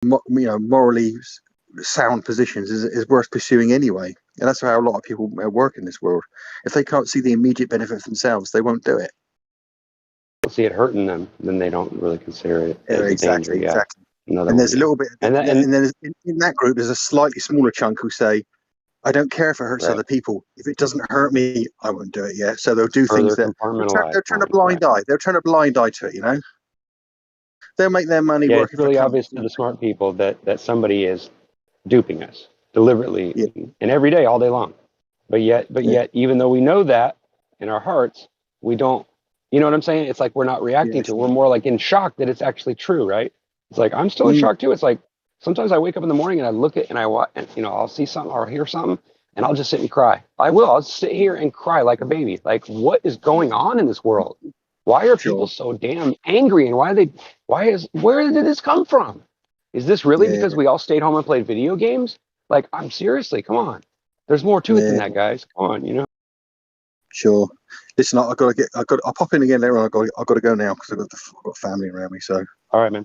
morally sound positions is worth pursuing anyway. And that's how a lot of people work in this world. If they can't see the immediate benefit for themselves, they won't do it. See it hurting them, then they don't really consider it as a danger. Yeah, exactly. Another And there's one, a little bit, and then in that group, there's a slightly smaller chunk who say, "I don't care if it hurts right. other people. If it doesn't hurt me, I won't do it." Yeah, so they'll do things that they'll turn a blind eye. They'll turn a blind eye to it. They'll make their money working. It's really obvious to the smart people that somebody is duping us deliberately and every day, all day long. But yet, even though we know that in our hearts, we don't. You know what I'm saying? It's like we're not reacting to it. We're more like in shock that it's actually true, right? It's like I'm still in shock too. It's like sometimes I wake up in the morning and I look at and I watch, and I'll see something or hear something, and I'll just sit and cry. I'll sit here and cry like a baby. Like, what is going on in this world? Why are people so damn angry? And where did this come from? Is this really because we all stayed home and played video games? Like, I'm seriously, come on. There's more to it than that, guys. Come on, Sure. Listen, I'll pop in again later on. I've got to go now because I've got family around me. So. All right, man.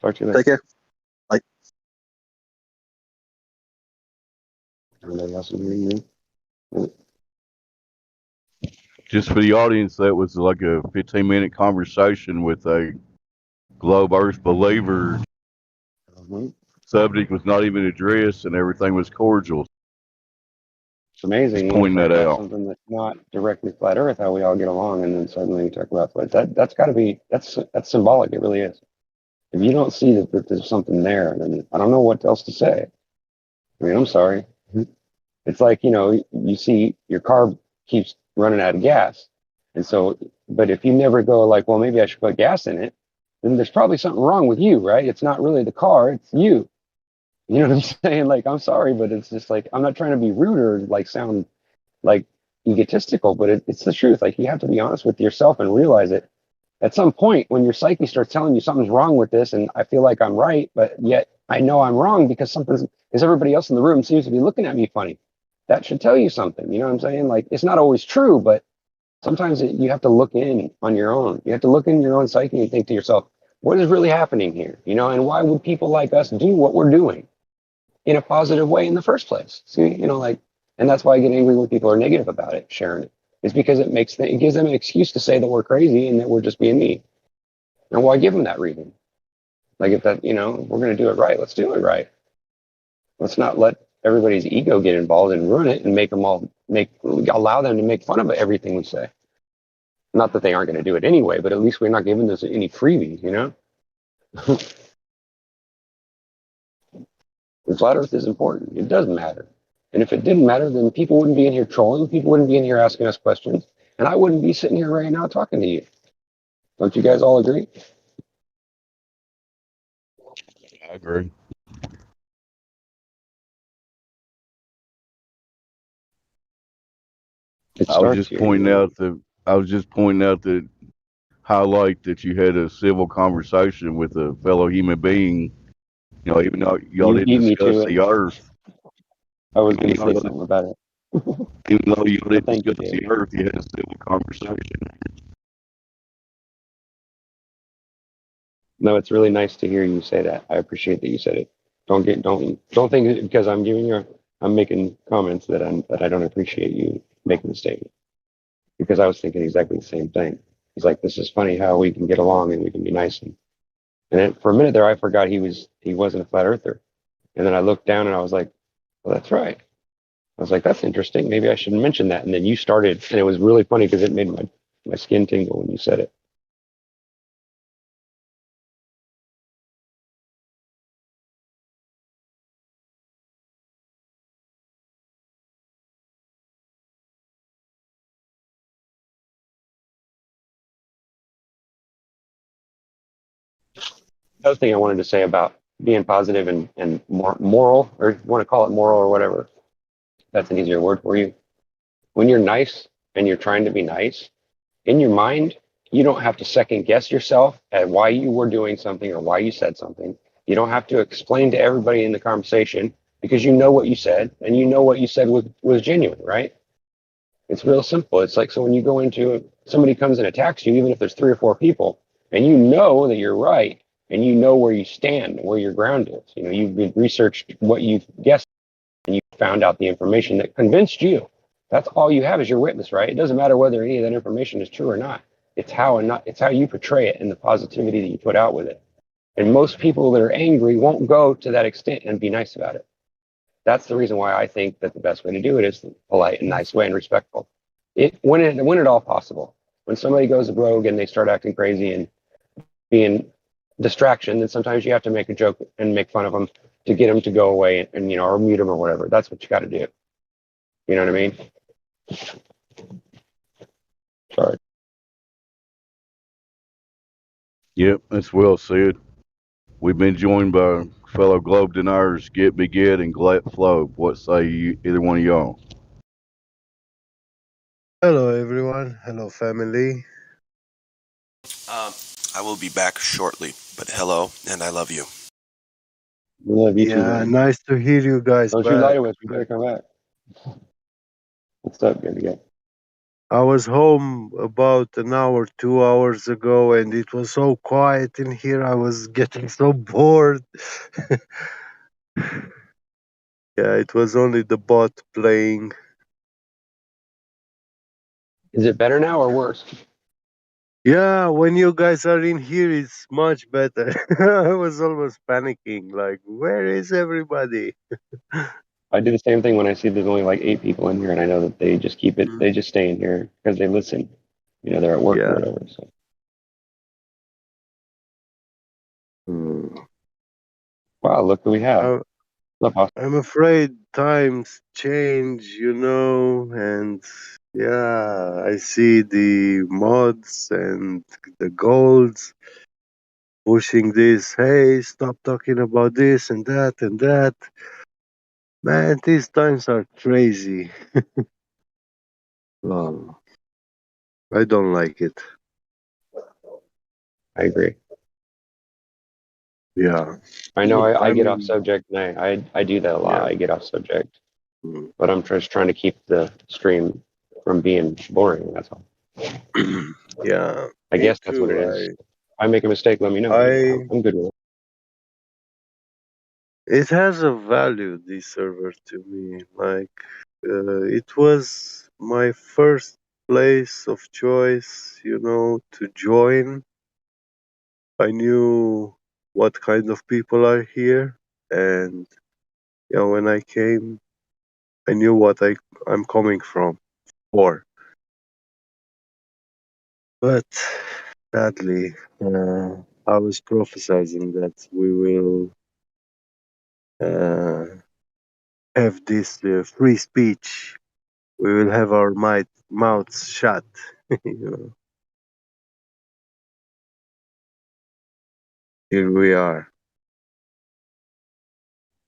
Talk to you later. Take care. Bye. Anybody else in here? Just for the audience, that was like a 15-minute conversation with a Globe Earth believer. Subject was not even addressed, and everything was cordial. It's amazing. Just pointing that out. Something that's not directly flat Earth, how we all get along, and then suddenly you talk about flat. That's got to be that's symbolic. It really is. If you don't see that there's something there, then I don't know what else to say. I mean, I'm sorry. It's like you see your car keeps running out of gas, and so, but if you never go like, well, maybe I should put gas in it, then there's probably something wrong with you, right? It's not really the car, it's you. You know what I'm saying? Like, I'm sorry, but it's just like, I'm not trying to be rude or like sound like egotistical, but it's the truth. Like, you have to be honest with yourself and realize it. At some point, when your psyche starts telling you something's wrong with this, and I feel like I'm right, but yet I know I'm wrong because everybody else in the room seems to be looking at me funny. That should tell you something. You know what I'm saying? Like, it's not always true, but sometimes you have to look in on your own. You have to look in your own psyche and think to yourself, what is really happening here? And why would people like us do what we're doing in a positive way in the first place? See, and that's why I get angry when people are negative about it, sharing it. It's because it gives them an excuse to say that we're crazy and that we're just being mean. And why give them that reason? Like, if that, we're going to do it right, let's do it right. Let's not let everybody's ego get involved and ruin it and allow them to make fun of everything we say. Not that they aren't going to do it anyway, but at least we're not giving this any freebies, The flat Earth is important. It does matter. And if it didn't matter, then people wouldn't be in here trolling. People wouldn't be in here asking us questions. And I wouldn't be sitting here right now talking to you. Don't you guys all agree? I agree. I was just pointing out that highlight that you had a civil conversation with a fellow human being. Even though y'all didn't discuss the Earth. I was going to say something about it. Even though you didn't discuss the Earth, you had a civil conversation. No, it's really nice to hear you say that. I appreciate that you said it. Don't think because I'm making comments that I don't appreciate you making the statement. Because I was thinking exactly the same thing. He's like, this is funny how we can get along and we can be nice. And then for a minute there, I forgot he wasn't a flat earther. And then I looked down and I was like, well, that's right. I was like, that's interesting. Maybe I should mention that. And then you started, and it was really funny because it made my skin tingle when you said it. Another thing I wanted to say about being positive and more moral, or you want to call it moral or whatever, that's an easier word for you. When you're nice and you're trying to be nice, in your mind, you don't have to second guess yourself at why you were doing something or why you said something. You don't have to explain to everybody in the conversation because you know what you said and you know what you said was genuine, right? It's real simple. It's like, so when you go into somebody comes and attacks you, even if there's 3 or 4 people, and you know that you're right, and you know where you stand, where your ground is. You know, you've researched what you've guessed, and you found out the information that convinced you. That's all you have is your witness, right? It doesn't matter whether any of that information is true or not. It's how you portray it and the positivity that you put out with it. And most people that are angry won't go to that extent and be nice about it. That's the reason why I think that the best way to do it is the polite and nice way and respectful. When at all possible. When somebody goes rogue and they start acting crazy and being distraction, then sometimes you have to make a joke and make fun of them to get them to go away and or mute them or whatever. That's what you got to do. You know what I mean? Sorry. Yep, that's well said. We've been joined by fellow globe deniers Get Beget and Glat Flow. What say you, either one of y'all? Hello, everyone. Hello, family. I will be back shortly, but hello, and I love you. We love you too, Yeah, man. nice to hear you guys Don't back. you lie to us. You better come back. What's up, Get Beget? I was home about an hour, 2 hours ago, and it was so quiet in here. I was getting so bored. Yeah, it was only the bot playing. Is it better now or worse? Yeah, when you guys are in here, it's much better. I was almost panicking, like, where is everybody? I do the same thing when I see there's only like 8 people in here, and I know that they just keep it. Mm. They just stay in here because they listen. You know, they're at work Yeah. or whatever. So. Mm. Wow, look who we have. I'm afraid times change, and yeah, I see the mods and the golds pushing this. Hey, stop talking about this and that and that. Man, these times are crazy. Oh, I don't like it. I agree. Yeah. I know I get off I'm. subject, and I do that a lot. Yeah. I get off subject, Mm. but I'm just trying to keep the stream from being boring. That's all. Yeah. I Me guess that's what too. it is. If I make a mistake, let me know. I'm good with it. It has a value, this server, to me. Like, it was my first place of choice, to join. I knew what kind of people are here, and when I came, I knew what I'm coming from for. But sadly, I was prophesizing that we will uh, have this free speech. We will have our mouths shut. Here we are.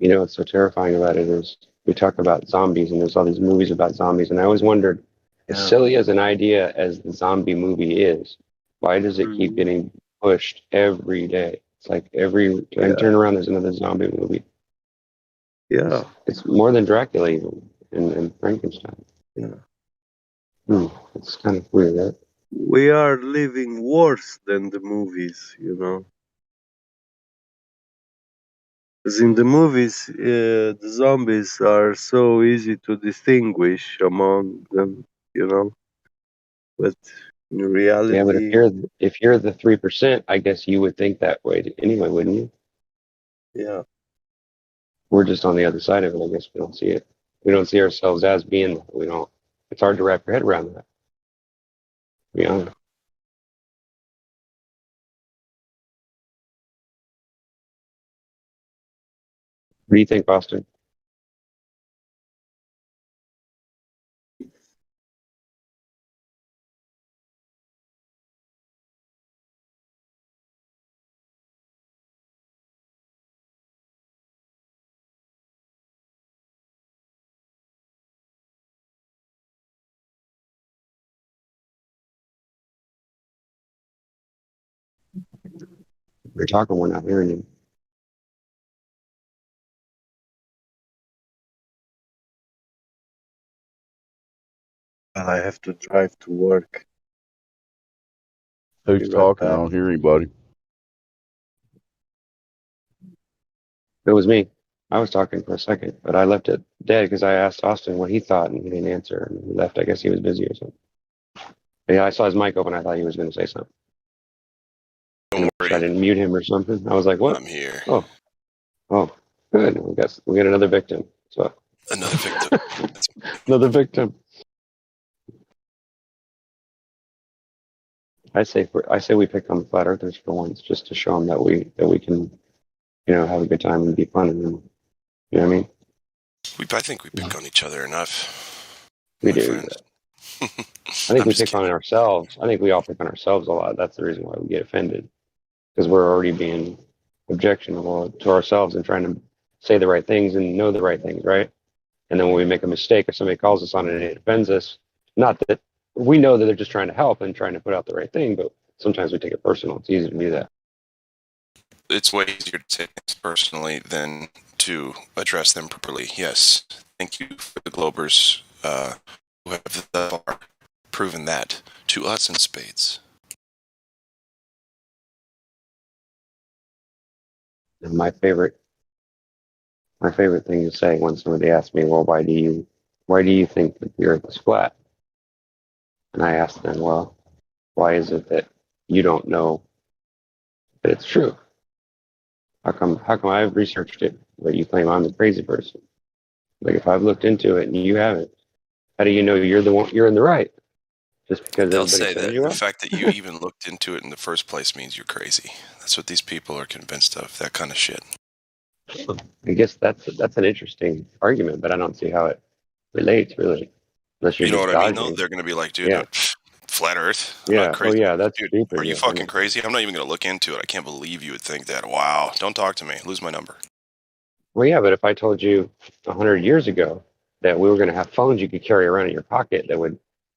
You know what's so terrifying about it is we talk about zombies, and there's all these movies about zombies, and I always wondered, as Yeah. silly as an idea as the zombie movie is, why does it keep getting pushed every day? It's like every time turn around, there's another zombie movie. Yeah. It's more than Dracula even, and Frankenstein. Yeah. It's kind of weird, right? We are living worse than the movies, Because in the movies, the zombies are so easy to distinguish among them, But in reality, Yeah, but if you're the 3%, I guess you would think that way anyway, wouldn't you? yeah. We're just on the other side of it. I guess we don't see it. We don't see ourselves as being that. We don't. It's hard to wrap your head around that. To be honest. What do you think, Boston? You're talking, we're not hearing you. Well, I have to drive to work. Who's talking? I don't hear anybody. It was me. I was talking for a second, but I left it dead because I asked Austin what he thought, and he didn't answer. And he left. I guess he was busy or something. But yeah, I saw his mic open. I thought he was going to say something. Don't worry. I didn't mute him or something. I was like, "What?" I'm here. Oh, good. We got another victim. So Another victim. another victim. I say we pick on the flat earthers for once, just to show them that we can, have a good time and be fun, and you know what I mean. I think we pick on each other enough. We do. I think we pick on ourselves. I think we all pick on ourselves a lot. That's the reason why we get offended, because we're already being objectionable to ourselves and trying to say the right things and know the right things, right? And then when we make a mistake or somebody calls us on it and it offends us, not that we know that they're just trying to help and trying to put out the right thing, but sometimes we take it personal. It's easy to do that. It's way easier to take things personally than to address them properly. Yes. Thank you for the Globers who have thus far proven that to us in spades. And my favorite thing to say when somebody asks me, well, why do you think that the earth is flat? And I ask them, well, why is it that you don't know that it's true? How come I've researched it, but you claim I'm the crazy person? Like, if I've looked into it and you haven't, how do you know you're in the right? Just because they'll everybody say says that you are? the fact that you even looked into it in the first place means you're crazy. That's what these people are convinced of, that kind of shit. I guess that's an interesting argument, but I don't see how it relates really. Unless you're You know just what I mean, dodging. though? They're going to be like, dude, Yeah. flat Earth? I'm Yeah. not crazy. Oh, yeah, that's dude, stupid. are you Yeah, fucking crazy? I'm not even going to look into it. I can't believe you would think that. Wow. Don't talk to me. Lose my number. Well, yeah, but if I told you 100 years ago that we were going to have phones you could carry around in your pocket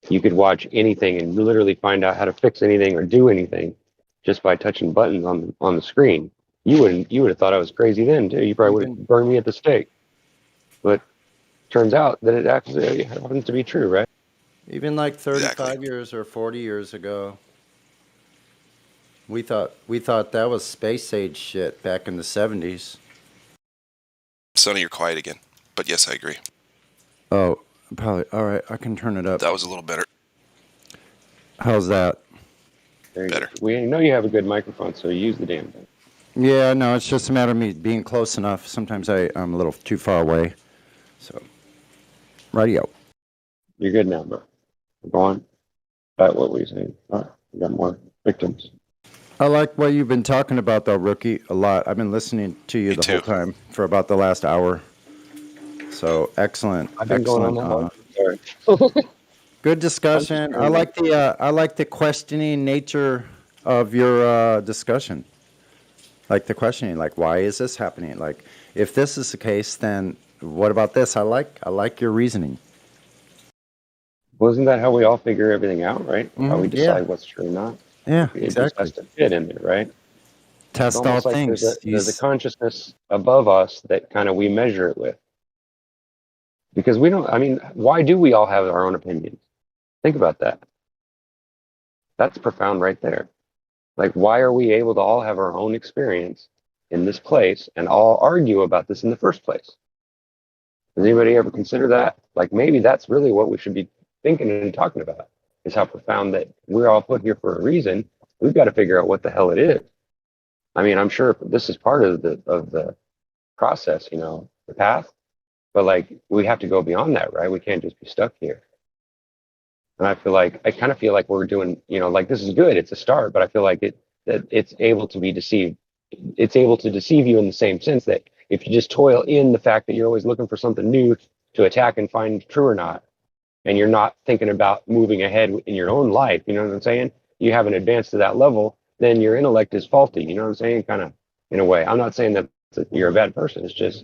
you could watch anything and literally find out how to fix anything or do anything just by touching buttons on the screen, you would have thought I was crazy then too. You probably would have burned me at the stake. But turns out that it actually happens to be true, right? Even like 35 Exactly. years or 40 years ago, we thought that was space age shit back in the 70s. Sonny, you're quiet again. But yes, I agree. Oh, probably. All right, I can turn it up. That was a little better. How's that? Better. We know you have a good microphone, so use the damn thing. Yeah, no, it's just a matter of me being close enough. Sometimes I'm a little too far away. So, radio. You're good now, bro. Go on. About what were you saying? All right, we got more victims. I like what you've been talking about, though, Rookie, a lot. I've been listening to you the whole time for about the last hour. So, excellent. I've been going on that Sorry. Good discussion. I like the questioning nature of your discussion. Like the questioning, like, why is this happening? Like, if this is the case, then what about this? I like your reasoning. Wasn't that how we all figure everything out, right? How we decide what's true or not? Yeah, it exactly. just has to fit in there, right? Test all like things. There's a consciousness above us that kind of we measure it with. Because why do we all have our own opinions? Think about that. That's profound right there. Like, why are we able to all have our own experience in this place and all argue about this in the first place? Does anybody ever consider that? Like, maybe that's really what we should be thinking and talking about, is how profound that we're all put here for a reason. We've got to figure out what the hell it is. I mean, I'm sure this is part of the process, the path, but like, we have to go beyond that, right? We can't just be stuck here. And I kind of feel like we're doing, like, this is good. It's a start, but I feel like it's able to be deceived. It's able to deceive you in the same sense that if you just toil in the fact that you're always looking for something new to attack and find true or not, and you're not thinking about moving ahead in your own life, you know what I'm saying? You haven't advanced to that level, then your intellect is faulty, you know what I'm saying? Kind of, in a way. I'm not saying that you're a bad person. It's just,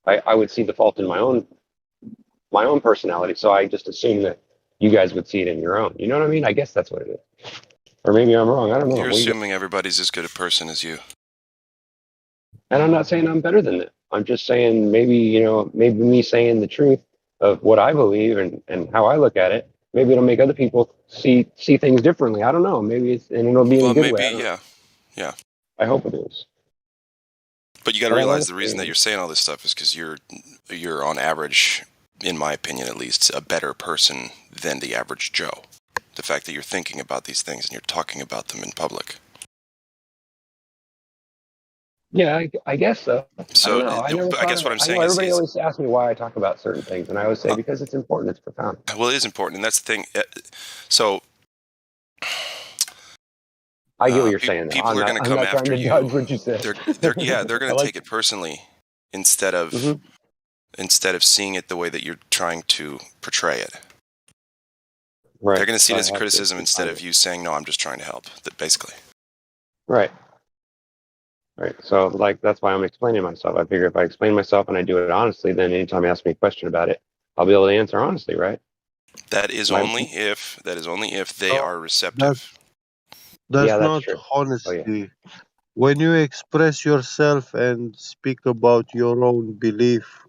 I would see the fault in my own personality. So I just assume that you guys would see it in your own. You know what I mean? I guess that's what it is. Or maybe I'm wrong. I don't know. You're assuming everybody's as good a person as you. And I'm not saying I'm better than them. I'm just saying maybe me saying the truth of what I believe and how I look at it, maybe it'll make other people see things differently. I don't know. Maybe it'll be in a good way. Yeah. I hope it is. But you got to realize the reason that you're saying all this stuff is because you're on average, in my opinion at least, a better person than the average Joe. The fact that you're thinking about these things and you're talking about them in public. Yeah, I guess so. So, I don't know. I guess what I'm saying everybody always asks me why I talk about certain things, and I always say because it's important, it's profound. Well, it is important, and that's the thing. So, I get what you're saying. People are going to come after you. Judge what you said. They're going to take it personally instead of seeing it the way that you're trying to portray it. Right. They're going to see it as a criticism instead of you saying, "No, I'm just trying to help." Basically. Right. Right. So, like, that's why I'm explaining myself. I figure if I explain myself and I do it honestly, then anytime you ask me a question about it, I'll be able to answer honestly, right? That is only if they are receptive. That's not honesty. Oh, yeah. When you express yourself and speak about your own belief,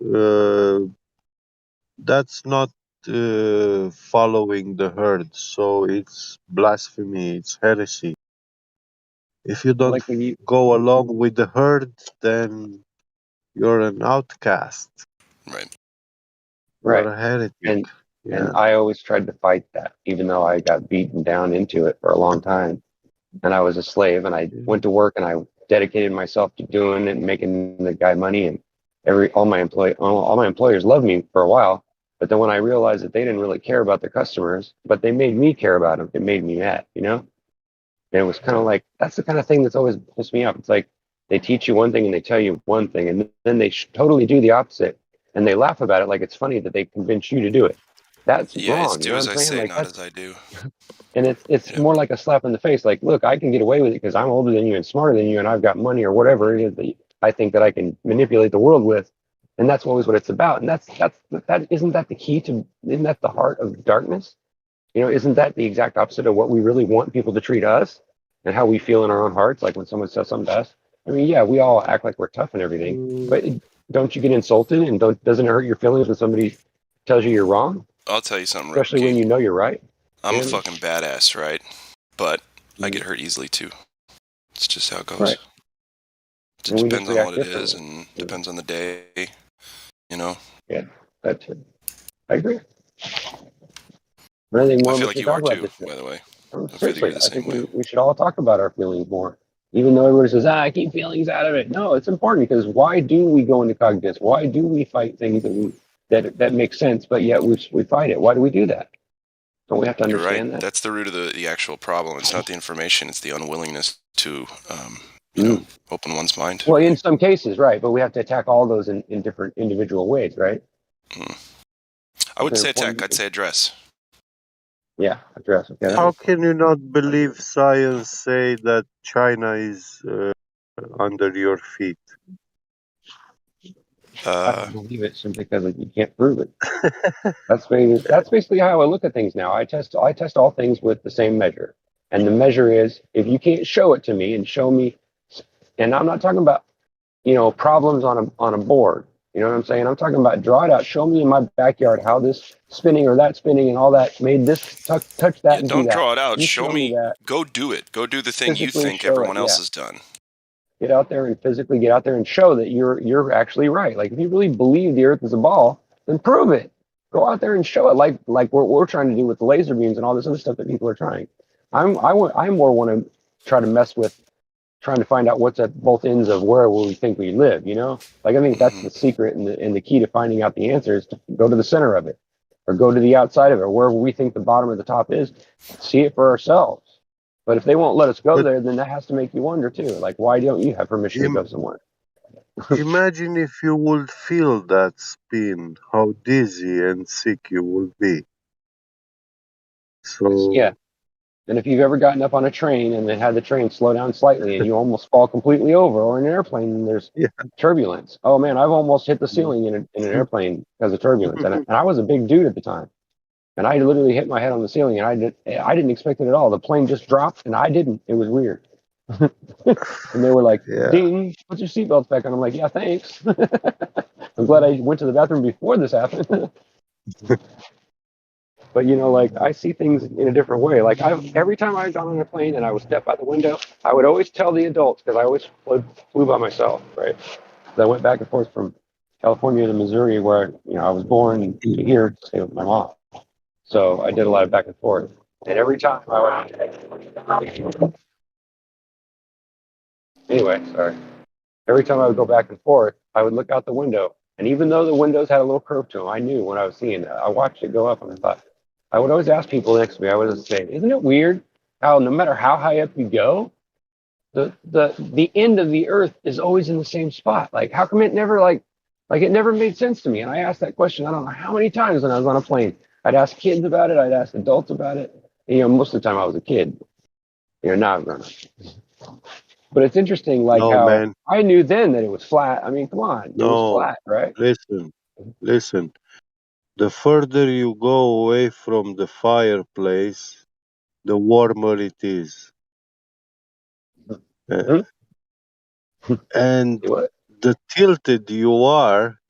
that's not following the herd. So it's blasphemy. It's heresy. If you don't go along with the herd, then you're an outcast. Right. Right. You're a heretic. And I always tried to fight that, even though I got beaten down into it for a long time. And I was a slave, and I went to work, and I dedicated myself to doing it and making the guy money. And all my employers loved me for a while. But then when I realized that they didn't really care about their customers, but they made me care about them, it made me mad, you know? And it was kind of like, that's the kind of thing that's always pissed me off. It's like they teach you one thing and they tell you one thing, and then they totally do the opposite. And they laugh about it like it's funny that they convince you to do it. That's wrong. It's do as I say, not as I do. And it's more like a slap in the face. Like, look, I can get away with it because I'm older than you and smarter than you, and I've got money or whatever it is that I think that I can manipulate the world with. And that's always what it's about. And that isn't that the key to? Isn't that the heart of darkness? You know, isn't that the exact opposite of what we really want people to treat us and how we feel in our own hearts? Like when someone says something to us. I mean, yeah, we all act like we're tough and everything, but don't you get insulted, and doesn't it hurt your feelings when somebody tells you you're wrong? I'll tell you something, especially when you know you're right. I'm a fucking badass, right? But I get hurt easily too. It's just how it goes. Right. It depends on what it is, and depends on the day. You know. Yeah, that too. I agree. I feel like you are too, by the way. Seriously, I think we should all talk about our feelings more. Even though everybody says, I keep feelings out of it. No, it's important because why do we go into cognition? Why do we fight things that make sense, but yet we fight it? Why do we do that? Don't we have to understand that? That's the root of the actual problem. It's not the information; it's the unwillingness to open one's mind. Well, in some cases, right, but we have to attack all those in different individual ways, right? I wouldn't say attack; I'd say address. Yeah, address. Okay. How can you not believe science say that China is under your feet? I don't believe it simply because you can't prove it. That's basically how I look at things now. I test all things with the same measure, and the measure is if you can't show it to me and show me, and I'm not talking about problems on a board. You know what I'm saying? I'm talking about draw it out. Show me in my backyard how this spinning or that spinning and all that made this touch that. Yeah, and don't do draw that. it out. Show me that. Go do it. Go do the thing you think everyone else has done. Get out there and physically get out there and show that you're actually right. Like if you really believe the Earth is a ball, then prove it. Go out there and show it. Like what we're trying to do with the laser beams and all this other stuff that people are trying. I more want to try to mess with trying to find out what's at both ends of where we think we live, Like I think that's the secret and the key to finding out the answer is to go to the center of it or go to the outside of it, or wherever we think the bottom or the top is, see it for ourselves. But if they won't let us go there, then that has to make you wonder too. Like, why don't you have permission to go somewhere? Imagine if you would feel that spin, how dizzy and sick you would be. So yeah. And if you've ever gotten up on a train and then had the train slow down slightly and you almost fall completely over, or in an airplane and there's turbulence. Oh man, I've almost hit the ceiling in an airplane because of turbulence. And I was a big dude at the time. And I literally hit my head on the ceiling, and I didn't expect it at all. The plane just dropped, and I didn't. It was weird. And they were like, "Ding, put your seatbelts back on." I'm like, "Yeah, thanks." I'm glad I went to the bathroom before this happened. But like I see things in a different way. Like every time I got on a plane and I would step out the window, I would always tell the adults, because I always flew by myself, right? I went back and forth from California to Missouri, where I was born, to here to stay with my mom. So I did a lot of back and forth. And every time I would, anyway, sorry. Every time I would go back and forth, I would look out the window. And even though the windows had a little curve to them, I knew when I was seeing it. I watched it go up and I thought, I would always ask people next to me, I would just say, isn't it weird how no matter how high up you go, the end of the earth is always in the same spot? Like, how come it never it never made sense to me? And I asked that question, I don't know how many times when I was on a plane. I'd ask kids about it. I'd ask adults about it. And, most of the time I was a kid. Now I'm grown up. But it's interesting, like No, how man. I knew then that it was flat. I mean, come on, it was flat, right? Listen. The further you go away from the fireplace, the warmer it is. And the tilted you are,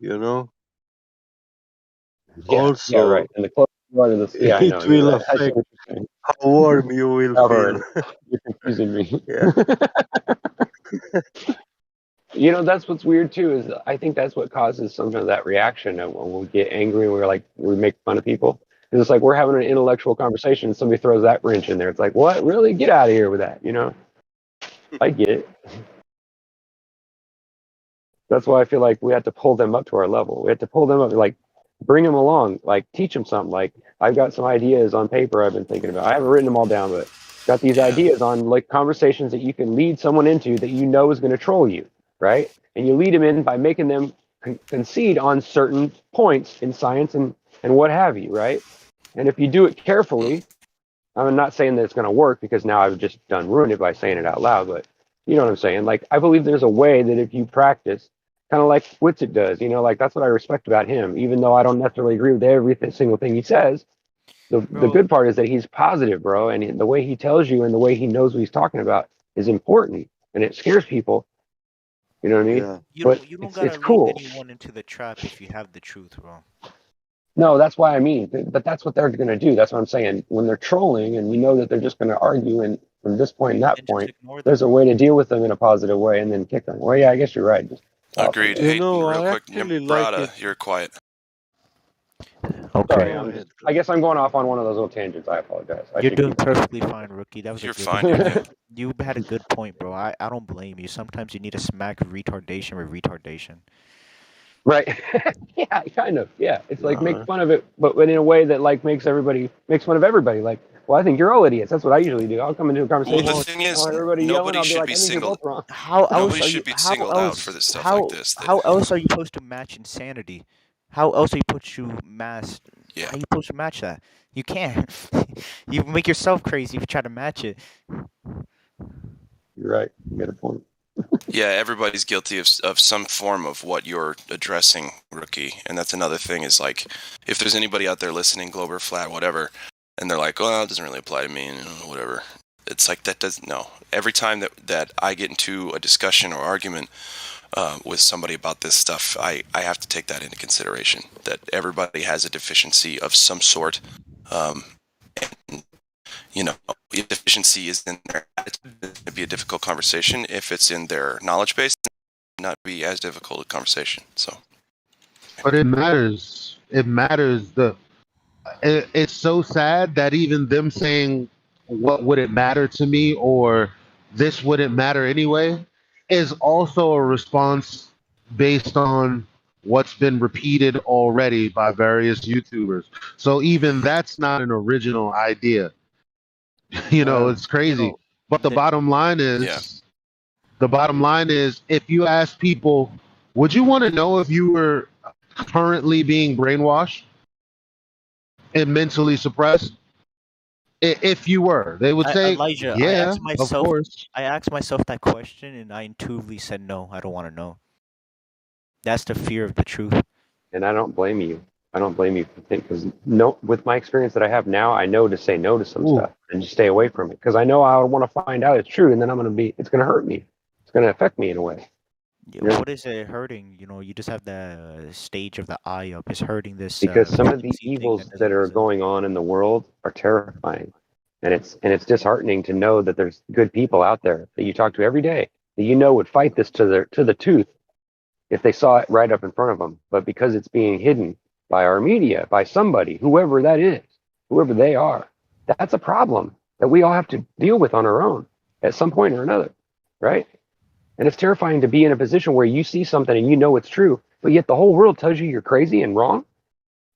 also, yeah, right. And the closer you are to the, yeah, I know. it will Right. affect how warm you will feel. You're confusing me. Yeah. That's what's weird too, is I think that's what causes some of that reaction when we get angry and we make fun of people. And it's like we're having an intellectual conversation and somebody throws that wrench in there. It's like, what? Really? Get out of here with that, I get it. That's why I feel like we have to pull them up to our level. We have to pull them up, like bring them along, like teach them something. Like I've got some ideas on paper I've been thinking about. I haven't written them all down, but got these ideas on like conversations that you can lead someone into that is going to troll you, right? And you lead them in by making them concede on certain points in science and what have you, right? And if you do it carefully, I'm not saying that it's going to work, because now I've just ruined it by saying it out loud, but you know what I'm saying? Like, I believe there's a way that if you practice, kind of like Witsit does, like that's what I respect about him, even though I don't necessarily agree with every single thing he says. The good part is that he's positive, bro, and the way he tells you and the way he knows what he's talking about is important, and it scares people. You know what I mean? Yeah. You don't gotta lead anyone into the trap if you have the truth, bro. No, that's why I mean, but that's what they're going to do. That's what I'm saying. When they're trolling and we know that they're just going to argue, and from this point and that point, there's a way to deal with them in a positive way and then kick them. Well, yeah, I guess you're right. Agreed. Hey, real quick, Brada, you're quiet. Okay. Sorry, I guess I'm going off on one of those little tangents. I apologize. You're doing perfectly fine, Rookie. That was You're a good fine. You're You had a good point, bro. I don't blame you. Sometimes you need to smack retardation with retardation. Right. Yeah, kind of. Yeah. It's like make fun of it, but in a way that like makes fun of everybody. Like, well, I think you're all idiots. That's what I usually do. I'll come into a conversation. Well, the thing is, everybody nobody yelling, should like, be singled. Nobody should be singled out for this stuff like this. How else are you supposed to match insanity? How else are you supposed to match? Yeah. How are you supposed to match that? You can't. You make yourself crazy if you try to match it. You're right. You got a point. Yeah, everybody's guilty of some form of what you're addressing, Rookie. And that's another thing, is like, if there's anybody out there listening, Glober, Flat, whatever, and they're like, oh, it doesn't really apply to me, whatever. It's like, that doesn't, no. Every time that I get into a discussion or argument with somebody about this stuff, I have to take that into consideration, that everybody has a deficiency of some sort. And, if deficiency is in their attitude, it'd be a difficult conversation. If it's in their knowledge base, not be as difficult a conversation. So, but it matters. It matters. It's so sad that even them saying, "What would it matter to me?" or "This wouldn't matter anyway," is also a response based on what's been repeated already by various YouTubers. So even that's not an original idea. It's crazy. But the bottom line is, if you ask people, would you want to know if you were currently being brainwashed and mentally suppressed? If you were, they would say, Elijah, yeah, of course. I asked myself that question, and I intuitively said no. I don't want to know. That's the fear of the truth. And I don't blame you. I don't blame you, because with my experience that I have now, I know to say no to some stuff and just stay away from it, because I know I want to find out it's true, and then it's going to hurt me. It's going to affect me in a way. Yeah. What is it hurting? You just have the stage of the eye up. It's hurting this Because some of the frequency thing evils doesn't that are exist. going on in the world are terrifying, and it's disheartening to know that there's good people out there that you talk to every day that would fight this to the tooth if they saw it right up in front of them. But because it's being hidden by our media, by somebody, whoever that is, whoever they are, that's a problem that we all have to deal with on our own at some point or another, right? And it's terrifying to be in a position where you see something and you know it's true, but yet the whole world tells you you're crazy and wrong.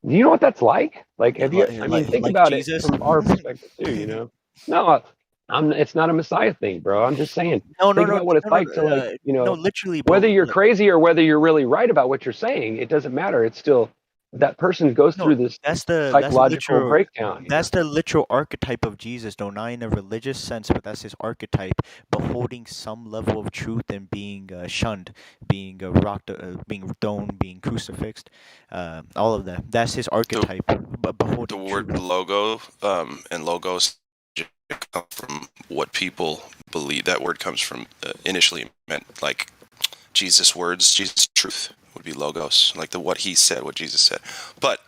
Do you know what that's like? Like, have you? I mean, think Like about it Jesus? from our perspective too. No, It's not a Messiah thing, bro. I'm just saying. No, no, Think no, about what it's no, like to no. Literally, bro. whether you're Look, crazy or whether you're really right about what you're saying. It doesn't matter. It's still that person goes no, through this that's the psychological literal. breakdown. That's the literal archetype of Jesus, though not in a religious sense, but that's his archetype, beholding some level of truth and being shunned, being rocked, being thrown, being crucifixed, all of that. That's his archetype. The Beholding word truth. logo and logos come from what people believe. That word comes from initially meant like Jesus' words, Jesus' truth would be logos, like what he said, what Jesus said. But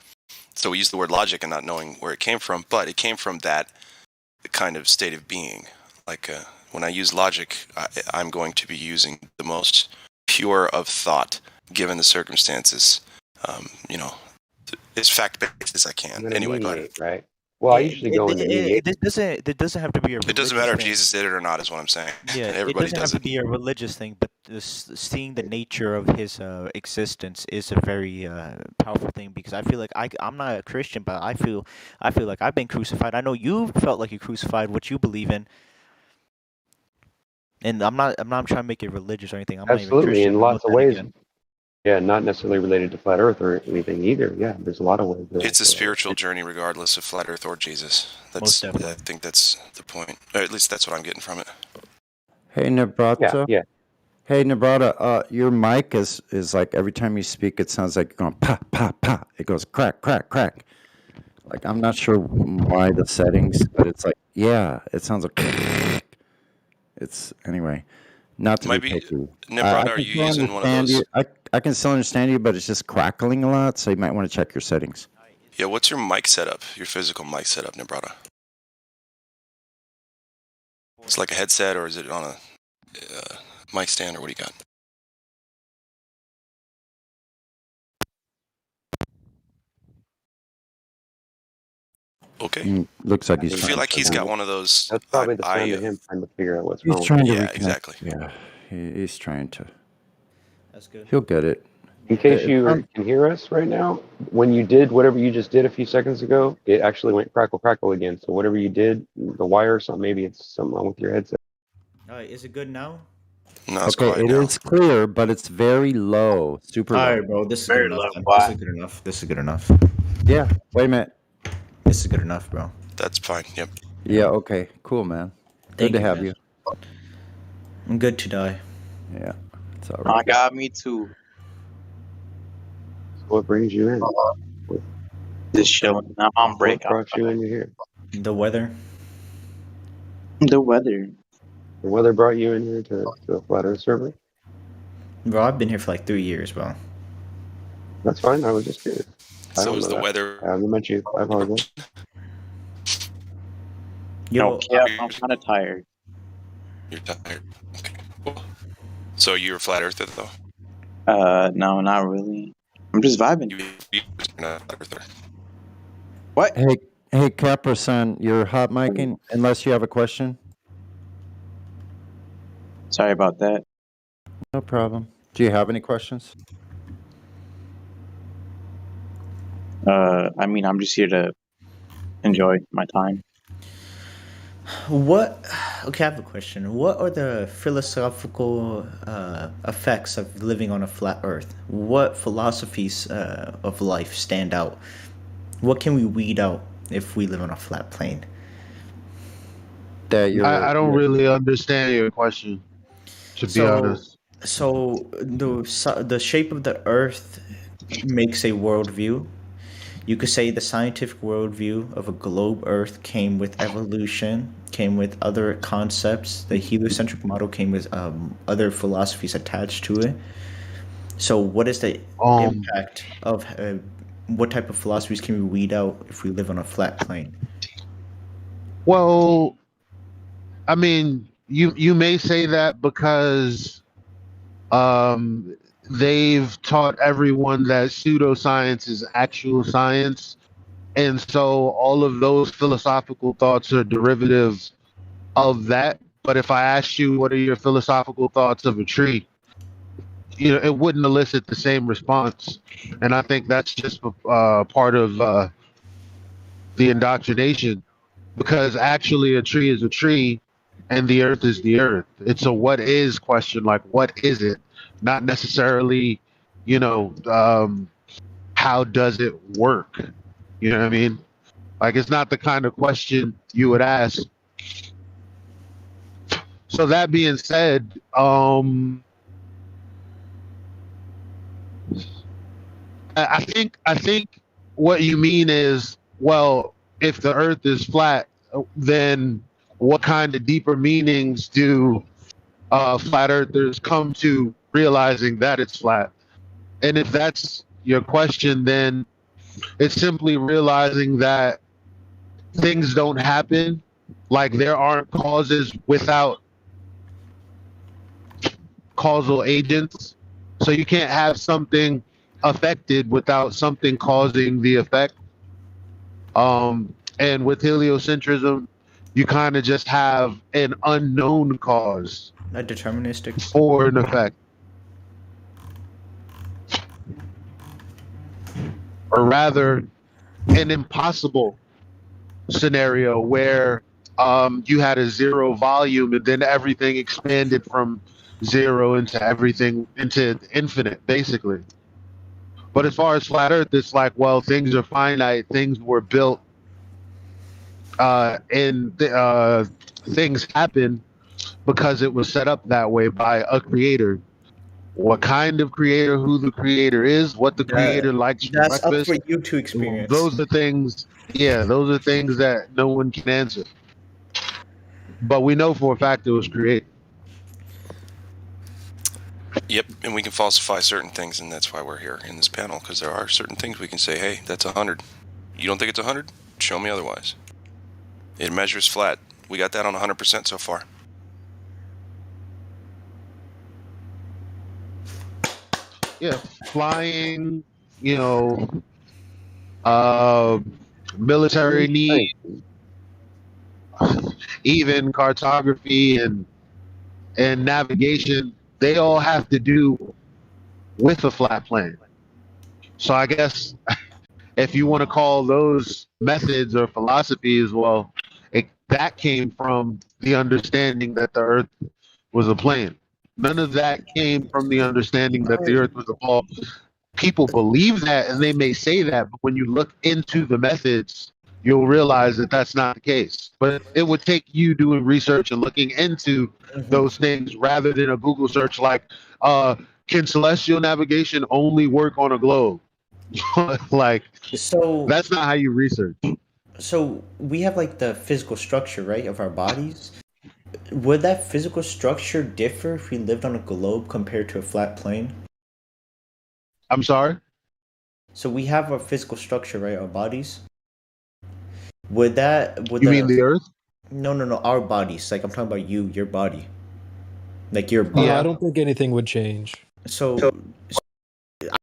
so we use the word logic and not knowing where it came from, but it came from that kind of state of being. Like when I use logic, I'm going to be using the most pure of thought, given the circumstances. As fact-based as I can. Anyway, go ahead. Right? Well, I usually go into mediation. It doesn't have to be a. It doesn't matter if Jesus did it or not, is what I'm saying. Yeah, Everybody it doesn't have to be a religious thing, but seeing the nature of his existence is a very powerful thing, because I feel like I'm not a Christian, but I feel like I've been crucified. I know you felt like you crucified what you believe in, and I'm not trying to make it religious or anything. I'm not even Absolutely, Christian. in I'm lots not of that ways. again. Yeah, not necessarily related to flat Earth or anything either. Yeah, there's a lot of ways. It's a spiritual journey, regardless of flat Earth or Jesus. Most definitely. I think that's the point, or at least that's what I'm getting from it. Hey, Nebrata. Yeah. Hey, Nebrata, your mic is like every time you speak, it sounds like you're going pa, pa, pa. It goes crack, crack, crack. Like, I'm not sure why the settings, but it's like, yeah, it sounds like it's, anyway, not to Might be be, picky. Nimrod, I are can you still using one of understand those? you. I can still understand you, but it's just crackling a lot, so you might want to check your settings. Yeah, what's your mic setup, your physical mic setup, Nibrata? It's like a headset, or is it on a mic stand, or what do you got? Okay. Looks like I feel like he's got one of those. That's probably the sound of him trying to figure out what's wrong. He's trying to yeah, reconnect. Exactly. Yeah, he's trying to. That's good. He'll get it. In case you can hear us right now, when you did whatever you just did a few seconds ago, it actually went crackle, crackle again. So whatever you did, the wire or something, maybe it's something wrong with your headset. All right, is it good now? No, it's Okay, quiet it now. is clear, but it's very low, super low. All right, bro. This is good enough. This is good enough. This is good enough. Yeah, wait a minute. This is good enough, bro. That's fine. Yep. Yeah, okay, cool, man. Good to have you. I'm good to die. Yeah, it's all right. I got me too. So what brings you in? Just chilling. I'm on break. What brought you in here? The weather. The weather. The weather brought you in here to a flat Earth server? Bro, I've been here for like 3 years, bro. That's fine. I was just curious. So is the weather? I haven't met you. I apologize. Yo, yeah, I'm kind of tired. You're tired. Okay. Cool. So you're a flat earther, though? No, not really. I'm just vibing. You're not a flat earther. What? Hey, Capra-san, you're hot micing unless you have a question. Sorry about that. No problem. Do you have any questions? I mean, I'm just here to enjoy my time. Okay, I have a question. What are the philosophical effects of living on a flat Earth? What philosophies of life stand out? What can we weed out if we live on a flat plane? I don't really understand your question, to be honest. So the shape of the Earth makes a worldview. You could say the scientific worldview of a globe Earth came with evolution, came with other concepts. The heliocentric model came with other philosophies attached to it. So, what is the impact of what type of philosophies can we weed out if we live on a flat plane? Well, I mean, you may say that because they've taught everyone that pseudoscience is actual science, and so all of those philosophical thoughts are derivatives of that. But if I asked you, what are your philosophical thoughts of a tree? It wouldn't elicit the same response, and I think that's just part of the indoctrination, because actually a tree is a tree, and the earth is the earth. It's a what is question, like what is it, not necessarily, how does it work? You know what I mean? Like, it's not the kind of question you would ask. So that being said, I think what you mean is, well, if the Earth is flat, then what kind of deeper meanings do flat earthers come to realizing that it's flat? And if that's your question, then it's simply realizing that things don't happen, like there aren't causes without causal agents. So you can't have something affected without something causing the effect. And with heliocentrism, you kind of just have an unknown cause, a deterministic for an effect, or rather an impossible scenario where you had a zero volume and then everything expanded from zero into infinite, basically. But as far as flat earth, it's like, well, things are finite, things were built, and things happen because it was set up that way by a creator. What kind of creator, who the creator is, what the creator likes for that's breakfast, up for you to experience. those are things that no one can answer. But we know for a fact it was created. Yep, and we can falsify certain things, and that's why we're here in this panel, because there are certain things we can say, hey, that's 100. You don't think it's 100? Show me otherwise. It measures flat. We got that on 100% so far. Yeah, flying, military needs, even cartography and navigation, they all have to do with a flat plane. So I guess if you want to call those methods or philosophies, well, that came from the understanding that the Earth was a plane. None of that came from the understanding that the Earth was a ball. People believe that, and they may say that, but when you look into the methods, you'll realize that that's not the case. But it would take you doing research and looking into those things rather than a Google search like, can celestial navigation only work on a globe? Like, so that's not how you research. So we have like the physical structure, right, of our bodies. Would that physical structure differ if we lived on a globe compared to a flat plane? I'm sorry? So we have our physical structure, right, our bodies. Would you mean the Earth? No, our bodies. Like, I'm talking about your body. Like your body. Yeah, I don't think anything would change. So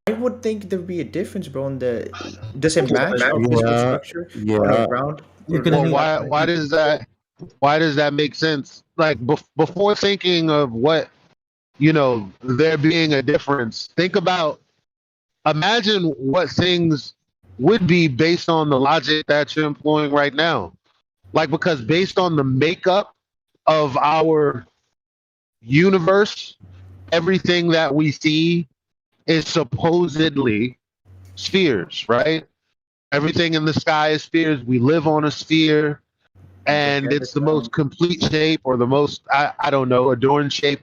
I would think there'd be a difference, bro. Does it match our physical structure on the ground? Well, why does that make sense? Like, before thinking of what, there being a difference, imagine what things would be based on the logic that you're employing right now. Like, because based on the makeup of our universe, everything that we see is supposedly spheres, right? Everything in the sky is spheres. We live on a sphere, and it's the most complete shape, or the most, I don't know, adorned shape.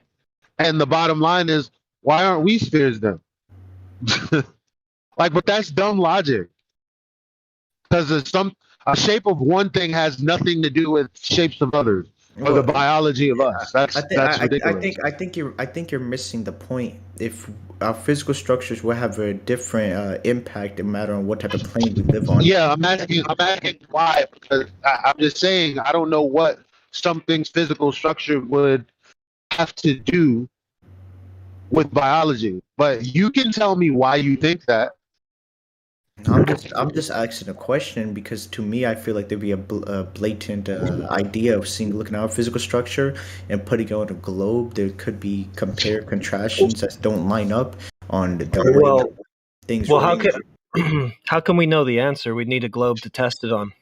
And the bottom line is, why aren't we spheres then? Like, but that's dumb logic. because a shape of one thing has nothing to do with shapes of others or the biology of us. That's ridiculous. I think you're missing the point. If our physical structures will have a different impact, no matter on what type of plane we live on. Yeah, I'm asking why, because I'm just saying I don't know what something's physical structure would have to do with biology, but you can tell me why you think that. I'm just asking a question because to me I feel like there'd be a blatant idea of looking at our physical structure and putting it on a globe. There could be contrastions that don't line up on the way things. Well, how can we know the answer? We need a globe to test it on.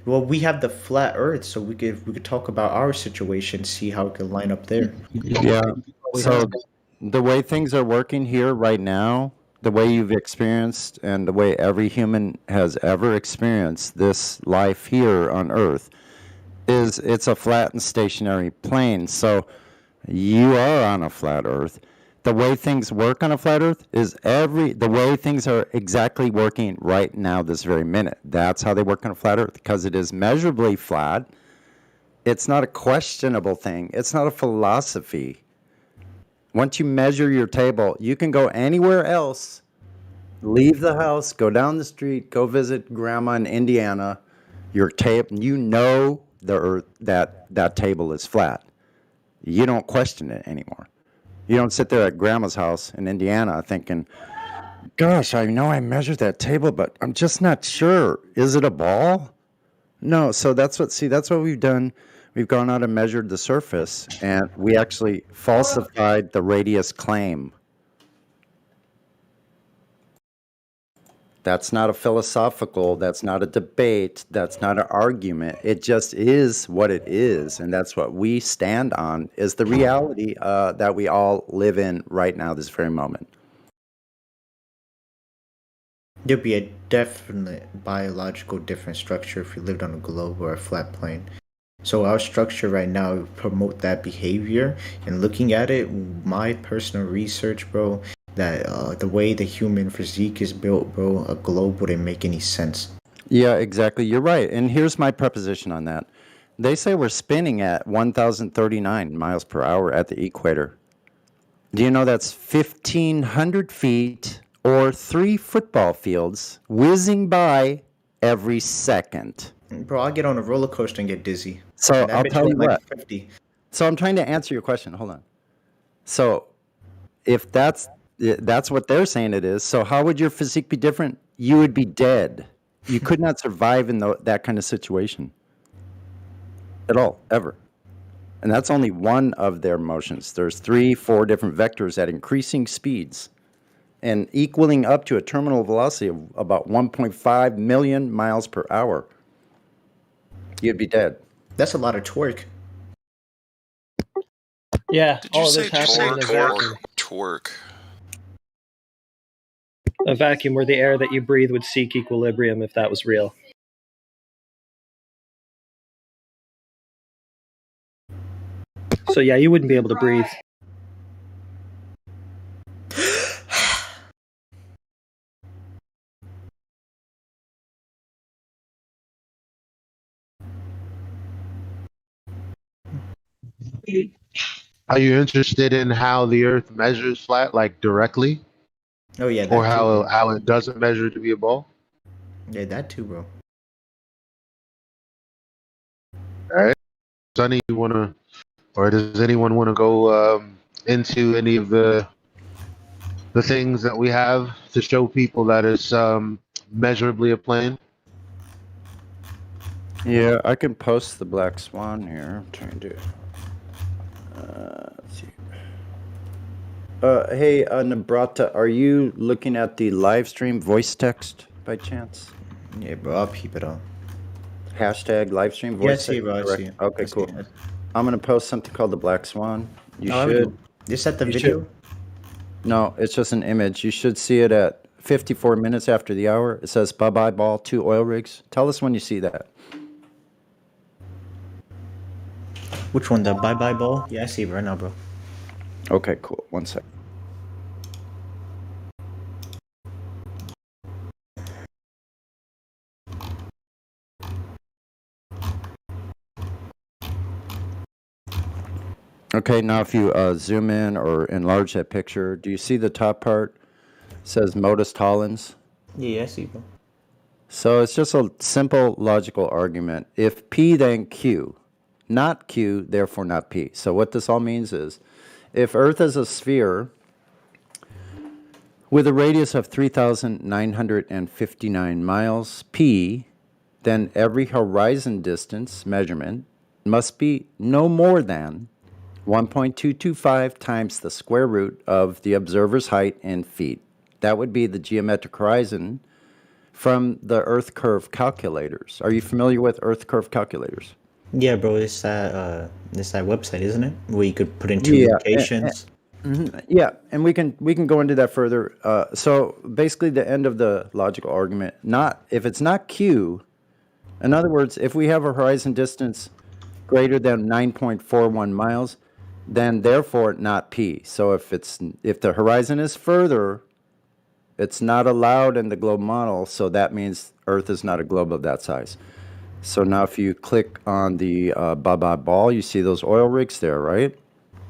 Well, we have the flat Earth, so we could talk about our situation, see how it could line up there. Yeah. So the way things are working here right now, the way you've experienced and the way every human has ever experienced this life here on Earth is it's a flat and stationary plane. So you are on a flat Earth. The way things work on a flat Earth is the way things are exactly working right now, this very minute. That's how they work on a flat Earth, because it is measurably flat. It's not a questionable thing. It's not a philosophy. Once you measure your table, you can go anywhere else, leave the house, go down the street, go visit grandma in Indiana. Your table, you know the Earth, that table is flat. You don't question it anymore. You don't sit there at grandma's house in Indiana thinking, gosh, I know I measured that table, but I'm just not sure. Is it a ball? No. So that's what we've done. We've gone out and measured the surface, and we actually falsified the radius claim. That's not a philosophical, that's not a debate, that's not an argument. It just is what it is, and that's what we stand on, is the reality that we all live in right now, this very moment. There'd be a definite biological different structure if you lived on a globe or a flat plane. So our structure right now promote that behavior, and looking at it, my personal research, bro, that the way the human physique is built, bro, a globe wouldn't make any sense. Yeah, exactly. You're right. And here's my preposition on that. They say we're spinning at 1,039 miles per hour at the equator. Do you know that's 1,500 feet or 3 football fields whizzing by every second? Bro, I'll get on a roller coaster and get dizzy. So I'll tell you what. 50. So I'm trying to answer your question. Hold on. So if that's what they're saying it is, so how would your physique be different? You would be dead. You could not survive in that kind of situation at all, ever. And that's only one of their motions. There's 3-4 different vectors at increasing speeds and equaling up to a terminal velocity of about 1.5 million miles per hour. You'd be dead. That's a lot of torque. Yeah, Did you say torque? A vacuum where the air that you breathe would seek equilibrium if that was real. So yeah, you wouldn't be able to breathe. Are you interested in how the Earth measures flat, like directly? Oh yeah. Or how it doesn't measure to be a ball? Yeah, that too, bro. All right. Sonny, you wanna, or does anyone want to go into any of the things that we have to show people that it's measurably a plane? Yeah, I can post the black swan here. I'm trying to. Let's see. Hey, Nabrata, are you looking at the live stream voice text by chance? Yeah, bro, I'll keep it on. Hashtag live stream voice text? Yeah, I see, bro. I see. Okay, cool. I'm going to post something called the black swan. You should. Is that the video? No, it's just an image. You should see it at 54 minutes after the hour. It says bye-bye ball, 2 oil rigs. Tell us when you see that. Which one, the bye-bye ball? Yeah, I see it right now, bro. Okay, cool. 1 sec. Okay, now if you zoom in or enlarge that picture, do you see the top part? It says modus tollens. Yeah, I see, bro. So it's just a simple logical argument. If P, then Q. Not Q, therefore not P. So what this all means is, if Earth is a sphere with a radius of 3,959 miles, P, then every horizon distance measurement must be no more than 1.225 times the square root of the observer's height in feet. That would be the geometric horizon from the Earth curve calculators. Are you familiar with Earth curve calculators? Yeah, bro, it's that website, isn't it? Where you could put in two locations. Yeah, and we can go into that further. So basically, the end of the logical argument, not if it's not Q. In other words, if we have a horizon distance greater than 9.41 miles, then therefore not P. So if the horizon is further, it's not allowed in the globe model. So that means Earth is not a globe of that size. So now if you click on the Baba ball, you see those oil rigs there, right?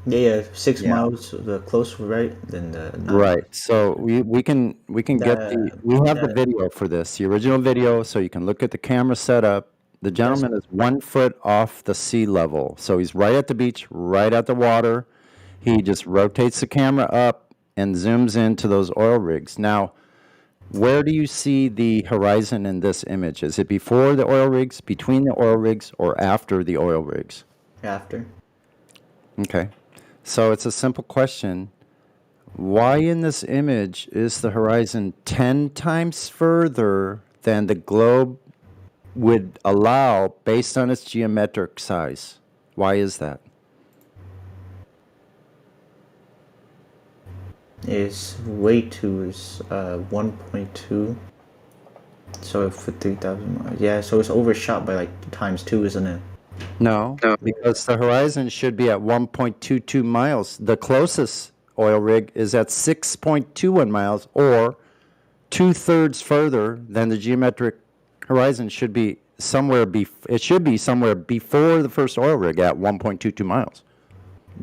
Yeah, 6 miles the closer, right? Than the 9. Right. So we can get we have the video for this, the original video, so you can look at the camera setup. The gentleman is 1 foot off the sea level, so he's right at the beach, right at the water. He just rotates the camera up and zooms into those oil rigs. Now, where do you see the horizon in this image? Is it before the oil rigs, between the oil rigs, or after the oil rigs? After. Okay. So it's a simple question. Why in this image is the horizon 10 times further than the globe would allow based on its geometric size? Why is that? Is way too is 1.2. So for 3,000 miles. Yeah, so it's overshot by like times 2, isn't it? No, because the horizon should be at 1.22 miles. The closest oil rig is at 6.21 miles, or 2/3 further than the geometric horizon should be somewhere. It should be somewhere before the first oil rig at 1.22 miles.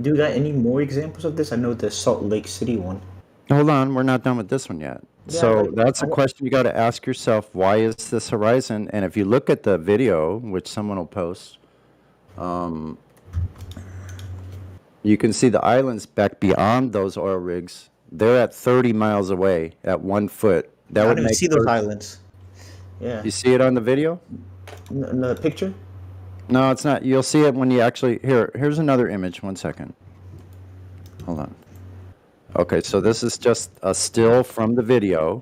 Do you got any more examples of this? I know the Salt Lake City one. Hold on, we're not done with this one yet. Yeah, so that's a question you got to ask yourself. Why is this horizon? And if you look at the video, which someone will post, you can see the islands back beyond those oil rigs. They're at 30 miles away at 1 foot. That would make see those islands. Yeah. You see it on the video? The picture? No, it's not. You'll see it when you actually... Here's another image. 1 second. Hold on. Okay, so this is just a still from the video,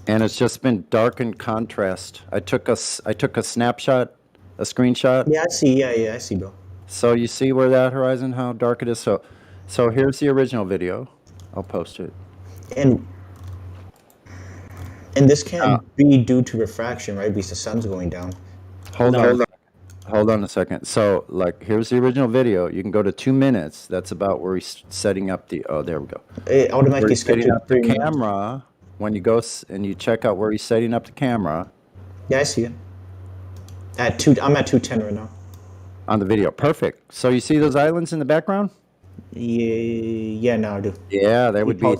and it's just been darkened contrast. I took a snapshot, a screenshot. Yeah, I see. Yeah, I see, bro. So you see where that horizon, how dark it is? So here's the original video. I'll post it. And this can't be due to refraction, right? Because the sun's going down. Hold on a second. So, like, here's the original video. You can go to 2 minutes. That's about where he's setting up the... Oh, there we go. It automatically setting up the camera. When you go and you check out where he's setting up the camera. Yeah, I see it. I'm at 210 right now. On the video. Perfect. So you see those islands in the background? Yeah, now I do. Yeah, they would be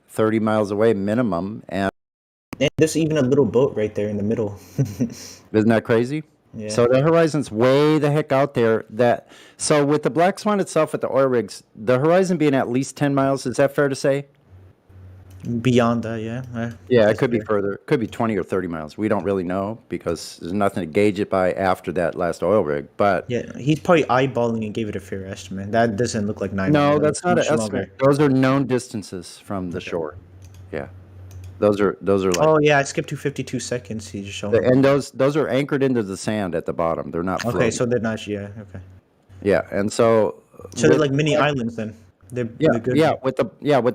30 miles away minimum. And there's even a little boat right there in the middle. Isn't that crazy? Yeah. So the horizon's way the heck out there. So with the Black Swan itself, with the oil rigs, the horizon being at least 10 miles, is that fair to say? Beyond that, yeah. Yeah, it could be further. It could be 20 or 30 miles. We don't really know because there's nothing to gauge it by after that last oil rig. But yeah, he's probably eyeballing and gave it a fair estimate. That doesn't look like 9 miles. No, that's not an estimate. Those are known distances from the shore. Yeah. Those are like... Oh, yeah, I skipped to 52 seconds. He just showed me. And those are anchored into the sand at the bottom. They're not floating. Okay, so they're not... Yeah, okay. Yeah, and so... So they're like mini islands then? They're good. Yeah, with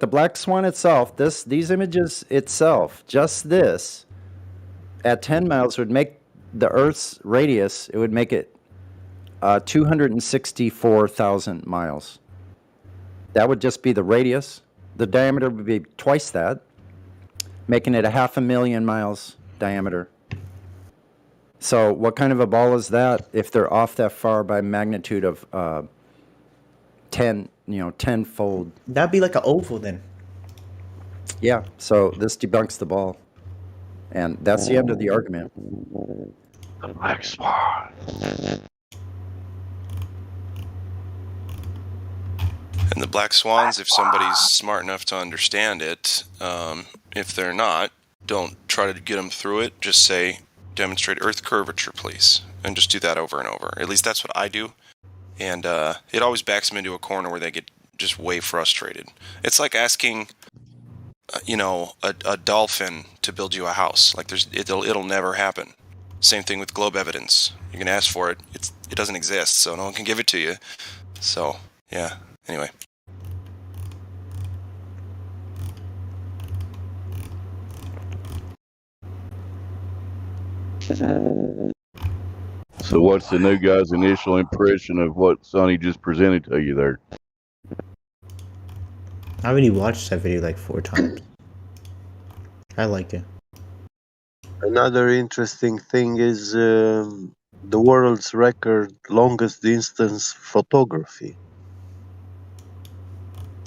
the Black Swan itself, these images itself, just this, at 10 miles would make the Earth's radius, it would make it 264,000 miles. That would just be the radius. The diameter would be twice that, making it 500,000 miles diameter. So what kind of a ball is that if they're off that far by magnitude of tenfold. That'd be like an oval then. Yeah. So this debunks the ball, and that's the end of the argument. The black swan. And the black swans, if somebody's smart enough to understand it, if they're not, don't try to get them through it. Just say, demonstrate Earth curvature, please. And just do that over and over. At least that's what I do. And it always backs them into a corner where they get just way frustrated. It's like asking, a dolphin to build you a house. Like it'll never happen. Same thing with globe evidence. You can ask for it. It doesn't exist, so no one can give it to you. So, yeah. Anyway. So what's the new guy's initial impression of what Sonny just presented to you there? I already watched that video like 4 times. I liked it. Another interesting thing is the world's record longest distance photography.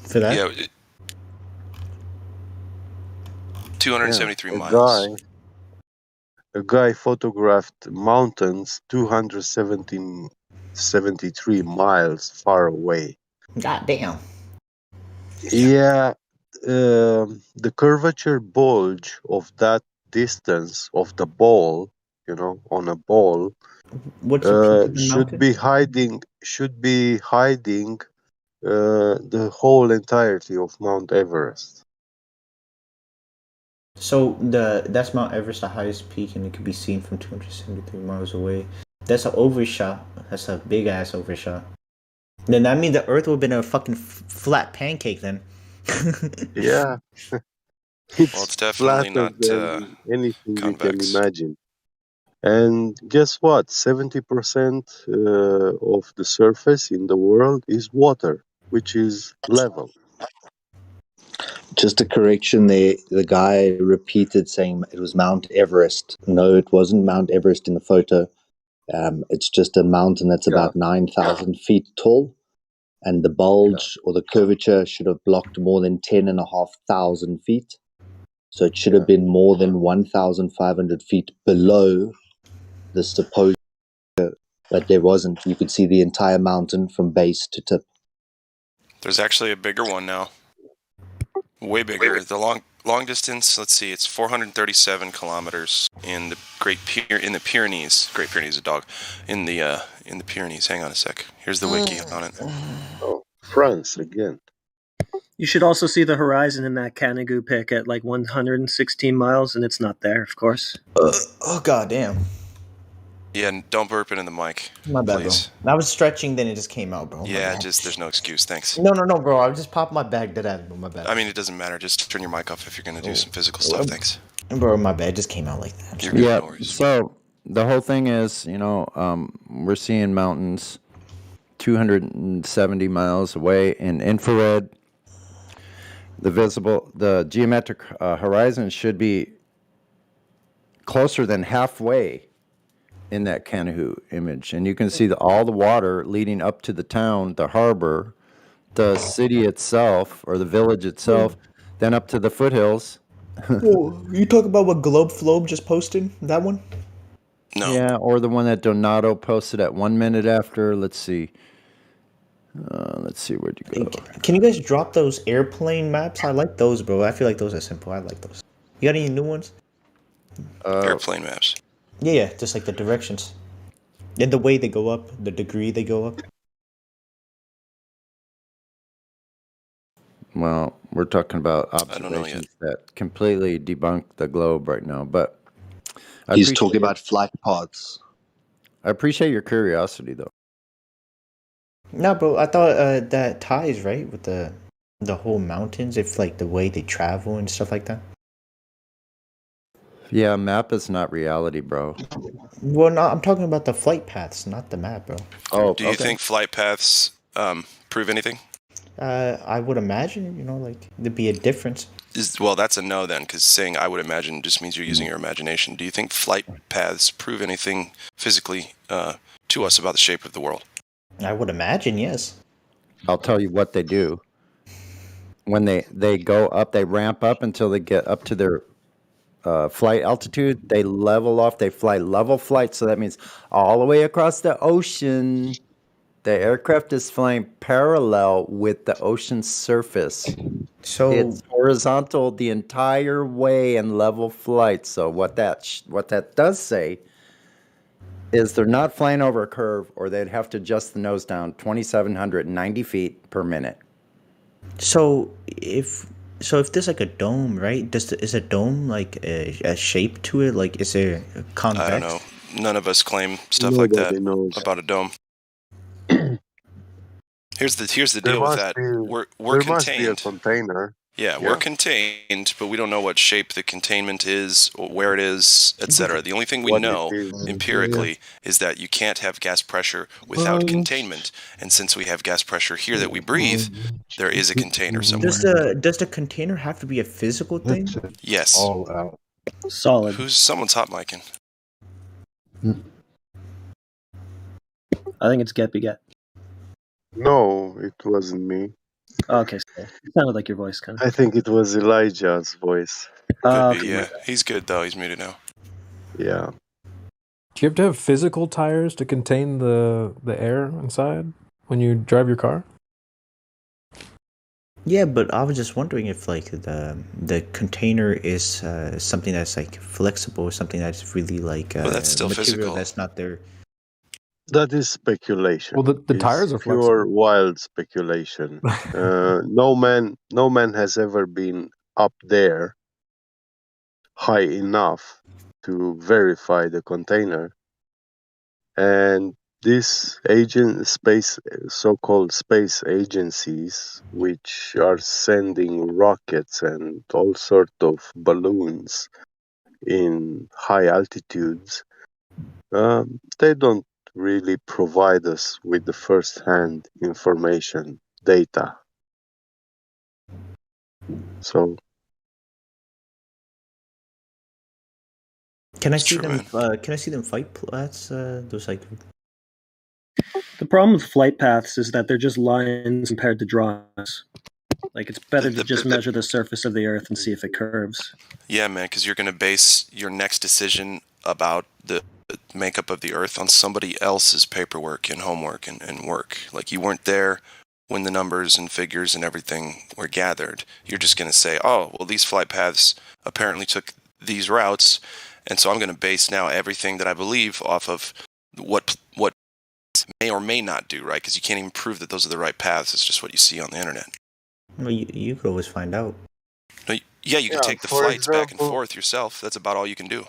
For that? Yeah. 273 miles. A guy photographed mountains 273 miles far away. God damn. Yeah, the curvature bulge of that distance of the ball, on a ball, What's the peak of the should mountain? be hiding the whole entirety of Mount Everest. So that's Mount Everest, the highest peak, and it can be seen from 273 miles away. That's an overshot. That's a big ass overshot. Then that means the Earth would have been a fucking flat pancake then. Yeah. It's definitely not anything convex. you can imagine. And guess what? 70% of the surface in the world is water, which is level. Just a correction there. The guy repeated saying it was Mount Everest. No, it wasn't Mount Everest in the photo. It's just a mountain that's about 9,000 feet tall. And the bulge or the curvature should have blocked more than 10,500 feet. So it should have been more than 1,500 feet below the supposed, but there wasn't. You could see the entire mountain from base to tip. There's actually a bigger one now. Way bigger. The long distance, let's see, it's 437 kilometers in the Pyrenees. Great Pyrenees, a dog. In the Pyrenees. Hang on a sec. Here's the wiki on it. Oh, France again. You should also see the horizon in that Canigou pic at like 116 miles, and it's not there, of course. Oh god damn. Yeah, and don't burp into the mic. My bad, please. bro. I was stretching, then it just came out, bro. Yeah, there's no excuse. Thanks. No, bro. I just popped my bag dead out, bro. My bad. I mean, it doesn't matter. Just turn your mic off if you're gonna do some physical stuff. Thanks. Bro, my bad. It just came out like that. Yeah. So the whole thing is, we're seeing mountains 270 miles away in infrared. The geometric horizon should be closer than halfway in that Canigou image, and you can see all the water leading up to the town, the harbor, the city itself, or the village itself, then up to the foothills. Oh, you talk about what Globe Flobe just posted? That one? No. Yeah, or the one that Donato posted at 1 minute after. Let's see. Where'd you go? Can you guys drop those airplane maps? I like those, bro. I feel like those are simple. I like those. You got any new ones? Airplane maps. Yeah, just like the directions. And the way they go up, the degree they go up. Well, we're talking about observations that completely debunk the globe right now, but he's talking about flight paths. I appreciate your curiosity, though. No, bro, I thought that ties, right, with the whole mountains, if like the way they travel and stuff like that. Yeah, map is not reality, bro. Well, no, I'm talking about the flight paths, not the map, bro. Oh, do you think flight paths prove anything? I would imagine, like there'd be a difference. Well, that's a no then, because saying "I would imagine" just means you're using your imagination. Do you think flight paths prove anything physically to us about the shape of the world? I would imagine, yes. I'll tell you what they do. When they go up, they ramp up until they get up to their flight altitude. They level off. They fly level flight. So that means all the way across the ocean, the aircraft is flying parallel with the ocean surface. So it's horizontal the entire way in level flight. So what that does say is they're not flying over a curve, or they'd have to adjust the nose down 2,790 feet per minute. So if there's like a dome, right? Is a dome like a shape to it? Like, is there convex? I don't know. None of us claim stuff like that about a dome. Here's the deal with that. We're there contained. Must be a container. Yeah, we're contained, but we don't know what shape the containment is, or where it is, etc. The only thing we know empirically is that you can't have gas pressure without containment. And since we have gas pressure here that we breathe, there is a container somewhere. Does the container have to be a physical thing? Yes. All out. Solid. Someone's hot micing? I think it's Get. No, it wasn't me. Oh, okay, so it sounded like your voice, kind of. I think it was Elijah's voice. Could be, yeah. He's good though. He's muted now. Yeah. Do you have to have physical tires to contain the air inside when you drive your car? Yeah, but I was just wondering if like the container is something that's like flexible, or something that's really like well, that's still material physical. that's not there. That is speculation. Well, the tires are pure flexible. Wild speculation. No man has ever been up there high enough to verify the container, and these so-called space agencies, which are sending rockets and all sort of balloons in high altitudes, they don't really provide us with the first-hand information, data. So, Can I see them? Can I see them flight paths? Those like. The problem with flight paths is that they're just lines compared to drawings. Like, it's better to just measure the surface of the Earth and see if it curves. Yeah, man, because you're going to base your next decision about the makeup of the Earth on somebody else's paperwork and homework and work. Like, you weren't there when the numbers and figures and everything were gathered. You're just going to say, oh, well, these flight paths apparently took these routes, and so I'm going to base now everything that I believe off of what may or may not do, right? Because you can't even prove that those are the right paths. It's just what you see on the internet. Well, you could always find out. No, yeah, you can take the flights back and forth yourself. That's about all you can do.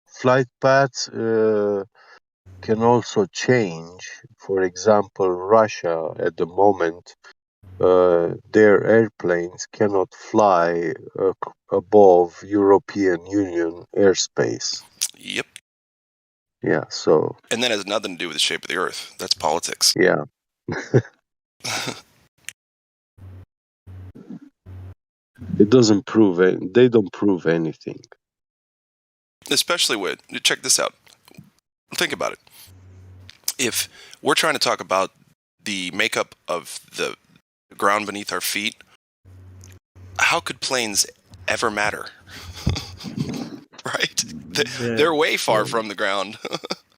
Flight paths can also change. For example, Russia at the moment, their airplanes cannot fly above European Union airspace. Yep. Yeah, so... And that has nothing to do with the shape of the Earth. That's politics. Yeah. It doesn't prove it. They don't prove anything. Especially check this out. Think about it. If we're trying to talk about the makeup of the ground beneath our feet, how could planes ever matter? Right? They're way far from the ground.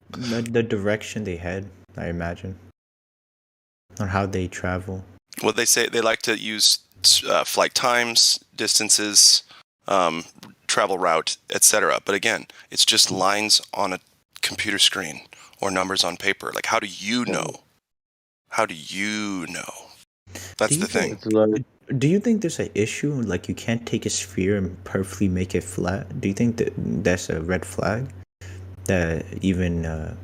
The direction they head, I imagine, or how they travel. Well, they say they like to use flight times, distances, travel route, etc. But again, it's just lines on a computer screen or numbers on paper. Like, how do you know? How do you know? That's the thing. Do you think there's an issue, like you can't take a sphere and perfectly make it flat? Do you think that that's a red flag? That even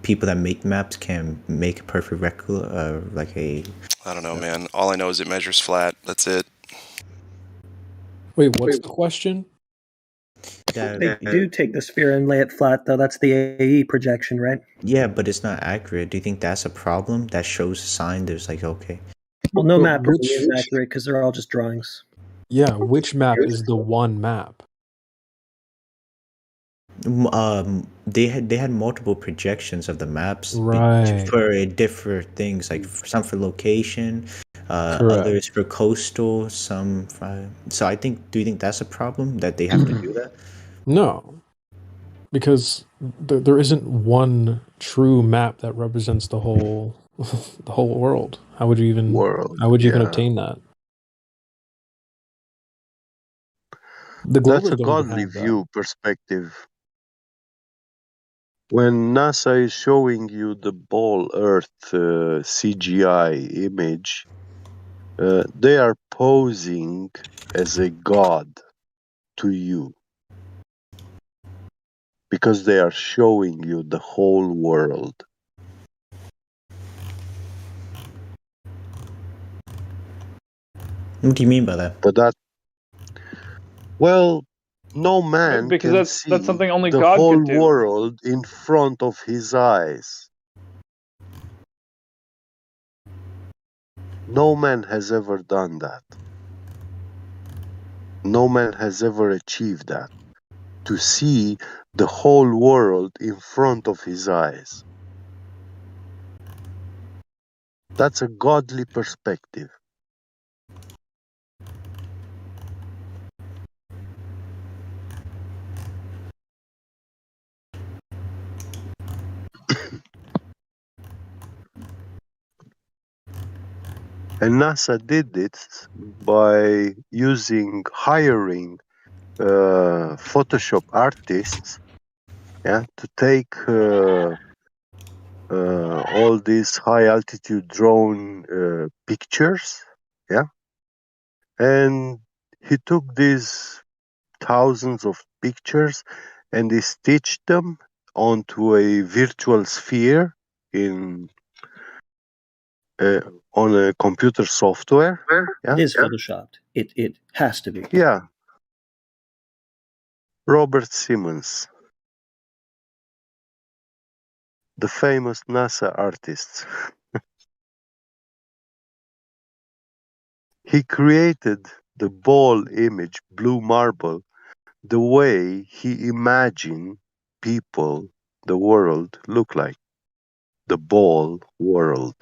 people that make maps can make a perfect like a... I don't know, man. All I know is it measures flat. That's it. Wait, what's the question? They do take the sphere and lay it flat, though. That's the AE projection, right? Yeah, but it's not accurate. Do you think that's a problem? That shows a sign there's like, okay. Well, no map really is accurate because they're all just drawings. Yeah, which map is the one map? They had multiple projections of the maps Right. for different things, like some for location, Correct. others for coastal, some for, so I think, do you think that's a problem that they have to do that? No, because there isn't one true map that represents the whole the whole world. How would you even obtain that? The That's a Globers don't even godly have that. view perspective. When NASA is showing you the ball Earth CGI image, they are posing as a god to you because they are showing you the whole world. What do you mean by that? But that, well, no man because can that's see something only the God whole could do. world in front of his eyes. No man has ever done that. No man has ever achieved that. To see the whole world in front of his eyes. That's a godly perspective. And NASA did it by hiring Photoshop artists, yeah, to take all these high altitude drone pictures, yeah, and he took these thousands of pictures and he stitched them onto a virtual sphere in on a computer software. Yeah, It is photoshopped. It has to be. yeah. Robert Simmons, the famous NASA artist. He created the ball image, blue marble, the way he imagined people, the world, look like. The ball world.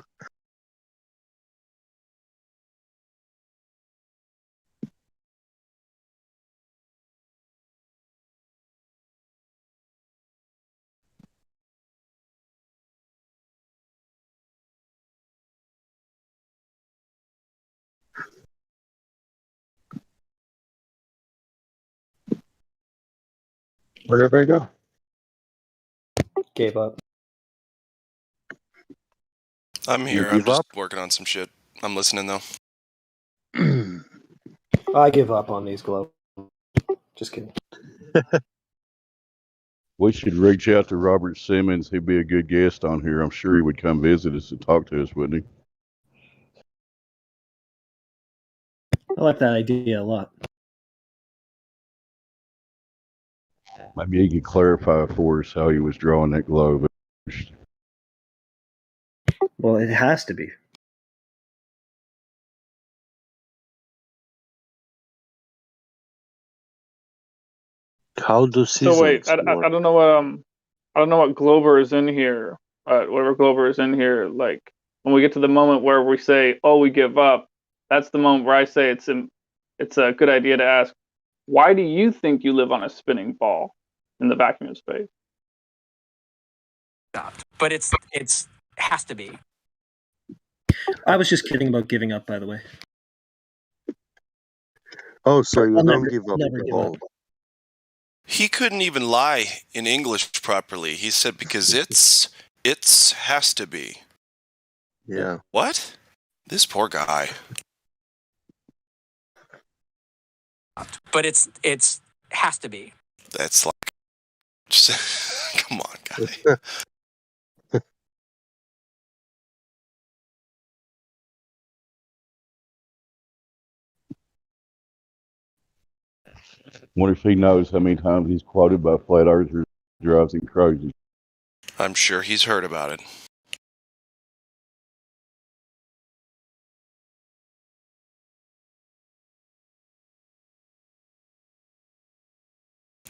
Where'd everybody go? Gave up. I'm You here. I'm give just up? working on some shit. I'm listening though. I give up on these globes. Just kidding. We should reach out to Robert Simmons. He'd be a good guest on here. I'm sure he would come visit us and talk to us, wouldn't he? I like that idea a lot. Maybe he could clarify for us how he was drawing that globe. Well, it has to be. How do So wait, seasons work? I don't know what Glover is in here. Whatever Glover is in here, like when we get to the moment where we say, "Oh, we give up," that's the moment where I say it's a good idea to ask, why do you think you live on a spinning ball in the vacuum of space? But it's has to be. I was just kidding about giving up, by the way. Oh, so you I'll don't never, give up never at give all. up. He couldn't even lie in English properly. He said because it's has to be. Yeah. What? This poor guy. But it's has to be. That's like, come on, guy. Wonder if he knows how many times he's quoted by flat earthers. Drives him crazy. I'm sure he's heard about it.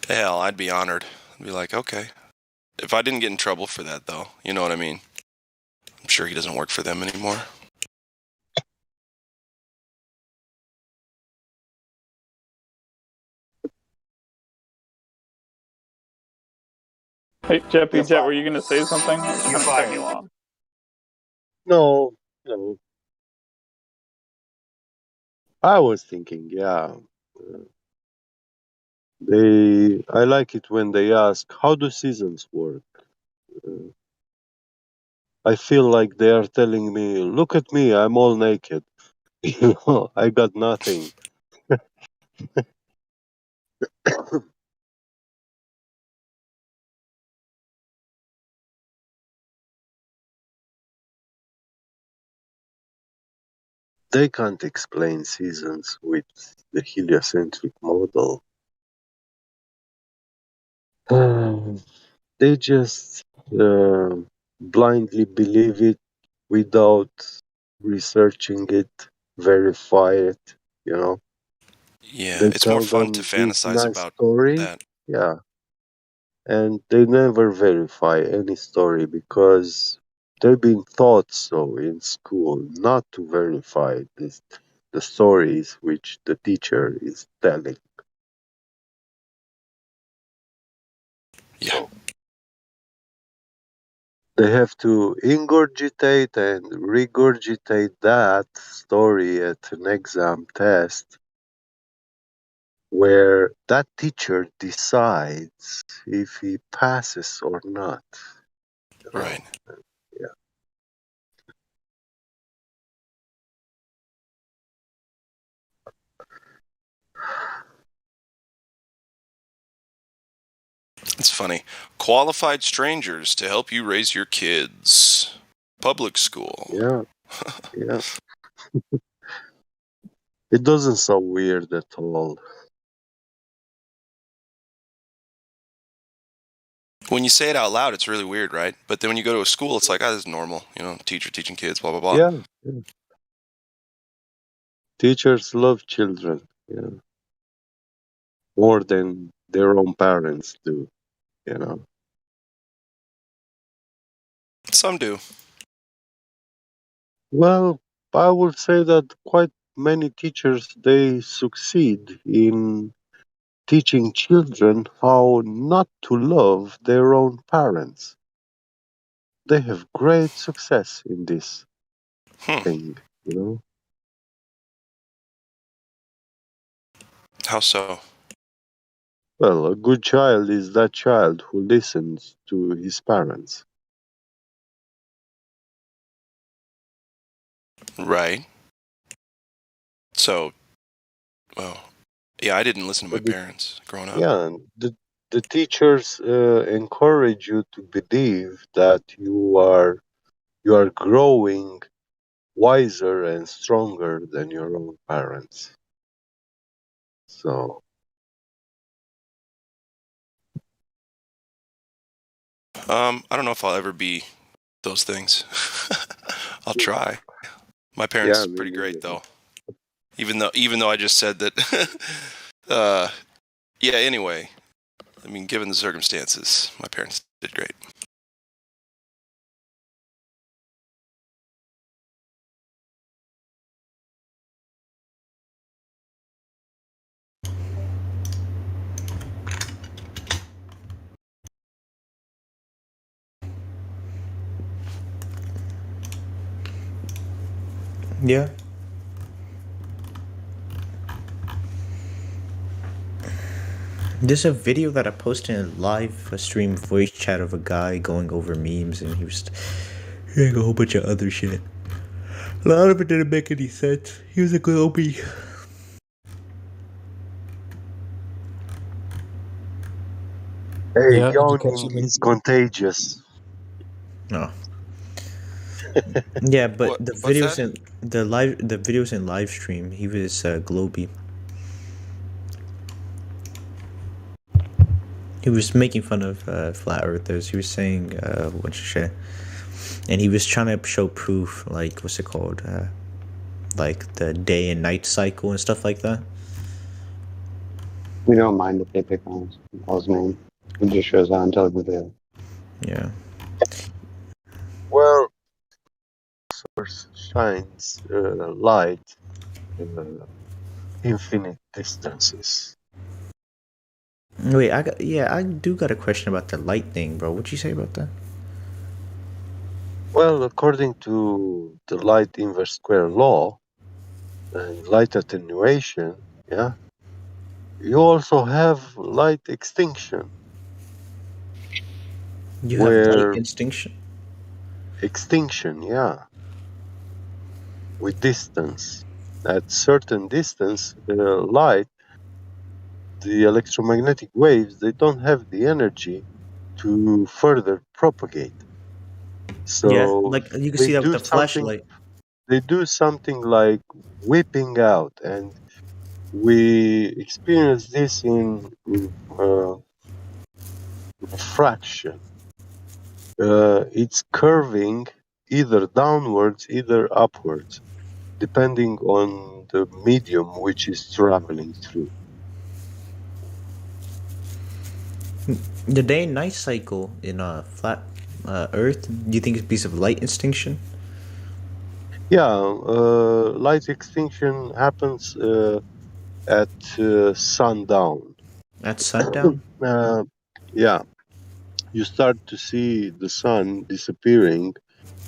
Hell, I'd be honored. I'd be like, okay. If I didn't get in trouble for that, though, you know what I mean? I'm sure he doesn't work for them anymore. Hey, Jeppy Jet, were you going to say something? I was kind of cutting you off. No. I was thinking, I like it when they ask, how do seasons work? I feel like they are telling me, look at me, I'm all naked. I got nothing. They can't explain seasons with the heliocentric model. They just blindly believe it without researching it, verify it, Yeah, They it's tell more fun to them this fantasize nice about story, that. and they never verify any story because they've been taught so in school not to verify the stories which the teacher is telling. Yeah. They have to ingurgitate and regurgitate that story at an exam test where that teacher decides if he passes or not. Right. Yeah. It's funny. Qualified strangers to help you raise your kids. Public school. Yeah. It doesn't sound weird at all. When you say it out loud, it's really weird, right? But then when you go to a school, it's like, this is normal. Teacher teaching kids, blah, blah, blah. Yeah. Teachers love children, more than their own parents do, Some do. Well, I would say that quite many teachers, they succeed in teaching children how not to love their own parents. They have great success in this thing, How so? Well, a good child is that child who listens to his parents. Right. So, well, yeah, I didn't listen to my parents growing up. Yeah, the teachers encourage you to believe that you are growing wiser and stronger than your own parents. So I don't know if I'll ever be those things. I'll try. My parents are pretty great though. Even though I just said that anyway. I mean, given the circumstances, my parents did great. Yeah. There's a video that I posted in a live stream voice chat of a guy going over memes, and he was hearing a whole bunch of other shit. A lot of it didn't make any sense. He was a globie. Hey, Yeah, yawning is contagious. No. Yeah, but the videos in the videos in live stream, he was globie. He was making fun of flat earthers. He was saying a bunch of shit, and he was trying to show proof, like what's it called, like the day and night cycle and stuff like that. We don't mind if they pick on his name. It just shows how intelligent they are. Yeah. Well, source shines light infinite distances. Wait, I do got a question about the light thing, bro. What'd you say about that? Well, according to the light inverse square law and light attenuation, yeah, you also have light extinction. You have light Where extinction? extinction, yeah, with distance. At certain distance, light, the electromagnetic waves, they don't have the energy to further propagate. Yeah, So like you can they see that with do the something. flashlight. They do something like whipping out, and we experience this in uh, refraction. It's curving either downwards, either upwards, depending on the medium which is traveling through. The day and night cycle in a flat Earth, do you think it's because of light extinction? Yeah, light extinction happens at sundown. At sundown? Yeah, you start to see the sun disappearing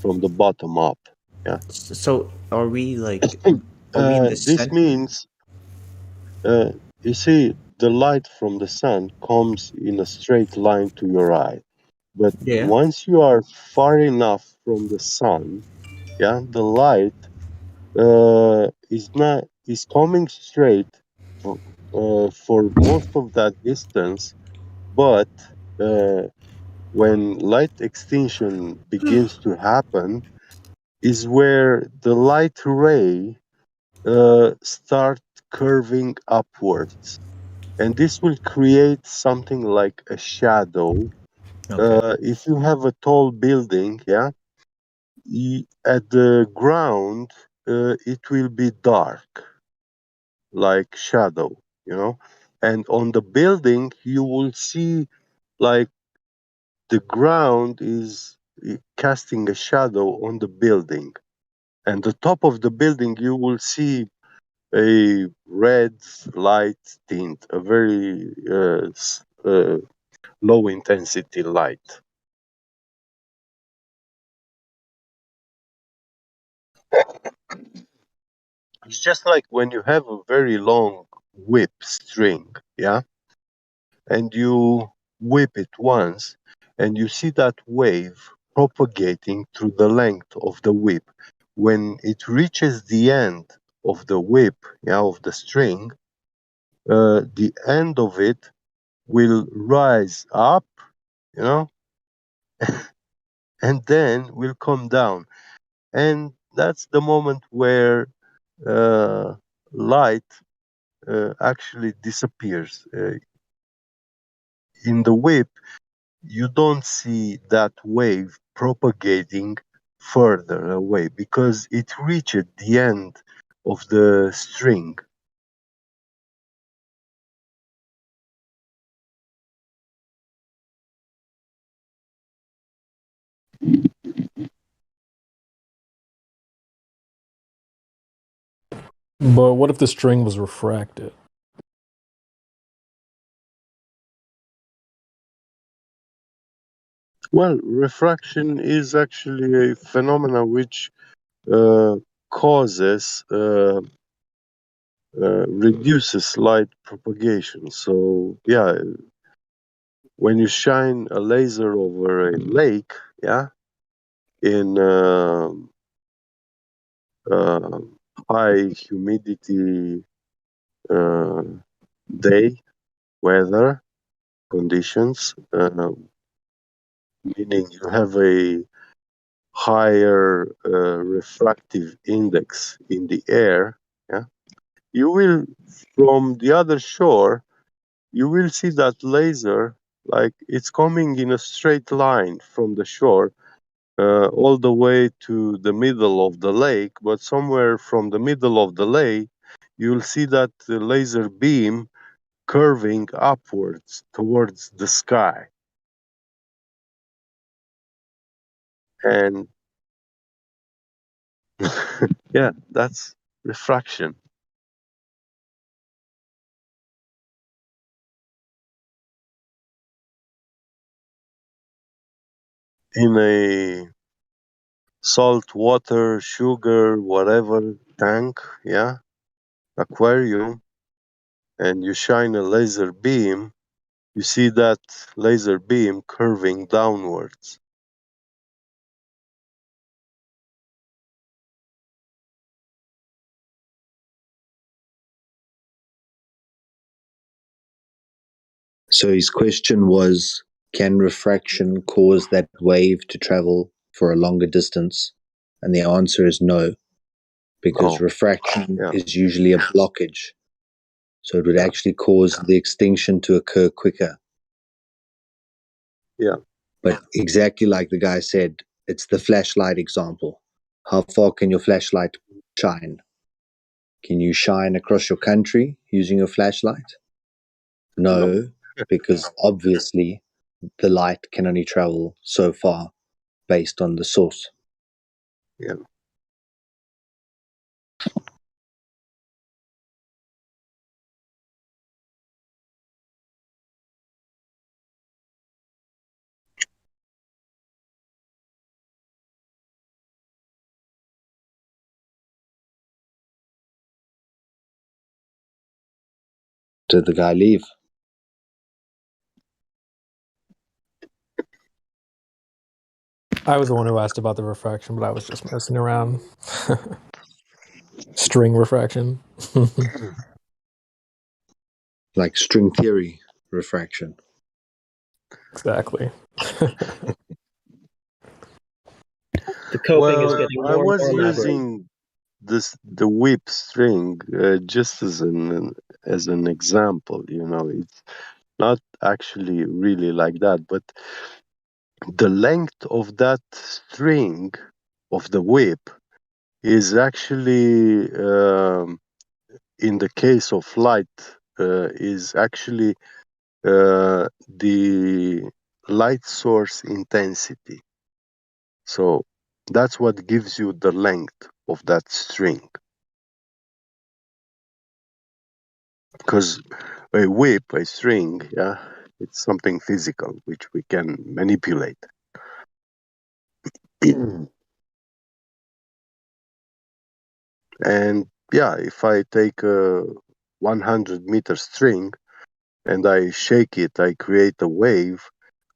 from the bottom up. Yeah. So are we like, are we in the This center? means, you see, the light from the sun comes in a straight line to your eye. But Yeah. once you are far enough from the sun, yeah, the light is coming straight for most of that distance. But uh, when light extinction begins to happen, is where the light ray start curving upwards, and this will create something like a shadow. Okay. If you have a tall building, yeah, at the ground, it will be dark, like shadow, you know, and on the building, you will see like the ground is casting a shadow on the building, and the top of the building, you will see a red light tint, a very low intensity light. It's just like when you have a very long whip string, yeah, and you whip it once, and you see that wave propagating through the length of the whip. When it reaches the end of the whip, yeah, of the string, the end of it will rise up, you know, and then will come down. And that's the moment where light actually disappears. In the whip, you don't see that wave propagating further away because it reached the end of the string. But what if the string was refracted? Well, refraction is actually a phenomenon which causes reduces light propagation. So yeah, when you shine a laser over a lake, yeah, in uh, high humidity uh, day weather conditions, meaning you have a higher refractive index in the air, yeah, you will, from the other shore, you will see that laser like it's coming in a straight line from the shore all the way to the middle of the lake, but somewhere from the middle of the lake, you'll see that the laser beam curving upwards towards the sky. And yeah, that's refraction. In a salt water, sugar, whatever tank, yeah, aquarium, and you shine a laser beam, you see that laser beam curving downwards. So his question was, can refraction cause that wave to travel for a longer distance? And the answer is no, because refraction is usually a blockage. So it would actually cause the extinction to occur quicker. Yeah. But exactly like the guy said, it's the flashlight example. How far can your flashlight shine? Can you shine across your country using your flashlight? No, because obviously the light can only travel so far based on the source. Yeah. Did the guy leave? I was the one who asked about the refraction, but I was just messing around. String refraction. Like string theory refraction. Exactly. The coping is getting I more was and more elaborate. using the whip string just as an example. You know, it's not actually really like that, but the length of that string of the whip is actually, in the case of light, is actually the light source intensity. So that's what gives you the length of that string. Because a whip, a string, yeah, it's something physical which we can manipulate. And yeah, if I take a 100-meter string and I shake it, I create a wave,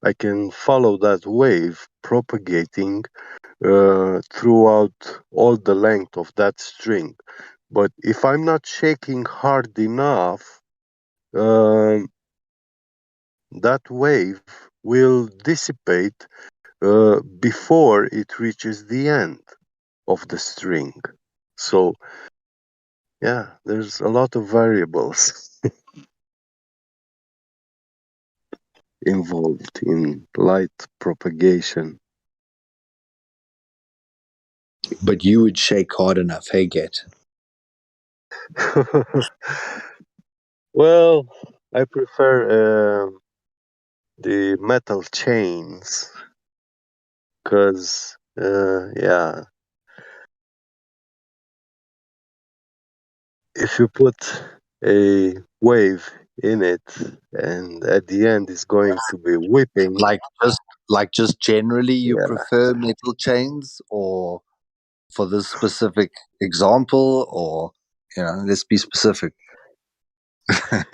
I can follow that wave propagating throughout all the length of that string. But if I'm not shaking hard enough, that wave will dissipate before it reaches the end of the string. So, yeah, there's a lot of variables involved in light propagation. But you would shake hard enough, hey, Get? Well, I prefer the metal chains because, yeah, if you put a wave in it and at the end it's going to be whipping, like just generally you yeah. prefer metal chains, or for this specific example, or let's be specific.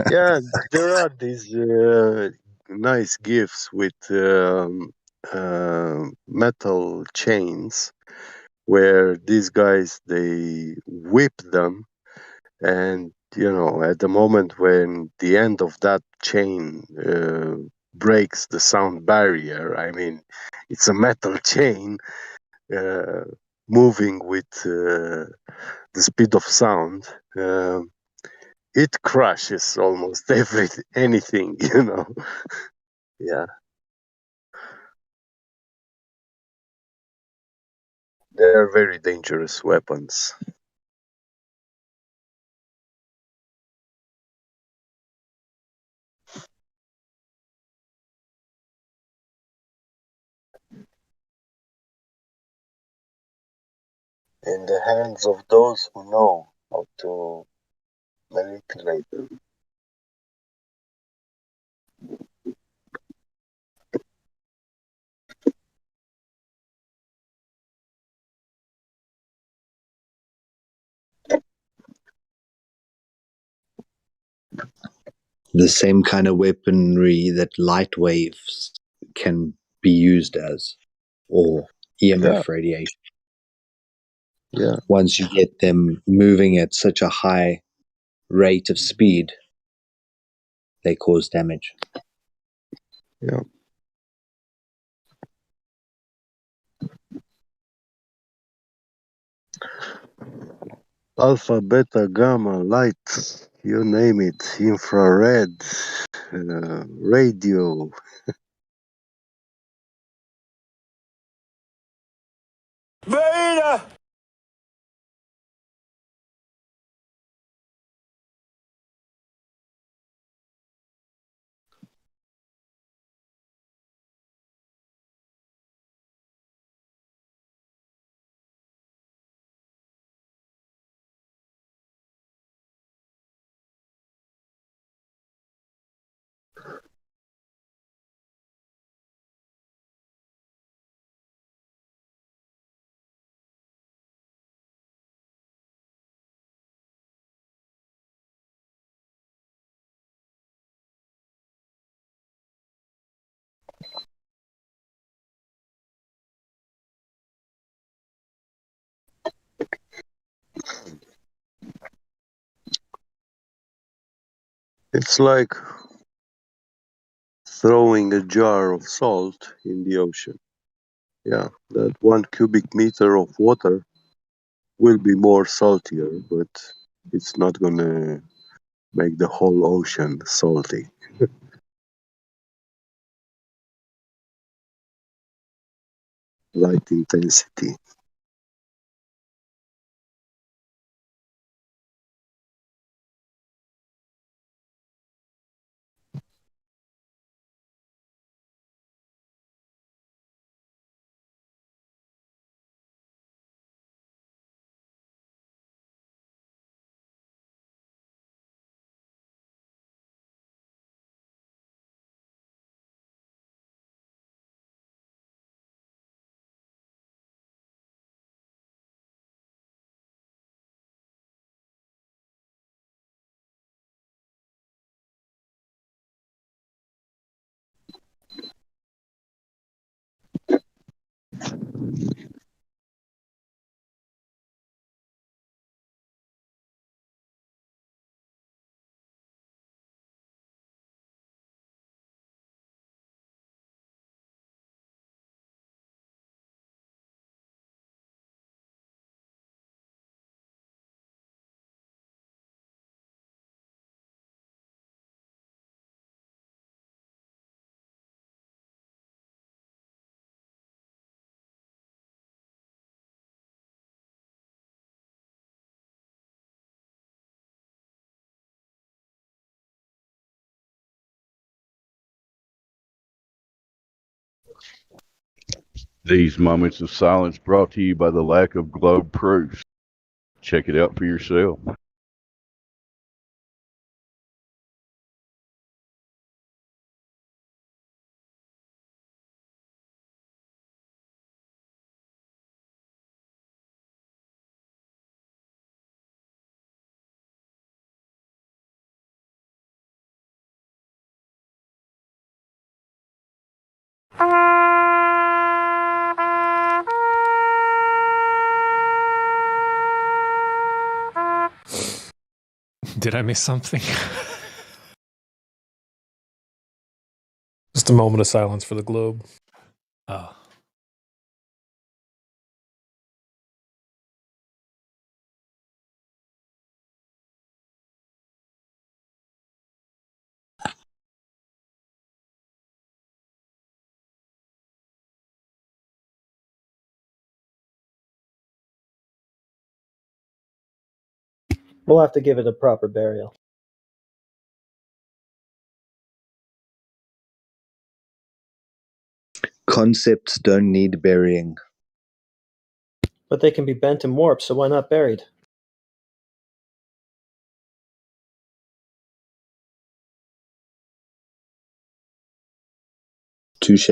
Yeah, there are these nice gifts with metal chains where these guys they whip them, and at the moment when the end of that chain breaks the sound barrier, I mean, it's a metal chain uh, moving with the speed of sound. It crushes almost anything. Yeah, they're very dangerous weapons. in the hands of those who know how to manipulate them. The same kind of weaponry that light waves can be used as, or EMF radiation. Yeah. Once you get them moving at such a high rate of speed, they cause damage. Yeah. Alpha, beta, gamma, light, you name it, infrared, radio. Beta! It's like throwing a jar of salt in the ocean. Yeah, that 1 cubic meter of water will be more saltier, but it's not gonna make the whole ocean salty. Light intensity. These moments of silence brought to you by the lack of globe proofs. Check it out for yourself. Did I miss something? Just a moment of silence for the globe. Oh. We'll have to give it a proper burial. Concepts don't need burying. But they can be bent and warped, so why not buried? Touche.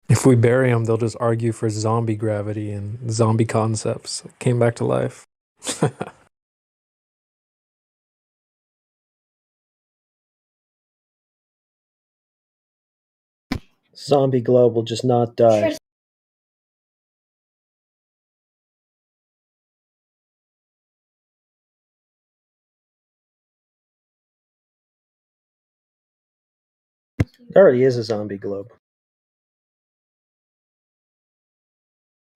If we bury them, they'll just argue for zombie gravity and zombie concepts. Came back to life. Zombie globe will just not die. It already is a zombie globe.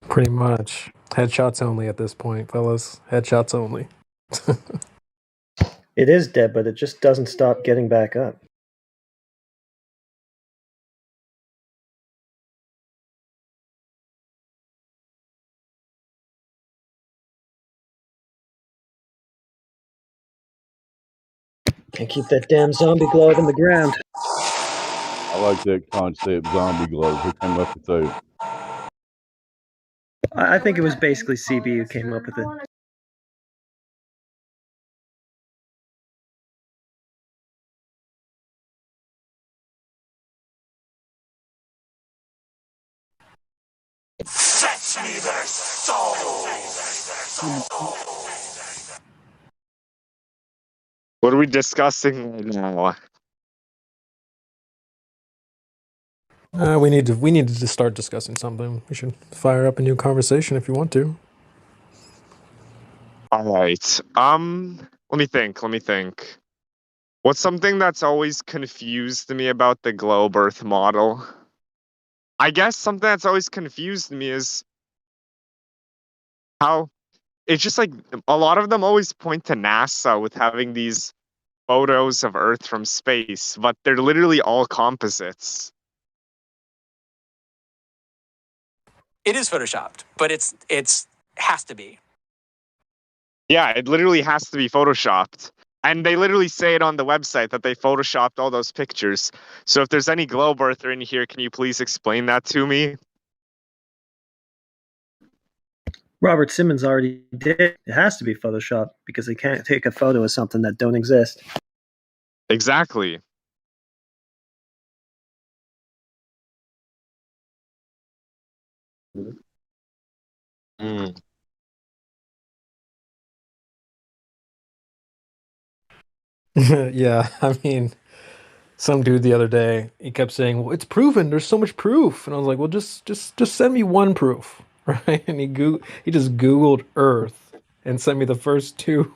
Pretty much. Headshots only at this point, fellas. Headshots only. It is dead, but it just doesn't stop getting back up. Can't keep that damn zombie globe in the ground. I like that concept, zombie globe. Who came up with that? I think it was basically CB who came up with it. Fetch me their soul! What are we discussing right now? We need to start discussing something. We should fire up a new conversation if you want to. All right. Let me think. What's something that's always confused me about the globe Earth model? I guess something that's always confused me is how it's just like a lot of them always point to NASA with having these photos of Earth from space, but they're literally all composites. It is photoshopped, but it's has to be. Yeah, it literally has to be photoshopped. And they literally say it on the website that they photoshopped all those pictures. So if there's any globe earther in here, can you please explain that to me? Robert Simmons already did. It has to be Photoshop because they can't take a photo of something that don't exist. Exactly. Yeah, I mean, some dude the other day, he kept saying, "Well, it's proven. There's so much proof," and I was like, "Well, just send me one proof, right?" And he just Googled Earth and sent me the first two,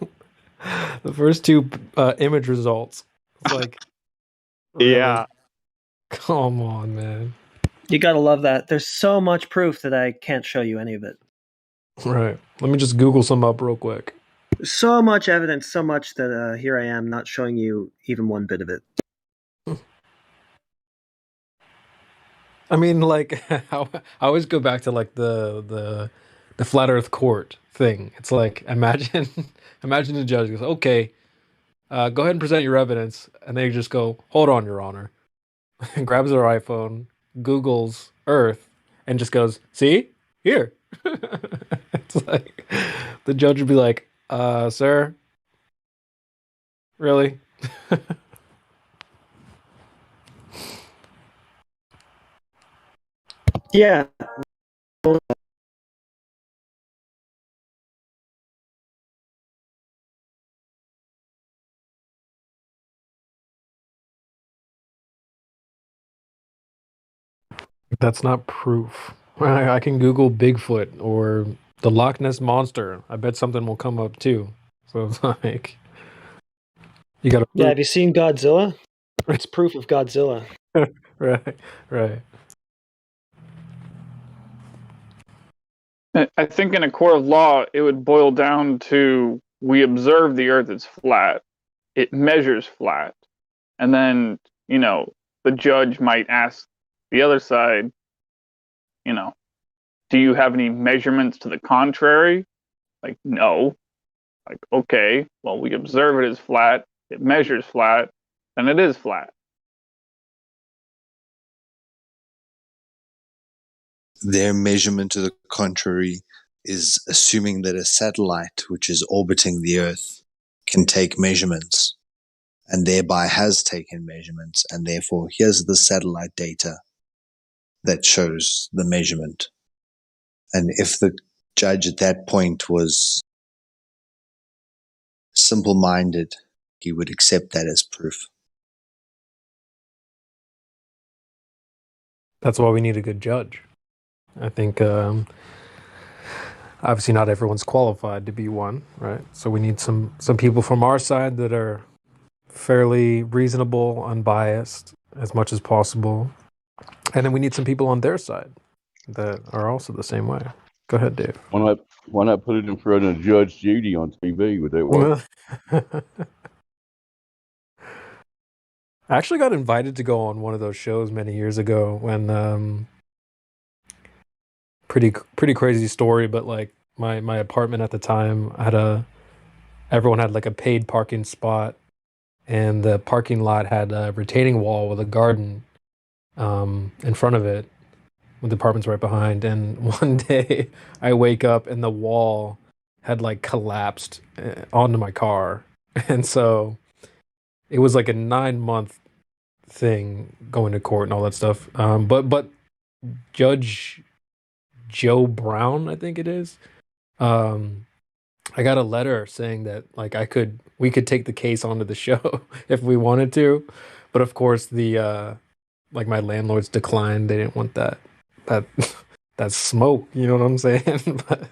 image results. It's like, really? Yeah. Come on, man. You gotta love that. There's so much proof that I can't show you any of it. Right. Let me just Google some up real quick. So much evidence, so much that here I am not showing you even one bit of it. I mean, like, I always go back to like the flat Earth court thing. It's like imagine the judge goes, "Okay, go ahead and present your evidence," and they just go, "Hold on, Your Honor," and grabs their iPhone, Googles Earth, and just goes, "See here." It's like the judge would be like, "Sir, really?" Yeah. That's not proof. I can Google Bigfoot or The Loch Ness monster. I bet something will come up too. So it's like you gotta. Yeah, have you seen Godzilla? It's proof of Godzilla. right. I think in a court of law, it would boil down to we observe the Earth is flat, it measures flat, and then the judge might ask the other side, do you have any measurements to the contrary? Like, no. Like, okay, well, we observe it as flat, it measures flat, then it is flat. Their measurement to the contrary is assuming that a satellite, which is orbiting the Earth, can take measurements and thereby has taken measurements, and therefore here's the satellite data that shows the measurement. And if the judge at that point was simple-minded, he would accept that as proof. That's why we need a good judge. I think obviously not everyone's qualified to be one, right? So we need some people from our side that are fairly reasonable, unbiased as much as possible. And then we need some people on their side that are also the same way. Go ahead, Dave. Why not put it in front of Judge Judy on TV? Would that work? I actually got invited to go on one of those shows many years ago when pretty crazy story, but like my apartment at the time everyone had like a paid parking spot, and the parking lot had a retaining wall with a garden in front of it with the apartments right behind. And one day I wake up and the wall had like collapsed onto my car. And so it was like a 9-month thing going to court and all that stuff. But Judge Joe Brown, I think it is, I got a letter saying that like we could take the case onto the show if we wanted to. But of course the like my landlords declined. They didn't want that smoke, you know what I'm saying? But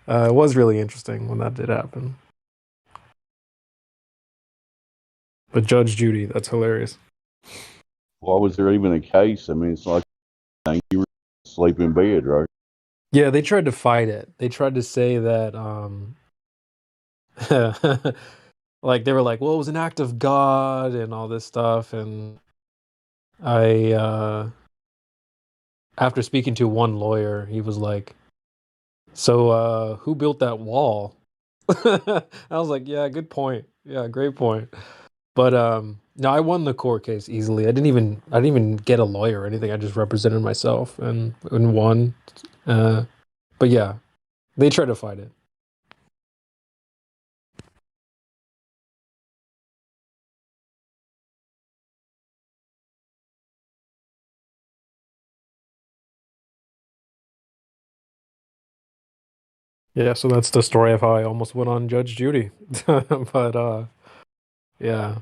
it was really interesting when that did happen. But Judge Judy, that's hilarious. Why was there even a case? I mean, it's like you were asleep in bed, right? Yeah, they tried to fight it. They tried to say that like they were like, well, it was an act of God and all this stuff. And I after speaking to one lawyer, he was like, so who built that wall? I was like, yeah, good point. Yeah, great point. But no, I won the court case easily. I didn't even get a lawyer or anything. I just represented myself and won. But yeah, they tried to fight it. Yeah, so that's the story of how I almost went on Judge Judy. But yeah.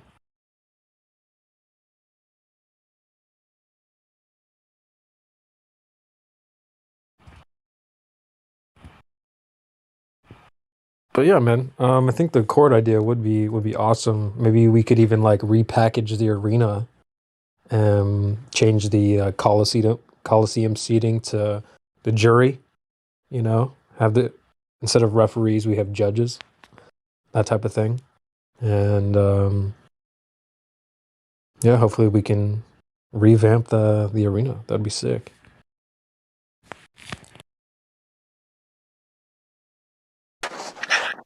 But yeah, man. I think the court idea would be awesome. Maybe we could even like repackage the arena, change the Coliseum seating to the jury. You know, instead of referees, we have judges, that type of thing. And yeah, hopefully we can revamp the arena. That'd be sick.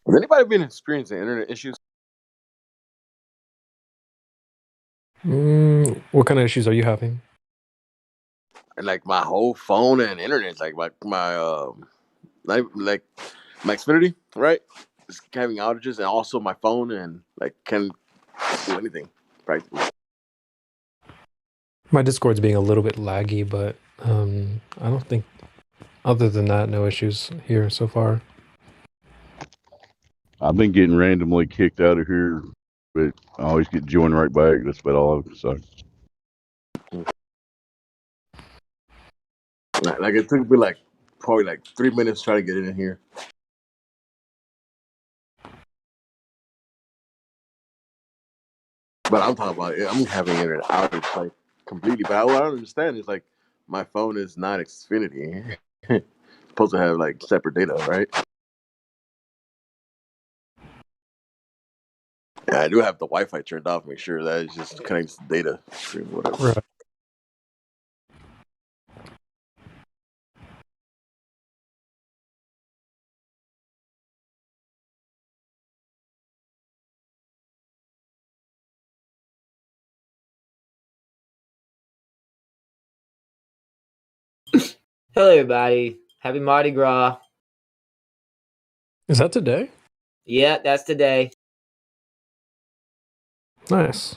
Has anybody been experiencing internet issues? What kind of issues are you having? Like my whole phone and internet, like my like my Xfinity, right? It's having outages, and also my phone, and like can't do anything practically. My Discord's being a little bit laggy, but I don't think, other than that, no issues here so far. I've been getting randomly kicked out of here, but I always get joined right back. That's about all I can say. Like it took me like probably like 3 minutes trying to get in here. But I'm talking about it. I'm having internet outage like completely. But what I don't understand is like my phone is not Xfinity. It's supposed to have like separate data, right? Yeah, I do have the Wi-Fi turned off. Make sure that it just connects to data stream, whatever. Right. Hello, everybody. Happy Mardi Gras. Is that today? Yeah, that's today. Nice.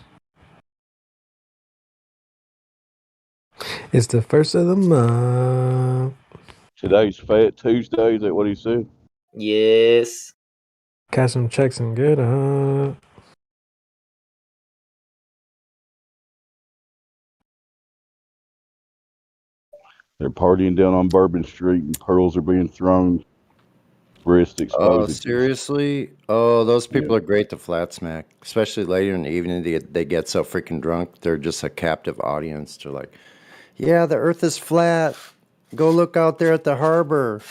It's the first of the month. Today's Fat Tuesday. Is that what he said? Yes. Cash some checks and get up. They're partying down on Bourbon Street, and pearls are being thrown. Wrist exposed. Oh, seriously? Oh, those people are great to flat smack, especially later in the evening. They get so freaking drunk. They're just a captive audience. They're like, yeah, the earth is flat. Go look out there at the harbor.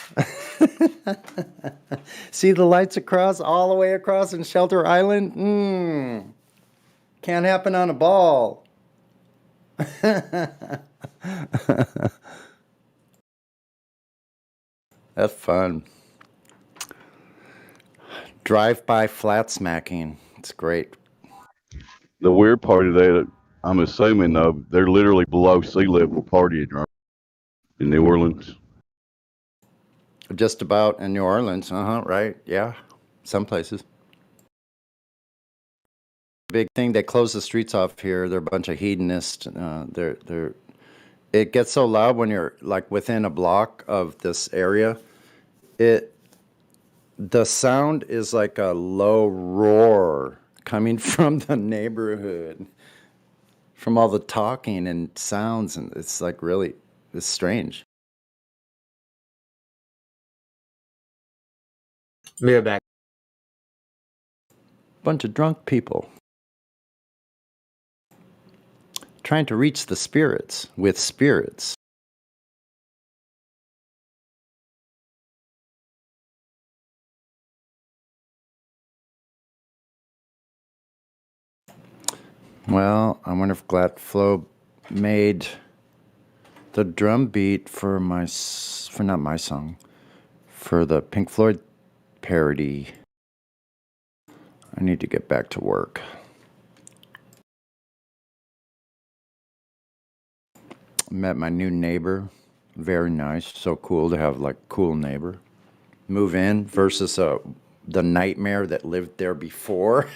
See the lights across, all the way across in Shelter Island? Can't happen on a ball. That's fun. Drive-by flat smacking. It's great. The weird part of that, I'm assuming, though, they're literally below sea level partying, right? In New Orleans. Just about in New Orleans, right? Yeah, some places. Big thing, they close the streets off here. They're a bunch of hedonists. It gets so loud when you're like within a block of this area. The sound is like a low roar coming from the neighborhood, from all the talking and sounds, and it's like really, it's strange. We're back. Bunch of drunk people trying to reach the spirits with spirits. Well, I wonder if Gladflow made the drum beat for not my song, for the Pink Floyd parody. I need to get back to work. Met my new neighbor. Very nice. So cool to have like cool neighbor. Move in versus the nightmare that lived there before.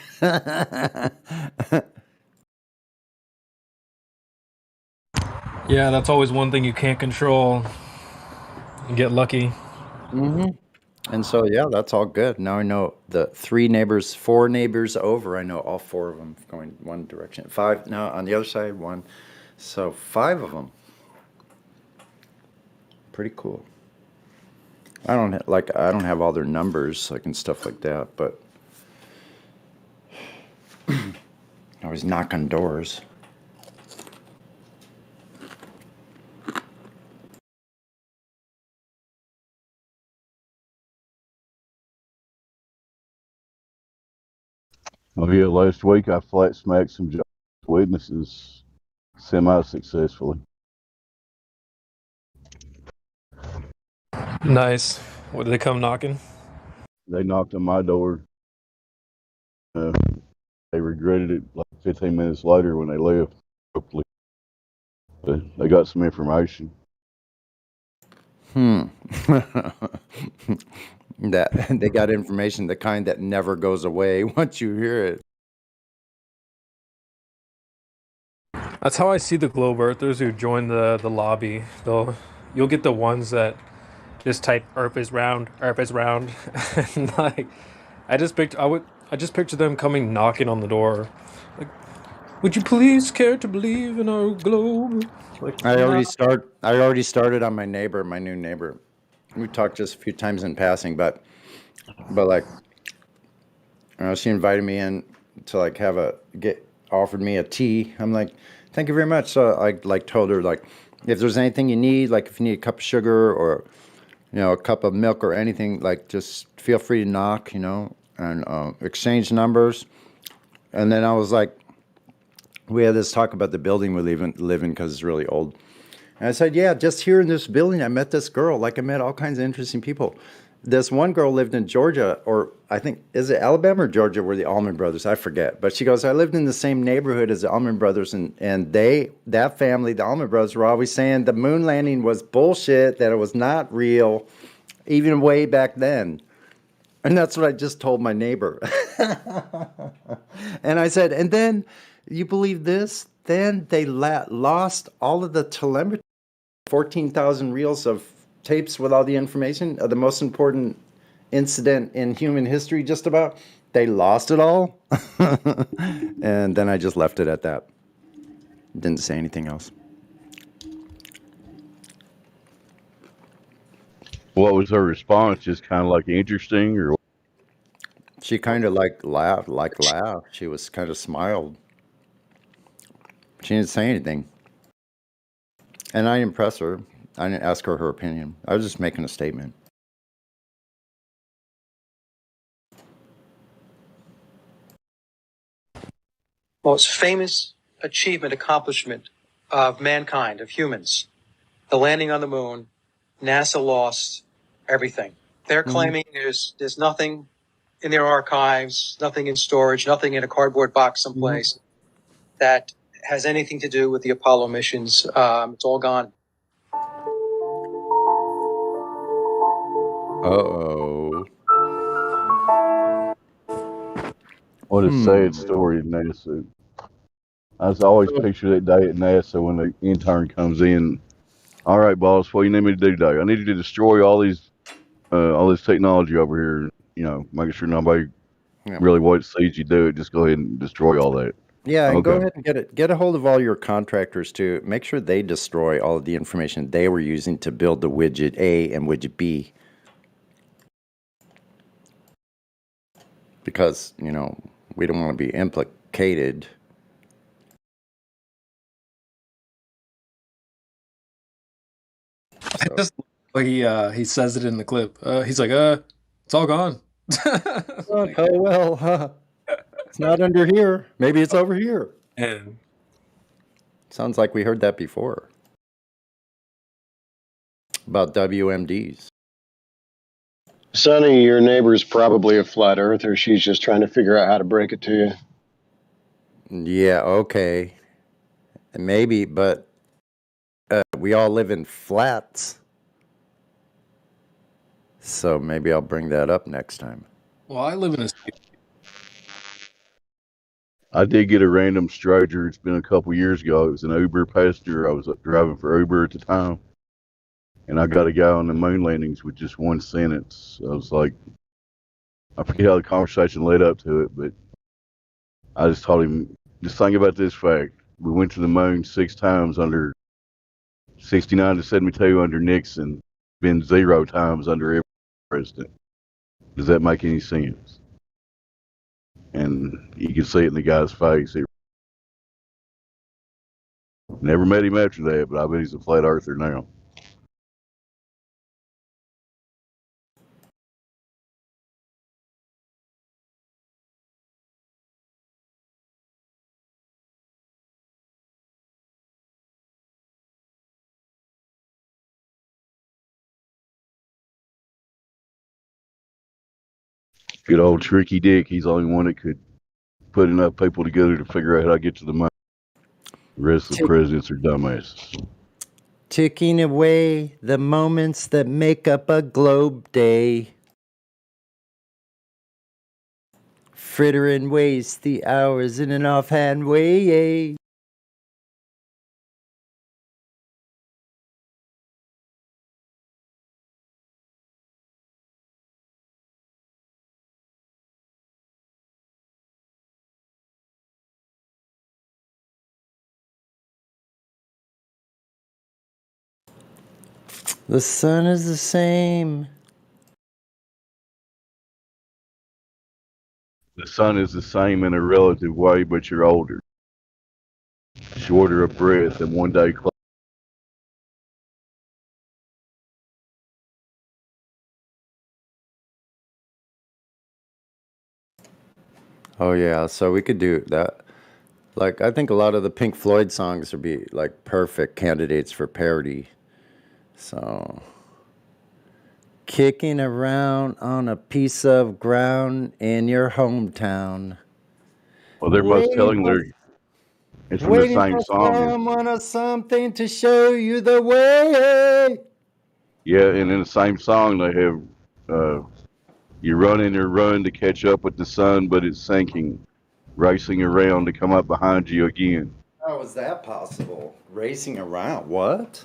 Yeah, that's always one thing you can't control. You get lucky. And so, yeah, that's all good. Now I know the 4 neighbors over. I know all 4 of them going one direction. 5 now on the other side, 1. So 5 of them. Pretty cool. I don't have all their numbers and stuff like that, but I always knock on doors. Oh yeah, last week I flat smacked some witnesses semi-successfully. Nice. What, did they come knocking? They knocked on my door. They regretted it like 15 minutes later when they left. Hopefully, but they got some information. That they got information, the kind that never goes away once you hear it. That's how I see the globe earthers who join the lobby. You'll get the ones that just type "Earth is round," and like I just picture them coming knocking on the door, like, "Would you please care to believe in our globe?" Like, I already started on my new neighbor. We talked just a few times in passing, but like, she invited me in to like offered me a tea. I'm like, thank you very much. So I like told her like, if there's anything you need, like if you need a cup of sugar or a cup of milk or anything, like just feel free to knock, and exchange numbers. And then I was like, we had this talk about the building we live in because it's really old. And I said, yeah, just here in this building, I met this girl. Like I met all kinds of interesting people. This one girl lived in Georgia, or I think, is it Alabama or Georgia, were the Allman Brothers? I forget. But she goes, I lived in the same neighborhood as the Allman Brothers, and that family, the Allman Brothers, were always saying the moon landing was bullshit, that it was not real, even way back then. And that's what I just told my neighbor. And I said, and then, you believe this? Then they lost all of the telemetry, 14,000 reels of tapes with all the information of the most important incident in human history, just about. They lost it all. And then I just left it at that. Didn't say anything else. What was her response? Just kind of like interesting, or? She kind of like laughed. She was kind of smiled. She didn't say anything. And I didn't press her. I didn't ask her opinion. I was just making a statement. Most famous accomplishment of mankind, of humans, the landing on the moon. NASA lost everything. They're claiming there's nothing in their archives, nothing in storage, nothing in a cardboard box someplace that has anything to do with the Apollo missions. It's all gone. Uh-oh. What a sad story at NASA. I was always picture that day at NASA when the intern comes in. All right, boss, what do you need me to do today? I need you to destroy all this technology over here. Making sure nobody really sees you do it. Just go ahead and destroy all that. Yeah, and go ahead and get a hold of all your contractors to make sure they destroy all of the information they were using to build the widget A and widget B. Because, we don't want to be implicated. I just like he says it in the clip. He's like, it's all gone. Like, oh well, it's not under here. Maybe it's over here. And sounds like we heard that before about WMDs. Sonny, your neighbor's probably a flat earther. She's just trying to figure out how to break it to you. Yeah, okay. Maybe, but we all live in flats. So maybe I'll bring that up next time. Well, I live in a city. I did get a random stranger. It's been a couple years ago. It was an Uber passenger. I was driving for Uber at the time. And I got a guy on the moon landings with just one sentence. I was like, I forget how the conversation led up to it, but I just told him, just think about this fact. We went to the moon 6 times under 69 to 72 under Nixon, been 0 times under every president. Does that make any sense? And you can see it in the guy's face. Never met him after that, but I bet he's a flat earther now. Good old Tricky Dick. He's the only one that could put enough people together to figure out how to get to the moon. The rest of the presidents are dumbasses. Ticking away the moments that make up a globe day. Frittering waste the hours in an offhand way. The sun is the same. The sun is the same in a relative way, but you're older, shorter of breath, and one day closer. Oh yeah, so we could do that. Like, I think a lot of the Pink Floyd songs would be like perfect candidates for parody. So, kicking around on a piece of ground in your hometown. Well, they're both telling it's from the Waiting same for song. someone or something to show you the way. Yeah, and in the same song they have you run in your run to catch up with the sun, but it's sinking, racing around to come up behind you again. How is that possible? Racing around? What?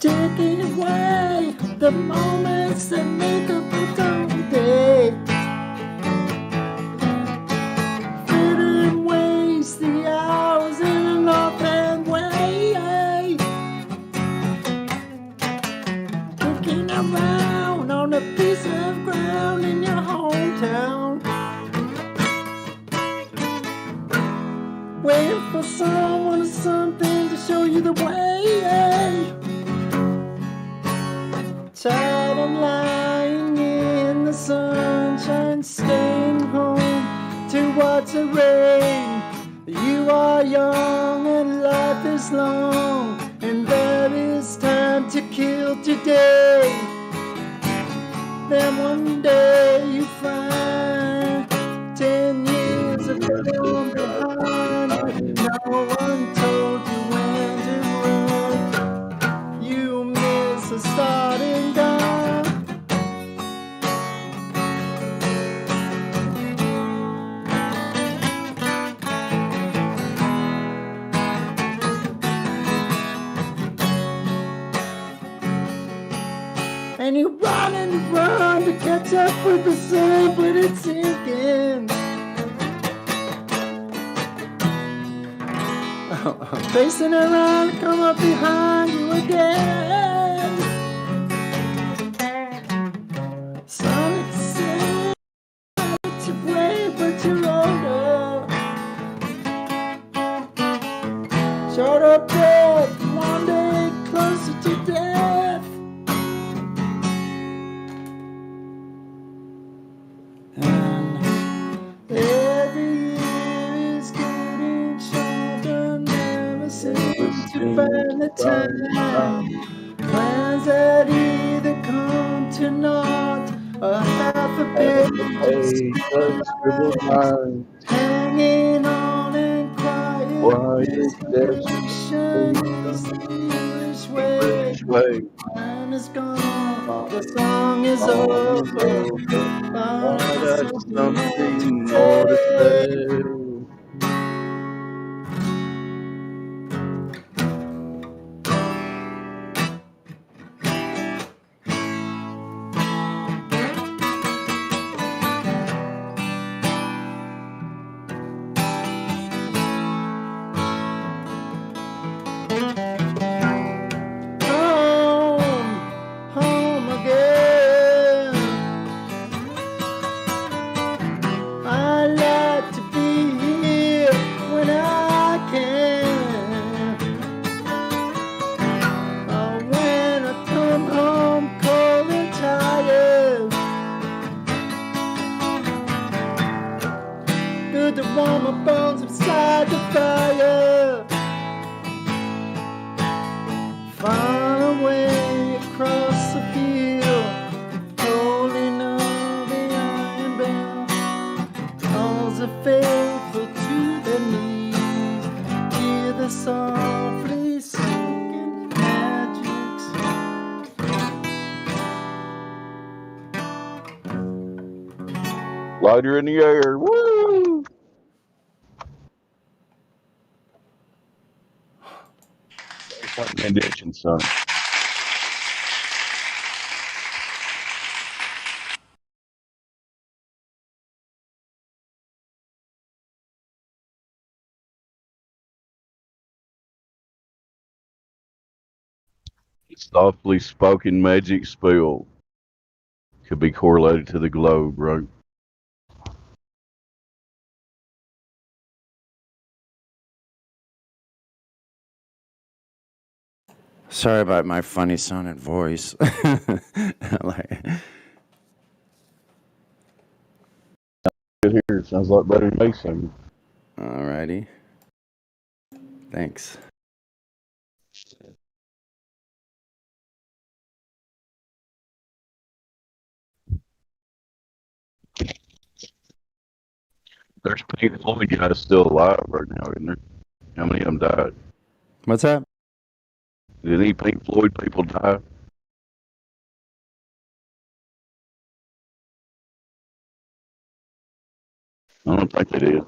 Taking away the moments that make up a dull day. Fitting waste the hours in an offhand way. Looking around on a piece of ground in your hometown. Waiting for someone or something to show you the way. Tired of lying in the sunshine, staying home to watch the rain. You are young and life is long, and there is time to kill today. Then one day you find 10 years of film behind. No one told you when to run. You miss a starting gun. And you run and you run to catch up with the sun, but it's sinking. Facing around, come up behind you again. Sun is saying it's your way, but you're older. Short of breath, one day closer to death. And every year is getting shorter, never seem to find the time. Plans that either come to naught, a half a page of scribbled lines, hanging on in quiet desperation is the English way. Time is gone, the song is over, but there's something more to say. Home again. I like to be here when I can. When I come home cold and tired, good to warm my bones beside the fire. Far away across the field, holding on the iron bell, calls the faithful to their knees. Hear the softly spoken magics. Lighter in the air. Woo! Condition, son. Softly spoken magic spell could be correlated to the globe, right? Sorry about my funny sounding voice. Like, Good here. Sounds like better than me singing. alrighty. Thanks. There's Pink Floyd guys still alive right now, isn't there? How many of them died? What's that? Did any Pink Floyd people die? I don't think they did.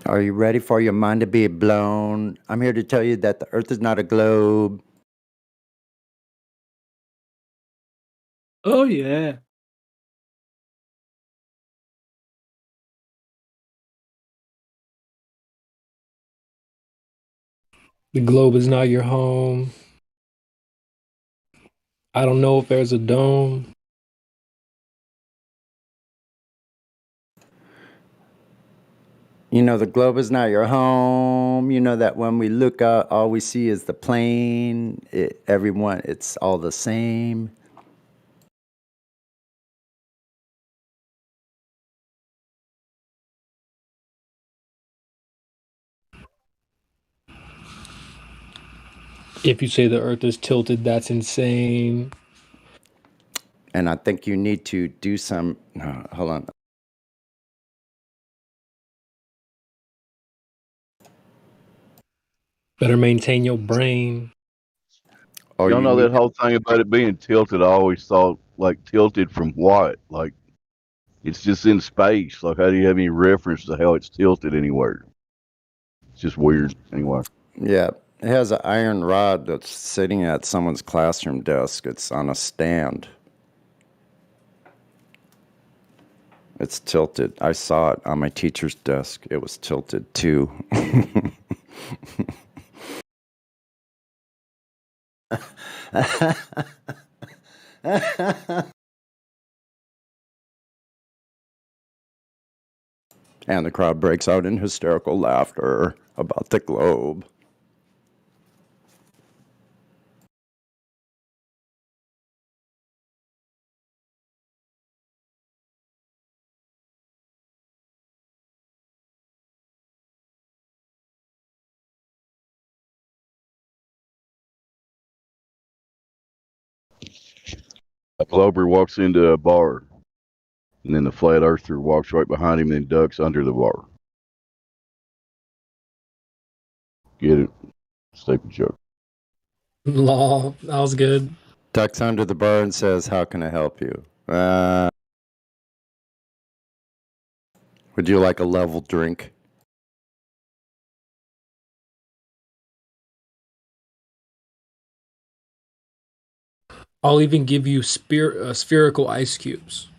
Are you ready for your mind to be blown? I'm here to tell you that the Earth is not a globe. Oh yeah. The globe is not your home. I don't know if there's a dome. You know, the globe is not your home. You know that when we look out, all we see is the plane. Everyone, it's all the same. If you say the earth is tilted, that's insane. And I think you need to do some. No, hold on. Better maintain your brain. Or Y'all you know need that whole thing about it being tilted. I always thought, like, tilted from what? Like, it's just in space. Like, how do you have any reference to how it's tilted anywhere? It's just weird. Anyway. Yeah, it has an iron rod that's sitting at someone's classroom desk. It's on a stand. It's tilted. I saw it on my teacher's desk. It was tilted too. And the crowd breaks out in hysterical laughter about the globe. A Glober walks into a bar, and then the flat earther walks right behind him and then ducks under the bar. Get it? Stupid joke. Lol, that was good. Ducks under the bar and says, "How can I help you?" Would you like a level drink? I'll even give you spherical ice cubes.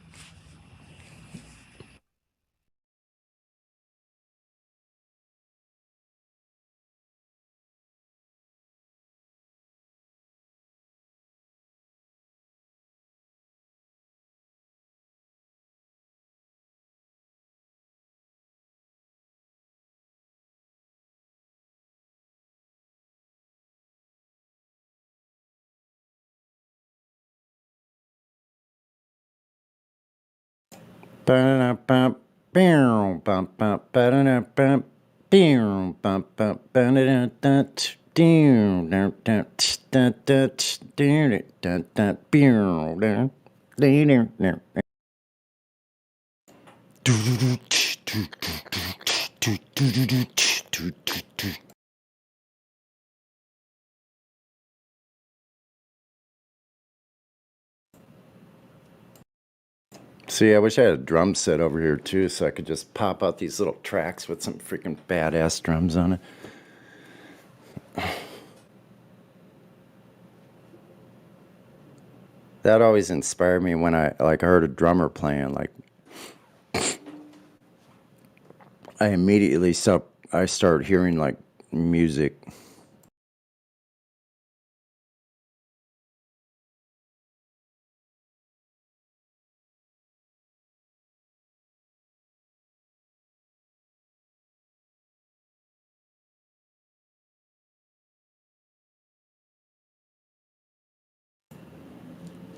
See, I wish I had a drum set over here too, so I could just pop out these little tracks with some freaking badass drums on it. That always inspired me when I heard a drummer playing. Like, I immediately started hearing like music.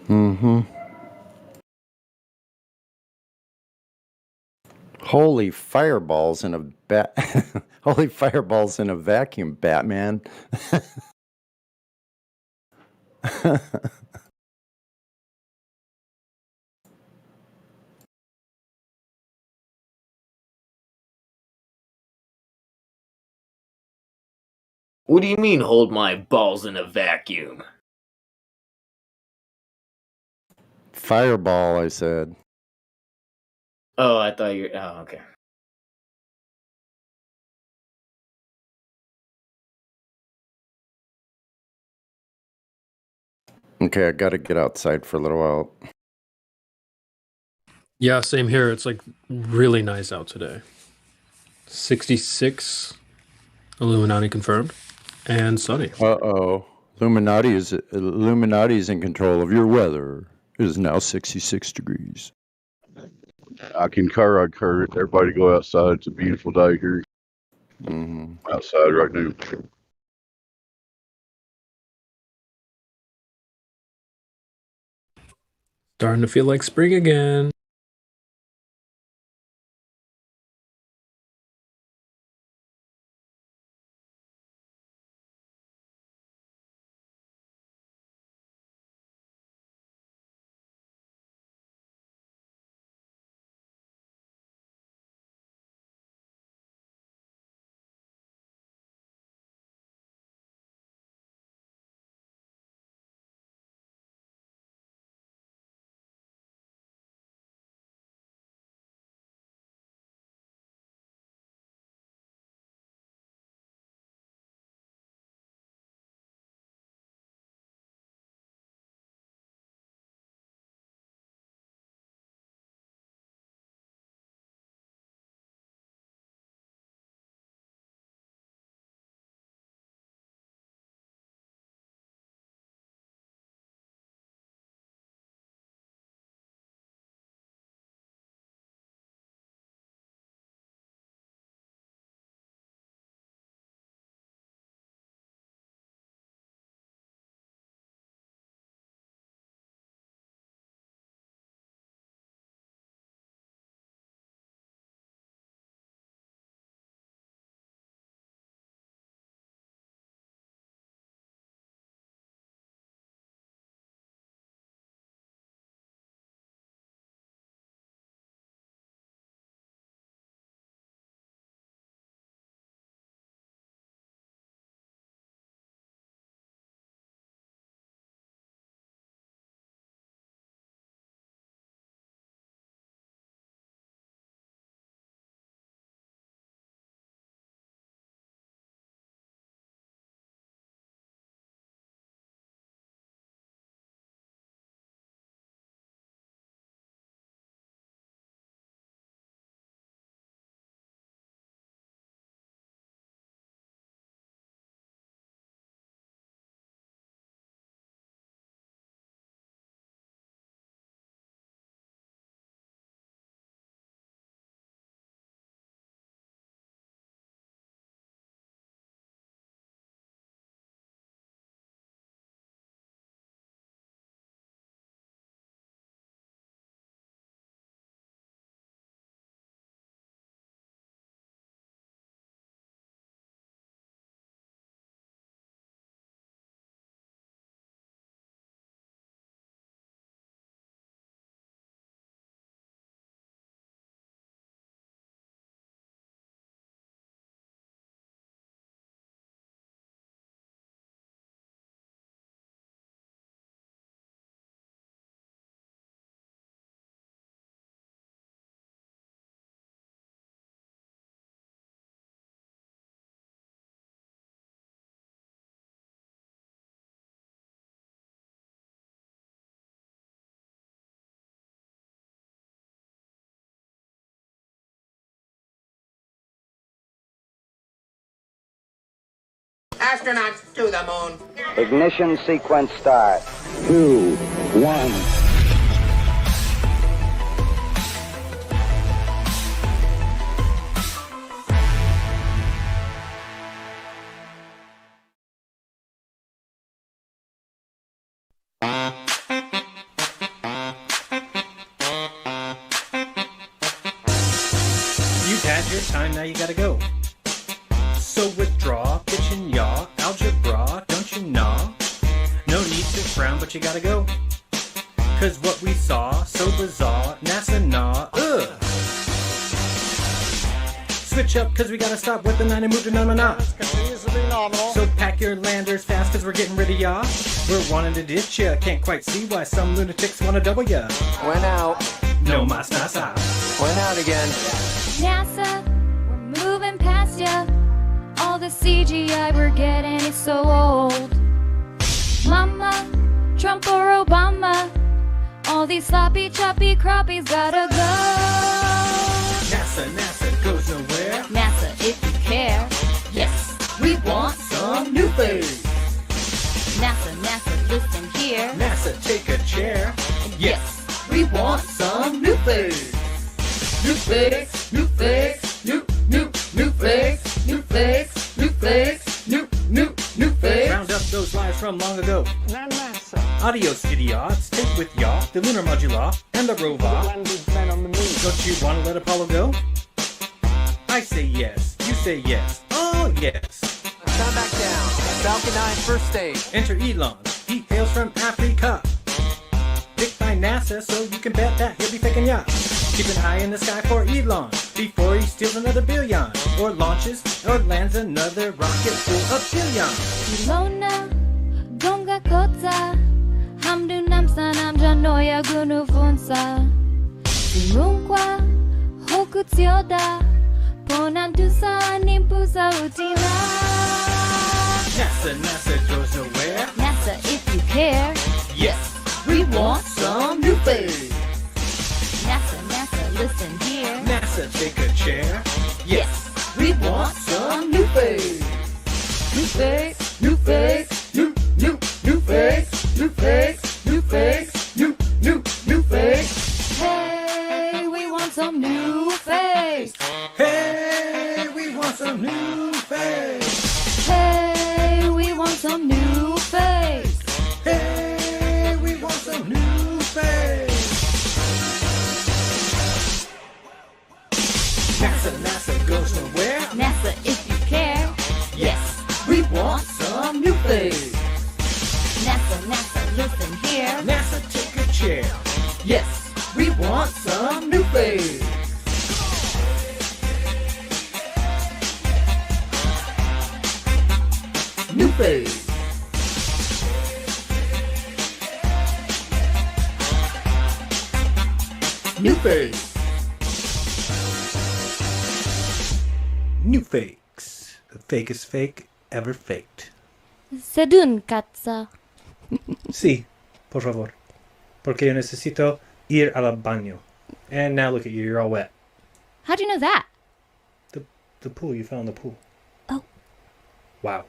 Mm-hmm. Holy fireballs in a Holy fireballs in a vacuum, Batman. What do you mean, hold my balls in a vacuum? Fireball, I said. Oh, I thought you. Oh, okay. Okay, I gotta get outside for a little while. Yeah, same here. It's like really nice out today. 66 Illuminati confirmed and sunny. Uh-oh. Illuminati's in control of your weather. It is now 66 degrees. I concur. Everybody go outside. It's a beautiful day here. Mm-hmm. Outside right now. Starting to feel like spring again. Astronauts to the moon. Ignition sequence start. 2, 1. You've had your time, now you gotta go. So withdraw, pitch and yaw, algebra, don't you know? No need to frown, but you gotta go. Cause what we saw, so bizarre, NASA nah, ugh. Switch up, cause we gotta stop with the 9 and move to non. So pack your landers fast, cause we're getting rid of ya. We're wanting to ditch ya, can't quite see why some lunatics wanna double ya. Went out. No mas nasa. Went out again. NASA, we're moving past ya. All the CGI we're getting is so old. Mama, Trump or Obama, all these sloppy, choppy crappies gotta go. NASA goes nowhere. NASA, if you care, yes, we want some new face. NASA, listen here. NASA, take a chair. Yes, we want some new face. New face, new face, new face, new face, new face, new face. Round up those lives from long ago. Adios, idiots. Take with y'all the lunar modula and the rover. Don't you want to let Apollo go? I say yes. You say yes. Oh, yes. Come back down. Falcon 9 first stage. Enter Elon. He hails from Africa. Picked by NASA, so you can bet that he'll be faking ya. Keep an eye in the sky for Elon before he steals another billion, or launches or lands another rocket full of billion. Ilona, gonga kota, hamdu namsa namja noya gunu funsa. Simunkwa, hoku tsioda, ponantusa nimpusa utila. NASA goes nowhere. NASA, if you care, Yes, we want some new face. NASA, listen here. NASA, take a chair. Yes, we want some new face. New face, new face, new face, new face, new face, new face. Hey, we want some new face. Hey, we want some new face. Hey, we want some new face. Hey, we want some new face. NASA goes nowhere. NASA, if you care, yes, we want some new face. NASA, listen here. NASA, take a chair. Yes, we want some new face. New face. New face. New fakes. The fakest fake ever faked. Sedun katsa. Sí, por favor. Porque yo necesito ir al baño. And now look at you, you're all wet. How'd you know that? The pool, you fell in the pool. Oh. Wow.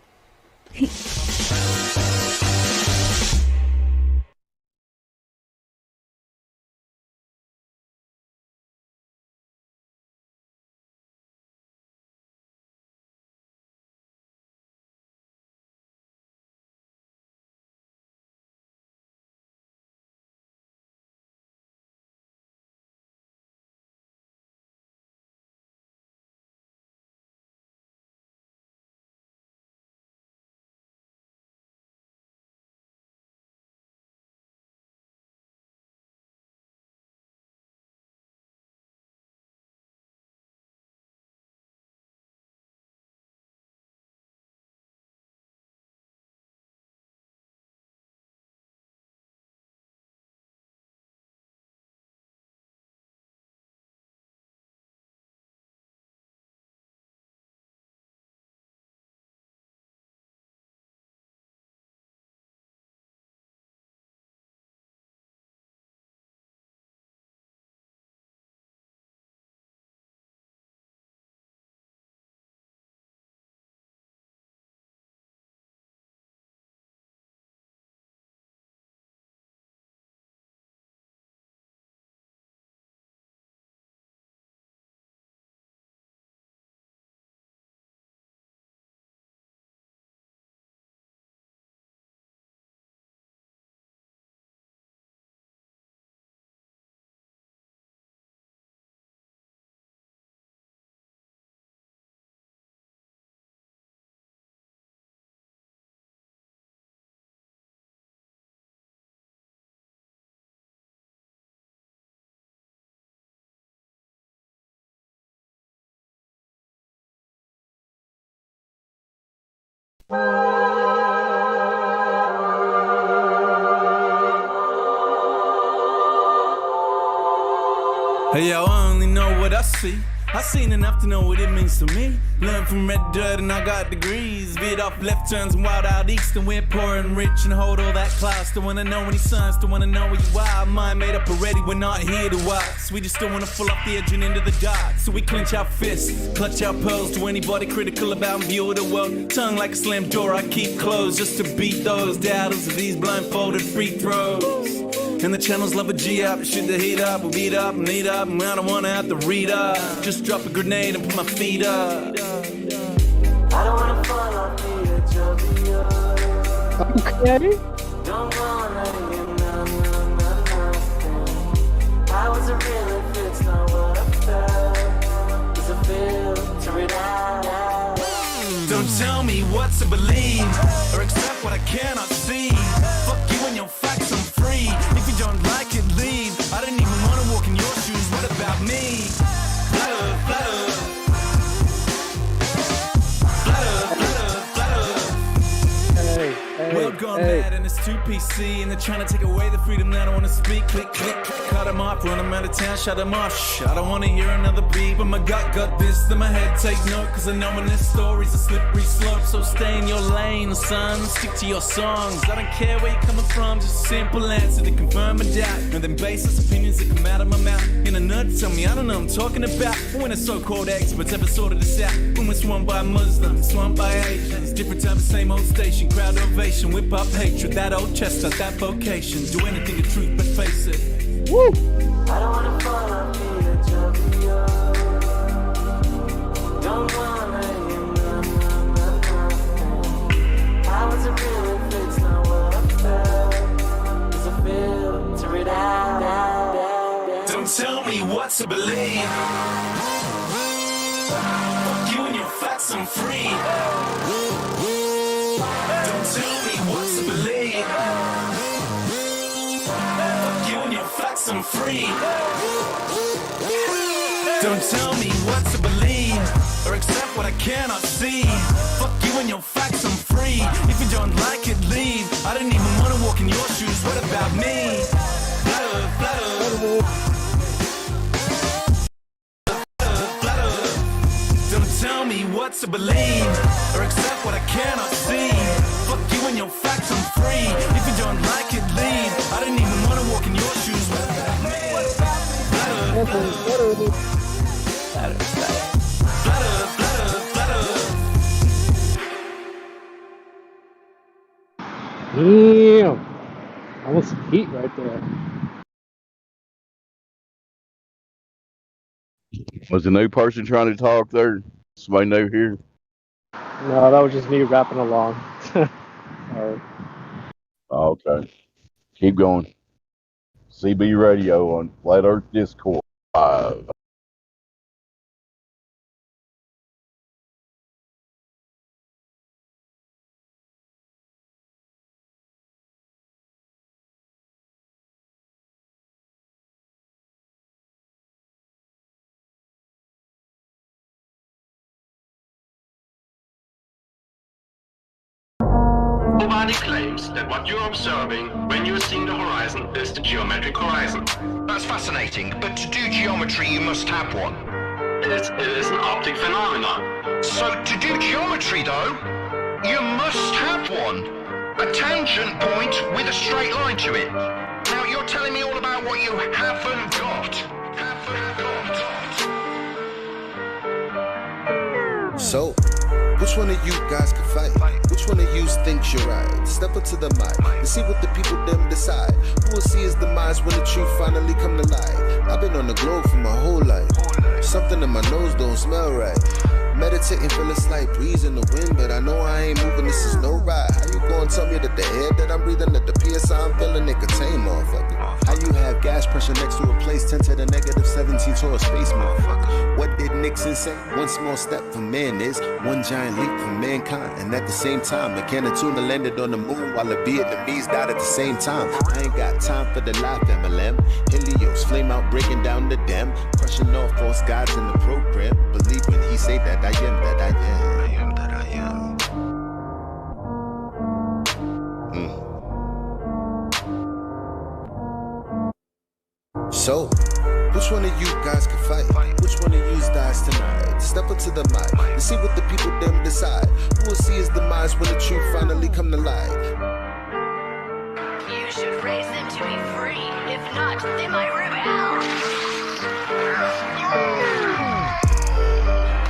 Hey, yo, I only know what I see. I seen enough to know what it means to me. Learned from red dirt and I got degrees. Veered off left turns and wild out east, and we're poor and rich and hold all that class. Don't wanna know any signs, don't wanna know where you are. Mind made up already, we're not here to watch. We just don't wanna fall off the edge and into the dark. So we clench our fists, clutch our pearls to anybody critical about view of the world. Tongue like a slammed door I keep closed just to beat those doubters of these blindfolded free throws. And the channels love a G up, shoot the heat up, we'll beat up and eat up, and I don't wanna have to read up. Just drop a grenade and put my feet up. I don't wanna fall off the edge of the earth. Okay. Don't wanna hear nothing. I wasn't really fixed, not what I felt. Is a filter it out. Don't tell me what to believe or accept what I cannot see. Fuck you and your facts, I'm free. If you don't like it, leave. I didn't even wanna walk in your shoes. What about me? Flutter, flutter. Flutter, flutter, flutter. World gone mad and it's too PC, and they're trying to take away the freedom that I wanna speak. Click, click, cut them off, run them out of town, shut them off. Shh, I don't wanna hear another beat, but my gut got this, then my head take note, cause I know when this story's a slippery slope. So stay in your lane, son, stick to your songs. I don't care where you're coming from, just a simple answer to confirm a doubt, and then baseless opinions that come out of my mouth. In a nerd tell me I don't know what I'm talking about, but when the so-called experts ever sorted this out, when we're swamped by Muslims, swamped by Asians, different time, the same old station, crowd ovation, whip up hatred, that old chestnut, that vocation, do anything to truth but face it. Woo! I don't wanna fall off the edge of the earth. Don't wanna hear nothing. I wasn't really fixed, not what I felt. Is a filter it out. Don't tell me what to believe. Fuck you and your facts, I'm free. Don't tell me what to believe. Fuck you and your facts, I'm free. Don't tell me what to believe or accept what I cannot see. Fuck you and your facts, I'm free. If you don't like it, leave. I didn't even wanna walk in your shoes. What about me? Flutter, flutter. Don't tell me what to believe or accept what I cannot see. Fuck you and your facts, I'm free. If you don't like it, leave. I didn't even wanna walk in your shoes. What about me? Flutter, flutter. Flutter, flutter, flutter. Damn. Almost heat right there. Was a new person trying to talk there? Somebody new here? No, that was just me rapping along. Alright. Oh, okay. Keep going. CB Radio on Flat Earth Discord. Nobody claims that what you're observing when you're seeing the horizon is the geometric horizon. That's fascinating, but to do geometry you must have one. It is an optic phenomenon. So to do geometry though, you must have one. A tangent point with a straight line to it. Now you're telling me all about what you haven't got. So, which one of you guys can fight? Which one of you thinks you're right? Step up to the mic and see what the people them decide. Who will see his demise when the truth finally come to light? I've been on the globe for my whole life. Something in my nose don't smell right. Meditating, feel a slight breeze in the wind, but I know I ain't moving, this is no ride. How you gonna tell me that the air that I'm breathing, that the PSI I'm feeling, it contain, motherfucker? How you have gas pressure next to a place 10 to the negative 17 to a space, motherfucker? What did Nixon say? One small step for man is one giant leap for mankind. And at the same time, the cannon tuna landed on the moon while the Vietnamese died at the same time. I ain't got time for the life MLM. Helios, flame out, breaking down the dam, crushing all false gods in the program. Believe when he say that I am that I am. I am that I am. Which one of you guys can fight? Which one of you dies tonight? Step up to the mic and see what the people them decide. Who will see his demise when the truth finally come to light? You should raise them to be free. If not, they might rebel.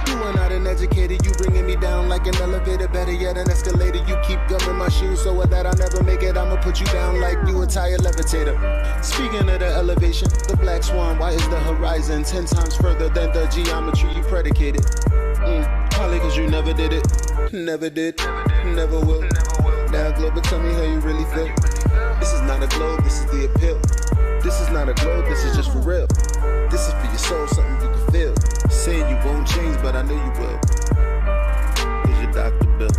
You are not an educator, you bringing me down like an elevator. Better yet, an escalator. You keep gumming my shoes so that I never make it. I'ma put you down like you a tire levitator. Speaking of the elevation, the black swan, why is the horizon 10 times further than the geometry you predicated? Probably cause you never did it. Never did, never will. Now Globe, tell me how you really feel. This is not a globe, this is the appeal. This is not a globe, this is just for real. This is for your soul, something you can feel. Saying you won't change, but I know you will. Here's your Dr. Bill.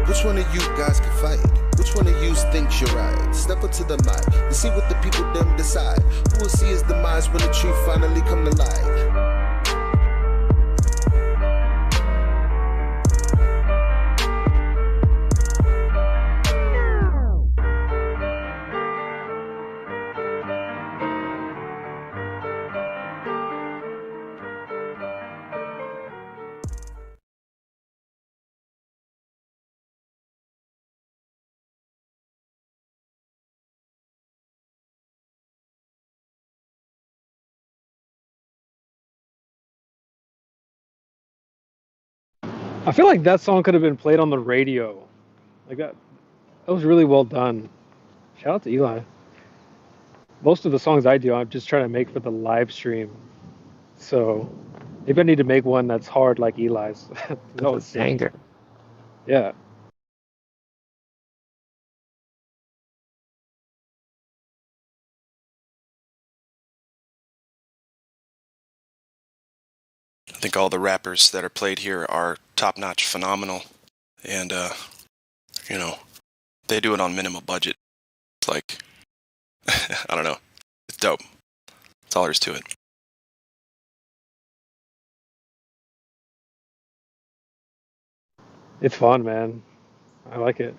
Which one of you guys can fight? Which one of you thinks you're right? Step up to the mic and see what the people them decide. Who will see his demise when the truth finally come to light? I feel like that song could have been played on the radio. Like that was really well done. Shout out to Eli. Most of the songs I do, I'm just trying to make for the live stream. So maybe I need to make one that's hard like Eli's. That was sick. Yeah. I think all the rappers that are played here are top-notch, phenomenal, and you know, they do it on minimal budget. It's like, I don't know, it's dope. That's all there is to it. It's fun, man. I like it.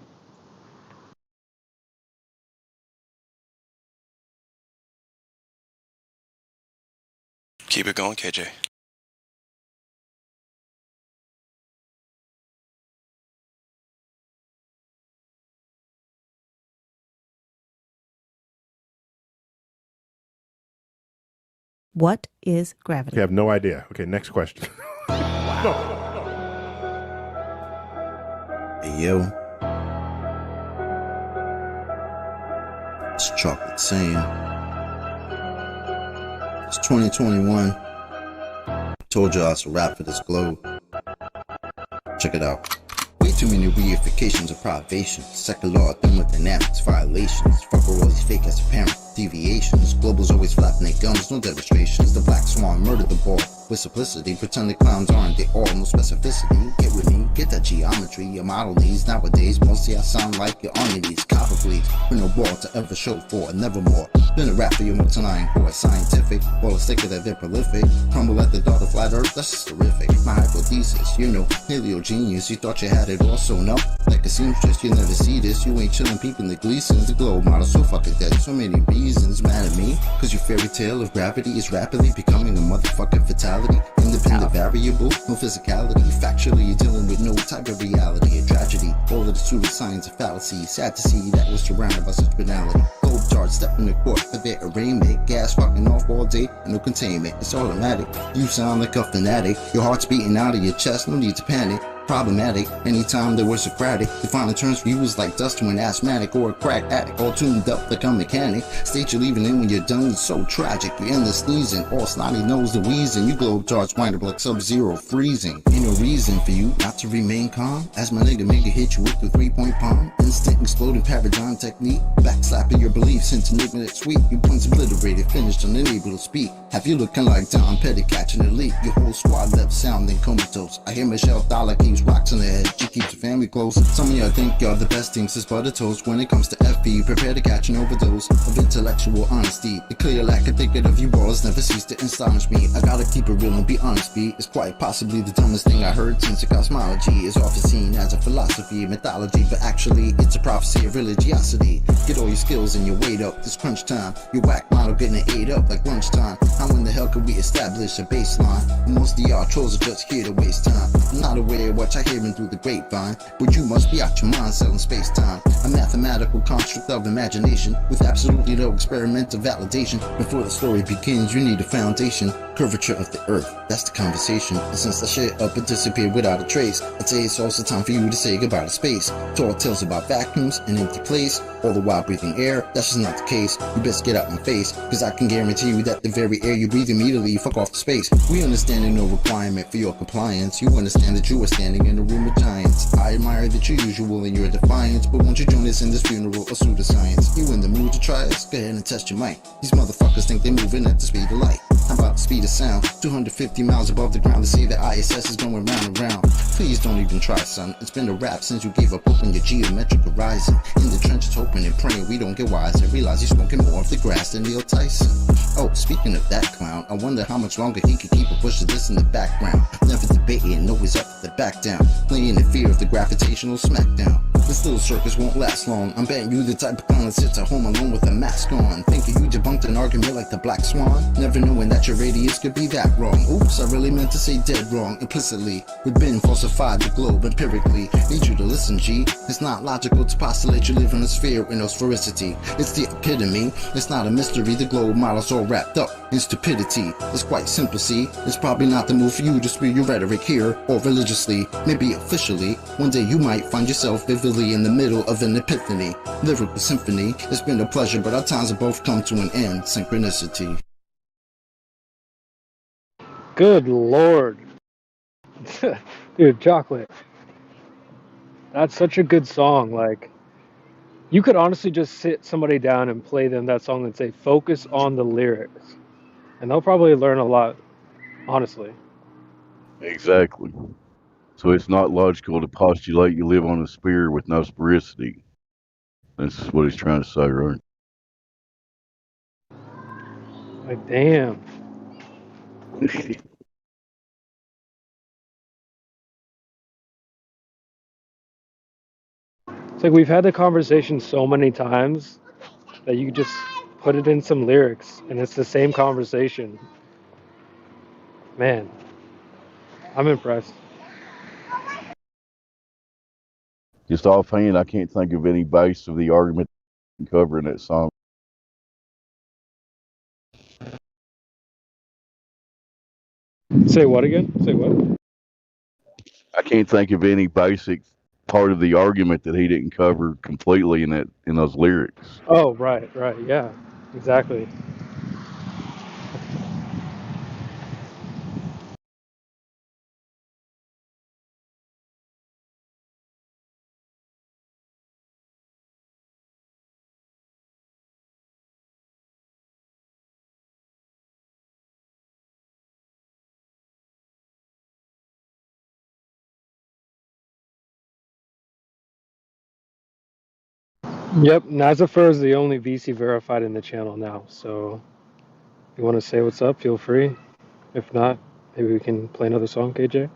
Keep it going, KJ. What is gravity? Okay, I have no idea. Okay, next question. Hey, yo. It's Chocolate saying. It's 2021. Told y'all it's a wrap for this globe. Check it out. Way too many reifications of privations. Secular law, thermodynamics, violations. Fuck with all these fake as apparent deviations. Globals always flapping their gums, no demonstrations. The black swan murdered the ball with simplicity. Pretend the clowns aren't, they all no specificity. Get with me, get that geometry. Your model needs nowadays. Mostly I sound like you're on your knees. Copper bleeds, with no wall to ever show for, nevermore. Been a rap for your multi-line core, scientific. All the sticker that they're prolific. Crumble at the thought of flat earth, that's just horrific. My hypothesis, you know, paleo genius. You thought you had it all sewn up like a seamstress. You never see this, you ain't chillin' peeping the Gleasons. The globe model so fucking dead, so many reasons. Mad at me, cause your fairy tale of gravity is rapidly becoming a motherfucking fatality. Independent variable, no physicality. Factually, you're dealing with no type of reality. A tragedy, all of the pseudoscience of fallacy. Sad to see that was surrounded by such banality. Globe charts step in the court for their arraignment. Gas fucking off all day, and no containment. It's automatic. You sound like a fanatic. Your heart's beating out of your chest, no need to panic. Problematic, anytime there was Socratic. Defining terms for you was like dust to an asthmatic or a crack addict, all tuned up like a mechanic. State you're leaving in when you're done, it's so tragic. You end the sneezing, all snotty nose the wheezing. You globe charts wind up like sub-zero freezing. Ain't no reason for you not to remain calm. As my nigga make it hit you with the 3-point palm. Instant exploding paradigm technique. Backslapping your beliefs into enigma that's sweet. You once obliterated, finished, unable to speak. Have you looking like Tom Petty catching a leak? Your whole squad left sounding comatose. I hear Michelle Dollar keeps shoes, rocks on the head. She keeps her family close. Some of y'all think y'all the best team since butter toast. When it comes to FE, prepare to catch an overdose of intellectual honesty. The clear lack of thinking of you balls never cease to astonish me. I gotta keep it real and be honest, B. It's quite possibly the dumbest thing I heard since the cosmology is often seen as a philosophy, mythology, but actually it's a prophecy of religiosity. Get all your skills and your weight up. This crunch time, your whack model getting ate up like lunchtime. How in the hell could we establish a baseline? Most of y'all trolls are just here to waste time. I'm not aware of what you're hearing through the grapevine, but you must be out your mind selling space-time. A mathematical construct of imagination with absolutely no experimental validation. Before the story begins, you need a foundation. Curvature of the earth, that's the conversation. And since the shit up and disappeared without a trace, I'd say it's also time for you to say goodbye to space. Tall tales about vacuums and empty place, all the while breathing air. That's just not the case. You best get out my face, cause I can guarantee you that the very air you breathe immediately you fuck off the space. We understand there's no requirement for your compliance. You understand that you are standing in a room of giants. I admire that you're usual in your defiance, but won't you join us in this funeral of pseudoscience? You in the mood to try us? Go ahead and test your mic. These motherfuckers think they're moving at the speed of light. How about the speed of sound? 250 miles above the ground to see the ISS is going round and round. Please don't even try, son. It's been a rap since you gave up open your geometric horizon. In the trenches hoping and praying we don't get wise and realize you're smoking more of the grass than Neil Tyson. Oh, speaking of that clown, I wonder how much longer he could keep a push of this in the background. Never debating, always up for the back down. Playing in fear of the gravitational smackdown. This little circus won't last long. I'm betting you the type of clown that sits at home alone with a mask on, thinking you debunked an argument like the Black Swan, never knowing that your radius could be that wrong. Oops, I really meant to say dead wrong implicitly. We've been falsified the globe empirically. Need you to listen, G. It's not logical to postulate you live in a sphere with no sphericity. It's the epitome. It's not a mystery. The globe model's all wrapped up in stupidity. It's quite simple, see. It's probably not the move for you to spew your rhetoric here or religiously, maybe officially. One day you might find yourself vividly in the middle of an epiphany, lyrical symphony. It's been a pleasure, but our times have both come to an end. Synchronicity. Good lord. Dude, Chocolate. That's such a good song. Like, you could honestly just sit somebody down and play them that song and say, focus on the lyrics. And they'll probably learn a lot, honestly. Exactly. So it's not logical to postulate you live on a sphere with no sphericity. That's what he's trying to say, right? Like, damn. It's like we've had the conversation so many times that you just put it in some lyrics and it's the same conversation. Man, I'm impressed. Just offhand, I can't think of any base of the argument covering that song. Say what again? Say what? I can't think of any basic part of the argument that he didn't cover completely in those lyrics. Oh, right, yeah, exactly. Yep, Nazafer is the only VC verified in the channel now, so if you want to say what's up, feel free. If not, maybe we can play another song, KJ.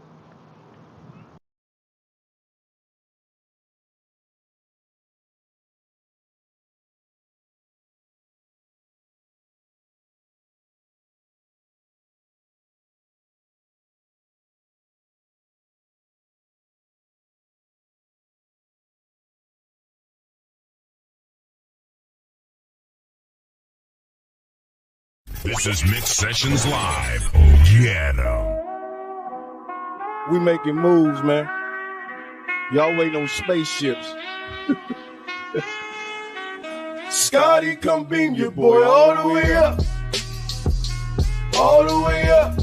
This is Mix Sessions Live. Get 'em. We making moves, man. Y'all waiting on spaceships. Scotty, come beam your boy all the way up. All the way up.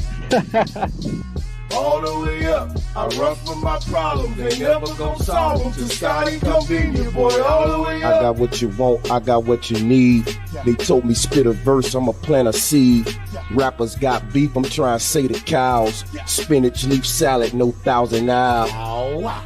All the way up. I run from my problems, they never gon' solve them. Till Scotty come beam your boy all the way up. I got what you want, I got what you need. They told me spit a verse, I'ma plant a seed. Rappers got beef, I'm trying to say to cows. Spinach leaf salad, no Thousand Isle.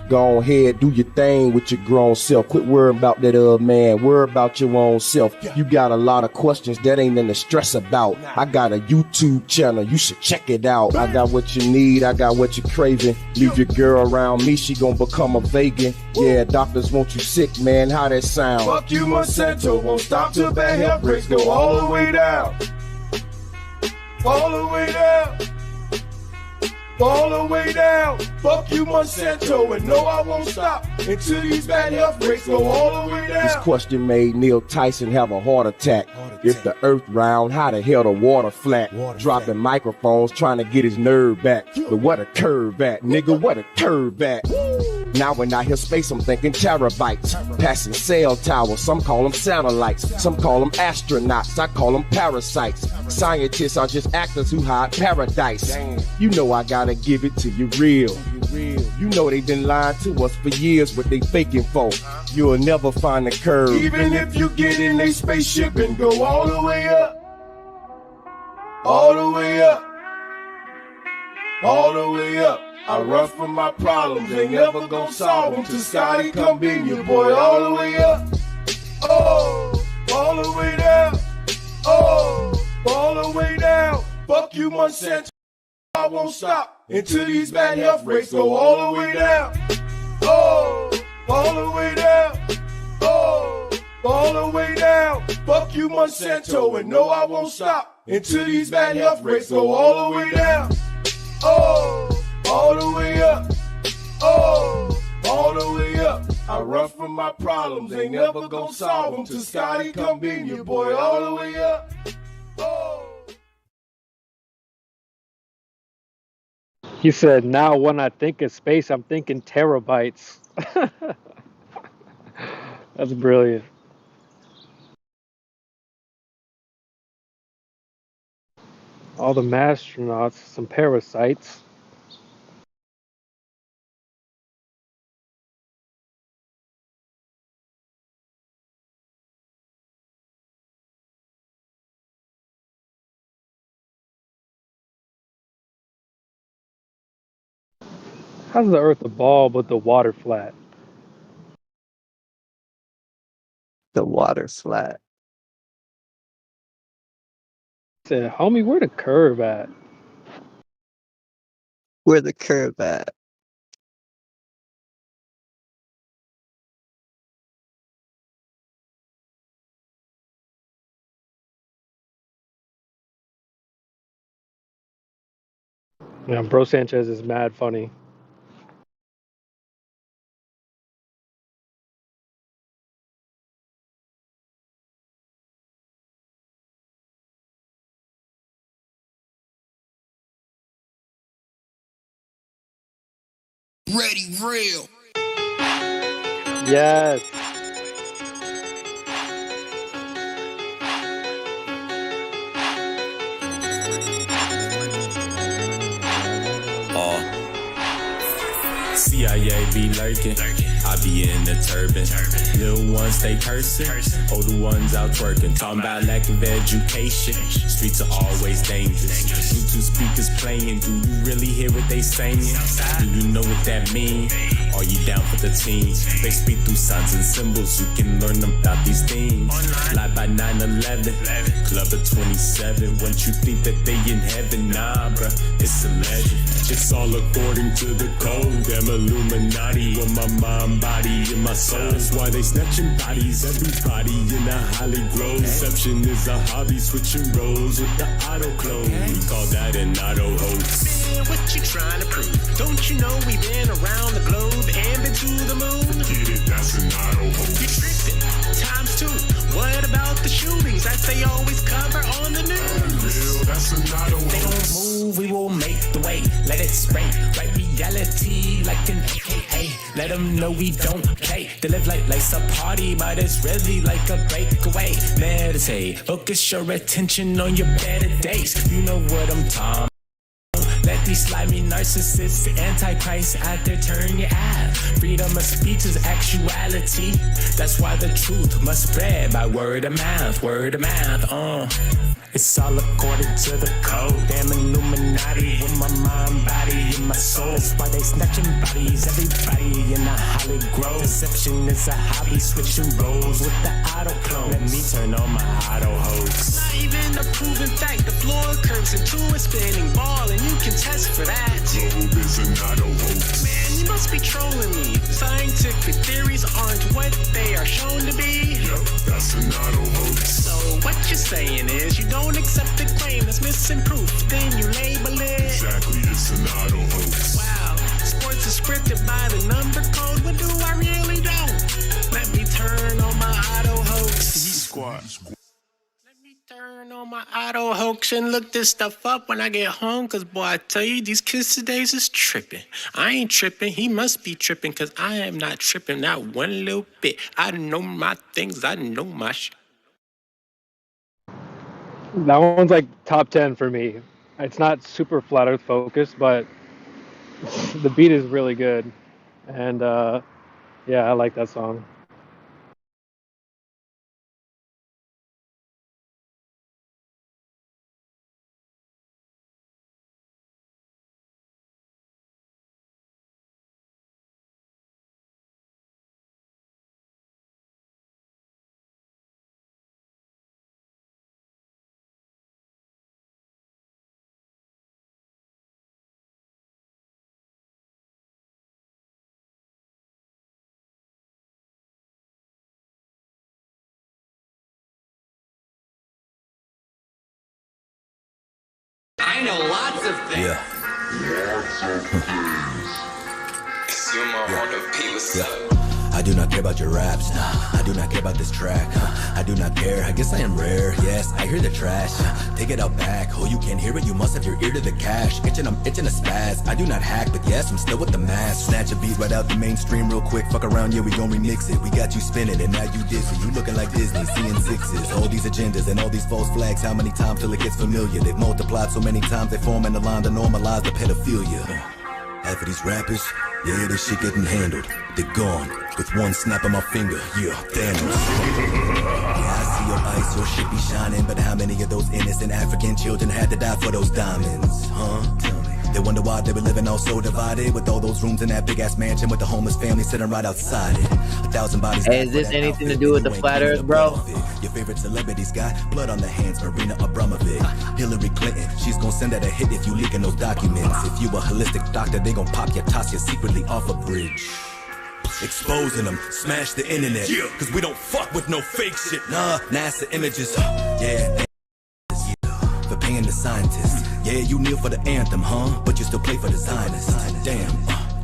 Go ahead, do your thing with your grown self. Quit worrying about that man, worry about your own self. You got a lot of questions that ain't nothing to stress about. I got a YouTube channel, you should check it out. I got what you need, I got what you're craving. Leave your girl around me, she gon' become a vegan. Yeah, doctors want you sick, man, how that sound? Fuck you, Monsanto, won't stop till bad health rates go all the way down. All the way down. All the way down. Fuck you, Monsanto, and no, I won't stop until these bad health rates go all the way down. This question made Neil Tyson have a heart attack. If the earth round, how the hell the water flat? Dropping microphones trying to get his nerve back. But what a curve at, nigga, what a curve at. Now when I hear space, I'm thinking terabytes. Passing cell towers, some call them satellites. Some call them astronauts, I call them parasites. Scientists are just actors who hide paradise. You know I gotta give it to you real. You know they've been lying to us for years, what they faking for. You'll never find the curve. Even if you get in a spaceship and go all the way up. All the way up. All the way up. I run from my problems, ain't never gon' solve them till Scotty come beam your boy all the way up. Oh, all the way down. Oh, all the way down. Fuck you, Monsanto. I won't stop until these bad health rates go all the way down. Oh, all the way down. Oh, all the way down. Fuck you, Monsanto, and no, I won't stop until these bad health rates go all the way down. Oh, all the way up. Oh, all the way up. I run from my problems, ain't never gon' solve them till Scotty come beam your boy all the way up. Oh. He said, now when I think of space, I'm thinking terabytes. That's brilliant. All the astronauts, some parasites. How's the Earth a ball but the water flat? The water's flat. Said, homie, where the curve at? Where the curve at? Yeah, Bro Sanchez is mad funny. Ready, real. Yes. CIA be lurking, I be in the turban. Little ones stay cursing, older ones out twerking. Talking about lack of education, streets are always dangerous. Bluetooth speakers playing, do you really hear what they saying? Do you know what that mean? Are you down for the teens? They speak through signs and symbols, you can learn about these things. Live by 9/11, Club of 27. Once you think that they in heaven, nah bruh, it's a legend. It's all according to the code. Them Illuminati with my mind, body, and my soul. That's why they snatching bodies, everybody in a Holly Grove. Deception is a hobby, switching roles with the auto close. We call that an auto hoax. Man, what you trying to prove? Don't you know we've been around the globe and been to the moon? Forget it, that's an auto hoax. You tripping, times two. What about the shootings that they always cover on the news? Real, that's an auto hoax. They don't move, we will make the way. Let it spray, right reality like an AKA. Let them know we don't play. They live like life's a party, but it's really like a breakaway. Meditate, focus your attention on your better days. You know what I'm talking. Let These slimy narcissists, the antichrist out there, turn your eye. Freedom of speech is actuality. That's why the truth must spread by word of mouth, word of mouth. It's all according to the code. Damn Illuminati with my mind, body, and my soul. That's why they snatching bodies, everybody in the Holly Grove. Deception is a hobby, switching roles with the auto clone. Let me turn on my auto hoax. Not even a proven fact. The floor curves into a spinning ball, and you can test for that. Globe is an auto hoax. Man, you must be trolling me. Scientific theories aren't what they are shown to be. Yep, that's an auto hoax. So what you're saying is you don't accept the claim that's missing proof, then you label it. Exactly, it's an auto hoax. Wow, sports is scripted by the number code. What do I really don't? Let me turn on my auto hoax. Squad. Let me turn on my auto hoax and look this stuff up when I get home. Cause boy, I tell you, these kids today is tripping. I ain't tripping, he must be tripping. Cause I am not tripping, not one little bit. I know my things, I know my shit. That one's like top 10 for me. It's not super flat earth focused, but the beat is really good. And yeah, I like that song. I know lots of things. Yeah. I do not care about your raps. I do not care about this track. I do not care. I guess I am rare. Yes, I hear the trash. Take it out back. Oh, you can't hear it. You must have your ear to the cash. I'm itching a spaz. I do not hack, but yes, I'm still with the mask. Snatch a beat right out the mainstream real quick. Fuck around, yeah, we gon' remix it. We got you spinning, and now you dizzy. You looking like Disney, seeing sixes. All these agendas and all these false flags. How many times till it gets familiar? They've multiplied so many times they form in a line to normalize the pedophilia. Half of these rappers, yeah, this shit getting handled. They're gone with one snap of my finger. Yeah, Thanos. Yeah, I see your ice, your shit be shining, but how many of those innocent African children had to die for those diamonds? Huh? Tell me. They wonder why they were living all so divided, with all those rooms in that big ass mansion with the homeless family sitting right outside it. 1,000 bodies. Hey, is this anything to do with the flat earth, bro? Your favorite celebrities got blood on their hands, Marina Abramovic. Hillary Clinton, she's gonna send out a hit if you leaking those documents. If you a holistic doctor, they gon' pop your toss you secretly off a bridge. Exposing them, smash the internet. Cause we don't fuck with no fake shit. Nah, NASA images. Yeah, for paying the scientists. Yeah, you kneel for the anthem, huh? But you still play for the Zionists. Damn,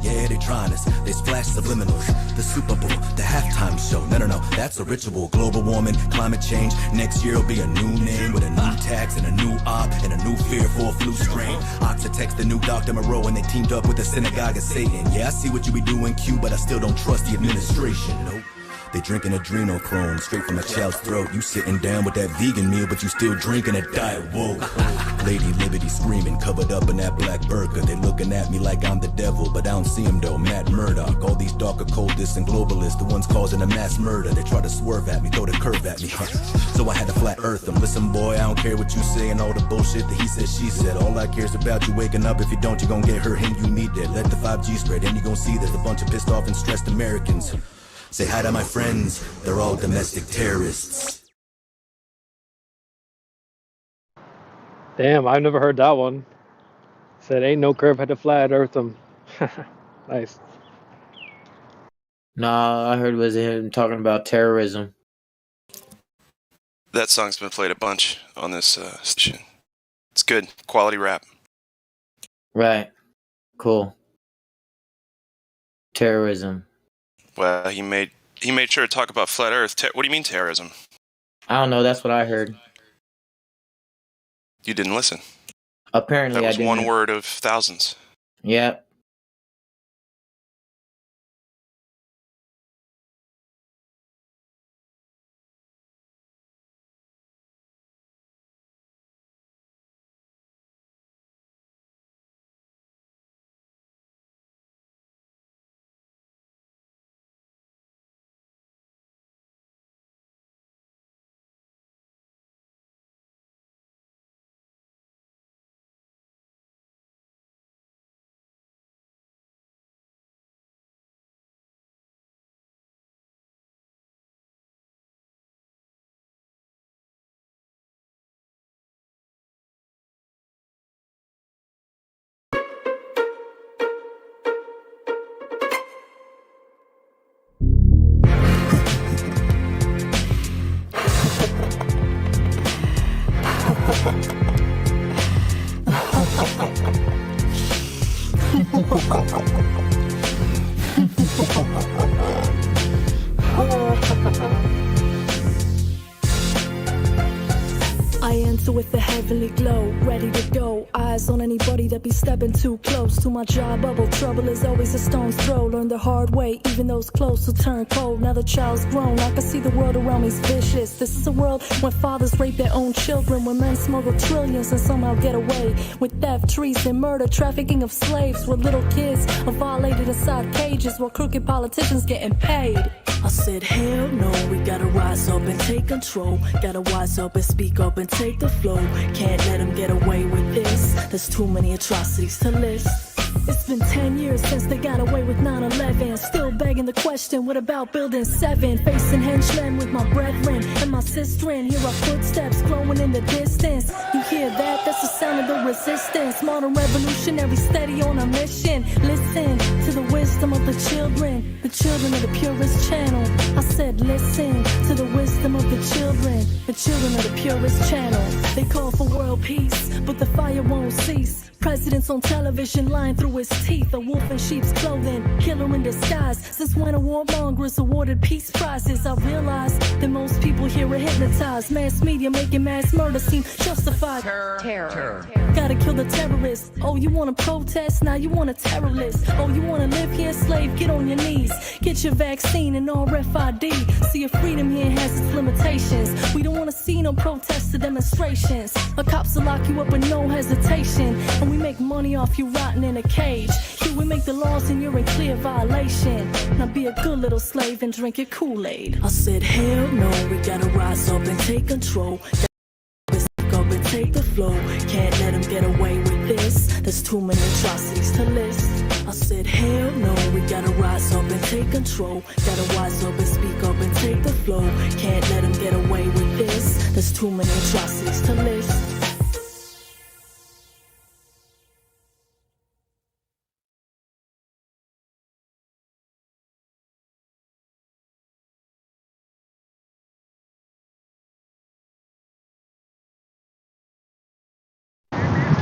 yeah, they trying us. They splash subliminals. The Super Bowl, the halftime show. No, that's a ritual. Global warming, climate change. Next year will be a new name with a new tax and a new op and a new fear for a flu strain. Oxitex, the new Dr. Moreau, and they teamed up with the synagogue of Satan. Yeah, I see what you be doing, Q, but I still don't trust the administration. Nope. They drinking adrenochrome straight from a child's throat. You sitting down with that vegan meal, but you still drinking a diet woke. Lady Liberty screaming, covered up in that black burqa. They looking at me like I'm the devil, but I don't see him though. Matt Murdock, all these dark occultists and globalists, the ones causing a mass murder. They try to swerve at me, throw the curve at me. So I had to flat earth them. Listen, boy, I don't care what you say and all the bullshit that he said, she said. All I care is about you waking up. If you don't, you gon' get hurt and you need that. Let the 5G spread, and you gon' see there's a bunch of pissed off and stressed Americans. Say hi to my friends, they're all domestic terrorists. Damn, I've never heard that one. Said ain't no curve, had to flat earth them. Nice. Nah, I heard was him talking about terrorism. That song's been played a bunch on this station. It's good, quality rap. Right. Cool. Terrorism. Well, he made sure to talk about flat Earth. What do you mean terrorism? I don't know. That's what I heard. You didn't listen. Apparently, that was I didn't. one word of thousands. Yep. eyes on anybody that be stepping too close to my job bubble. Trouble is always a stone's throw. Learn the hard way, even those close will turn cold. Now the child's grown, I can see the world around me's vicious. This is a world when fathers rape their own children, when men smuggle trillions and somehow get away with theft, treason, murder, trafficking of slaves, where little kids are violated inside cages while crooked politicians getting paid. I said, hell no, we gotta rise up and take control. Gotta wise up and speak up and take the flow. Can't let them get away with this. There's too many atrocities to list. It's been 10 years since they got away with 9/11. Still begging the question, what about building 7? Facing henchmen with my brethren and my sister. Hear our footsteps growing in the distance. You hear that? That's the sound of the resistance. Modern revolutionary steady on a mission. Listen to the wisdom of the children of the purest channel. I said listen to the wisdom of the children of the purest channel. They call for world peace, but the fire won't cease. Presidents on television lying through his teeth. A wolf in sheep's clothing, killer in disguise. Since when are warmongers awarded peace prizes? I realize that most people here are hypnotized. Mass media making mass murder seem justified. Terror. Gotta kill the terrorists. Oh, you wanna protest? Now you want a terrorist. Oh, you wanna live here, slave? Get on your knees. Get your vaccine and RFID. See, your freedom here has its limitations. We don't wanna see no protests or demonstrations. A cops will lock you up with no hesitation. And we make money off you rotting in a cage. Here we make the laws and you're in clear violation. Now be a good little slave and drink your Kool-Aid. I said, hell no, we gotta rise up and take control. Up and take the flow. Can't let them get away with this. There's too many atrocities to list. I said, hell no, we gotta rise up and take control. Gotta wise up and speak up and take the flow. Can't let them get away with this. There's too many atrocities to list.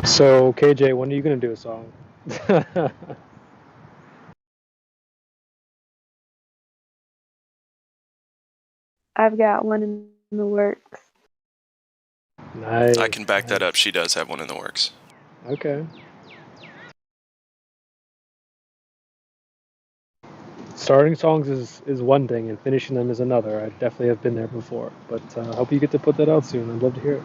So, KJ, when are you going to do a song? I've got one in the works. Nice. I can back that up. She does have one in the works. Okay. Starting songs is one thing, and finishing them is another. I definitely have been there before, but I hope you get to put that out soon. I'd love to hear it.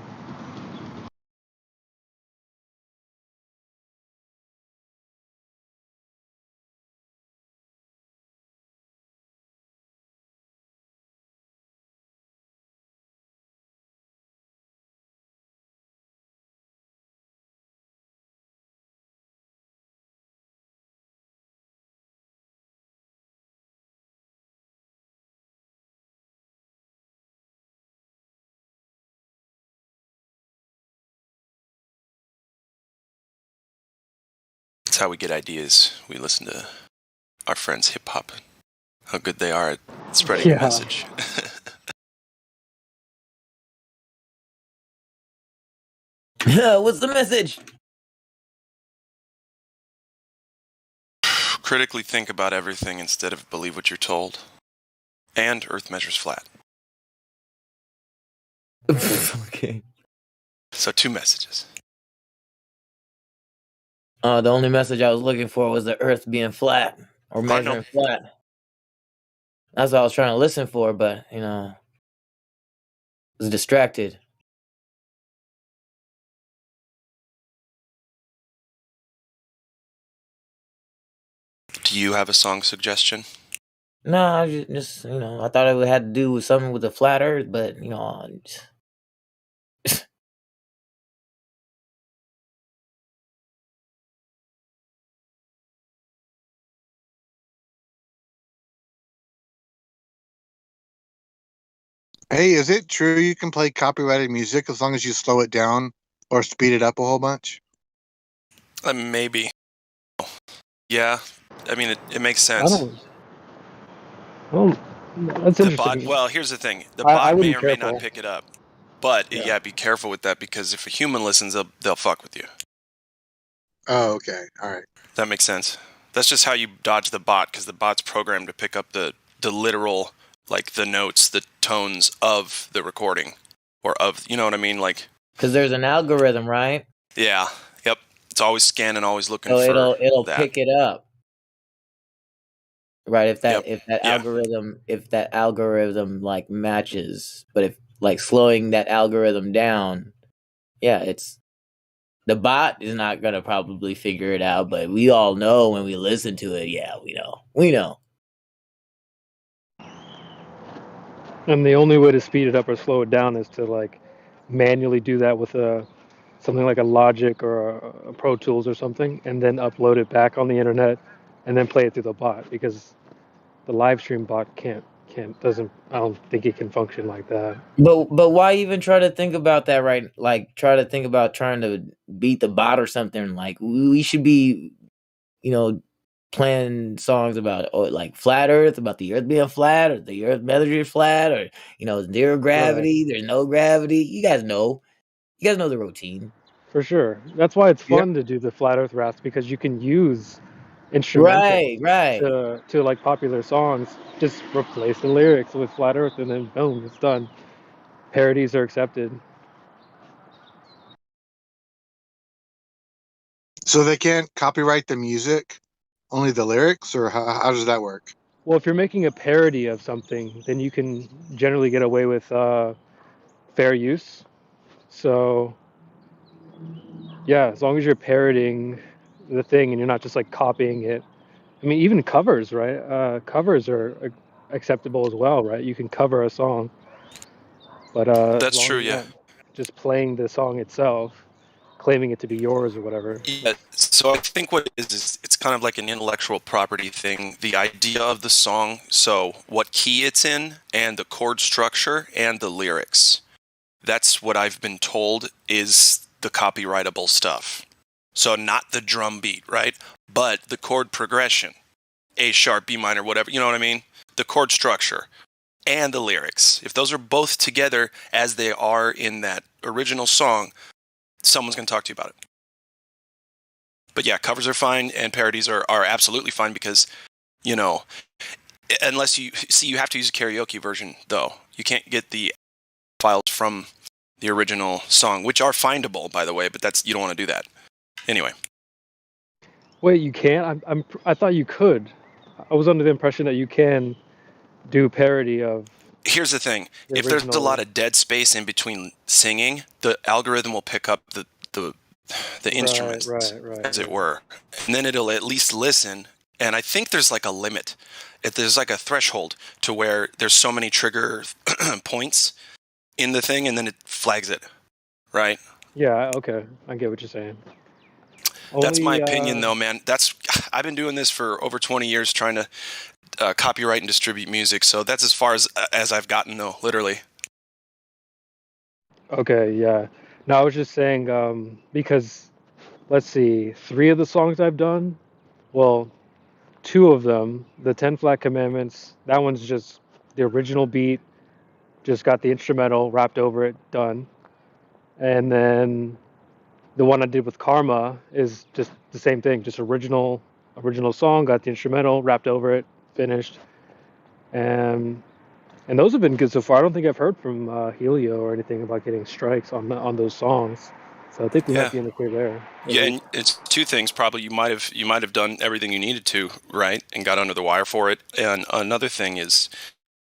That's how we get ideas. We listen to our friends hip hop, how good they are at spreading a message. What's the message? Critically think about everything instead of believe what you're told. And Earth measures flat. Okay. So 2 messages. The only message I was looking for was the Earth being flat or measuring flat. That's what I was trying to listen for, but I was distracted. Do you have a song suggestion? No, I just I thought it had to do with something with the flat Earth, but Hey, is it true you can play copyrighted music as long as you slow it down or speed it up a whole bunch? Maybe. Yeah, I mean it makes sense. That's interesting. Well, here's the thing: the bot may or may not pick it up, but Yeah. be careful with that because if a human listens, they'll fuck with you. Oh, okay, all right. That makes sense. That's just how you dodge the bot because the bot's programmed to pick up the literal, like the notes, the tones of the recording, or of, you know what I mean, like. Because there's an algorithm, right? Yeah. Yep. It's always scanning, always looking So for it'll that. pick it up. Right, if that Yeah. algorithm like matches, but if like slowing that algorithm down, yeah, it's the bot is not gonna probably figure it out, but we all know when we listen to it, yeah, we know. And the only way to speed it up or slow it down is to like manually do that with something like a Logic or a Pro Tools or something, and then upload it back on the internet, and then play it through the bot, because the live stream bot doesn't. I don't think it can function like that. But why even try to think about that, right? Like try to think about trying to beat the bot or something. Like we should be, playing songs about like flat Earth, about the Earth being flat, or the Earth measure flat, or zero gravity. There's no gravity. You guys know the routine. For sure. That's why it's fun to do the flat Earth raps, because you can use instrumentals Right. to like popular songs. Just replace the lyrics with flat Earth, and then boom, it's done. Parodies are accepted. So they can't copyright the music, only the lyrics, or how does that work? Well, if you're making a parody of something, then you can generally get away with fair use. So, yeah, as long as you're parodying the thing and you're not just like copying it. I mean, even covers, right? Covers are acceptable as well, right? You can cover a song, but That's true, as you're yeah. not just playing the song itself, claiming it to be yours or whatever. Yeah, so I think what it is it's kind of like an intellectual property thing. The idea of the song, so what key it's in, and the chord structure, and the lyrics. That's what I've been told is the copyrightable stuff. So not the drum beat, right? But the chord progression, A sharp, B minor, whatever, you know what I mean? The chord structure and the lyrics. If those are both together as they are in that original song, someone's going to talk to you about it. But yeah, covers are fine and parodies are absolutely fine because, unless you have to use a karaoke version though. You can't get the files from the original song, which are findable, by the way, but you don't want to do that. Anyway. Wait, you can't? I thought you could. I was under the impression that you can do parody of. Here's the thing: if there's a lot of dead space in between singing, the algorithm will pick up the instruments, as it were, and then it'll at least listen. And I think there's like a limit. There's like a threshold to where there's so many trigger points in the thing, and then it flags it, right? Yeah, okay. I get what you're saying. That's my opinion, though, man. I've been doing this for over 20 years, trying to copyright and distribute music. So that's as far as I've gotten, though, literally. Okay, yeah. No, I was just saying because, let's see, 3 of the songs I've done, well, 2 of them, the 10 Flat Commandments, that one's just the original beat, just got the instrumental wrapped over it, done. And then the one I did with Karma is just the same thing, just original song, got the instrumental wrapped over it, finished. And those have been good so far. I don't think I've heard from Helio or anything about getting strikes on those songs. So I think we might be in the clear there. Yeah, and it's 2 things. Probably you might have done everything you needed to, right, and got under the wire for it. And another thing is,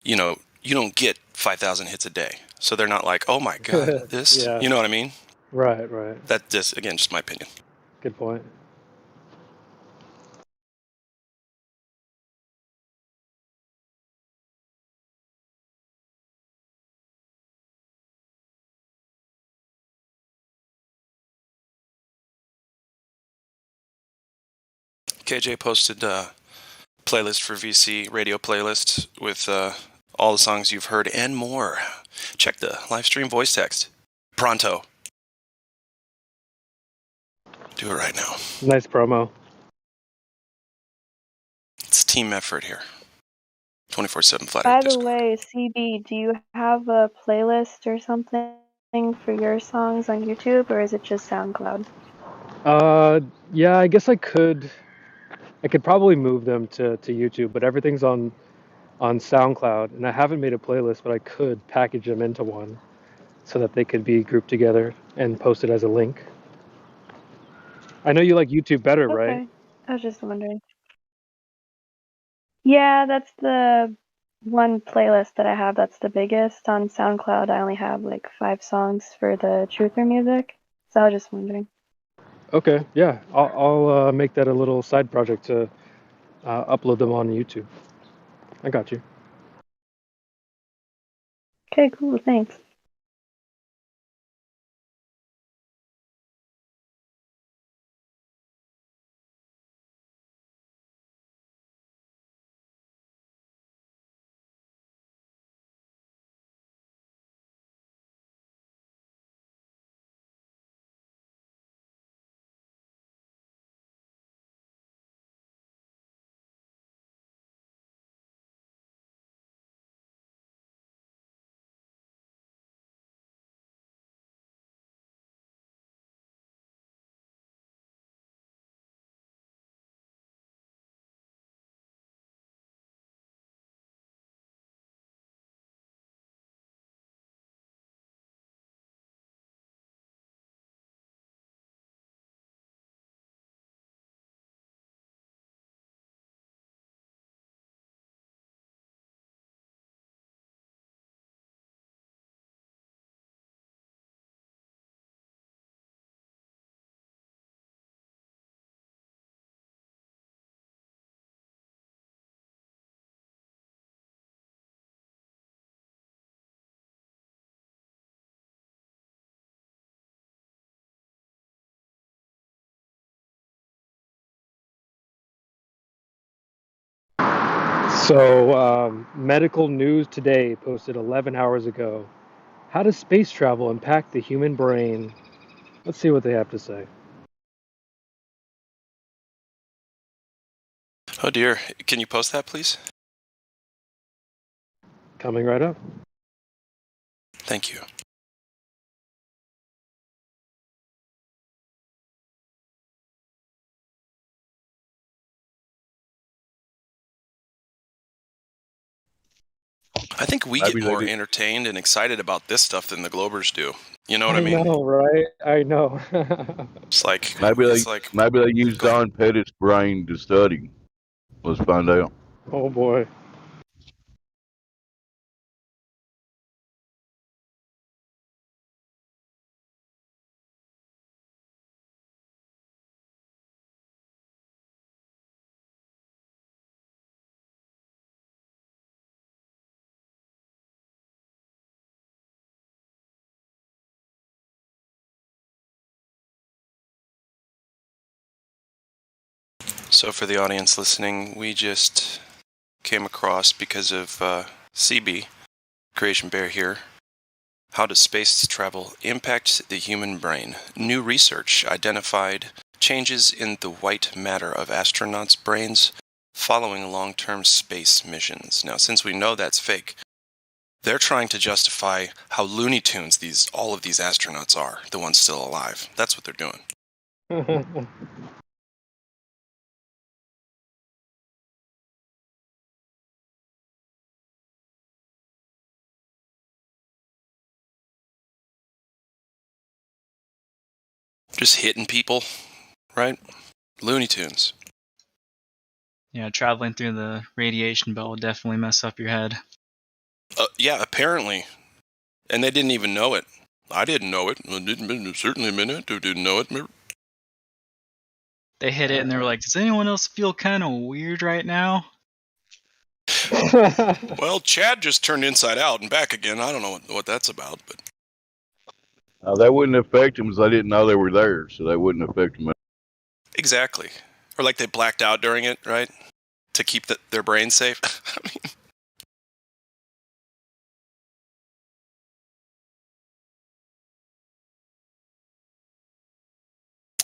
you don't get 5,000 hits a day, so they're not like, oh my god, this. Yeah. You know what I mean? Right. That's just my opinion. Good point. KJ posted a playlist for VC radio playlist with all the songs you've heard and more. Check the live stream voice text. Pronto. Do it right now. Nice promo. It's a team effort here. 24/7 Flat By Earth the Discord. way, CB, do you have a playlist or something for your songs on YouTube, or is it just SoundCloud? Yeah, I guess I could probably move them to YouTube, but everything's on SoundCloud, and I haven't made a playlist, but I could package them into one so that they could be grouped together and posted as a link. I know you like YouTube better, Okay. right? I was just wondering. Yeah, that's the one playlist that I have that's the biggest. On SoundCloud, I only have like 5 songs for the Truther music. So I was just wondering. Okay, yeah. I'll make that a little side project to upload them on YouTube. I got you. Okay, cool. Thanks. So, medical news today posted 11 hours ago. How does space travel impact the human brain? Let's see what they have to say. Oh dear. Can you post that, please? Coming right up. Thank you. I think we get more entertained and excited about this stuff than the Globers do. You know what I mean? I know, right? I know. It's like maybe they use Don Pettit's brain to study. Let's find out. Oh boy. So for the audience listening, we just came across, because of CB, Creation Bear here, how does space travel impact the human brain? New research identified changes in the white matter of astronauts' brains following long-term space missions. Now, since we know that's fake, they're trying to justify how Looney Tunes all of these astronauts are, the ones still alive. That's what they're doing. Just hitting people, right? Looney Tunes. Yeah, traveling through the radiation belt will definitely mess up your head. Yeah, apparently. And they didn't even know it. I didn't know it. Certainly a minute who didn't know it. They hit it and they were like, does anyone else feel kind of weird right now? Well, Chad just turned inside out and back again. I don't know what that's about, but That wouldn't affect them because I didn't know they were there, so that wouldn't affect them. Exactly. Or like they blacked out during it, right? To keep their brains safe. I mean,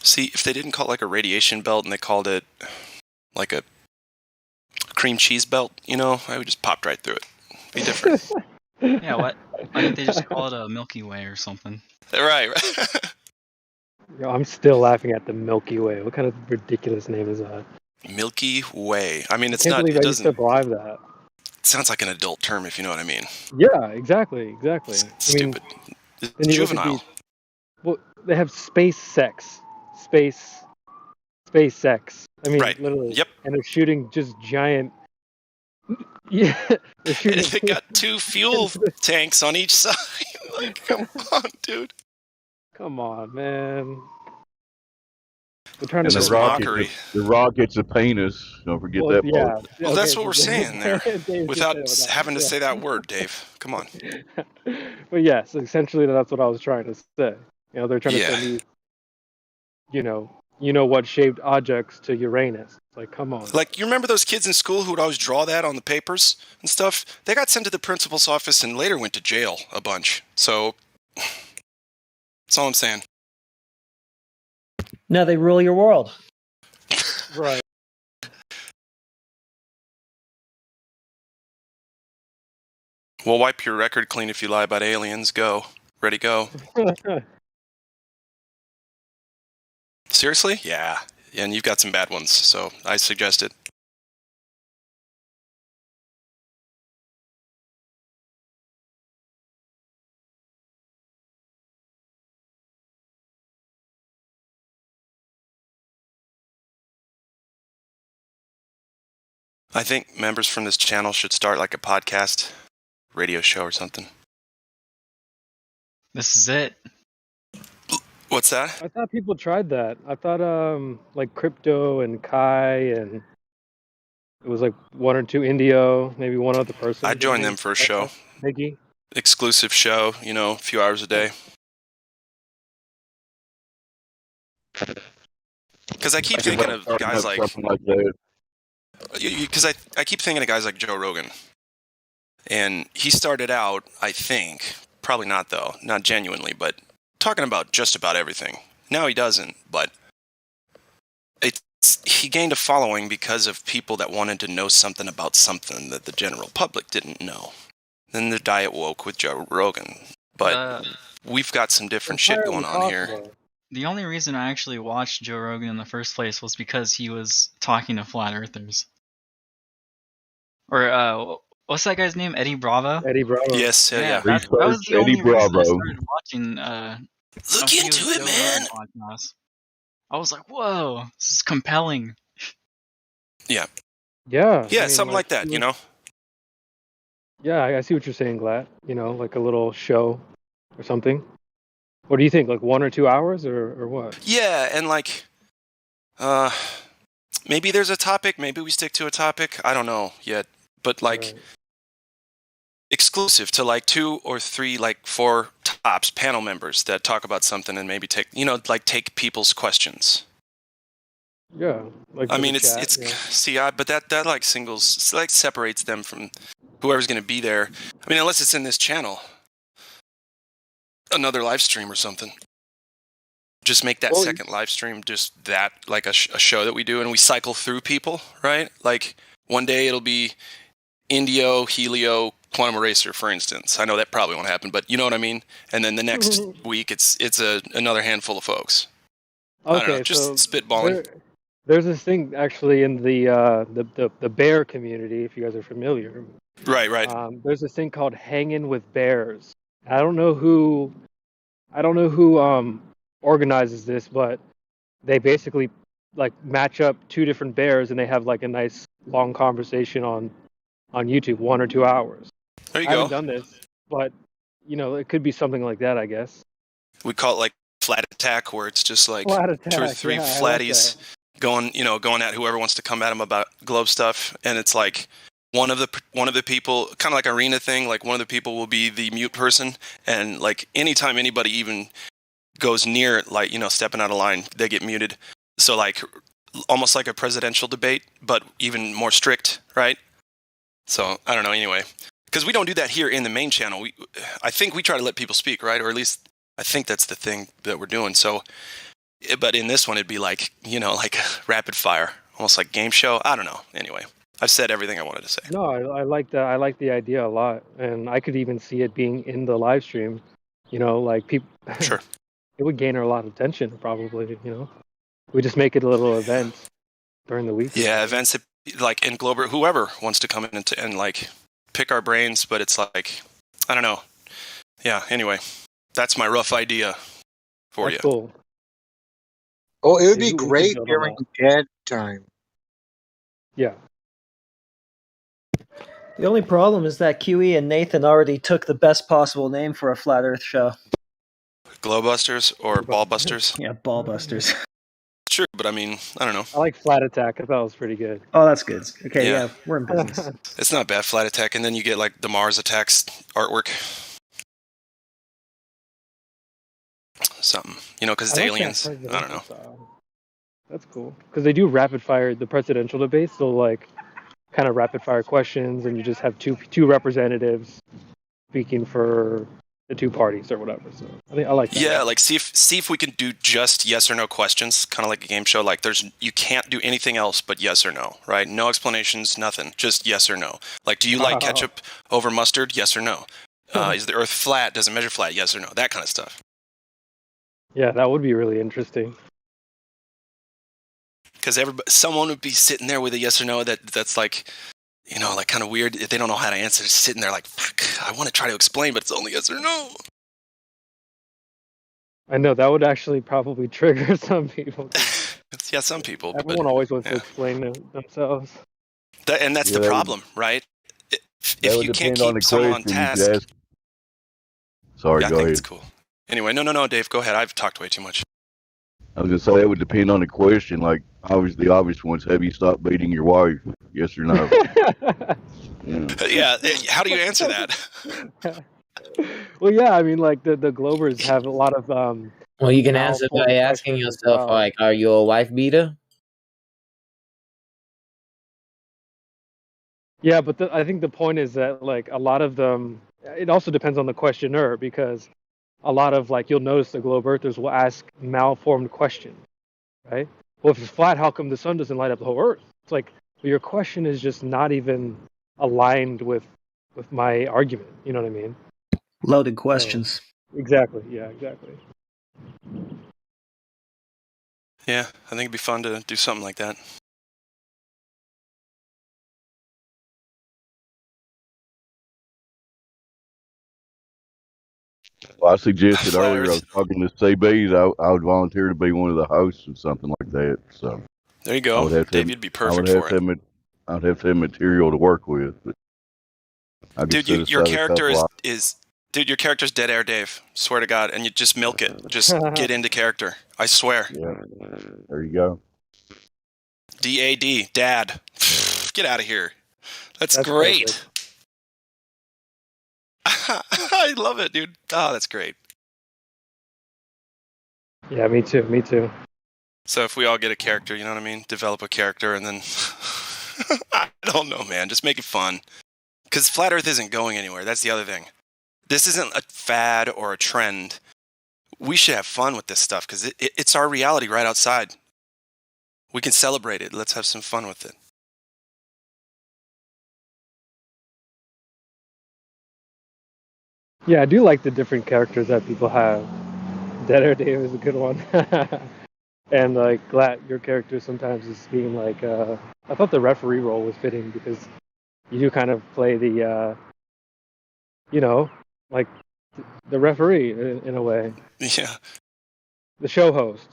see, if they didn't call it like a radiation belt and they called it like a cream cheese belt, I would just popped right through it. Be different. Yeah, why didn't they just call it a Milky Way or something? Right. Yo, I'm still laughing at the Milky Way. What kind of ridiculous name is that? Milky Way. I mean, it's I can't not. believe It I used doesn't. to drive that. It sounds like an adult term, if you know what I mean. Yeah, exactly. Stupid. It's juvenile. Well, they have space sex. Space SpaceX. I mean, Right. literally. Yep. And they're shooting just giant. Yeah, they're shooting. They got 2 fuel tanks on each side. Like, come on, dude. Come on, man. They're trying And to Just the rocket's mockery. the rocket's a penis. Don't forget that part. Well, that's what we're saying there, Dave without just said having to that. say that word, Dave. Come on. But yes, essentially that's what I was trying to say. You know, they're trying to Yeah. send you know what shaped objects to Uranus. It's like, come on. Like, you remember those kids in school who would always draw that on the papers and stuff? They got sent to the principal's office and later went to jail a bunch. So, that's all I'm saying. Now they rule your world. Right. We'll wipe your record clean if you lie about aliens. Go. Ready, go. Seriously? Yeah. And you've got some bad ones, so I suggest it. I think members from this channel should start like a podcast, radio show or something. This is it. What's that? I thought people tried that. I thought like Crypto and Kai and it was like 1 or 2 Indio, maybe one other person. I'd join them for a show. Mickey. Exclusive show, you know, a few hours a day. Because I keep thinking of guys like... Because I keep thinking of guys like Joe Rogan. And he started out, I think, probably not though, not genuinely, but talking about just about everything. Now he doesn't, but he gained a following because of people that wanted to know something about something that the general public didn't know. Then the diet woke with Joe Rogan. But we've got some different shit going on here. The only reason I actually watched Joe Rogan in the first place was because he was talking to flat earthers. Or, what's that guy's name? Eddie Bravo? Eddie Bravo. Yes, yeah. That was the only reason I started watching. Look into it, man. Podcasts. I was like, whoa, this is compelling. Yeah. Yeah. Yeah, I mean, something like that, you know? Yeah, I see what you're saying, Glad. You know, like a little show or something. What do you think? Like 1 or 2 hours or what? Yeah, and like, maybe there's a topic. Maybe we stick to a topic. I don't know yet. But like, exclusive to like 2 or 3, like 4 tops panel members that talk about something and maybe take, you know, like take people's questions. Yeah. Like I mean, but that like singles, like separates them from whoever's going to be there. I mean, unless it's in this channel. Another live stream or something. Just make that second live stream just that, like a show that we do, and we cycle through people, right? Like one day it'll be Indio, Helio, Quantum Eraser, for instance. I know that probably won't happen, but you know what I mean? And then the next week it's another handful of folks. Okay, I don't know, just spitballing. There's this thing actually in the bear community, if you guys are familiar. Right. There's this thing called Hanging with Bears. I don't know who organizes this, but they basically like match up 2 different bears and they have like a nice long conversation on YouTube, 1 or 2 hours. There you I go. haven't done this, but you know, it could be something like that, I guess. We call it like flat attack, where it's just like Flat attack, 2 or 3 flatties going at whoever wants to come at them about globe stuff, and it's like one of the people, kind of like arena thing, like one of the people will be the mute person, and like anytime anybody even goes near, like, you know, stepping out of line, they get muted. So like almost like a presidential debate, but even more strict, right? So I don't know. Anyway, because we don't do that here in the main channel. I think we try to let people speak, right? Or at least I think that's the thing that we're doing. So, but in this one, it'd be like, you know, like rapid fire, almost like game show. I don't know. Anyway. I've said everything I wanted to say. No, I like that. I like the idea a lot, and I could even see it being in the live stream. You know, like people. Sure. It would gain a lot of attention, probably. You know, we just make it a little event during the week. Yeah, events that, like in Glober, whoever wants to come in and like pick our brains, but it's like, I don't know. Yeah. Anyway, that's my rough idea for you. Cool. Oh, it would They be do great build on during that. dead time. Yeah. The only problem is that QE and Nathan already took the best possible name for a flat Earth show. Glowbusters or Ballbusters? Yeah, Ballbusters. True, but I mean, I don't know. I like Flat Attack. I thought it was pretty good. Oh, that's good. Okay, yeah, we're in business. It's not bad, Flat Attack, and then you get like the Mars Attacks artwork. Something, because it's I like aliens. that I presidential don't know. style. That's cool. Because they do rapid fire the presidential debates. So like, kind of rapid fire questions, and you just have two representatives speaking for the two parties or whatever. So I like that. Yeah, like see if we can do just yes or no questions, kind of like a game show. Like you can't do anything else but yes or no, right? No explanations, nothing, just yes or no. Like, do you like ketchup over mustard? Yes or no. Is the Earth flat? Does it measure flat? Yes or no? That kind of stuff. Yeah, that would be really interesting. Because someone would be sitting there with a yes or no that's like, like kind of weird. If they don't know how to answer, just sitting there like, fuck, I want to try to explain, but it's only yes or no. I know that would actually probably trigger some people. Yeah, some people. Everyone always wants to explain themselves. That's the problem, right? If you can't keep someone on task. Sorry, yeah, go I think ahead. it's cool. Anyway, no, Dave, go ahead. I've talked way too much. I was gonna say that would depend on the question. Like, the obvious ones: have you stopped beating your wife? Yes or no? Yeah. How do you answer that? Well, yeah. I mean, like the Globers have a lot of. Well, you can answer by asking yourself, like, are you a wife beater? Yeah, but I think the point is that like a lot of them. It also depends on the questioner because a lot of you'll notice the globe earthers will ask malformed questions, right? Well, if it's flat, how come the sun doesn't light up the whole earth? It's like, well, your question is just not even aligned with my argument. You know what I mean? Loaded questions. Exactly. Yeah, exactly. Yeah, I think it'd be fun to do something like that. Well, I suggested earlier, I was talking to CBs, I would volunteer to be one of the hosts or something like that. So there you go. Dave, you'd be perfect for it. I'd have to have material to work with. But dude, your character is your character's Dead Air Dave. Swear to God, and you just milk it. Just get into character. I swear. Yeah. There you go. DAD, Dad. Get out of here. That's great. I love it, dude. Oh, that's great. Yeah, me too. Me too. So if we all get a character, you know what I mean? Develop a character and then... I don't know, man. Just make it fun. Because Flat Earth isn't going anywhere. That's the other thing. This isn't a fad or a trend. We should have fun with this stuff because it's our reality right outside. We can celebrate it. Let's have some fun with it. Yeah, I do like the different characters that people have. Dead Air Dave is a good one. And glad your character sometimes is being like I thought the referee role was fitting because you do kind of play the like the referee in a way. Yeah. The show host.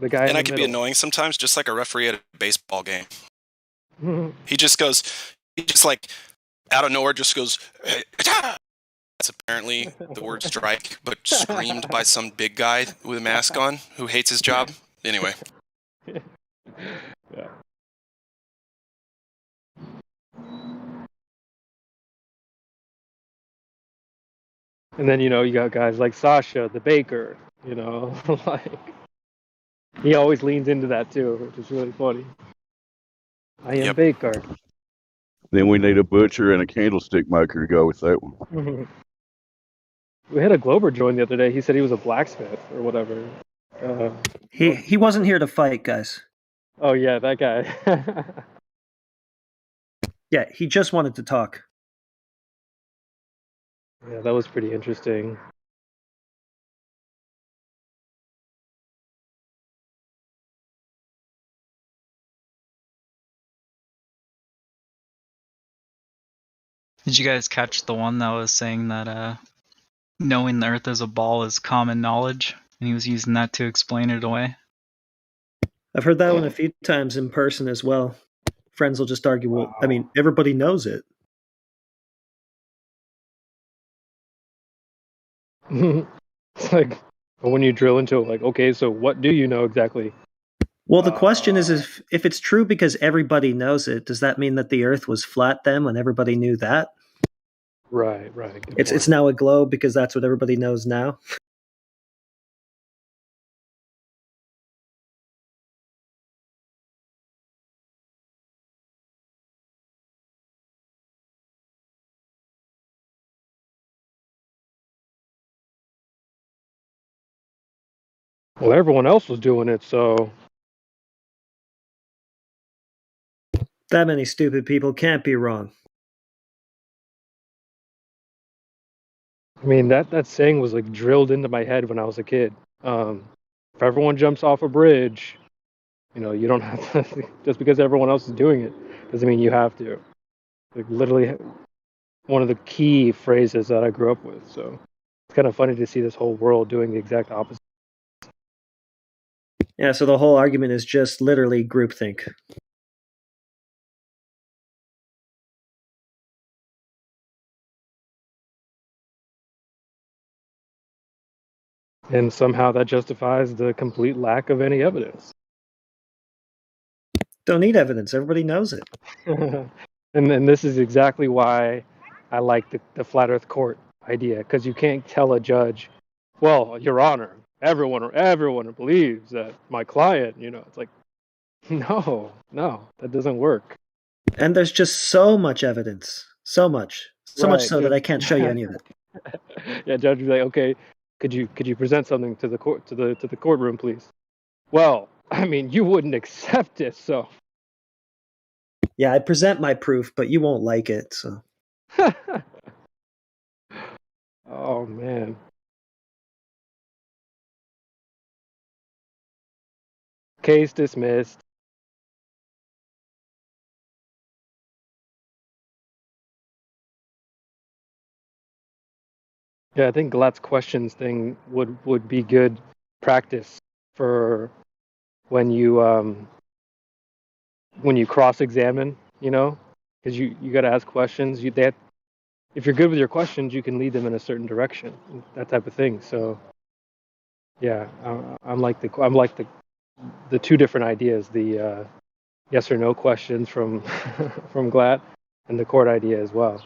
The guy. And I can be annoying sometimes, just like a referee at a baseball game. He just like out of nowhere just goes, hey, that's apparently the word strike, but screamed by some big guy with a mask on who hates his job. Anyway. Yeah. And then, you got guys like Sasha, the baker, like he always leans into that too, which is really funny. I am baker. Then we need a butcher and a candlestick maker to go with that one. We had a Glober join the other day. He said he was a blacksmith or whatever. He wasn't here to fight, guys. Oh yeah, that guy. Yeah, he just wanted to talk. Yeah, that was pretty interesting. Did you guys catch the one that was saying that knowing the Earth is a ball is common knowledge, and he was using that to explain it away? I've heard that one a few times in person as well. Friends will just argue, well, I mean, everybody knows it. It's like when you drill into it, like, okay, so what do you know exactly? Well, the question is if it's true because everybody knows it, does that mean that the Earth was flat then when everybody knew that? Right. It's now a globe because that's what everybody knows now. Well, everyone else was doing it, so that many stupid people can't be wrong. I mean, that saying was like drilled into my head when I was a kid. If everyone jumps off a bridge, you don't have to, just because everyone else is doing it doesn't mean you have to. Like literally one of the key phrases that I grew up with. So it's kind of funny to see this whole world doing the exact opposite. Yeah, so the whole argument is just literally groupthink. And somehow that justifies the complete lack of any evidence. Don't need evidence. Everybody knows it. And this is exactly why I like the flat Earth court idea, because you can't tell a judge, well, Your Honor, everyone believes that my client, it's like, no, that doesn't work. And there's just so much evidence, so much so that I can't show you any of it. Yeah, judge would be like, okay, could you present something to the court to the courtroom, please? Well, I mean, you wouldn't accept it, so. Yeah, I present my proof, but you won't like it, so. Oh man. Case dismissed. Yeah, I think Glatt's questions thing would be good practice for when you cross-examine, because you got to ask questions. If you're good with your questions, you can lead them in a certain direction, that type of thing. So, yeah, I'm like the two different ideas: the yes or no questions from from Glatt, and the court idea as well.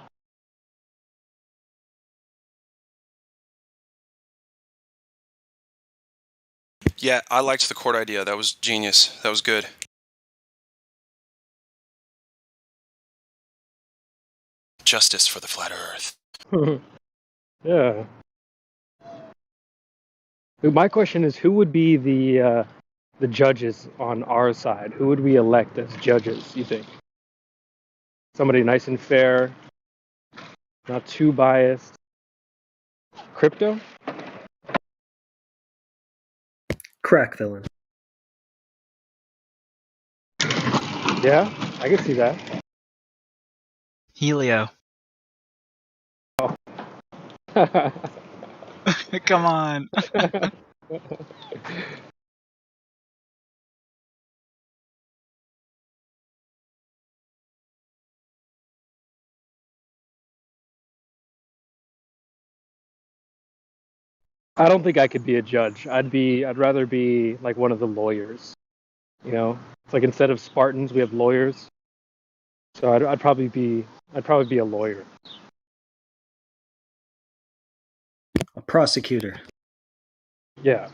Yeah, I liked the court idea. That was genius. That was good. Justice for the flat Earth. Yeah. My question is, who would be the judges on our side? Who would we elect as judges, you think? Somebody nice and fair, not too biased. Crypto? Crack villain. Yeah, I can see that. Helio. Oh. Come on. I don't think I could be a judge. I'd rather be like one of the lawyers. It's like instead of Spartans, we have lawyers. So I'd probably be a lawyer. A prosecutor. Yeah,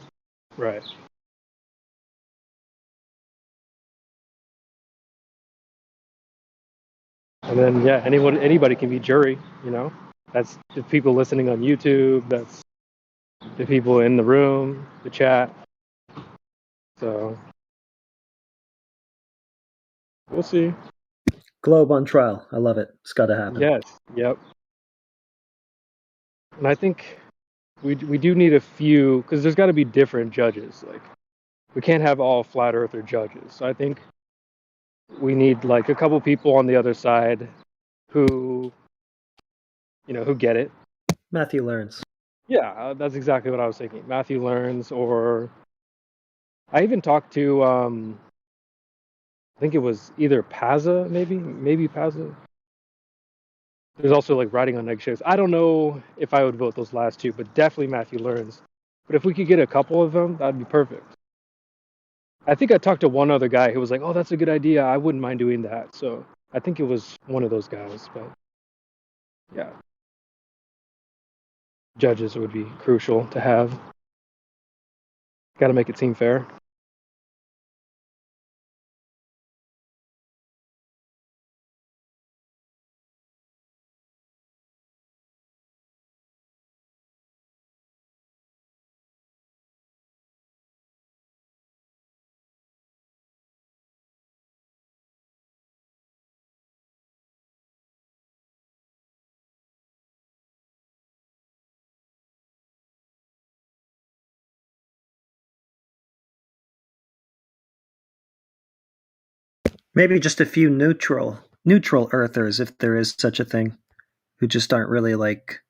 right. And then yeah, anybody can be jury. That's the people listening on YouTube. That's the people in the room, the chat. So we'll see. Globe on trial. I love it. It's got to happen. Yes. Yep. And I think we do need a few, because there's got to be different judges. Like we can't have all flat earther judges. So I think we need like a couple people on the other side who get it. Matthew learns. Yeah, that's exactly what I was thinking. Matthew learns, or I even talked to I think it was either Pazza, maybe Pazza. There's also like Riding on Eggshells. I don't know if I would vote those last two, but definitely Matthew Learns. But if we could get a couple of them, that'd be perfect. I think I talked to one other guy who was like, "Oh, that's a good idea. I wouldn't mind doing that." So I think it was one of those guys. But yeah, judges would be crucial to have. Got to make it seem fair. Maybe just a few neutral earthers, if there is such a thing, who just aren't really like,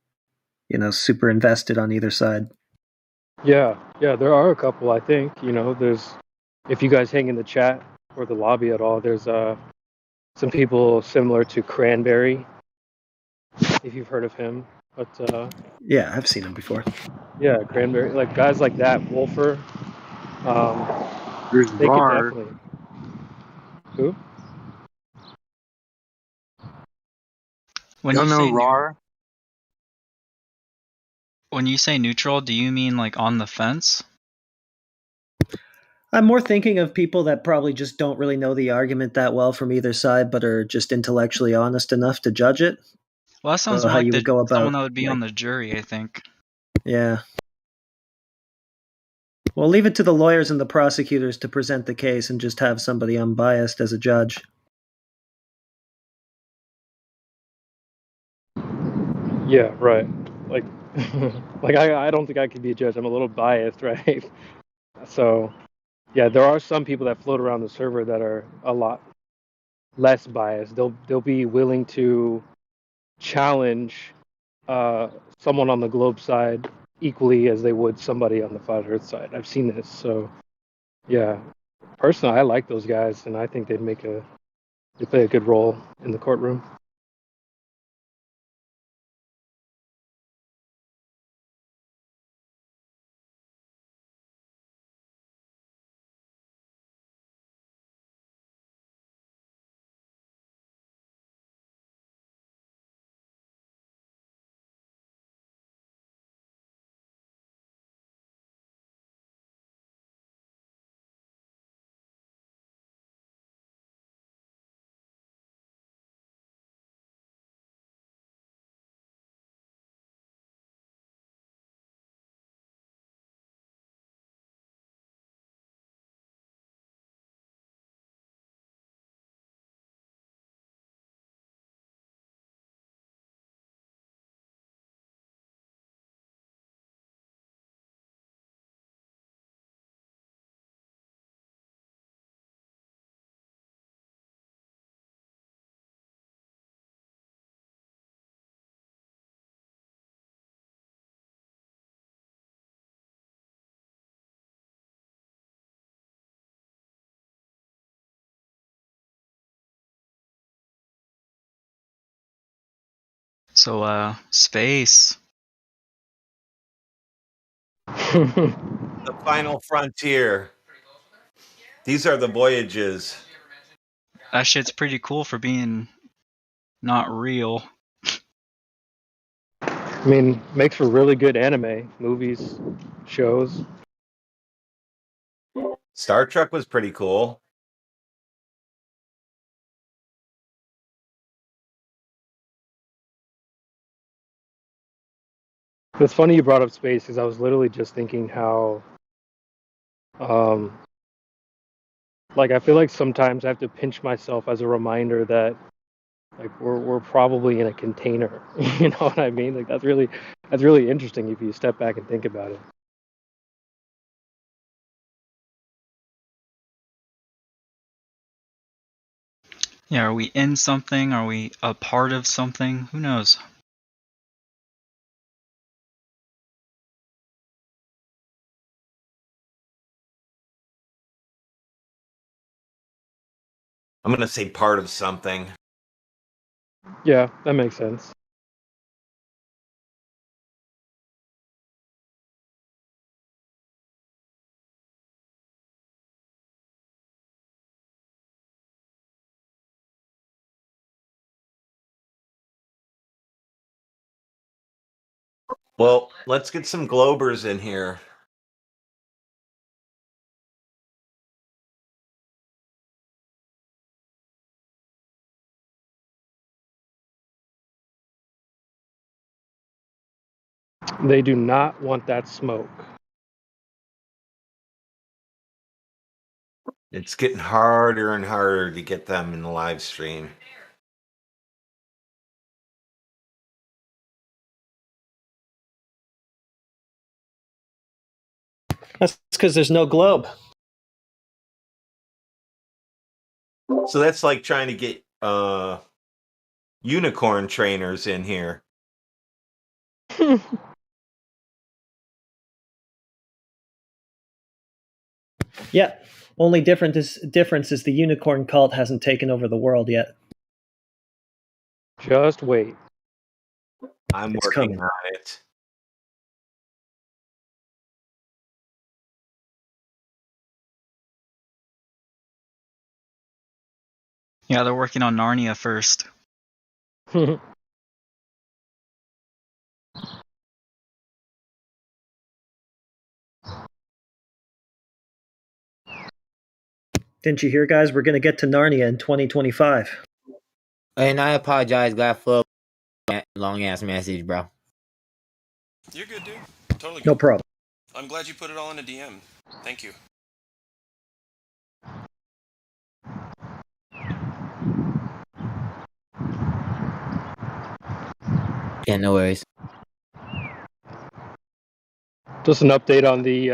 super invested on either side. Yeah, there are a couple. I think there's. If you guys hang in the chat or the lobby at all, there's some people similar to Cranberry, if you've heard of him. But yeah, I've seen him before. Yeah, Cranberry, like guys like that, Wolfer. There's They could Rar. definitely. Who? When Y'all you know say Rar? when you say neutral, do you mean like on the fence? I'm more thinking of people that probably just don't really know the argument that well from either side, but are just intellectually honest enough to judge it. Well, that sounds more how like you would go about someone that would be on the jury, I think. Yeah. Well, leave it to the lawyers and the prosecutors to present the case and just have somebody unbiased as a judge. Yeah, right. Like, like I don't think I could be a judge. I'm a little biased, right? So, yeah, there are some people that float around the server that are a lot less biased. They'll be willing to challenge someone on the Globe side equally as they would somebody on the Flat Earth side. I've seen this. So, yeah, personally, I like those guys, and I think they play a good role in the courtroom. So, space. The final frontier. These are the voyages. That shit's pretty cool for being not real. I mean, makes for really good anime, movies, shows. Star Trek was pretty cool. It's funny you brought up space because I was literally just thinking how, like I feel like sometimes I have to pinch myself as a reminder that, like we're probably in a container. You know what I mean? Like that's really interesting if you step back and think about it. Yeah, are we in something? Are we a part of something? Who knows? I'm gonna say part of something. Yeah, that makes sense. Well, let's get some Globers in here. They do not want that smoke. It's getting harder and harder to get them in the live stream. That's because there's no globe. So that's like trying to get unicorn trainers in here. Yeah. Only difference is the unicorn cult hasn't taken over the world yet. Just wait. I'm It's working coming. on it. Yeah, they're working on Narnia first. Didn't you hear, guys? We're going to get to Narnia in 2025. And I apologize, God, for that long ass message, bro. You're good, dude. Totally good. No problem. I'm glad you put it all in a DM. Thank you. Yeah, no worries. Just an update on the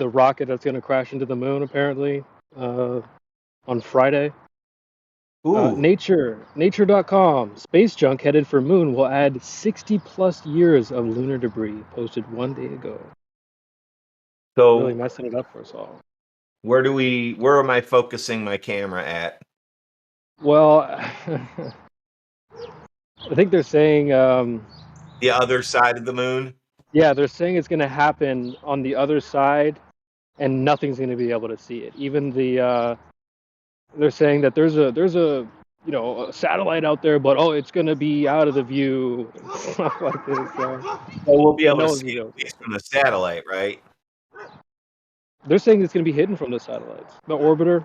rocket that's going to crash into the moon, apparently, on Friday. Nature.com. Space junk headed for moon will add 60 plus years of lunar debris, posted 1 day ago. So really messing it up for us all. Where am I focusing my camera at? Well, I think they're saying the other side of the moon. Yeah, they're saying it's going to happen on the other side, and nothing's going to be able to see it. Even they're saying that there's a a satellite out there, but it's going to be out of the view, and stuff like this. Well, we'll be able no to one's see gonna it at least from the satellite, right? They're saying it's going to be hidden from the satellites, the orbiter.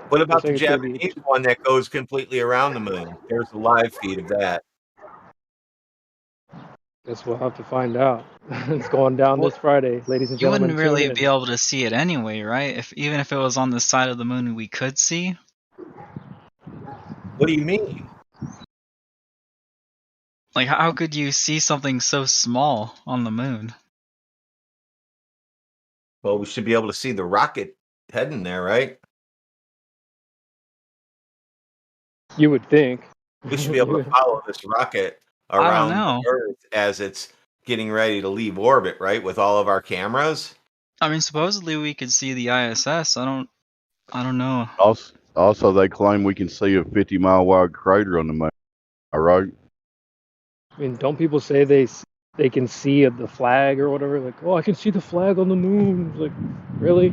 What about the They're saying it's gonna Japanese one that goes completely around the moon? There's a live feed of that. Guess we'll have to find out. It's going down this Friday, ladies and You gentlemen. wouldn't really tune in. be able to see it anyway, right? Even if it was on the side of the moon we could see. What do you mean? Like, how could you see something so small on the moon? Well, we should be able to see the rocket heading there, right? You would think. We should be able to follow this rocket around know. the Earth as it's getting ready to leave orbit, right? With all of our cameras. I mean, supposedly we could see the ISS. I don't know. Also, they claim we can see a 50-mile wide crater on the moon. All right. I mean, don't people say they can see the flag or whatever? Like, I can see the flag on the moon. Like, really?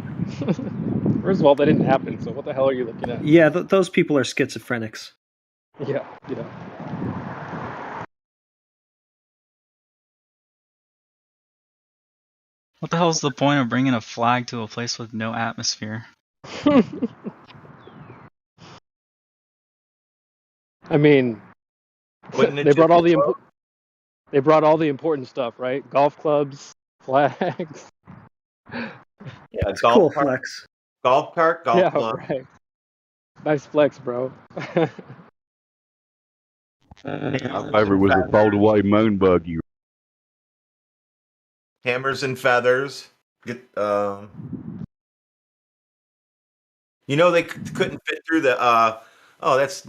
First of all, that didn't happen. So what the hell are you looking at? Yeah, those people are schizophrenics. Yeah. What the hell's the point of bringing a flag to a place with no atmosphere? I mean, they brought all the important stuff, right? Golf clubs, flags. Yeah, it's cool flex. Golf cart, golf club. Right. Nice flex, bro. My favorite was a fold-away moon buggy. Hammers and feathers. They couldn't fit through the. That's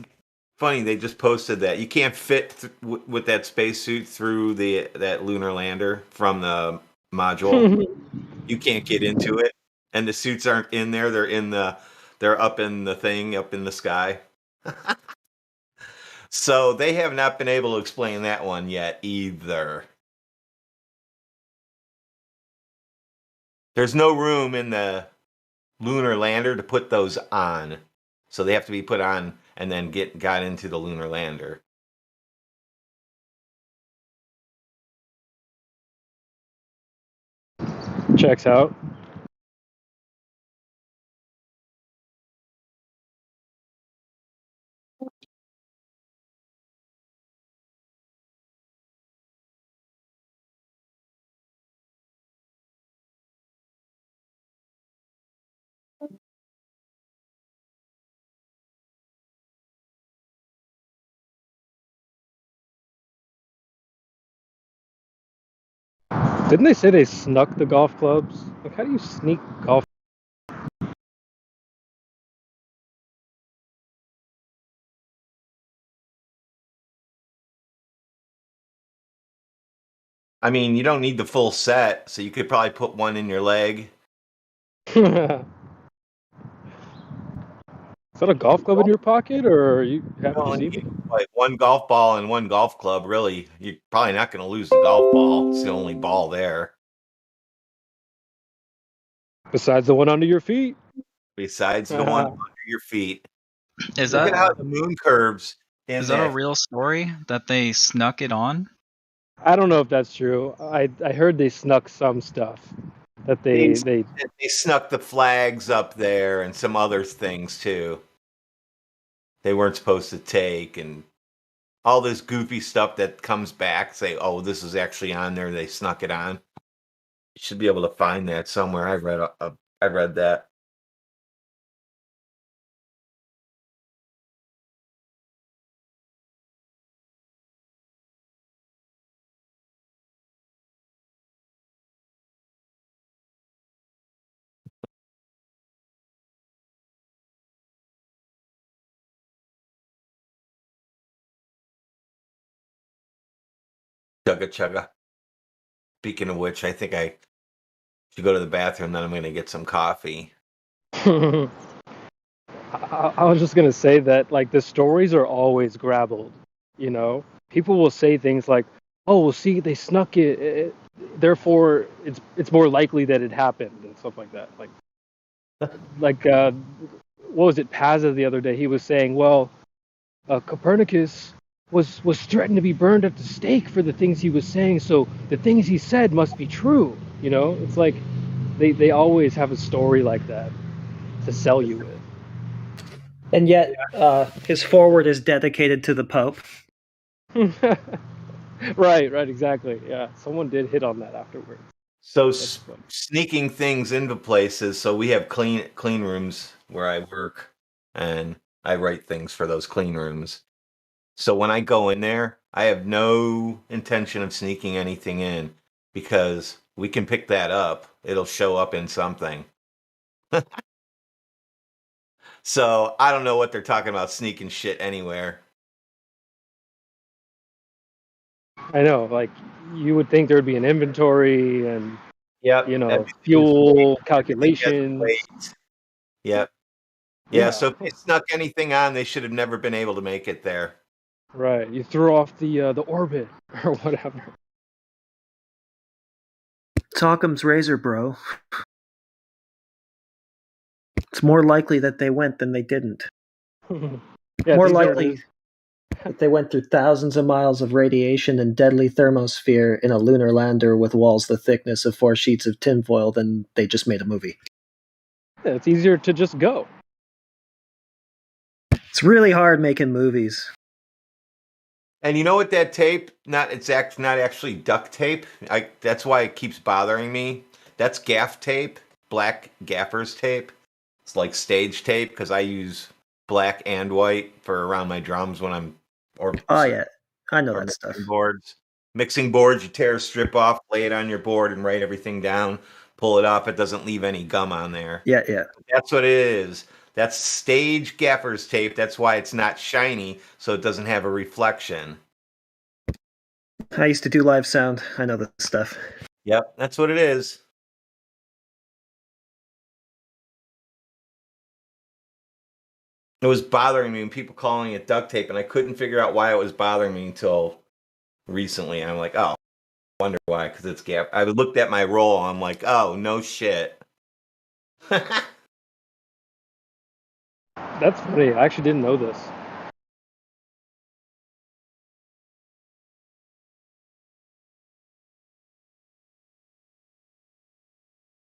funny. They just posted that you can't fit with that spacesuit through that lunar lander from the module. You can't get into it, and the suits aren't in there. They're in the they're up in the thing, up in the sky. So they have not been able to explain that one yet either. There's no room in the lunar lander to put those on. So they have to be put on and then got into the lunar lander. Checks out. Didn't they say they snuck the golf clubs? Like, how do you sneak golf? I mean, you don't need the full set, so you could probably put one in your leg. Is that a golf club in your pocket, or are you happy to see me? Like one golf ball and one golf club. Really, you're probably not going to lose the golf ball. It's the only ball there. Besides the one under your feet. Besides the one under your feet. Is Look that at how the moon curves. Is that a real story that they snuck it on? I don't know if that's true. I heard they snuck some stuff that they snuck the flags up there and some other things too. They weren't supposed to take, and all this goofy stuff that comes back. Say, oh, this is actually on there. They snuck it on. You should be able to find that somewhere. I read that. Chugga chugga. Speaking of which, I think I should go to the bathroom. Then I'm going to get some coffee. I was just gonna say that, like, the stories are always grabbled. You know, people will say things like, "Oh, well, see, they snuck it, therefore it's more likely that it happened," and stuff like that. Like, what was it? Pazza the other day, he was saying, "Well, Copernicus was threatened to be burned at the stake for the things he was saying, so the things he said must be true." You know, it's like they always have a story like that to sell you with. And yet, his foreword is dedicated to the Pope. Right, exactly. Yeah, someone did hit on that afterwards. So sneaking things into places. So we have clean rooms where I work, and I write things for those clean rooms. So when I go in there, I have no intention of sneaking anything in because we can pick that up. It'll show up in something. So I don't know what they're talking about sneaking shit anywhere. I know, like, you would think there'd be an inventory and, yep, you know, fuel calculations. Yep. Yeah, so if they snuck anything on, they should have never been able to make it there. Right, you threw off the orbit or whatever. It's Occam's razor, bro. It's more likely that they went than they didn't. More likely that they went through thousands of miles of radiation and deadly thermosphere in a lunar lander with walls the thickness of 4 sheets of tinfoil than they just made a movie. Yeah, it's easier to just go. It's really hard making movies. And you know what that tape? It's not actually duct tape. That's why it keeps bothering me. That's gaff tape, black gaffer's tape. It's like stage tape because I use black and white for around my drums when I'm oh yeah, I know that stuff. Mixing boards, you tear a strip off, lay it on your board, and write everything down. Pull it off; it doesn't leave any gum on there. Yeah. That's what it is. That's stage gaffer's tape. That's why it's not shiny, so it doesn't have a reflection. I used to do live sound. I know this stuff. Yep, that's what it is. It was bothering me and people calling it duct tape, and I couldn't figure out why it was bothering me until recently. I'm like, oh, I wonder why, because it's gap. I looked at my roll, I'm like, oh, no shit. That's funny. I actually didn't know this.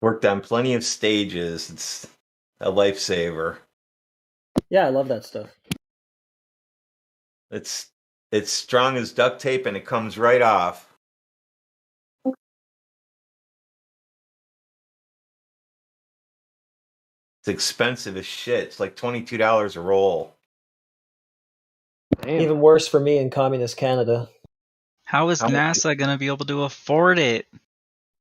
Worked on plenty of stages. It's a lifesaver. Yeah, I love that stuff. It's strong as duct tape and it comes right off. It's expensive as shit. It's like $22 a roll. Damn. Even worse for me in communist Canada. How is NASA going to be able to afford it?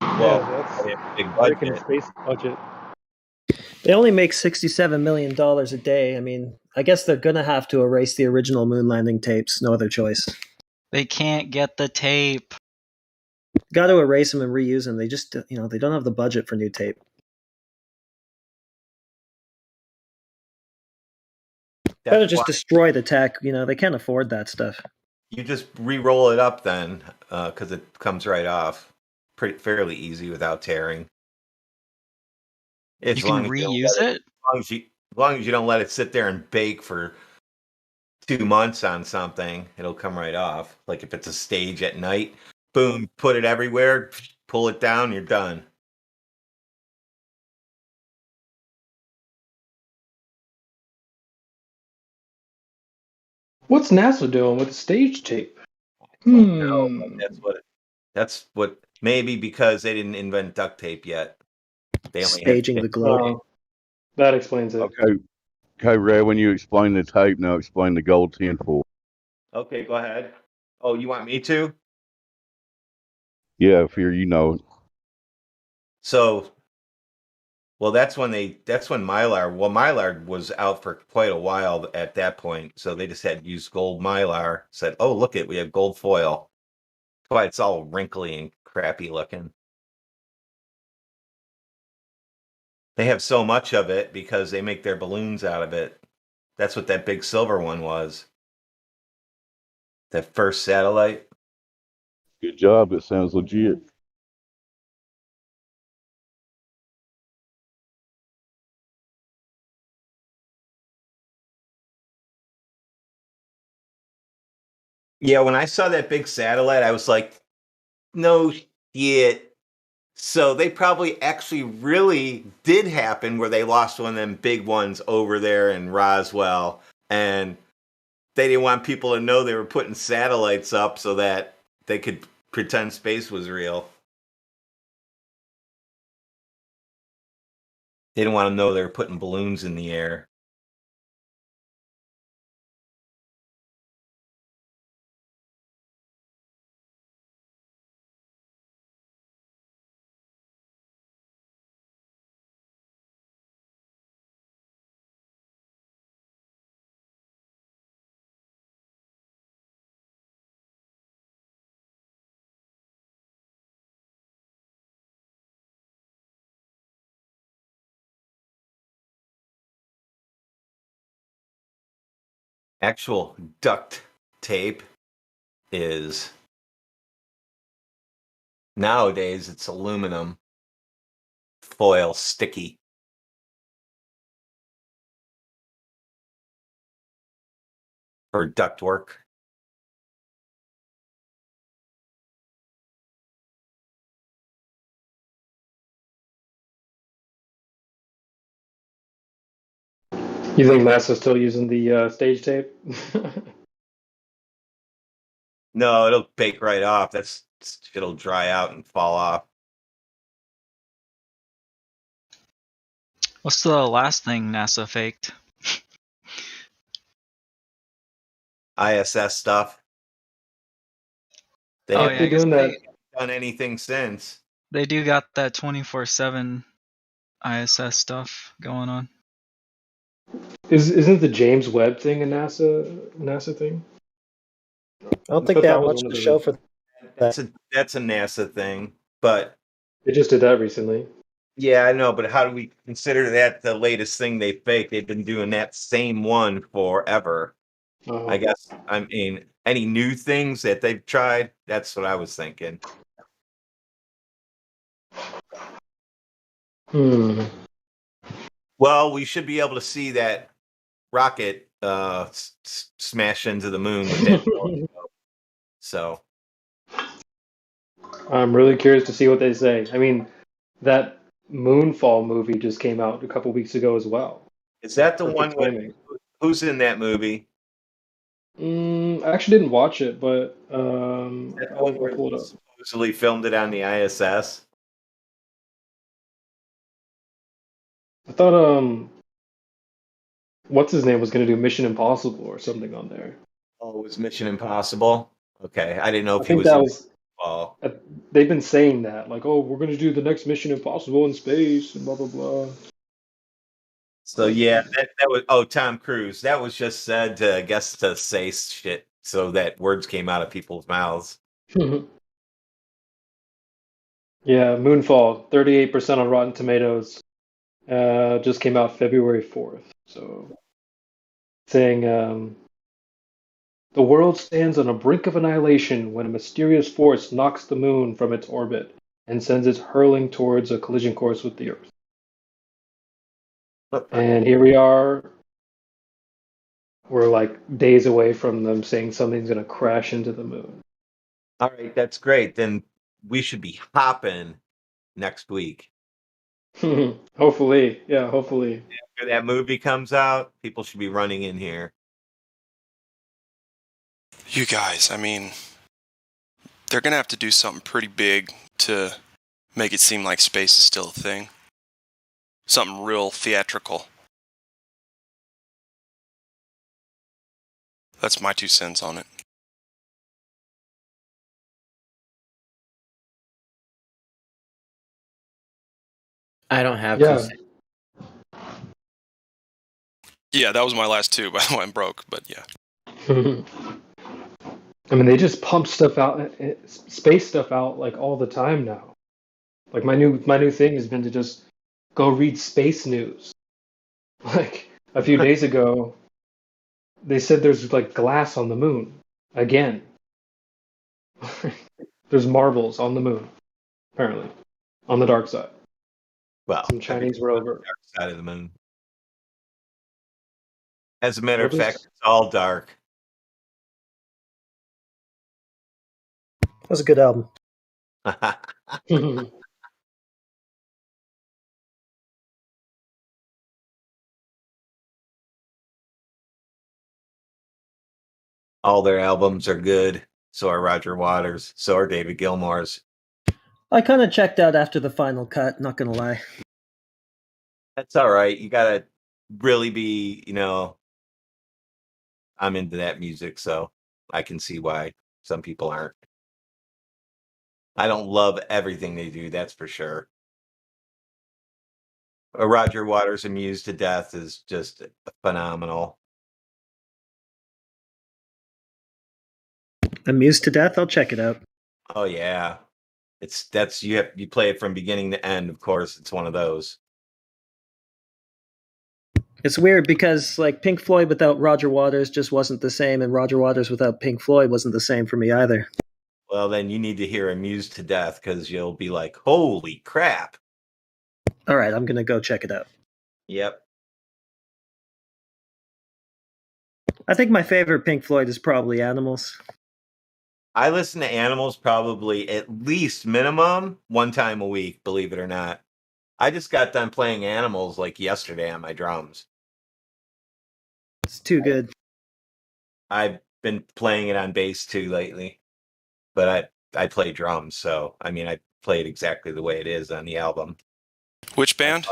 Well, that's big breaking budget. space budget. They only make $67 million a day. I mean, I guess they're going to have to erase the original moon landing tapes. No other choice. They can't get the tape. Got to erase them and reuse them. They just, they don't have the budget for new tape. Better just destroy the tech. They can't afford that stuff. You just re-roll it up then, because it comes right off. Fairly easy without tearing. You can reuse it? As long as you don't let it sit there and bake for 2 months on something, it'll come right off. Like if it's a stage at night, boom, put it everywhere, pull it down, you're done. What's NASA doing with the stage tape? No, that's what maybe because they didn't invent duct tape yet. They only Staging the globe. That explains it. Okay, Ray, when you explain the tape, now explain the gold tinfoil. Okay, go ahead. Oh, you want me to? Yeah, if you're, So, well, that's when Mylar was out for quite a while at that point. So they just had to use gold Mylar. Said, oh, look we have gold foil. That's why it's all wrinkly and crappy looking. They have so much of it because they make their balloons out of it. That's what that big silver one was. That first satellite. Good job. It sounds legit. Yeah, when I saw that big satellite, I was like, no shit. So they probably actually really did happen where they lost one of them big ones over there in Roswell. And they didn't want people to know they were putting satellites up so that they could pretend space was real. They didn't want to know they were putting balloons in the air. Actual duct tape is nowadays it's aluminum foil sticky. For duct work. You think NASA's still using the stage tape? No, it'll bake right off. It'll dry out and fall off. What's the last thing NASA faked? ISS stuff. They haven't done anything since. They do got that 24/7 ISS stuff going on. Isn't the James Webb thing a NASA thing? I don't think they have much to show for that. That's a NASA thing, but they just did that recently. Yeah, I know, but how do we consider that the latest thing they faked? They've been doing that same one forever. I guess. I mean, any new things that they've tried? That's what I was thinking. Well, we should be able to see that rocket smash into the moon with that telescope. So I'm really curious to see what they say. I mean, that Moonfall movie just came out a couple weeks ago as well. is that the Perfect one with timing. who's in that movie? I actually didn't watch it, but That I'll one where pull it they up. supposedly filmed it on the ISS? I thought what's his name was going to do Mission Impossible or something on there. Oh, it was Mission Impossible? Okay, I didn't know I if he think was that in was. Oh. They've been saying that, like, oh, we're going to do the next Mission Impossible in space and blah blah blah. So yeah, that was Tom Cruise. That was just said to, I guess, to say shit so that words came out of people's mouths. Yeah, Moonfall, 38% on Rotten Tomatoes. Just came out February 4th. So saying the world stands on a brink of annihilation when a mysterious force knocks the moon from its orbit and sends it hurling towards a collision course with the Earth. And here we are. We're like days away from them saying something's going to crash into the moon. All right, that's great. Then we should be hopping next week. Hopefully. Yeah, hopefully. After that movie comes out, people should be running in here. You guys, I mean, they're going to have to do something pretty big to make it seem like space is still a thing. Something real theatrical. That's my 2 cents on it. I don't have 2 cents. Yeah, that was my last 2, by the way. I'm broke, but yeah. I mean, they just pump stuff out, space stuff out like all the time now. Like my new thing has been to just go read space news. Like a few days ago, they said there's like glass on the moon again. There's marbles on the moon, apparently, on the dark side. Well, some Chinese rover. Dark side of the moon. As a matter of What is- fact, it's all dark. That was a good album. All their albums are good. So are Roger Waters. So are David Gilmour's. I kind of checked out after the final cut, not gonna lie. That's all right. You gotta really be, I'm into that music, so I can see why some people aren't. I don't love everything they do, that's for sure. Roger Waters Amused to Death is just phenomenal. Amused to Death? I'll check it out. Oh yeah. You play it from beginning to end, of course. It's one of those. It's weird because like Pink Floyd without Roger Waters just wasn't the same, and Roger Waters without Pink Floyd wasn't the same for me either. Well, then you need to hear Amused to Death because you'll be like, holy crap. All right, I'm going to go check it out. Yep. I think my favorite Pink Floyd is probably Animals. I listen to Animals probably at least minimum 1 time a week, believe it or not. I just got done playing Animals like yesterday on my drums. It's too good. I've been playing it on bass too lately, but I play drums, so I mean I play it exactly the way it is on the album. Which band?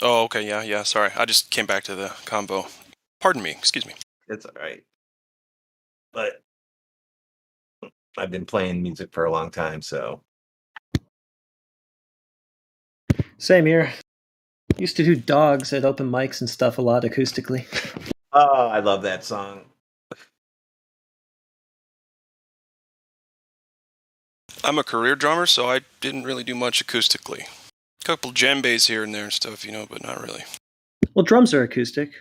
Oh, okay, yeah, sorry. I just came back to the combo. Pardon me, excuse me. It's all right. But I've been playing music for a long time, so. Same here. Used to do Dogs at open mics and stuff a lot acoustically. Oh, I love that song. I'm a career drummer, so I didn't really do much acoustically. A couple djembes here and there and stuff, but not really. Well, drums are acoustic.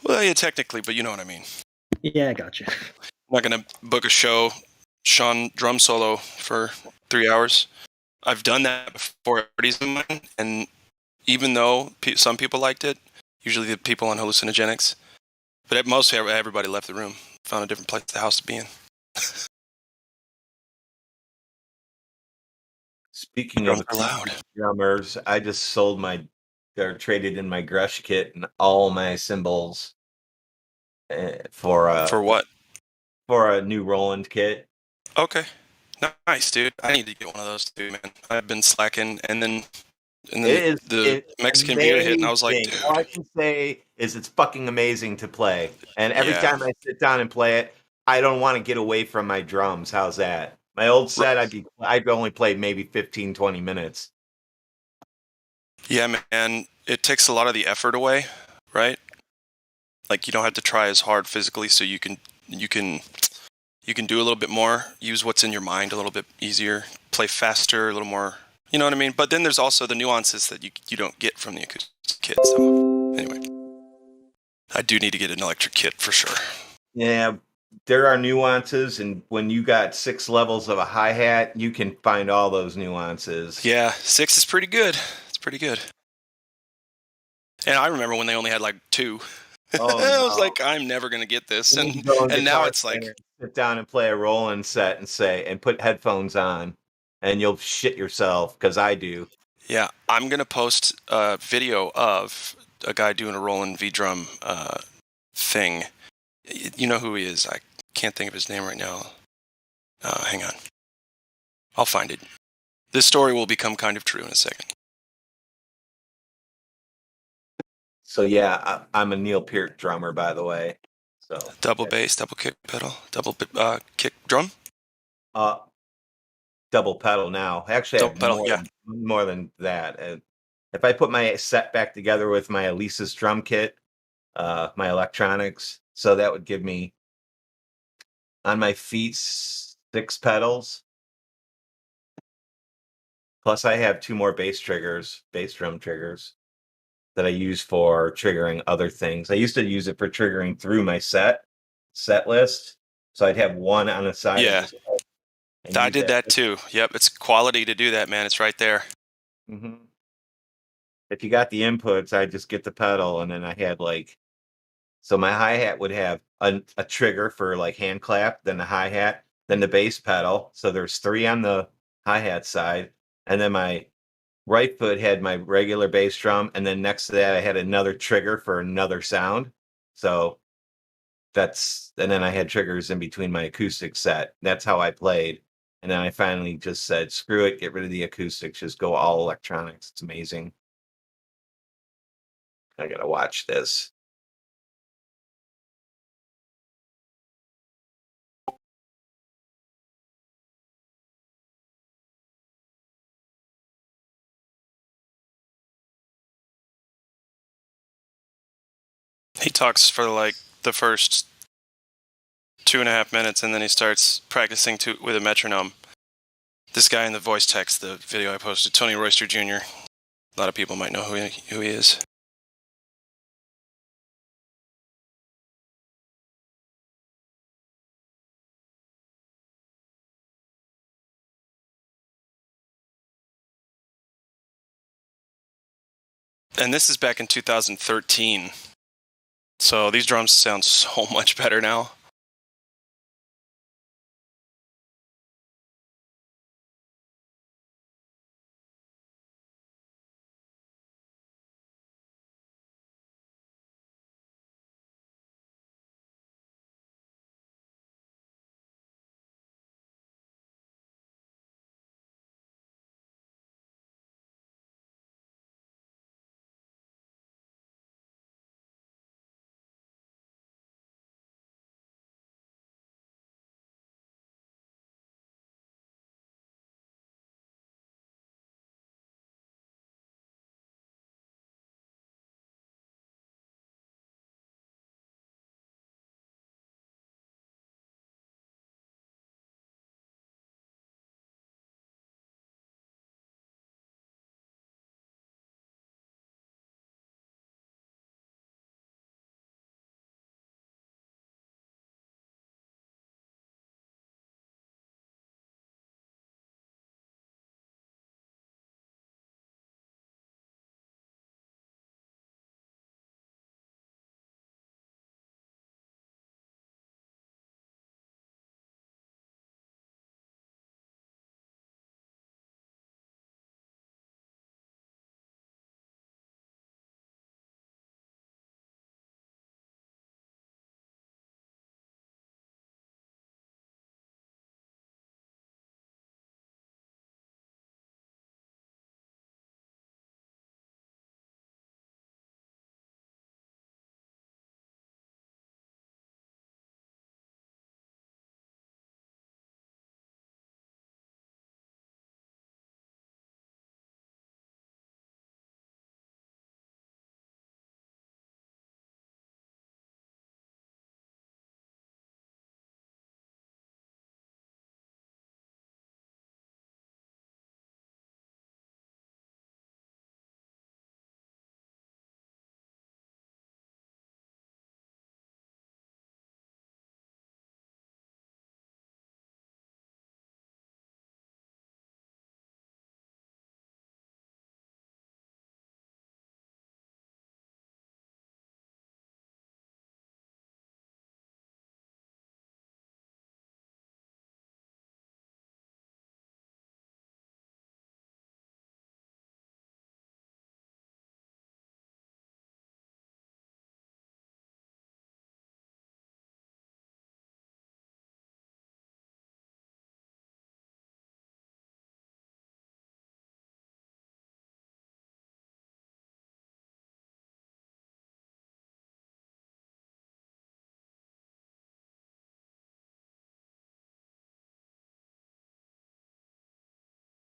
Well, yeah, technically, but you know what I mean. Yeah, I gotcha. I'm not going to book a show, Sean drum solo for 3 hours. I've done that before at parties of mine, and even though some people liked it, usually the people on hallucinogenics, but mostly everybody left the room, found a different place the house to be in. Speaking of drummers, I just sold or traded in my Grush kit and all my cymbals for what? For a new Roland kit. Okay, nice, dude. I need to get one of those too, man. I've been slacking, and then the Mexican beer hit, and I was like, dude. All I can say is it's fucking amazing to play. And every time I sit down and play it, I don't want to get away from my drums. How's that? My old set, I'd only played maybe 15, 20 minutes. Yeah, man. It takes a lot of the effort away, right? Like you don't have to try as hard physically, so you can do a little bit more, use what's in your mind a little bit easier, play faster, a little more, you know what I mean? But then there's also the nuances that you don't get from the acoustic kit. So anyway, I do need to get an electric kit for sure. Yeah, there are nuances, and when you got 6 levels of a hi-hat, you can find all those nuances. Yeah, 6 is pretty good. It's pretty good. And I remember when they only had like 2. Oh, I was like, I'm never gonna get this, and now it's like sit down and play a Roland set and put headphones on, and you'll shit yourself because I do. Yeah, I'm gonna post a video of a guy doing a Roland V drum thing. You know who he is? I can't think of his name right now. Hang on, I'll find it. This story will become kind of true in a second. So yeah, I'm a Neil Peart drummer, by the way. So double bass, double kick pedal, double kick drum. Double pedal now. Actually, I have more than that. If I put my set back together with my Elisa's drum kit, my electronics, so that would give me on my feet 6 pedals. Plus, I have 2 more bass drum triggers that I use for triggering other things. I used to use it for triggering through my set list, so I'd have one on the side. Yeah, I did that too. Yep, it's quality to do that, man. It's right there. Mm-hmm. If you got the inputs, I just get the pedal, and then I had so my hi-hat would have a trigger for like hand clap, then the hi-hat, then the bass pedal. So there's 3 on the hi-hat side, and then my right foot had my regular bass drum, and then next to that I had another trigger for another sound. So and then I had triggers in between my acoustic set. That's how I played. And then I finally just said, screw it, get rid of the acoustics, just go all electronics. It's amazing. I gotta watch this. He talks for like the first 2.5 minutes, and then he starts practicing with a metronome. This guy in the voice text, the video I posted, Tony Royster Jr. A lot of people might know who he is. And this is back in 2013. So these drums sound so much better now.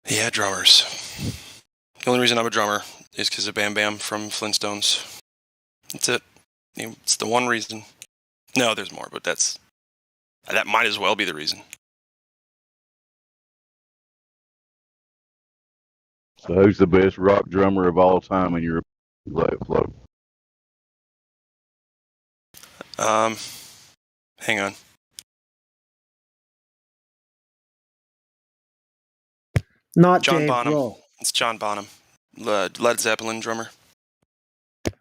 Yeah, drummers. The only reason I'm a drummer is because of Bam Bam from Flintstones. That's it. It's the one reason. No, there's more, but that might as well be the reason. So who's the best rock drummer of all time in your float? Hang on. Not John Dave Bonham. Grohl. It's John Bonham, Led Zeppelin drummer.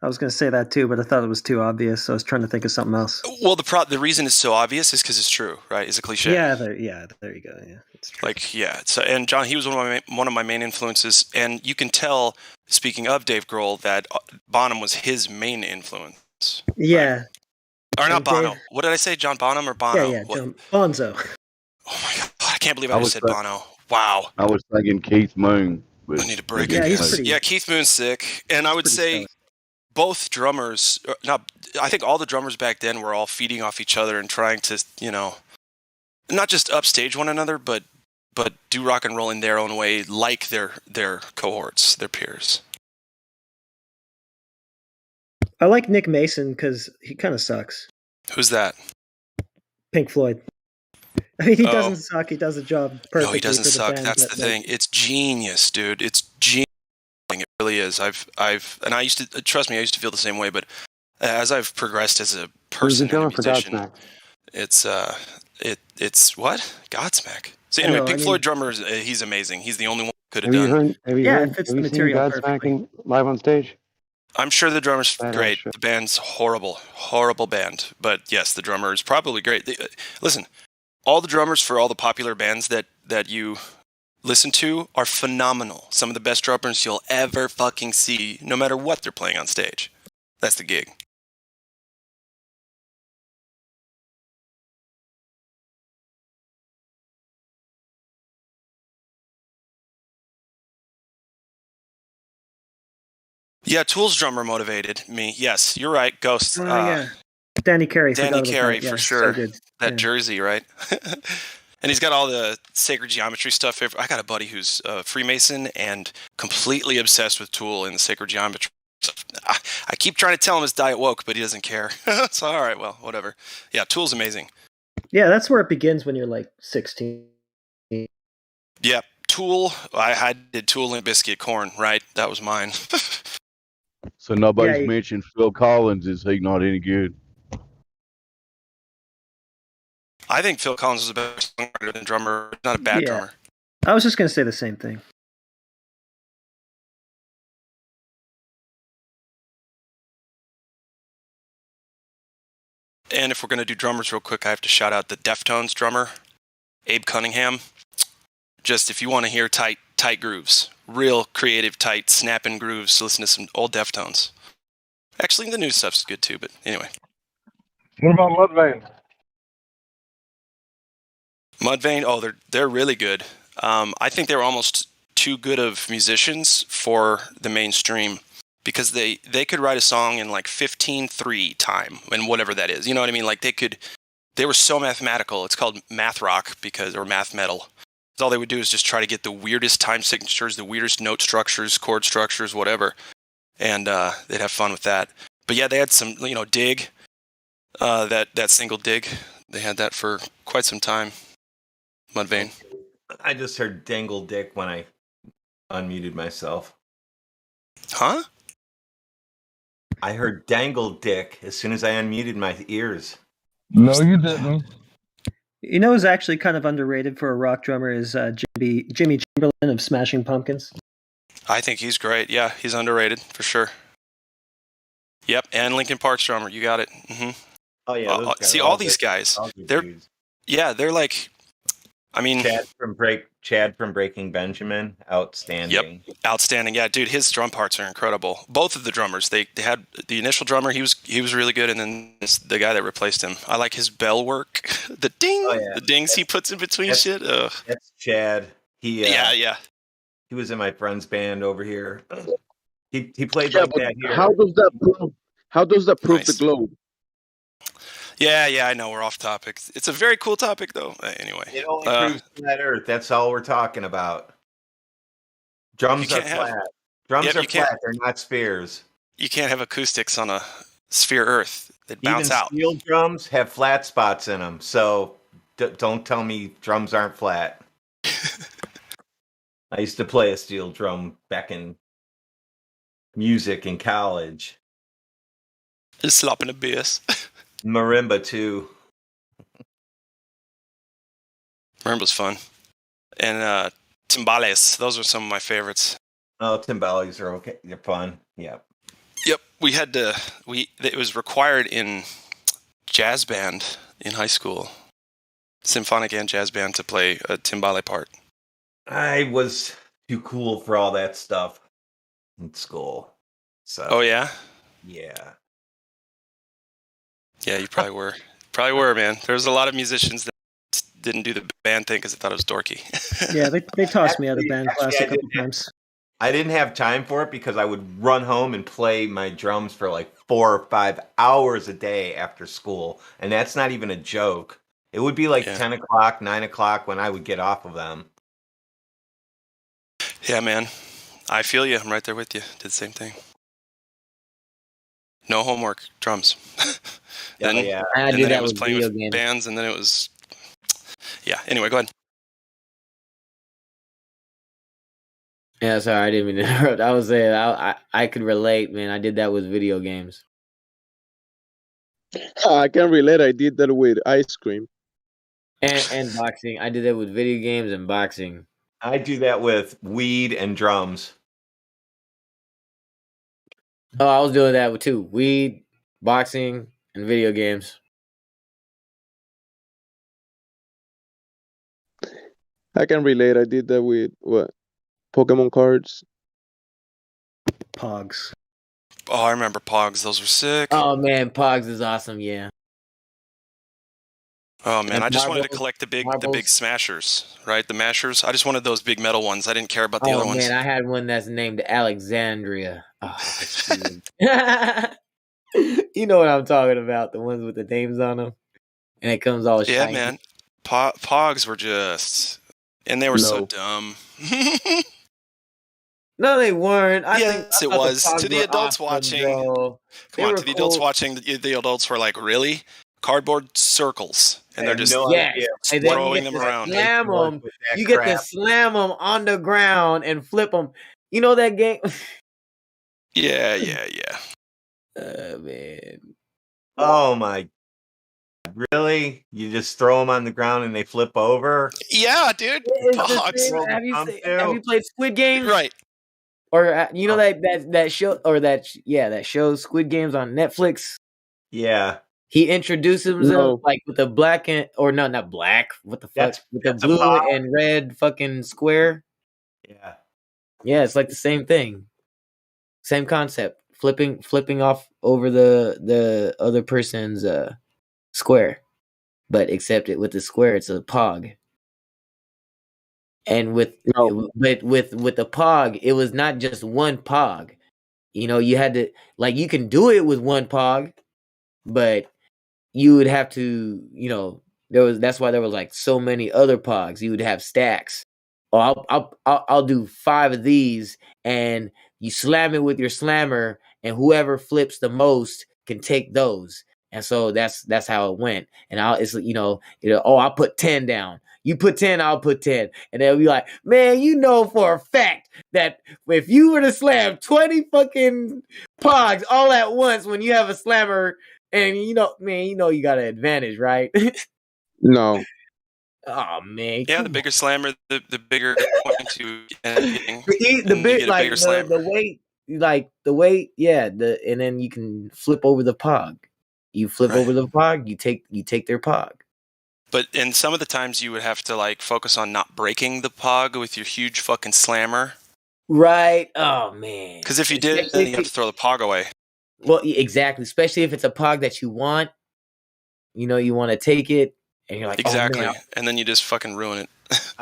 I was going to say that too, but I thought it was too obvious, so I was trying to think of something else. Well, the reason it's so obvious is because it's true, right? It's a cliche. Yeah, there you go. Yeah, it's true. So, and John, he was one of my main influences, and you can tell. Speaking of Dave Grohl, that Bonham was his main influence. Yeah. Right? Or not Bono. Dave... What did I say? John Bonham or Bono? Yeah, John Bonzo. Oh my God! I can't believe I just said Bono. Wow. I was thinking Keith Moon. But I need to break it. Yeah, Keith Moon's sick, and I would say both drummers. I think all the drummers back then were all feeding off each other and trying to, not just upstage one another, but do rock and roll in their own way, like their cohorts, their peers. I like Nick Mason because he kind of sucks. Who's that? Pink Floyd. I mean, he doesn't suck. He does the job perfectly. No, he doesn't suck. Band, that's the thing. It's genius, dude. It's genius. It really is. And I used to trust me. I used to feel the same way, but as I've progressed as a person and a musician, it's what? Godsmack. So anyway, Pink Floyd drummer, he's amazing. He's the only one who could have done. Have you seen Godsmack live on stage? I'm sure the drummer's great. The band's horrible band. But yes, the drummer is probably great. Listen, all the drummers for all the popular bands that you listen to are phenomenal. Some of the best drummers you'll ever fucking see, no matter what they're playing on stage. That's the gig. Yeah, Tool's drummer motivated me. Yes, you're right, Ghost. Yeah. Danny Carey. Danny Carey, for sure. So that jersey, right? And he's got all the sacred geometry stuff. I got a buddy who's a Freemason and completely obsessed with Tool and the sacred geometry stuff. I keep trying to tell him it's Diet Woke, but he doesn't care. So, all right, well, whatever. Yeah, Tool's amazing. Yeah, that's where it begins when you're like 16. Yeah, Tool. I did Tool and Biscuit Corn, right? That was mine. So nobody's mentioned Phil Collins. Is he not any good? I think Phil Collins is a better songwriter than drummer. Not a bad drummer. I was just going to say the same thing. And if we're going to do drummers real quick, I have to shout out the Deftones drummer, Abe Cunningham. Just if you want to hear tight grooves, real creative, tight, snapping grooves, listen to some old Deftones. Actually, the new stuff's good too, but anyway. What about Mudvayne? Mudvayne, oh, they're really good. I think they were almost too good of musicians for the mainstream because they could write a song in like 15/3 time and whatever that is. You know what I mean? Like they were so mathematical. It's called math rock or math metal. All they would do is just try to get the weirdest time signatures, the weirdest note structures, chord structures, whatever. And they'd have fun with that. But yeah, they had some, Dig, that single Dig. They had that for quite some time. Mudvayne. I just heard Dangle Dick when I unmuted myself. Huh? I heard Dangle Dick as soon as I unmuted my ears. No, you didn't. You know who's actually kind of underrated for a rock drummer is Jimmy Chamberlain of Smashing Pumpkins. I think he's great. Yeah, he's underrated for sure. Yep, and Linkin Park's drummer. You got it. Mm-hmm. Oh yeah. See, all these guys, they're like, I mean, Chad from Breaking Benjamin, outstanding. Yep, outstanding. Yeah, dude, his drum parts are incredible. Both of the drummers, they had the initial drummer. He was really good, and then the guy that replaced him. I like his bell work, the ding, the dings he puts in between shit. Ugh. That's Chad. Yeah. He was in my friend's band over here. He played like that here. How does that prove the globe? Yeah, I know we're off topic. It's a very cool topic, though. Anyway, it only proves flat Earth. That's all we're talking about. Drums are flat. Drums are flat. They're not spheres. You can't have acoustics on a sphere Earth. They'd bounce Even out. steel drums have flat spots in them. So don't tell me drums aren't flat. I used to play a steel drum back in music in college. Just slopping a bass. Marimba too. Marimba's fun. And timbales. Those are some of my favorites. Oh, timbales are okay. They're fun. Yeah. Yep. We had to. It was required in jazz band in high school, symphonic and jazz band, to play a timbale part. I was too cool for all that stuff in school. So. Oh yeah. Yeah. Yeah, you probably were. Probably were, man. There's a lot of musicians that didn't do the band thing because they thought it was dorky. Yeah, they tossed me out of band class a couple times. I didn't have time for it because I would run home and play my drums for like 4 or 5 hours a day after school. And that's not even a joke. It would be like 10 o'clock, 9 o'clock when I would get off of them. Yeah, man. I feel you. I'm right there with you. Did the same thing. No homework, drums. Then, yeah. And then I was playing with bands, and then it was... Yeah, anyway, go ahead. Yeah, sorry, I didn't mean to interrupt. I was saying I could relate, man. I did that with video games. I can relate. I did that with ice cream. And boxing. I did that with video games and boxing. I do that with weed and drums. Oh, I was doing that with too. Weed, boxing, and video games. I can relate. I did that with what? Pokemon cards. Pogs. Oh, I remember Pogs. Those were sick. Oh man, Pogs is awesome. Yeah. Oh man, I just wanted to collect the big smashers, right? The mashers. I just wanted those big metal ones. I didn't care about the other ones. Oh man, I had one that's named Alexandria. Oh, you know what I'm talking about? The ones with the names on them, and it comes all shiny. Yeah, man. Pogs were just, and they were so dumb. No, they weren't. Yes, it was. To the adults watching, come on, to the adults watching, the adults were like, really? Cardboard circles, and they're just throwing them around. Slam them. You get to slam them on the ground and flip them. You know that game? Yeah. Man. Oh my! Really? You just throw them on the ground and they flip over? Yeah, dude. Have you played Squid Games? Right. Or you know that show or that show Squid Games on Netflix? Yeah. He introduced himself like with a black not black. What the fuck? With the blue and red fucking square. Yeah. Yeah, it's like the same thing. Same concept. Flipping off over the other person's square. But except with the square, it's a pog. And with the pog, it was not just one pog. You know, you had to you can do it with one pog, but you would have to, that's why there was like so many other pogs. You would have stacks. Oh, I'll do 5 of these, and you slam it with your slammer, and whoever flips the most can take those. And so that's how it went. And I'll put 10 down. You put 10, I'll put 10. And they'll be like, man, you know for a fact that if you were to slam 20 fucking pogs all at once when you have a slammer, and you got an advantage, right? No. Oh man. Yeah, the bigger slammer, the bigger point to the weight, yeah, and then you can flip over the pog. You flip over the pog, you take their pog. But in some of the times you would have to focus on not breaking the pog with your huge fucking slammer. Right. Oh man. Because if you did, then you have to throw the pog away. Well, exactly. Especially if it's a pog that you want. You want to take it, and you're like, exactly. Oh, man. And then you just fucking ruin it.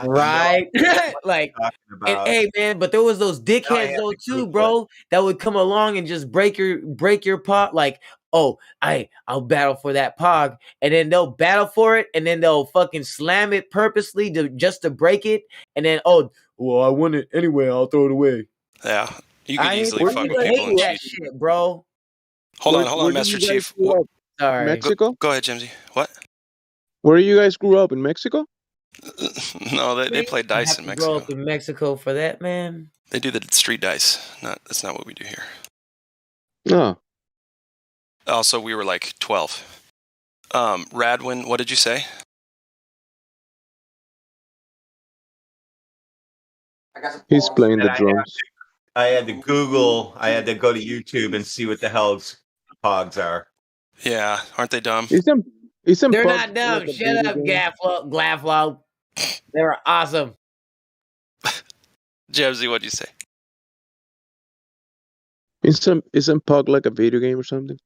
Right? And hey man, but there was those dickheads though too, bro, that would come along and just break your pot. Like, oh, I'll battle for that pog, and then they'll battle for it, and then they'll fucking slam it purposely just to break it, and then well, I won it anyway, I'll throw it away. Yeah, you could easily fuck with hate people and that cheat. shit, bro. Hold on, Master Chief. Sorry. Mexico? Go ahead, Jimsy. What? Where you guys grew up, in Mexico? No, they play dice in Mexico. Grow up in Mexico for that, man. They do the street dice. That's not what we do here. No. Also, we were like 12. Radwin, what did you say? He's playing the drums. I had to Google. I had to go to YouTube and see what the hell's pogs are. Yeah, aren't they dumb? They're not dumb. Shut up, Glaflo. They were awesome. Jebsy, what'd you say? Isn't Pug like a video game or something?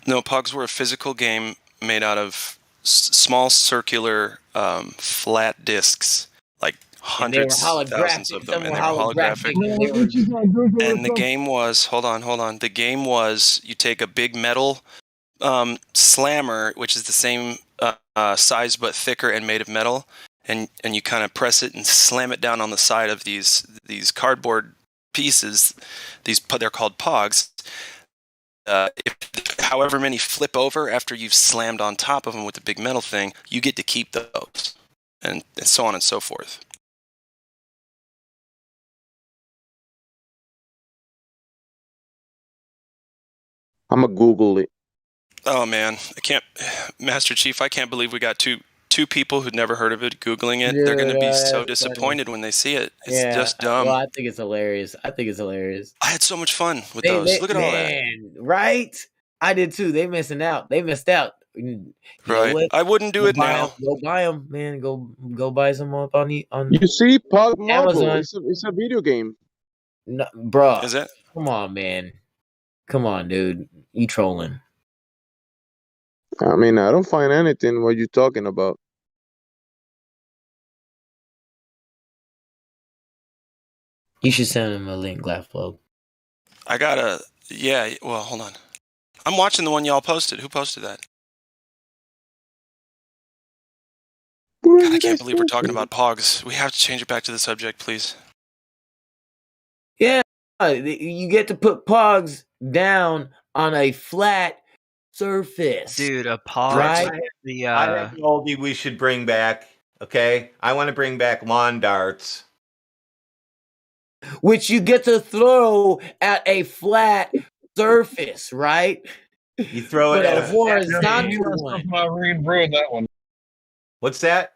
No, Pogs were a physical game made out of small circular flat discs, like hundreds, thousands of them, and they were holographic. And the game was, hold on. The game was, you take a big metal slammer, which is the same size but thicker and made of metal, and you kind of press it and slam it down on the side of these cardboard pieces. They're called Pogs. However many flip over after you've slammed on top of them with the big metal thing, you get to keep those, and so on and so forth. I'm gonna Google it. Oh man, Master Chief, I can't believe we got two people who'd never heard of it Googling it. They're going to be so disappointed when they see it. It's just dumb. Well, I think it's hilarious. I had so much fun with those. Look at all that. Right? I did too. They missed out. You right. I wouldn't do it now. Go buy them, man. Go buy some up on You see, Pug Marvel. Amazon. It's a video game. No, bro. Is it? Come on, man. Come on, dude. You trolling. I mean, I don't find anything what you're talking about. You should send him a link, Glaflo. Well, hold on. I'm watching the one y'all posted. Who posted that? God, I can't believe we're talking about Pogs. We have to change it back to the subject, please. Yeah, you get to put Pogs down on a flat surface. Dude, a Pog. Right? I have the oldie we should bring back. Okay? I want to bring back lawn darts. Which you get to throw at a flat surface, right? You throw it at a horizontal one. Ruined that one. What's that?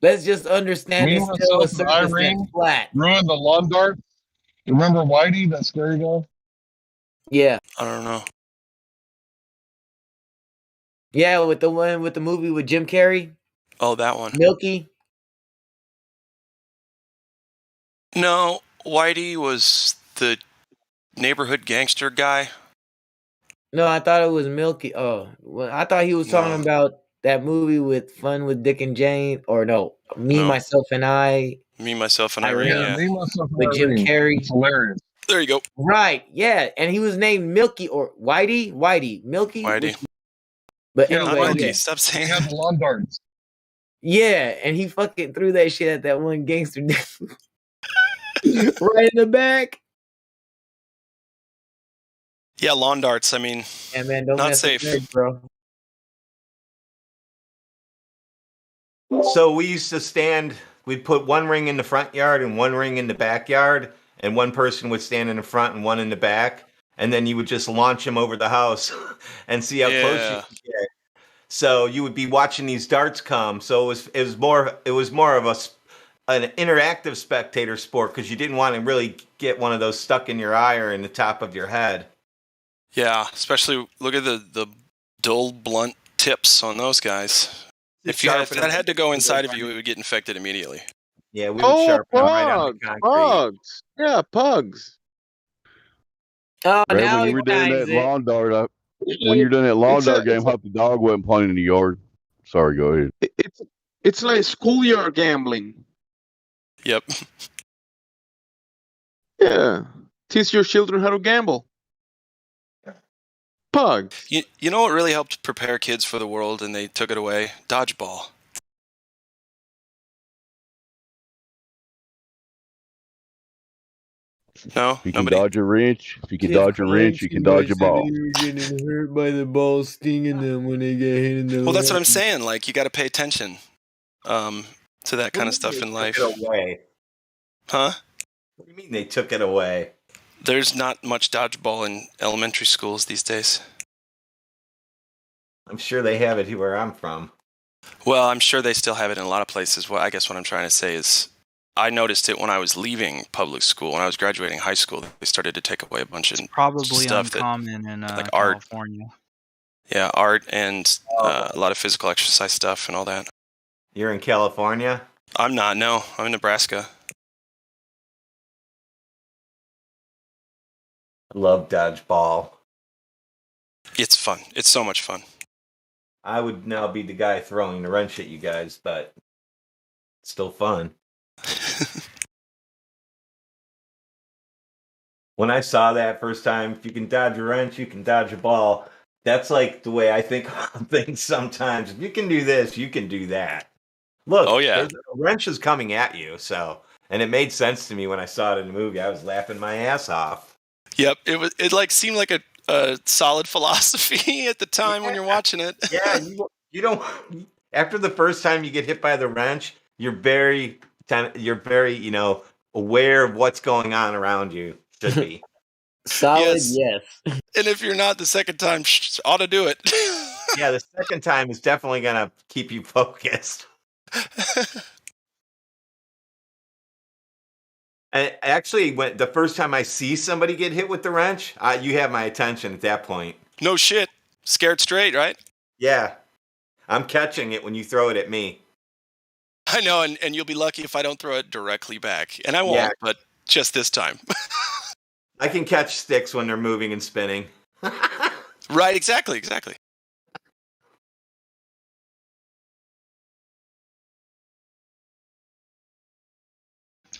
Let's just understand it's still a surface that's flat. Ruined the lawn dart. Remember Whitey, that scary guy? Yeah. I don't know. Yeah, with the one with the movie with Jim Carrey. Oh, that one. Milky. No, Whitey was the neighborhood gangster guy. No, I thought it was Milky. Oh, well, I thought he was talking about that movie with Fun with Dick and Jane. Or no, Myself, and I. Me, Myself, and Irene. Yeah. Me, Myself, and with Jim Carrey. It's hilarious. There you go. Right, yeah. And he was named Milky or Whitey. Milky. But yeah, anyway, Milky, stop saying that. He had the lawn darts. Yeah, and he fucking threw that shit at that one gangster right in the back. Yeah, lawn darts. I mean, yeah, man, don't not safe, bro. So we used to stand. We'd put one ring in the front yard and one ring in the backyard, and one person would stand in the front and one in the back, and then you would just launch them over the house and see how close you could get. So you would be watching these darts come. So it was more of an interactive spectator sport because you didn't want to really get one of those stuck in your eye or in the top of your head. Yeah, especially look at the dull, blunt tips on those guys. If that had to go inside of you, it would get infected immediately. Yeah, we would sharpen them right on the concrete. Pugs. Yeah, Pugs. Oh, Red, now when you were doing that lawn dart, when you're doing that lawn dart game, hope the dog wasn't playing in the yard. Sorry, go ahead. It's like schoolyard gambling. Yep. Yeah. Teach your children how to gamble. Pugs. You know what really helped prepare kids for the world and they took it away? Dodgeball. No, If you can nobody. dodge a wrench, you can dodge a ball. Getting hurt by the ball stinging them when they get hit in the Well, that's what I'm saying. Like, you got to pay attention to that kind of stuff in life. Took it away. Huh? What do you mean they took it away? There's not much dodgeball in elementary schools these days. I'm sure they have it here where I'm from. Well, I'm sure they still have it in a lot of places. Well, I guess what I'm trying to say is I noticed it when I was leaving public school. When I was graduating high school, they started to take away a bunch of Probably stuff uncommon in like art. California. Yeah, art and a lot of physical exercise stuff and all that. You're in California? I'm not, no. I'm in Nebraska. I love dodgeball. It's fun. It's so much fun. I would now be the guy throwing the wrench at you guys, but it's still fun. When I saw that first time, if you can dodge a wrench, you can dodge a ball. That's like the way I think of things sometimes. If you can do this, you can do that. Look, a wrench is coming at you, and it made sense to me when I saw it in the movie. I was laughing my ass off. Yep, it like seemed like a solid philosophy at the time when you're watching it. Yeah, you don't. After the first time you get hit by the wrench, you're very aware of what's going on around you. Should be solid, yes. And if you're not, the second time ought to do it. Yeah, the second time is definitely gonna keep you focused. And actually, when the first time I see somebody get hit with the wrench, you have my attention at that point. No shit. Scared straight, right? Yeah. I'm catching it when you throw it at me. I know, and you'll be lucky if I don't throw it directly back. And I won't, but just this time. I can catch sticks when they're moving and spinning. Right, exactly.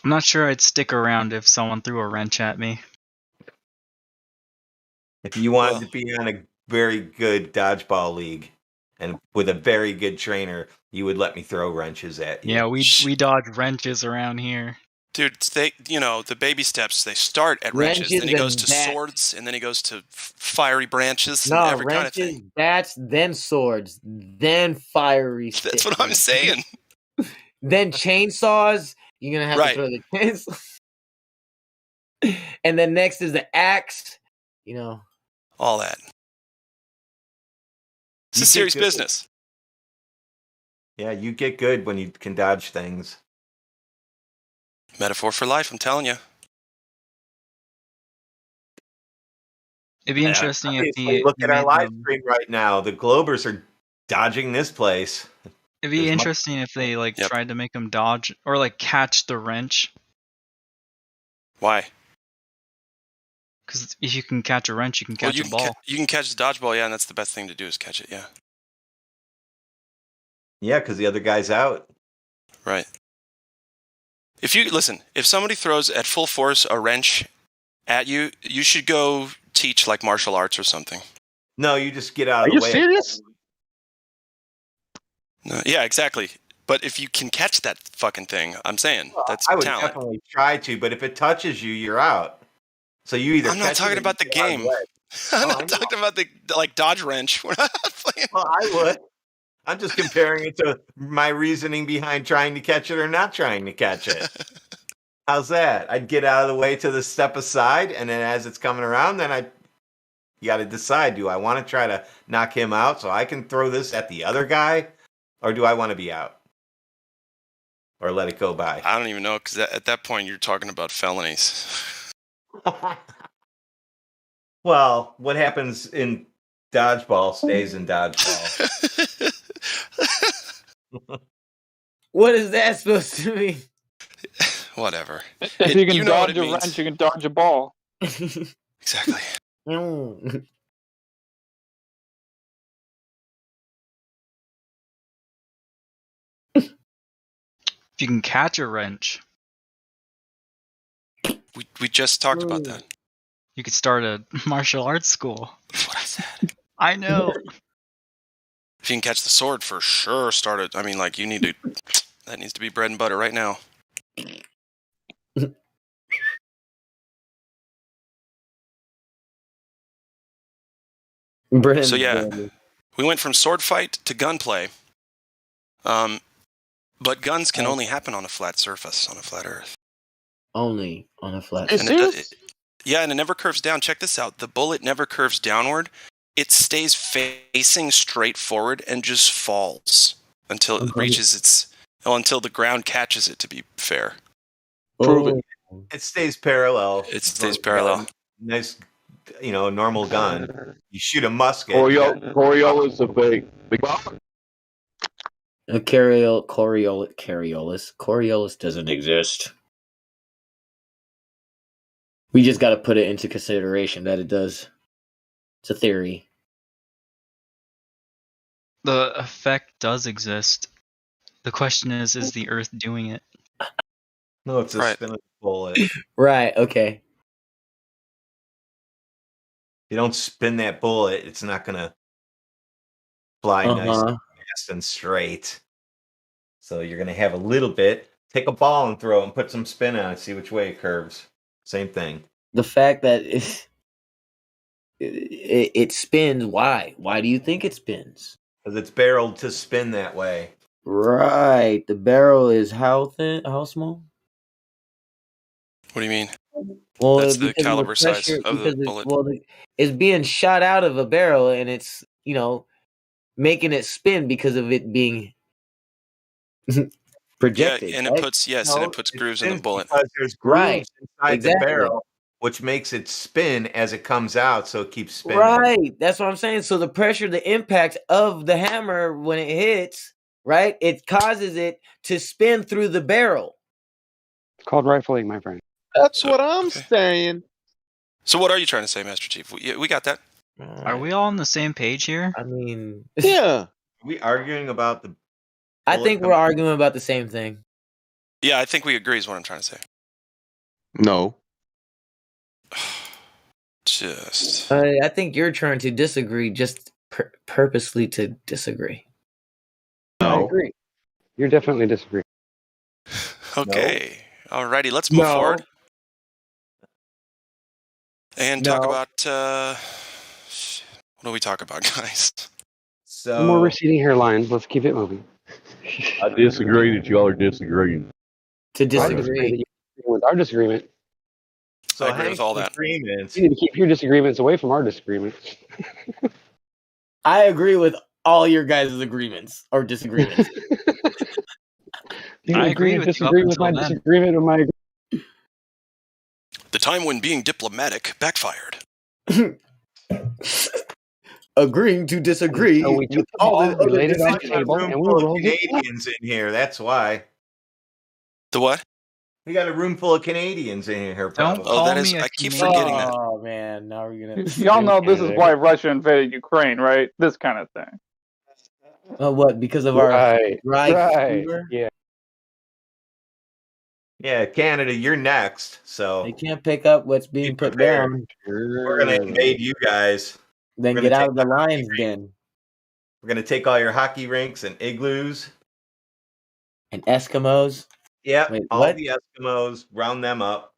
I'm not sure I'd stick around if someone threw a wrench at me. If you wanted to be on a very good dodgeball league and with a very good trainer, you would let me throw wrenches at you. Yeah, we dodge wrenches around here. Dude, the baby steps, they start at wrenches, then he goes to swords, and then he goes to fiery branches, and every kind of thing. Bats, then swords, then fiery sticks. That's what I'm saying. Then chainsaws. You're going to have to throw the chainsaw. And then next is the axe. All that. It's a serious business. Yeah, you get good when you can dodge things. Metaphor for life, I'm telling you. It'd be interesting if look at our live stream right now. The Globers are dodging this place. It'd be interesting if they tried to make them dodge or catch the wrench. Why? Because if you can catch a wrench, you can catch a ball. You can catch the dodgeball, yeah, and that's the best thing to do is catch it, yeah. Yeah, because the other guy's out. Right. If somebody throws at full force a wrench at you, you should go teach martial arts or something. No, you just get out of the way. Are you serious? No, yeah, exactly. But if you can catch that fucking thing, I'm saying that's I would talent. definitely try to, but if it touches you, you're out. So you either. I'm not talking about the game. I'm not talking about the dodge wrench. We're not playing. Well, I would. I'm just comparing it to my reasoning behind trying to catch it or not trying to catch it. How's that? I'd get out of the way to the step aside, and then as it's coming around, then you got to decide: do I want to try to knock him out so I can throw this at the other guy, or do I want to be out? Or let it go by? I don't even know, because at that point you're talking about felonies. Well, what happens in dodgeball stays in dodgeball. What is that supposed to mean? Whatever. If you can dodge a wrench, you can dodge a ball. Exactly. If you can catch a wrench. We just talked about that. You could start a martial arts school. That's what I said. I know. If you can catch the sword, for sure, start it. I mean, like, you need to. That needs to be bread and butter right now. So yeah, we went from sword fight to gunplay. But guns can only happen on a flat surface, on a flat Earth. Only on a flat surface. Yeah, and it never curves down. Check this out. The bullet never curves downward. It stays facing straight forward and just falls until it reaches until the ground catches it, to be fair. Prove it. It stays parallel. It stays parallel. Nice, normal gun. You shoot a musket. Coriolis effect. Coriolis doesn't exist. We just got to put it into consideration that it does. It's a theory. The effect does exist. The question is the Earth doing it? No, it's a spin of the bullet. Right, okay. You don't spin that bullet, it's not going to fly nice and fast and straight. So you're going to have a little bit. Take a ball and throw it and put some spin on it, see which way it curves. Same thing. The fact that it spins, why? Why do you think it spins? Because it's barreled to spin that way. Right. The barrel is how thin? How small? What do you mean? Well, that's the caliber size of the bullet. It's being shot out of a barrel, and it's making it spin because of it being projected. Yeah, and it puts grooves in the bullet. Because there's grooves inside the barrel, which makes it spin as it comes out, so it keeps spinning. Right. That's what I'm saying. So the pressure, the impact of the hammer when it hits, right, it causes it to spin through the barrel. It's called rifling, my friend. That's what I'm saying. So what are you trying to say, Master Chief? We got that. Are we all on the same page here? I mean, yeah. Are we arguing about the? I think we're arguing about the same thing. Yeah, I think we agree. Is what I'm trying to say. No. I think you're trying to disagree, just purposely to disagree. No. I agree. You're definitely disagreeing. Okay. No. Alrighty, let's move forward. And talk about what do we talk about, guys? So more receding hairlines. Let's keep it moving. I disagree that y'all are disagreeing. To disagree with our disagreement. So I agree with all that. You need to keep your disagreements away from our disagreements. I agree with all your guys' agreements or disagreements. I agree with disagree with my disagreement or my. The time when being diplomatic backfired. Agreeing to disagree. So we took all the laid it on the table, and we were all Canadians in here. That's why. The what? We got a room full of Canadians in here. Don't call that is. me I keep forgetting that. Oh man, now we're gonna. Y'all know this is why Russia invaded Ukraine, right? This kind of thing. Oh, what? Because of our right. Yeah. Yeah, Canada, you're next. So they can't pick up what's being put down. We're gonna invade you guys. Then get out of the lion's den. We're gonna take all your hockey rinks and igloos and Eskimos. Yeah, all the Eskimos, round them up.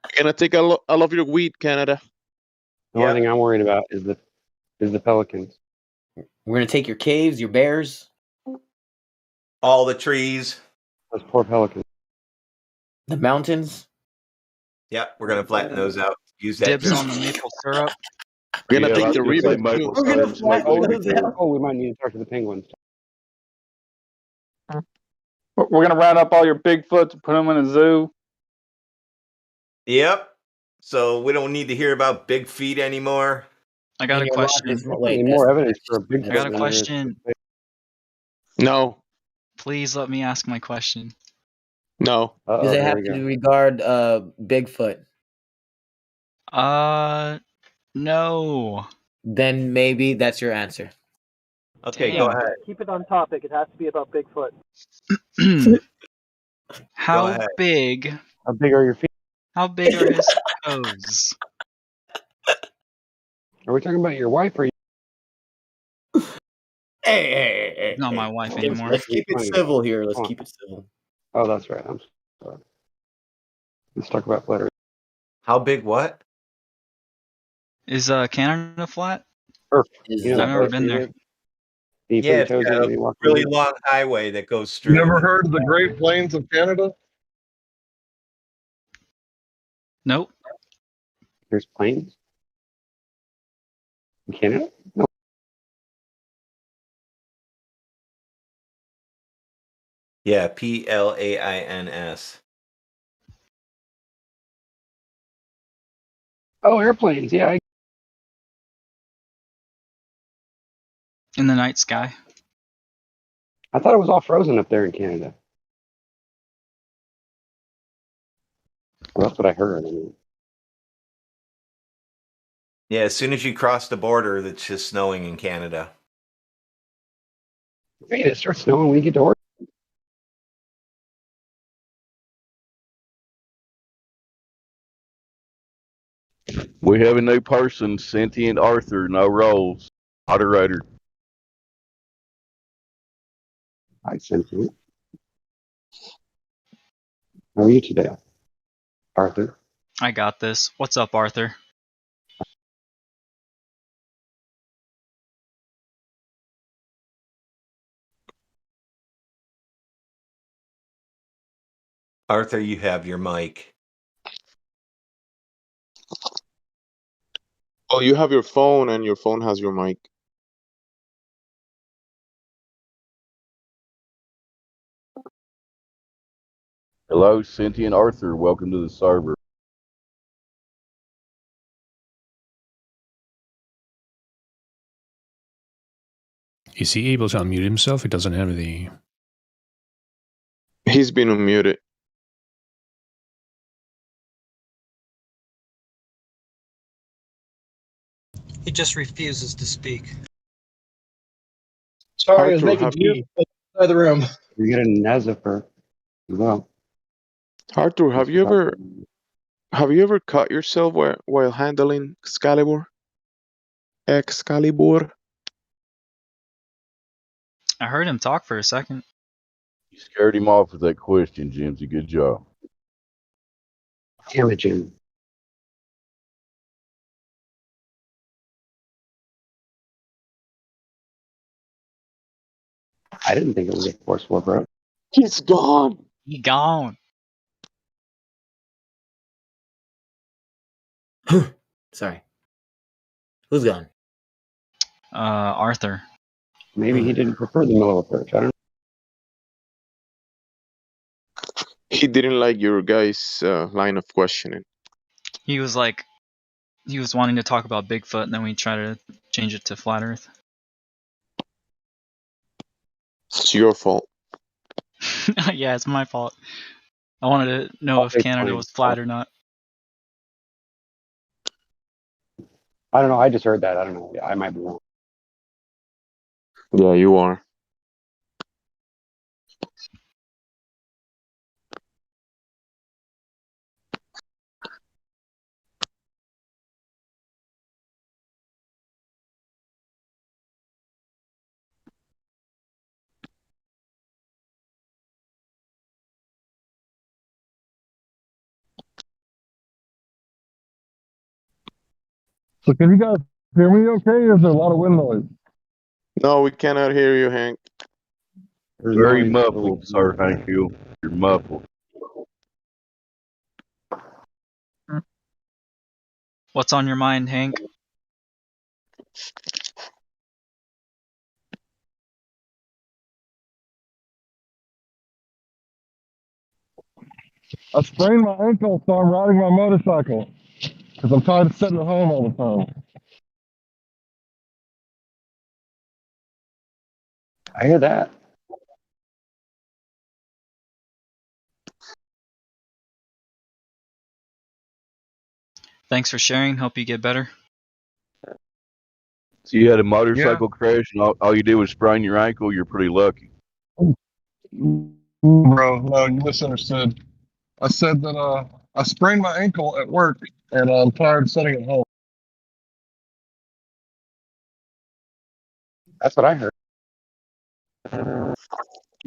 We're gonna take all of your wheat, Canada. The only thing I'm worried about is the pelicans. We're gonna take your caves, your bears, all the trees. Those poor pelicans. The mountains. Yeah, we're gonna flatten those out. Use that. Dibs on the maple syrup. We're gonna take the river. We're gonna flatten those out. Oh, we might need to talk to the penguins. We're gonna round up all your Bigfoots and put them in a zoo. Yep. So we don't need to hear about big feet anymore. I got a question. More evidence for a big. I got a question. No. Please let me ask my question. No. Does it have to regard Bigfoot? No. Then maybe that's your answer. Okay, go ahead. Keep it on topic. It has to be about Bigfoot. How big? How big are your feet? How big are his toes? Are we talking about your wife or? Hey. Not my wife anymore. Let's keep it civil here. Let's keep it civil. Oh, that's right. I'm sorry. Let's talk about flat Earth. How big? What is Canada flat? Earth. I've never been there. Yeah, it's got a really long highway that goes through. You ever heard of the Great Plains of Canada? Nope. There's plains in Canada? No. Yeah, Plains. Oh, airplanes. Yeah. In the night sky. I thought it was all frozen up there in Canada. Well, that's what I heard. I mean. Yeah, as soon as you cross the border, it's just snowing in Canada. Wait, it starts snowing when you get to Oregon. We have a new person, Sentient Arthur, no roles. Moderator. Hi, Sentient. How are you today, Arthur? I got this. What's up, Arthur? Arthur, you have your mic. Oh, you have your phone, and your phone has your mic. Hello, Sentient Arthur. Welcome to the server. Is he able to unmute himself? He doesn't have the... He's been unmuted. He just refuses to speak. Sorry, I was making tea inside the room. You get a Nazifer as well. Arthur, have you ever cut yourself while handling Excalibur? I heard him talk for a second. You scared him off with that question, Jimsy. Good job. Damn it, Jim. I didn't think it was a Force War, bro. He's gone. He gone. Sorry. Who's gone? Arthur. Maybe he didn't prefer the middle approach. I don't know. He didn't like your guys' line of questioning. He was wanting to talk about Bigfoot, and then we tried to change it to flat Earth. It's your fault. Yeah, it's my fault. I wanted to know if Canada was flat or not. I don't know. I just heard that. I don't know. I might be wrong. Yeah, you are. So can you guys hear me okay, or is there a lot of wind noise? No, we cannot hear you, Hank. Very muffled, sir, Hank Hill. You're muffled. What's on your mind, Hank? I sprained my ankle, so I'm riding my motorcycle because I'm tired of sitting at home all the time. I hear that. Thanks for sharing. Hope you get better. So you had a motorcycle crash, and all you did was sprain your ankle. You're pretty lucky. Bro, no, you misunderstood. I said that I sprained my ankle at work, and I'm tired of sitting at home. That's what I heard.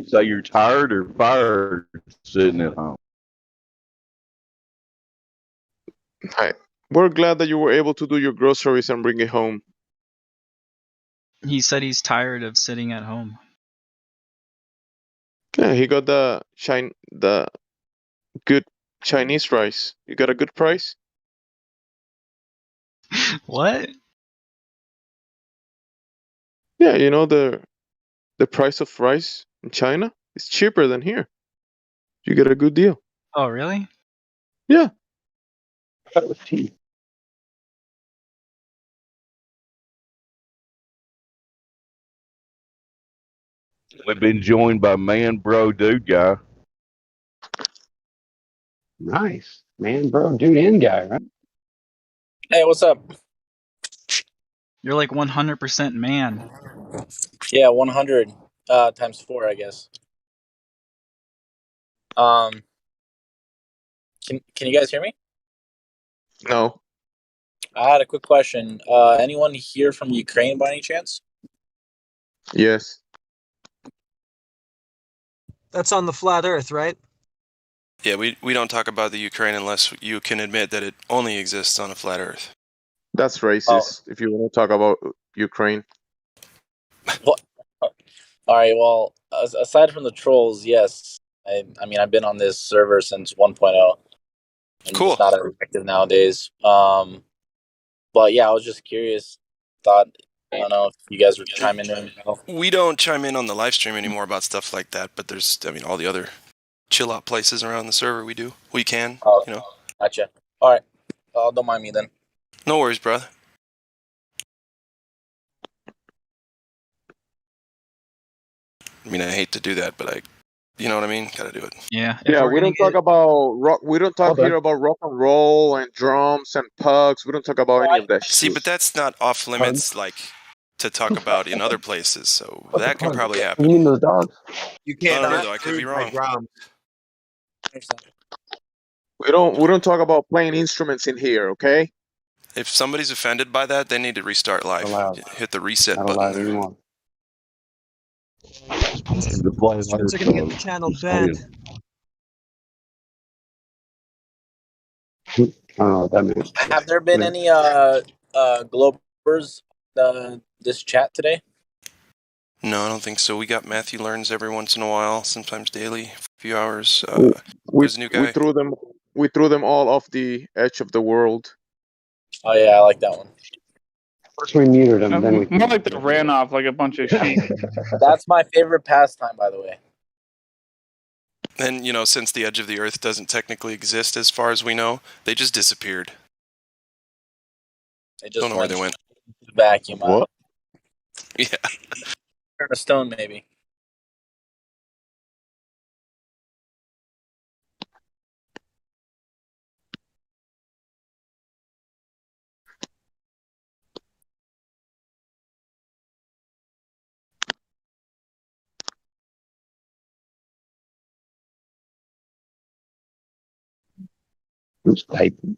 So you're tired or fired sitting at home? Hi. We're glad that you were able to do your groceries and bring it home. He said he's tired of sitting at home. Yeah, he got the good Chinese rice. You got a good price? What? Yeah, you know the price of rice in China is cheaper than here. You get a good deal. Oh, really? Yeah. That was tea. We've been joined by Man Bro Dude Guy. Nice. Man, bro, dude, and guy, right? Hey, what's up? You're like 100% man. Yeah, 100 times 4, I guess. Can you guys hear me? No. I had a quick question. Anyone here from Ukraine by any chance? Yes. That's on the flat Earth, right? Yeah, we don't talk about the Ukraine unless you can admit that it only exists on a flat Earth. That's racist. If you want to talk about Ukraine. What? All right. Well, aside from the trolls, yes. I mean, I've been on this server since 1.0. Cool. It's not as active nowadays. But yeah, I was just curious. Thought I don't know if you guys would chime in. We don't chime in on the live stream anymore about stuff like that, but there's, I mean, all the other chill out places around the server we do. We can, you know. Gotcha. All right. Don't mind me then. No worries, brother. I mean, I hate to do that, but you know what I mean? Gotta do it. Yeah. Yeah, we don't talk about rock. We don't talk here about rock and roll and drums and pugs. We don't talk about any of that shit. See, but that's not off limits, like, to talk about in other places, so that can probably happen. You mean those dogs? You can't. I don't know, though. I could be wrong. We don't talk about playing instruments in here, okay? If somebody's offended by that, they need to restart live. Hit the reset button there. Anymore. Streams are gonna get the channel banned. I don't know what that means. Have there been any Globers this chat today? No, I don't think so. We got Matthew Learns every once in a while, sometimes daily, a few hours. There's a new guy. We threw them all off the edge of the world. Oh yeah, I like that one. First we muted them, then we. More like they ran off like a bunch of sheep. That's my favorite pastime, by the way. And, you know, since the edge of the Earth doesn't technically exist as far as we know, they just disappeared. They just don't know where they went. Vacuum. What? Yeah. Turn a stone, maybe. Who's typing?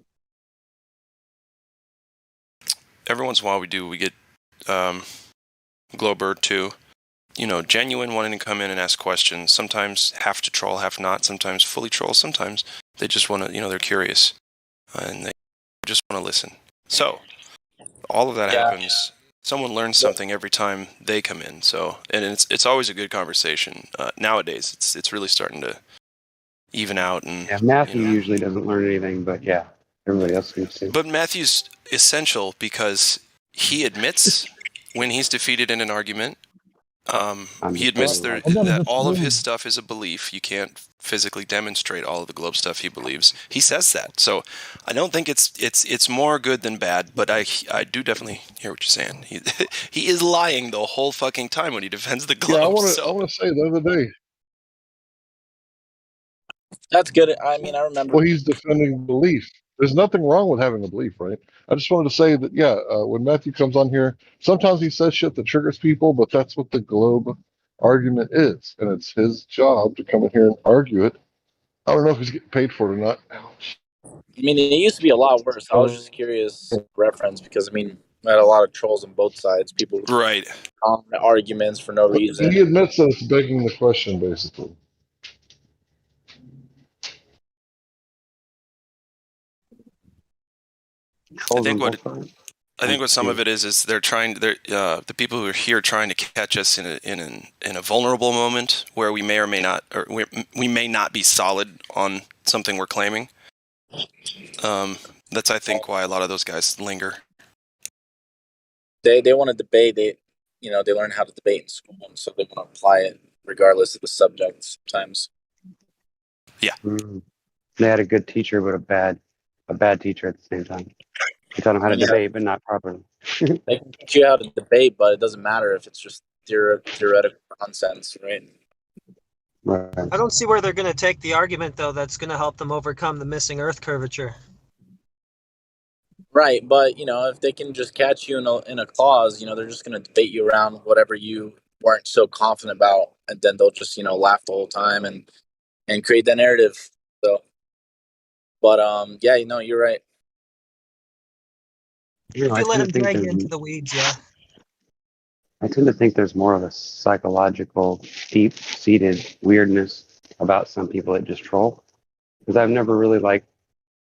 Every once in a while we get Glowbird too. You know, genuine wanting to come in and ask questions. Sometimes half to troll, half not. Sometimes fully troll. Sometimes they just want to, you know, they're curious. And they just want to listen. So, all of that happens. Someone learns something every time they come in. So, and it's always a good conversation. Nowadays, it's really starting to even out. And Yeah, Matthew usually doesn't learn anything, but yeah, everybody else seems to. But Matthew's essential because he admits when he's defeated in an argument. He admits that all of his stuff is a belief. You can't physically demonstrate all of the globe stuff he believes. He says that. So I don't think it's more good than bad, but I do definitely hear what you're saying. He is lying the whole fucking time when he defends the globe. Yeah, I want to say the other day. That's good. I mean, I remember. Well, he's defending belief. There's nothing wrong with having a belief, right? I just wanted to say that, yeah, when Matthew comes on here, sometimes he says shit that triggers people, but that's what the globe argument is. And it's his job to come in here and argue it. I don't know if he's getting paid for it or not. I mean, it used to be a lot worse. I was just curious reference because, I mean, I had a lot of trolls on both sides. People Right. arguments for no reason. He admits that it's begging the question, basically. I think what some of it is they're trying. The people who are here trying to catch us in a vulnerable moment where we may or may not, or we may not be solid on something we're claiming. That's I think why a lot of those guys linger. They want to debate. They learn how to debate in school, so they want to apply it regardless of the subject. Sometimes. Yeah. They had a good teacher, but a bad teacher at the same time. He taught them how to debate, but not properly. They can teach you how to debate, but it doesn't matter if it's just theoretical nonsense, right? I don't see where they're going to take the argument, though, that's going to help them overcome the missing Earth curvature. Right, but if they can just catch you in a clause, they're just going to debate you around whatever you weren't so confident about, and then they'll just laugh the whole time and create that narrative. So, but yeah, you're right. If you let them drag you into the weeds, yeah. I tend to think there's more of a psychological, deep-seated weirdness about some people that just troll. Because I've never really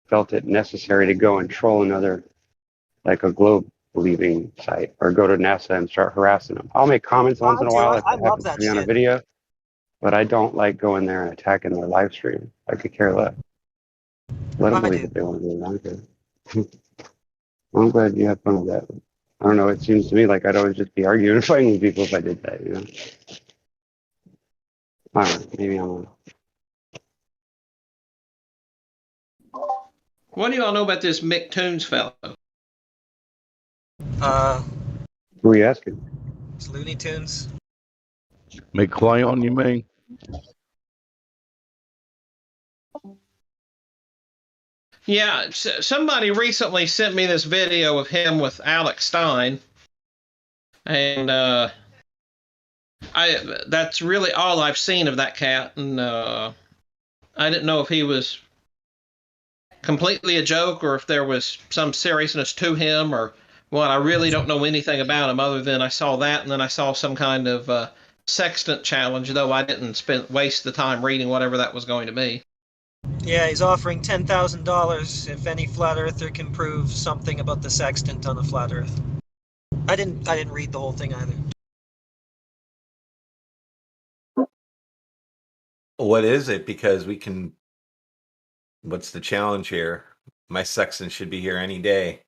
felt it necessary to go and troll another, like a globe believing site, or go to NASA and start harassing them. I'll make comments once in a while if it happens to be on a video, but I don't like going there and attacking their live stream. I could care less. Let them believe what they want to do. I don't care. I'm glad you have fun with that. I don't know. It seems to me like I'd always just be arguing and fighting with people if I did that. I don't know. Maybe I'm wrong. What do y'all know about this Mick Toons fellow? Who are you asking? It's Looney Tunes. McClown, you mean? Yeah, somebody recently sent me this video of him with Alex Stein, and that's really all I've seen of that cat, and I didn't know if he was completely a joke or if there was some seriousness to him or what. I really don't know anything about him other than I saw that, and then I saw some kind of sextant challenge, though I didn't waste the time reading whatever that was going to be. Yeah, he's offering $10,000 if any flat earther can prove something about the sextant on a flat Earth. I didn't read the whole thing either. What is it? Because we can. What's the challenge here? My sextant should be here any day.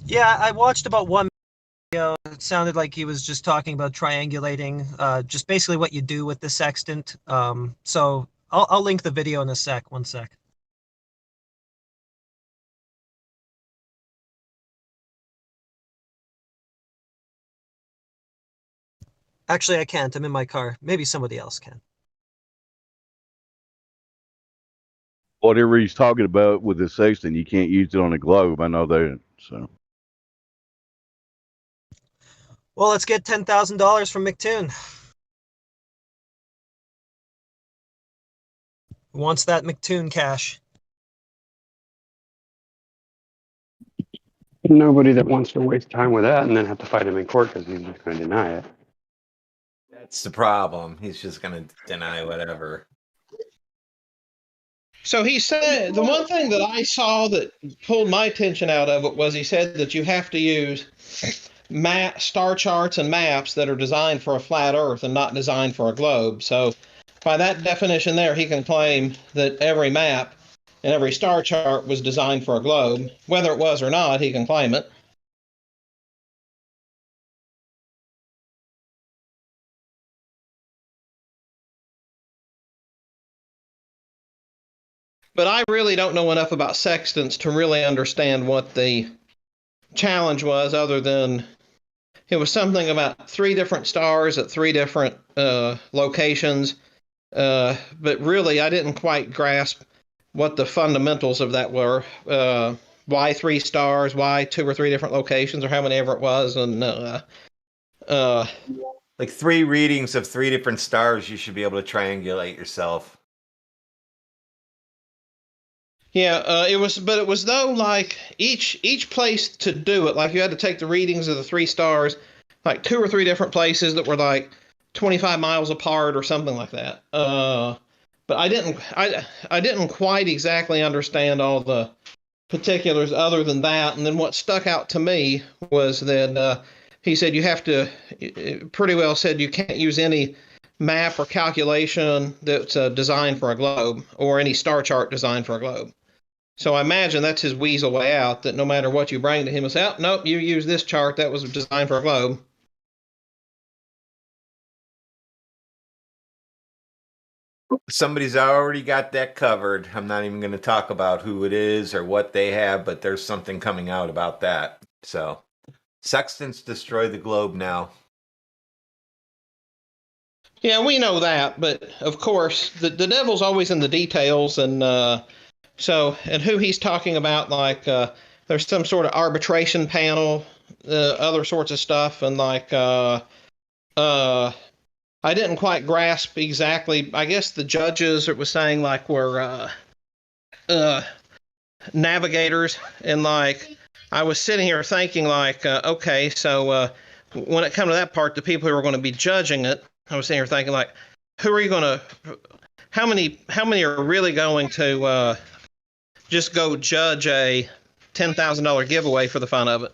Yeah, I watched about one video. It sounded like he was just talking about triangulating, just basically what you do with the sextant. So I'll link the video in a sec. 1 sec. Actually, I can't. I'm in my car. Maybe somebody else can. Whatever he's talking about with the sextant, you can't use it on a globe. I know that. So. Well, let's get $10,000 from McToon. Who wants that McToon cash? Nobody that wants to waste time with that and then have to fight him in court because he's just going to deny it. That's the problem. He's just going to deny whatever. So he said, the one thing that I saw that pulled my attention out of it was he said that you have to use star charts and maps that are designed for a flat Earth and not designed for a globe. So by that definition there, he can claim that every map and every star chart was designed for a globe. Whether it was or not, he can claim it. But I really don't know enough about sextants to really understand what the challenge was, other than it was something about 3 different stars at 3 different locations. But really, I didn't quite grasp what the fundamentals of that were. Why 3 stars? Why 2 or 3 different locations, or how many ever it was? And like 3 readings of 3 different stars, you should be able to triangulate yourself. Yeah, it was though like each place to do it, like you had to take the readings of the 3 stars, like 2 or 3 different places that were like 25 miles apart or something like that. But I didn't quite exactly understand all the particulars other than that. And then what stuck out to me was that he said you have to, pretty well said you can't use any map or calculation that's designed for a globe or any star chart designed for a globe. So I imagine that's his weasel way out, that no matter what you bring to him, he'll say, oh, nope, you use this chart that was designed for a globe. Somebody's already got that covered. I'm not even going to talk about who it is or what they have, but there's something coming out about that. So, sextants destroy the globe now. Yeah, we know that, but of course, the devil's always in the details, and and who he's talking about, like there's some sort of arbitration panel, other sorts of stuff, and I didn't quite grasp exactly. I guess the judges it was saying like were navigators, and like I was sitting here thinking like, okay, so when it comes to that part, the people who are going to be judging it, I was sitting here thinking like, who are you going to? How many are really going to just go judge a $10,000 giveaway for the fun of it?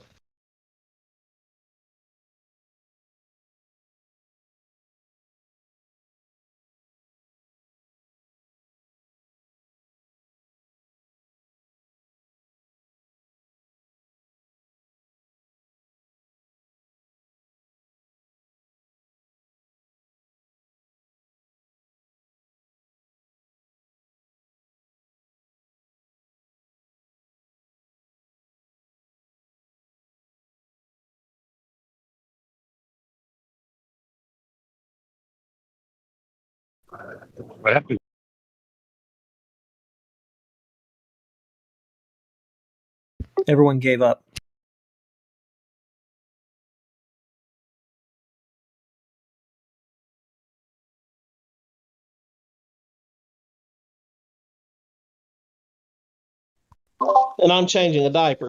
What happened? Everyone gave up. And I'm changing a diaper.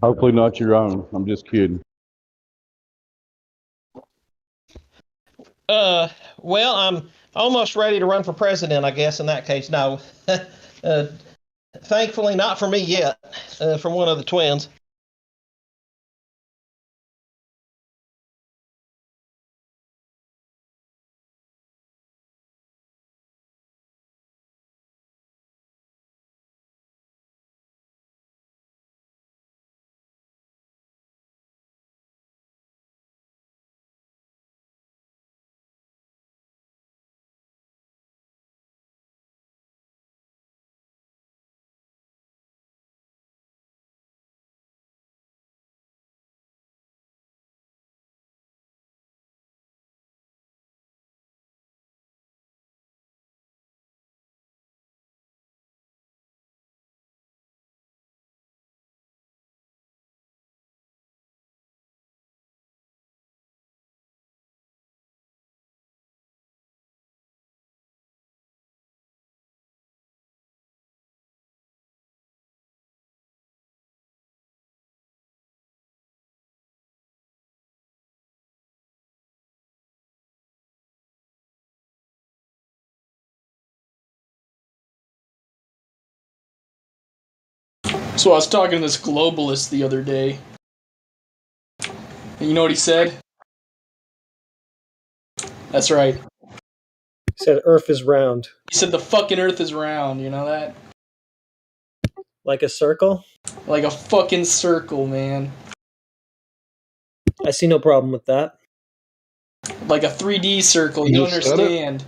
Hopefully not your own. I'm just kidding. Well, I'm almost ready to run for president, I guess, in that case. No. Thankfully, not for me yet, for one of the twins. So I was talking to this globalist the other day, and you know what he said? That's right. He said Earth is round. He said the fucking Earth is round, you know that? Like a circle? Like a fucking circle, man. I see no problem with that. Like a 3D circle, you don't understand.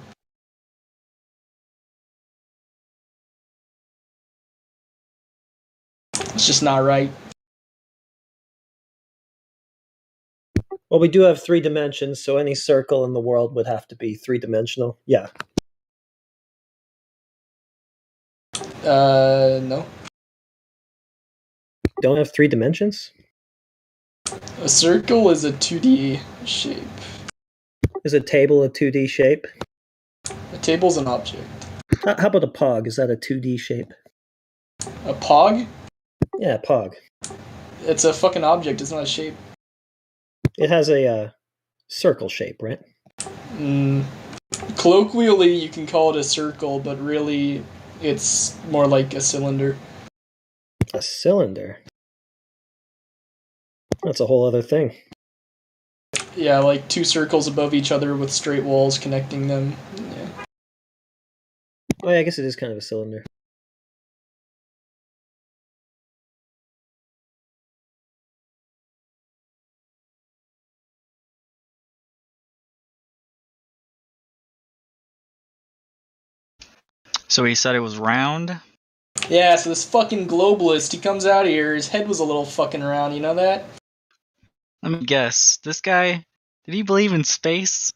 It's just not right. Well, we do have 3 dimensions, so any circle in the world would have to be 3-dimensional. Yeah. No. Don't have 3 dimensions? A circle is a 2D shape. Is a table a 2D shape? A table's an object. How about a pog? Is that a 2D shape? A pog? Yeah, pog. It's a fucking object. It's not a shape. It has a circle shape, right? Colloquially, you can call it a circle, but really, it's more like a cylinder. A cylinder? That's a whole other thing. Yeah, like two circles above each other with straight walls connecting them. Yeah. Oh, yeah, I guess it is kind of a cylinder. So he said it was round? Yeah, so this fucking globalist, he comes out here, his head was a little fucking round, you know that? Let me guess. This guy, did he believe in space?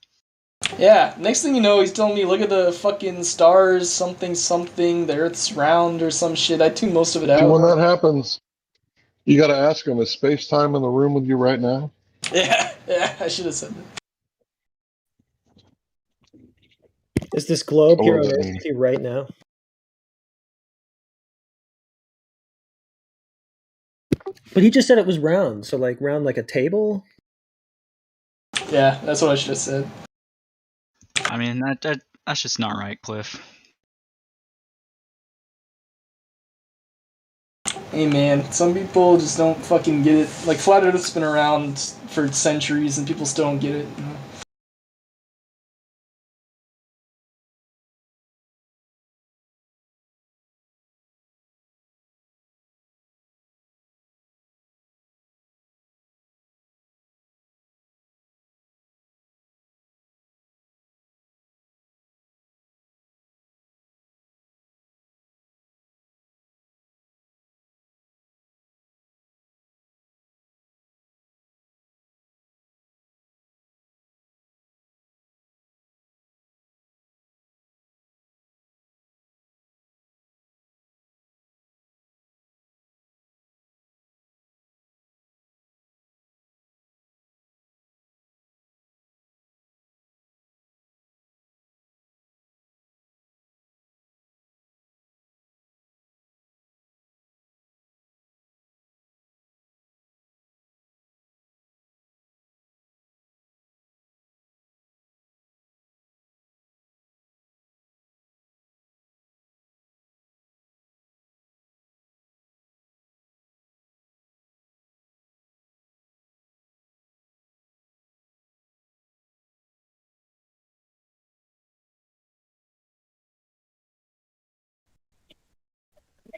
Yeah, next thing you know, he's telling me, look at the fucking stars, something, something, the Earth's round or some shit. I tuned most of it out. See, when that happens, you got to ask him, is space-time in the room with you right now? Yeah, I should have said that. Is this globe here on Earth with you right now? But he just said it was round, so like round like a table? Yeah, that's what I should have said. I mean, that's just not right, Cliff. Hey man, some people just don't fucking get it. Like, Flat Earth's been around for centuries and people still don't get it. You know?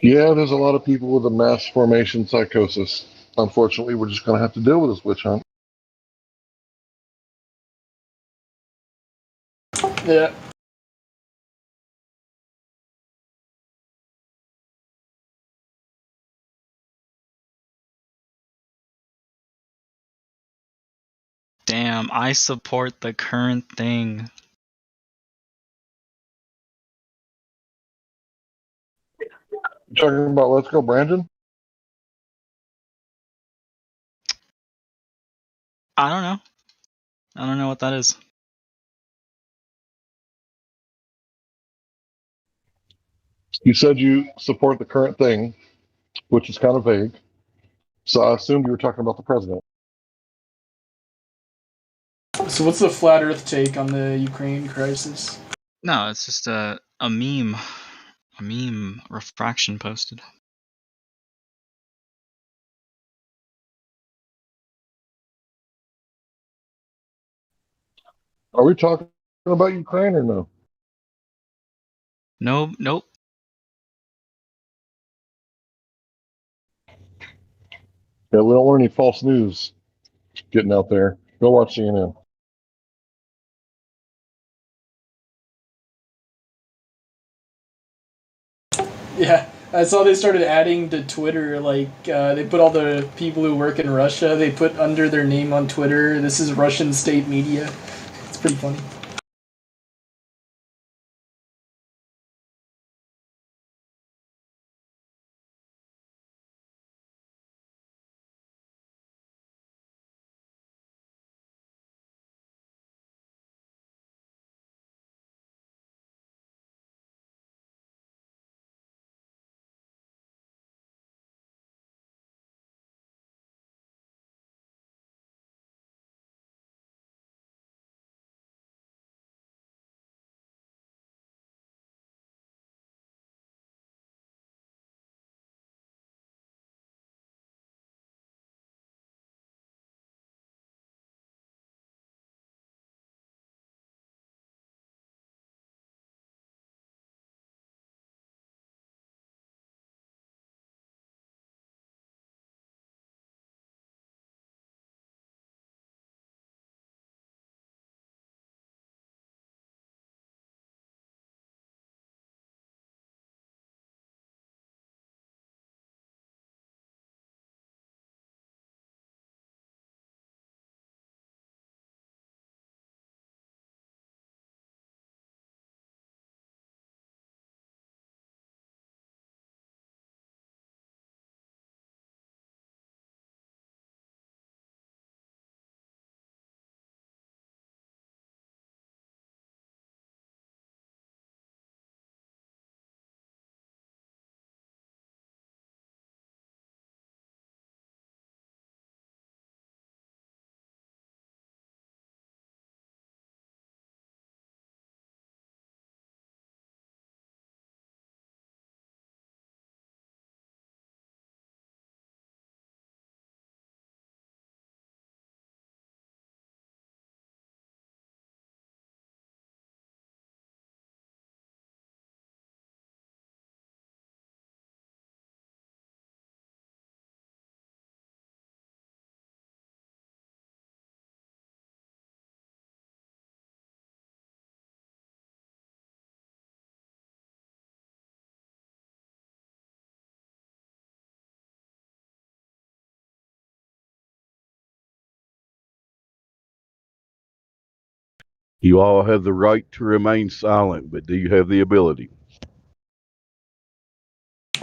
Yeah, there's a lot of people with a mass formation psychosis. Unfortunately, we're just going to have to deal with this witch hunt. Yeah. Damn, I support the current thing. You talking about Let's Go Brandon? I don't know. I don't know what that is. You said you support the current thing, which is kind of vague. So I assumed you were talking about the president. So what's the Flat Earth take on the Ukraine crisis? No, it's just a meme. A meme refraction posted. Are we talking about Ukraine or no? Nope. Yeah, we don't want any false news getting out there. Go watch CNN. Yeah, I saw they started adding to Twitter, like, they put all the people who work in Russia, they put under their name on Twitter, this is Russian state media. It's pretty funny. You all have the right to remain silent, but do you have the ability?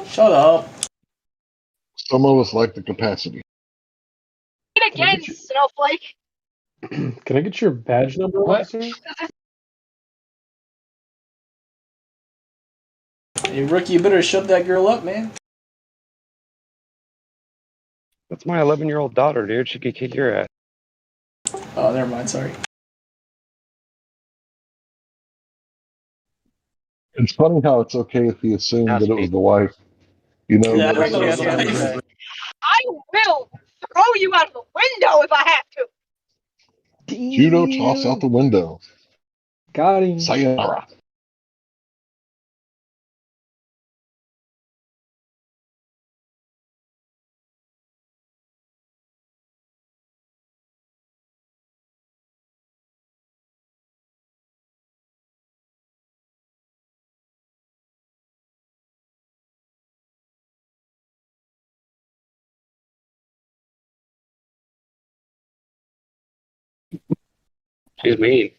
Shut up. Some of us like the capacity. Again, Snowflake. Can I get your badge number, officer? Hey, rookie, you better shut that girl up, man. That's my 11-year-old daughter, dude. She could kick your ass. Oh, never mind. Sorry. It's funny how it's okay if he assumed that it was the wife. You know, Yeah, that I it's thought it was so- wife. I will throw you out of the window if I have to. Judo toss out the window. Got him. Sayonara. She's mean.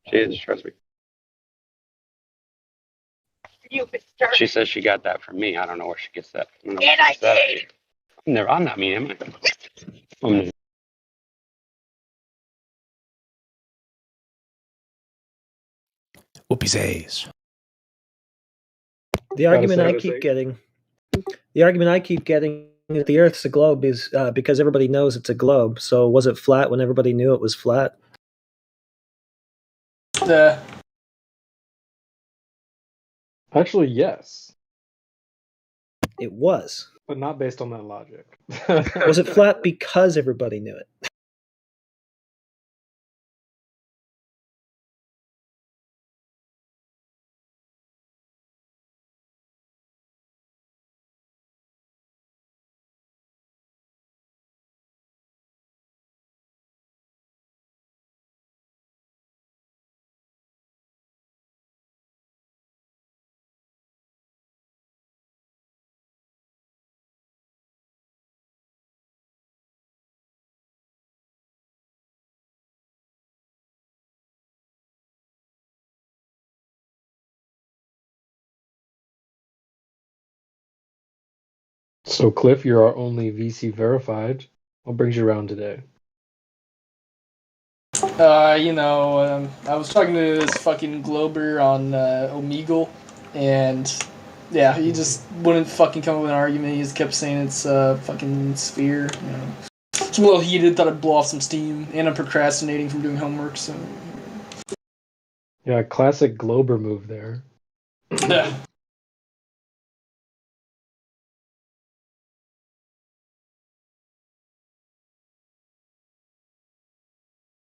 She is, trust me. You Mr. She says she got that from me. I don't know where she gets that. And I did. I'm not mean, am I? I'm Whoopie's A's. The argument I keep getting that the Earth's a globe is because everybody knows it's a globe. So was it flat when everybody knew it was flat? Actually, yes. It was. But not based on that logic. Was it flat because everybody knew it? So, Cliff, you're our only VC verified. What brings you around today? I was talking to this fucking Glober on Omegle, and yeah, he just wouldn't fucking come up with an argument. He just kept saying it's a fucking sphere. You know, it's a little heated. Thought I'd blow off some steam, and I'm procrastinating from doing homework. So Yeah, classic Glober move there.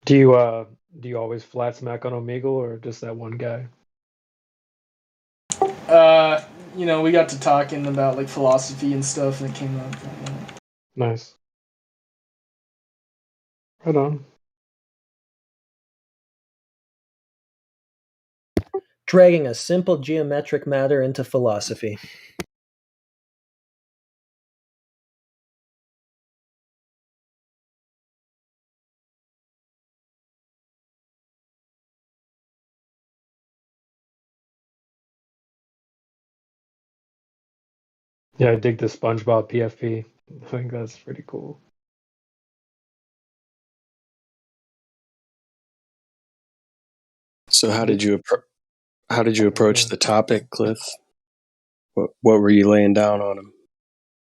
Do you always flat smack on Omegle or just that one guy? we got to talking about like philosophy and stuff, and it came up. Nice. Right on. Dragging a simple geometric matter into philosophy. Yeah, I dig the SpongeBob PFP. I think that's pretty cool. So how did you approach the topic, Cliff? What were you laying down on him?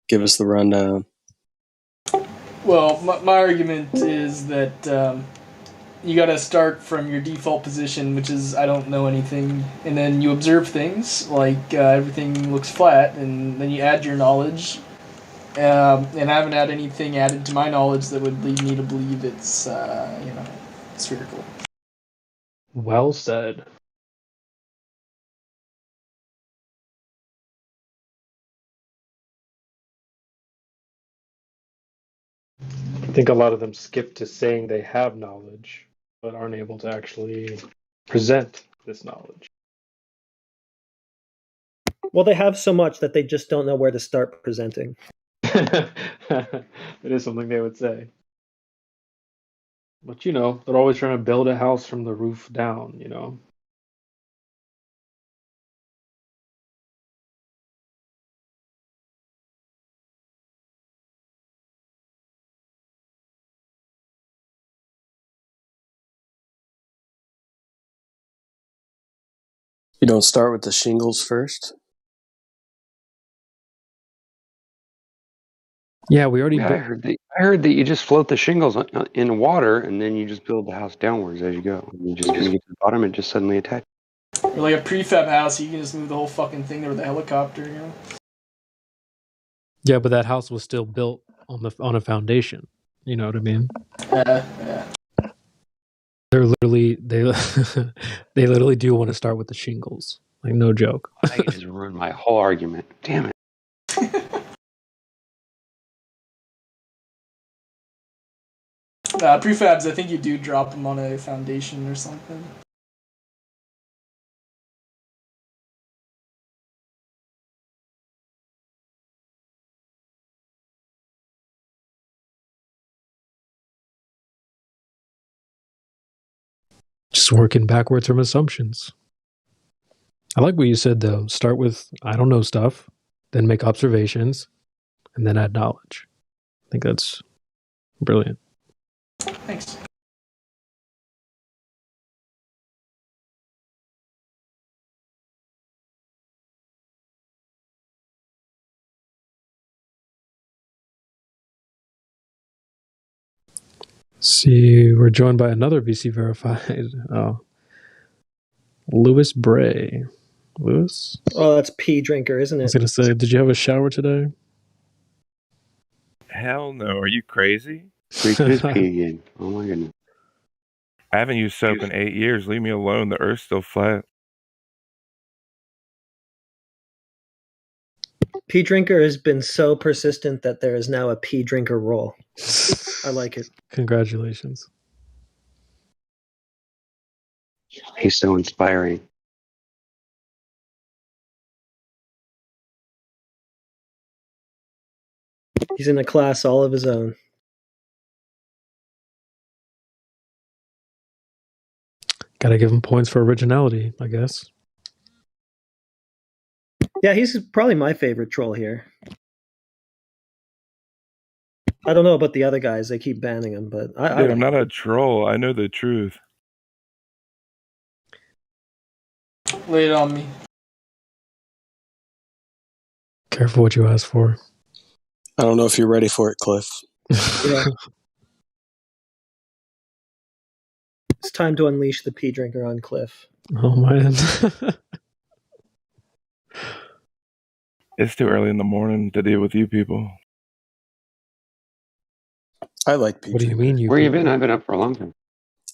Give us the rundown. Well, my argument is that you got to start from your default position, which is I don't know anything, and then you observe things like everything looks flat, and then you add your knowledge. And I haven't had anything added to my knowledge that would lead me to believe it's spherical. Well said. I think a lot of them skip to saying they have knowledge, but aren't able to actually present this knowledge. Well, they have so much that they just don't know where to start presenting. It is something they would say. But you know, they're always trying to build a house from the roof down, you know. You don't start with the shingles first? Yeah, we already Yeah, I heard that you just float the shingles in water and then you just build the house downwards as you go. And you just when you get to the bottom, it just suddenly attaches. Or like a prefab house, you can just move the whole fucking thing there with a helicopter, you know? Yeah, but that house was still built on a foundation. You know what I mean? Yeah. They're literally they they literally do want to start with the shingles. Like no joke. I just ruined my whole argument. Damn it. Prefabs, I think you do drop them on a foundation or something. Just working backwards from assumptions. I like what you said though. Start with I don't know stuff, then make observations, and then add knowledge. I think that's brilliant. Thanks. See, we're joined by another VC verified. Oh, Louis Bray. Louis? Oh, that's pee drinker, isn't I was it? gonna say, did you have a shower today? Hell no. Are you crazy? Preach his pee again. Oh my goodness. I haven't used soap in 8 years. Leave me alone. The earth's still flat. Pee drinker has been so persistent that there is now a pee drinker role. I like it. Congratulations. He's so inspiring. He's in a class all of his own. Gotta give him points for originality, I guess. Yeah, he's probably my favorite troll here. I don't know about the other guys. They keep banning him, but Dude, I'm not a troll. I know the truth. Lay it on me. Careful what you ask for. I don't know if you're ready for it, Cliff. Yeah. It's time to unleash the pee drinker on Cliff. Oh man. It's too early in the morning to deal with you people. I like Pete. What do you mean you Where you people? been? I've been up for a long time.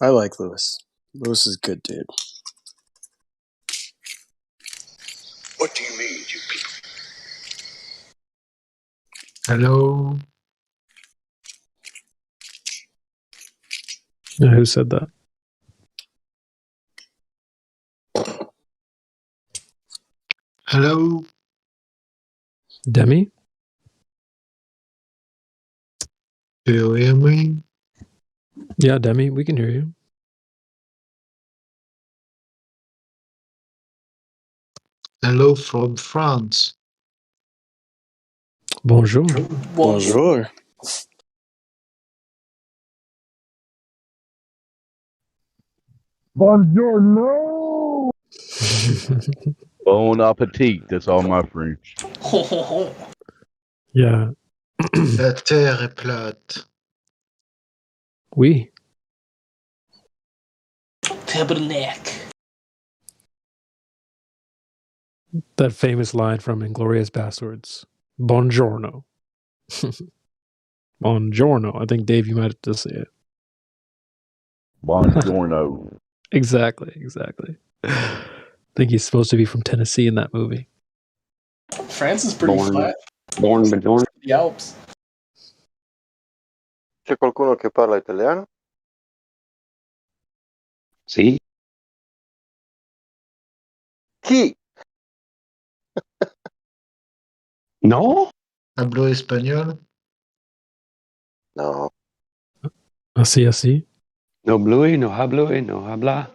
I like Lewis. Lewis is a good dude. What do you mean, you people? Hello. Yeah, who said that? Hello? Demi? Do you hear me? Yeah, Demi, we can hear you. Hello from France. Bonjour. Bonjour. Buongiorno. Bon appetit. That's all my French. Yeah. La terre est plate. Oui. Tabernacle. That famous line from Inglourious Bastards. Buongiorno. Buongiorno. I think, Dave, you might have to say it. Buongiorno. Exactly. I think he's supposed to be from Tennessee in that movie. France is pretty flat. Born. The Alps. C'è qualcuno che parla italiano? Sì? Chi? No? Hablo espagnol? No. Así. No bluey, no habluey, no habla.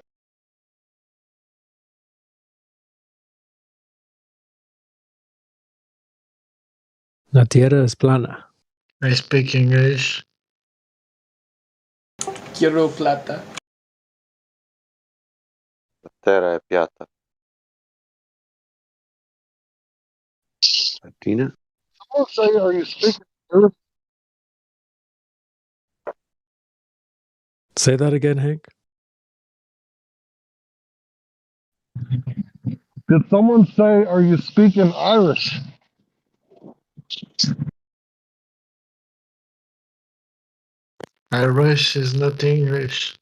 La tierra es plana. I speak English. Quiero plata. La terra è piatta. Latina. Someone say, are you speaking Earth? Say that again, Hank. Did someone say, are you speaking Irish? Irish is not English.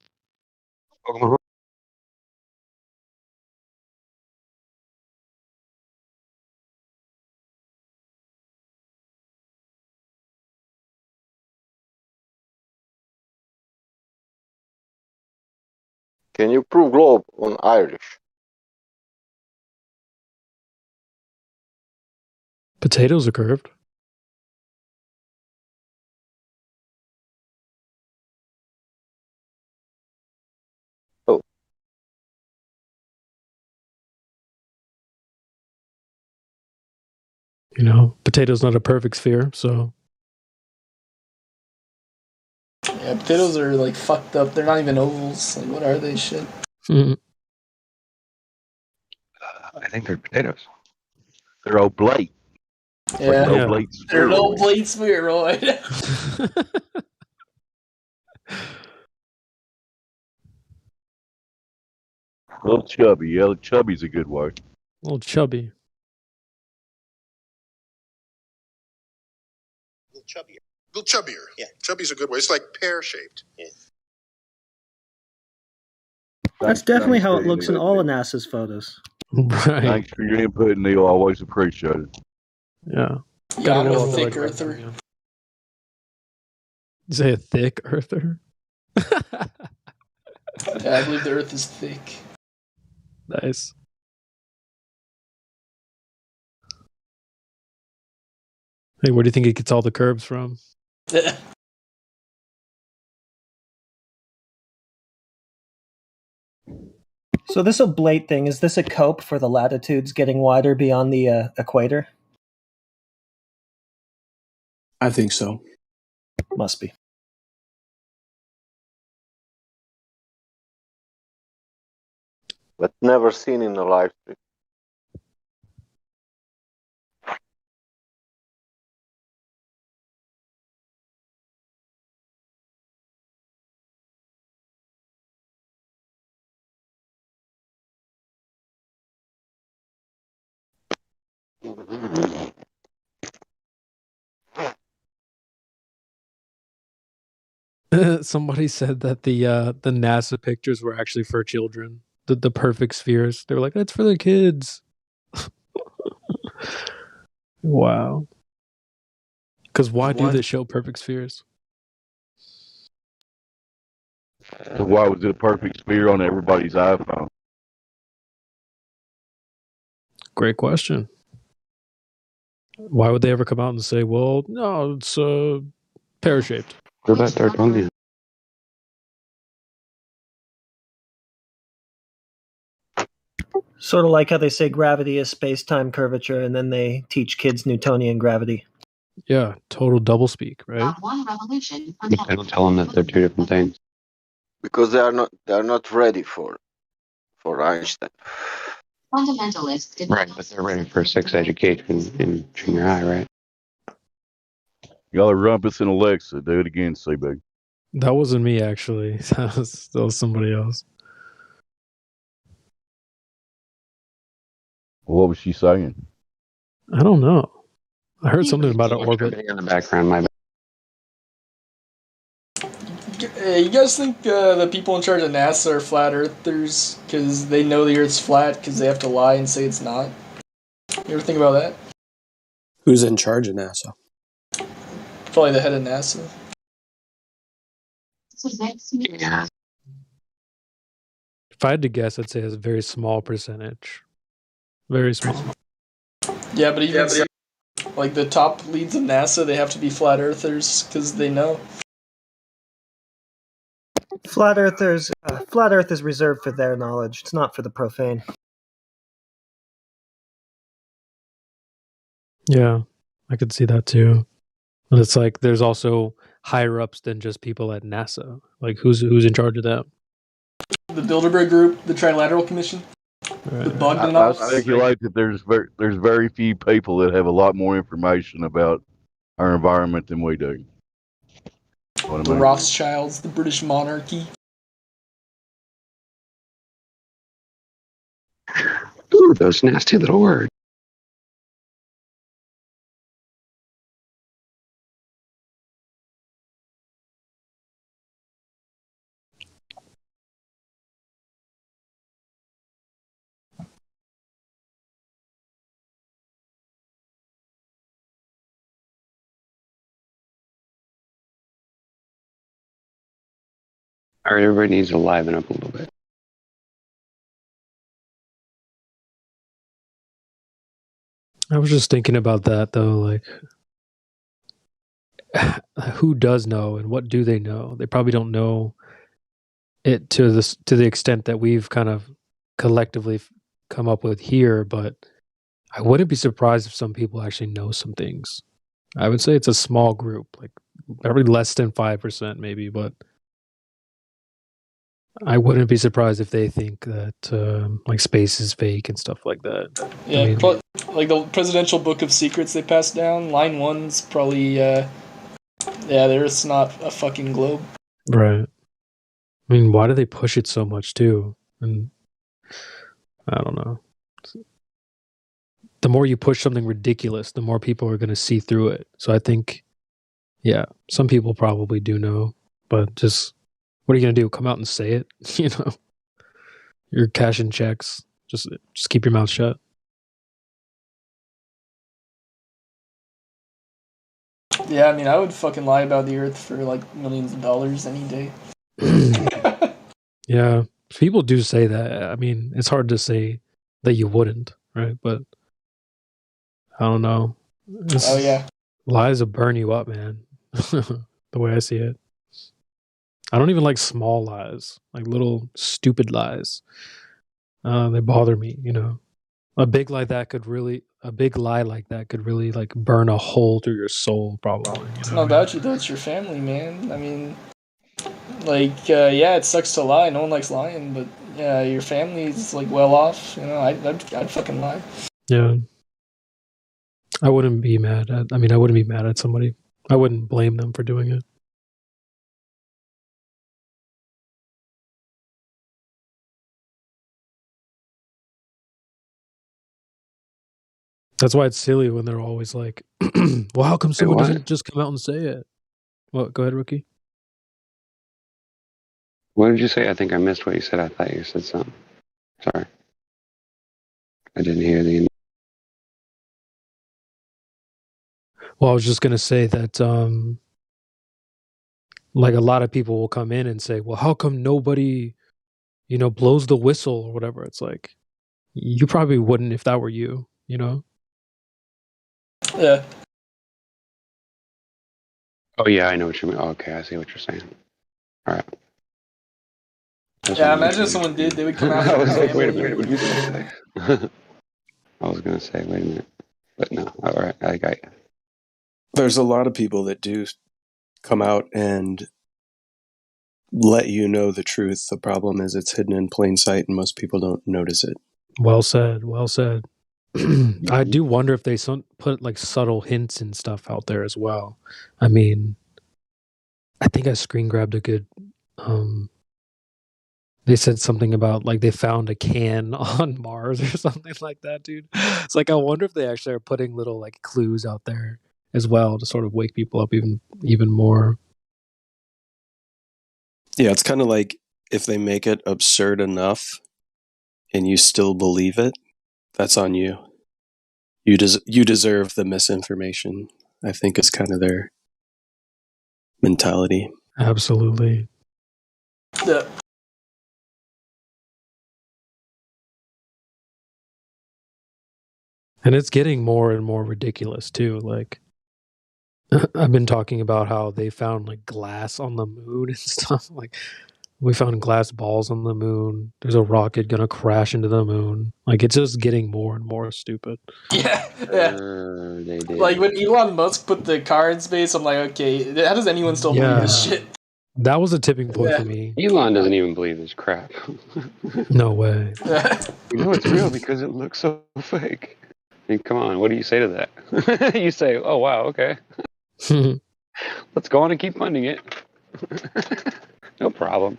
Can you prove globe on Irish? Potatoes are curved. Oh. You know, potato's not a perfect sphere, so. Yeah, potatoes are like fucked up. They're not even ovals. Like, what are they? Shit. Mm. I think they're potatoes. They're oblate. Yeah. Like oblate They're an spheroid. oblate spheroid. A little chubby. Yeah, chubby's a good word. A little chubby. A little chubbier. Yeah, chubby's a good word. It's like pear-shaped. Yeah. That's definitely how it looks in all of NASA's photos. Right. Thanks for your input, Neil. Always appreciate it. Yeah. Yeah, I'm a roll thick like earther. You say a thick earther? Yeah, I believe the Earth is thick. Nice. Hey, where do you think it gets all the curves from? So this oblate thing, is this a cope for the latitudes getting wider beyond the equator? I think so. Must be. But never seen in a live stream. Somebody said that the NASA pictures were actually for children. The perfect spheres. They were like, that's for the kids. Wow. Because why do they show perfect spheres? So why was it a perfect sphere on everybody's iPhone? Great question. Why would they ever come out and say, well, no, it's pear-shaped? What about Darkonia? Sort of like how they say gravity is space-time curvature, and then they teach kids Newtonian gravity. Yeah, total doublespeak, right? I don't tell them that they're two different things. Because they are not ready for Einstein. Fundamentalists. Right, but they're ready for sex education in junior high, right? Y'all are rumpus and Alexa. Do it again, C-Big. That wasn't me, actually. That was somebody else. What was she saying? I don't know. I heard something about an orbit. In the background, my bad. You guys think the people in charge of NASA are flat earthers because they know the Earth's flat because they have to lie and say it's not? You ever think about that? Who's in charge of NASA? Probably the head of NASA. Yeah. If I had to guess, I'd say it's a very small percentage. Very small. Yeah, but even like the top leads of NASA, they have to be flat earthers because they know. Flat Earth is reserved for their knowledge. It's not for the profane. Yeah, I could see that too. But it's like there's also higher ups than just people at NASA. Like who's in charge of that? The Bilderberg Group, the Trilateral Commission, the Bogdanovs. I speculate that there's very few people that have a lot more information about our environment than we do. The Rothschilds, the British monarchy. Ooh, those nasty little words. All right, everybody needs to liven up a little bit. I was just thinking about that though, like who does know and what do they know? They probably don't know it to the extent that we've kind of collectively come up with here, but I wouldn't be surprised if some people actually know some things. I would say it's a small group, like probably less than 5% maybe, but I wouldn't be surprised if they think that like space is fake and stuff like that. Yeah, I mean, like the presidential book of secrets they passed down. Line 1's probably, there's not a fucking globe. right. I mean, why do they push it so much too? And I don't know. The more you push something ridiculous, the more people are going to see through it. So I think, yeah, some people probably do know, but just what are you going to do? Come out and say it? You know, you're cashing checks. Just keep your mouth shut. Yeah, I mean, I would fucking lie about the Earth for like millions of dollars any day. Yeah, people do say that. I mean, it's hard to say that you wouldn't, right? But I don't know. Oh yeah, lies will burn you up, man. The way I see it. I don't even like small lies, like little stupid lies. They bother me, you know. A big lie like that could really like burn a hole through your soul, probably. It's not about you though. It's your family, man. I mean, like, yeah, it sucks to lie. No one likes lying, but yeah, your family's like well off. You know, I'd fucking lie. Yeah. I wouldn't be mad at somebody. I wouldn't blame them for doing it. That's why it's silly when they're always like, well, how come someone doesn't just come out and say it? Well, go ahead, Rookie. What did you say? I think I missed what you said. I thought you said something. Sorry. I didn't hear the... Well, I was just going to say that, like a lot of people will come in and say, well, how come nobody, you know, blows the whistle or whatever? It's like, you probably wouldn't if that were you, you know? Yeah. Oh, yeah, I know what you mean. Oh, okay, I see what you're saying. All right. Yeah, imagine if someone did, they would come out. I was like, wait a minute, what did you say? I was going to say, wait a minute. But no, all right, I got you. There's a lot of people that do come out and let you know the truth. The problem is it's hidden in plain sight and most people don't notice it. Well said. Well said. I do wonder if they put like subtle hints and stuff out there as well. I mean, I think I screen grabbed a good, they said something about like they found a can on Mars or something like that, dude. It's like, I wonder if they actually are putting little like clues out there as well to sort of wake people up even more. Yeah, it's kind of like if they make it absurd enough and you still believe it, that's on you. You deserve the misinformation, I think is kind of their mentality. Absolutely. Yeah. And it's getting more and more ridiculous too. Like, I've been talking about how they found like glass on the moon and stuff. Like, We found glass balls on the moon. There's a rocket gonna crash into the moon. Like, it's just getting more and more stupid. Yeah. They did. Like when Elon Musk put the car in space, I'm like, okay, how does anyone still believe this shit? That was a tipping point for me. Elon doesn't even believe this crap. No way. We know it's real because it looks so fake. I mean, come on, what do you say to that? You say, oh, wow, okay. Let's go on and keep funding it. No problem.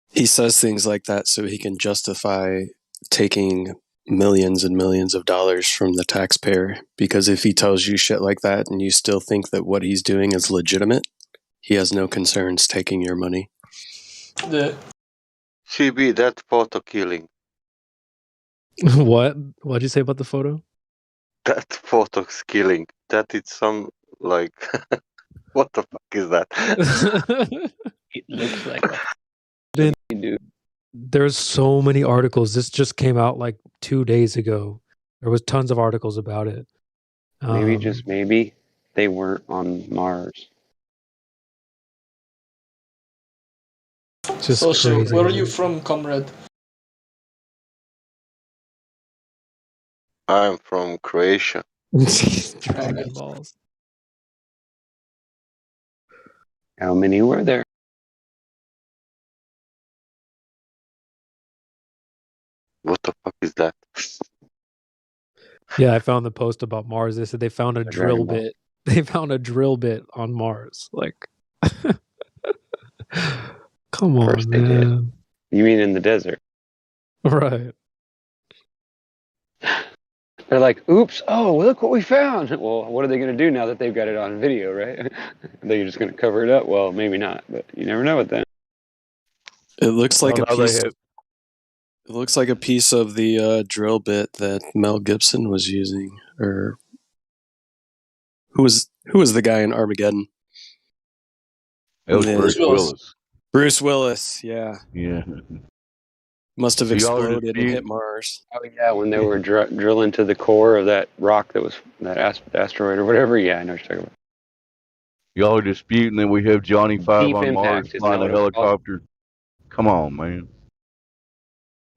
He says things like that so he can justify taking millions and millions of dollars from the taxpayer. Because if he tells you shit like that and you still think that what he's doing is legitimate, he has no concerns taking your money. CB, that photo killing. What? What'd you say about the photo? That photo's killing. That is some, like, what the fuck is that? It looks like There's so many articles. This just came out like 2 days ago. There was tons of articles about it. Maybe, just maybe, they weren't on Mars. Just so, crazy. Where are you from, comrade? I'm from Croatia. Dragon Balls. How many were there? What the fuck is that? Yeah, I found the post about Mars. They said they found a drill Dragon Ball. bit. They found a drill bit on Mars. Like, come on, First they man. did. You mean in the desert? Right. They're like, oops, oh, look what we found. Well, what are they going to do now that they've got it on video, right? They're just going to cover it up? Well, maybe not, but you never know with that. It looks like Well, a now they piece. have- It looks like a piece of the drill bit that Mel Gibson was using, or who was the guy in Armageddon? It was Yeah. Bruce Willis. Bruce Willis, yeah. Yeah. Must have So y'all are exploded and disputing- hit Mars. Oh, yeah, when they were drilling to the core of that rock that was that asteroid or whatever. Yeah, I know what you're talking about. Y'all are disputing that we have Johnny Five Deep on impact, Mars isn't flying that a what it's called? helicopter. Come on, man.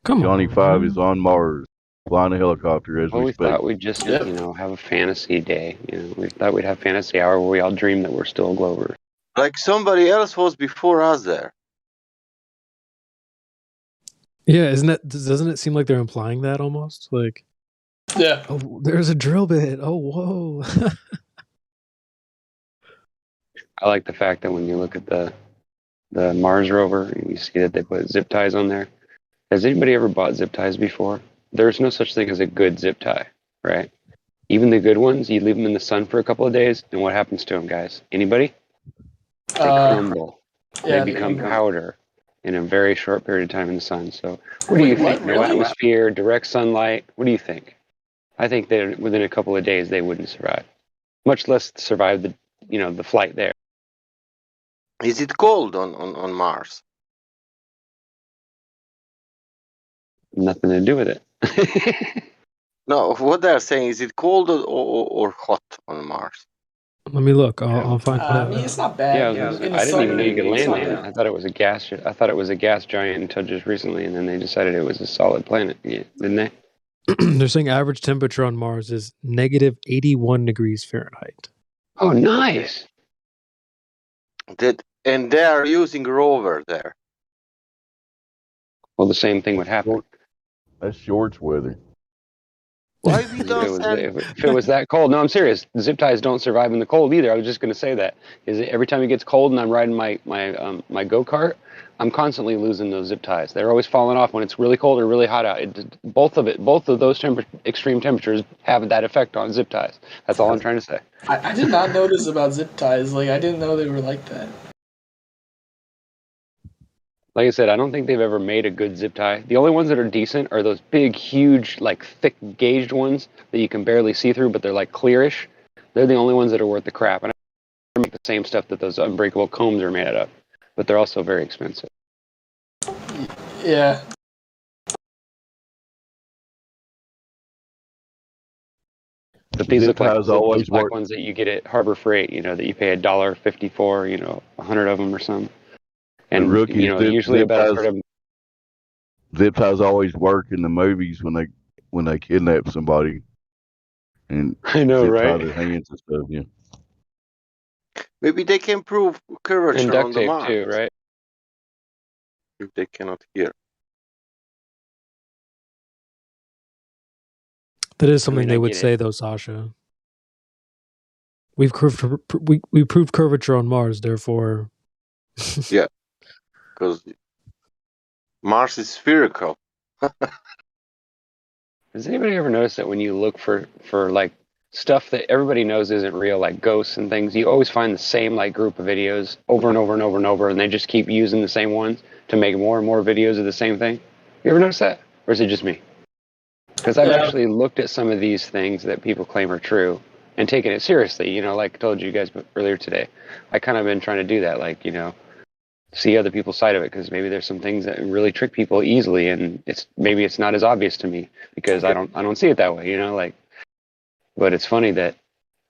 Come Johnny on. Five man. is on Mars flying a helicopter as Well, we we speak. thought we'd just, have a fantasy day. We thought we'd have fantasy hour where we all dream that we're still Glovers. Like somebody else was before us there. Yeah, doesn't it seem like they're implying that almost? Like, yeah. Oh, there's a drill bit. Oh, whoa. I like the fact that when you look at the Mars rover and you see that they put zip ties on there. Has anybody ever bought zip ties before? There's no such thing as a good zip tie, right? Even the good ones, you leave them in the sun for a couple of days, and what happens to them, guys? Anybody? They crumble. Yeah, They become powder in a very short period of time in the sun. So what do you think? No atmosphere, direct sunlight. What do you think? I think that within a couple of days they wouldn't survive, much less survive the flight there. Is it cold on Mars? Nothing to do with it. No, what they're saying, is it cold or hot on Mars? Let me look. I'll find I mean, it's not bad. Yeah, I didn't even know you could land there. I thought it was a gas. I thought it was a gas giant until just recently, and then they decided it was a solid planet. Yeah, didn't they? They're saying average temperature on Mars is negative 81 degrees Fahrenheit. Oh, nice. And they are using rover there. Well, the same thing would happen. That's shorts weather. Why we don't if it was that cold? No, I'm serious. Zip ties don't survive in the cold either. I was just going to say that. Every time it gets cold and I'm riding my go-kart, I'm constantly losing those zip ties. They're always falling off when it's really cold or really hot out. Both of those extreme temperatures have that effect on zip ties. That's all I'm trying to say. I did not know this about zip ties. Like, I didn't know they were like that. Like I said, I don't think they've ever made a good zip tie. The only ones that are decent are those big, huge, like thick gauged ones that you can barely see through, but they're like clearish. They're the only ones that are worth the crap. And I make the same stuff that those unbreakable combs are made out of, but they're also very expensive. Yeah. But these look like always those black ones that you get at Harbor Freight, that you pay $1.50 for, 100 of them or something. And rookie usually zip about a ties. third of them. Zip ties always work in the movies when they kidnap somebody, and I know, zip tie right? their hands and stuff. Yeah. Maybe they can prove curvature And duct on the tape Mars too, right? if they cannot hear. That is I something mean, they I would get say, it. though, Sasha. We proved curvature on Mars, therefore. Yeah, because Mars is spherical. Does anybody ever notice that when you look for like stuff that everybody knows isn't real, like ghosts and things, you always find the same like group of videos over and over and over and over, and they just keep using the same ones to make more and more videos of the same thing? You ever notice that, or is it just me? Because I've actually looked at some of these things that people claim are true and taken it seriously. Like I told you guys earlier today, I kind of been trying to do that, like see other people's side of it, because maybe there's some things that really trick people easily, and maybe it's not as obvious to me because I don't see it that way, like. But it's funny that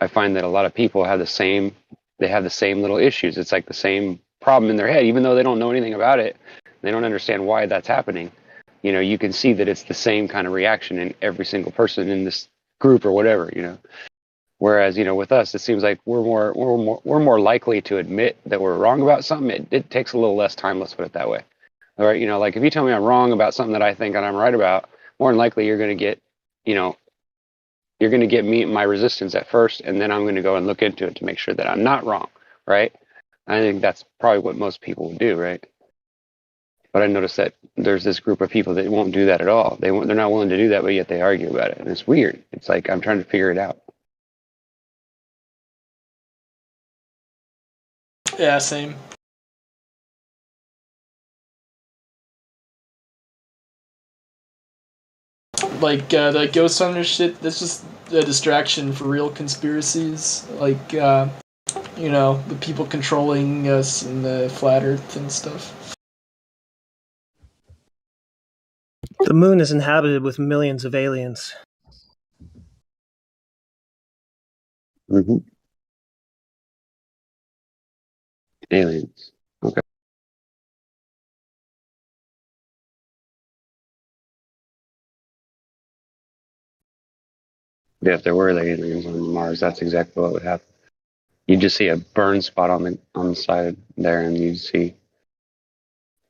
I find that a lot of people have the same little issues. It's like the same problem in their head, even though they don't know anything about it. They don't understand why that's happening. You can see that it's the same kind of reaction in every single person in this group or whatever. Whereas, with us, it seems like we're more likely to admit that we're wrong about something. It takes a little less time. Let's put it that way. All right. Like if you tell me I'm wrong about something that I think and I'm right about, more than likely you're going to get, you're going to get my resistance at first, and then I'm going to go and look into it to make sure that I'm not wrong. Right. I think that's probably what most people would do. Right. But I noticed that there's this group of people that won't do that at all. They're not willing to do that, but yet they argue about it. And it's weird. It's like I'm trying to figure it out. Yeah, same. Like the Ghost Hunter shit, that's just a distraction for real conspiracies. Like, the people controlling us and the flat Earth and stuff. The moon is inhabited with millions of aliens. Mm-hmm. Aliens. Okay. Yeah, if there were aliens on Mars, that's exactly what would happen. You'd just see a burn spot on the side there, and you'd see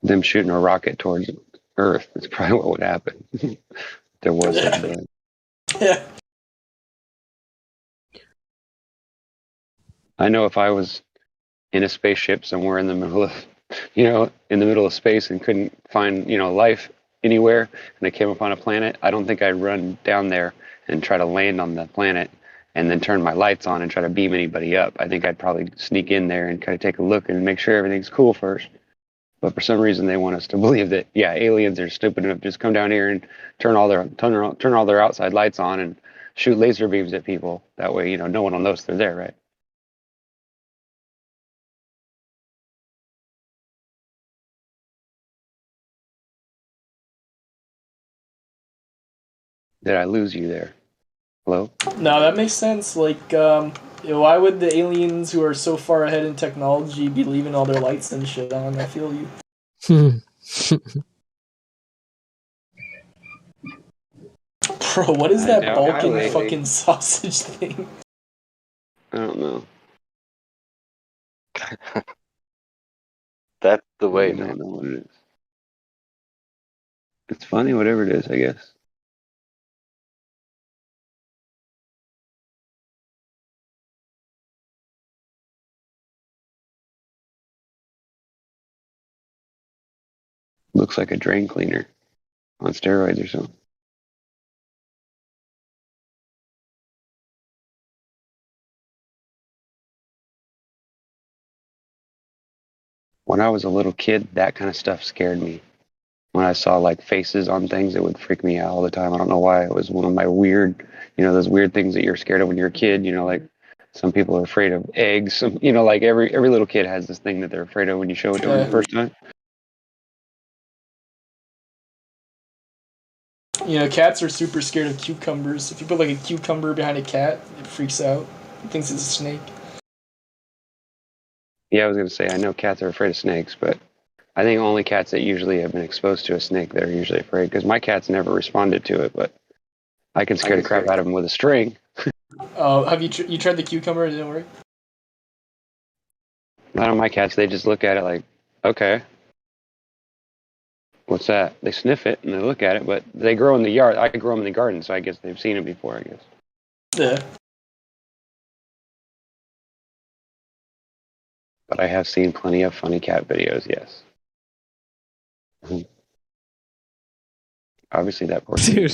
them shooting a rocket towards Earth. That's probably what would happen. There was such a thing. Yeah. I know if I was in a spaceship somewhere in the middle of, in the middle of space and couldn't find, life anywhere, and I came upon a planet, I don't think I'd run down there and try to land on the planet and then turn my lights on and try to beam anybody up. I think I'd probably sneak in there and kind of take a look and make sure everything's cool first. But for some reason, they want us to believe that, yeah, aliens are stupid enough to just come down here and turn all their outside lights on and shoot laser beams at people. That way, no one will notice they're there, right? Did I lose you there? Hello? No, that makes sense. Like, why would the aliens who are so far ahead in technology be leaving all their lights and shit on? I feel you. Bro, what is that bulking fucking sausage thing? I don't know. That's the way. I don't know what it is. It's funny, whatever it is, I guess. Looks like a drain cleaner on steroids or something. When I was a little kid, that kind of stuff scared me. When I saw like faces on things, it would freak me out all the time. I don't know why. It was one of my weird, those weird things that you're scared of when you're a kid. Like some people are afraid of eggs. Some, like every little kid has this thing that they're afraid of when you show it to them the first time. Cats are super scared of cucumbers. If you put like a cucumber behind a cat, it freaks out. It thinks it's a snake. Yeah, I was gonna say I know cats are afraid of snakes, but I think only cats that usually have been exposed to a snake that are usually afraid, because my cats never responded to it, but I can scare the crap out of them with a string. Have you tried the cucumber? It didn't work. None of my cats, they just look at it like, okay, what's that? They sniff it and they look at it, but they grow in the yard. I grow them in the garden, so I guess they've seen it before, I guess. Yeah. But I have seen plenty of funny cat videos, yes. Obviously, that portion. Dude,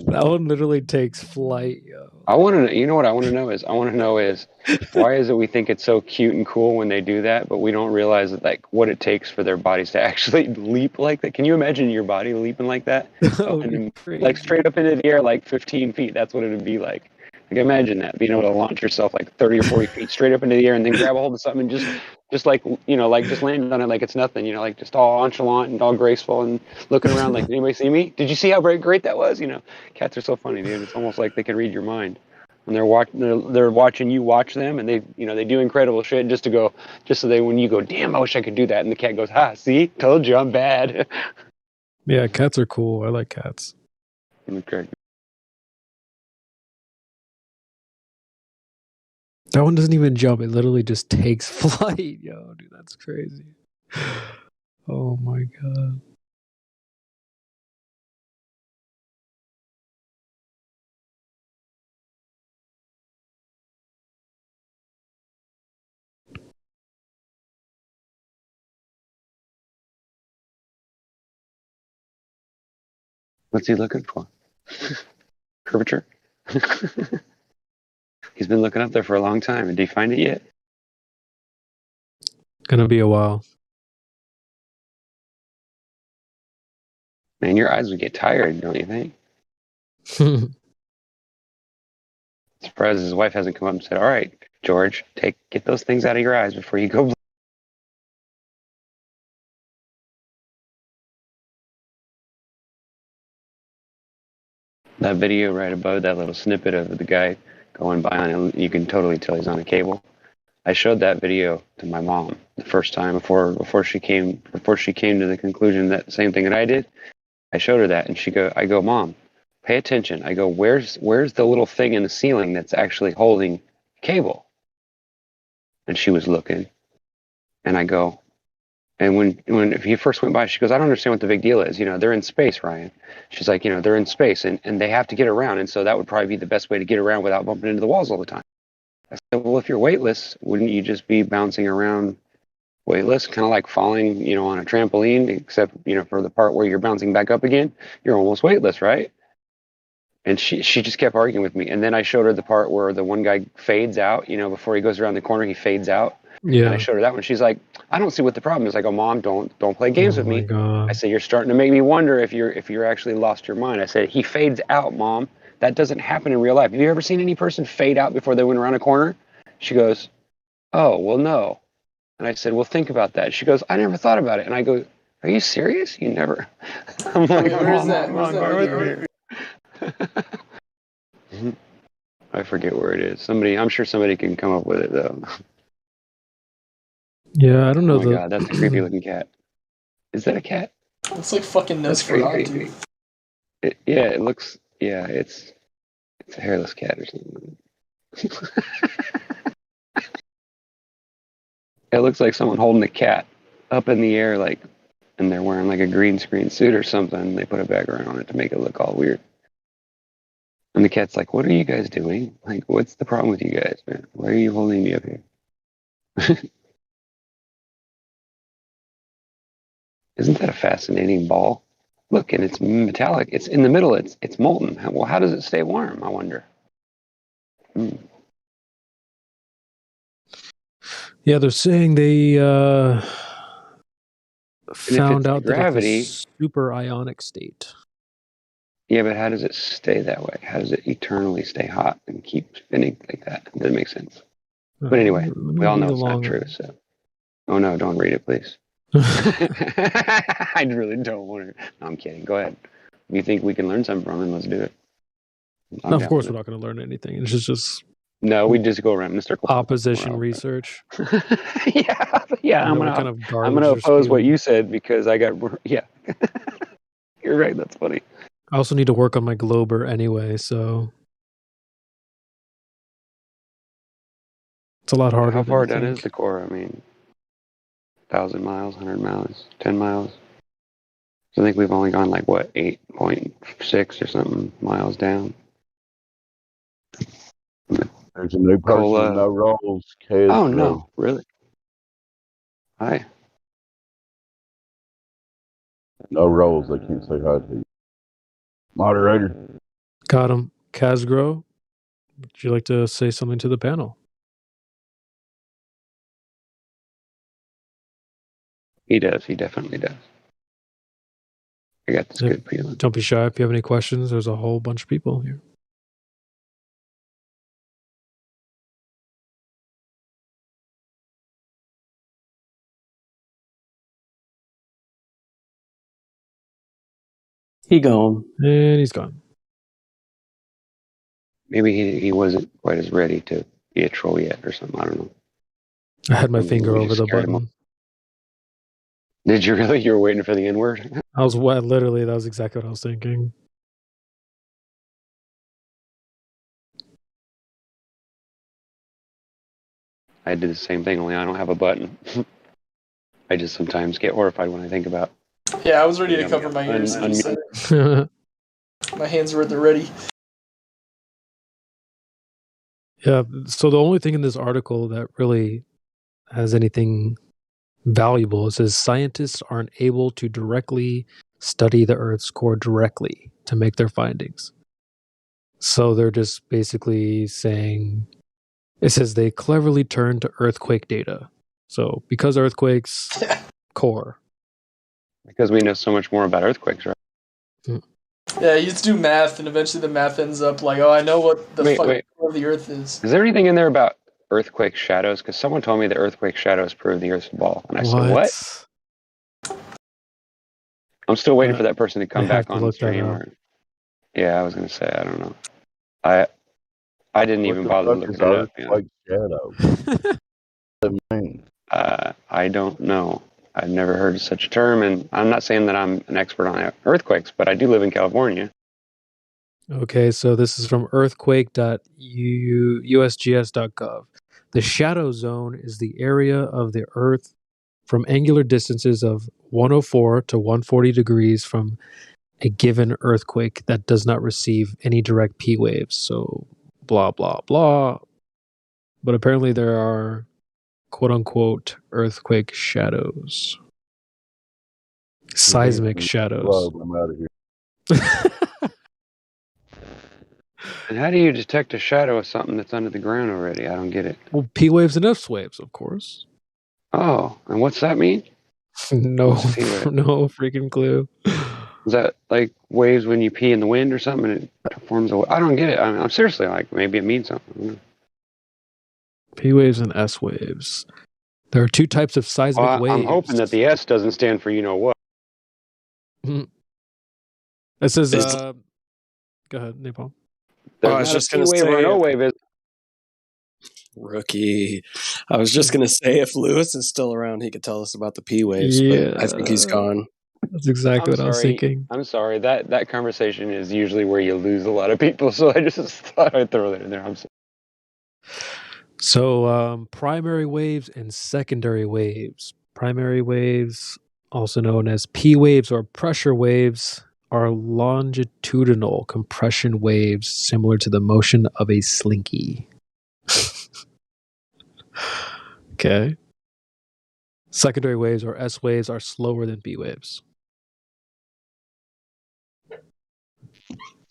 that one literally takes flight, yo. I want to know, you know what I want to know is why is it we think it's so cute and cool when they do that, but we don't realize that, like, what it takes for their bodies to actually leap like that. Can you imagine your body leaping like that? Like straight up into the air, like 15 feet. That's what it would be like. Like, imagine that, being able to launch yourself like 30 or 40 feet straight up into the air and then grab a hold of something and just like, you know, like just land on it like it's nothing, you know, like just all nonchalant and all graceful and looking around like, anybody see me? Did you see how great that was? You know, cats are so funny, dude. It's almost like they can read your mind. And they're watching you watch them, and they, you know, they do incredible shit just so they, when you go, damn, I wish I could do that, and the cat goes, ha, see, told you, I'm bad. Yeah, cats are cool. I like cats. Okay. That one doesn't even jump. It literally just takes flight. Yo, dude, that's crazy. Oh my god. What's he looking for? Curvature? He's been looking up there for a long time. Did he find it yet? Gonna be a while. Man, your eyes would get tired, don't you think? Surprised his wife hasn't come up and said, all right, George, get those things out of your eyes before you go. That video right above that little snippet of the guy going by on it, you can totally tell he's on a cable. I showed that video to my mom the first time before she came to the conclusion that the same thing that I did. I showed her that, and I go, Mom, pay attention. I go, where's the little thing in the ceiling that's actually holding cable? And she was looking, and I go, and when he first went by, she goes, I don't understand what the big deal is. You know, they're in space, Ryan. She's like, you know, they're in space, and they have to get around, and so that would probably be the best way to get around without bumping into the walls all the time. I said, well, if you're weightless, wouldn't you just be bouncing around weightless, kind of like falling, you know, on a trampoline, except, you know, for the part where you're bouncing back up again, you're almost weightless, right? And she just kept arguing with me. And then I showed her the part where the one guy fades out, you know, before he goes around the corner, he fades out. Yeah. And I showed her that one. She's like, I don't see what the problem is. I go, Mom, don't play games with me. God. I said, you're starting to make me wonder if you're actually lost your mind. I said, he fades out, Mom. That doesn't happen in real life. Have you ever seen any person fade out before they went around a corner? She goes, oh, well, no. And I said, well, think about that. She goes, I never thought about it. And I go, are you serious? You never. I'm like, Where's that? Where's that video? I forget where it is. I'm sure somebody can come up with it, though. Yeah, I don't know. Oh my God, that's a creepy looking cat. Is that a cat? Looks like fucking Nosferatu. It looks. Yeah, it's a hairless cat or something. It looks like someone holding a cat up in the air, like, and they're wearing like a green screen suit or something. They put a background on it to make it look all weird. And the cat's like, what are you guys doing? Like, what's the problem with you guys, man? Why are you holding me up here? Isn't that a fascinating ball? Look, and it's metallic. It's in the middle. It's molten. Well, how does it stay warm, I wonder? Yeah, they're saying they found out gravity, that it's a super ionic state. Yeah, but how does it stay that way? How does it eternally stay hot and keep spinning like that? It doesn't make sense. But anyway, we all know it's not true. So, oh no, don't read it, please. I really don't want to. No, I'm kidding. Go ahead. If you think we can learn something from it, let's do it. No, of course, we're not going to learn anything. It's just No, we just go around Mr. Opposition research. Yeah, I I'm know what gonna kind of I'm garbage gonna they're oppose what spewing. you said because I got yeah. You're right. That's funny. I also need to work on my Glober anyway, so it's a lot harder. How than far you down think. is the core? I mean, 1,000 miles, 100 miles, 10 miles. So I think we've only gone like what 8.6 or something miles down. There's a new person Cola. with no rolls. Castro. Oh no, really? Hi. No rolls. They can't say hi to you. Moderator. Got him. Casgro, would you like to say something to the panel? He does. He definitely does. I got this good feeling. Don't be shy. If you have any questions, there's a whole bunch of people here. He gone. And he's gone. Maybe he wasn't quite as ready to be a troll yet or something. I don't know. I had my Maybe finger we over just the scared him button. Did you really? You were waiting for the N word? I was literally, that was exactly what I was thinking. I did the same thing, only I don't have a button. I just sometimes get horrified when I think about. Yeah, I was ready to cover my ears. I just my hands were at the ready. Yeah, so the only thing in this article that really has anything valuable, it says scientists aren't able to directly study the Earth's core directly to make their findings. So they're just basically saying, it says they cleverly turn to earthquake data. So because earthquakes, core. Because we know so much more about earthquakes, right? Yeah, you just do math, and eventually the math ends up like, oh, I know what the fucking core of the Earth is. Is there anything in there about earthquake shadows? Because someone told me that earthquake shadows prove the Earth's ball, and I said, "What?" I'm still waiting for that person to come back on the stream. Or, yeah, I was gonna say, I don't know. I didn't even bother looking it up. Like shadow. I don't know. I've never heard of such a term, and I'm not saying that I'm an expert on earthquakes, but I do live in California. Okay, so this is from earthquake.usgs.gov. The shadow zone is the area of the Earth from angular distances of 104 to 140 degrees from a given earthquake that does not receive any direct P waves. So blah, blah, blah. But apparently there are quote-unquote earthquake shadows. Seismic shadows. I'm out of here. And how do you detect a shadow of something that's under the ground already? I don't get it. Well, P waves and S waves, of course. Oh, and what's that mean? No freaking clue. Is that like waves when you pee in the wind or something and it forms a... I don't get it. I'm seriously like, maybe it means something. P waves and S waves. There are two types of seismic waves. I'm hoping that the S doesn't stand for you know what. It says, go ahead, Napalm. I was just going to say, or an O wave is. Rookie. I was just going to say, if Lewis is still around, he could tell us about the P waves, but I think he's gone. That's exactly what I was thinking. I'm sorry. That conversation is usually where you lose a lot of people, so I just thought I'd throw that in there. I'm sorry. So, primary waves and secondary waves. Primary waves, also known as P waves or pressure waves, are longitudinal compression waves similar to the motion of a slinky. Okay. Secondary waves or S waves are slower than P waves.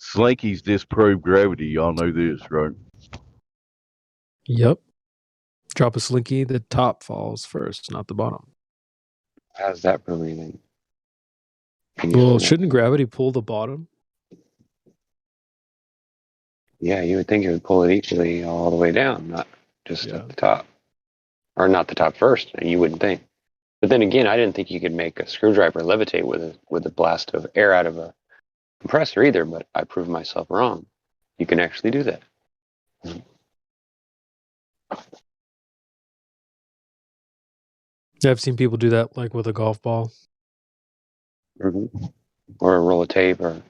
Slinkies disprove gravity. Y'all know this, right? Yep. Drop a slinky, the top falls first, not the bottom. How's that prove anything? Well, shouldn't gravity pull the bottom? Yeah, you would think it would pull it equally all the way down, not just at the top. Or not the top first, you wouldn't think. But then again, I didn't think you could make a screwdriver levitate with a blast of air out of a compressor either, but I proved myself wrong. You can actually do that. Yeah, I've seen people do that, like with a golf ball. Or a roll of tape, or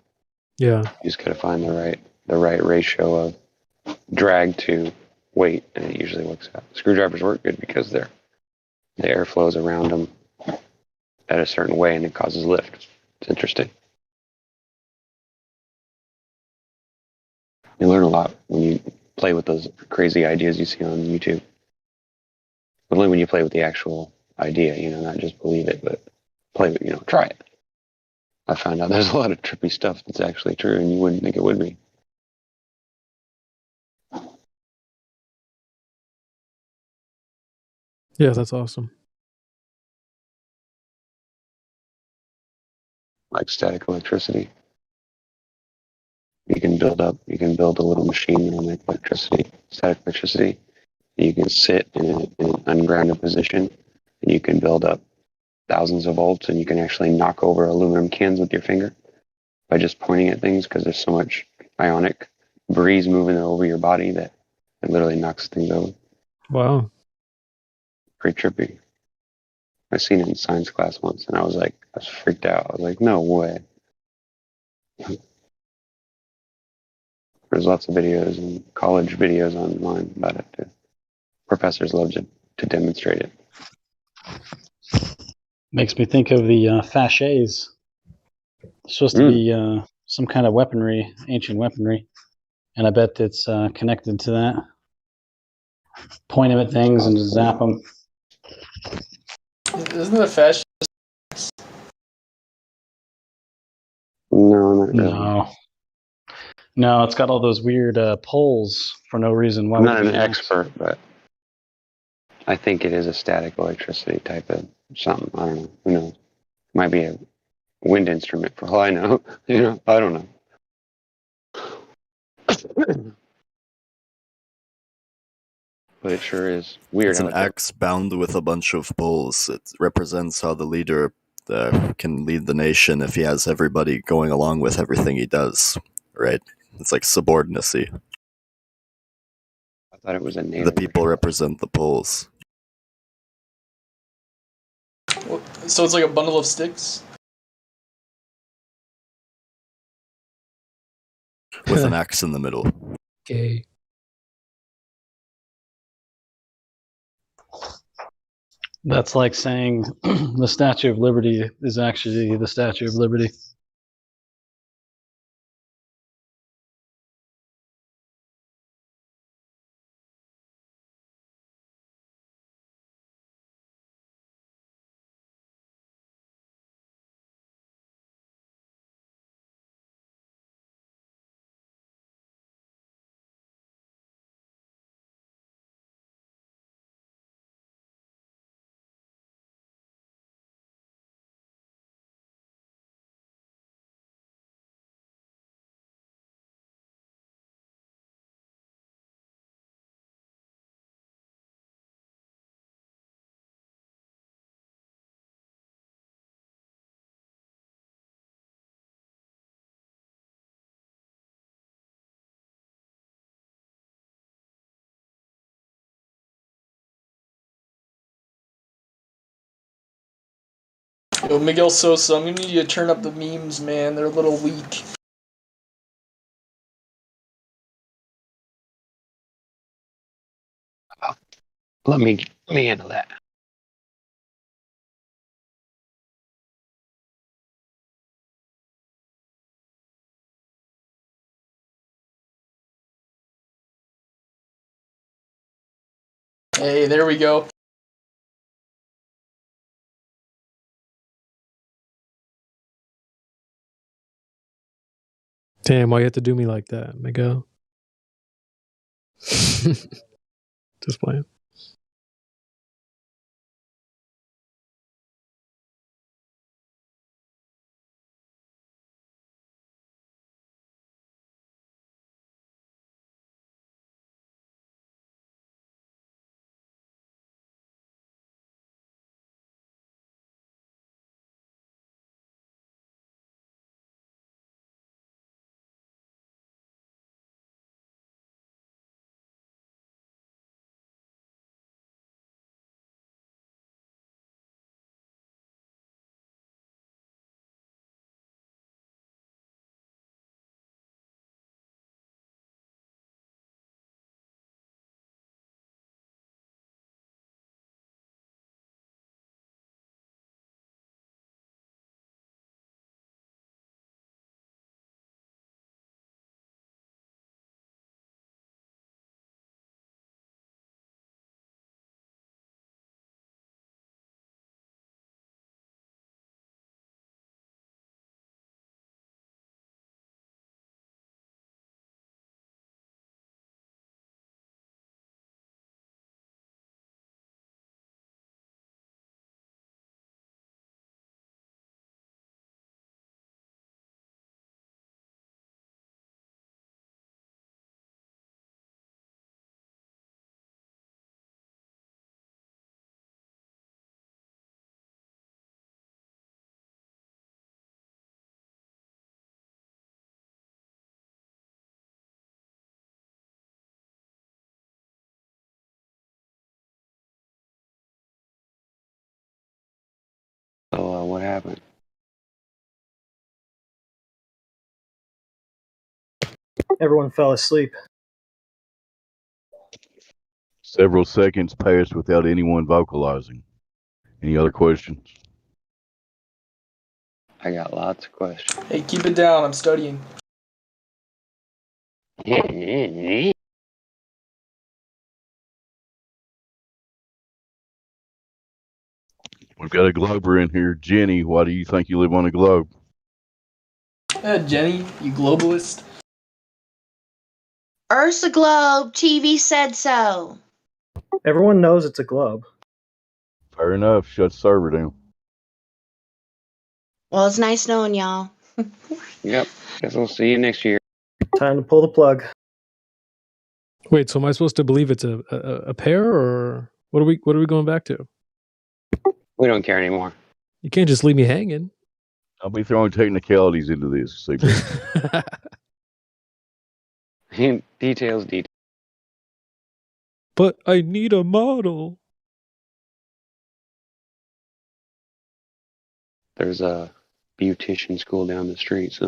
Yeah. you just gotta find the right ratio of drag to weight, and it usually works out. Screwdrivers work good because the air flows around them at a certain way, and it causes lift. It's interesting. You learn a lot when you play with those crazy ideas you see on YouTube. But only when you play with the actual idea, not just believe it, but play with, try it. I found out there's a lot of trippy stuff that's actually true, and you wouldn't think it would be. Yeah, that's awesome. Like static electricity. You can build a little machine that'll make static electricity. You can sit in an ungrounded position, and you can build up thousands of volts, and you can actually knock over aluminum cans with your finger by just pointing at things, because there's so much ionic breeze moving over your body that it literally knocks things over. Wow. Pretty trippy. I seen it in science class once, and I was freaked out. I was like, no way. There's lots of videos and college videos online about it too. Professors love to demonstrate it. Makes me think of the fasces. It's supposed to be some kind of weaponry, ancient weaponry, and I bet it's connected to that. Point them at things and just zap them. Isn't that fashion? No, not really. No, it's got all those weird poles for no reason. Why I'm would not it an be expert, but I think it is a static electricity type of something. I don't know. Who knows? Might be a wind instrument for all I know. I don't know. But it sure is weird. It's an axe bound with a bunch of poles. It represents how the leader can lead the nation if he has everybody going along with everything he does, right? It's like subordinacy. I thought it was a native. The people represent the poles. So it's like a bundle of sticks? With an axe in the middle. Okay. That's like saying the Statue of Liberty is actually the Statue of Liberty. Yo, Miguel Sosa, I'm gonna need you to turn up the memes, man. They're a little weak. Let me handle that. Hey, there we go. Damn, why you have to do me like that, Miguel? Just playing. happened? Everyone fell asleep. Several seconds passed without anyone vocalizing. Any other questions? I got lots of questions. Hey, keep it down. I'm studying. We've got a glober in here. Jenny, why do you think you live on a globe? Jenny, you globalist. Earth's a globe. TV said so. Everyone knows it's a globe. Fair enough. Shut the server down. Well, it's nice knowing y'all. Yep. Guess we'll see you next year. Time to pull the plug. Wait, so am I supposed to believe it's a pair, or what are we going back to? We don't care anymore. You can't just leave me hanging. I'll be throwing technicalities into this. Details. But I need a model. There's a beautician school down the street, so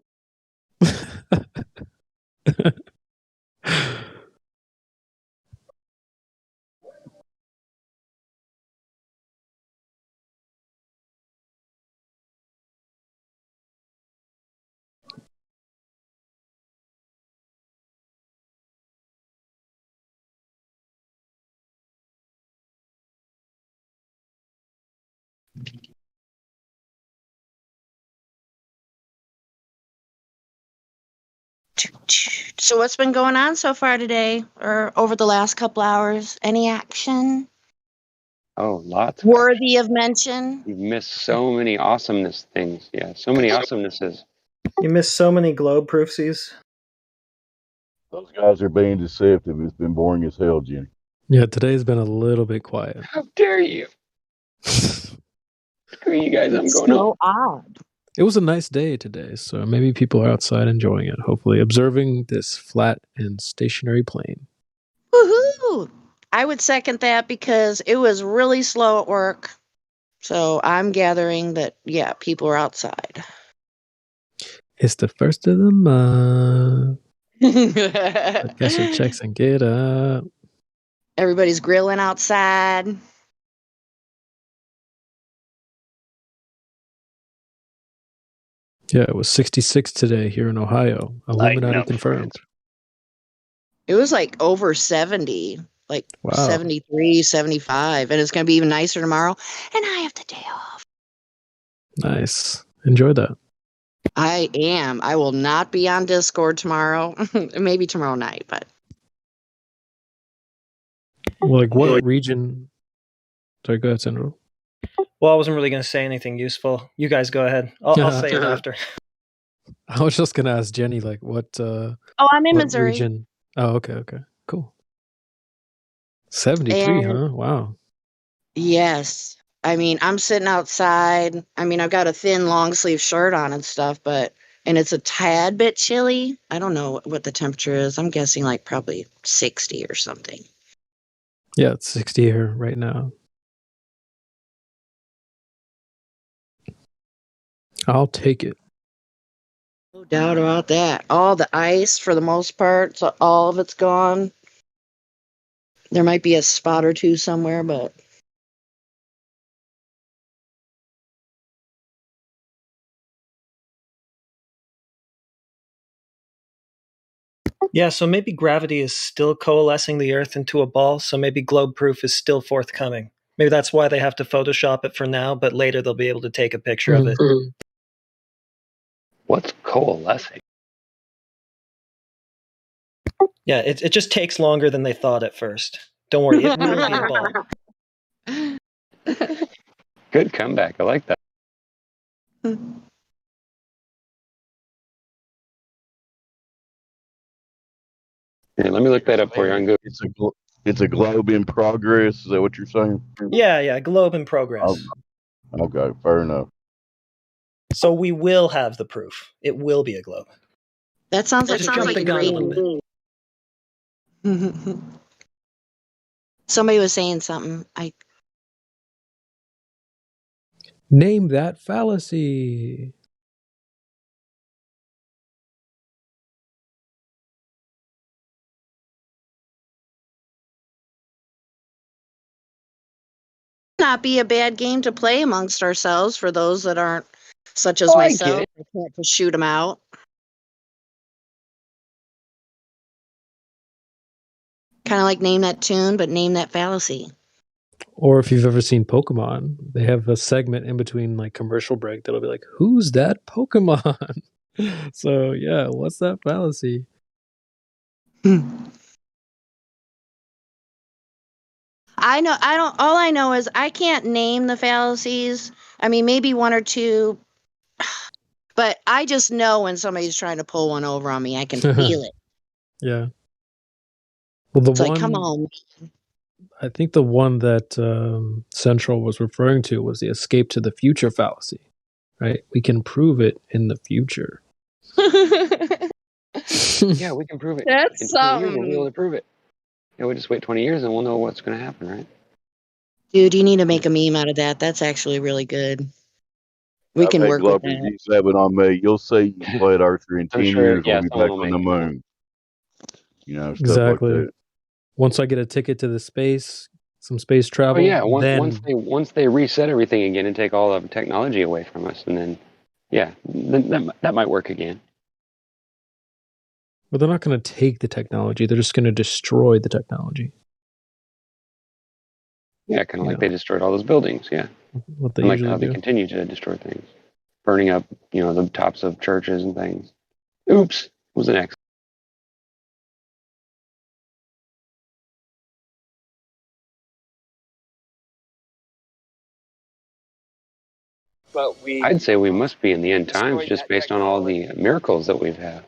So what's been going on so far today or over the last couple hours? Any action? oh, lots. Worthy of mention? You've missed so many awesomeness things. Yeah, so many awesomenesses. You missed so many globe proofsies. Those guys are being deceptive. It's been boring as hell, Jenny. Yeah, today's been a little bit quiet. How dare you? Screw you guys, I'm going so odd. It was a nice day today, so maybe people are outside enjoying it, hopefully observing this flat and stationary plane. Woohoo! I would second that because it was really slow at work. So I'm gathering that, yeah, people are outside. It's the first of the month. I guess your checks and get up. Everybody's grilling outside. Yeah, it was 66 today here in Ohio. Illuminati confirmed. It was like over 70, like Wow. 73, 75, and it's going to be even nicer tomorrow. And I have the day off. Nice. Enjoy that. I am. I will not be on Discord tomorrow. Maybe tomorrow night, but. Like what region? Sorry, go ahead, Sandro. Well, I wasn't really going to say anything useful. You guys go ahead. I'll say it after. I was just going to ask Jenny, like, what I'm in Missouri. region? Oh, okay. Cool. 73, huh? Wow. Yes. I mean, I'm sitting outside. I mean, I've got a thin long sleeve shirt on and stuff, and it's a tad bit chilly. I don't know what the temperature is. I'm guessing like probably 60 or something. Yeah, it's 60 here right now. I'll take it. No doubt about that. All the ice, for the most part, so all of it's gone. There might be a spot or two somewhere, but. Yeah, so maybe gravity is still coalescing the Earth into a ball, so maybe globe proof is still forthcoming. Maybe that's why they have to Photoshop it for now, but later they'll be able to take a picture of it. What's coalescing? Yeah, it just takes longer than they thought at first. Don't worry, it will be a ball. Good comeback. I like that. Here, let me look that up for you on Google. It's a globe in progress. Is that what you're saying? Yeah, globe in progress. Okay, fair enough. So we will have the proof. It will be a globe. That sounds like a dream. Somebody was saying something. Name that fallacy. Not be a bad game to play amongst ourselves for those that aren't, such as Oh, I get myself. it. I can't just shoot them out. Kind of like name that tune, but name that fallacy. Or if you've ever seen Pokemon, they have a segment in between like commercial break that'll be like, "Who's that Pokemon?" So yeah, what's that fallacy? I know. I don't. All I know is I can't name the fallacies. I mean, maybe one or two, but I just know when somebody's trying to pull one over on me. I can feel it. Yeah. Well, the It's like, come one on. I think the one that Central was referring to was the escape to the future fallacy. Right? We can prove it in the future. Yeah, we can prove it. That's In 20 years, we'll be able to prove it. Yeah, we'll just wait 20 years and we'll know what's going to happen, right? Dude, you need to make a meme out of that. That's actually really good. We I've can had work with Glover that. use that one on me. You'll see you flat earther in I'm 10 sure, years. yeah, We'll be someone back will on the make it. moon. You know, stuff like Exactly. that. Once I get a ticket to the space, some space travel, Oh yeah, then once they reset everything again and take all of technology away from us, and then yeah, then that might work again. well, they're not going to take the technology. They're just going to destroy the technology. Yeah, kind of like they destroyed all those buildings. Yeah, What they and like usually how they do. continue to destroy things, burning up, the tops of churches and things. Oops, was an X. But I'd say we must be in the end times just based on all the miracles that we've had.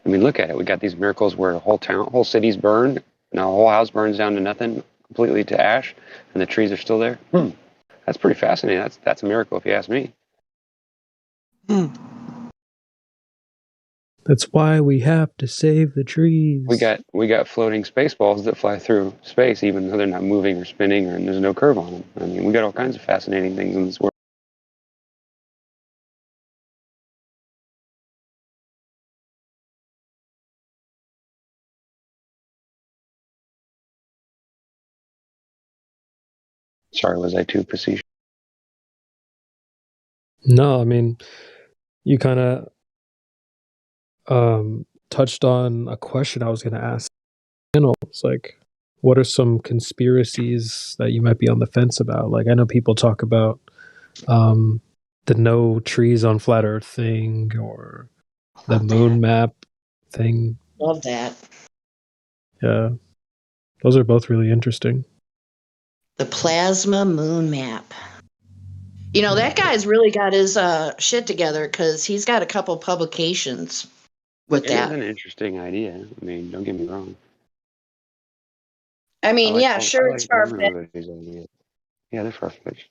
I mean, look at it. We got these miracles where whole cities burned, now a whole house burns down to nothing, completely to ash, and the trees are still there. That's pretty fascinating. That's a miracle, if you ask me. That's why we have to save the trees. We got floating space balls that fly through space, even though they're not moving or spinning, and there's no curve on them. I mean, we got all kinds of fascinating things in this world. Sorry, was I too facetious? No, I mean, you kind of touched on a question I was going to ask. It's like, what are some conspiracies that you might be on the fence about? Like, I know people talk about the no trees on flat Earth thing, or the moon map thing. Love that. Yeah, those are both really interesting. The plasma moon map. That guy's really got his shit together because he's got a couple publications with It is that. an interesting idea. I mean, don't get me wrong. I mean, yeah, sure, it's far fetched, everybody's ideas. Yeah, they're far fetched.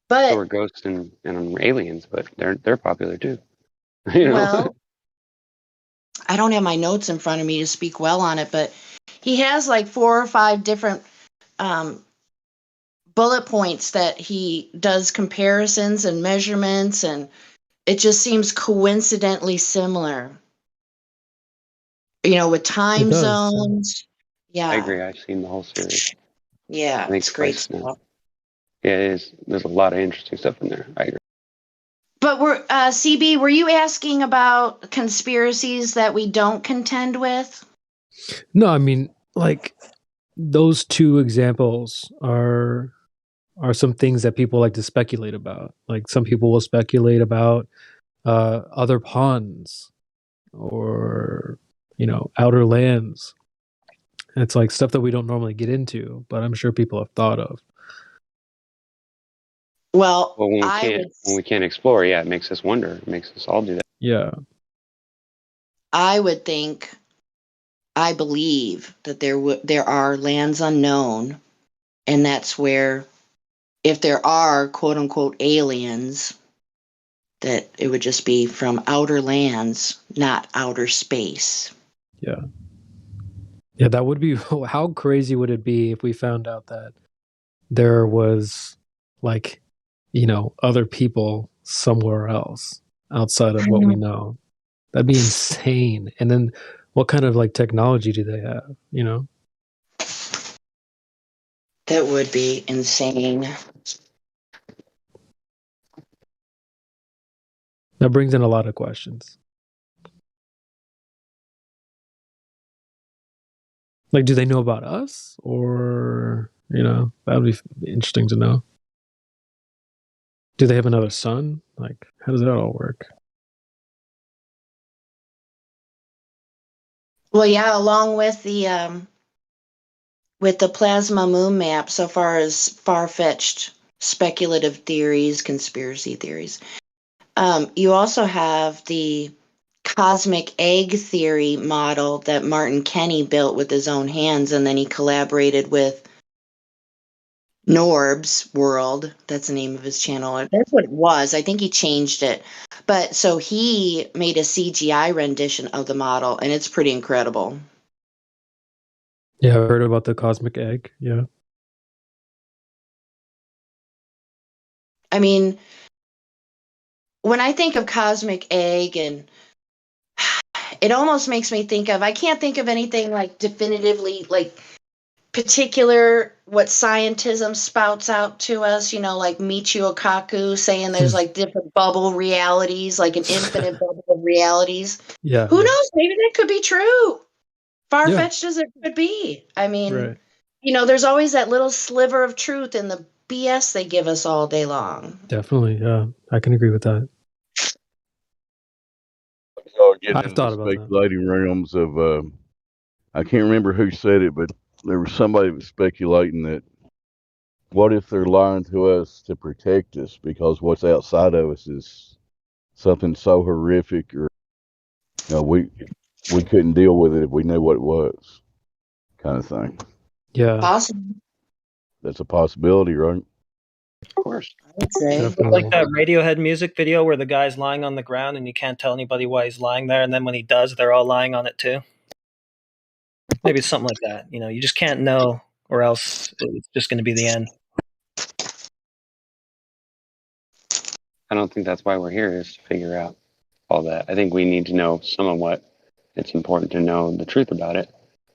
but So are ghosts and aliens, but they're popular too. You know? well, I don't have my notes in front of me to speak well on it, but he has like 4 or 5 different bullet points that he does comparisons and measurements, and it just seems coincidentally similar. With time does, zones. Yeah. I agree. I've seen the whole series. Yeah, I think it's great twice now. stuff. Yeah, it is. There's a lot of interesting stuff in there. I agree. But CB, were you asking about conspiracies that we don't contend with? No, I mean, like, those two examples are some things that people like to speculate about. Like, some people will speculate about other ponds, or outer lands. It's like stuff that we don't normally get into, but I'm sure people have thought of. Well, when we can't explore, yeah, it makes us wonder. It makes us all do that. Yeah. I would think, I believe that there are lands unknown, and that's where, if there are quote unquote aliens, that it would just be from outer lands, not outer space. Yeah. Yeah, that would be, how crazy would it be if we found out that there was like other people somewhere else outside of what we know. That'd be insane. And then what kind of like technology do they have, That would be insane. That brings in a lot of questions. Like, do they know about us? Or, that would be interesting to know. Do they have another son? Like, how does that all work? Well, yeah, along with the plasma moon map, so far as far-fetched speculative theories, conspiracy theories, you also have the cosmic egg theory model that Martin Kenny built with his own hands, and then he collaborated with Norb's World. That's the name of his channel. That's what it was. I think he changed it. But so he made a CGI rendition of the model, and it's pretty incredible. Yeah, I've heard about the cosmic egg. Yeah. I mean, when I think of cosmic egg, and it almost makes me think of, I can't think of anything like definitively like particular what scientism spouts out to us, like Michio Kaku saying there's like different bubble realities, like an infinite bubble of realities. Yeah. Who knows? Maybe that could be true. Far-fetched as it could be. I mean, Right. There's always that little sliver of truth in the BS they give us all day long. Definitely. Yeah. I can agree with that. Getting into speculating realms of, I can't remember who said it, but there was somebody that was speculating that what if they're lying to us to protect us because what's outside of us is something so horrific, or we couldn't deal with it if we knew what it was, kind of thing. Yeah. Possible. That's a possibility, right? Of course. I would say. Like that Radiohead music video where the guy's lying on the ground and you can't tell anybody why he's lying there, and then when he does, they're all lying on it too. Maybe it's something like that. You just can't know, or else it's just going to be the end. I don't think that's why we're here, is to figure out all that. I think we need to know some of what it's important to know the truth about it,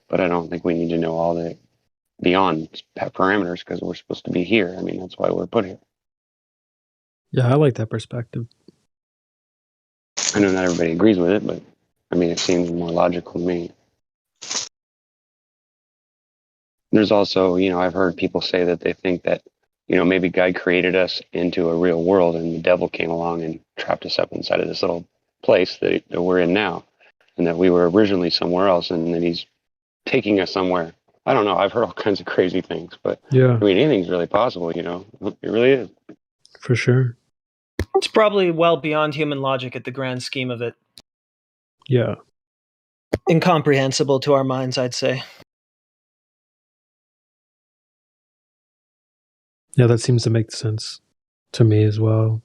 but I don't think we need to know all the beyond parameters because we're supposed to be here. I mean, that's why we're put here. Yeah, I like that perspective. I know not everybody agrees with it, but I mean, it seems more logical to me. There's also, I've heard people say that they think that, maybe God created us into a real world and the devil came along and trapped us up inside of this little place that we're in now, and that we were originally somewhere else and that he's taking us somewhere. I don't know. I've heard all kinds of crazy things, but yeah, I mean, anything's really possible, it really is. For sure. It's probably well beyond human logic at the grand scheme of it. Yeah. Incomprehensible to our minds, I'd say. Yeah, that seems to make sense to me as well.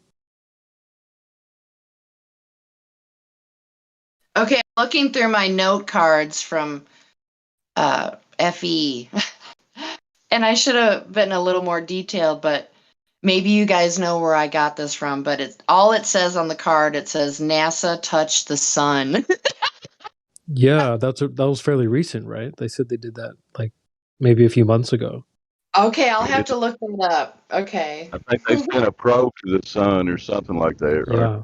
Okay, I'm looking through my note cards from FE. And I should have been a little more detailed, but maybe you guys know where I got this from. But it says on the card, it says NASA touched the sun. Yeah, that was fairly recent, right? They said they did that like maybe a few months ago. Okay, I'll have to look that up. Okay. I think they sent a probe to the sun or something like that, right? Yeah.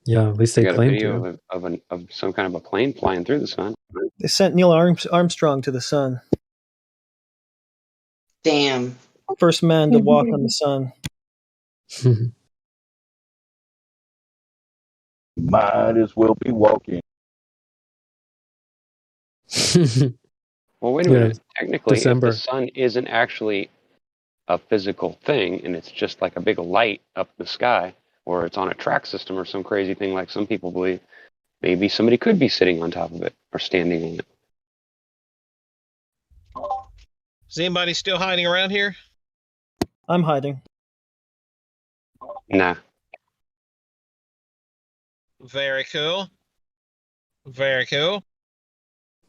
Yeah, at least they got a claim video to. of some kind of a plane flying through the sun. They sent Neil Armstrong to the sun. Damn. First man to walk on the sun. Might as well be walking. Well, wait a minute. Technically, December. if the sun isn't actually a physical thing and it's just like a big light up in the sky, or it's on a track system or some crazy thing like some people believe, maybe somebody could be sitting on top of it or standing on it. Is anybody still hiding around here? I'm hiding. Nah. Very cool. Very cool.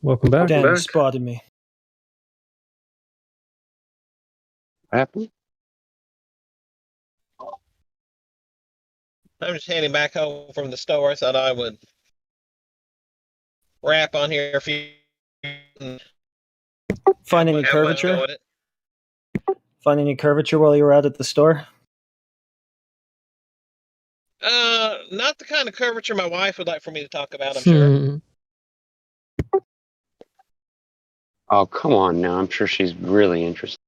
Welcome back. Dan, you spotted me. What happened? I'm just heading back home from the store. I thought I would wrap on here a few. Find any curvature? Find any curvature while you were out at the store? Not the kind of curvature my wife would like for me to talk about, I'm sure. Oh, come on now. I'm sure she's really interested.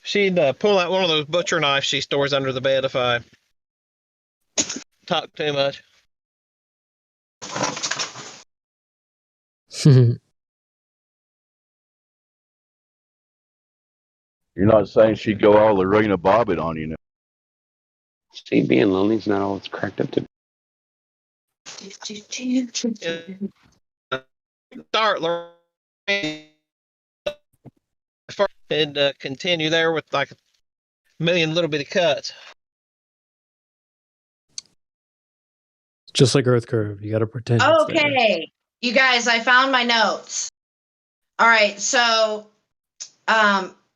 She'd pull out one of those butcher knives she stores under the bed if I talk too much. You're not saying she'd go all Arena Bobbit on you now. See, being lonely is not all it's cracked up to be. Start learning and continue there with like a million little bitty cuts. Just like Earth Curve, you got to pretend. Okay, you guys, I found my notes. All right, so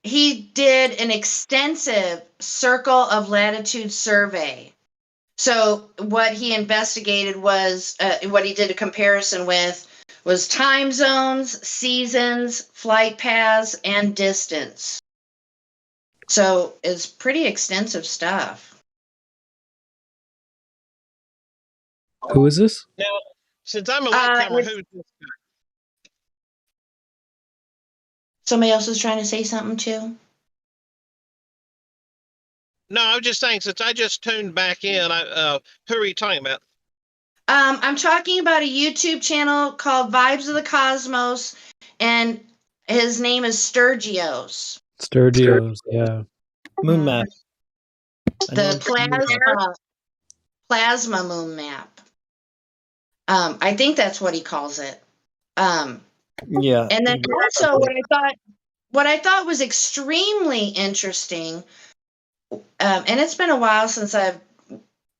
he did an extensive circle of latitude survey. So what he investigated was, what he did a comparison with was time zones, seasons, flight paths, and distance. So it's pretty extensive stuff. Who is this? Now, since I'm a latecomer, who's this guy? Somebody else is trying to say something too? No, I was just saying, since I just tuned back in, who are you talking about? I'm talking about a YouTube channel called Vibes of the Cosmos, and his name is Sturgios. Sturgios, yeah. Moon map. The plasma moon map. I think that's what he calls it. Yeah. And then also what I thought was extremely interesting, and it's been a while since I've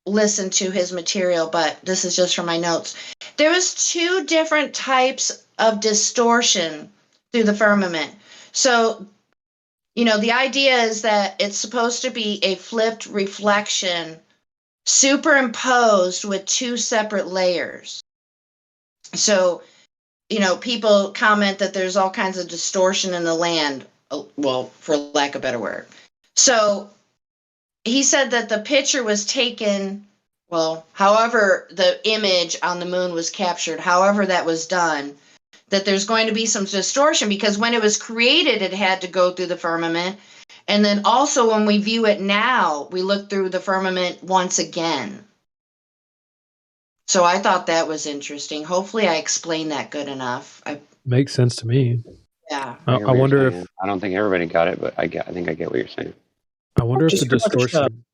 listened to his material, but this is just from my notes. There was 2 different types of distortion through the firmament. So, the idea is that it's supposed to be a flipped reflection superimposed with 2 separate layers. So, people comment that there's all kinds of distortion in the land, well, for lack of a better word. So he said that the picture was taken, well, however the image on the moon was captured, however that was done, that there's going to be some distortion because when it was created, it had to go through the firmament. And then also when we view it now, we look through the firmament once again. So I thought that was interesting. Hopefully I explained that good enough. Makes sense to me. Yeah. I wonder if... I don't think everybody got it, but I think I get what you're saying. I wonder if the distortion...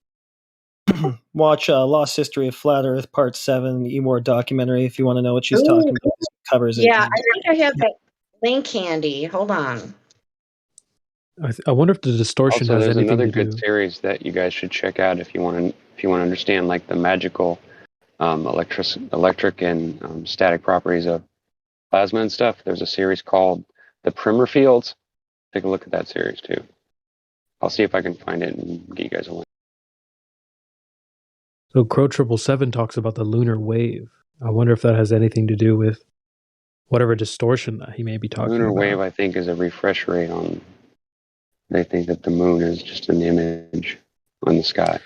Watch Lost History of Flat Earth Part 7, the Emor documentary, if you want to know what she's talking about. It covers it. Yeah, I think I have that link handy. Hold on. I wonder if the distortion also, has there's anything another to good do. series that you guys should check out if you want to understand like the magical electric and static properties of plasma and stuff. There's a series called The Primer Fields. Take a look at that series too. I'll see if I can find it and get you guys a link. So Crow 777 talks about the lunar wave. I wonder if that has anything to do with whatever distortion that he may be talking Lunar about. wave, I think, is a refresh rate on. They think that the moon is just an image on the sky.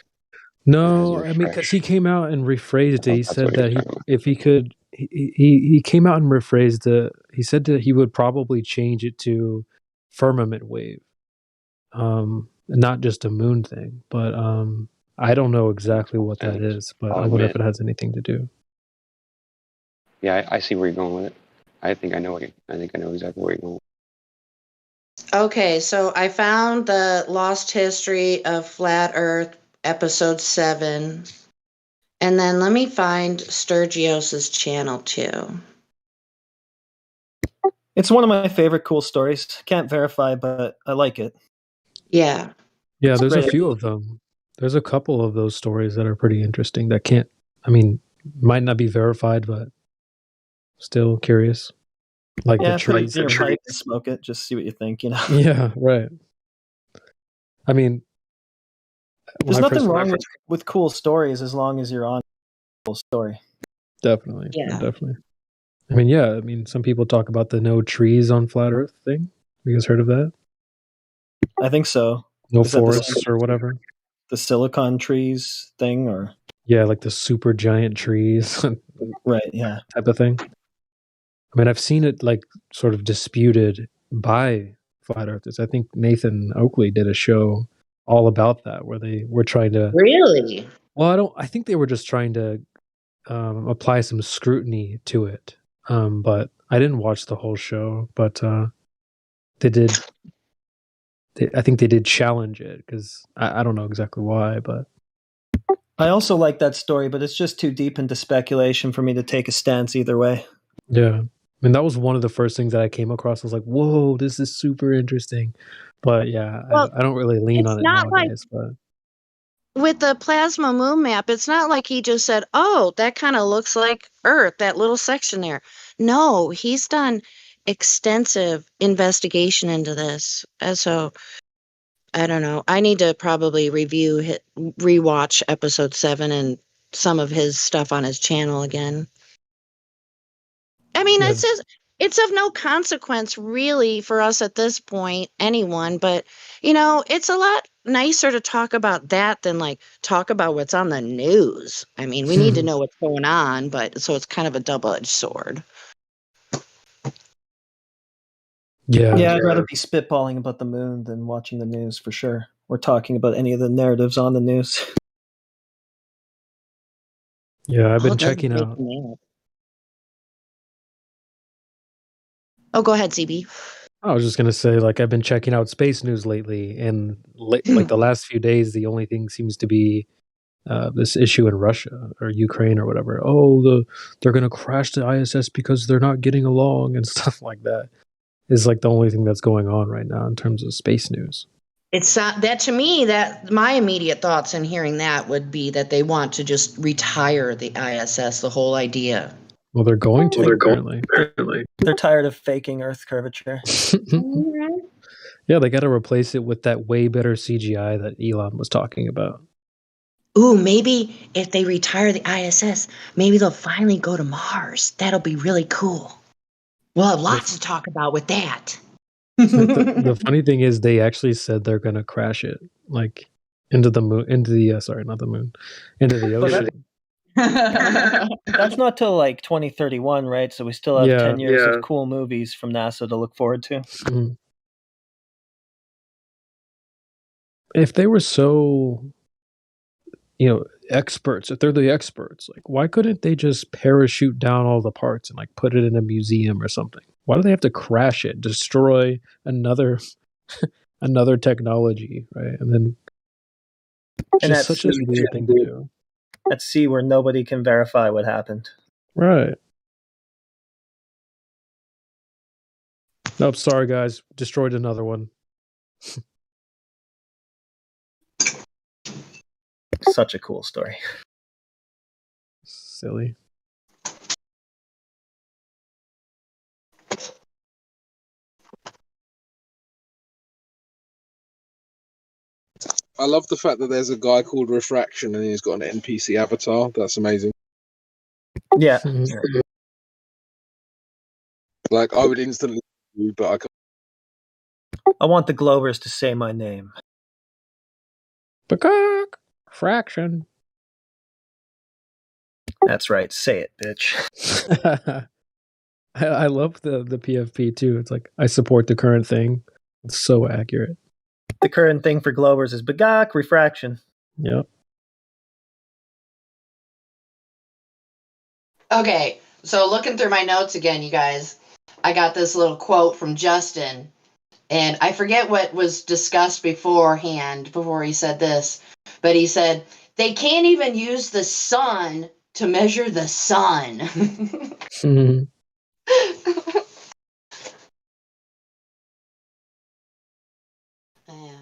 No, I mean, because he came out and rephrased it. He said that if he could, he came out and rephrased it. He said that he would probably change it to firmament wave, not just a moon thing. But I don't know exactly what that is. But I wonder if it has anything to do. Yeah, I see where you're going with it. I think I know exactly where you're going. Okay, so I found the Lost History of Flat Earth, episode 7. And then let me find Sturgios' channel too. It's one of my favorite cool stories. Can't verify, but I like it. Yeah. Yeah, there's a few of them. There's a couple of those stories that are pretty interesting that might not be verified, but still curious. Like the trees. Put it in your pipe and smoke it. Just see what you think, Yeah, right. I mean, There's nothing wrong with cool stories as long as you're on a cool story. Definitely. Yeah. Definitely. I mean, yeah. I mean, some people talk about the no trees on flat Earth thing. You guys heard of that? I think so. No Is that forests or whatever. The silicon trees thing, or Yeah, like the super giant trees, right? Yeah, type of thing. I mean, I've seen it like sort of disputed by flat earthers. I think Nathan Oakley did a show all about that, where they were trying to. Really? Well, I think they were just trying to apply some scrutiny to it. But I didn't watch the whole show. But they did. I think they did challenge it because I don't know exactly why, but I also like that story, but it's just too deep into speculation for me to take a stance either way. yeah. I mean, that was one of the first things that I came across. I was like, "Whoa, this is super interesting," but yeah, Well, I don't really lean it's on it not like nowadays. But with the plasma moon map, it's not like he just said, "Oh, that kind of looks like Earth, that little section there." No, he's done extensive investigation into this. And so I don't know. I need to probably rewatch episode 7 and some of his stuff on his channel again. I mean, yeah, it's of no consequence really for us at this point, anyone, but it's a lot nicer to talk about that than like talk about what's on the news. I mean, we need to know what's going on, but so it's kind of a double-edged sword. yeah, I'd rather be spitballing about the moon than watching the news for sure. Or talking about any of the narratives on the news. yeah. I've been checking out. Oh, go ahead, CB. I was just gonna say, like, I've been checking out space news lately, and like the last few days, the only thing seems to be this issue in Russia or Ukraine or whatever. Oh, they're gonna crash the ISS because they're not getting along and stuff like that. Is like the only thing that's going on right now in terms of space news. It's that to me, that my immediate thoughts in hearing that would be that they want to just retire the ISS, the whole idea. Well, they're going to apparently. They're tired of faking Earth curvature. Yeah, they got to replace it with that way better CGI that Elon was talking about. Ooh, maybe if they retire the ISS, maybe they'll finally go to Mars. That'll be really cool. We'll have lots to talk about with that. The funny thing is, they actually said they're going to crash it, like into the moon, into the sorry, not the moon, into the ocean. That's not till like 2031, right? So we still have 10 years of cool movies from NASA to look forward to. Mm. If they were so, experts, if they're the experts, like, why couldn't they just parachute down all the parts and like put it in a museum or something? Why do they have to crash it, destroy another technology, right? And then just such a weird thing to do. At sea where nobody can verify what happened. Right. Nope, sorry guys, destroyed another one. Such a cool story. Silly. I love the fact that there's a guy called Refraction and he's got an NPC avatar. That's amazing. Yeah. Like, I would instantly, but I want the Globers to say my name. Peacock! Fraction. That's right. Say it, bitch. I love the PFP too. It's like, I support the current thing. It's so accurate. The current thing for Globers is Begak Refraction. Yep. Okay, so looking through my notes again, you guys, I got this little quote from Justin, and I forget what was discussed beforehand before he said this, but he said, they can't even use the sun to measure the sun. Mm-hmm. Yeah.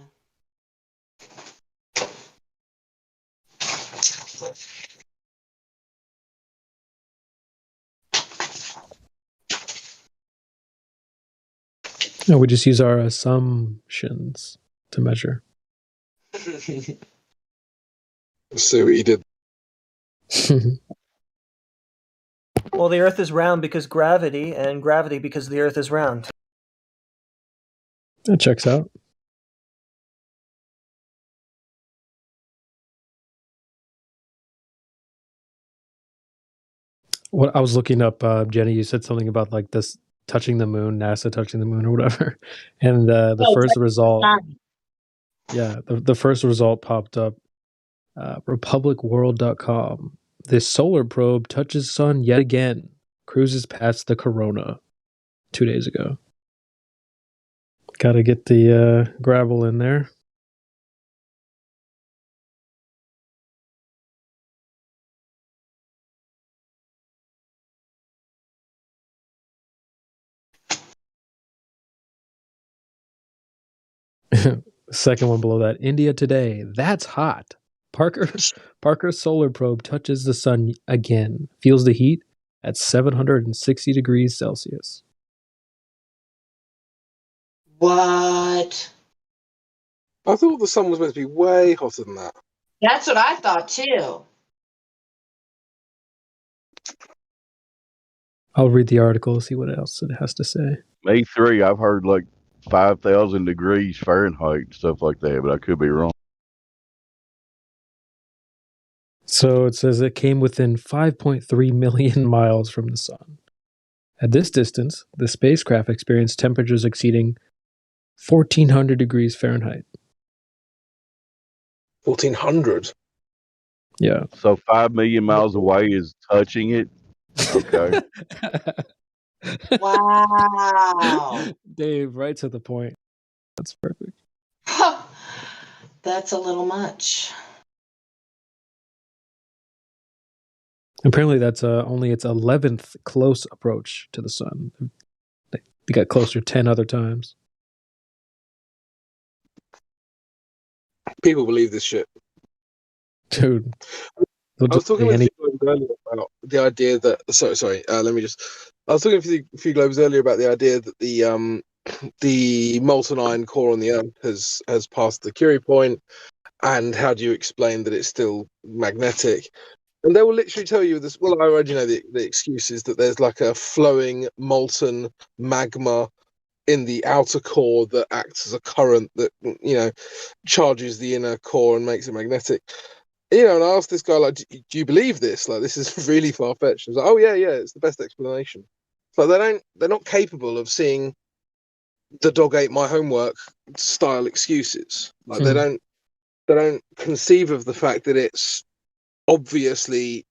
No, we just use our assumptions to measure. Let's see what he did. Well, the Earth is round because gravity, and gravity because the Earth is round. That checks out. What I was looking up, Jenny, you said something about like this touching the moon, NASA touching the moon or whatever, and the first result. Yeah, the first result popped up. RepublicWorld.com. This solar probe touches sun yet again. Cruises past the corona 2 days ago. Got to get the gravel in there. Second one below that. India today. That's hot. Parker's solar probe touches the sun again. Feels the heat at 760 degrees Celsius. What? I thought the sun was meant to be way hotter than that. That's what I thought too. I'll read the article, see what else it has to say. May 3, I've heard like 5,000 degrees Fahrenheit, stuff like that, but I could be wrong. So it says it came within 5.3 million miles from the sun. At this distance, the spacecraft experienced temperatures exceeding 1,400 degrees Fahrenheit. 1,400? Yeah. So 5 million miles away is touching it? Okay. Wow. Dave, right to the point. That's perfect. That's a little much. Apparently that's only its 11th close approach to the sun. They got closer 10 other times. People believe this shit. Dude. I was talking with a few globes earlier about the idea that. Sorry. Let me just. I was talking with a few globes earlier about the idea that the molten iron core on the Earth has passed the Curie point, and how do you explain that it's still magnetic? And they will literally tell you this. Well, I already know the excuse is that there's like a flowing molten magma in the outer core that acts as a current that charges the inner core and makes it magnetic. And I asked this guy, like, do you believe this? Like, this is really far fetched. I was like, oh yeah, it's the best explanation. But they're not capable of seeing the dog ate my homework style excuses. Like they don't conceive of the fact that it's obviously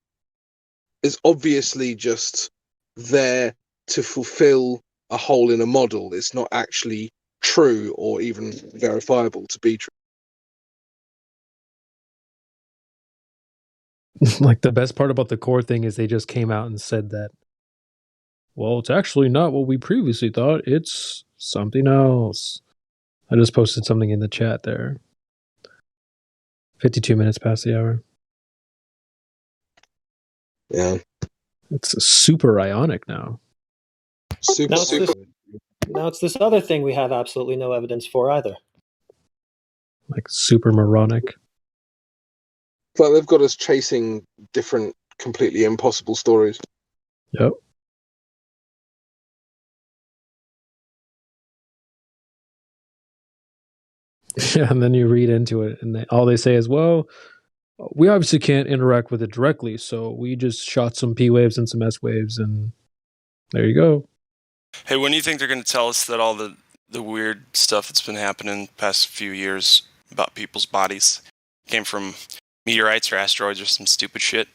just there to fulfill a hole in a model. It's not actually true or even verifiable to be true. Like the best part about the core thing is they just came out and said that, well, it's actually not what we previously thought. It's something else. I just posted something in the chat there. 52 minutes past the hour. Yeah. It's super ionic now. Now it's this other thing we have absolutely no evidence for either. Like super moronic. But they've got us chasing different, completely impossible stories. Yep. Yeah, and then you read into it, and all they say is, well, we obviously can't interact with it directly, so we just shot some P waves and some S waves, and there you go. Hey, when do you think they're going to tell us that all the weird stuff that's been happening the past few years about people's bodies came from meteorites or asteroids or some stupid shit?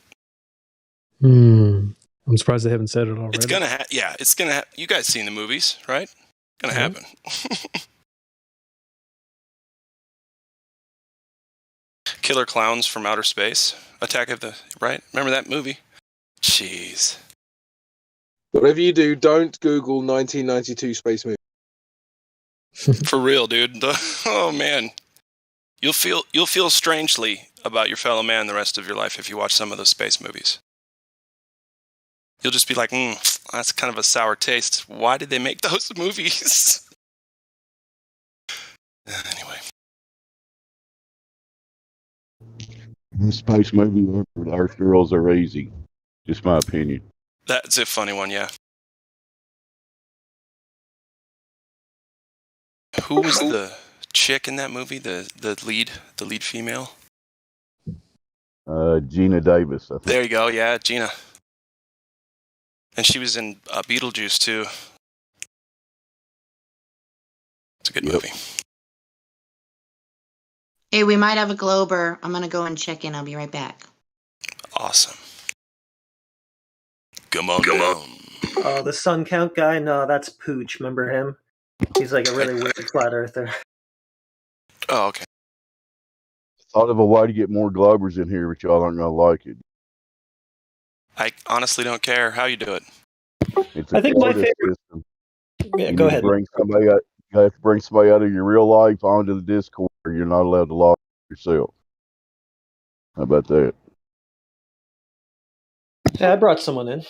I'm surprised they haven't said it already. It's going to it's going to you guys seen the movies, right? Going to happen. Killer clowns from outer space. Attack of the... Right? Remember that movie? Jeez. Whatever you do, don't Google 1992 space movie. For real, dude. Oh, man. You'll feel strangely about your fellow man the rest of your life if you watch some of those space movies. You'll just be like, that's kind of a sour taste. Why did they make those movies? Anyway. This space movie, Earth girls are easy. Just my opinion. That's a funny one, yeah. Who was the chick in that movie? The lead female? Gina Davis, I think. There you go, yeah, Gina. And she was in Beetlejuice too. It's a good movie. Hey, we might have a Glober. I'm gonna go and check in. I'll be right back. Awesome. Come on. Oh, the sun count guy? No, that's Pooch. Remember him? He's like a really weird flat earther. Oh, okay. Thought of a way to get more Globers in here, but y'all aren't gonna like it. I honestly don't care how you do it. It's I think my favorite system. Yeah, you go need ahead. To bring somebody out, you have to bring somebody out of your real life onto the Discord, or you're not allowed to log yourself. How about that? Yeah, I brought someone in.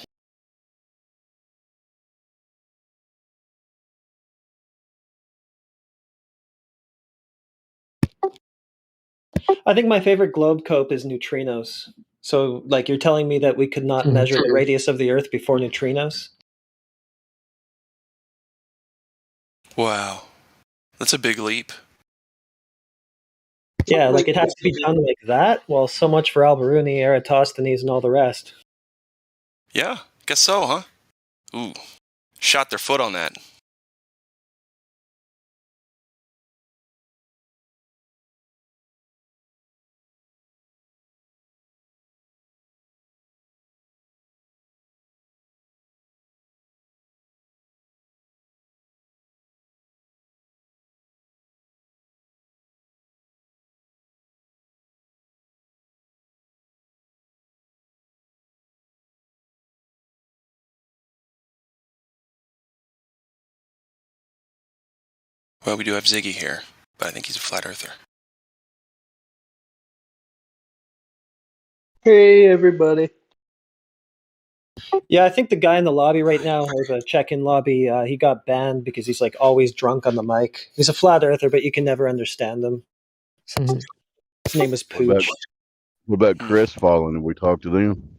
I think my favorite globe cope is neutrinos. So, like, you're telling me that we could not measure the radius of the Earth before neutrinos? Wow. That's a big leap. Yeah, like it has to be done like that? Well, so much for Alberuni, Eratosthenes, and all the rest. Yeah, guess so, huh? Ooh. Shot their foot on that. Well, we do have Ziggy here, but I think he's a flat earther. Hey, everybody. Yeah, I think the guy in the lobby right now, or the check-in lobby, he got banned because he's like always drunk on the mic. He's a flat earther, but you can never understand him. His name was Pooch. What about Crestfallen? Have we talked to them?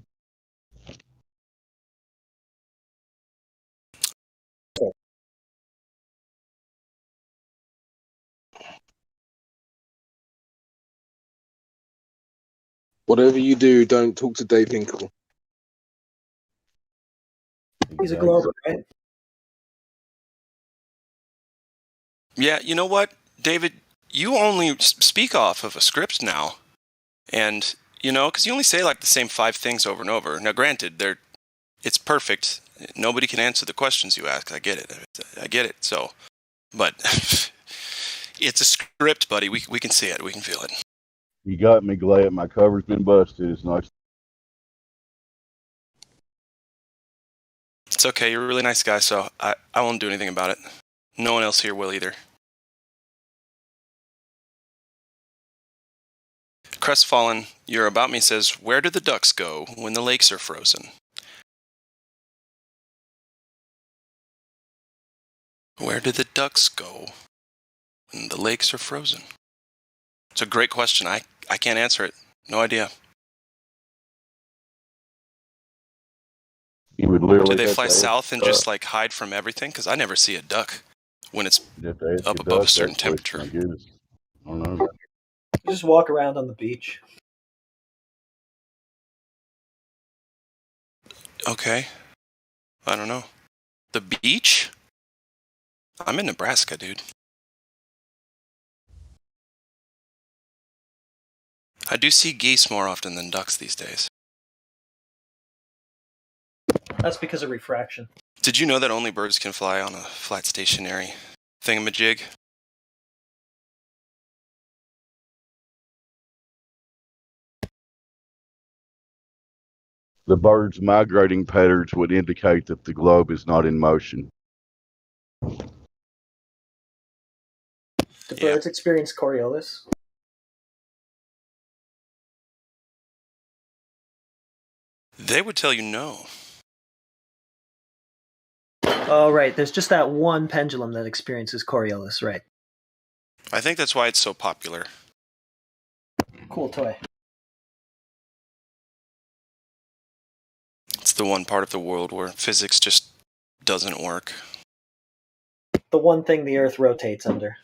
Whatever you do, don't talk to Dave Hinkle. He's a glober, right? Yeah, you know what, David? You only speak off of a script now. And, you know, because you only say like the same 5 things over and over. Now, granted, it's perfect. Nobody can answer the questions you ask. I get it. So, but it's a script, buddy. We can see it. We can feel it. You got me glad my cover's been busted. It's nice. It's okay. You're a really nice guy, so I won't do anything about it. No one else here will either. Crestfallen, your About Me says, where do the ducks go when the lakes are frozen? Where do the ducks go when the lakes are frozen? It's a great question. I can't answer it. No idea. You would literally Do they have fly to south and just like hide from everything? Because I never see a duck when it's up above a certain temperature. I don't know. You just walk around on the beach. Okay. I don't know. The beach? I'm in Nebraska, dude. I do see geese more often than ducks these days. That's because of refraction. Did you know that only birds can fly on a flat stationary thingamajig? The bird's migrating patterns would indicate that the globe is not in motion. Do birds experience Coriolis? They would tell you no. Oh, right. There's just that one pendulum that experiences Coriolis, right? I think that's why it's so popular. Cool toy. the one part of the world where physics just doesn't work. The one thing the Earth rotates under.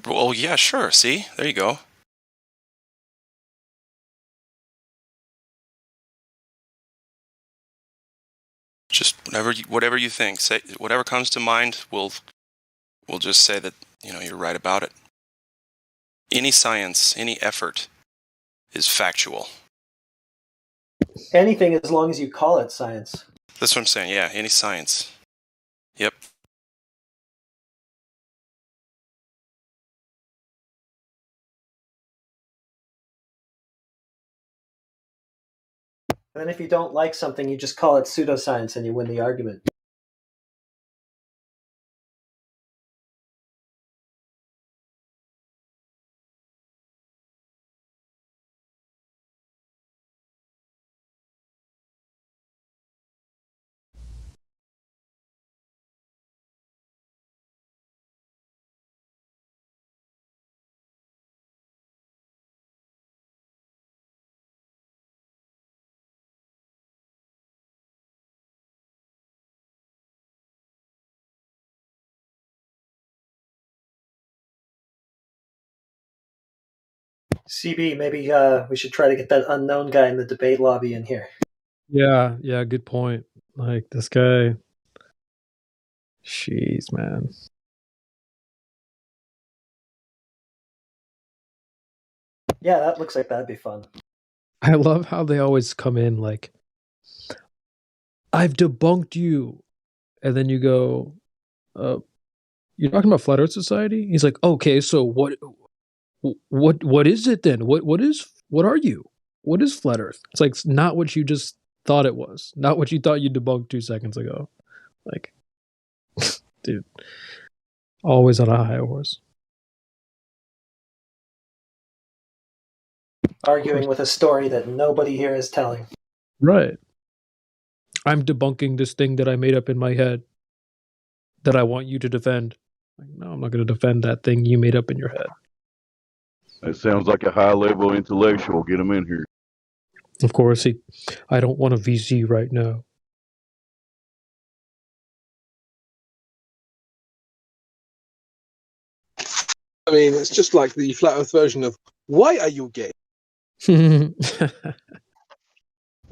Well, yeah, sure. See? There you go. Just whatever you think. Say whatever comes to mind. We'll just say that you're right about it. Any science, any effort, is factual. Anything as long as you call it science. That's what I'm saying. Yeah, any science. Yep. And then if you don't like something, you just call it pseudoscience and you win the argument. CB, maybe we should try to get that unknown guy in the debate lobby in here. Yeah, good point. Like, this guy... Jeez, man. Yeah, that looks like that'd be fun. I love how they always come in like, I've debunked you. And then you go, you're talking about Flat Earth Society? He's like, okay, so what is it then? What are you? What is Flat Earth? It's like, it's not what you just thought it was. Not what you thought you debunked 2 seconds ago. Like, dude, always on a high horse. Arguing with a story that nobody here is telling. Right. I'm debunking this thing that I made up in my head that I want you to defend. Like, no, I'm not going to defend that thing you made up in your head. That sounds like a high-level intellectual. Get him in here. Of course, I don't want a VC right now. I mean, it's just like the flat Earth version of "Why are you gay?" Hey,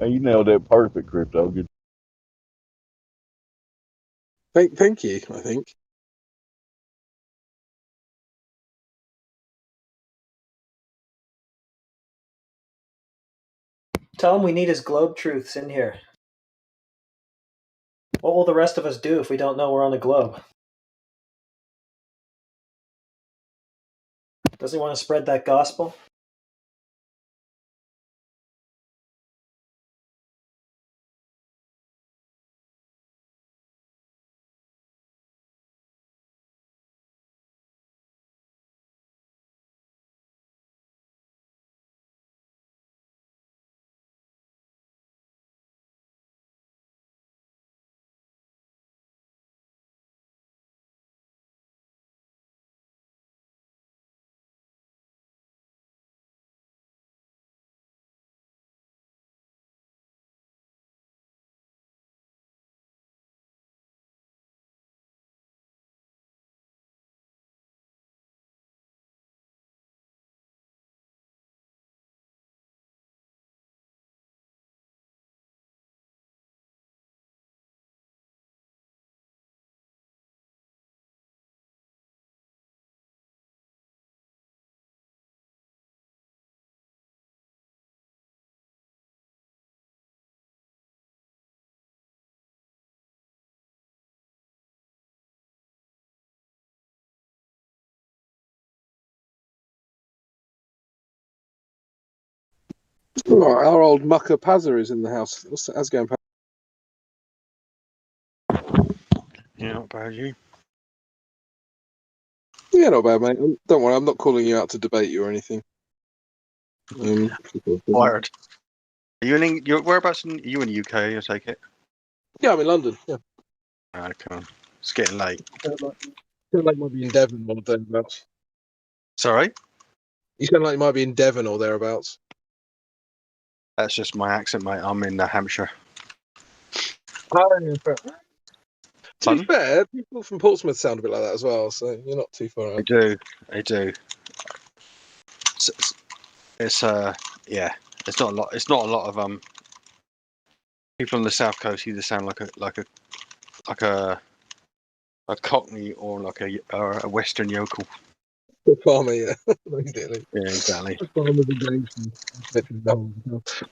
you nailed that perfect, Crypto. Good. Thank you. I think. Tell him we need his globe truths in here. What will the rest of us do if we don't know we're on a globe? Does he want to spread that gospel? Oh, our old mucker Pazza is in the house. How's it going, Pazza? Yeah, not bad, you. Yeah, not bad, mate. Don't worry, I'm not calling you out to debate you or anything. Wired. Are you in? Whereabouts? Are you in the UK? I take it. Yeah, I'm in London. Yeah. Okay. It's getting late. Sound like you might be in Devon or thereabouts. Sorry? You sound like you might be in Devon or thereabouts. That's just my accent, mate. I'm in Hampshire. To be fair, people from Portsmouth sound a bit like that as well, so you're not too far out. They do. It's yeah. It's not a lot. It's not a lot of people on the south coast either sound like a Cockney or like a Western yokel. The farmer, yeah, basically. Yeah, exactly.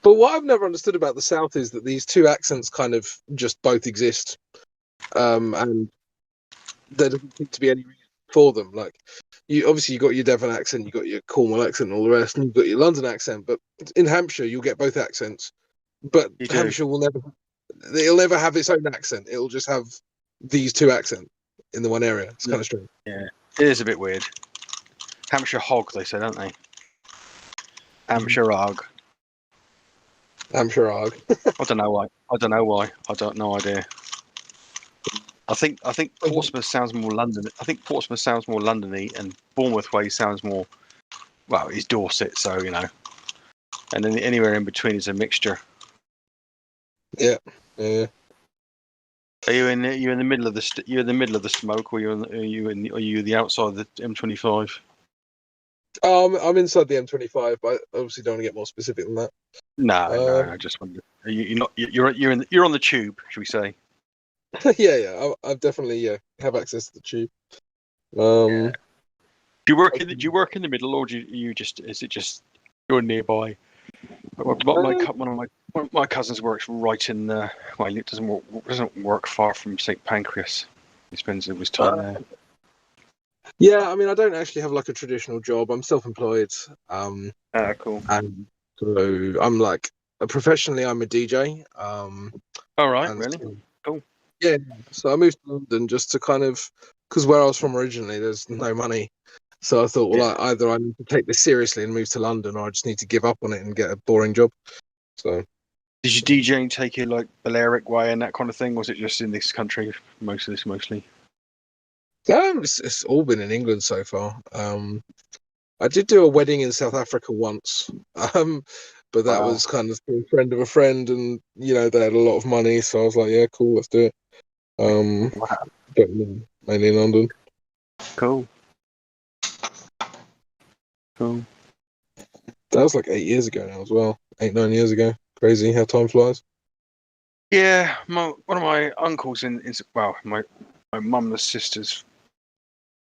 But what I've never understood about the South is that these two accents kind of just both exist, and there doesn't seem to be any reason for them. Like, you got your Devon accent, you got your Cornwall accent, and all the rest, and you've got your London accent. But in Hampshire, you'll get both accents. But Hampshire it'll never have its own accent. It'll just have these two accents in the one area. It's kind of strange. Yeah, it is a bit weird. Hampshire hog, they say, don't they? Hampshire hog. Hampshire hog. I don't know why. I don't know idea. I think Portsmouth sounds more London. I think Portsmouth sounds more Londony, and Bournemouth way sounds more. Well, it's Dorset, so you know. And then anywhere in between is a mixture. Yeah. Yeah. Are you in the middle of the you're in the middle of the smoke, or are you the outside of the M25? I'm inside the M25, but I obviously don't want to get more specific than that. No, I just wondered. You're on the tube, should we say? yeah. I definitely have access to the tube. Do you work in the middle, or is it just you're nearby? One of my cousins works right in the. Well, it doesn't work far from St Pancras. He spends his time there. Yeah, I mean, I don't actually have like a traditional job. I'm self-employed. Cool. And so I'm like, professionally, I'm a DJ. All right, really? Cool. Yeah, so I moved to London just to kind of, because where I was from originally, there's no money. So I thought, well, either I need to take this seriously and move to London, or I just need to give up on it and get a boring job. So, did your DJing take you like Balearic way and that kind of thing? Was it just in this country mostly? It's all been in England so far. I did do a wedding in South Africa once, but that was kind of a friend of a friend, and they had a lot of money, so I was like, yeah, cool, let's do it. But mainly in London. Cool. That was like 8 years ago now as well. 8-9 years ago. Crazy how time flies. Yeah, one of my uncles my mum's sister's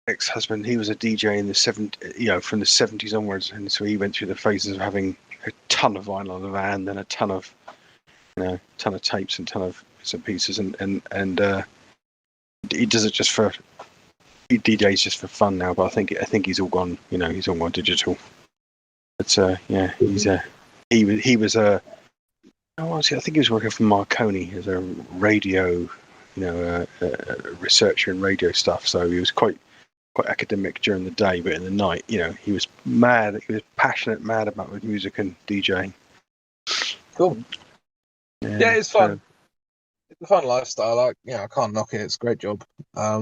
ex-husband, he was a DJ in the from the 70s onwards, and so he went through the phases of having a ton of vinyl in the van, then a ton of tapes and ton of bits and pieces, and he does it he DJs just for fun now, but I think he's all gone, he's all gone digital. But he was a I think he was working for Marconi as a radio, a researcher in radio stuff. So he was quite academic during the day, but in the night, he was mad. He was passionate, mad about with music and DJing. Cool. Yeah, it's fun. It's a fun lifestyle. I can't knock it. It's a great job. I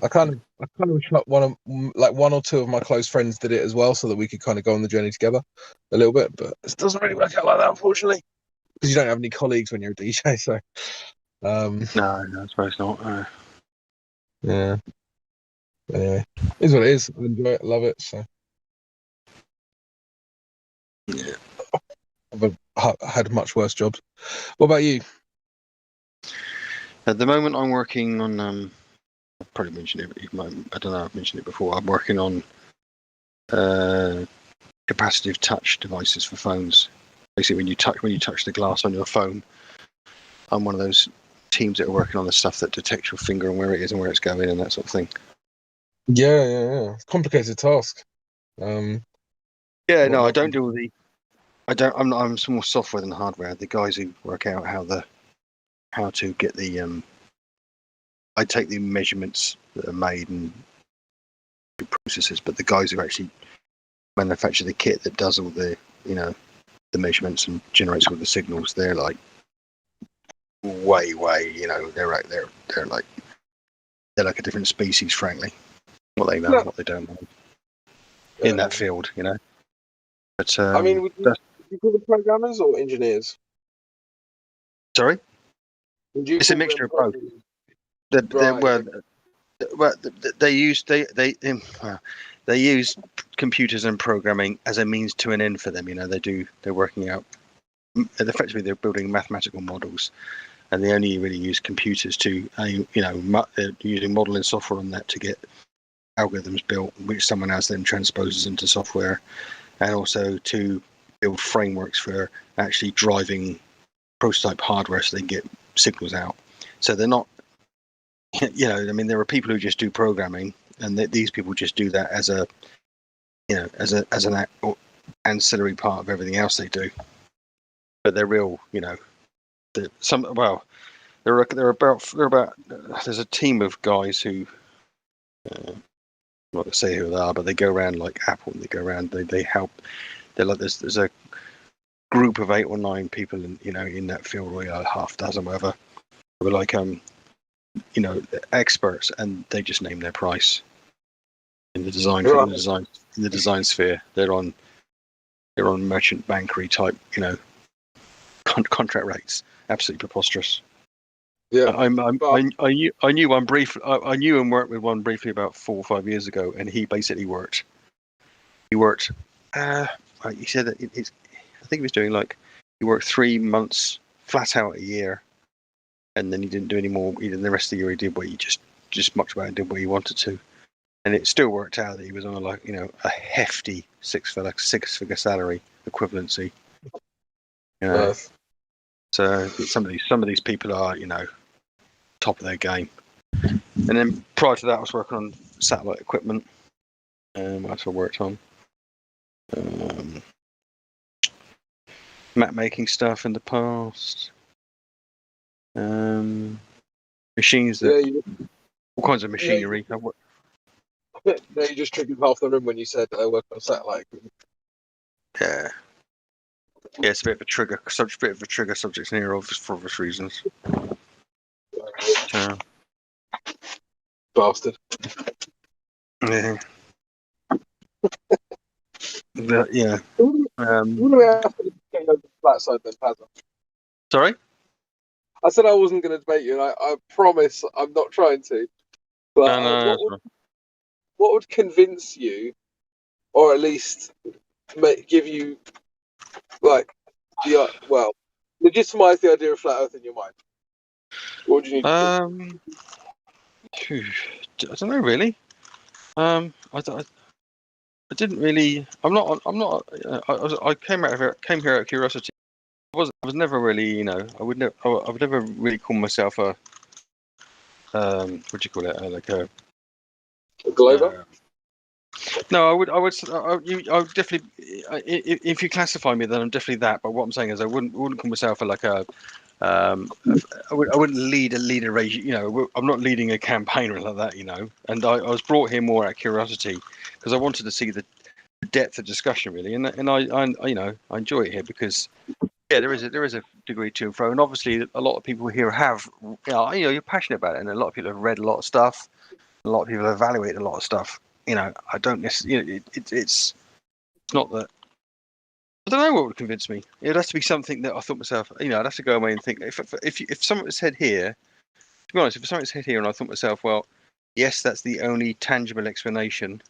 kind of wish one or two of my close friends did it as well, so that we could kind of go on the journey together a little bit. But it doesn't really work out like that, unfortunately, because you don't have any colleagues when you're a DJ. So, no, I suppose not. Yeah. Anyway, it is what it is. I enjoy it. Love it. So, yeah, I've had much worse jobs. What about you? At the moment, I'm working on. I've probably mentioned it. I don't know. I've mentioned it before. I'm working on capacitive touch devices for phones. Basically, when you touch the glass on your phone, I'm one of those teams that are working on the stuff that detects your finger and where it is and where it's going and that sort of thing. Yeah. Complicated task. I don't do all the. I'm more software than hardware. The guys who work out how to get the. I take the measurements that are made and processes, but the guys who actually manufacture the kit that does all the the measurements and generates all the signals, they're like way they're like a different species, frankly. What they know, what they don't know in that field, But I mean, you call them programmers or engineers? Sorry, Would you it's a call mixture them of both. They use they use computers and programming as a means to an end for them. You know, they're working out. Effectively, they're building mathematical models, and they only really use computers to, they're using modeling software on that to get algorithms built, which someone else then transposes into software, and also to build frameworks for actually driving prototype hardware so they get signals out. So they're not, there are people who just do programming, and these people just do that as a, as an ancillary part of everything else they do. But they're real, there's a team of guys who, I'm not going to say who they are, but they go around like Apple, and they go around, they help. They're like, there's a group of 8 or 9 people in that field, or half dozen, whatever. We're like experts, and they just name their price in the design in the design sphere. They're on merchant bankery type, contract rates. Absolutely preposterous. Yeah, I knew one briefly. I knew and worked with one briefly about 4 or 5 years ago, and he basically worked. He worked. He said that I think he was doing he worked 3 months flat out a year, and then he didn't do any more. Even the rest of the year, he did what he just mucked about and did what he wanted to, and it still worked out that he was on a hefty six-figure salary equivalency. Nice. So some of these people are top of their game. And then prior to that, I was working on satellite equipment. What else I worked on? Map making stuff in the past. Machines that all kinds of machinery. No, you just triggered half the room when you said I work on satellite equipment. Yeah, it's a bit of a trigger subject here, for obvious reasons. Bastard. Yeah. Yeah. What do we have to get over the flat side then, Pazza? Sorry? I said I wasn't going to debate you, and I promise I'm not trying to. But what would convince you, or at least give you, legitimize the idea of flat Earth in your mind? What do you need to do? I don't know really. I didn't really. I came here out of curiosity. I was never really, I would never really call myself a, what do you call it? Like a Glober? No, I would definitely. If you classify me, then I'm definitely that. But what I'm saying is, I wouldn't call myself I wouldn't lead a race. I'm not leading a campaign or anything like that. And I was brought here more out of curiosity because I wanted to see the depth of discussion really, and I enjoy it here because there is a degree to and fro, and obviously a lot of people here have you're passionate about it, and a lot of people have read a lot of stuff, a lot of people have evaluated a lot of stuff. I don't necessarily. It's not that. I don't know what would convince me. It has to be something that I thought myself. I'd have to go away and think. If something said here, to be honest, if something said here, and I thought myself, well, yes, that's the only tangible explanation.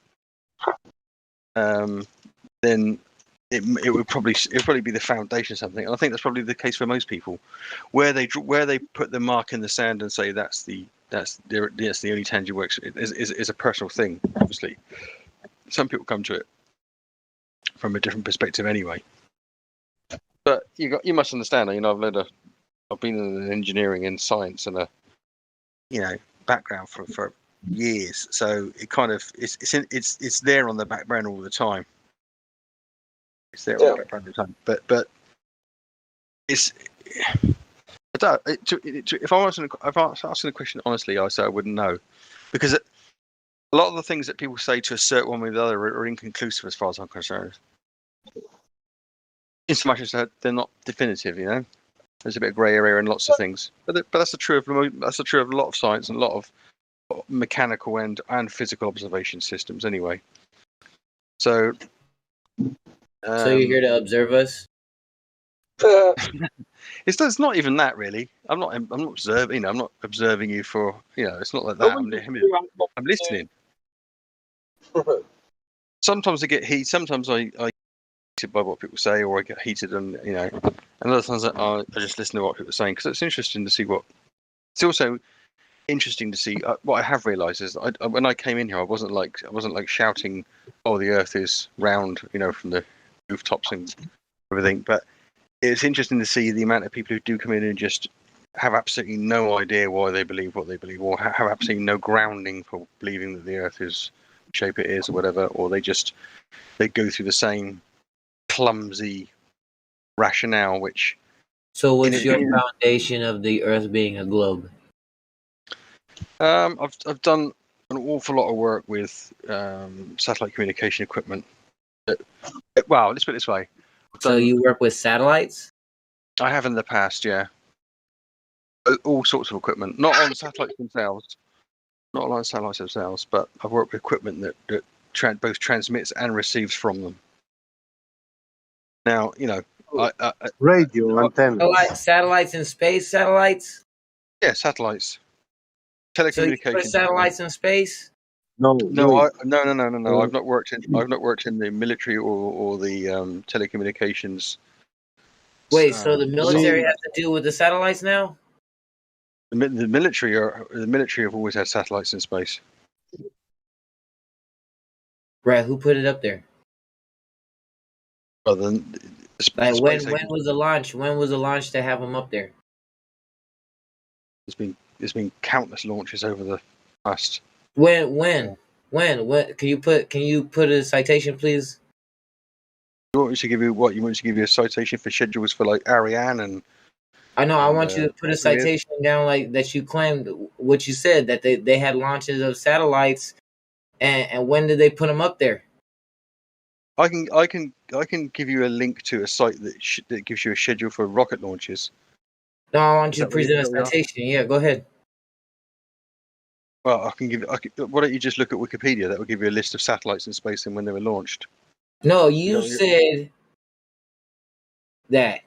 Then it would probably be the foundation of something. And I think that's probably the case for most people, where they put the mark in the sand and say that's the only tangible is a personal thing. Obviously, some people come to it from a different perspective anyway. But you must understand. I've been in engineering and science and a background for years, so it kind of it's there on the back burner all the time. It's there on the back burner all the time. But it's. If I was asking a question honestly, I say I wouldn't know, because a lot of the things that people say to assert one way or the other are inconclusive as far as I'm concerned. In so much as they're not definitive, there's a bit of grey area in lots of things. But that's the true of a lot of science and a lot of mechanical and physical observation systems, anyway. So. So you're here to observe us? It's not even that really. I'm not observing. You know, I'm not observing you for. You know, it's not like that. I'm listening. Sometimes I get heated. Sometimes I heated by what people say, or I get heated, and you know, and other times I just listen to what people are saying because it's interesting to see what. It's also interesting to see what I have realised is when I came in here, I wasn't like shouting, "Oh, the Earth is round," you know, from the rooftops and everything. But it's interesting to see the amount of people who do come in and just have absolutely no idea why they believe what they believe, or have absolutely no grounding for believing that the Earth is the shape it is, or whatever, or they go through the same clumsy rationale. Which So, what's your foundation of the Earth being a globe? I've done an awful lot of work with satellite communication equipment. Well, let's put it this way. So you work with satellites? I have in the past, yeah. All sorts of equipment, not on satellites themselves, but I've worked with equipment that both transmits and receives from them. Now, you know, radio antennas. Satellites in space, satellites? Yeah, satellites. So you Telecommunications. put satellites in space? No. I've not worked in the military or the telecommunications. Wait, so the military has to deal with the satellites now? The military have always had satellites in space. Right, who put it up there? Well, then, like when was the launch? When was the launch to have them up there? There's been countless launches over the past. When? Can you put a citation, please? You want me to give you what? You want me to give you a citation for schedules for like Ariane and? I know. I want you to put a citation down like that. You claimed what you said that they had launches of satellites, and when did they put them up there? I can give you a link to a site that gives you a schedule for rocket launches. No, I want you to present a citation. Yeah, go ahead. Well, why don't you just look at Wikipedia? That will give you a list of satellites in space and when they were launched. No, you said that,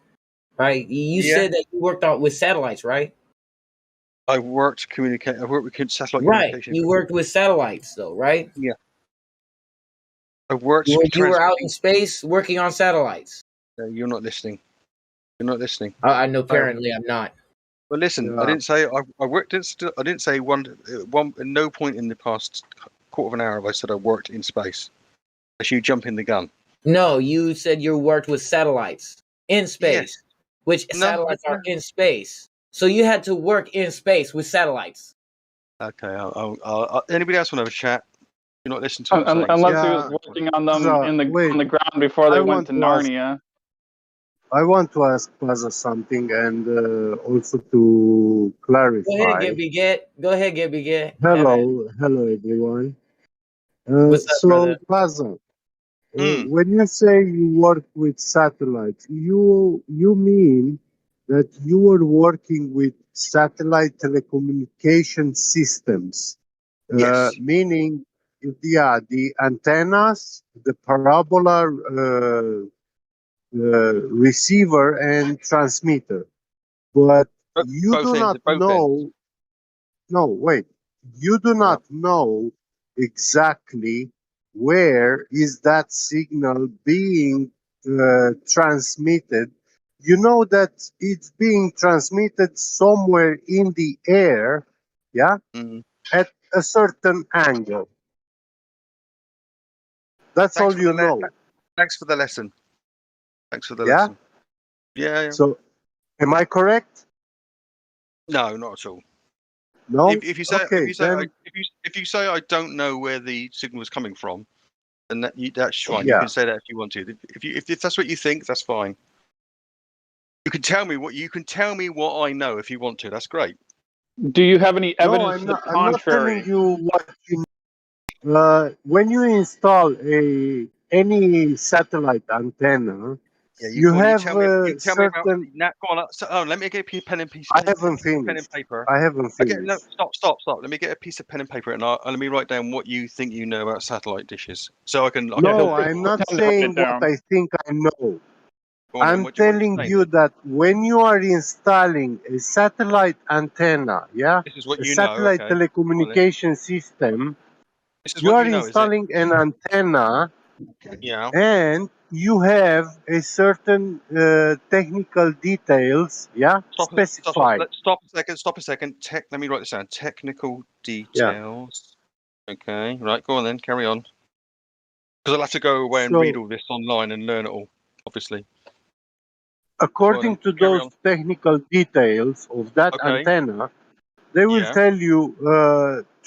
right? You said that you worked with satellites, right? I worked with satellite right. communication. You worked with satellites, though, right? Yeah. I worked. You were out in space working on satellites. You're not listening. You're not listening. I know. Apparently, I'm not. Well, listen. I didn't say I worked. I didn't say one. At no point in the past quarter of an hour have I said I worked in space. As you jump in the gun. No, you said you worked with satellites in space, which satellites are in space. So you had to work in space with satellites. Okay. Anybody else want to have a chat? You're not listening to what I'm unless he was working on them on the ground before they went to Narnia. I want to ask Plaza something and also to clarify. Go ahead, Gibby. Hello, everyone. What's up, brother? Plaza, when you say you work with satellites, you mean that you were working with satellite telecommunication systems, yes. Meaning, the antennas, the parabola receiver and transmitter, but you do not know. No, wait. You do not know exactly where is that signal being transmitted. You know that it's being transmitted somewhere in the air, yeah, at a certain angle. That's all you know. Thanks for the lesson. Lesson. Yeah. So, am I correct? No, not at all. No. If you say I don't know where the signal is coming from, then that's fine. Yeah. You can say that if you want to. If that's what you think, that's fine. You can tell me what I know if you want to. That's great. Do you have any evidence to to the I'm not contrary? telling you what you know. When you install any satellite antenna, you have certain. Let me get a pen and piece. I haven't finished. Pen and paper. I haven't finished. No, stop. Let me get a piece of pen and paper and let me write down what you think you know about satellite dishes, so I can. No, I'm not saying what I think I know. I'm telling you that when you are installing a satellite antenna, This is what a you know, satellite okay. telecommunication system, This is you what are you know, is it? installing an antenna Yeah. and you have a certain technical details, specified. Stop a second. Let me write this down. Technical Yeah. details. Okay, right, go on then, carry on. Because I'll have to go away and So, read all this online and learn it all, obviously. according to Carry those on. technical details of that Okay. antenna, they will Yeah. tell you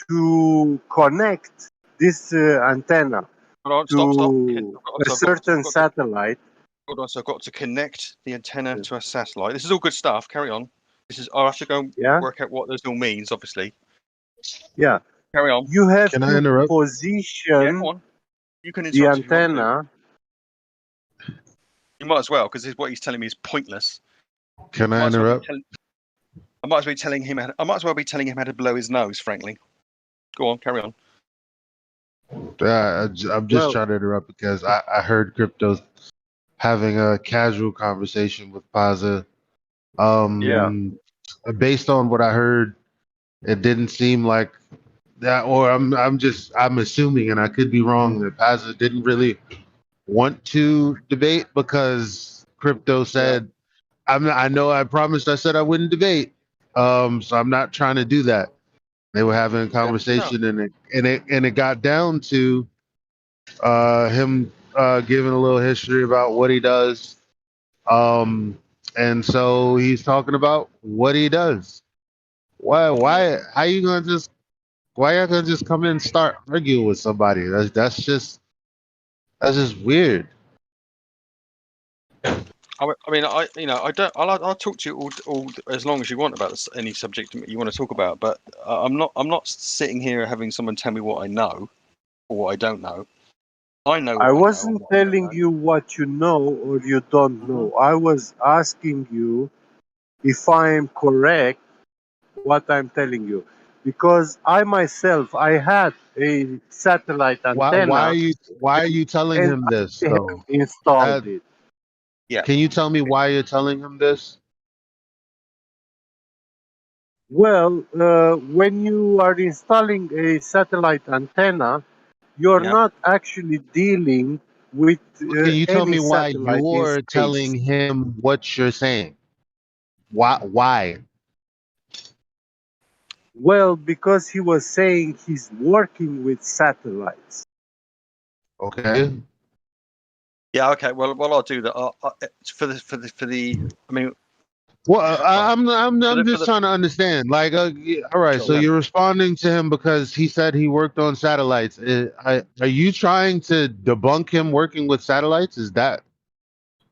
to connect this antenna Hold on, stop. to a certain satellite. Hold on, so I've got to connect the antenna to a satellite. This is all good stuff. Carry on. I'll have to go Yeah. work out what this all means, obviously. Yeah. Carry on. You have Can I to interrupt? Yeah, position go on. You can the interrupt if you want to. antenna. You might as well, because what he's telling me is pointless. Can I interrupt? I might as well be telling him. I might as well be telling him how to blow his nose. Frankly, go on, carry on. I'm just trying to interrupt because I heard Crypto having a casual conversation with Paza. Based on what I heard, it didn't seem like that, or I'm assuming, and I could be wrong, that Paza didn't really want to debate because Crypto said, I know I promised I said I wouldn't debate. So I'm not trying to do that. They were having a conversation and it got down to him giving a little history about what he does. And so he's talking about what he does. How you gonna just come in and start arguing with somebody? That's just weird. I mean, I don't. I'll talk to you all as long as you want about any subject you want to talk about. But I'm not sitting here having someone tell me what I know or what I don't know. I know I what I know. wasn't telling you what you know or you don't know. I was asking you if I am correct what I'm telling you, because I myself I had a satellite antenna. Why are you telling and him this I have though? installed it. Yeah. Can you tell me why you're telling him this? Well, when you are installing a satellite antenna, you're not actually dealing with Can you tell any me why satellite in you're telling space. him what you're saying? Why? Well, because he was saying he's working with satellites. Okay. Yeah. Okay. Well, I'll do that. For the. I mean. Well, I'm just trying to understand. Like, all right. So you're responding to him because he said he worked on satellites. Are you trying to debunk him working with satellites? Is that?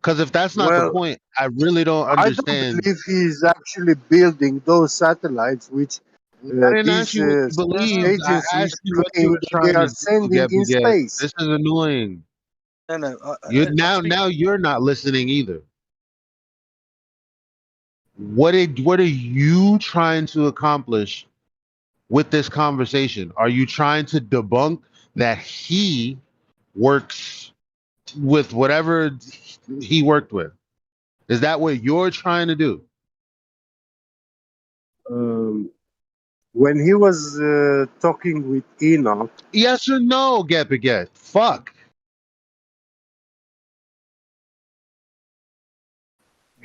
Because if that's not the Well, point, I really don't I don't understand. believe he's actually building those satellites, which I didn't ask these you what you space believed. I agencies asked you what you claim were that they trying are to do, sending in Get. space. This is annoying. No. Now you're not listening either. What are you trying to accomplish with this conversation? Are you trying to debunk that he works with whatever he worked with? Is that what you're trying to do? When he was talking with Enoch. Yes or no, Get. Fuck.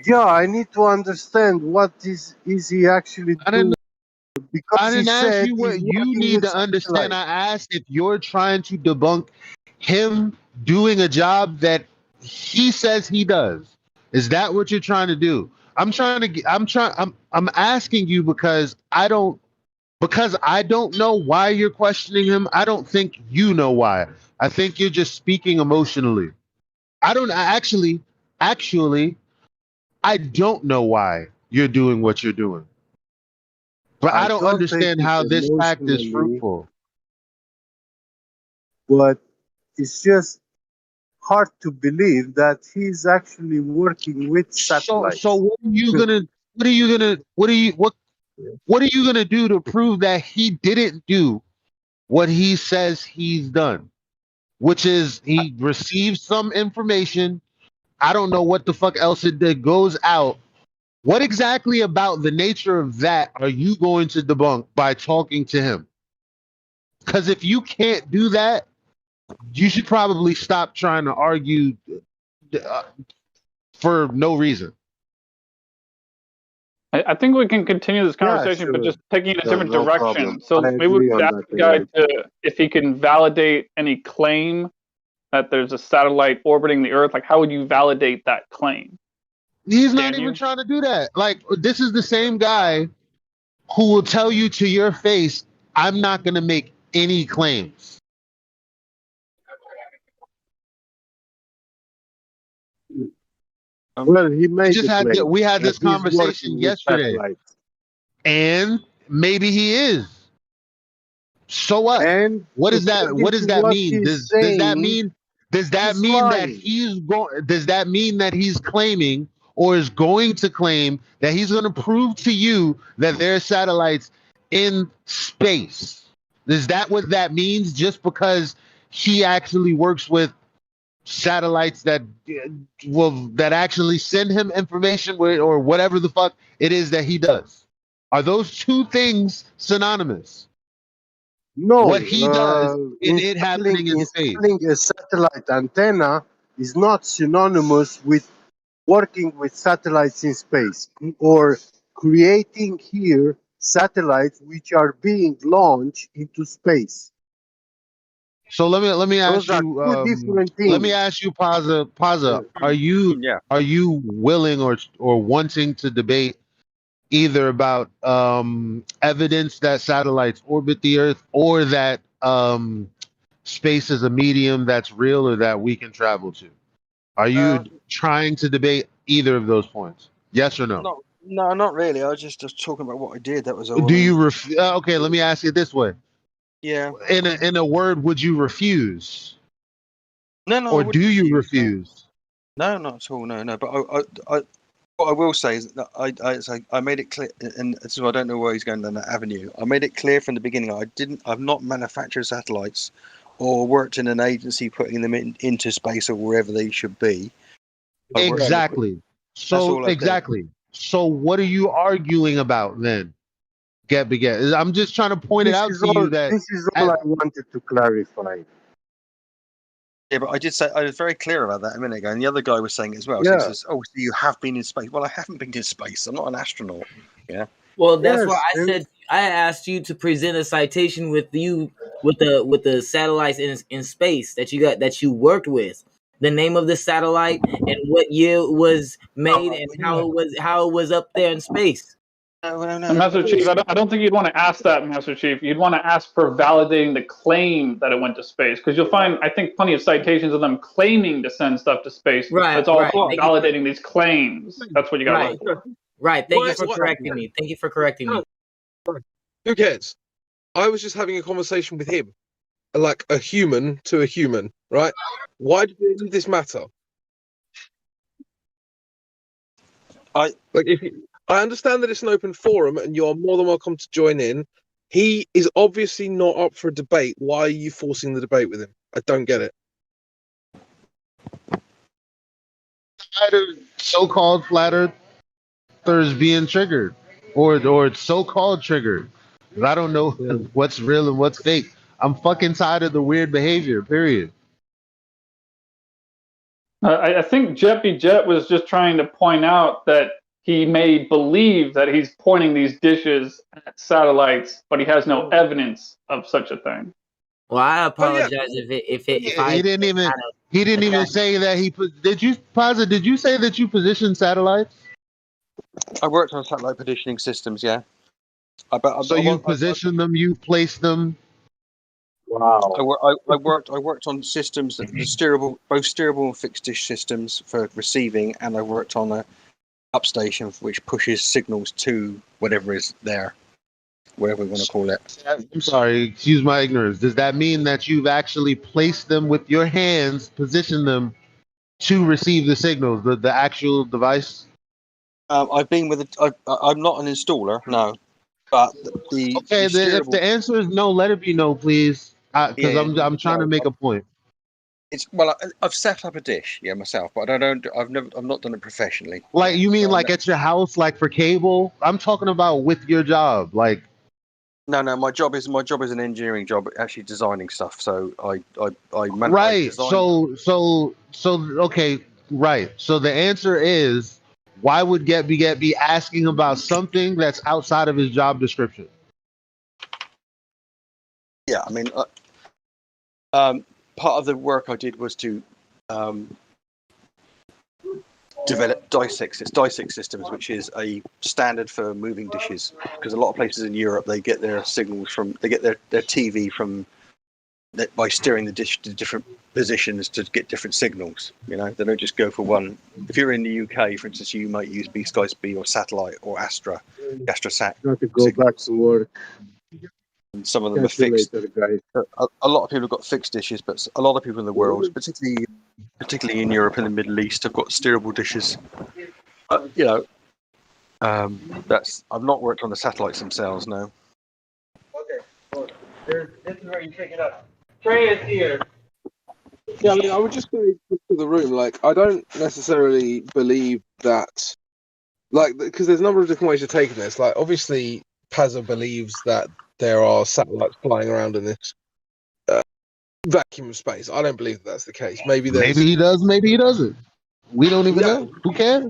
Yeah, I need to understand what is he actually doing. Because I didn't he ask said you he's what you working need with to understand. satellite. I asked if you're trying to debunk him doing a job that he says he does. Is that what you're trying to do? I'm asking you because I don't know why you're questioning him. I don't think you know why. I think you're just speaking emotionally. I don't actually I don't know why you're doing what you're doing. But I don't don't take understand it how this fact is emotionally, fruitful. but it's just hard to believe that he's actually working with satellites. So what are you gonna do to prove that he didn't do what he says he's done? Which is he received some information I don't know what the fuck else it did, goes out. What exactly about the nature of that are you going to debunk by talking to him? Because if you can't do that, you should probably stop trying to argue for no reason. I think we can continue this conversation, sure. but just taking it a Sure, different no direction. problem. So I maybe we agree could on ask that, the guy anyway. if he can validate any claim that there's a satellite orbiting the Earth. Like, how would you validate that claim? He's not even trying to do that. Like, this is the same guy who will tell you to your face, I'm not going to make any claims. Well, he made just the had claim we had that this he's conversation working with yesterday, satellites. and maybe he is. So what? And What does that? according What does to that what mean? he's Does that saying, mean? Does that he's mean that lying. he's going? Does that mean that he's claiming or is going to claim that he's going to prove to you that there are satellites in space? Is that what that means? Just because he actually works with satellites that that actually send him information or whatever the fuck it is that he does? Are those two things synonymous? No, What he does and it happening in space. installing a satellite antenna is not synonymous with working with satellites in space or creating here satellites which are being launched into space. So let me ask Those are you two different things. let me ask you, Paza, are you willing or wanting to debate either about evidence that satellites orbit the Earth or that space is a medium that's real or that we can travel to? Are you trying to debate either of those points? Yes or no? No, not really. I was just talking about what I did. That was all. Do you okay, let me ask you this way. Yeah. In a word, would you refuse? No, Or do you refuse? No, not at all. No. But what I will say is that I made it clear, and so I don't know where he's going down that avenue. I made it clear from the beginning. I've not manufactured satellites, or worked in an agency putting them into space or wherever they should be. Exactly. So exactly. So what are you arguing about then? I'm just trying to point it out to you that this is all I wanted to clarify. Yeah, but I was very clear about that a minute ago, and the other guy was saying it as well. So Yeah. he says, "Oh, so you have been in space?" Well, I haven't been in space. I'm not an astronaut. Yeah. Well, that's why I said I asked you to present a citation with the satellites in space that you worked with, the name of the satellite and what year it was made and how it was up there in space. Master Chief, I don't think you'd want to ask that, Master Chief. You'd want to ask for validating the claim that it went to space, because you'll find, I think, plenty of citations of them claiming to send stuff to space. Right. That's all about validating these claims. That's what you got to look for. Right. Thank you for correcting me. Thank you for correcting me. Who cares? I was just having a conversation with him, like a human to a human, right? Why does this matter? I understand that it's an open forum and you are more than welcome to join in. He is obviously not up for a debate. Why are you forcing the debate with him? I don't get it. So-called flat earthers being triggered, or so-called triggered. I don't know what's real and what's fake. I'm fucking tired of the weird behavior. Period. I think Jeppy Jet was just trying to point out that he may believe that he's pointing these dishes at satellites, but he has no evidence of such a thing. Well, I apologize if He didn't even say that he put. Did you say that you positioned satellites? I worked on satellite positioning systems. Yeah. So you positioned them, you placed them. Wow. I worked on systems that both steerable and fixed dish systems for receiving, and I worked on a upstation which pushes signals to whatever is there, whatever we want to call it. I'm sorry, excuse my ignorance. Does that mean that you've actually placed them with your hands, positioned them to receive the signals, the actual device? I've been with I'm not an installer, no. But if the answer is no, let it be no, please. Because I'm trying to make a point. I've set up a dish, myself, but I've not done it professionally. Like you mean like at your house, like for cable? I'm talking about with your job, like. No, my job is an engineering job, actually designing stuff. So I Right. design. So okay. Right. So the answer is, why would Get be asking about something that's outside of his job description? Yeah, I mean, part of the work I did was to develop dissect systems, which is a standard for moving dishes. Because a lot of places in Europe, they get their TV from by steering the dish to different positions to get different signals. They don't just go for one. If you're in the UK, for instance, you might use B or satellite or Astrosat. Got to go back to work. And some of them are fixed. A lot of people have got fixed dishes, but a lot of people in the world, particularly in Europe and the Middle East, have got steerable dishes. I've not worked on the satellites themselves, no. Okay, this is where you pick it up. Trey is here. Yeah, I mean, I would just say to the room, like, I don't necessarily believe that, like, because there's a number of different ways of taking this. Like, obviously, Pazza believes that there are satellites flying around in this vacuum of space. I don't believe that's the case. Maybe he does, maybe he doesn't. We don't even know. Who cares?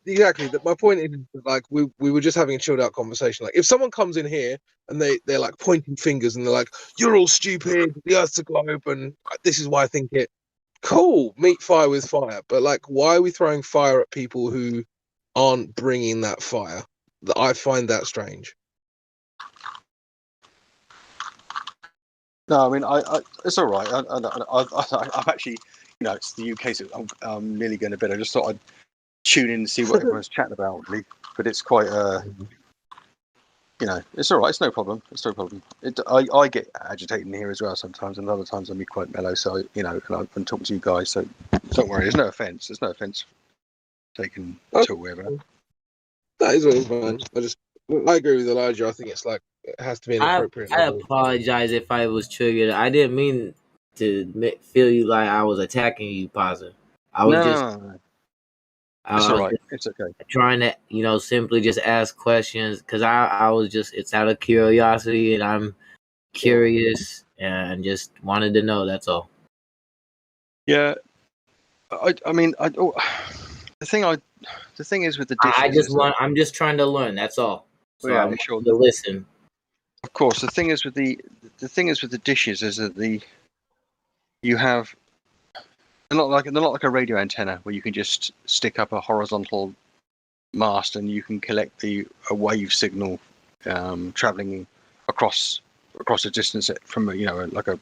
Exactly. My point is, like, we were just having a chilled out conversation. Like, if someone comes in here and they're like pointing fingers and they're like, "You're all stupid. The Earth's a globe, and this is why I think it." Cool. Meet fire with fire. But like, why are we throwing fire at people who aren't bringing that fire? I find that strange. No, I mean, it's all right. I'm actually, it's the UK, so I'm nearly going to bed. I just thought I'd tune in and see what everyone's chatting about, really. But it's quite, it's all right. It's no problem. I get agitated in here as well sometimes, and other times I'll be quite mellow. So, and I'm talking to you guys, so don't worry. There's no offence. Taken to wherever. That is what it's fine. I agree with Elijah. I think it's like, it has to be an appropriate I level. apologize if I was triggered. I didn't mean to feel you like I was attacking you, Pazza. I was No. It's all right. It's okay. Trying to, simply just ask questions because I was it's out of curiosity and I'm curious and just wanted to know. That's all. Yeah. I mean, the thing is with the dishes. I'm just trying to learn. That's all. So yeah, I'm sure. To listen. Of course, the thing is with the dishes is that you have. They're not like a radio antenna where you can just stick up a horizontal mast and you can collect a wave signal traveling across a distance from like an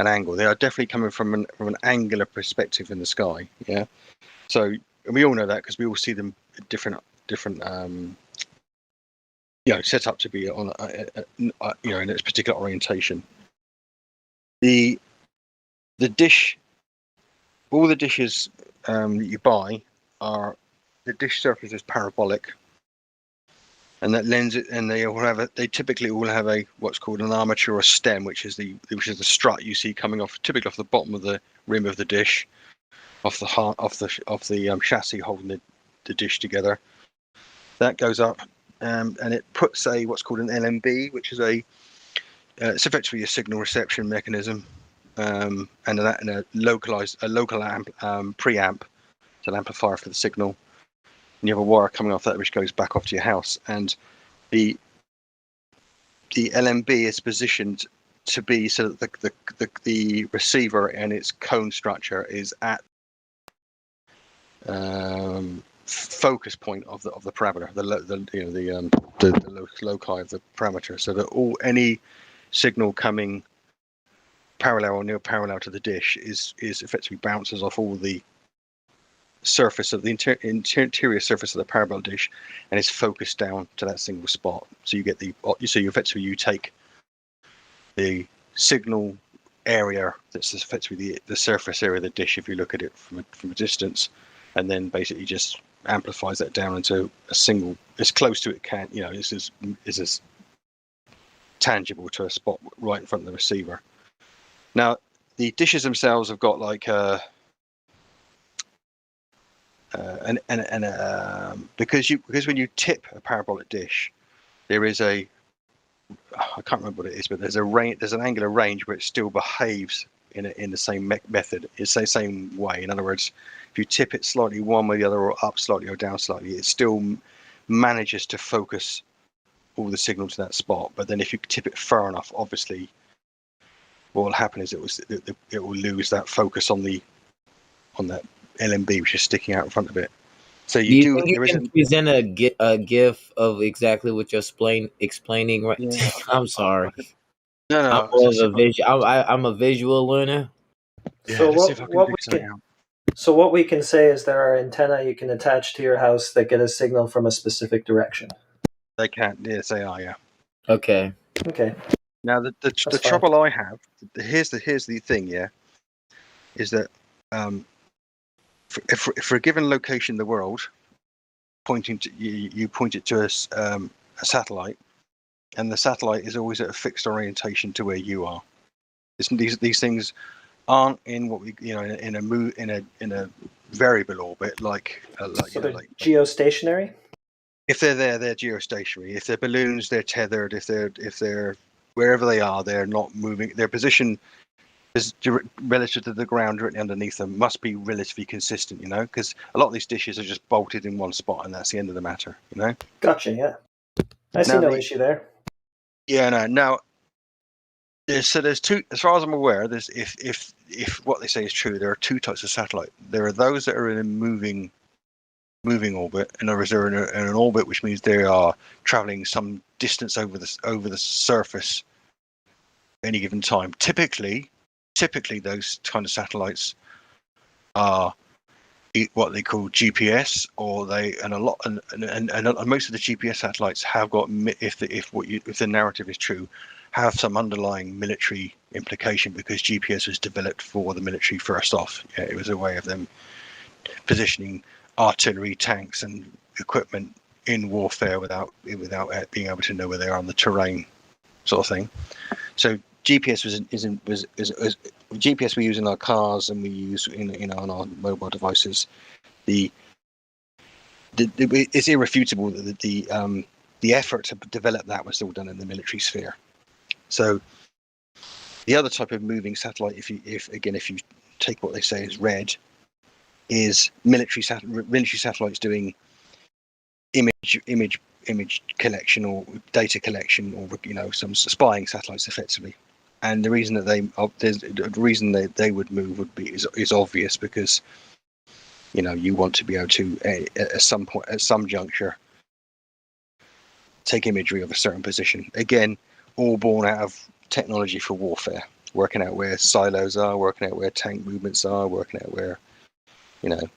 angle. They are definitely coming from an angular perspective in the sky. Yeah, so and we all know that because we all see them different set up to be on in its particular orientation. The dish. All the dishes you buy the dish surface is parabolic, and that lends it. And they typically all have what's called an armature or stem, which is the strut you see coming typically off the bottom of the rim of the dish, off the chassis holding the dish together. That goes up, and it puts what's called an LMB, which is it's effectively a signal reception mechanism. And a local amp, preamp, it's an amplifier for the signal. And you have a wire coming off that which goes back off to your house. And the LMB is positioned to be so that the receiver and its cone structure is at focus point of the parameter, the loci of the parameter, so that any signal coming parallel or near parallel to the dish is effectively bounces off all the surface of the interior surface of the parabolic dish and is focused down to that single spot. So you get you take the signal area that's effectively the surface area of the dish if you look at it from a distance, and then basically just amplifies that down into a single, as close to it can, is as tangible to a spot right in front of the receiver. Now, the dishes themselves have got like because when you tip a parabolic dish, there is I can't remember what it is, but there's an angular range where it still behaves in the same method. It's the same way. In other words, if you tip it slightly one way or the other, or up slightly or down slightly, it still manages to focus all the signal to that spot. But then if you tip it far enough, obviously what will happen is it will lose that focus on that LMB which is sticking out in front of it. So Do you think you can present a GIF of exactly what you're explaining? Right? Yeah. I'm sorry. No. I'm a visual learner. So what we can say is there are antennae you can attach to your house that get a signal from a specific direction. They can. Yes, they are. Yeah. Okay. Now the trouble I have here's the thing. Yeah, is that for a given location in the world, you point it to a satellite, and the satellite is always at a fixed orientation to where you are. These things aren't in what we in a variable orbit like geostationary. If they're there, they're geostationary. If they're balloons, they're tethered. If they're wherever they are, they're not moving. Their position is relative to the ground directly underneath them must be relatively consistent, because a lot of these dishes are just bolted in one spot, and that's the end of the matter, Gotcha. Yeah, I see no issue there. Yeah, no. Now, there's two, as far as I'm aware. There's if what they say is true, there are two types of satellite. There are those that are in a moving orbit. In other words, they're in an orbit, which means they are traveling some distance over the surface at any given time. Typically those kind of satellites are what they call GPS, or and most of the GPS satellites have got, if the narrative is true, have some underlying military implication, because GPS was developed for the military first off. Yeah, it was a way of them positioning artillery, tanks, and equipment in warfare without being able to know where they are on the terrain, sort of thing. So GPS was GPS we use in our cars and we use on our mobile devices. It's irrefutable that the effort to develop that was all done in the military sphere. So the other type of moving satellite, if you take what they say as red, is military satellites doing image collection or data collection, or some spying satellites effectively. And the reason that they would move is obvious, because you want to be able to at some point, at some juncture, take imagery of a certain position. Again, all born out of technology for warfare, working out where silos are, working out where tank movements are, working out where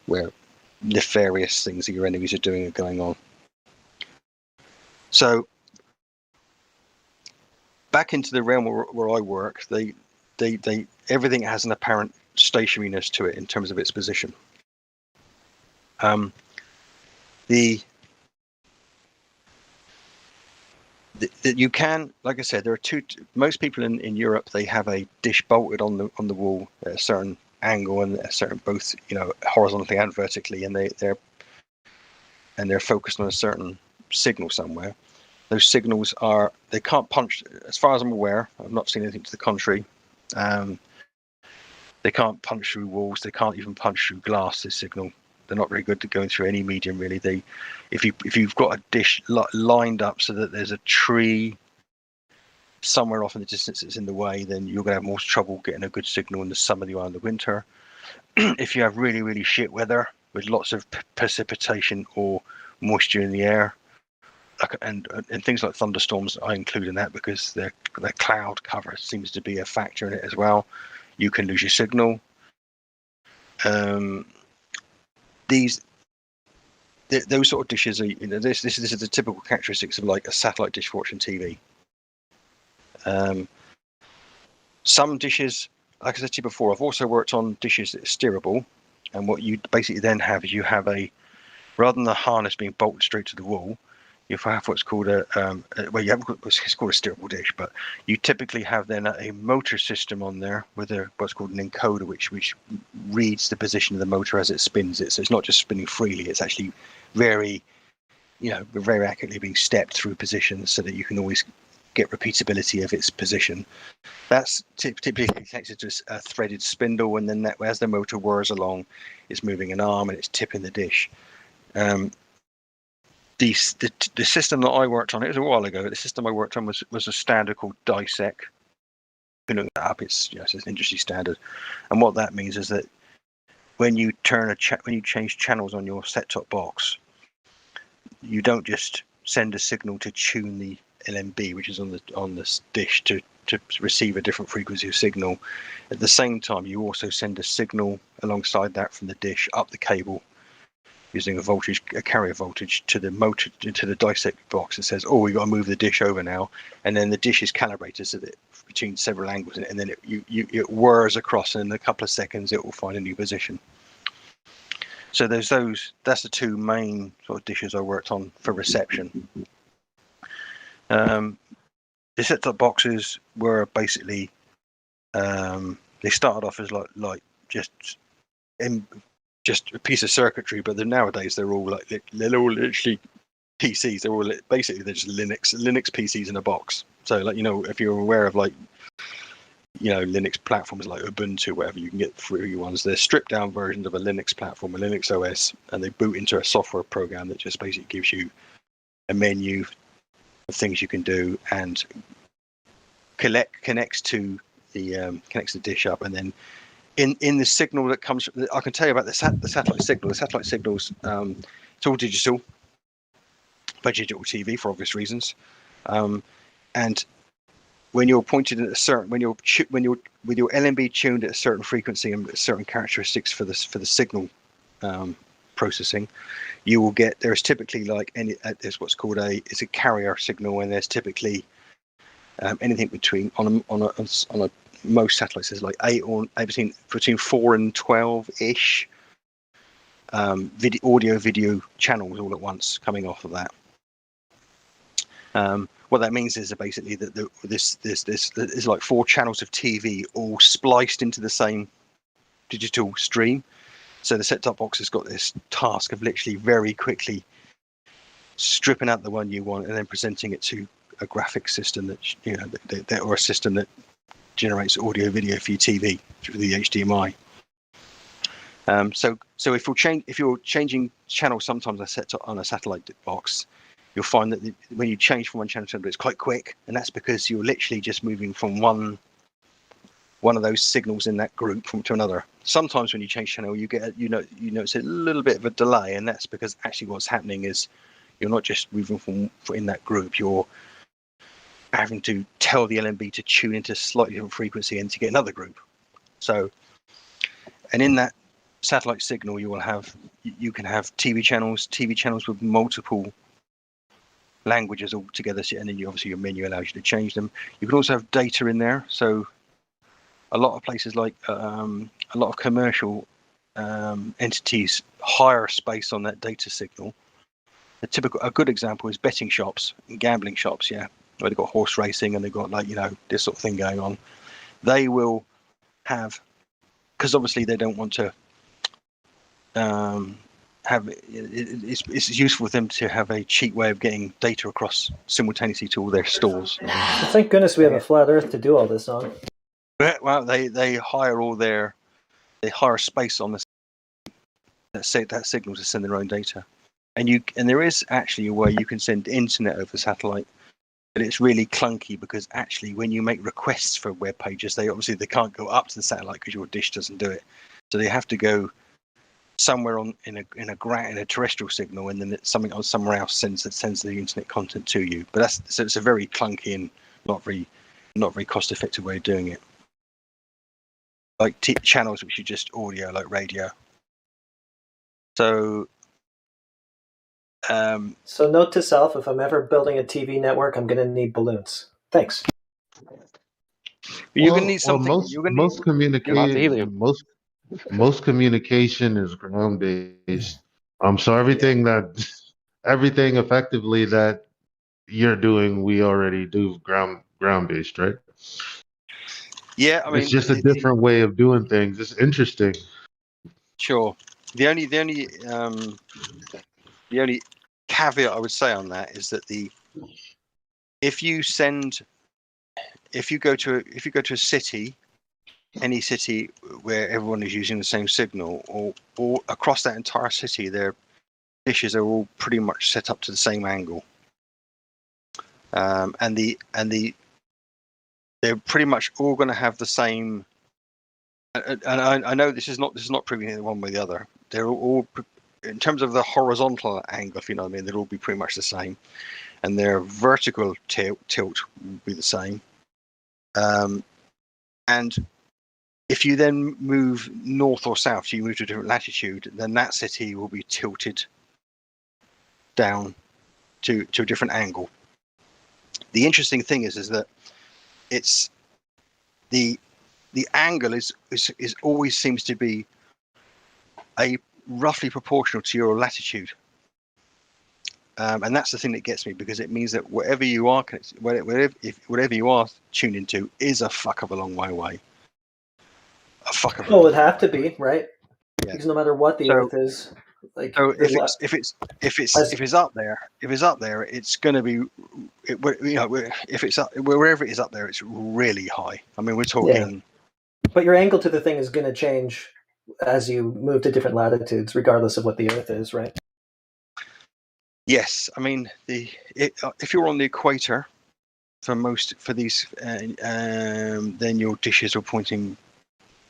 where nefarious things that your enemies are doing are going on. So back into the realm where I work, they everything has an apparent stationariness to it in terms of its position. You can, like I said, there are two. Most people in Europe, they have a dish bolted on the wall at a certain angle and a certain, both horizontally and vertically, and they're focused on a certain signal somewhere. Those signals they can't punch, as far as I'm aware. I've not seen anything to the contrary. They can't punch through walls. They can't even punch through glass. This signal, they're not very good at going through any medium, really. If you've got a dish lined up so that there's a tree somewhere off in the distance that's in the way, then you're going to have more trouble getting a good signal in the summer than you are in the winter. If you have really, really shit weather with lots of precipitation or moisture in the air, and things like thunderstorms, I include in that because their cloud cover seems to be a factor in it as well. You can lose your signal. Those sort of dishes are, this is the typical characteristics of like a satellite dish for watching TV. Some dishes, like I said to you before, I've also worked on dishes that are steerable, and what you basically then have is rather than the harness being bolted straight to the wall, you have what's called well, you have it's called a steerable dish, but you typically have then a motor system on there with what's called an encoder, which reads the position of the motor as it spins it. So it's not just spinning freely; it's actually very accurately being stepped through positions so that you can always get repeatability of its position. That's typically connected to a threaded spindle, and then as the motor whirs along, it's moving an arm and it's tipping the dish. The system that I worked on, it was a while ago. The system I worked on was a standard called DISEC. You can look that up. It's an industry standard, and what that means is that when you change channels on your set-top box, you don't just send a signal to tune the LNB, which is on the dish, to receive a different frequency of signal. At the same time, you also send a signal alongside that from the dish up the cable using a carrier voltage to the motor, to the DISEC box. It says, "Oh, we got to move the dish over now," and then the dish is calibrated so that between several angles, and then it whirs across, and in a couple of seconds, it will find a new position. So that's the two main sort of dishes I worked on for reception. The set-top boxes were basically they started off as like just a piece of circuitry, but then nowadays they're all literally PCs. They're just Linux PCs in a box. So if you're aware of Linux platforms like Ubuntu, whatever, you can get free ones. They're stripped down versions of a Linux platform, a Linux OS, and they boot into a software program that just basically gives you a menu of things you can do and connects to the dish up, and then in the signal that comes. I can tell you about the satellite signal. The satellite signals, it's all digital, by digital TV for obvious reasons, and when you're pointed at with your LNB tuned at a certain frequency and certain characteristics for the signal processing, you will get, there's typically there's what's called it's a carrier signal, and there's typically anything between on a most satellites there's like between 4 and 12 ish video channels all at once coming off of that. What that means is basically that this is like 4 channels of TV all spliced into the same digital stream. So the set-top box has got this task of literally very quickly stripping out the one you want and then presenting it to a graphics system that or a system that generates audio video for your TV through the HDMI. So if you're changing channels sometimes on a satellite box, you'll find that when you change from one channel to another, it's quite quick, and that's because you're literally just moving from one of those signals in that group to another. Sometimes when you change channel, you get it's a little bit of a delay, and that's because actually what's happening is you're not just moving from in that group, you're having to tell the LNB to tune into a slightly different frequency and to get another group. So, and in that satellite signal, you can have TV channels with multiple languages all together, and then obviously your menu allows you to change them. You can also have data in there. So a lot of places like a lot of commercial entities hire space on that data signal. A good example is betting shops and gambling shops, where they've got horse racing and they've got this sort of thing going on. They will have, because obviously they don't want to it's useful for them to have a cheap way of getting data across simultaneously to all their stores. Well, thank goodness we have a flat Earth to do all this on. Well, they hire space on that signal to send their own data, and there is actually a way you can send internet over satellite, but it's really clunky because actually when you make requests for web pages, they can't go up to the satellite because your dish doesn't do it, so they have to go somewhere in a terrestrial signal, and then something else somewhere else sends the internet content to you. But it's a very clunky and not very cost effective way of doing it. Like channels which are just audio, like radio. So note to self: if I'm ever building a TV network, I'm going to need balloons. Thanks. You're going to need something. Most communication is ground based. So everything that everything effectively that you're doing, we already do ground based, right? Yeah, I mean, it's just a different way of doing things. It's interesting. Sure. The only caveat I would say on that is that if you go to a city, any city where everyone is using the same signal, or across that entire city, their dishes are all pretty much set up to the same angle, and they're pretty much all going to have the same. And I know this is not proving it one way or the other. They're all in terms of the horizontal angle, if you know what I mean. They'll all be pretty much the same, and their vertical tilt will be the same. And if you then move north or south, so you move to a different latitude, then that city will be tilted down to a different angle. The interesting thing is that it's the angle is always seems to be a roughly proportional to your latitude, and that's the thing that gets me, because it means that whatever you are tuned into is a fuck of a long way away. Well, it would have to be, right? Yeah. Because no matter what the Earth is, like, so if it's up there, it's going to be, if it's up wherever it is up there, it's really high. I mean, we're talking. Yeah. But your angle to the thing is going to change as you move to different latitudes, regardless of what the Earth is, right? Yes, I mean if you're on the equator for these, then your dishes are pointing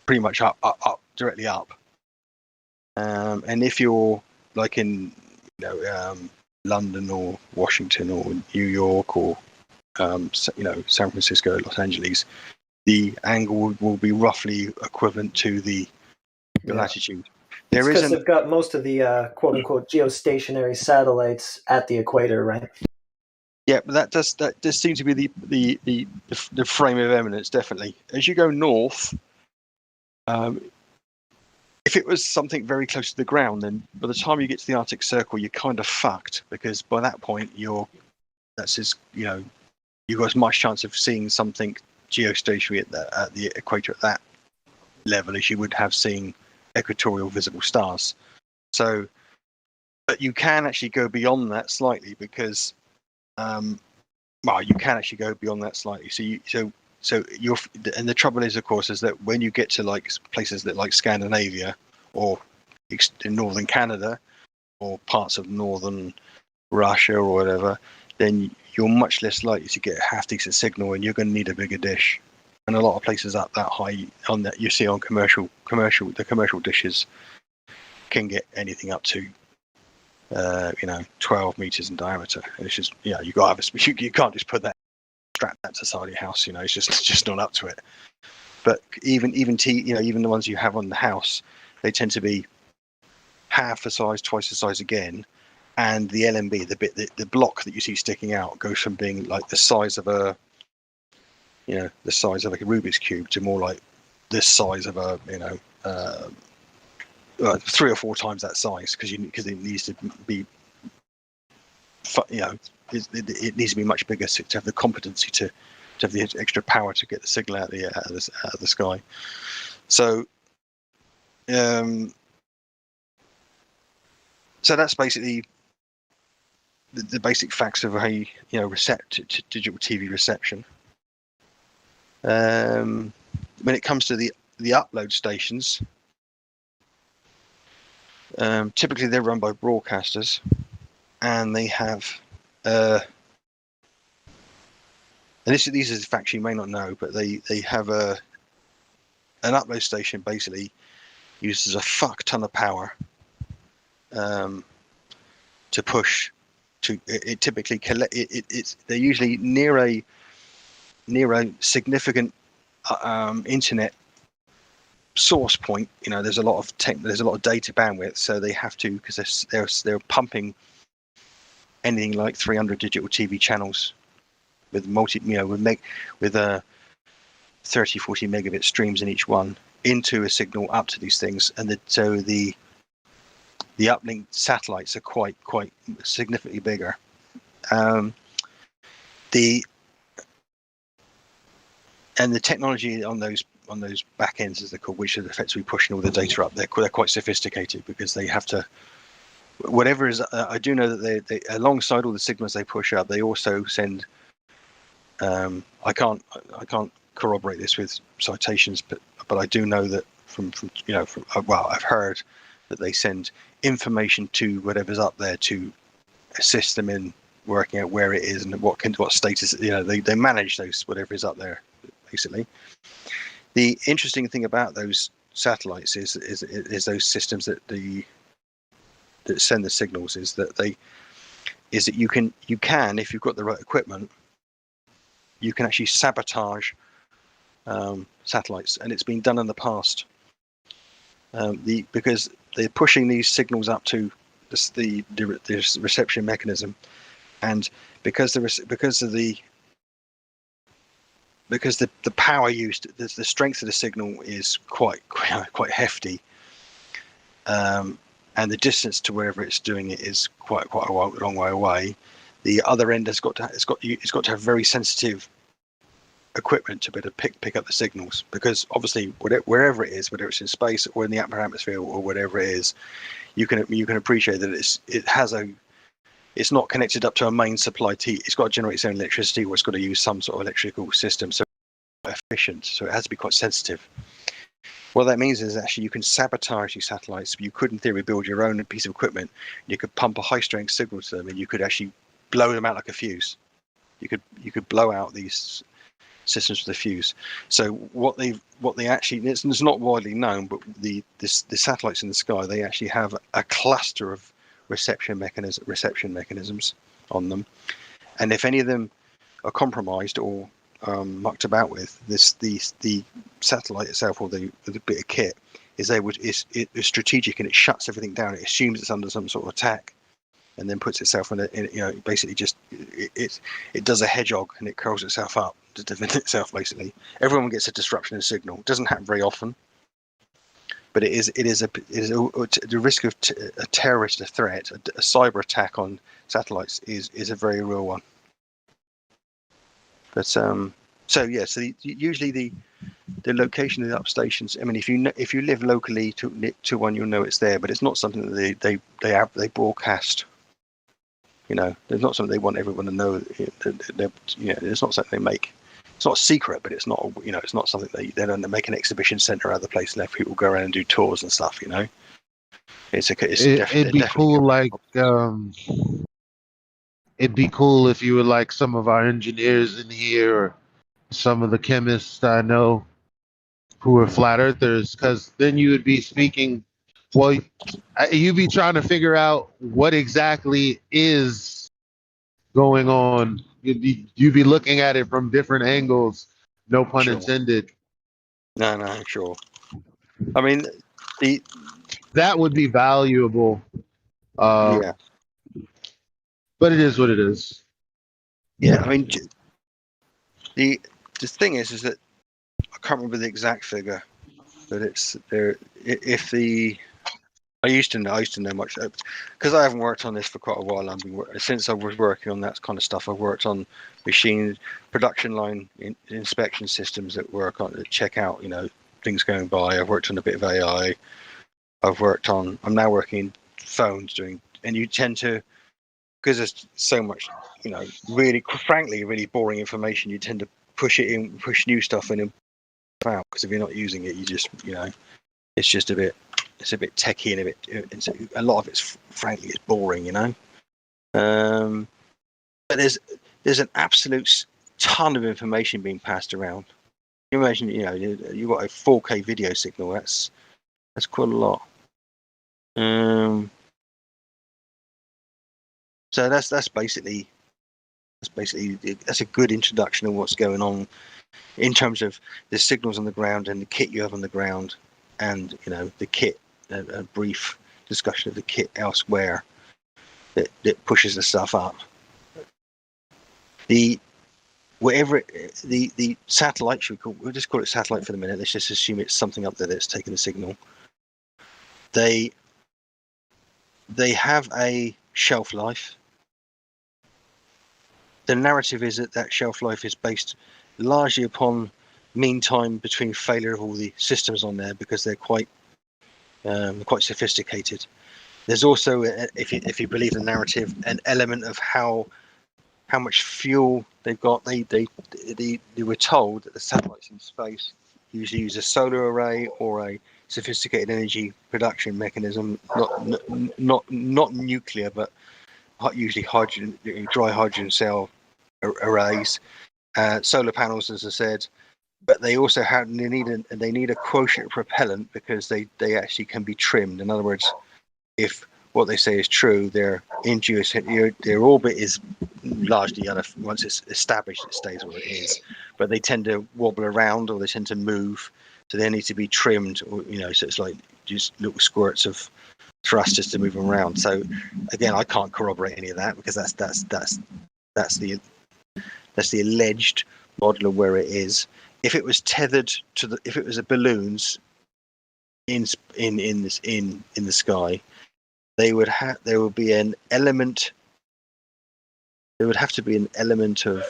pretty much up, directly up. And if you're like in London or Washington or New York or San Francisco, Los Angeles, the angle will be roughly equivalent to the latitude. It's because they've got most of the quote unquote geostationary satellites at the equator, right? Yeah, but that does seem to be the frame of evidence, definitely. As you go north, if it was something very close to the ground, then by the time you get to the Arctic Circle, you're kind of fucked, because by that point you've got as much chance of seeing something geostationary at the equator at that level as you would have seeing equatorial visible stars. So, but you can actually go beyond that slightly, because you can actually go beyond that slightly. So you're, and the trouble is, of course, is that when you get to like places that like Scandinavia or in northern Canada or parts of northern Russia or whatever, then you're much less likely to get a half decent signal, and you're going to need a bigger dish. And a lot of places up that high on that you see on commercial dishes can get anything up to 12 meters in diameter. And it's just you got to have you can't just strap that to the side of your house. It's just not up to it. But even the ones you have on the house, they tend to be half the size, twice the size again. And the LMB, the block that you see sticking out, goes from being like the size of a Rubik's cube to more like this size of a 3 or 4 times that size, because it needs to be it needs to be much bigger to have the competency to have the extra power to get the signal out of the sky. So so that's basically the basic facts of how digital TV reception. When it comes to the upload stations, typically they're run by broadcasters, and they have and these are facts you may not know, but they have an upload station basically uses a fuck ton of power to push to it. Typically they're usually near a significant internet source point. There's a lot of data bandwidth, so they have to, because they're pumping anything like 300 digital TV channels with 30-40 megabit streams in each one into a signal up to these things, and so the the uplink satellites are quite significantly bigger. The technology on those back ends, as they're called, which are effectively pushing all the data up, they're quite sophisticated, because they have to, whatever is, I do know that they alongside all the signals they push up, they also send, I can't corroborate this with citations, but I do know that from I've heard that they send information to whatever's up there to assist them in working out where it is and what status, they manage those, whatever is up there, basically. The interesting thing about those satellites is those systems that send the signals, is that you can, if you've got the right equipment, you can actually sabotage satellites, and it's been done in the past. Because they're pushing these signals up to the reception mechanism, and because the power used, the strength of the signal is quite hefty, and the distance to wherever it's doing it is quite a long way away. The other end has got to have very sensitive equipment to be able to pick up the signals, because obviously wherever it is, whether it's in space or in the upper atmosphere or whatever it is, you can appreciate that it's not connected up to a main supply. It's got to generate its own electricity, or it's got to use some sort of electrical system, so it's efficient. So it has to be quite sensitive. What that means is actually you can sabotage these satellites. You could, in theory, build your own piece of equipment. You could pump a high-strength signal to them, and you could actually blow them out like a fuse. You could blow out these systems with a fuse. So what they actually, it's not widely known, but the satellites in the sky, they actually have a cluster of reception mechanisms on them, and if any of them are compromised or mucked about with, the satellite itself, or the bit of kit, is strategic, and it shuts everything down. It assumes it's under some sort of attack, and then puts itself basically just it does a hedgehog, and it curls itself up to defend itself. Basically, everyone gets a disruption in signal. It doesn't happen very often, but the risk of a terrorist threat, a cyber attack on satellites is a very real one. But usually the location of the upstations, I mean, if you live locally to one, you'll know it's there, but it's not something that they broadcast. There's not something they want everyone to know. It's not something they make. It's not a secret, but it's not. It's not something they don't make an exhibition center out of the place and let people go around and do tours and stuff. It'd be cool, like it'd be cool if you were like some of our engineers in here, or some of the chemists I know who are flat earthers, because then you would be speaking. Well, you'd be trying to figure out what exactly is going on. You'd be looking at it from different angles. No pun intended. No, sure. I mean, that would be valuable. Yeah. But it is what it is. Yeah, I mean, the thing is that I can't remember the exact figure, but it's there. I used to know much, because I haven't worked on this for quite a while. Since I was working on that kind of stuff, I've worked on machine production line inspection systems that check out, things going by. I've worked on a bit of AI. I'm now working in phones and you tend to, because there's so much, really, frankly, really boring information, you tend to push new stuff in and out, because if you're not using it, you just, it's just a bit techy and a lot of it's frankly it's boring, but there's an absolute ton of information being passed around. You imagine, you've got a 4K video signal. That's quite a lot. So that's basically a good introduction of what's going on in terms of the signals on the ground and the kit you have on the ground, and the kit. A brief discussion of the kit elsewhere that pushes the stuff up. The satellite, we'll just call it satellite for the minute. Let's just assume it's something up there that's taking the signal. They have a shelf life. The narrative is that shelf life is based largely upon mean time between failure of all the systems on there, because they're quite sophisticated. There's also, if you believe the narrative, an element of how much fuel they've got. They were told that the satellites in space usually use a solar array or a sophisticated energy production mechanism, not nuclear, but usually hydrogen, dry hydrogen cell arrays, solar panels, as I said. But they also need a quotient propellant, because they actually can be trimmed. In other words, if what they say is true, their orbit is largely once it's established, it stays where it is. But they tend to wobble around, or they tend to move, so they need to be trimmed, or so it's like just little squirts of thrusters to move them around. So again, I can't corroborate any of that, because that's the alleged model of where it is. If it was tethered to if it was a balloons in the sky, there would be an element. There would have to be an element of.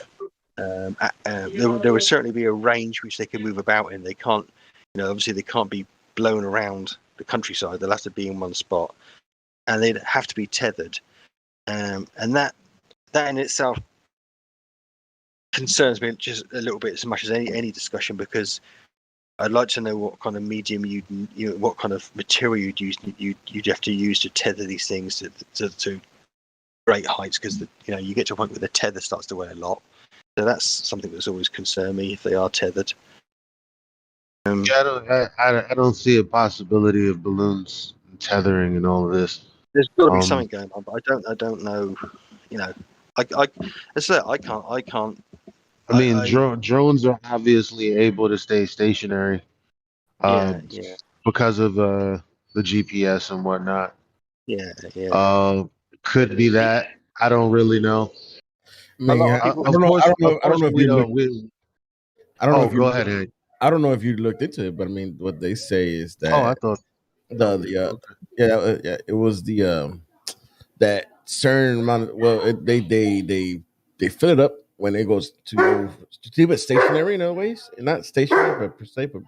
There would certainly be a range which they can move about in. They can't, obviously they can't be blown around the countryside. They'll have to be in one spot, and they'd have to be tethered. And that in itself concerns me just a little bit, as much as any discussion, because I'd like to know what kind of medium what kind of material you'd use. You'd have to use to tether these things to great heights, because you get to a point where the tether starts to weigh a lot. So that's something that's always concerned me, if they are tethered. I don't see a possibility of balloons tethering and all of this. There's got to be something going on, but I don't know. I can't. I mean, drones are obviously able to stay stationary, Yeah. because of the GPS and whatnot. Yeah. Could be that. I don't really know. I mean, I don't know if you looked. I don't know if you. Go ahead, Hank. I don't know if you looked into it, but I mean, what they say is that. I thought it was that certain amount. They fill it up when it goes to keep it stationary in other ways, and not stationary, but per se, but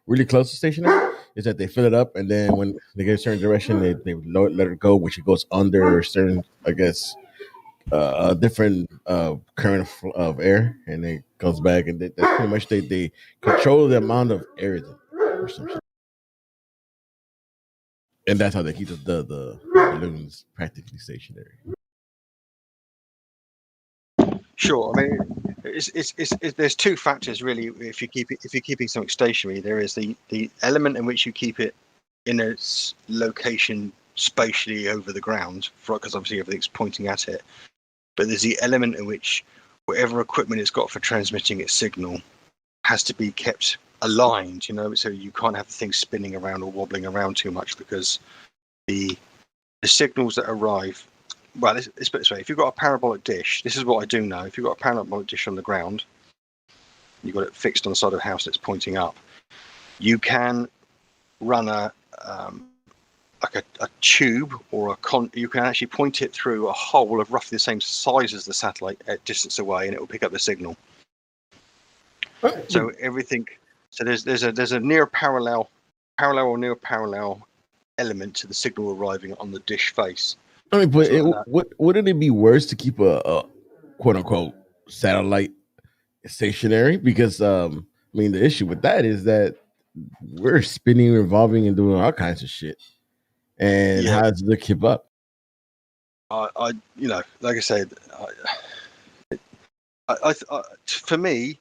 really close to stationary. Is that they fill it up, and then when they get a certain direction, they let it go, which it goes under a certain, I guess, a different current of air, and it goes back, and that's pretty much they control the amount of air or something, and that's how they keep the balloons practically stationary. Sure. I mean, it's there's two factors really. If you're keeping something stationary, there is the element in which you keep it in a location spatially over the ground, because obviously everything's pointing at it. But there's the element in which whatever equipment it's got for transmitting its signal has to be kept aligned. So you can't have the thing spinning around or wobbling around too much, because the signals that arrive. Well, let's put it this way. If you've got a parabolic dish, this is what I do know. If you've got a parabolic dish on the ground, you've got it fixed on the side of the house that's pointing up, you can run a tube or you can actually point it through a hole of roughly the same size as the satellite at distance away, and it will pick up the signal. So everything. So there's a near parallel or near parallel element to the signal arriving on the dish face. I mean, but wouldn't it be worse to keep a quote unquote satellite stationary? Because I mean, the issue with that is that we're spinning, revolving, and doing all kinds of shit. And how does it keep up? Like I said, for me,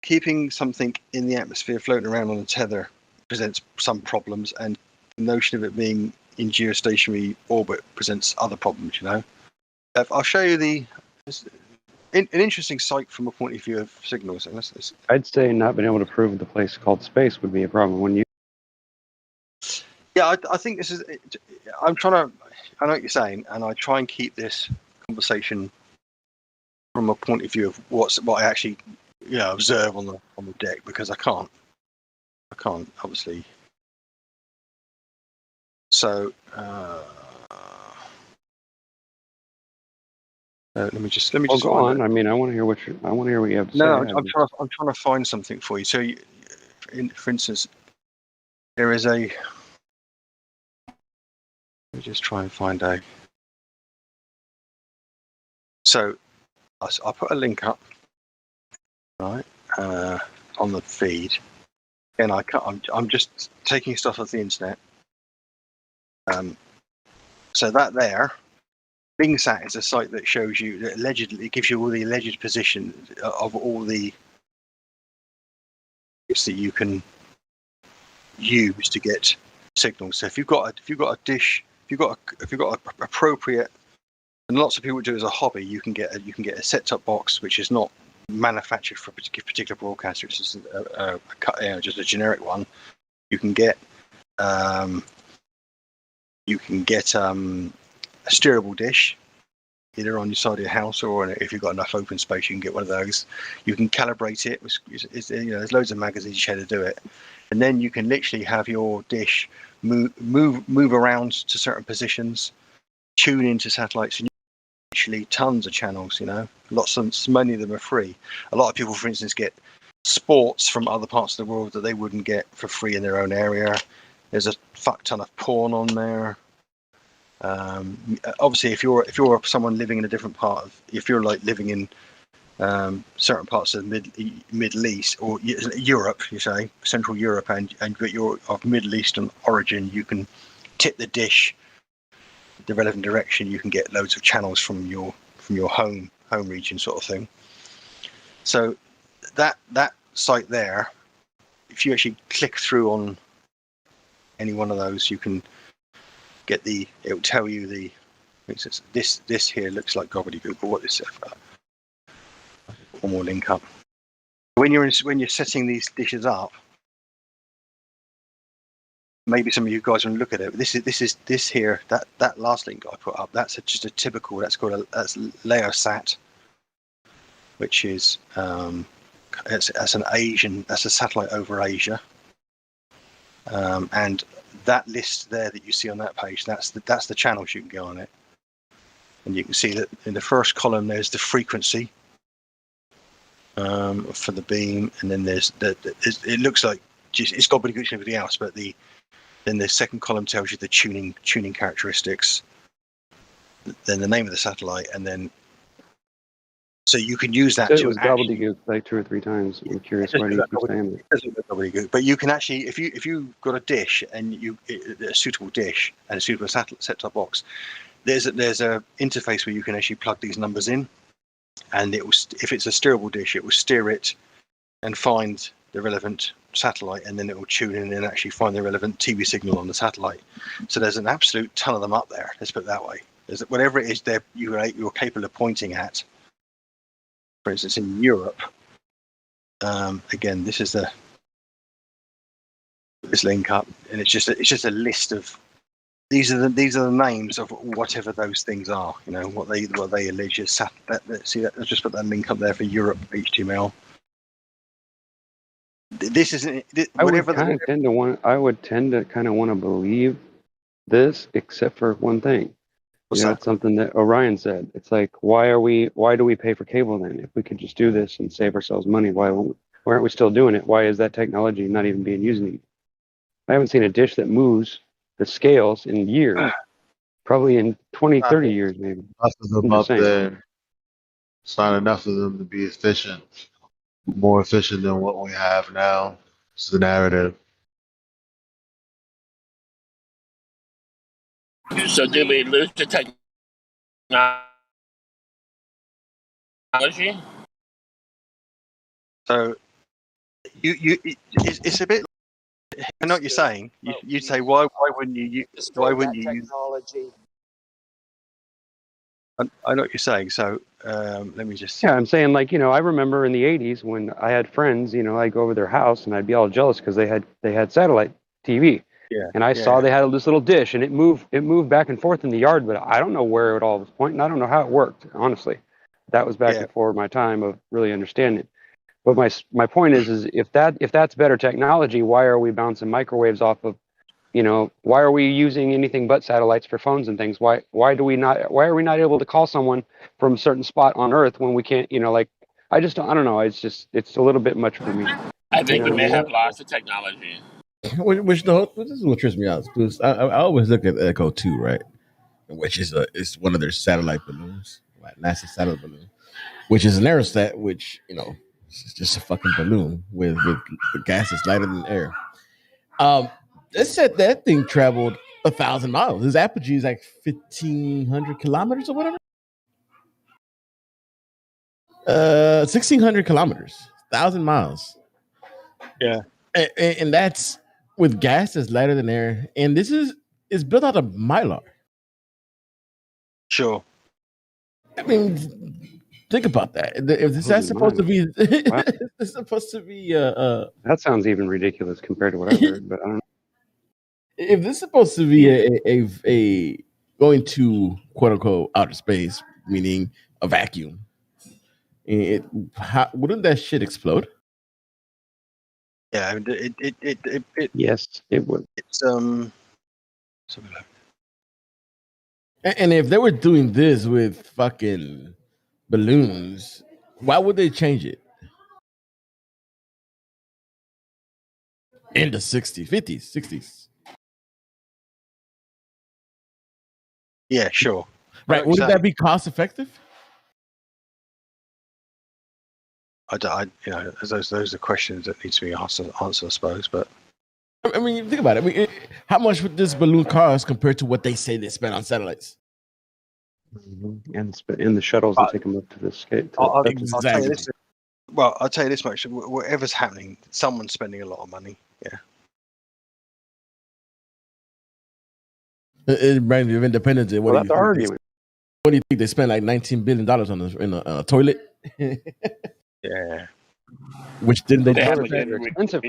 keeping something in the atmosphere floating around on a tether presents some problems, and the notion of it being in geostationary orbit presents other problems. I'll show you an interesting sight from a point of view of signals. I'd say not being able to prove the place called space would be a problem. Wouldn't you? Yeah, I think this is. I know what you're saying, and I try and keep this conversation from a point of view of what I actually observe on the deck, because I can't obviously. So Let me just Well, just go find on. that. I mean, I want to hear I want to hear what you have to say. No, I'm trying to find something for you. So, for instance, there is a. Let me just try and find a. So, I put a link up, right, on the feed, and I'm just taking stuff off the internet. So that there, BingSat is a site that shows you that allegedly it gives you all the alleged position of all the that you can use to get signals. So if you've got a dish, if you've got a appropriate, and lots of people do it as a hobby, you can get a set-top box which is not manufactured for a particular broadcaster. It's just just a generic one. You can get a steerable dish, either on your side of your house or if you've got enough open space, you can get one of those. You can calibrate it. There's loads of magazines you to do it, and then you can literally have your dish move around to certain positions, tune into satellites, and literally tons of channels. Many of them are free. A lot of people, for instance, get sports from other parts of the world that they wouldn't get for free in their own area. There's a fuck ton of porn on there. Obviously, if you're someone living in a different part of, if you're like living in certain parts of the Middle East or Europe, you say Central Europe, and you're of Middle Eastern origin, you can tip the dish the relevant direction. You can get loads of channels from your home region, sort of thing. So that site there, if you actually click through on any one of those, you can get it will tell you this here looks like gobbledygook, but what is it? One more link up. When you're setting these dishes up, maybe some of you guys want to look at it. This here, that last link I put up, that's just a typical. That's Leosat, which is that's a satellite over Asia, and that list there that you see on that page, that's the channels you can go on it, and you can see that in the first column there's the frequency for the beam, and then there's it looks like it's gobbledygook and everything else, but then the second column tells you the tuning characteristics, then the name of the satellite, and then so you can use that to. It was gobbledygook like 2 or 3 times. I'm curious why do you keep saying it? But you can actually, if you've got a dish and a suitable dish and a suitable set-top box, there's a interface where you can actually plug these numbers in, and it will, if it's a steerable dish, it will steer it and find the relevant satellite, and then it will tune in and actually find the relevant TV signal on the satellite. So there's an absolute ton of them up there. Let's put it that way. There's whatever it is that you're capable of pointing at. For instance, in Europe, again, this is this link up, and it's just a list of these are the names of whatever those things are. What they allege is see that. Let's just put that link up there for Europe HTML. This isn't whatever. I would tend to kind of want to believe this, except for one thing. It's something that Orion said. It's like, why do we pay for cable then? If we could just do this and save ourselves money, why aren't we still doing it? Why is that technology not even being used anymore? I haven't seen a dish that moves the scales in years, probably in 20, 30 years maybe. Enough of them up there. It's not enough of them to be efficient, more efficient than what we have now. It's the narrative. So did we lose the technology? So it's a bit. I know what you're saying. You'd say why wouldn't you use technology? I know what you're saying. So let me just. Yeah, I'm saying I remember in the 80s when I had friends. I'd go over their house and I'd be all jealous because they had satellite TV. Yeah. And I saw they had this little dish, and it moved back and forth in the yard, but I don't know where it all was pointing. I don't know how it worked, honestly. That was back before my time of really understanding. But my point is if that's better technology, why are we bouncing microwaves off of why are we using anything but satellites for phones and things? Why are we not able to call someone from a certain spot on Earth when we can't, I don't know. It's a little bit much for me. I think we may Yeah. have lost the technology. Which this is what trips me out. Because I always look at Echo 2, right? Which is one of their satellite balloons, like NASA satellite balloon, which is an aerostat, which it's just a fucking balloon with the gas is lighter than air. They said that thing traveled 1,000 miles. His apogee is like 1,500 kilometers or whatever. 1,600 kilometers, 1,000 miles. Yeah, and that's with gas that's lighter than air. And this is built out of mylar. Sure. I mean, think about that. If that's supposed to be, it's supposed to be. That sounds even ridiculous compared to what I've heard. But I don't know. If this is supposed to be a going to quote unquote outer space, meaning a vacuum, wouldn't that shit explode? Yeah, it yes, it would. It's something like. And if they were doing this with fucking balloons, why would they change it? In the 60s, 50s, 60s. Yeah, sure. Right. Would that be cost effective? Those are questions that need to be answered, I suppose. But I mean, think about it. I mean, how much would this balloon cost compared to what they say they spent on satellites? And the shuttles that take them up to the scale. Exactly. I'll tell you this much: whatever's happening, someone's spending a lot of money. Yeah. In brand of independence, That's the argument. What do you think they spent like $19 billion on a toilet? Yeah. Which didn't they? They're expensive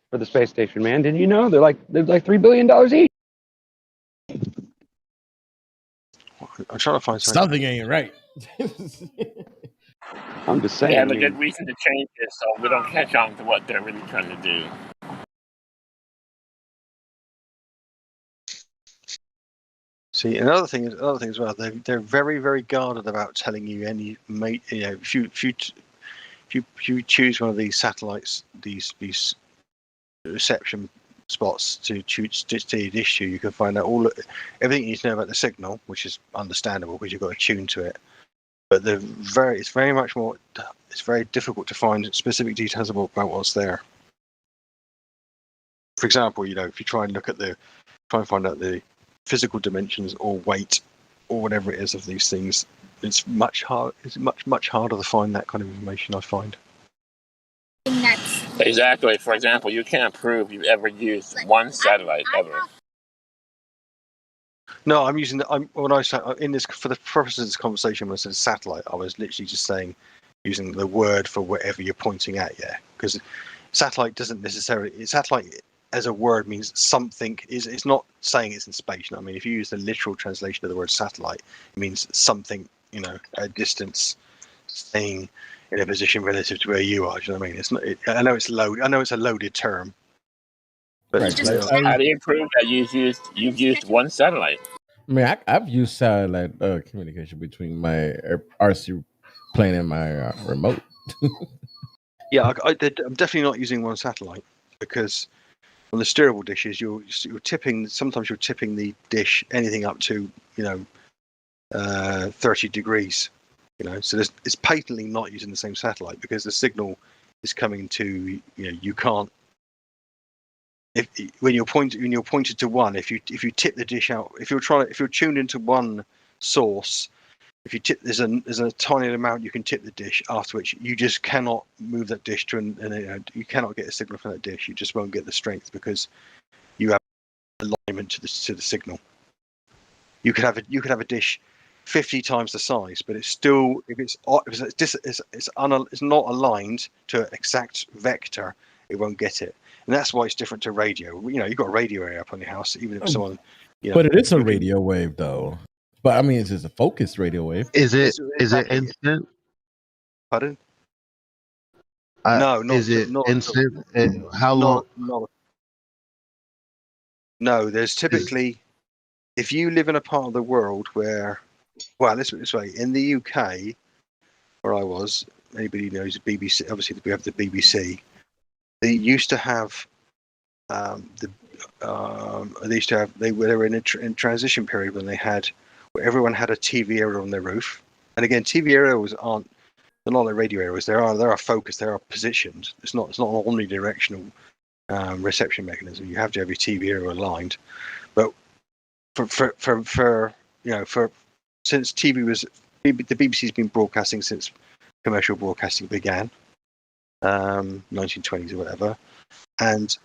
for the space station, man. Didn't you know they're like $3 billion each? I'm trying to find something ain't right. I'm just saying. They have a good reason to change this, so we don't catch on to what they're really trying to do. See, another thing as well. They're very, very guarded about telling you if you choose one of these satellites, these reception spots to choose to dish to, you can find out everything you need to know about the signal, which is understandable because you've got to tune to it. But it's very difficult to find specific details about what's there. For example, if you try and find out the physical dimensions or weight or whatever it is of these things, it's much harder to find that kind of information, I find. Exactly. For example, you can't prove you've ever used one satellite ever. No, I'm using when I say in this for the purposes of this conversation. When I said satellite, I was literally just using the word for whatever you're pointing at. Yeah, because satellite doesn't necessarily satellite as a word means something. It's not saying it's in space. I mean, if you use the literal translation of the word satellite, it means something. A distance, staying in a position relative to where you are. Do you know what I mean? It's not. I know it's loaded. I know it's a loaded term. But how do you prove that you've used one satellite? I mean, I've used satellite communication between my RC plane and my remote. Yeah, I'm definitely not using one satellite because on the steerable dishes, you're tipping. Sometimes you're tipping the dish anything up to 30 degrees. So it's patently not using the same satellite because the signal is coming to you can't. When you're pointed to one, if you tip the dish out, if you're tuned into one source, if you tip, there's a tiny amount you can tip the dish, after which you just cannot move that dish to you cannot get a signal from that dish. You just won't get the strength because you have alignment to the signal. You could have a dish 50 times the size, but it's still if it's not aligned to an exact vector, it won't get it. And that's why it's different to radio. You've got a radio area up on your house, even if someone. But it is a radio wave, though. But I mean, it's just a focused radio wave. Is it instant? Pardon? No, is it instant? How long? No, there's typically, if you live in a part of the world where, well, let's put it this way, in the UK, where I was, anybody knows the BBC, obviously we have the BBC, they used to have, they were in transition period when where everyone had a TV area on their roof. And again, TV areas they're not like radio areas, they are focused, they are positioned. It's not an omnidirectional reception mechanism. You have to have your TV area aligned. But since the BBC's been broadcasting since commercial broadcasting began, 1920s or whatever, and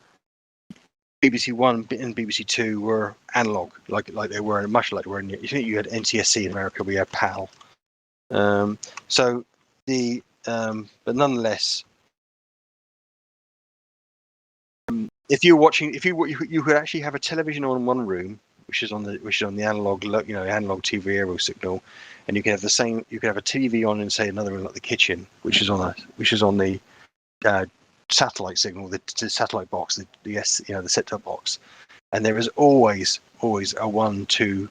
BBC One and BBC Two were analog, like they were, much like they were in. You had NTSC in America, we had PAL. But nonetheless, if you're watching, you could actually have a television on in one room, which is on the analog, analog TV aerial signal, and you can have a TV on in, say, another room like the kitchen, which is on the satellite signal, the satellite box, the set-top box, and there is always a 1, 2,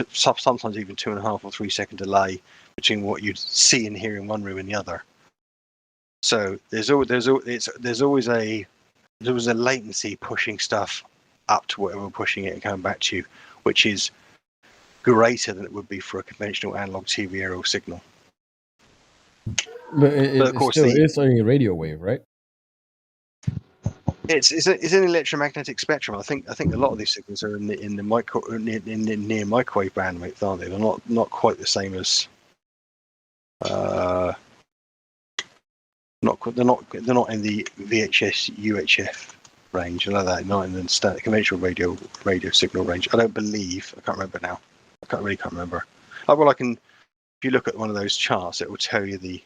sometimes even 2.5 or 3 second delay between what you'd see and hear in one room and the other. So there's always a latency pushing stuff up to whatever we're pushing it and coming back to you, which is greater than it would be for a conventional analog TV aerial signal. But of course, it's a radio wave, right? It's an electromagnetic spectrum. I think a lot of these signals are in the near microwave bandwidth, aren't they? They're not quite the same as they're not in the VHF UHF range, like that. Not in the standard conventional radio signal range. I don't believe. I can't remember now. I can't remember. Oh, well, I can. If you look at one of those charts, it will tell you the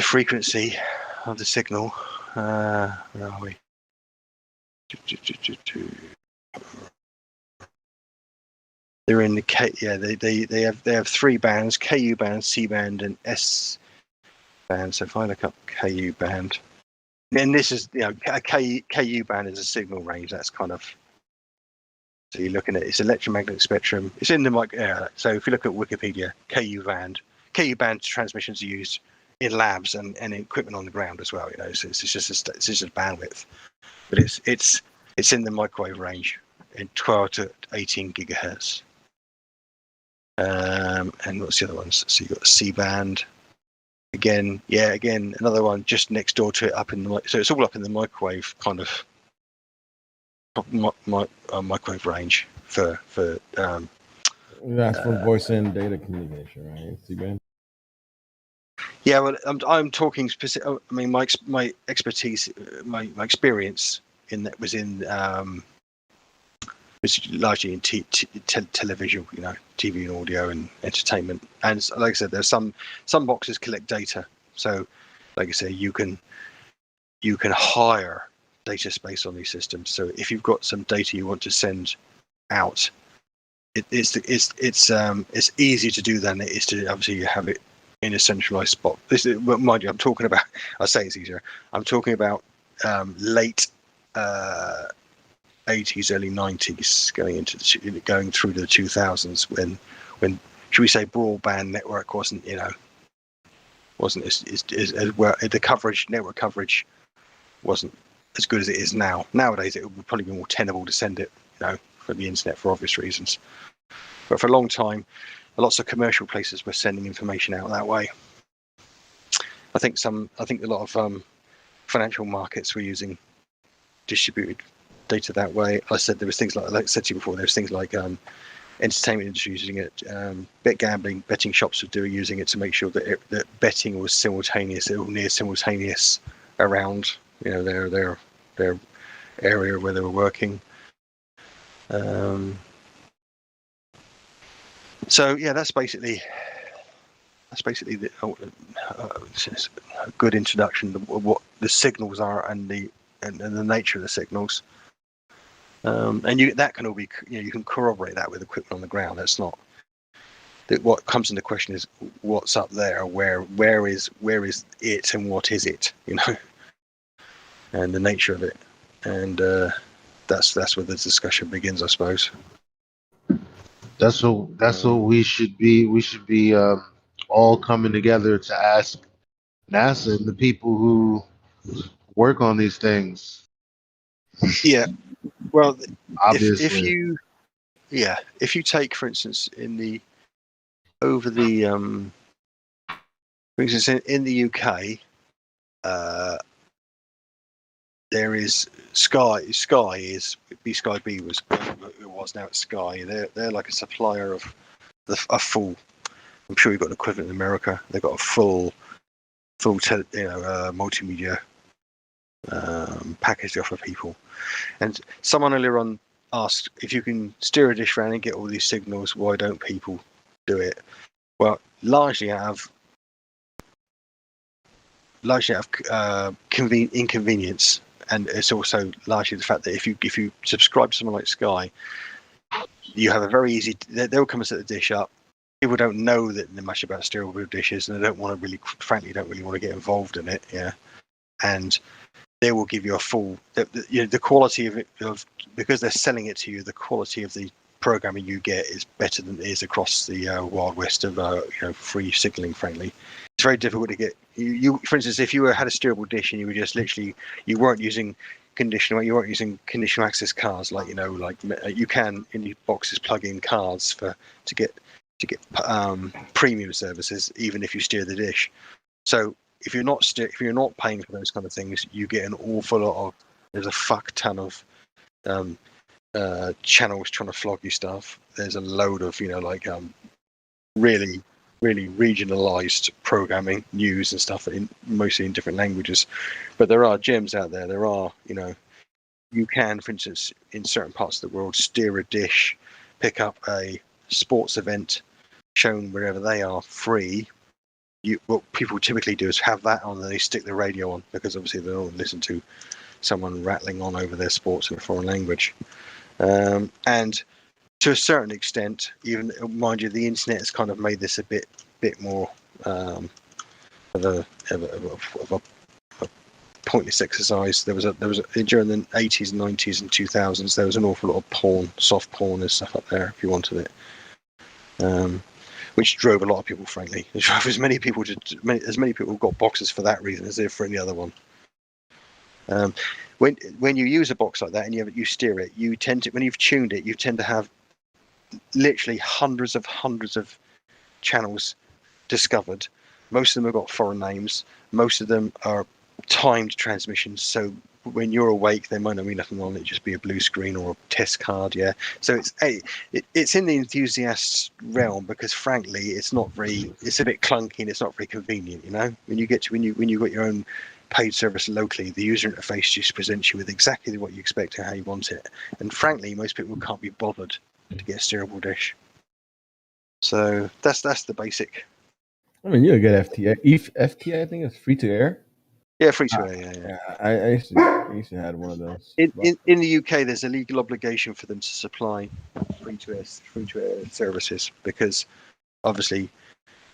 frequency of the signal. Where are we? They're in the K. Yeah, they have 3 bands: KU band, C band, and S band. So if I look up KU band, and this is a KU band is a signal range. That's kind of, so you're looking at it's electromagnetic spectrum. It's in the mic. So if you look at Wikipedia, KU band transmissions are used in labs and equipment on the ground as well. So it's just bandwidth, but it's in the microwave range in 12 to 18 gigahertz. And what's the other ones? So you got C band. Again, another one just next door to it, up in the so it's all up in the microwave kind of microwave range for. That's for voice and data communication, right? C band. Yeah, well, I'm talking specific. I mean, my expertise, my experience in that was largely in television, TV and audio and entertainment. And like I said, there's some boxes collect data. So, like I say, you can hire data space on these systems. So if you've got some data you want to send out, it's easier to do than it is to obviously have it in a centralized spot. This is, mind you, I'm talking about. I say it's easier. I'm talking about late 80s, early 90s, going through the 2000s when should we say broadband network wasn't as well, the network coverage wasn't as good as it is now. Nowadays it would probably be more tenable to send it from the internet for obvious reasons, but for a long time lots of commercial places were sending information out that way. I think a lot of financial markets were using distributed data that way. I said there was things like I said to you before, there's things like entertainment industry using it, betting shops were using it to make sure that betting was simultaneous or near simultaneous around their area where they were working. So yeah, that's basically a good introduction to what the signals are and the nature of the signals. And that can all be, you can corroborate that with equipment on the ground. That's not that. What comes into question is what's up there, where is it, and what is it, and the nature of it. and that's where the discussion begins, I suppose. That's what we should be. We should be all coming together to ask NASA and the people who work on these things. Yeah. Well, Obviously. if you take, for instance, for instance, in the UK, there is Sky. Sky is Sky B was it was now it's Sky. They're like a supplier of a full. I'm sure you've got an equivalent in America. They've got a full multimedia package to offer people. And someone earlier on asked if you can steer a dish around and get all these signals. Why don't people do it? Well, largely out of inconvenience, and it's also largely the fact that if you subscribe to someone like Sky, you have a very easy. They'll come and set the dish up. People don't know that much about steerable dishes, and they don't want to don't really want to get involved in it. Yeah, and they will give you a full. The quality of it, because they're selling it to you, the quality of the programming you get is better than it is across the wild west of free signaling. Frankly, it's very difficult to get. You for instance, if you had a steerable dish and you were just literally, you weren't using conditional access cards like you can in your boxes plug in cards to get premium services even if you steer the dish. So if you're not paying for those kind of things, you get an awful lot of. There's a fuck ton of channels trying to flog you stuff. There's a load of really regionalized programming, news and stuff, mostly in different languages. But there are gems out there. There are, you can, for instance, in certain parts of the world, steer a dish, pick up a sports event shown wherever they are free. What people typically do is have that on and they stick the radio on, because obviously they don't listen to someone rattling on over their sports in a foreign language. And to a certain extent, even mind you, the internet has kind of made this a bit more of a pointless exercise. There was during the 80s, 90s, and 2000s, there was an awful lot of porn, soft porn and stuff up there if you wanted it, which drove a lot of people. Frankly, it drove as many people got boxes for that reason as if for any other one. When you use a box like that and you steer it, you tend to, when you've tuned it, you tend to have literally hundreds of channels discovered. Most of them have got foreign names. Most of them are timed transmissions, so when you're awake they might not be nothing on it, just be a blue screen or a test card. Yeah, so it's in the enthusiast's realm, because frankly it's a bit clunky and it's not very convenient. When you've got your own paid service locally, the user interface just presents you with exactly what you expect and how you want it, and frankly most people can't be bothered to get a steerable dish. So that's the basic. I mean, you get FTA. FTA, I think it's free to air. Yeah, free to air. Yeah. I used to have one of those. In the UK, there's a legal obligation for them to supply free to air services, because obviously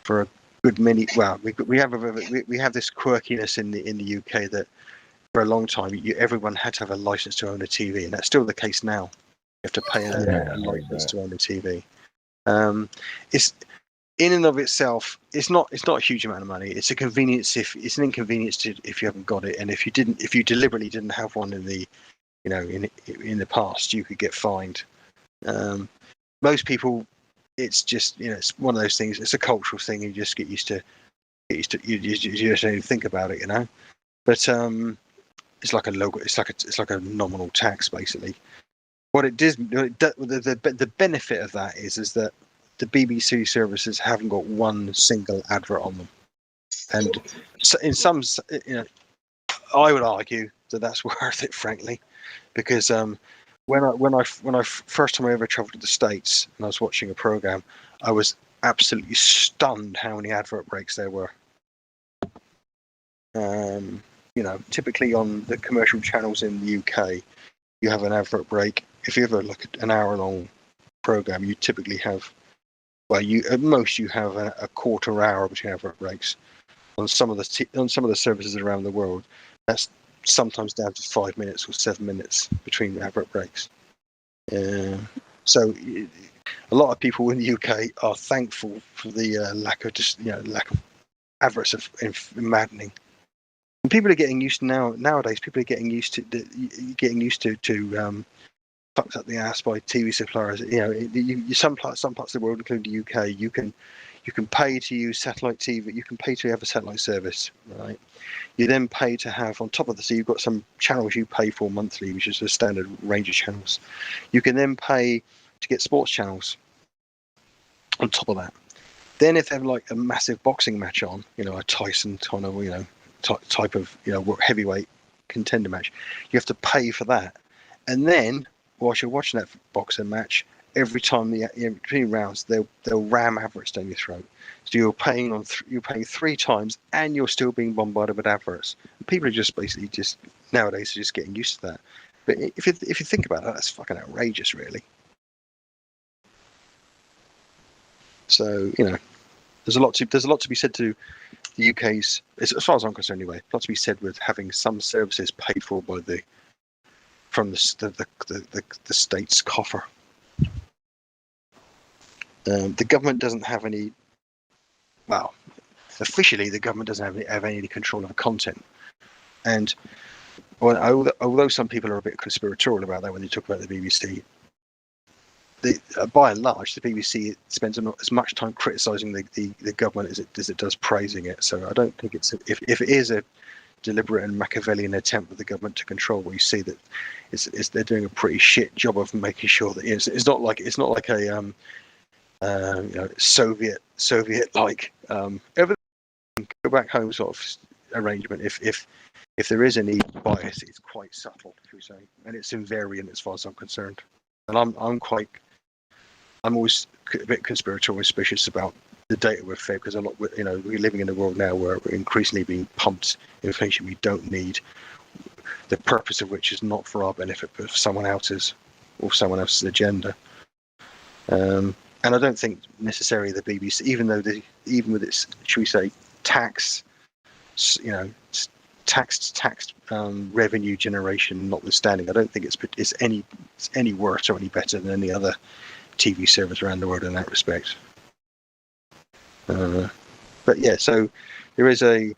for a good many, we have this quirkiness in the UK that for a long time everyone had to have a license to own a TV, and that's still the case now. You have to pay a license to own a TV. It's in and of itself, it's not a huge amount of money. It's a convenience it's an inconvenience if you haven't got it, and if you deliberately didn't have one in the past, you could get fined. Most people, it's just it's one of those things. It's a cultural thing. You just get used to. You just don't even think about it, But it's like a logo. It's like a nominal tax basically. What it does, the benefit of that is that the BBC services haven't got one single advert on them, and so in some, I would argue that that's worth it, frankly, because when I first time I ever travelled to the States and I was watching a program, I was absolutely stunned how many advert breaks there were. Typically on the commercial channels in the UK, you have an advert break. If you ever look at an hour-long program, you typically have, at most you have a quarter hour between advert breaks. On some of the services around the world, that's sometimes down to 5 minutes or 7 minutes between advert breaks. So a lot of people in the UK are thankful for the lack of adverts of maddening. And people are getting used to nowadays. People are getting used to fucked up the ass by TV suppliers. Some parts of the world, including the UK, you can pay to use satellite TV. You can pay to have a satellite service, right? You then pay to have on top of this. So you've got some channels you pay for monthly, which is a standard range of channels. You can then pay to get sports channels on top of that. Then if they have like a massive boxing match on, a Tyson kind of type of heavyweight contender match, you have to pay for that. And then whilst you're watching that boxing match, every time between rounds, they'll ram adverts down your throat. So you're paying 3 times, and you're still being bombarded with adverts. And people are just basically nowadays are just getting used to that. But if you think about it, that's fucking outrageous, really. So there's a lot to be said to the UK's, as far as I'm concerned, anyway. A lot to be said with having some services paid for from the state's coffer. The government doesn't have any. Well, officially, the government doesn't have any control of the content, and although some people are a bit conspiratorial about that when they talk about the BBC, by and large, the BBC spends as much time criticising the government as it does praising it. So I don't think if it is a deliberate and Machiavellian attempt of the government to control, we see that they're doing a pretty shit job of making sure that it's not like a Soviet like everything go back home sort of arrangement. If there is any bias, it's quite subtle, should we say, and it's invariant as far as I'm concerned. And I'm always a bit conspiratorial, suspicious about the data we're fed, because we're living in a world now where we're increasingly being pumped information we don't need, the purpose of which is not for our benefit but for someone else's agenda. And I don't think necessarily the BBC, even with its, should we say, taxed revenue generation notwithstanding, I don't think it's any worse or any better than any other TV service around the world in that respect. But yeah, so there was a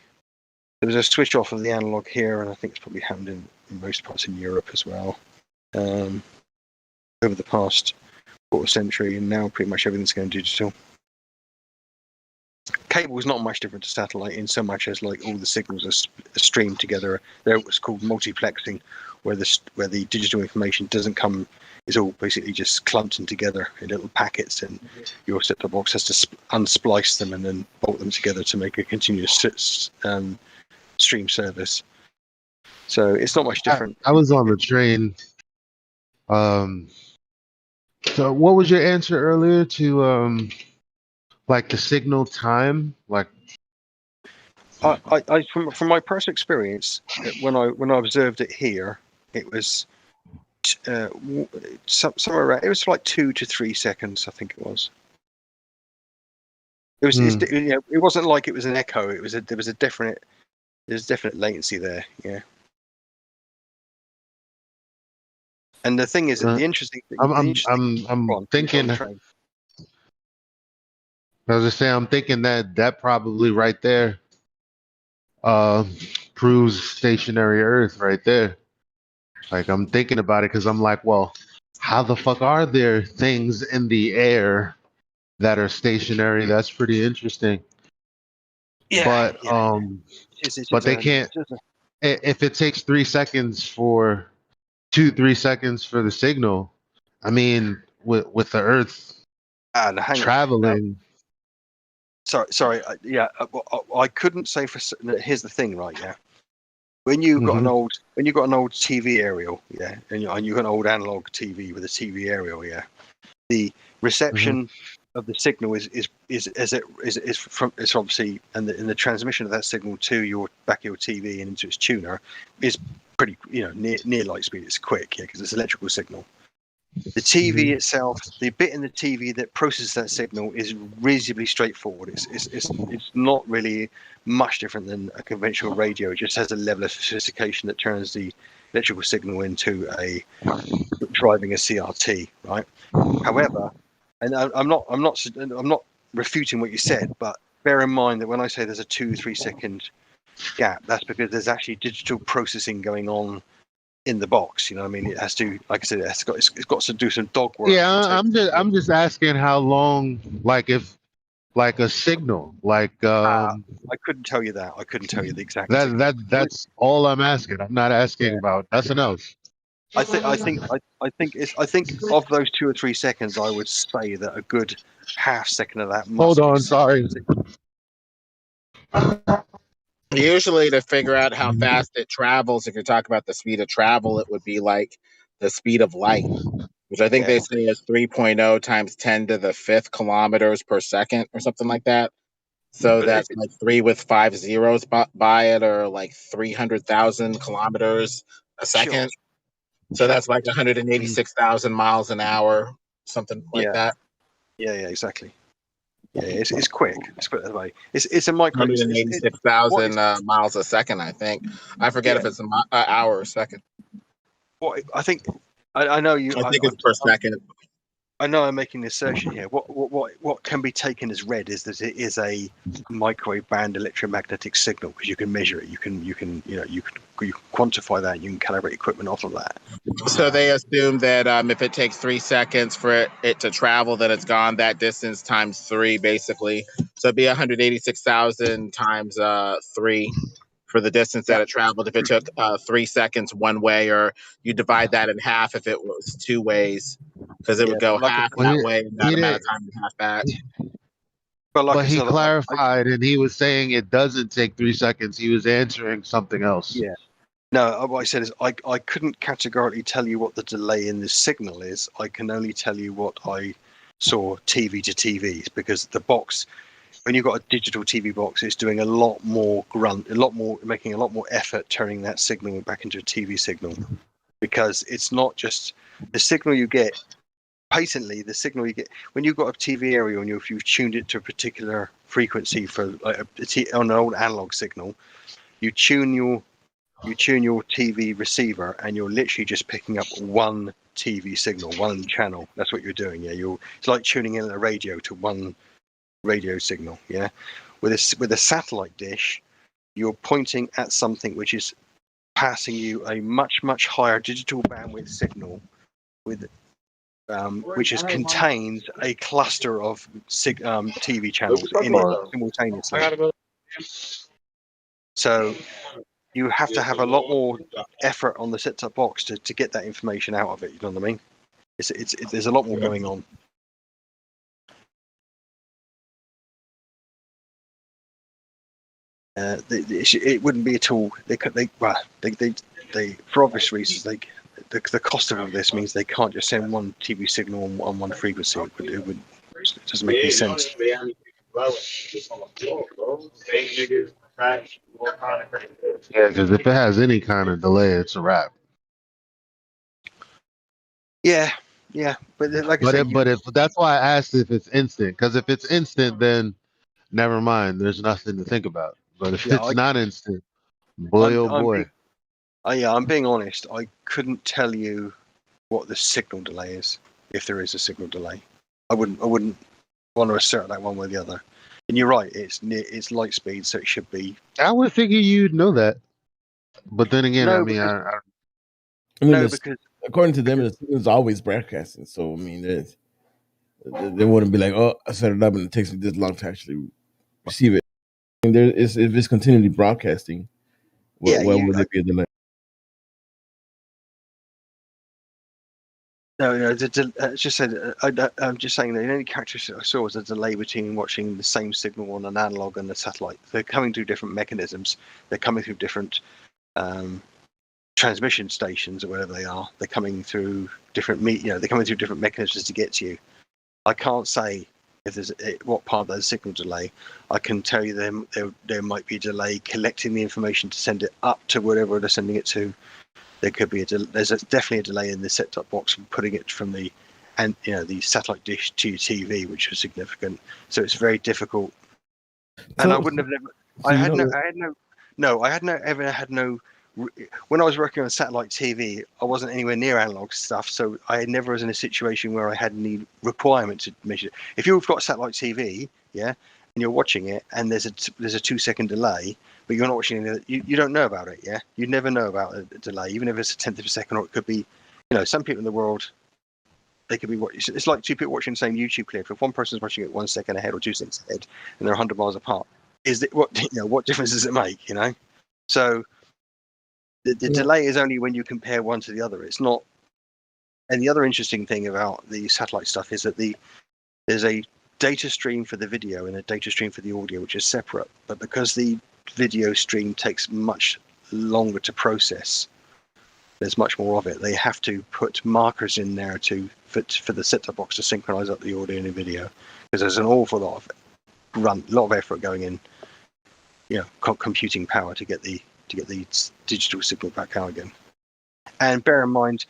switch off of the analog here, and I think it's probably happened in most parts in Europe as well over the past quarter century, and now pretty much everything's going digital. Cable is not much different to satellite in so much as like all the signals are streamed together. They're what's called multiplexing, where the digital information doesn't come. It's all basically just clumped in together in little packets, and your set-top box has to unsplice them and then bolt them together to make a continuous stream service. So it's not much different. I was on the train. So what was your answer earlier to like the signal time? Like, I from my personal experience, when I observed it here, it was somewhere around. It was like 2 to 3 seconds, I think it was. It was. It wasn't like it was an echo. There was definite latency there. Yeah. And the thing is, the interesting thing. I'm thinking. I was just saying, I'm thinking that probably right there proves stationary Earth right there. Like, I'm thinking about it because I'm like, well, how the fuck are there things in the air that are stationary? That's pretty interesting. Yeah. But they can't. If it takes 3 seconds for 3 seconds for the signal, I mean, with the Earth traveling. Sorry. I couldn't say for. Here's the thing, right? Yeah. When you've got an old TV aerial, yeah, and you've got an old analog TV with a TV aerial, yeah, the reception of the signal is obviously, and the transmission of that signal to your TV and into its tuner is pretty, near light speed. It's quick, yeah, because it's an electrical signal. The TV itself, the bit in the TV that processes that signal is reasonably straightforward. It's not really much different than a conventional radio. It just has a level of sophistication that turns the electrical signal into driving a CRT, right? However, and I'm not refuting what you said, but bear in mind that when I say there's a 2-3 second gap, that's because there's actually digital processing going on in the box. You know what I mean? It has to, like I said, it's got to do some dog work. Yeah, I'm just asking how long, like if like a signal, like I couldn't tell you that. I couldn't tell you the exact. that's all I'm asking. I'm not asking about nothing else. I think of those 2 or 3 seconds, I would say that a good half second of that must. Hold on, sorry. Usually, to figure out how fast it travels, if you're talking about the speed of travel, it would be like the speed of light, which I think they say is 3.0 times 10 to the 5th kilometers per second or something like that. So that's like 3 with 5 zeros by it, or like 300,000 kilometers a second. So that's like 186,000 miles an hour, something like that. Yeah, exactly. Yeah, it's quick. Let's put it that way. It's a micro. 186,000 miles a second, I think. I forget if it's an hour or second. What I think, I know you. I think it's per second. I know I'm making an assertion here. What can be taken as read is that it is a microwave band electromagnetic signal, because you can measure it. You can quantify that. You can calibrate equipment off of that. So they assume that if it takes 3 seconds for it to travel, then it's gone that distance times 3, basically. So it'd be 186,000 times 3 for the distance that it traveled. If it took 3 seconds one way, or you divide that in half if it was 2 ways, because it would go half that way and that amount of time and half back. But he clarified, and he was saying it doesn't take 3 seconds. He was answering something else. Yeah. No, what I said is I couldn't categorically tell you what the delay in this signal is. I can only tell you what I saw TV to TVs, because the box, when you've got a digital TV box, it's doing a lot more making a lot more effort turning that signal back into a TV signal, because it's not just the signal you get. Patently, the signal you get when you've got a TV aerial and if you've tuned it to a particular frequency for like on an old analog signal, you tune your TV receiver, and you're literally just picking up one TV signal, one channel. That's what you're doing. Yeah, it's like tuning in a radio to one radio signal. Yeah, with a satellite dish, you're pointing at something which is passing you a much higher digital bandwidth signal with which contains a cluster of TV channels in it simultaneously. So you have to have a lot more effort on the set-top box to get that information out of it. You know what I mean? There's a lot more going on. It wouldn't be at all. They for obvious reasons, the cost of this means they can't just send one TV signal on one frequency. It doesn't make any sense. Yeah, because if it has any kind of delay, it's a wrap. Yeah, but like I said, if that's why I asked if it's instant, because if it's instant, then never mind. There's nothing to think about. But if it's not instant, boy. I'm being honest. I couldn't tell you what the signal delay is, if there is a signal delay. I wouldn't want to assert that one way or the other. And you're right. It's light speed, so it should be. I would figure you'd know that. But then again, because according to them, it's always broadcasting. So I mean, they wouldn't be like, oh, I set it up and it takes me this long to actually receive it. I mean, if it's continually broadcasting, why would there be a delay? No, just said. I'm just saying the only characteristic I saw was a delay between watching the same signal on an analog and a satellite. They're coming through different mechanisms. They're coming through different transmission stations or whatever they are. They're coming through different they're coming through different mechanisms to get to you. I can't say if there's what part of that signal delay. I can tell you there might be a delay collecting the information to send it up to whatever they're sending it to. there could be definitely a delay in the set-top box from putting it from the satellite dish to your TV, which was significant. So it's very difficult. And I wouldn't have never. I had no. When I was working on satellite TV, I wasn't anywhere near analog stuff, so I never was in a situation where I had any requirement to measure. If you've got satellite TV, yeah, and you're watching it, and there's a 2-second delay, but you're not watching it, you don't know about it, yeah. You never know about a delay, even if it's a tenth of a second, or it could be, some people in the world, they could be watching. It's like two people watching the same YouTube clip. If one person's watching it 1 second ahead or 2 seconds ahead, and they're 100 miles apart, what difference does it make? So the delay is only when you compare one to the other. It's not. And the other interesting thing about the satellite stuff is that there's a data stream for the video and a data stream for the audio, which is separate. But because the video stream takes much longer to process, there's much more of it. They have to put markers in there for the set-top box to synchronize up the audio and the video, because there's an awful lot of effort going in, computing power to get the digital signal back out again. And bear in mind,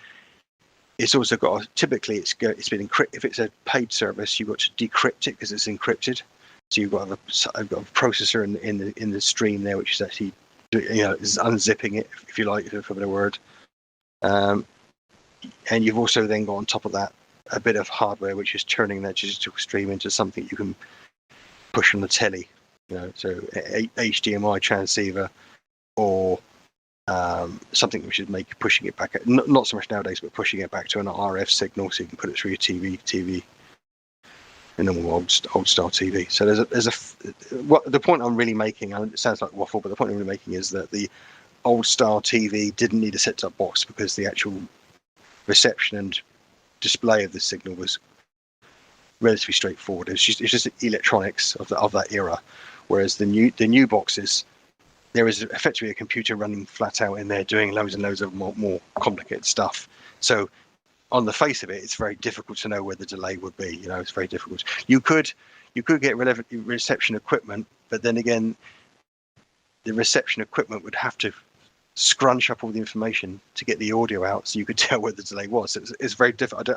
it's also got typically it's been encrypted. If it's a paid service, you've got to decrypt it because it's encrypted. So you've got a processor in the stream there, which is actually is unzipping it, if you like, for a better word. And you've also then got on top of that a bit of hardware which is turning that digital stream into something you can push on the telly. So a HDMI transceiver or something which is pushing it back, not so much nowadays, but pushing it back to an RF signal so you can put it through your TV, a normal old style TV. So the point I'm really making, and it sounds like waffle, but the point I'm really making is that the old style TV didn't need a set-top box because the actual reception and display of the signal was relatively straightforward. It's just electronics of that era, whereas the new boxes, there is effectively a computer running flat out in there doing loads and loads of more complicated stuff. So on the face of it, it's very difficult to know where the delay would be. It's very difficult. You could get relevant reception equipment, but then again, the reception equipment would have to scrunch up all the information to get the audio out so you could tell where the delay was. It's very difficult.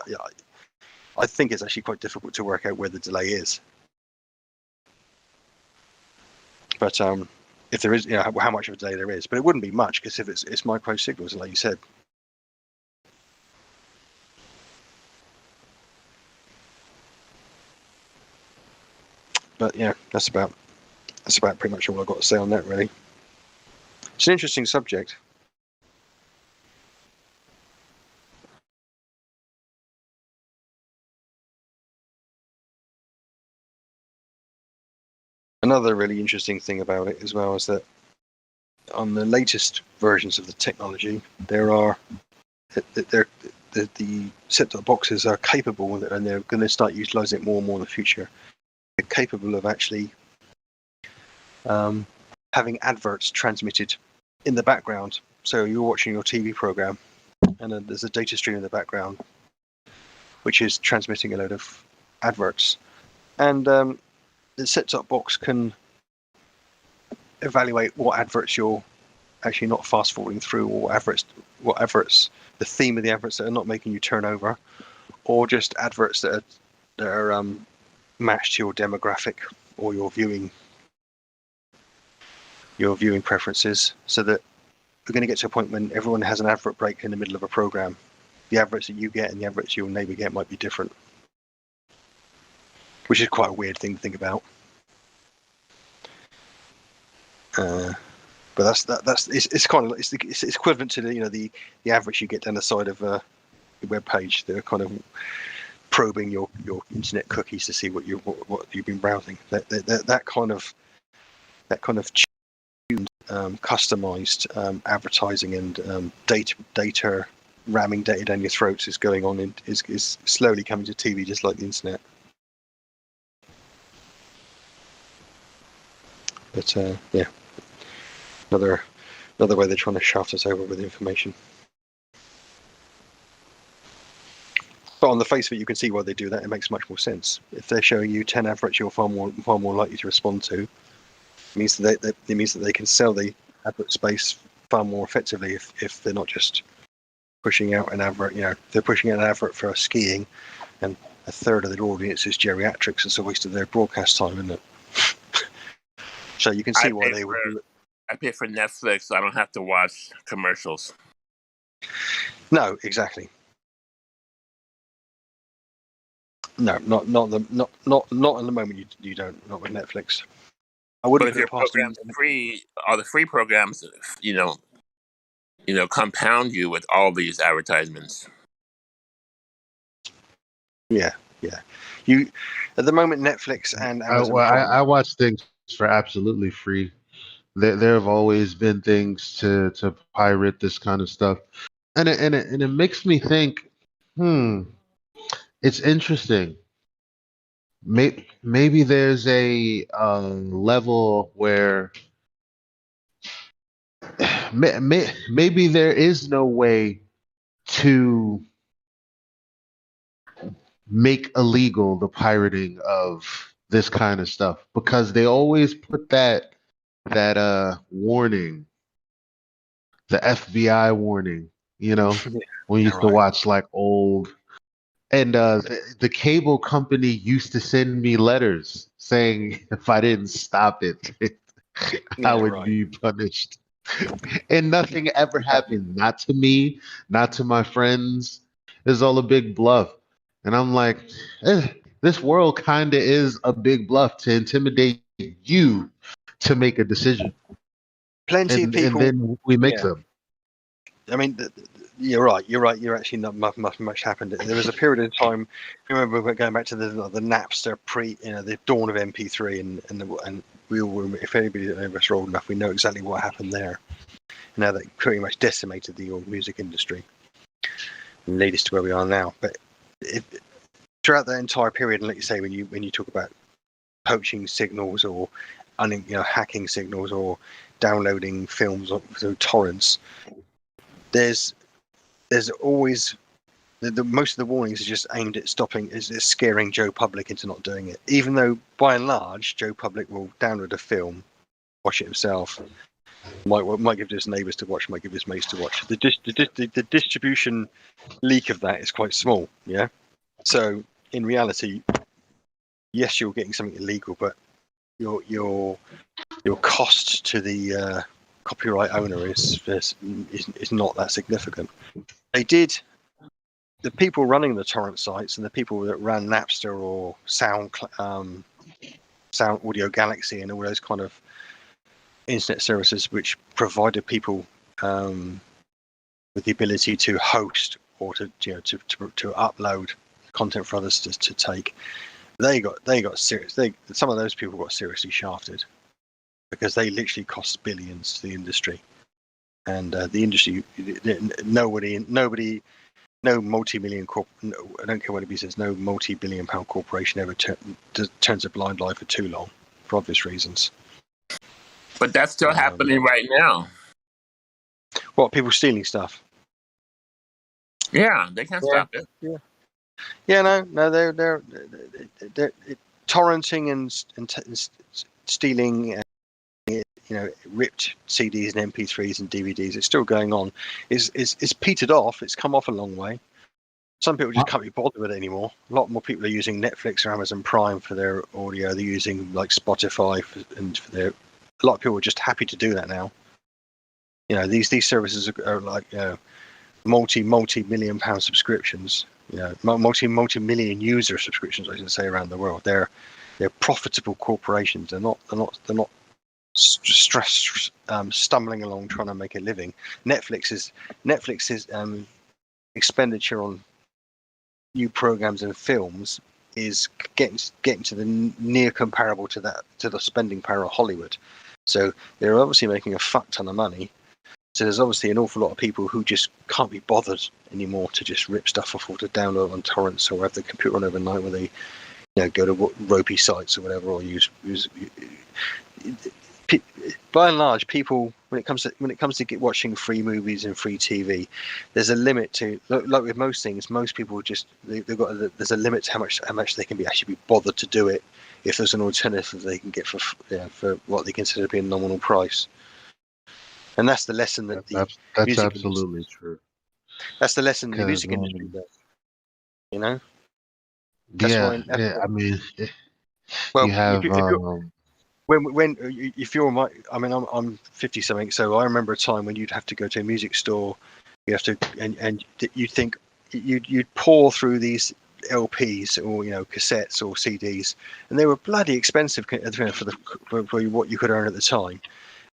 I think it's actually quite difficult to work out where the delay is. But if there is, how much of a delay there is, but it wouldn't be much because if it's micro signals, like you said. But yeah, that's about pretty much all I've got to say on that, really. It's an interesting subject. Another really interesting thing about it as well is that on the latest versions of the technology, the set-top boxes are capable, and they're going to start utilizing it more and more in the future. They're capable of actually having adverts transmitted in the background. So you're watching your TV program, and then there's a data stream in the background, which is transmitting a load of adverts. And the set-top box can evaluate what adverts you're actually not fast forwarding through, or what adverts, the theme of the adverts that are not making you turn over, or just adverts that are matched to your demographic or your viewing preferences, so that we're going to get to a point when everyone has an advert break in the middle of a program. The adverts that you get and the adverts your neighbor get might be different, which is quite a weird thing to think about. But it's kind of it's equivalent to the adverts you get down the side of a web page. They're kind of probing your internet cookies to see what you've been browsing. That kind of tuned, customized advertising and data ramming data down your throats is going on is slowly coming to TV, just like the internet. But yeah, another way they're trying to shaft us over with information. But on the face of it, you can see why they do that. It makes much more sense. If they're showing you 10 adverts you're far more likely to respond to, it means that they can sell the advert space far more effectively if they're not just pushing out an advert. They're pushing out an advert for skiing, and a third of their audience is geriatrics. It's a waste of their broadcast time, isn't it? So you can see why they would do it. I pay for Netflix, so I don't have to watch commercials. No, exactly. No, not in the moment. You don't. Not with Netflix. I wouldn't. But if your program's free, all the free programs, compound you with all these advertisements. Yeah. You at the moment, Netflix and Amazon. I watch things for absolutely free. There have always been things to pirate this kind of stuff, and it makes me think. It's interesting. Maybe there's a level where maybe there is no way to make illegal the pirating of this kind of stuff, because they always put that warning, the FBI warning, when you used to watch like old, and the cable company used to send me letters saying if I didn't stop it, I would be punished. And nothing ever happened. Not to me, not to my friends. It's all a big bluff. And I'm like, this world kind of is a big bluff to intimidate you to make a decision. Plenty of people. And then we make them. I mean, you're right. You're actually not much happened. There was a period of time. Remember, we're going back to the Napster the dawn of MP3, and we all, if anybody of us are old enough, we know exactly what happened there. Now that pretty much decimated the old music industry, and led us to where we are now. But throughout that entire period, and like you say, when you talk about poaching signals or hacking signals or downloading films through torrents, there's always most of the warnings are just aimed at scaring Joe Public into not doing it. Even though by and large Joe Public will download a film, watch it himself, might give his neighbours to watch, might give his mates to watch. The distribution leak of that is quite small. Yeah. So in reality, yes, you're getting something illegal, but your cost to the copyright owner is not that significant. The people running the torrent sites and the people that ran Napster or Sound Audio Galaxy and all those kind of internet services which provided people with the ability to host or to upload content for others to take, they got serious. Some of those people got seriously shafted because they literally cost billions to the industry, and the industry, no multi-million I don't care what it says, no multi-billion pound corporation ever turns a blind eye for too long, for obvious reasons. But that's still happening right now. What, people stealing stuff? Yeah, they can't stop it. Yeah, no, they're torrenting and stealing, ripped CDs and MP3s and DVDs. It's still going on. It's petered off. It's come off a long way. Some people just can't be bothered with it anymore. A lot more people are using Netflix or Amazon Prime for their audio. They're using like Spotify for their. A lot of people are just happy to do that now. These services are like multi-million pound subscriptions. Multi-million user subscriptions, I should say, around the world. They're profitable corporations. They're not stumbling along trying to make a living. Netflix's expenditure on new programs and films is getting to the near comparable to the spending power of Hollywood. So they're obviously making a fuck ton of money. So there's obviously an awful lot of people who just can't be bothered anymore to just rip stuff off or to download on torrents or have the computer on overnight where they go to ropey sites or whatever, or use. By and large, people when it comes to watching free movies and free TV, there's a limit to, like with most things. Most people there's a limit to how much they can actually be bothered to do it if there's an alternative they can get for what they consider to be a nominal price. And that's the lesson that that's absolutely true. That's the lesson the Because music industry does. You know. That's yeah, why. yeah. I mean, Well, you have if you're when if you're my, I mean, I'm 50 something, so I remember a time when you'd have to go to a music store, you have to, and you'd think you'd pour through these LPs or cassettes or CDs, and they were bloody expensive for what you could earn at the time.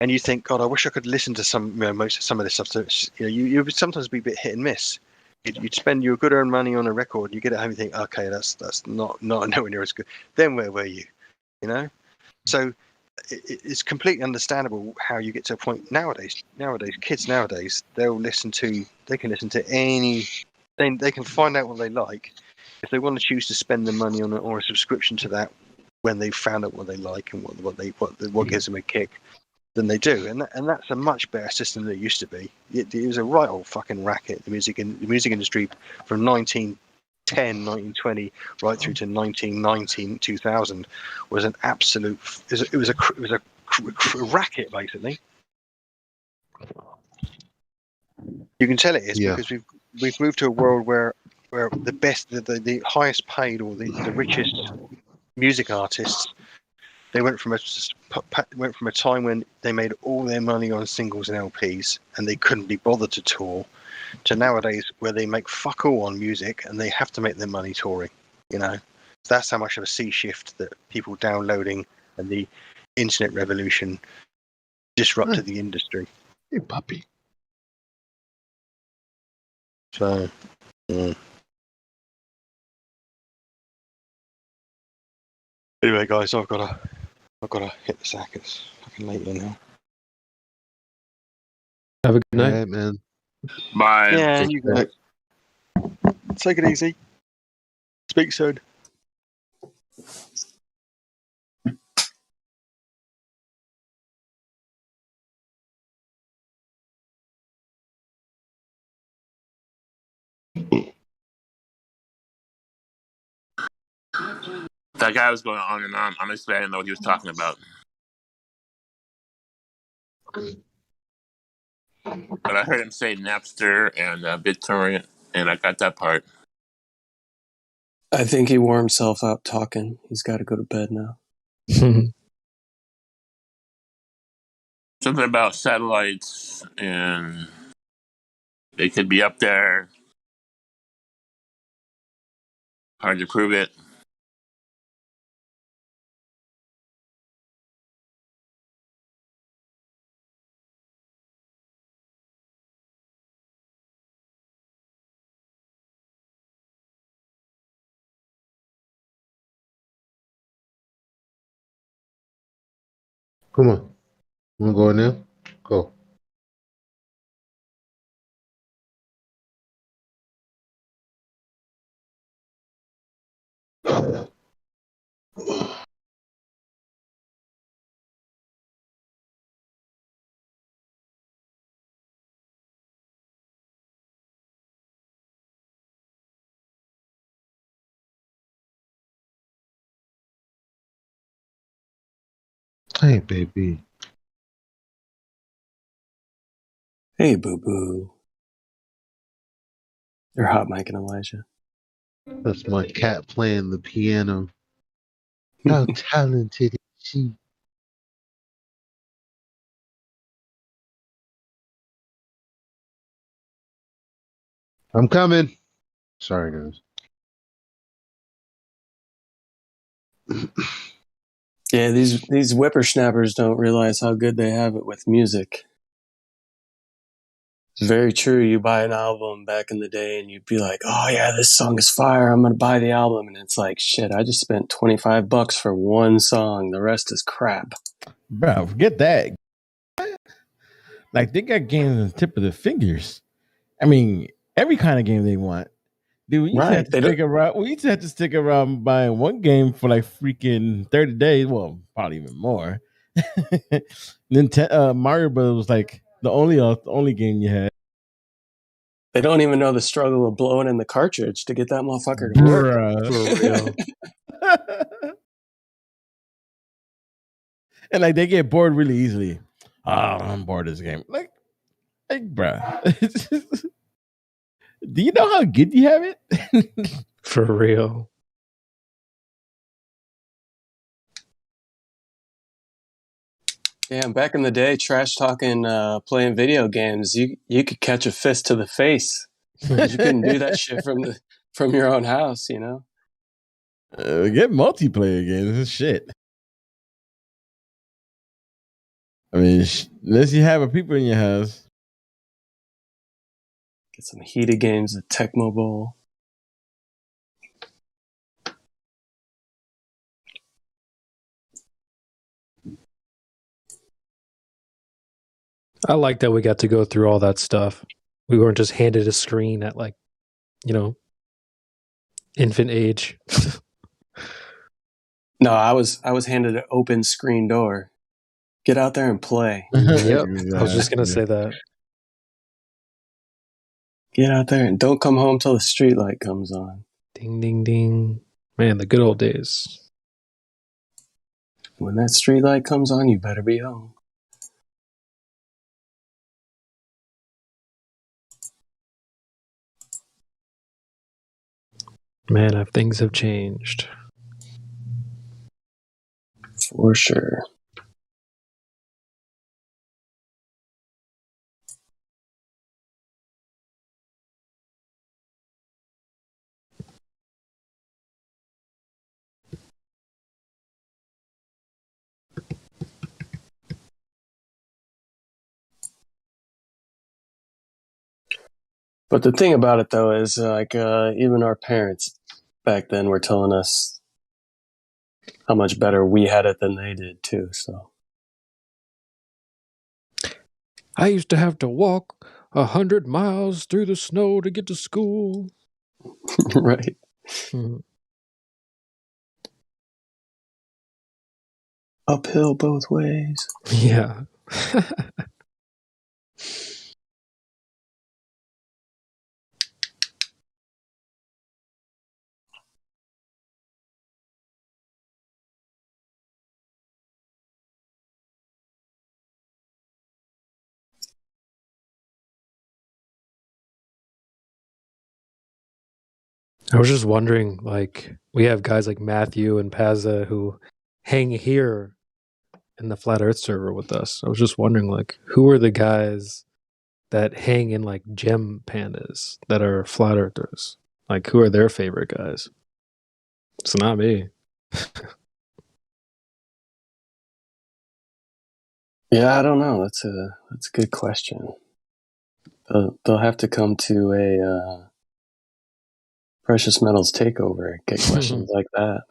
And you think, God, I wish I could listen to some of this stuff. So, you would sometimes be a bit hit and miss. You'd spend your good earned money on a record, you get it home, and think, okay, that's not nowhere near as good. Then where were you? So it's completely understandable how you get to a point nowadays. Kids nowadays, they can listen to any. They can find out what they like. If they want to choose to spend the money on or a subscription to that, when they've found out what they like and what gives them a kick, then they do, and that's a much better system than it used to be. It was a right old fucking racket. The music industry from 1910, 1920, right through to 1919, 2000 was an absolute. It was a racket basically. You can tell it is because we've moved to a world where the best, the highest paid or the richest music artists. They went from a time when they made all their money on singles and LPs and they couldn't be bothered to tour, to nowadays where they make fuck all on music and they have to make their money touring. That's how much of a sea shift that people downloading and the internet revolution disrupted the industry. Hey, puppy. So, anyway, guys, I've got to hit the sack. It's fucking late now. Have a good night, right, man. Bye. Yeah, you guys. Take it easy. Speak soon. That guy was going on and on. Honestly, I didn't know what he was talking about. But I heard him say Napster and BitTorrent, and I got that part. I think he wore himself out talking. He's got to go to bed now. Something about satellites, and they could be up there. Hard to prove it. Come on. I'm going now. Go. Hey, baby. Hey, boo boo. You're hot, Mike and Elijah. That's my cat playing the piano. How talented is she? I'm coming. Sorry, guys. Yeah, these whippersnappers don't realize how good they have it with music. It's very true. You buy an album back in the day and you'd be like, oh yeah, this song is fire. I'm going to buy the album. And it's like, shit, I just spent $25 for one song. The rest is crap. Bro, forget that. Like, they got games on the tip of the fingers. I mean, every kind of game they want. Dude, we used to have to stick around. We used to have to stick around buying one game for like freaking 30 days. Well, probably even more. Mario Bros. Was like the only game you had. They don't even know the struggle of blowing in the cartridge to get that motherfucker to work. For real. And like they get bored really easily. Oh, I'm bored of this game. Like bruh. Do you know how good you have it? For real. Yeah, back in the day, trash talking, playing video games, you could catch a fist to the face. 'Cause you couldn't do that shit from your own house, you know. Get multiplayer games and shit. I mean, unless you have people in your house. Get some heated games at Tecmo Bowl. I like that we got to go through all that stuff. We weren't just handed a screen at like, infant age. No, I was handed an open screen door. Get out there and play. Yep. I was just gonna say that. Get out there and don't come home till the street light comes on. Ding ding ding. Man, the good old days. When that street light comes on, you better be home. Man, if things have changed. For sure. But the thing about it, though, is like even our parents back then were telling us how much better we had it than they did, too. So I used to have to walk 100 miles through the snow to get to school. Right. Uphill both ways. Yeah. I was just wondering, like, we have guys like Matthew and Pazza who hang here in the Flat Earth server with us. I was just wondering, like, who are the guys that hang in, like, gem pandas that are Flat Earthers? Like, who are their favorite guys? It's not me. Yeah, I don't know. That's a good question. They'll have to come to a precious metals takeover and get questions like that.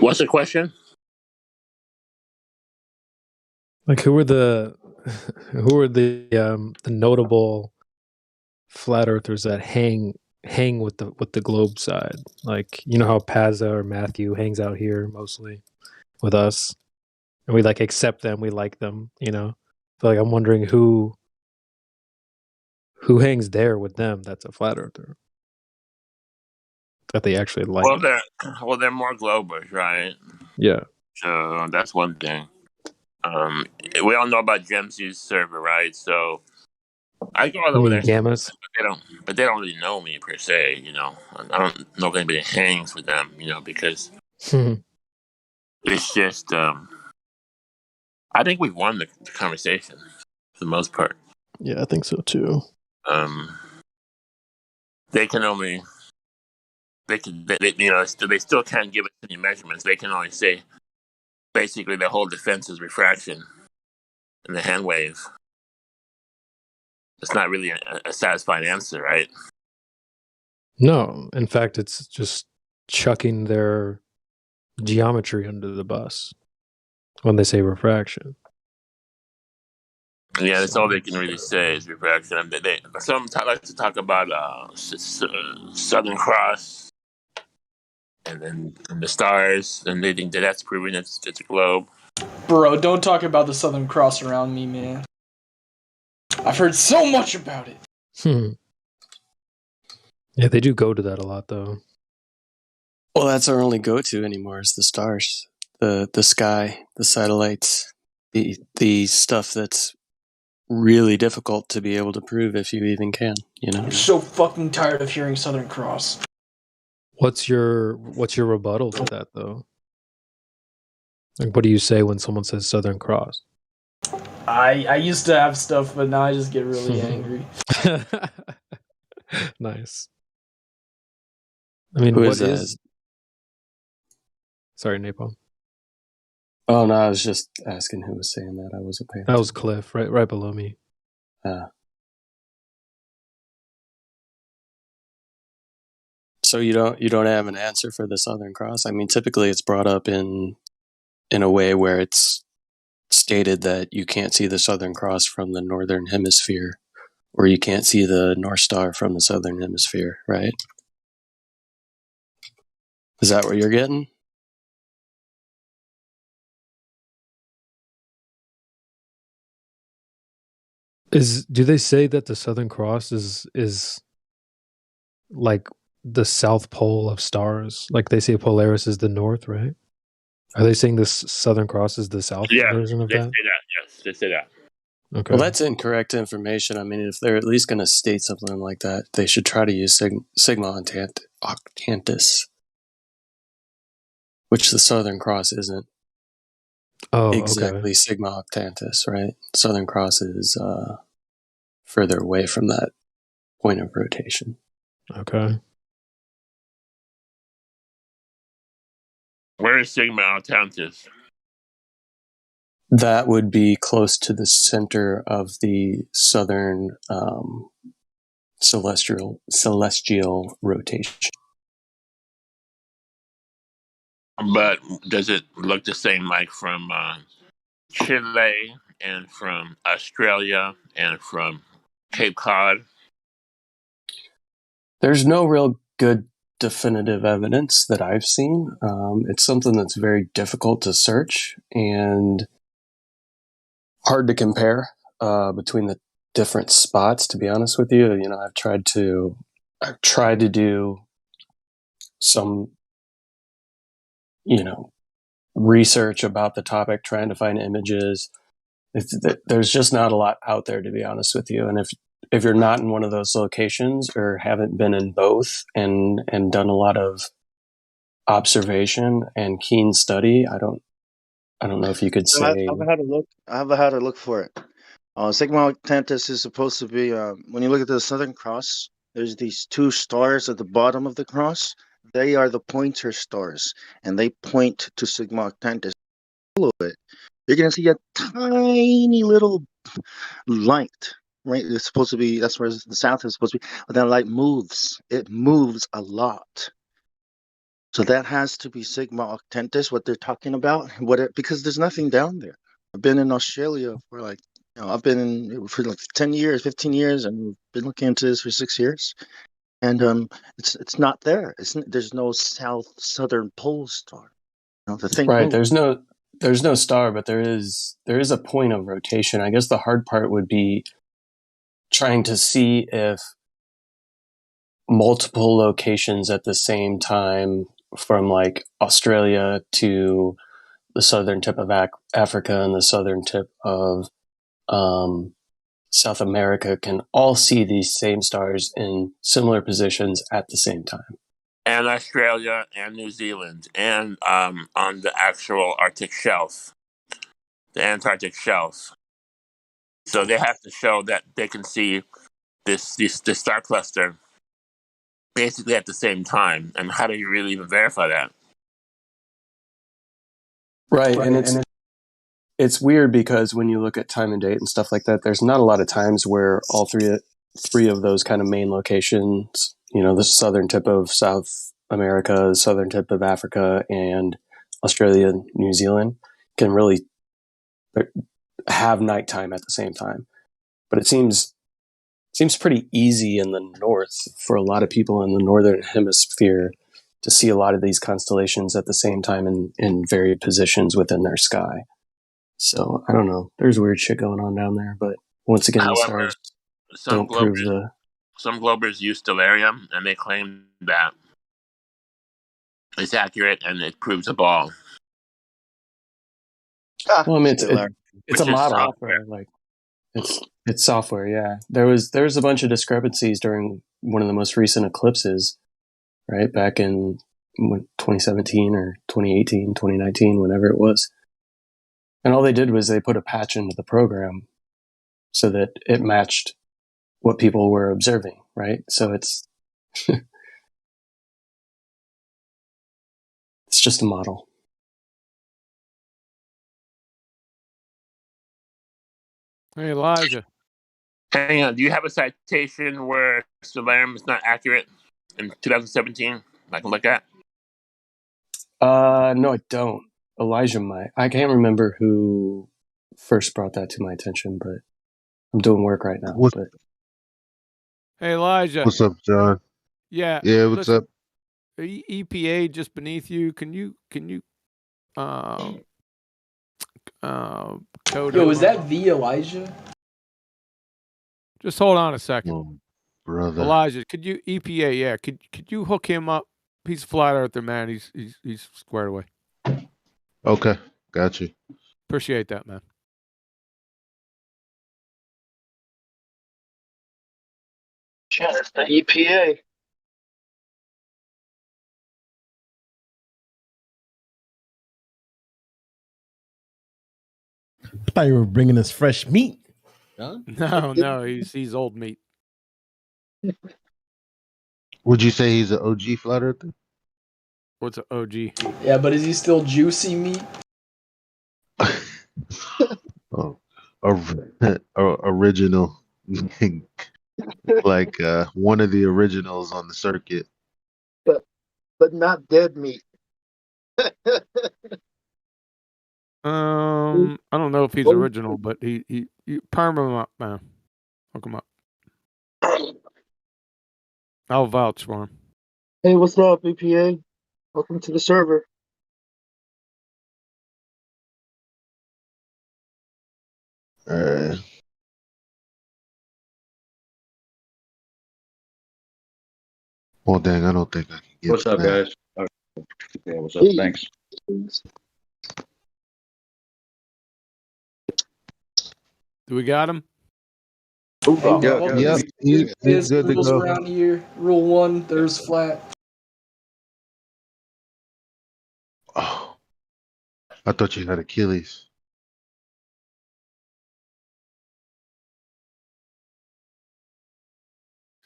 What's the question? Like, who are the notable Flat Earthers that hang with the globe side? Like, you know how Pazza or Matthew hangs out here mostly with us, and we like accept them, we like them, So like, I'm wondering who hangs there with them. That's a Flat Earther that they actually like. Well, they're more globers, right? Yeah. So that's one thing. We all know about Gemsy's server, right? So I go all over there, Gammas? but they don't really know me per se. I don't know if anybody hangs with them. Because it's just. I think we've won the conversation for the most part. Yeah, I think so too. They can only. They still can't give us any measurements. They can only say, basically, the whole defense is refraction and the hand wave. It's not really a satisfying answer, right? No, in fact, it's just chucking their geometry under the bus when they say refraction. Yeah, that's all they can really say is refraction. Some like to talk about Southern Cross and then the stars, and they think that that's proving it's a globe. Bro, don't talk about the Southern Cross around me, man. I've heard so much about it. Yeah, they do go to that a lot, though. Well, that's our only go-to anymore is the stars, the sky, the satellites, the stuff that's really difficult to be able to prove if you even can. You know, I'm so fucking tired of hearing Southern Cross. What's your rebuttal to that, though? Like, what do you say when someone says Southern Cross? I used to have stuff, but now I just get really angry. Nice. I mean, who what is that? is? Sorry, Napalm. Oh no, I was just asking who was saying that. I wasn't paying. That was Cliff, right below me. So you don't have an answer for the Southern Cross? I mean, typically it's brought up in a way where it's stated that you can't see the Southern Cross from the Northern Hemisphere, or you can't see the North Star from the Southern Hemisphere, right? Is that what you're getting? Do they say that the Southern Cross is like the South Pole of stars? Like they say Polaris is the North, right? Are they saying this Southern Cross is the South version of they that? say that. Yes, they say that. Okay. Well, that's incorrect information. I mean, if they're at least going to state something like that, they should try to use Sigma Octantis, which the Southern Cross isn't exactly Sigma Octantis, right? Southern Cross is further away from that point of rotation. Okay. Where is Sigma Octantis? That would be close to the center of the southern celestial rotation. But does it look the same like from Chile and from Australia and from Cape Cod? There's no real good definitive evidence that I've seen. It's something that's very difficult to search and hard to compare between the different spots. To be honest with you, you know, I've tried to do some, you know, research about the topic, trying to find images. There's just not a lot out there, to be honest with you. And if you're not in one of those locations or haven't been in both and done a lot of observation and keen study, I don't know if you could say. I've had a look for it. Sigma Octantis is supposed to be when you look at the Southern Cross, there's these two stars at the bottom of the cross. They are the pointer stars, and they point to Sigma Octantis. Follow it, you're gonna see a tiny little light. Right, it's supposed to be. That's where the south is supposed to be. But that light moves. It moves a lot. So that has to be Sigma Octantis. What they're talking about. Because there's nothing down there. I've been in Australia for I've been in for like 10 years, 15 years, and we've been looking into this for 6 years. And it's not there. There's no southern pole star. The thing Right. moves. There's no star, but there is a point of rotation. I guess the hard part would be trying to see if multiple locations at the same time from like Australia to the southern tip of Africa and the southern tip of South America can all see these same stars in similar positions at the same time. And Australia and New Zealand and on the actual Arctic shelf, the Antarctic shelf. So they have to show that they can see this star cluster basically at the same time. And how do you really even verify that? Right. And it's weird because when you look at time and date and stuff like that, there's not a lot of times where all three of those kind of main locations, you know, the southern tip of South America, the southern tip of Africa, and Australia and New Zealand can really have nighttime at the same time. But it seems pretty easy in the north for a lot of people in the northern hemisphere to see a lot of these constellations at the same time in varied positions within their sky. So I don't know. There's weird shit going on down there, but once again, the However, stars don't prove the. some globers use stellarium, and they claim that it's accurate and it proves a ball. Well, I mean, it's a model. Software. Like it's software. Yeah, there was a bunch of discrepancies during one of the most recent eclipses, right back in 2017 or 2018, 2019, whenever it was. And all they did was they put a patch into the program so that it matched what people were observing, right? So it's it's just a model. Hey, Elijah. Hang on, do you have a citation where stellarium is not accurate in 2017? I can look at. No, I don't. Elijah might. I can't remember who first brought that to my attention, but I'm doing work right now. But Hey, Elijah. What's up, John? Yeah. Yeah, what's up? EPA just beneath you. Can you code? Yo, is that the Elijah? Just hold on a second. Oh, brother. Elijah, could you EPA? Yeah, could you hook him up? He's a flat earther, man. He's squared away. Okay, got you. Appreciate that, man. Yeah, that's the EPA. I thought you were bringing us fresh meat. Huh? No, he's old meat. Would you say he's an OG flat earther? What's an OG? Yeah, but is he still juicy meat? Oh, original, like one of the originals on the circuit. But not dead meat. I don't know if he's original, but he perm him up, man. Hook him up. I'll vouch for him. Hey, what's up, EPA? Welcome to the server. Well, dang, I don't think I can get. What's up, that. guys? Yeah, what's up? Thanks. Do we got him? Yep, he's good to rules go. around here. Rule 1, there's flat. Oh, I thought you had Achilles.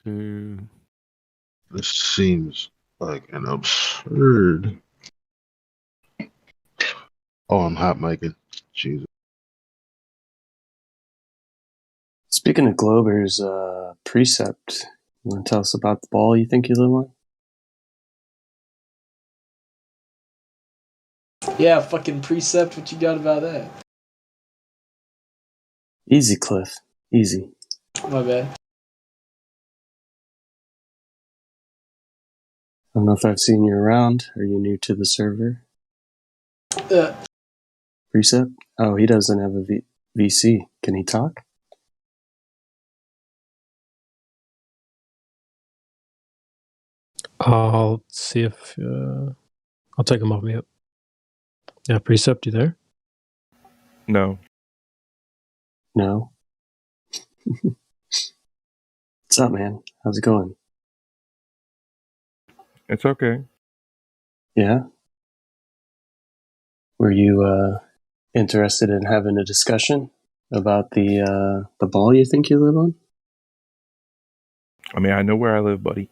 This seems like an absurd. Oh, I'm hot micing. Jesus. speaking of Globers, Precept, you want to tell us about the ball you think you live on? Yeah, fucking Precept. What you got about that? Easy, Cliff. Easy. My bad. I don't know if I've seen you around. Are you new to the server? Precept? Oh, he doesn't have a VC. Can he talk? I'll see if I'll take him off mute. Yeah, Precept, you there? No. No. What's up, man? How's it going? It's okay. Yeah? Were you interested in having a discussion about the ball you think you live on? I mean, I know where I live, buddy.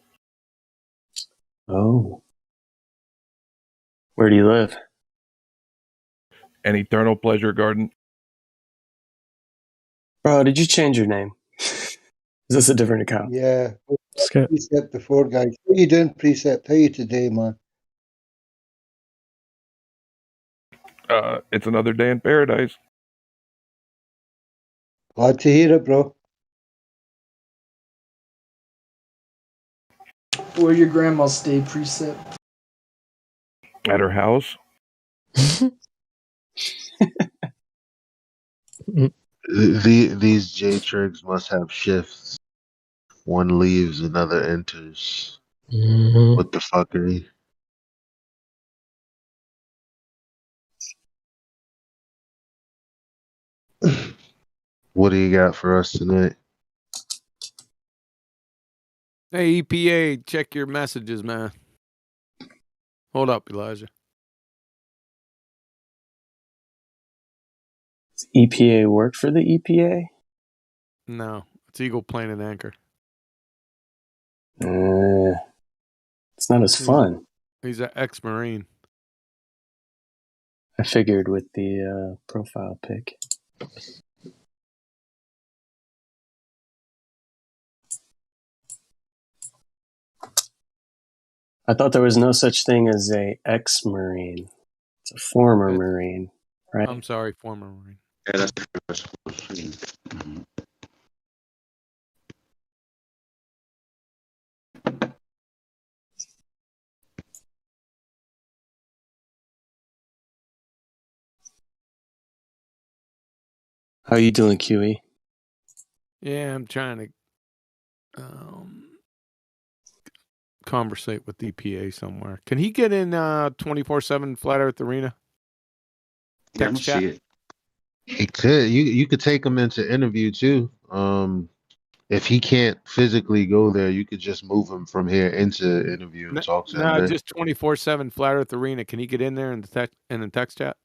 Oh. Where do you live? An eternal pleasure garden. Bro, did you change your name? Is this a different account? Yeah. Precept before, guys. How you doing, Precept? How you today, man? It's another day in paradise. Glad to hear it, bro. Where your grandma stay, Precept? At her house. These J-Trigs must have shifts. One leaves, another enters. What the fuckery? What do you got for us tonight? Hey, EPA, check your messages, man. Hold up, Elijah. Does EPA work for the EPA? No, it's Eagle Plane and Anchor. It's not as fun. He's an ex-Marine. I figured with the profile pic. I thought there was no such thing as a ex-Marine. It's a former Marine, right? I'm sorry, former Marine. Yeah, that's true. How you doing, QE? Yeah, I'm trying to conversate with EPA somewhere. Can he get in 24/7 Flat Earth Arena? Text chat? See it. He could. You could take him into interview too. If he can't physically go there, you could just move him from here into interview and talk to him No, there. just 24/7 Flat Earth Arena. Can he get in there in the text chat?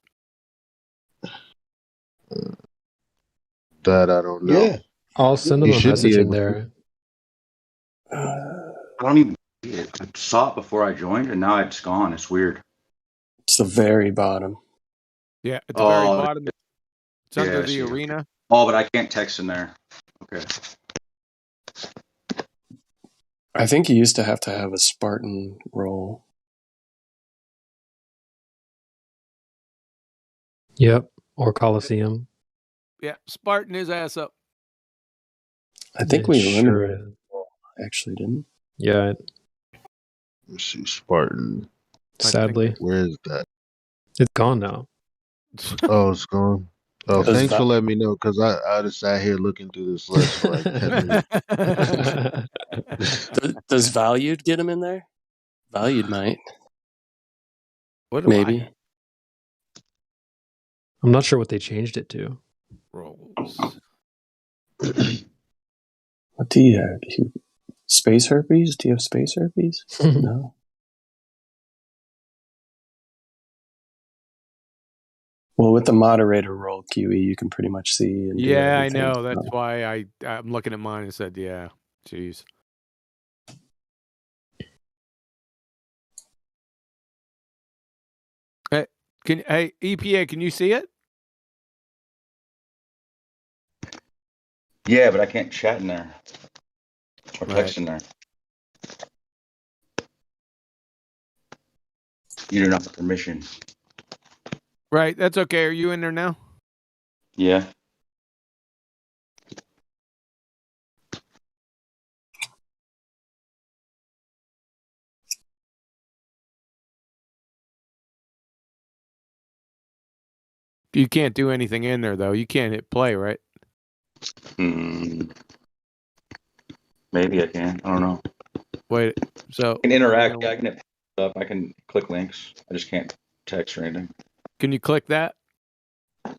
That I don't know. Yeah. I'll send him You a should be message in able there. I don't even see it. I saw it before I joined, and now it's gone. It's weird. It's the very bottom. Yeah, at the very Oh, bottom. It's yeah, under I the see it. arena. Oh, but I can't text in there. Okay. I think you used to have a Spartan role. Yep. Or Coliseum. Yeah, Spartan his ass up. I think It we sure eliminated it. Actually, didn't. Yeah. Let's see, Spartan. Sadly. Where is that? It's gone now. Oh, it's gone. Oh, Does thanks for letting me know, because I just sat here looking through this list for like 10 minutes. Does Valued get him in there? Valued might. What do Maybe. I'm not sure what they changed it to. Roles. What do you have? Space herpes? Do you have space herpes? No. Well, with the moderator role, QE, you can pretty much see and do Yeah, I everything. know. That's why I'm looking at mine and said, yeah. Jeez. Hey, EPA, can you see it? Yeah, but I can't chat in there or text in there. You do not have permission. Right, that's okay. Are you in there now? Yeah. You can't do anything in there, though. You can't hit play, right? Maybe I can. I don't know. Wait, so I can interact. Yeah, I can hit stuff. I can click links. I just can't text or anything. Can you click that? I'll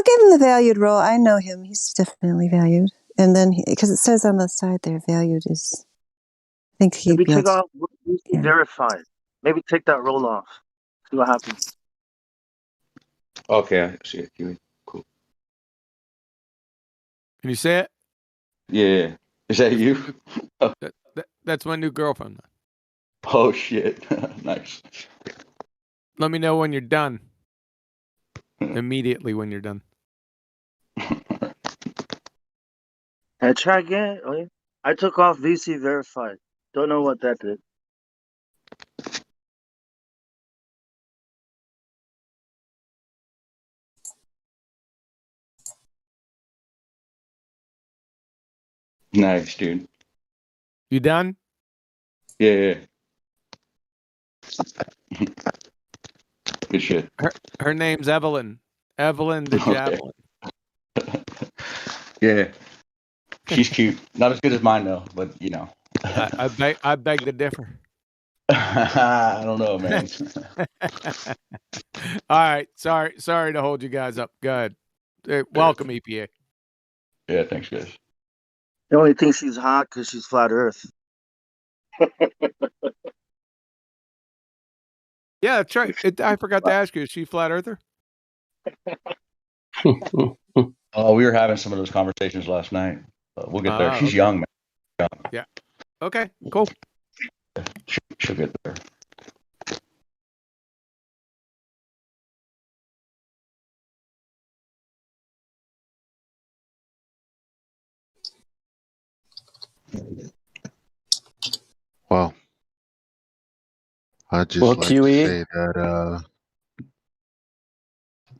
give him the valued role. I know him. He's definitely valued. And then, because it says on the side there, valued is, I think he'd Maybe be able take to. off verified. Maybe take that roll off. See what happens. Okay, I see it. Cool. Can you see it? Yeah. Is that you? That's my new girlfriend. Oh, shit. Nice. Let me know when you're done. Immediately when you're done. Hey, try again. Oh, yeah. I took off VC verified. Don't know what that did. Nice, dude. You done? Yeah. Good shit. Her name's Evelyn. Evelyn the Okay. Javelin. Yeah. She's cute. Not as good as mine though, but you know. I beg to differ. I don't know, man. All right. Sorry to hold you guys up. Go ahead. Welcome, EPA. Yeah, thanks, guys. The only thing she's hot because she's flat Earth. Yeah, that's right. I forgot to ask you, is she flat earther? Oh, we were having some of those conversations last night. We'll get there. She's Okay. young, man. Young. Yeah. Okay, cool. She'll get there. Well, I'd just Well, like to QE. say that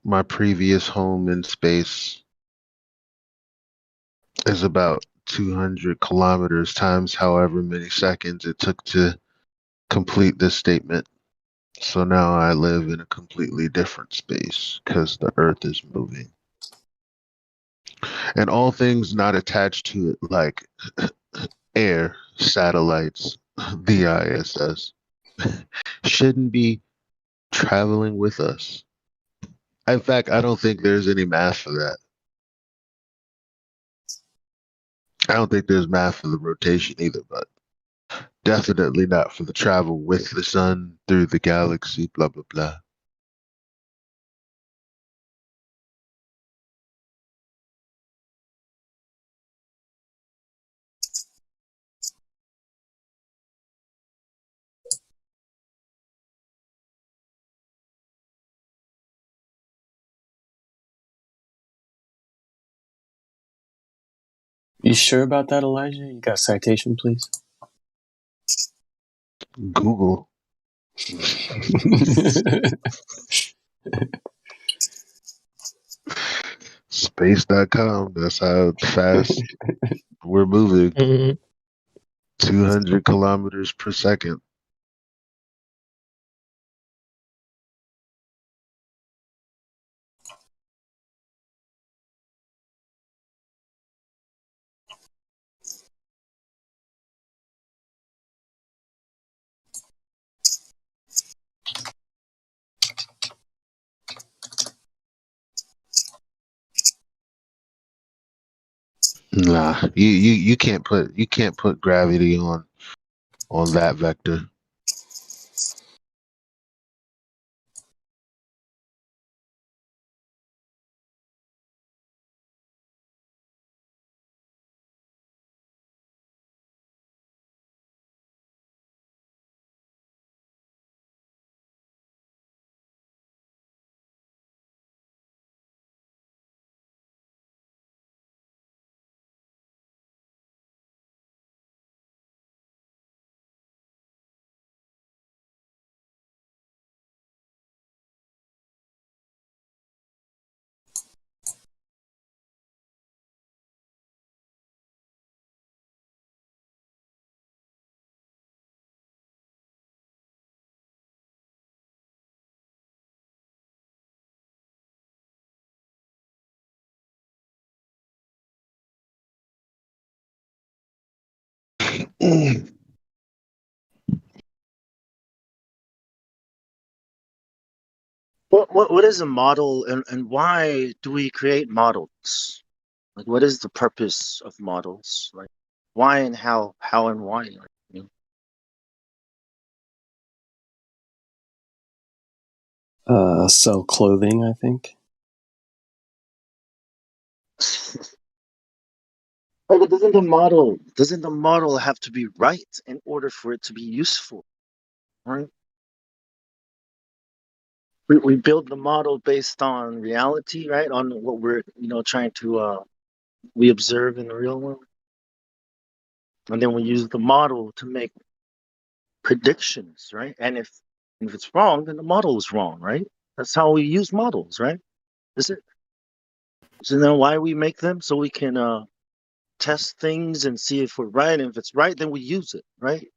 my previous home in space is about 200 kilometers times however many seconds it took to complete this statement. So now I live in a completely different space because the Earth is moving. And all things not attached to it, like air, satellites, the ISS, shouldn't be traveling with us. In fact, I don't think there's any math for that. I don't think there's math for the rotation either, but definitely not for the travel with the sun through the galaxy, blah, blah, blah. You sure about that, Elijah? You got a citation, please? Google. Space.com. That's how fast we're moving. 200 kilometers per second. Nah, you can't put gravity on that vector. What is a model, and why do we create models? Like, what is the purpose of models? Like, why and how and why? Like, you Sell clothing, I think. But doesn't the model have to be right in order for it to be useful? Right? We build the model based on reality, right? On what we're trying to we observe in the real world, and then we use the model to make predictions, right? And if it's wrong, then the model is wrong, right? That's how we use models, right? Is it? So then why we make them? So we can test things and see if we're right. And if it's right, then we use it, right?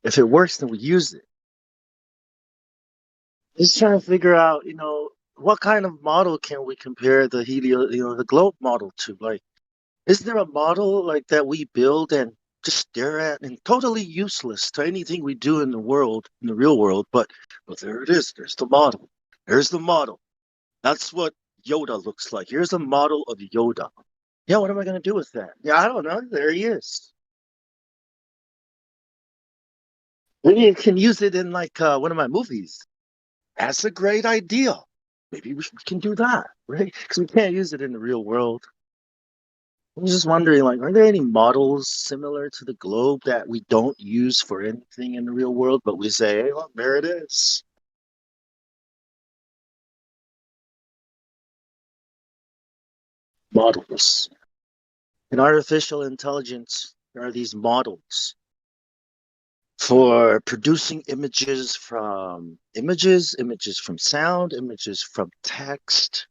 If it works, then we use it. Just trying to figure out, what kind of model can we compare the the globe model to? Like, is there a model like that we build and just stare at and totally useless to anything we do in the world, in the real world? But there it is. There's the model. There's the model. That's what Yoda looks like. Here's a model of Yoda. Yeah, what am I going to do with that? Yeah, I don't know. There he is. Maybe you can use it in like one of my movies. That's a great idea. Maybe we can do that, right? Because we can't use it in the real world. I'm just wondering, like, are there any models similar to the globe that we don't use for anything in the real world, but we say, hey, look, there it is. Models. In artificial intelligence, there are these models for producing images from sound, images from text.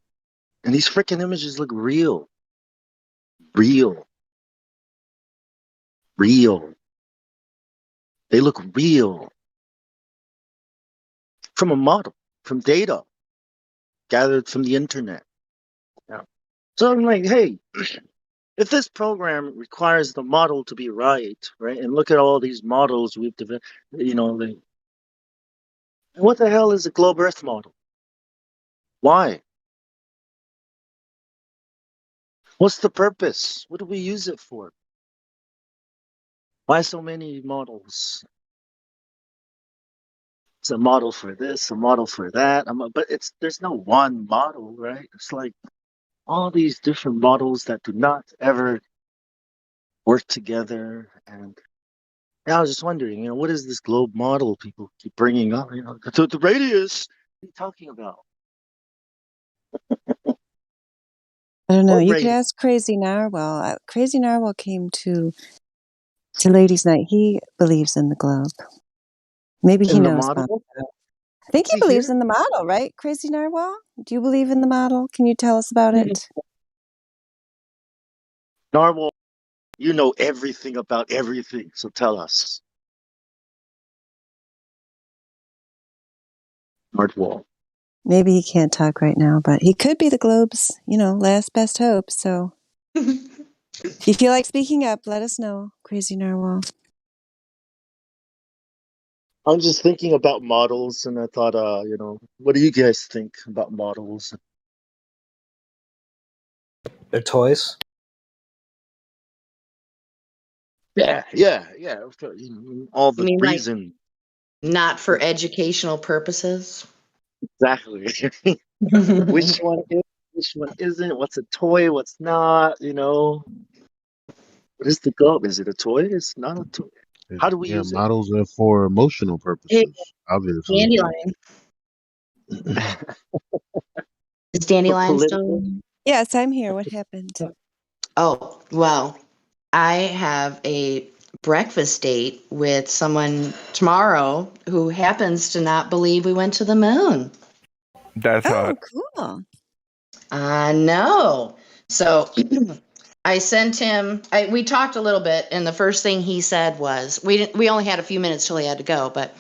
And these freaking images look real. Real. They look real. From a model, from data gathered from the internet. Yeah. So I'm like, hey, if this program requires the model to be right, and look at all these models we've developed, what the hell is a globe Earth model? Why? What's the purpose? What do we use it for? Why so many models? It's a model for this, a model for that. But there's no one model, right? It's like all these different models that do not ever work together. And I was just wondering, what is this globe model people keep bringing up? The radius. What are you talking about? I don't know. What You could radius? ask Crazy Narwhal. Crazy Narwhal came to Ladies' Night. He believes in the globe. Maybe he In the knows about model? that. I think Is he he believes here? in the model, right? Crazy Narwhal? Do you believe in the model? Can you tell us about it? Narwhal, you know everything about everything, so tell us. Narwhal. Maybe he can't talk right now, but he could be the globe's, last best hope. So if you feel like speaking up, let us know, Crazy Narwhal. I'm just thinking about models, and I thought, what do you guys think about models? They're toys. Yeah. All You the mean like reason. not for educational purposes? Exactly. Which one is, which one isn't? What's a toy? What's not? What is the globe? Is it a toy? It's not a toy. How do we Yeah, use it? models are for emotional Hey, purposes, obviously. Dandelion. Is For Dandelion political? still? Yes, I'm here. What happened? Oh, well, I have a breakfast date with someone tomorrow who happens to not believe we went to the moon. That's Oh, hot. cool. I know. So I sent him. We talked a little bit, and the first thing he said was, we only had a few minutes till he had to go, but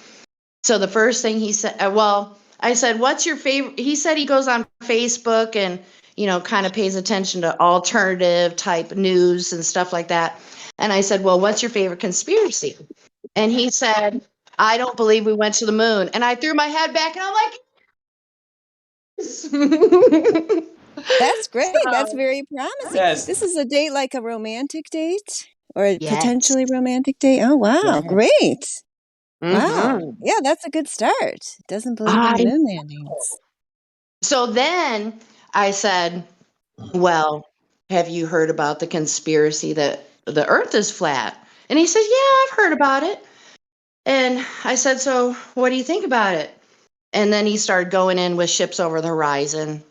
so the first thing he said, I said, "What's your favorite?" He said he goes on Facebook and kind of pays attention to alternative type news and stuff like that. And I said, "Well, what's your favorite conspiracy?" And he said, "I don't believe we went to the moon." And I threw my head back, and I'm like, That's great. That's so, very promising. Yes. This is a date like a romantic date or a yes, potentially romantic date. Oh, wow. yes. Great. Wow. Mm-hmm. Yeah, that's a good start. Doesn't believe in the I moon landings. So then I said, "Well, have you heard about the conspiracy that the earth is flat?" And he said, "Yeah, I've heard about it." And I said, "So what do you think about it?" And then he started going in with ships over the horizon.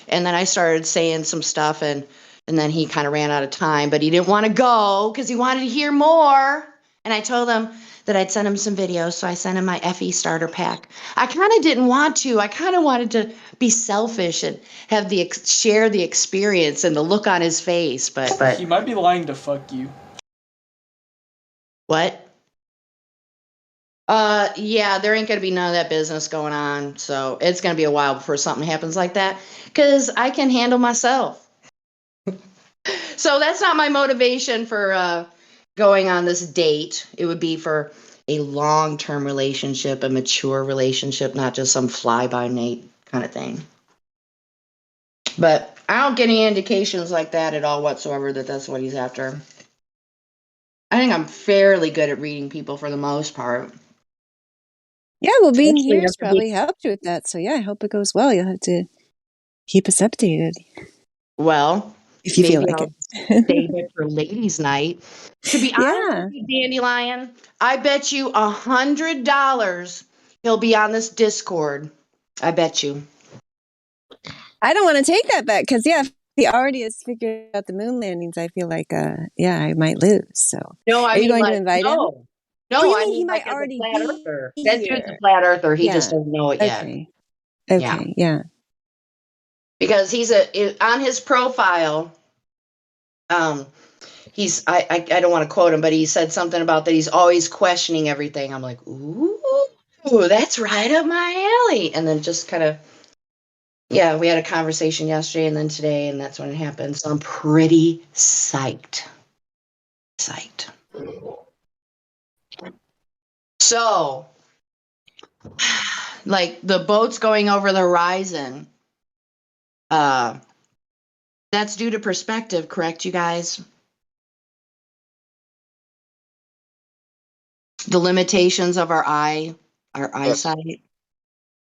And then I started saying some stuff, and then he kind of ran out of time, but he didn't want to go because he wanted to hear more. And I told him that I'd send him some videos, so I sent him my FE starter pack. I kind of didn't want to. I kind of wanted to be selfish and have share the experience and the look on his face, but He might be lying to fuck you. what? Yeah, there ain't gonna be none of that business going on. So it's gonna be a while before something happens like that. Cause I can handle myself. So that's not my motivation for going on this date. It would be for a long-term relationship, a mature relationship, not just some fly-by-night kind of thing. But I don't get any indications like that at all whatsoever that that's what he's after. I think I'm fairly good at reading people for the most part. Yeah, well, being Especially here has after being- probably helped you with that. So yeah, I hope it goes well. You'll have to keep us updated. Well, if you feel maybe like I'll it. save it for ladies' night. To be honest Yeah. with you, Dandelion, I bet you $100 he'll be on this Discord. I bet you. I don't want to take that bet because yeah, if he already has figured out the moon landings, I feel like yeah, I might lose. So No, I are you mean going to like invite him? no. Oh, No, you I mean he mean like might as a already flat be earther. That dude's a here? flat earther. He just Yeah. doesn't know it yet. Okay. Yeah. Okay. Yeah. Because he's on his profile, he's I don't want to quote him, but he said something about that he's always questioning everything. I'm like, ooh, that's right up my alley. And then just kind of, yeah, we had a conversation yesterday and then today, and that's when it happened. So I'm pretty psyched. Psyched. So, like the boats going over the horizon, that's due to perspective, correct, you guys? The limitations of our eyesight.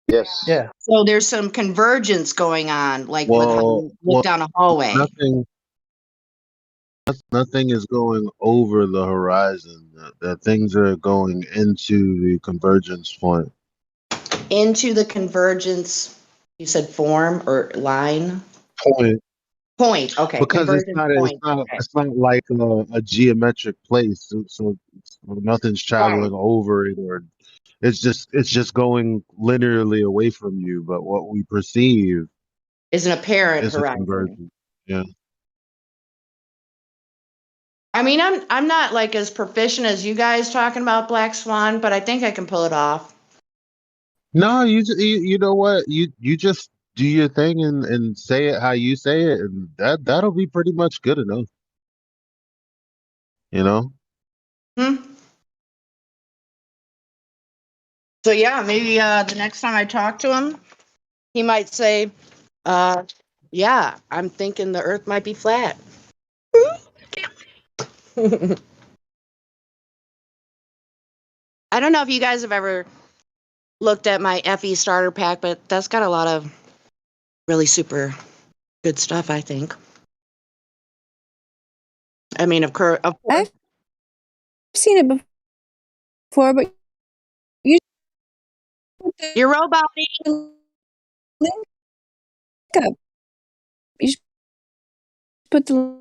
Yes. Yeah. So there's some convergence going on, like with how you look down a hallway. Nothing is going over the horizon. That things are going into the convergence point. Into the convergence, you said form or line? Point. Point, okay. Because Convergence point. Okay. it's not like a geometric place, so nothing's traveling over it, or it's just going linearly away from you. But what we perceive Is an apparent is a horizon. convergence. Yeah. I mean, I'm not like as proficient as you guys talking about Black Swan, but I think I can pull it off. No, you know what, you just do your thing and say it how you say it, and that'll be pretty much good enough. You know. So yeah, maybe the next time I talk to him, he might say, yeah, I'm thinking the earth might be flat. I don't know if you guys have ever looked at my FE starter pack, but that's got a lot of really super good stuff, I think. I mean, of course. I've seen it before, but your robot link up. You should put the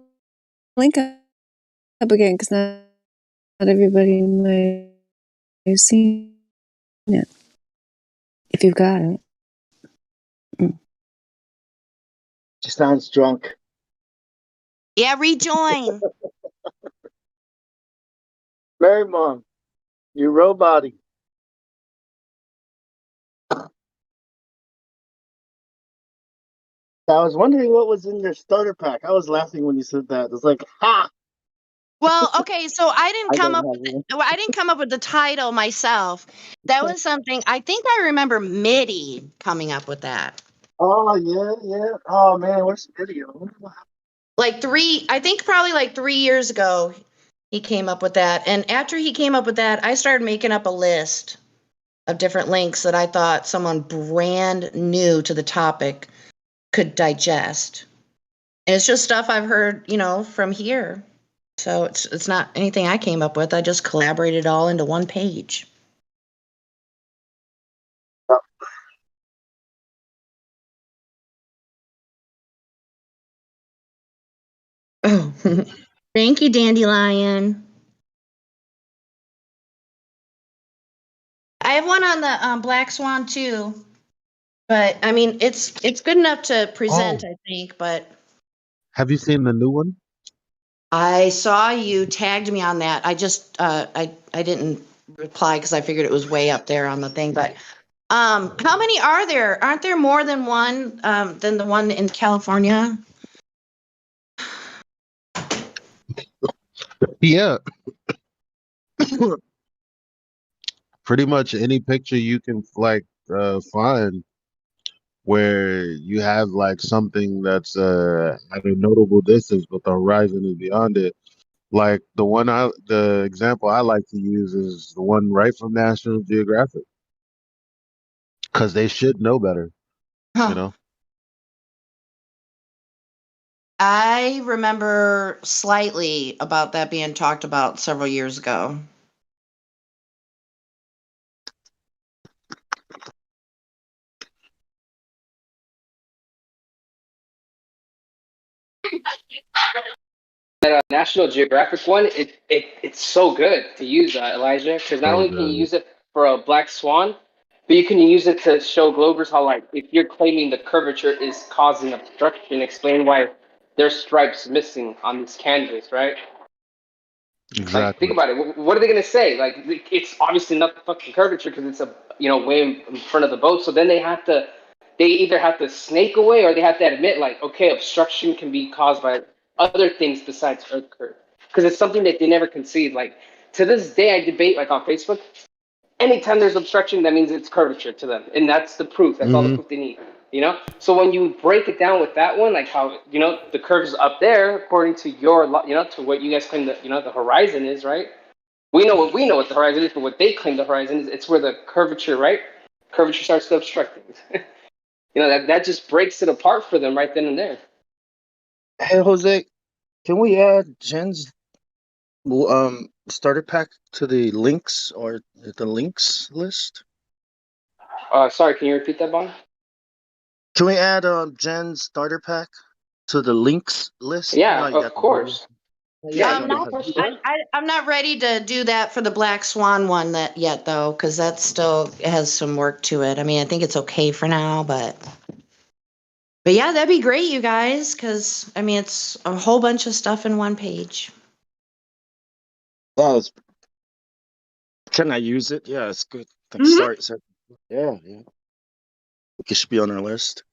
link up again because not everybody might have seen it. If you've got it. She sounds drunk. Yeah, rejoin. Mary Mom, you roboty. I was wondering what was in your starter pack. I was laughing when you said that. It's like, ha! Well, okay, so I didn't I come don't up have with one. I didn't come up with the title myself. That was something I think I remember Mitty coming up with that. Oh yeah. Oh man, where's the video? Like I think probably like 3 years ago he came up with that. And after he came up with that, I started making up a list of different links that I thought someone brand new to the topic could digest. And it's just stuff I've heard, from here. So it's not anything I came up with. I just collaborated all into one page. Oh, thank you, Dandelion. I have one on the Black Swan too, but I mean it's good enough to present, I think. But Have you seen the new one? I saw you tagged me on that. I just I didn't reply because I figured it was way up there on the thing. But how many are there? Aren't there more than one than the one in California? Yeah. Pretty much any picture you can find where you have like something that's at a notable distance, but the horizon is beyond it. Like the example I like to use is the one right from National Geographic, because they should know better, you know. I remember slightly about that being talked about several years ago. That National Geographic one, it's so good to use, Elijah, because not So only can you good. use it for a black swan, but you can use it to show Globers how, like, if you're claiming the curvature is causing obstruction, explain why there's stripes missing on this canvas, right? Like, think Exactly. about it. What are they gonna say? Like, it's obviously not the fucking curvature because it's way in front of the boat. So then they either have to snake away or they have to admit, like, okay, obstruction can be caused by other things besides earth curve, because it's something that they never concede. Like, to this day, I debate, like, on Facebook. Anytime there's obstruction, that means it's curvature to them, and that's the proof. That's all the proof they need. So when you break it down with that one, like how the curve is up there according to your to what you guys claim that the horizon is, right? We know what the horizon is, but what they claim the horizon is, it's where the curvature, right? Curvature starts to obstruct things. That just breaks it apart for them right then and there. Hey, Jose, can we add Jen's starter pack to the links or the links list? Sorry, can you repeat that, Bon? Can we add Jen's starter pack to the links list? You know, Yeah, you of got the video. course. Yeah, Yeah, you no already have. question. I'm not ready to do that for the Black Swan one yet though, because that still has some work to it. I mean, I think it's okay for now, but yeah, that'd be great, you guys, because I mean, it's a whole bunch of stuff in one page. Can I use it? Yeah, it's good. Like Mhm. start. Yeah. It should be on our list.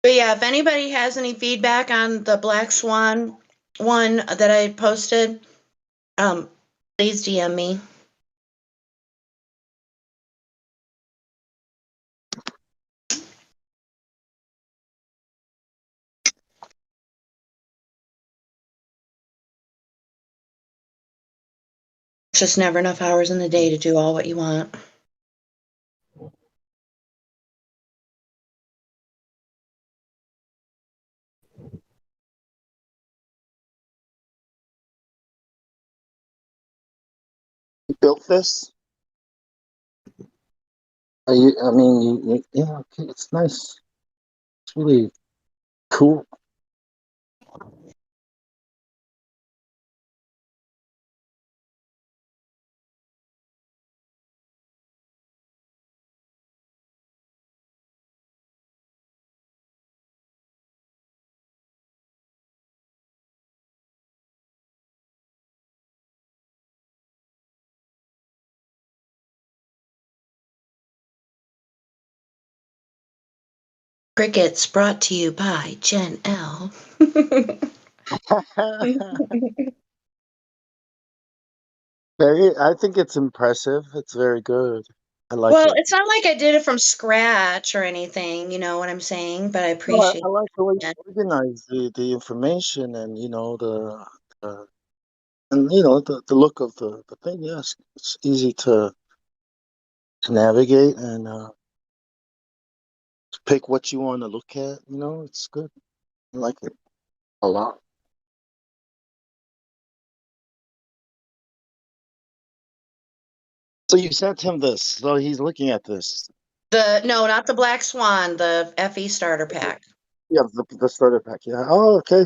But yeah, if anybody has any feedback on the Black Swan one that I posted, please DM me. It's just never enough hours in the day to do all what you want. You built this? Yeah, okay, it's nice. It's really cool. Crickets brought to you by Jen L. I think it's impressive. It's very good. I like Well, it. it's not like I did it from scratch or anything, you know what I'm saying? But I No, I appreciate like the way you it. organize the information and the look of the thing. Yes, it's easy to navigate and to pick what you want to look at. It's good. I like it a lot. So you sent him this, so he's looking at this. No, not the Black Swan, the FE starter pack. Yeah, the starter pack. Yeah. Oh, okay.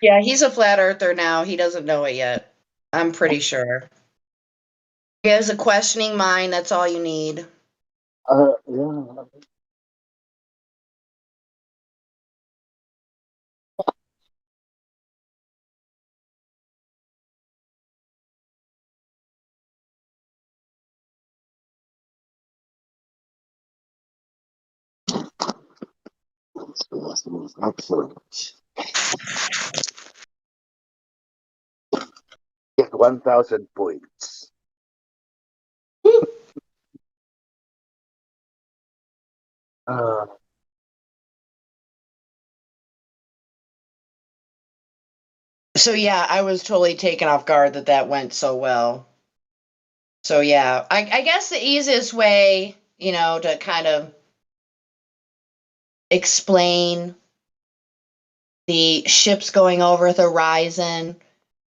Yeah, he's a flat earther now. He doesn't know it yet. I'm pretty sure. He has a questioning mind. That's all you need. Yeah. Excellent. Get 1,000 points. Uh, So yeah, I was totally taken off guard that that went so well. So yeah, I guess the easiest way, to kind of explain the ships going over the horizon,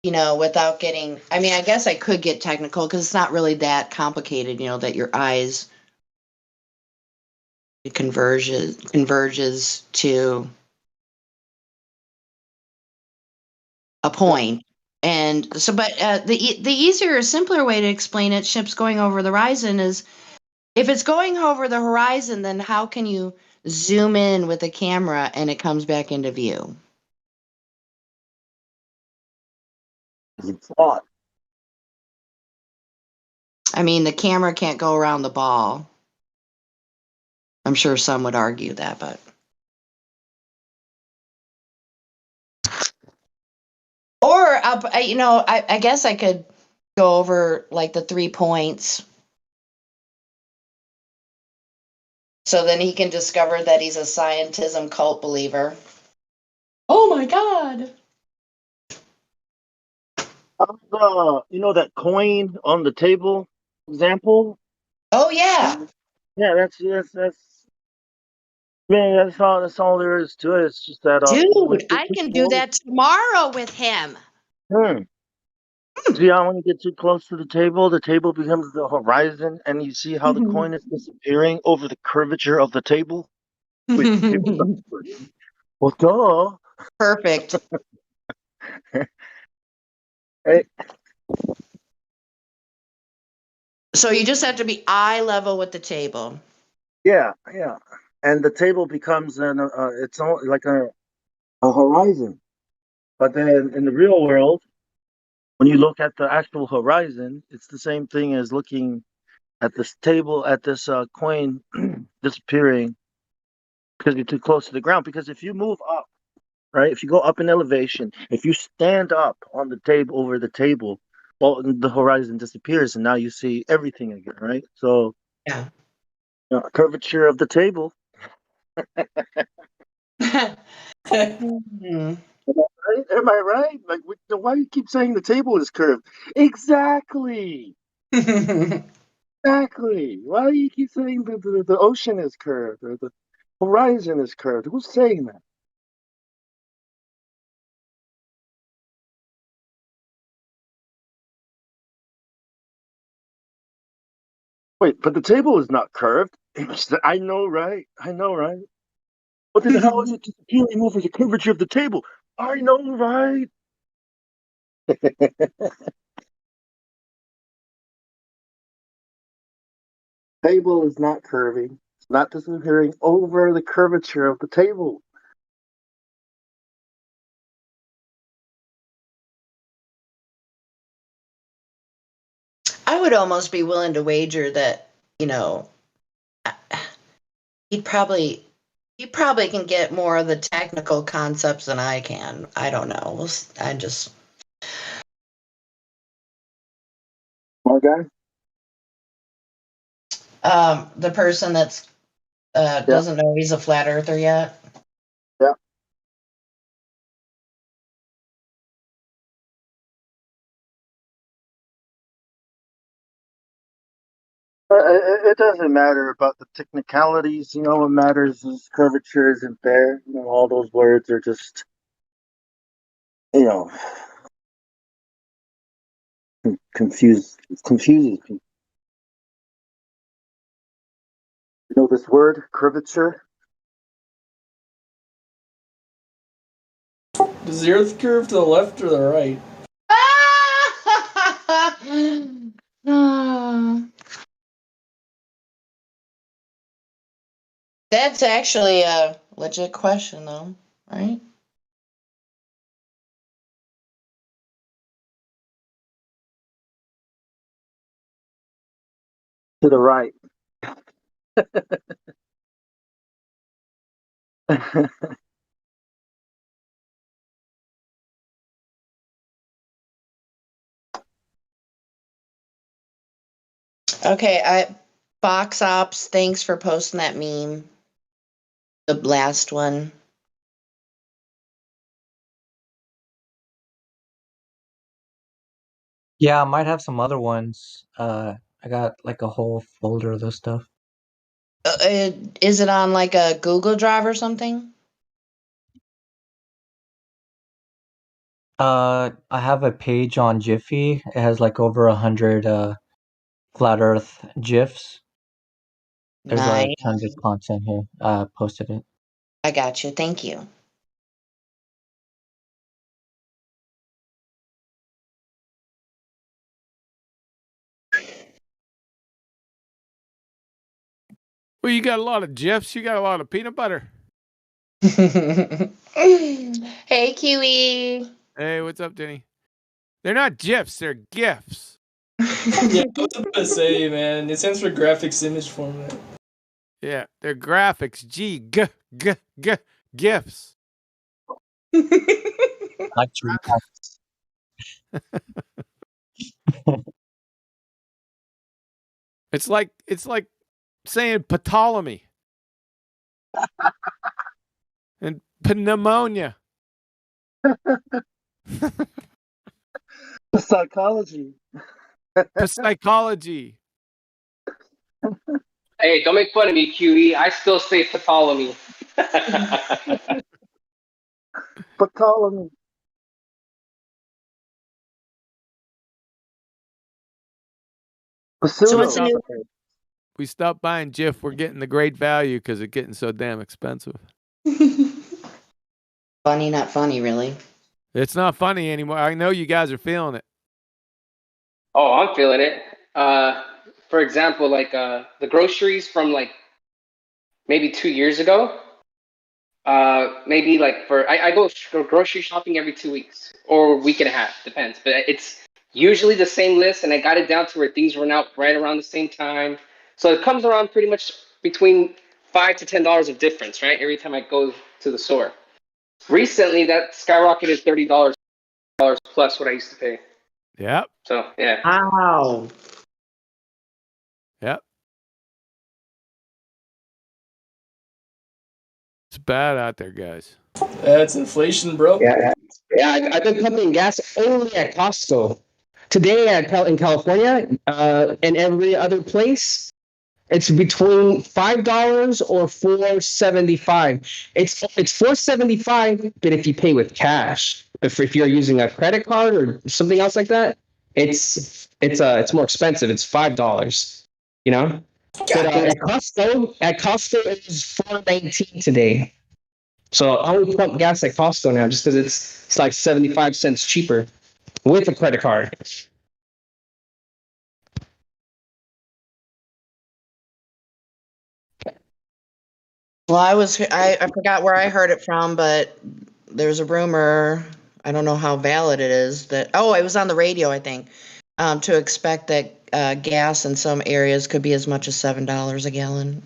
without getting. I mean, I guess I could get technical because it's not really that complicated. That your eyes converges to a point. And so, but the easier, simpler way to explain it, ships going over the horizon is if it's going over the horizon, then how can you zoom in with a camera and it comes back into view? I mean, the camera can't go around the ball. I'm sure some would argue that, but. Or, I guess I could go over like the 3 points. So then he can discover that he's a scientism cult believer. Oh my God. that coin on the table example? Oh yeah. Yeah, that's man, that's all there is to it. It's just that when Dude, you I get too can do close, that tomorrow with him. see how when you get too close to the table becomes the horizon, and you see how the coin is disappearing over the curvature of the table. Wait, the table's not curving. Well, duh. Perfect. Right? So you just have to be eye level with the table. Yeah, yeah. And the table becomes it's all like a horizon. But then in the real world, when you look at the actual horizon, it's the same thing as looking at this table, at this coin disappearing because you're too close to the ground. Because if you move up, right, if you go up in elevation, if you stand up on the table over the table, well, the horizon disappears and now you see everything again, right? So, yeah, curvature of the table. Right? Am I right? Like, why do you keep saying the table is curved? Exactly. Exactly. Why do you keep saying the ocean is curved or the horizon is curved? Who's saying that? Wait, but the table is not curved. I know, right? I know, right? But then how is it disappearing over the curvature of the table? I know, right? Table is not curving. It's not disappearing over the curvature of the table. I would almost be willing to wager that, he'd probably he probably can get more of the technical concepts than I can. I don't know. I just More guy? the person that's Yeah. doesn't know he's a flat earther yet. Yeah. It doesn't matter about the technicalities. What matters is curvature isn't there. All those words are just, you know, confuses people. You know this word, curvature? Does the Earth curve to the left or the right? That's actually a legit question, though, right? To the right. Okay, Box Ops, thanks for posting that meme. The last one. Yeah, I might have some other ones. I got like a whole folder of this stuff. Is it on like a Google Drive or something? I have a page on Jiffy. It has like over 100 flat Earth GIFs. There's Nice. tons of content here. Posted it. I got you. Thank you. Well, you got a lot of GIFs. You got a lot of peanut butter. Hey, Kiwi. Hey, what's up, Denny? They're not GIFs. They're GIFs. Yeah, I was about to say, man. It stands for graphics image format. Yeah, they're graphics. GIFs. Like to It's like saying Ptolemy and pneumonia. Psychology. Psychology. Hey, don't make fun of me, QE. I still say Ptolemy. Ptolemy. So what's the new? We stopped buying GIF. We're getting the great value because it's getting so damn expensive. Funny, not funny, really. It's not funny anymore. I know you guys are feeling it. Oh, I'm feeling it. For example, like the groceries from like maybe 2 years ago. Maybe like I go grocery shopping every 2 weeks or a week and a half, depends. But it's usually the same list, and I got it down to where things run out right around the same time. So it comes around pretty much between $5 to $10 of difference, right? Every time I go to the store. Recently, that skyrocketed $30 plus what I used to pay. Yep. So yeah. Wow. Yep. It's bad out there, guys. That's inflation, bro. Yeah. I've been pumping gas only at Costco. Today in California and every other place, it's between $5 or $4.75. It's $4.75, but if you pay with cash, if you're using a credit card or something else like that, it's more expensive. It's $5. You know. But at Costco it was $4.19 today. So I only pump gas at Costco now just because it's like 75 cents cheaper with a credit card. Well, I forgot where I heard it from, but there's a rumor. I don't know how valid it is that. Oh, it was on the radio, I think. To expect that gas in some areas could be as much as $7 a gallon.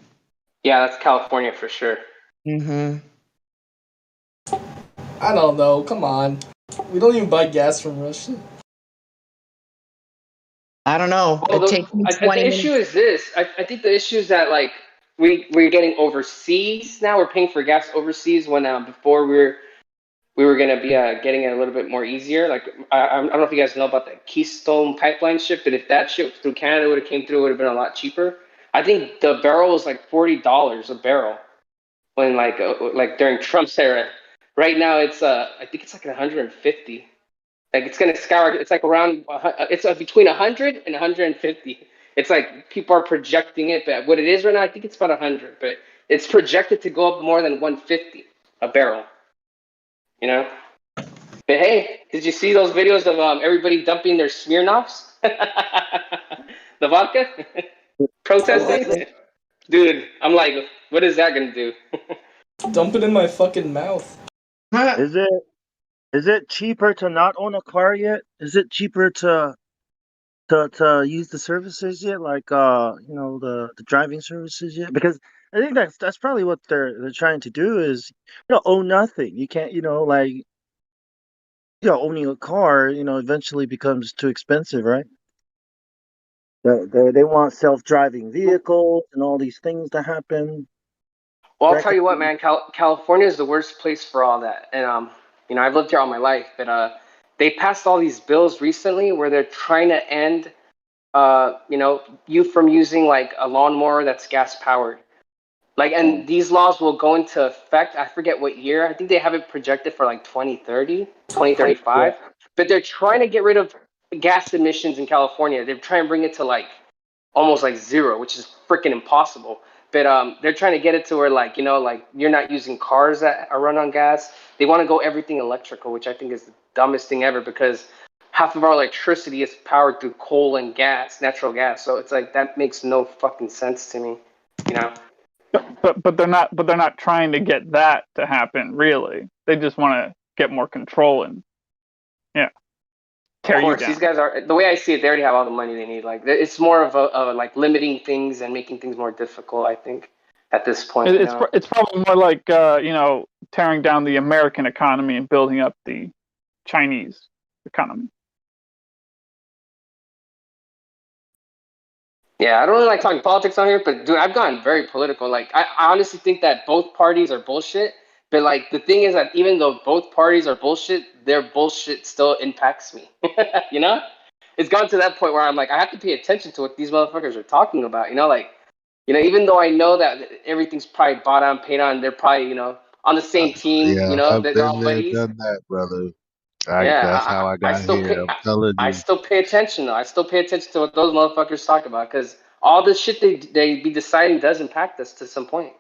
Yeah, that's California for sure. Mm-hmm. I don't know. Come on. We don't even buy gas from Russia. I don't know. Well, It takes me 20 the issue minutes. is this. I think the issue is that like we're getting overseas now. We're paying for gas overseas when before we were gonna be getting it a little bit more easier. Like I don't know if you guys know about the Keystone pipeline ship, but if that ship through Canada would have came through, it would have been a lot cheaper. I think the barrel was like $40 a barrel when like during Trump's era. Right now it's I think it's like 150. Like it's gonna skyrocket. It's like around. It's between 100 and 150. It's like people are projecting it, but what it is right now, I think it's about 100, but it's projected to go up more than 150 a barrel. You know. But hey, did you see those videos of everybody dumping their Smirnoffs? The vodka? Protesting? Dude, I'm like, what is that gonna do? Dump it in my fucking mouth. Is it cheaper to not own a car yet? Is it cheaper to use the services yet, like the driving services yet? Because I think that's probably what they're trying to do is own nothing. You can't like owning a car eventually becomes too expensive, right? They want self-driving vehicles and all these things to happen. Well, I'll tell you what, man. California is the worst place for all that, and I've lived here all my life, but they passed all these bills recently where they're trying to end, you from using like a lawnmower that's gas powered. Like, and these laws will go into effect. I forget what year. I think they have it projected for like 2030, 2035. But they're trying to get rid of gas emissions in California. They're trying to bring it to like almost like zero, which is freaking impossible. But they're trying to get it to where like you're not using cars that are run on gas. They want to go everything electrical, which I think is the dumbest thing ever because half of our electricity is powered through coal and gas, natural gas. So it's like that makes no fucking sense to me, you know. But they're not trying to get that to happen, really. They just want to get more control and tear Of you course, down. these guys are the way I see it. They already have all the money they need. Like it's more of a like limiting things and making things more difficult. I think at this point, It's probably more like tearing down the American economy and building up the Chinese economy. Yeah, I don't really like talking politics on here, but dude, I've gotten very political. Like, I honestly think that both parties are bullshit. But like, the thing is that even though both parties are bullshit, their bullshit still impacts me. You know, it's gone to that point where I'm like, I have to pay attention to what these motherfuckers are talking about. You know, like, even though I know that everything's probably bought on, paid on, they're probably on the same team. Yeah, You know, I've they're been all there, buddies. done that, brother. Yeah, That's how I I got still here. pay. I'm telling I you. still pay attention though. I still pay attention to what those motherfuckers talk about because all this shit they be deciding does impact us to some point.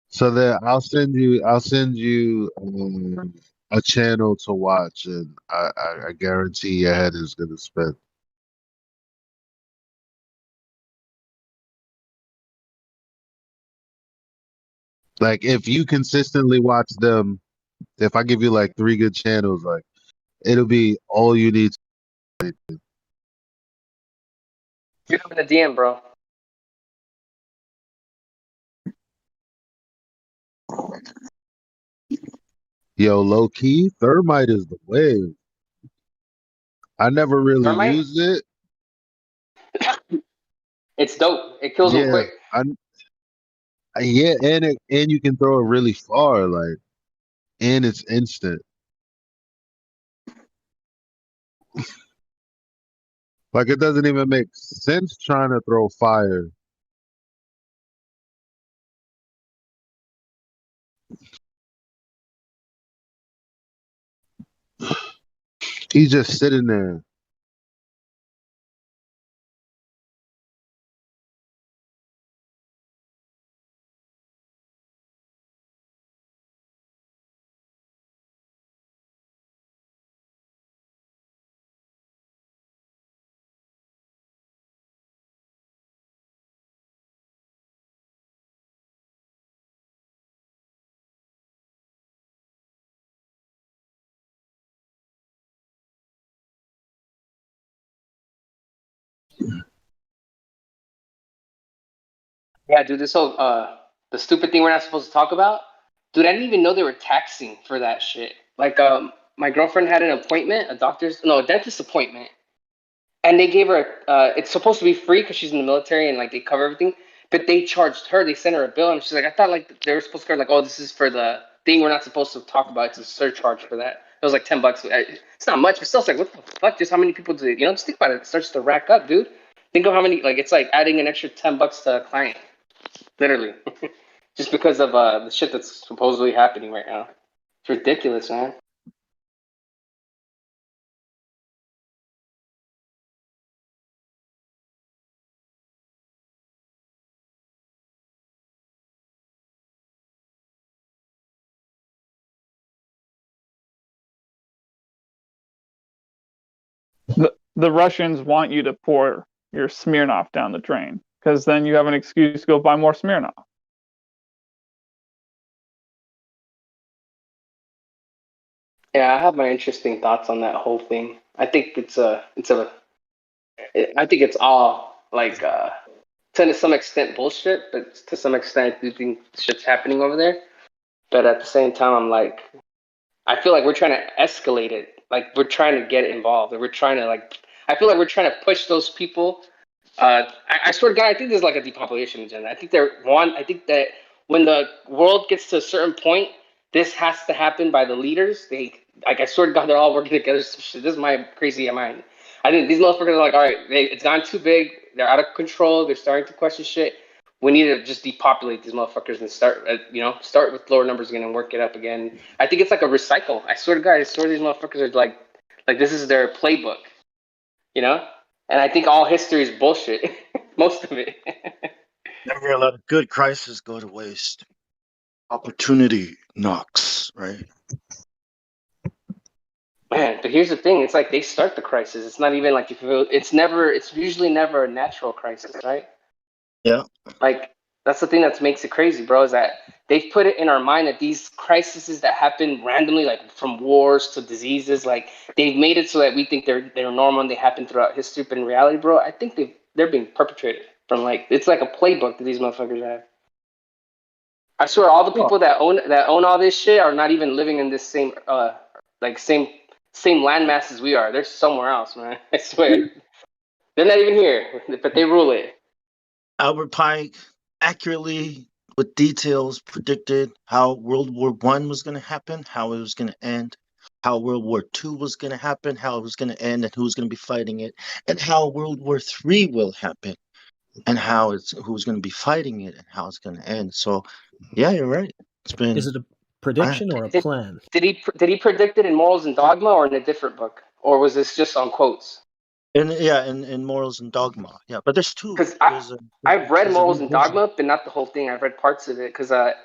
So then I'll send you a channel to watch, and I guarantee your head is gonna spin. Like if you consistently watch them, if I give you like three good channels, like it'll be all you need. Shoot them in the DM, bro. Yo, low key, thermite is the wave. I never really Thermite, used it. it's dope. It kills them Yeah, quick. yeah, and you can throw it really far, like, and it's instant. Like it doesn't even make sense trying to throw fire. He's just sitting there. Yeah, dude. This whole the stupid thing we're not supposed to talk about, dude. I didn't even know they were taxing for that shit. Like my girlfriend had an appointment, a dentist appointment, and they gave her it's supposed to be free because she's in the military and like they cover everything, but they charged her. They sent her a bill and she's like, I thought like they were supposed to cover like, oh, this is for the thing we're not supposed to talk about. It's a surcharge for that. It was like $10. It's not much, but still, it's like, what the fuck? Just how many people do just think about it. It starts to rack up, dude. Think of how many, like, it's like adding an extra $10 to a client, literally, just because of the shit that's supposedly happening right now. It's ridiculous, man. The Russians want you to pour your Smirnoff down the drain because then you have an excuse to go buy more Smirnoff. Yeah, I have my interesting thoughts on that whole thing. I think I think it's all like to some extent bullshit, but to some extent I do think shit's happening over there. But at the same time, I'm like, I feel like we're trying to escalate it. Like we're trying to get involved, and we're trying to like. I feel like we're trying to push those people. I swear to God, I think there's like a depopulation agenda. I think I think that when the world gets to a certain point, this has to happen by the leaders. Like I swear to God, they're all working together. This is my crazy mind. I think these motherfuckers are like, all right, it's gotten too big. They're out of control. They're starting to question shit. We need to just depopulate these motherfuckers and start with lower numbers again and work it up again. I think it's like a recycle. I swear to God, I swear these motherfuckers are like this is their playbook, you know? And I think all history is bullshit. Most of it. Never let a good crisis go to waste. Opportunity knocks, right? Man, but here's the thing: it's like they start the crisis. It's not even like it's usually never a natural crisis, right? Yeah. Like that's the thing that makes it crazy, bro. Is that they've put it in our mind that these crises that happen randomly, like from wars to diseases, like they've made it so that we think they're normal and they happen throughout history. But in reality, bro, I think they're being perpetrated from it's like a playbook that these motherfuckers have. I swear, all the people that own all this shit are not even living in this same same landmass as we are. They're somewhere else, man. I swear, they're not even here, but they rule it. Albert Pike accurately, with details, predicted how World War One was going to happen, how it was going to end, how World War Two was going to happen, how it was going to end, and who was going to be fighting it, and how World War Three will happen, and who's going to be fighting it, and how it's going to end. So, yeah, you're right. It's been. Is it a prediction or a plan? Did he predict it in Morals and Dogma or in a different book, or was this just on quotes? In Morals and Dogma, yeah. But there's two. Because I've read Morals and Dogma, but not the whole thing. I've read parts of it because I'm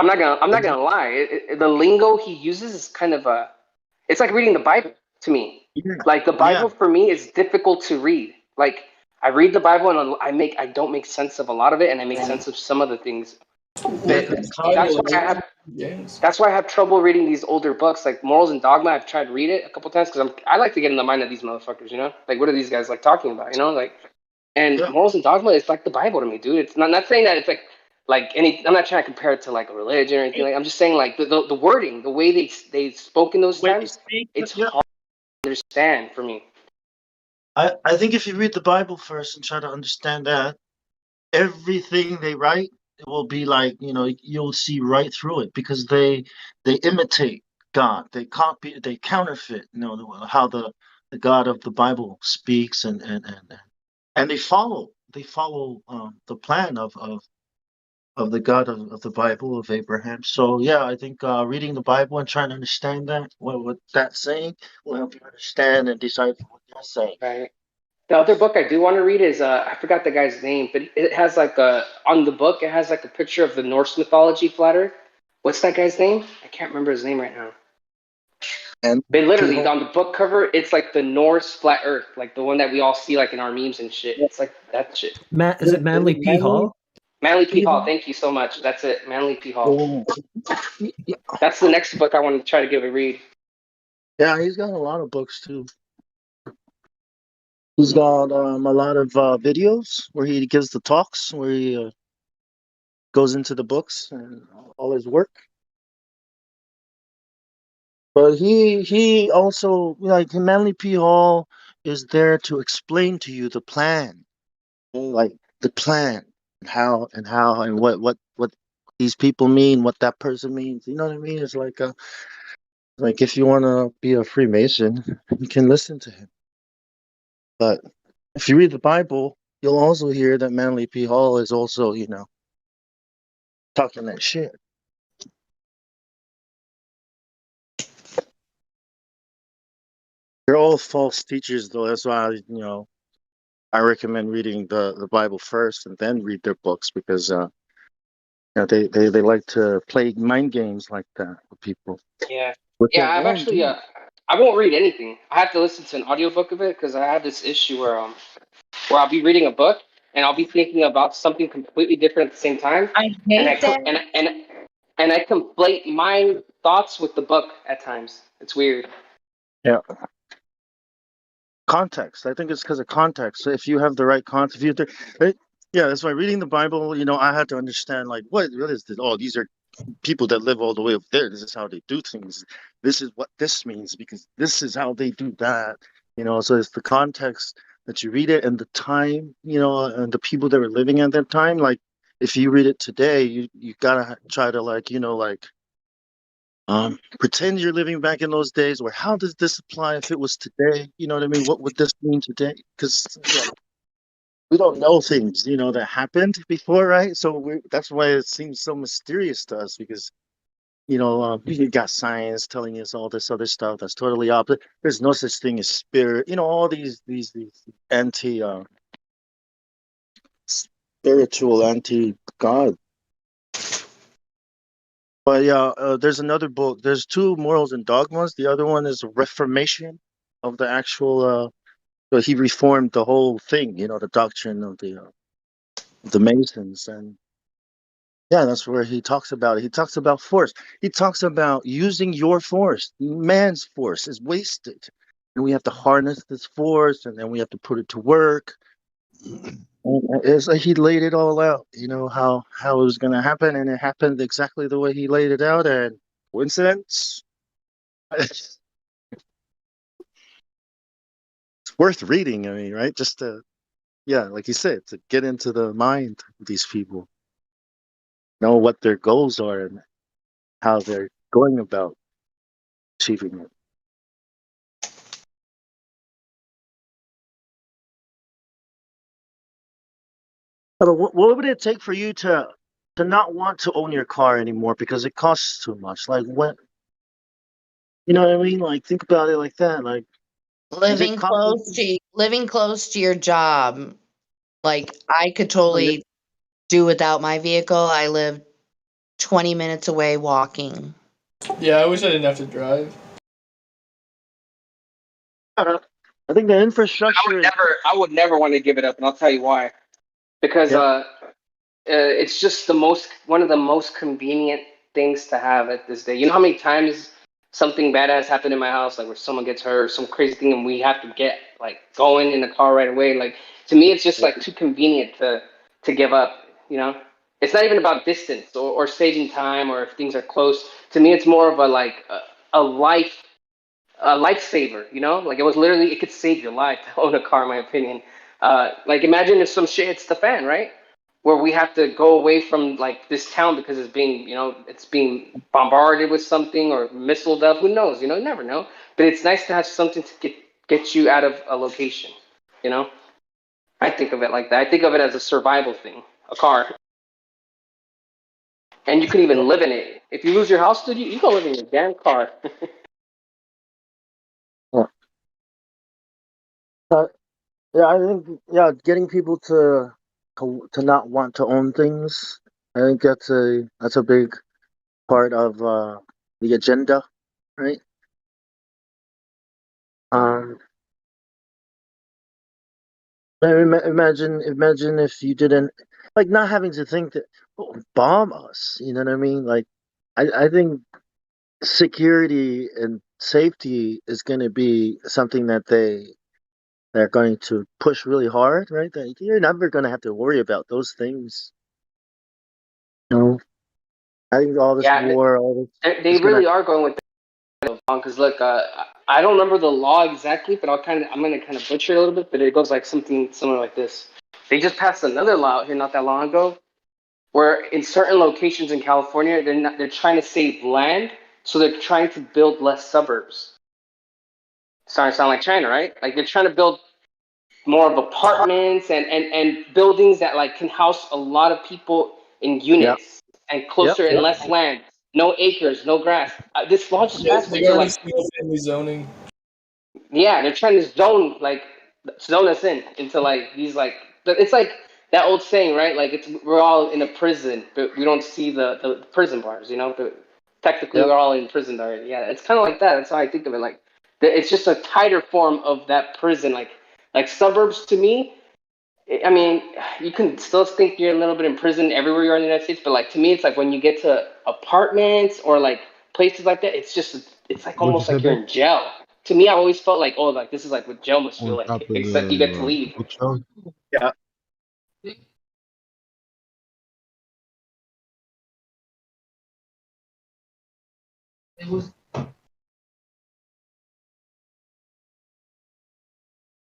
not gonna lie. The lingo he uses is kind of it's like reading the Bible to me. Like the Bible for me is difficult to read. Like I read the Bible and I don't make sense of a lot of it, and I make sense of some of the things. That's why I have trouble reading these older books like Morals and Dogma. I've tried to read it a couple times because I like to get in the mind of these motherfuckers. You know, like what are these guys like talking about? You know, like and Morals and Dogma is like the Bible to me, dude. It's not saying that it's like any. I'm not trying to compare it to like a religion or anything. Like I'm just saying like the wording, the way they spoke in those times, it's hard to understand for me. I think if you read the Bible first and try to understand that, everything they write, it will be like, you'll see right through it because they imitate God. They copy, they counterfeit, how the God of the Bible speaks and they follow the plan of the God of the Bible of Abraham. So yeah, I think reading the Bible and trying to understand that what that's saying will help you understand and decide what they're saying. Right. The other book I do want to read is I forgot the guy's name, but it has like on the book it has like a picture of the Norse mythology flat Earth. What's that guy's name? I can't remember his name right now. And they literally on the book cover, it's like the Norse flat Earth, like the one that we all see like in our memes and shit. It's like that shit. Is it Manly P. Hall? Manly P. Hall, thank you so much. That's it, Manly P. Hall. That's the next book I want to try to give a read. Yeah, he's got a lot of books too. He's got a lot of videos where he gives the talks, where he goes into the books and all his work. But he also, like Manly P. Hall is there to explain to you the plan, like the plan and how and what these people mean, what that person means. You know what I mean? It's like if you want to be a Freemason, you can listen to him. But if you read the Bible, you'll also hear that Manly P. Hall is also, talking that shit. They're all false teachers, though. That's why, I recommend reading the Bible first and then read their books because, they like to play mind games like that with people. Yeah. With Yeah, their I've own actually I won't read anything. I have to listen to an audiobook of it because I have this issue where I'll be reading a book and I'll be thinking about something completely different at the same time, I and hate that. and I conflate my thoughts with the book at times. It's weird. Yeah. Context. I think it's because of context. So if you have the right context, if you right? Yeah, that's why reading the Bible, I had to understand like what is this? Oh, these are people that live all the way up there. This is how they do things. This is what this means because this is how they do that. So it's the context that you read it and the time, and the people that were living at that time. Like if you read it today, you gotta try to pretend you're living back in those days, or how does this apply if it was today? You know what I mean? What would this mean today? Because we don't know things, that happened before, right? So that's why it seems so mysterious to us because you got science telling us all this other stuff that's totally opposite. There's no such thing as spirit. All these anti spiritual anti God. But yeah, there's another book. There's two Morals and Dogmas. The other one is a reformation of the actual. So he reformed the whole thing. The doctrine of the Masons, and yeah, that's where he talks about it. He talks about force. He talks about using your force. Man's force is wasted, and we have to harness this force, and then we have to put it to work. And it's like he laid it all out. How it was going to happen, and it happened exactly the way he laid it out. And coincidence? It's worth reading. I mean, right? Just to, yeah, like you said, to get into the mind of these people, know what their goals are, and how they're going about achieving it. But what would it take for you to not want to own your car anymore because it costs too much? Like what? You know what I mean? Like think about it like that. Like is it Living close to your job. Like I could totally do without my vehicle. I live 20 minutes away walking. Yeah, I wish I didn't have to drive. I think the infrastructure. I would never want to give it up, and I'll tell you why. Because it's just one of the most convenient things to have at this day. You know how many times something bad has happened in my house, like where someone gets hurt or some crazy thing, and we have to get like going in the car right away. Like to me, it's just like too convenient to give up. It's not even about distance or saving time or if things are close. To me, it's more of a lifesaver. Like it could save your life to own a car, in my opinion. Like imagine if some shit hits the fan, right? Where we have to go away from like this town because it's being bombarded with something or missiled up. Who knows? You never know. But it's nice to have something to get you out of a location. I think of it like that. I think of it as a survival thing, a car. And you could even live in it. If you lose your house, dude, you go live in your damn car. Yeah, I think getting people to not want to own things. I think that's a big part of the agenda, right? Um, imagine if you didn't like not having to think that bomb us. You know what I mean? Like, I think security and safety is going to be something that they're going to push really hard, right? That you're never going to have to worry about those things. I think all this Yeah, war, all this they is gonna. really are going with that because look, I don't remember the law exactly, but I'm gonna kind of butcher it a little bit, but it goes like something similar like this. They just passed another law out here not that long ago, where in certain locations in California, they're trying to save land, so they're trying to build less suburbs. Starting to sound like China, right? Like they're trying to build more of apartments and buildings that like can house a lot of people in Yeah. units and closer and less land, no acres, no grass. This law just passed They into got like into single family zoning. yeah, they're trying to zone us into like these like it's like that old saying, right? Like we're all in a prison, but we don't see the prison bars, but technically Yep. we're all in prison already. Yeah, it's kind of like that. That's how I think of it. Like It's just a tighter form of that prison. Like suburbs to me, I mean, you can still think you're a little bit in prison everywhere you are in the United States, but like to me, it's like when you get to apartments or like places like that, it's like What'd you almost say, like you're babe? in jail. To me, I always felt like, oh, like this is like what jail must feel On top like, of except you get to the leave. bookshelf? Yeah.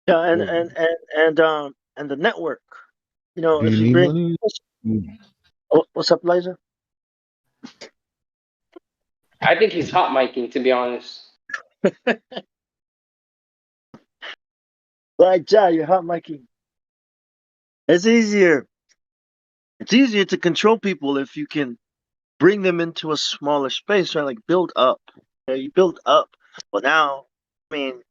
Yeah, Yeah. and the network. You know, Do you if you need bring money? what's up, Liza? I think he's hot miking, to be honest. Like, yeah, you're hot miking. It's easier. It's easier to control people if you can bring them into a smaller space, right? Like build up. Yeah, you build up. Well, now, I mean,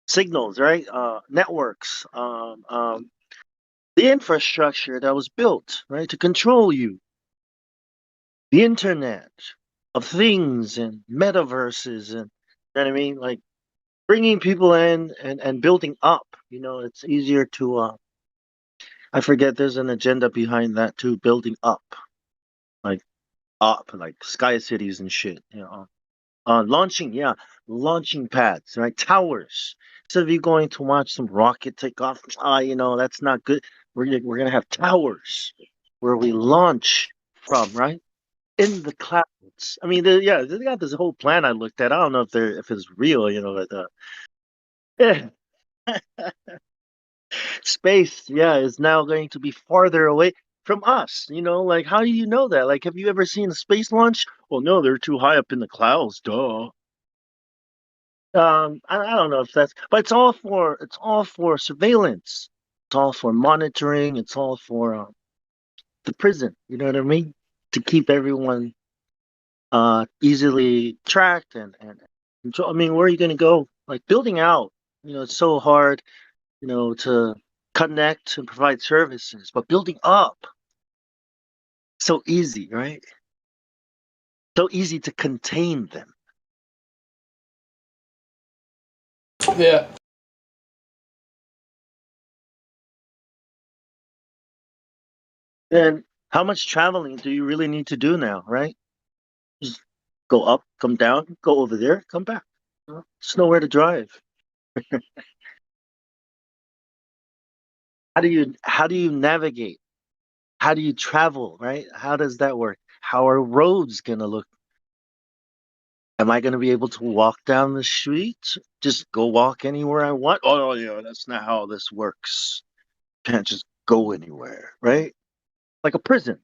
signals, right? Networks, the infrastructure that was built, right, to control you. The internet of things and metaverses and you know what I mean? Like bringing people in and building up. You know, it's easier to. I forget. There's an agenda behind that too. Building like like sky cities and shit. You know, launching, yeah, launching pads, right? Towers. Instead of you going to watch some rocket take off, you know, that's not good. We're gonna have towers where we launch from, right? In the clouds. I mean, yeah, they got this whole plan I looked at. I don't know if it's real, you know, but yeah. Space, yeah, is now going to be farther away from us. You know, like how do you know that? Like, have you ever seen a space launch? Well, no, they're too high up in the clouds. Duh. I don't know if that's, but it's all for surveillance. It's all for monitoring. It's all for the prison. You know what I mean? To keep everyone easily tracked and control. I mean, where are you going to go? Like building out. You know, it's so hard. You know, to connect and provide services, but building up so easy, right? So easy to contain them. Yeah. And how much traveling do you really need to do now, right? Just go up, come down, go over there, come back. There's nowhere to drive. How do you navigate? How do you travel, right? How does that work? How are roads gonna look? Am I gonna be able to walk down the street? Just go walk anywhere I want? Oh yeah, that's not how this works. Can't just go anywhere, right? Like a prison.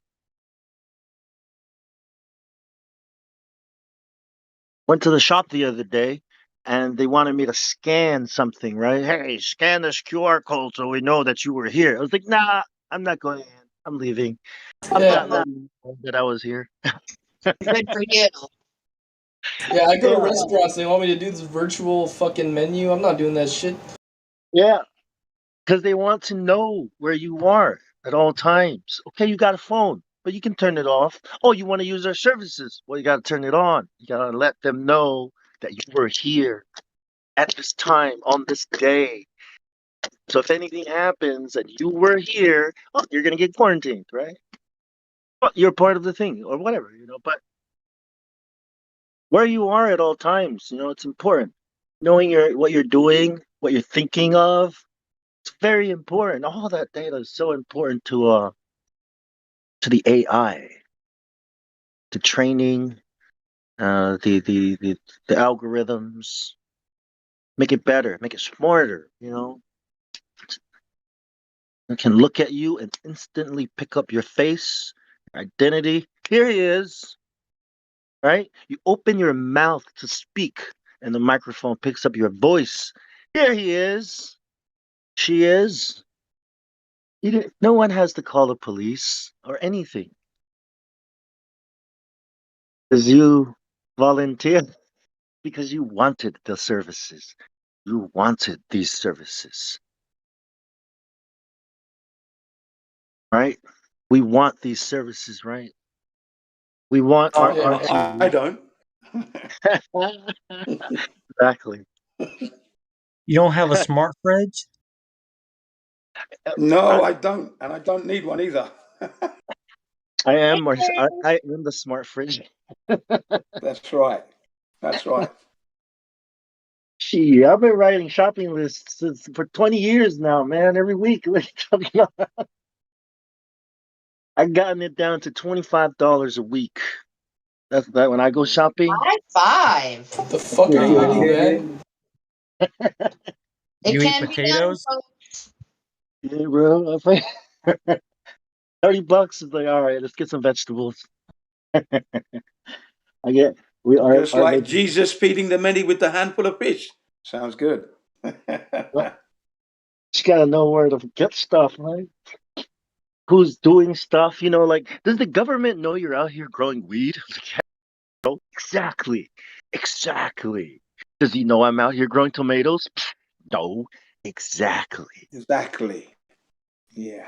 Went to the shop the other day and they wanted me to scan something, right? Hey, scan this QR code so we know that you were here. I was like, nah, I'm not going in. I'm leaving. I'm Yeah. not letting you know that I was here. Good for you. Yeah, I go to Yeah. restaurants. They want me to do this virtual fucking menu. I'm not doing that shit. Yeah. Because they want to know where you are at all times. Okay, you got a phone, but you can turn it off. Oh, you want to use our services? Well, you got to turn it on. You got to let them know that you were here at this time on this day. So if anything happens and you were here, oh, you're gonna get quarantined, right? Well, you're part of the thing or whatever, you know. But where you are at all times, you know, it's important. Knowing what you're doing, what you're thinking of, it's very important. All that data is so important to the AI, to training, the algorithms, make it better, make it smarter. You know, it can look at you and instantly pick up your face, your identity. Here he is. Right? You open your mouth to speak, and the microphone picks up your voice. Here he is. She is. No one has to call the police or anything. Because you volunteered, because you wanted the services. You wanted these services. Right? We want these services, right? We want our Yeah. our I don't. exactly. You don't have a smart fridge? No, I don't, and I don't need one either. I am the smart fridge. That's right. That's right. Gee, I've been writing shopping lists for 20 years now, man. Every week. I've gotten it down to $25 a week. That's that when I go shopping. High five. The fuck are you eating, man? It You eat can be done, potatoes? folks. Yeah, bro. I think $30 is like, all right, let's get some vegetables. I get we are Just our like neighbor. Jesus feeding the many with the handful of fish. Sounds good. Just gotta know where to get stuff, right? Who's doing stuff? Like, does the government know you're out here growing weed? No, exactly. Does he know I'm out here growing tomatoes? No, exactly. Exactly. Yeah.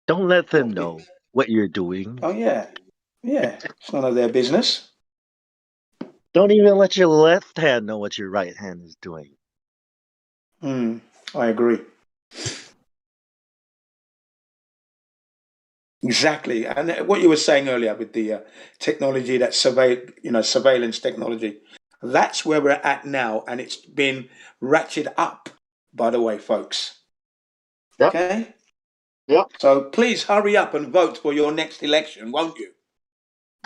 Don't let them know what you're doing. Oh, yeah. Yeah. It's none of their business. Don't even let your left hand know what your right hand is doing. I agree. Exactly. And what you were saying earlier with the technology, that surveillance technology, that's where we're at now. And it's been ratcheted up, by the way, folks. Yep. Okay? Yep. So please hurry up and vote for your next election, won't you?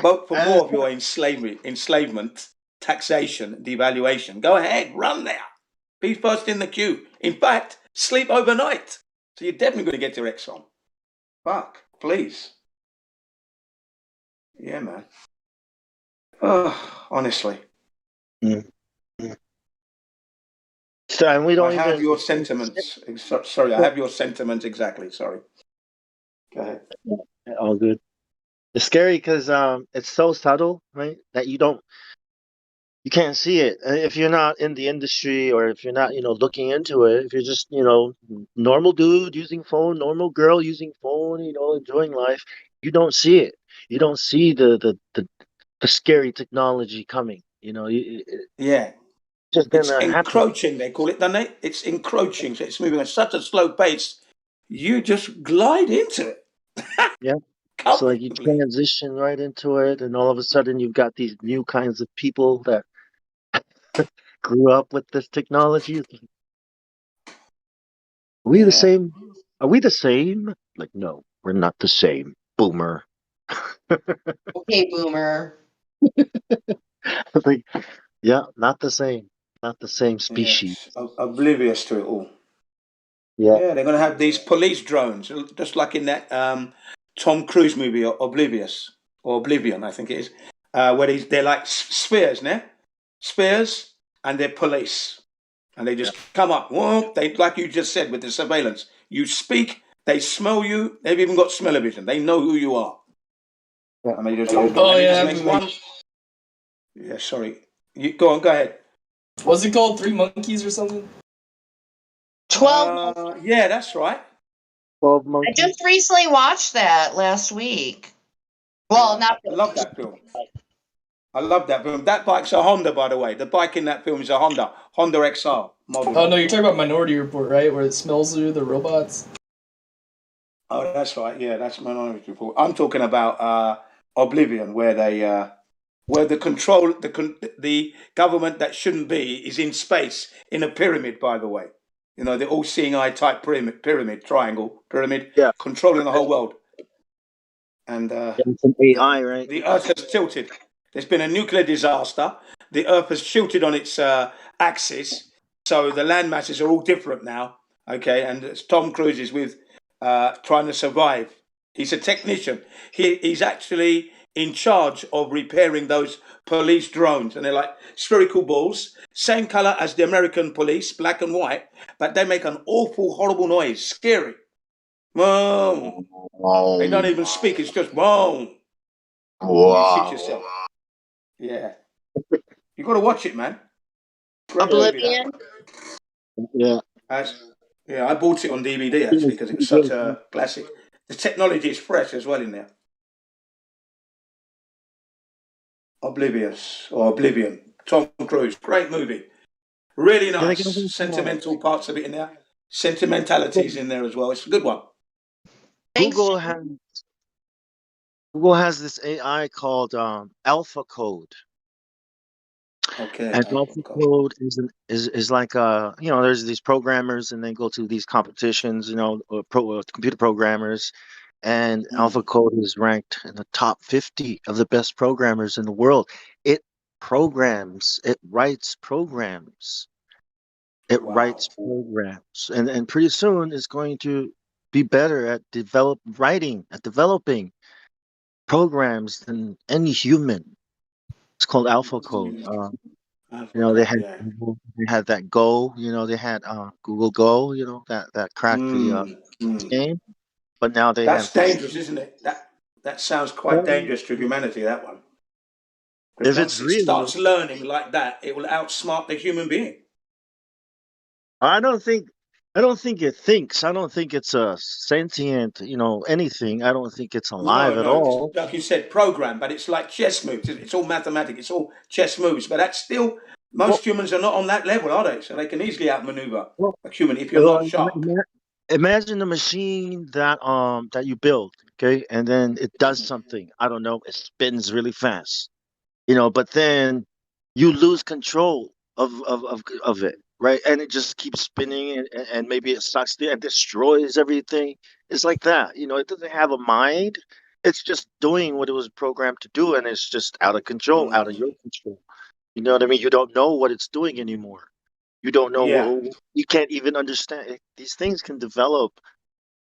Vote for more of your enslavement, taxation, devaluation. Go ahead, run there. Be first in the queue. In fact, sleep overnight. So you're definitely going to get your Exxon. Fuck, please. Yeah, man. Oh, honestly. So, and we don't I have even. your sentiments. Sorry, I have your sentiments exactly. Sorry. Go ahead. All good. It's scary because it's so subtle, right? That you can't see it if you're not in the industry, or if you're not looking into it. If you're just normal dude using phone, normal girl using phone, enjoying life, you don't see it. You don't see the scary technology coming. Yeah. Just It's gonna happen. encroaching, they call it, don't they? It's encroaching. So it's moving at such a slow pace, you just glide into it. Yeah. So like you transition right into it, and all of a sudden you've got these new kinds of people that grew up with this technology. Are we the same? Are we the same? Like, no, we're not the same. Boomer. Okay, boomer. Like, yeah, not the same. Not the same species. Yes, oblivious to it all. Yeah. Yeah, they're going to have these police drones, just like in that Tom Cruise movie, Oblivious, or Oblivion, I think it is, where they're like spheres, né? Spheres, and they're police. And they just come up, whoop, they, like you just said with the surveillance. You speak, they smell you, they've even got smell-o-vision. They know who you are. And they just go, Oh, and it yeah. just makes one. Yeah, sorry. Go ahead. What's it called? 3 Monkeys or something? 12. Yeah, that's right. 12 I Monkeys. just recently watched that last week. Well, not. I love that film. I love that film. That bike's a Honda, by the way. The bike in that film is a Honda XR model. Oh, no, you're talking about Minority Report, right? Where it smells you, the robots? Oh, that's right. Yeah, that's Minority Report. I'm talking about Oblivion, where where the government that shouldn't be is in space in a pyramid. By the way, the all-seeing eye type pyramid, triangle pyramid, controlling the whole world. And it's an AI, right? The Earth has tilted. There's been a nuclear disaster. The Earth has tilted on its axis, so the land masses are all different now. Okay, and Tom Cruise is with trying to survive. He's a technician. He's actually in charge of repairing those police drones, and they're like spherical balls, same color as the American police, black and white, but they make an awful, horrible noise, scary. Whoa! They don't even speak. It's just whoa. Wow. You shit yourself. Yeah. You got to watch it, man. Great Oblivion. Yeah. Yeah, I bought it on DVD actually because it was such a classic. The technology is fresh as well in there. Oblivion. Tom Cruise. Great movie. Really Yeah, they nice. can Sentimental parts of it in there. Sentimentalities in there as well. It's a good one. Google has this AI called Alpha Code. Okay. And Alpha Code is like there's these programmers and they go to these competitions, computer programmers, and Alpha Code is ranked in the top 50 of the best programmers in the world. It writes programs. And pretty soon it's going to be better at developing programs than any human. It's called Alpha Code. They had that Go, they had Google Go, that cracked the game. But now they That's have this. dangerous, isn't it? That sounds quite dangerous to humanity, that one. Because If once it's it real, starts learning like that, it will outsmart the human being. I don't think it thinks. I don't think it's a sentient, anything. I don't think it's alive at No, it's, all. like you said, program, but it's like chess moves. It's all mathematics. It's all chess moves. But that's still, most humans are not on that level, are they? So they can easily outmaneuver a human if you're not sharp. Imagine a machine that you build, okay, and then it does something. I don't know. It spins really fast, but then you lose control of it, right? And it just keeps spinning, and maybe it sucks there and destroys everything. It's like that, it doesn't have a mind. It's just doing what it was programmed to do, and it's just out of control, out of your control. You know what I mean? You don't know what it's doing anymore. You don't know Yeah. you can't even understand it. These things can develop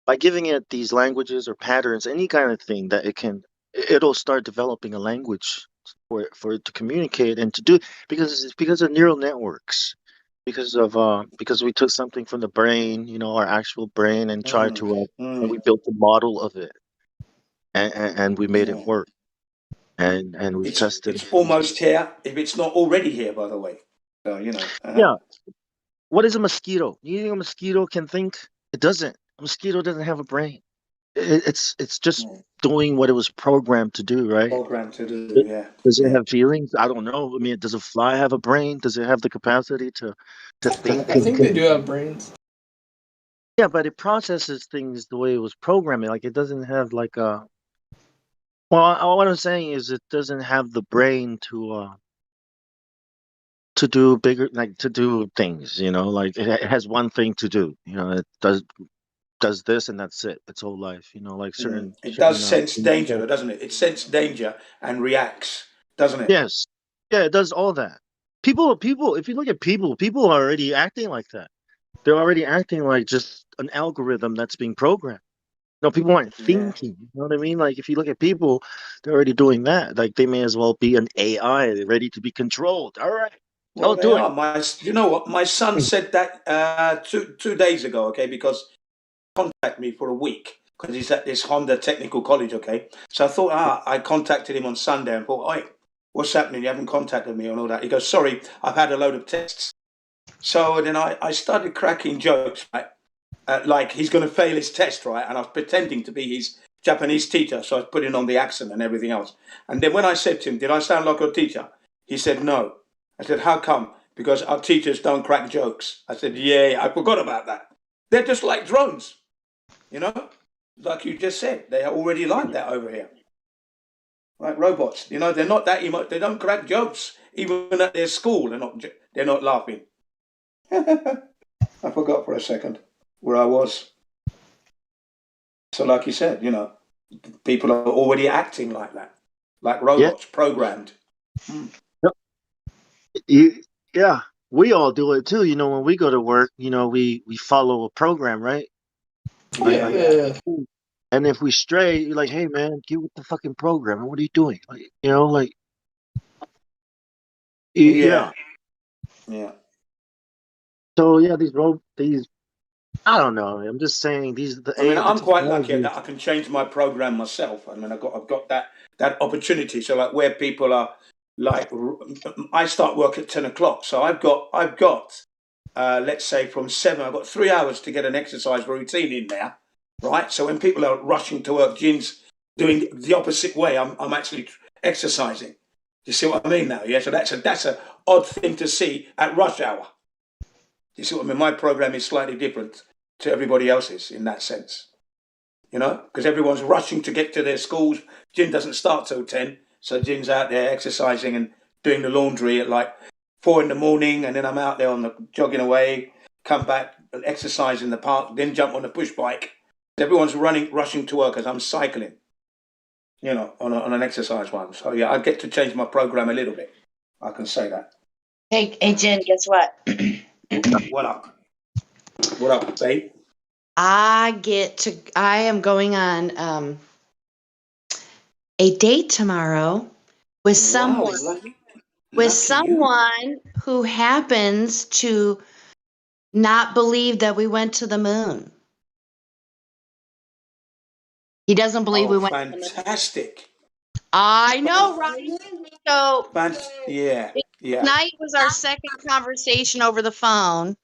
by giving it these languages or patterns, any kind of thing that it'll start developing a language for it to communicate and to do, because of neural networks, because we took something from the brain, our actual brain, and tried to and we built a model of it, and we made it work, and we've tested It's it. almost here, if it's not already here, by the way. So, Yeah. What is a mosquito? You think a mosquito can think? It doesn't. A mosquito doesn't have a brain. It's just doing what it was programmed to do, right? Programmed to do, yeah. Does it have feelings? I don't know. I mean, does a fly have a brain? Does it have the capacity to think? I think they do have brains. Yeah, but it processes things the way it was programming. Like it doesn't have like a. Well, what I'm saying is it doesn't have the brain to do to do things. Like it has one thing to do. It does this and that's it. Its whole life. Like certain. It does certain, sense danger, doesn't it? It senses danger and reacts, doesn't it? Yes. Yeah, it does all that. People, if you look at people are already acting like that. They're already acting like just an algorithm that's being programmed. People aren't thinking. You know what I mean? Like if you look at people, they're already doing that. Like they may as well be an AI. They're ready to be controlled. All right. Well, Do it. you know what? My son said that 2 days ago, okay, because he contacted me for a week because he's at this Honda Technical College, okay. So I thought, I contacted him on Sunday and thought, "Oi, what's happening? You haven't contacted me and all that." He goes, "Sorry, I've had a load of tests." So then I started cracking jokes, right? Like he's going to fail his test, right? And I was pretending to be his Japanese teacher, so I was putting on the accent and everything else. And then when I said to him, "Did I sound like your teacher?" He said, "No." I said, "How come?" "Because our teachers don't crack jokes." I said, yeah, I forgot about that. They're just like drones, like you just said. They are already like that over here. Like robots, they're not that they don't crack jokes. Even at their school, they're not laughing. I forgot for a second where I was. So like you said, people are already acting like that, like robots, programmed. Yeah, we all do it too. When we go to work, we follow a program, right? Yeah. And if we stray, you're like, "Hey, man, get with the fucking program. What are you doing?" Like, yeah. So yeah, these. I don't know. I'm just saying I'm quite lucky that I can change my program myself. I've got that opportunity. So like where people are like, I start work at 10 o'clock. So I've got let's say from 7, I've got 3 hours to get an exercise routine in there, right? So when people are rushing to work, Gin's doing the opposite way. I'm actually exercising. You see what I mean now? Yeah. So that's a odd thing to see at rush hour. You see what I mean? My program is slightly different to everybody else's in that sense. You know, because everyone's rushing to get to their schools. Gin doesn't start till 10, so Gin's out there exercising and doing the laundry at like 4 in the morning, and then I'm out there on the jogging away, come back, exercise in the park, then jump on the push bike. Everyone's rushing to work as I'm cycling, you know, on an exercise one. So yeah, I get to change my program a little bit. I can say that. Hey, Jen, guess what? What up? What up, babe? I am going on a date tomorrow with someone who happens to not believe that we went to the moon. He doesn't believe we went to the moon. Fantastic. I know, right? So yeah. tonight was our second conversation over the phone.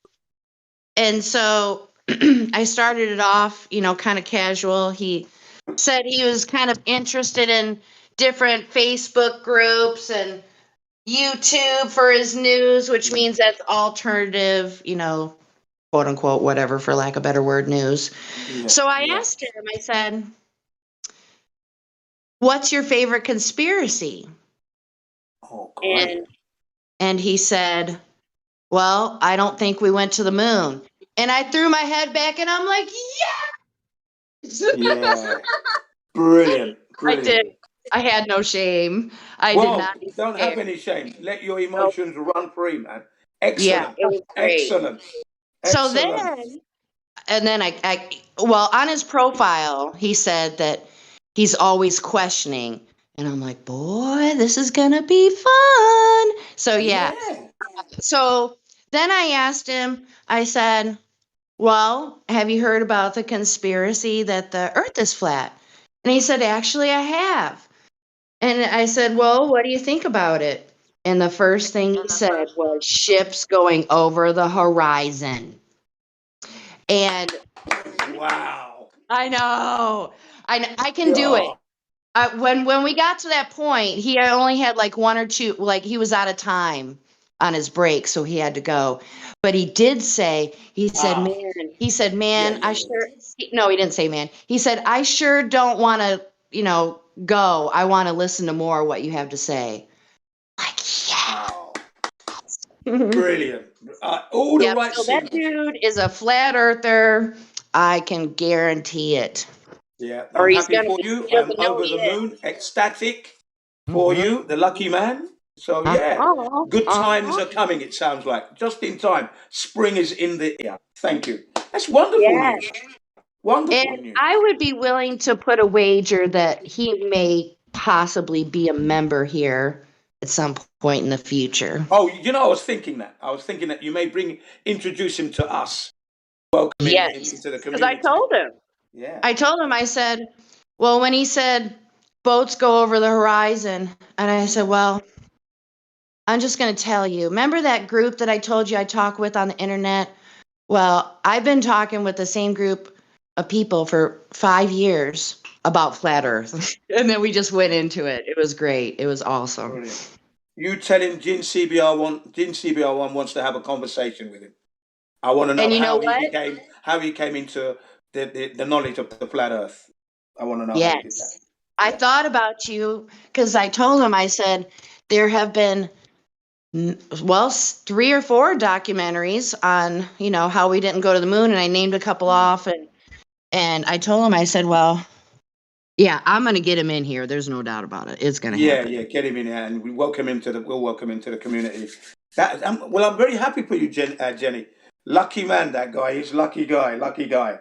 And so I started it off, you know, kind of casual. He said he was kind of interested in different Facebook groups and YouTube for his news, which means that's alternative, you know, quote unquote, whatever, for lack of a better word, news. Yeah, so I asked him, I said, what's your favorite conspiracy? Oh, great. And he said, well, I don't think we went to the moon. And I threw my head back and I'm like, yes! Yeah. Brilliant. I did. I had no shame. I did not. Don't have any shame. Let your emotions run free, man. Excellent. Yeah, it was great. Excellent. So then, and then well, on his profile, he said that he's always questioning. And I'm like, boy, this is going to be fun. So, yeah. So then I asked him, I said, well, have you heard about the conspiracy that the earth is flat? And he said, actually, I have. And I said, well, what do you think about it? And the first thing he said was ships going over the horizon. And wow, I know, I can do it. When we got to that point, he only had like one or two, like he was out of time on his break, so he had to go. But he did say, he said, man, I sure, no, he didn't say, man. He said, I sure don't want to, you know, go. I want to listen to more of what you have to say. Like, yeah. Brilliant. All the right so signals. that dude is a flat earther. I can guarantee it. Yeah, I'm happy for you. I'm over the moon, ecstatic for you, the lucky man. So yeah, good times are coming, it sounds like. Just in time. Spring is in the air. Thank you. That's wonderful news. Wonderful and news. I would be willing to put a wager that he may possibly be a member here at some point in the future. Oh, you know, I was thinking that you may introduce him to us. Welcome him into the community. Because I told him. Yeah. I told him, I said, well, when he said boats go over the horizon, and I said, well, I'm just going to tell you, remember that group that I told you I talk with on the internet? Well, I've been talking with the same group of people for 5 years about flat Earth. And then we just went into it. It was great. It was awesome. Brilliant. You tell him Gin CBR1 wants to have a conversation with him. I want to know, how he came into the knowledge of the flat Earth. I want to know how he did that. I thought about you because I told him, I said, there have been, well, 3 or 4 documentaries on, you know, how we didn't go to the moon. And I named a couple off. And I told him, I said, well, yeah, I'm going to get him in here. There's no doubt about it. It's going to happen. Yeah, get him in here, and we'll welcome him to the community. I'm very happy for you, Jenny. Lucky man, that guy. He's lucky guy.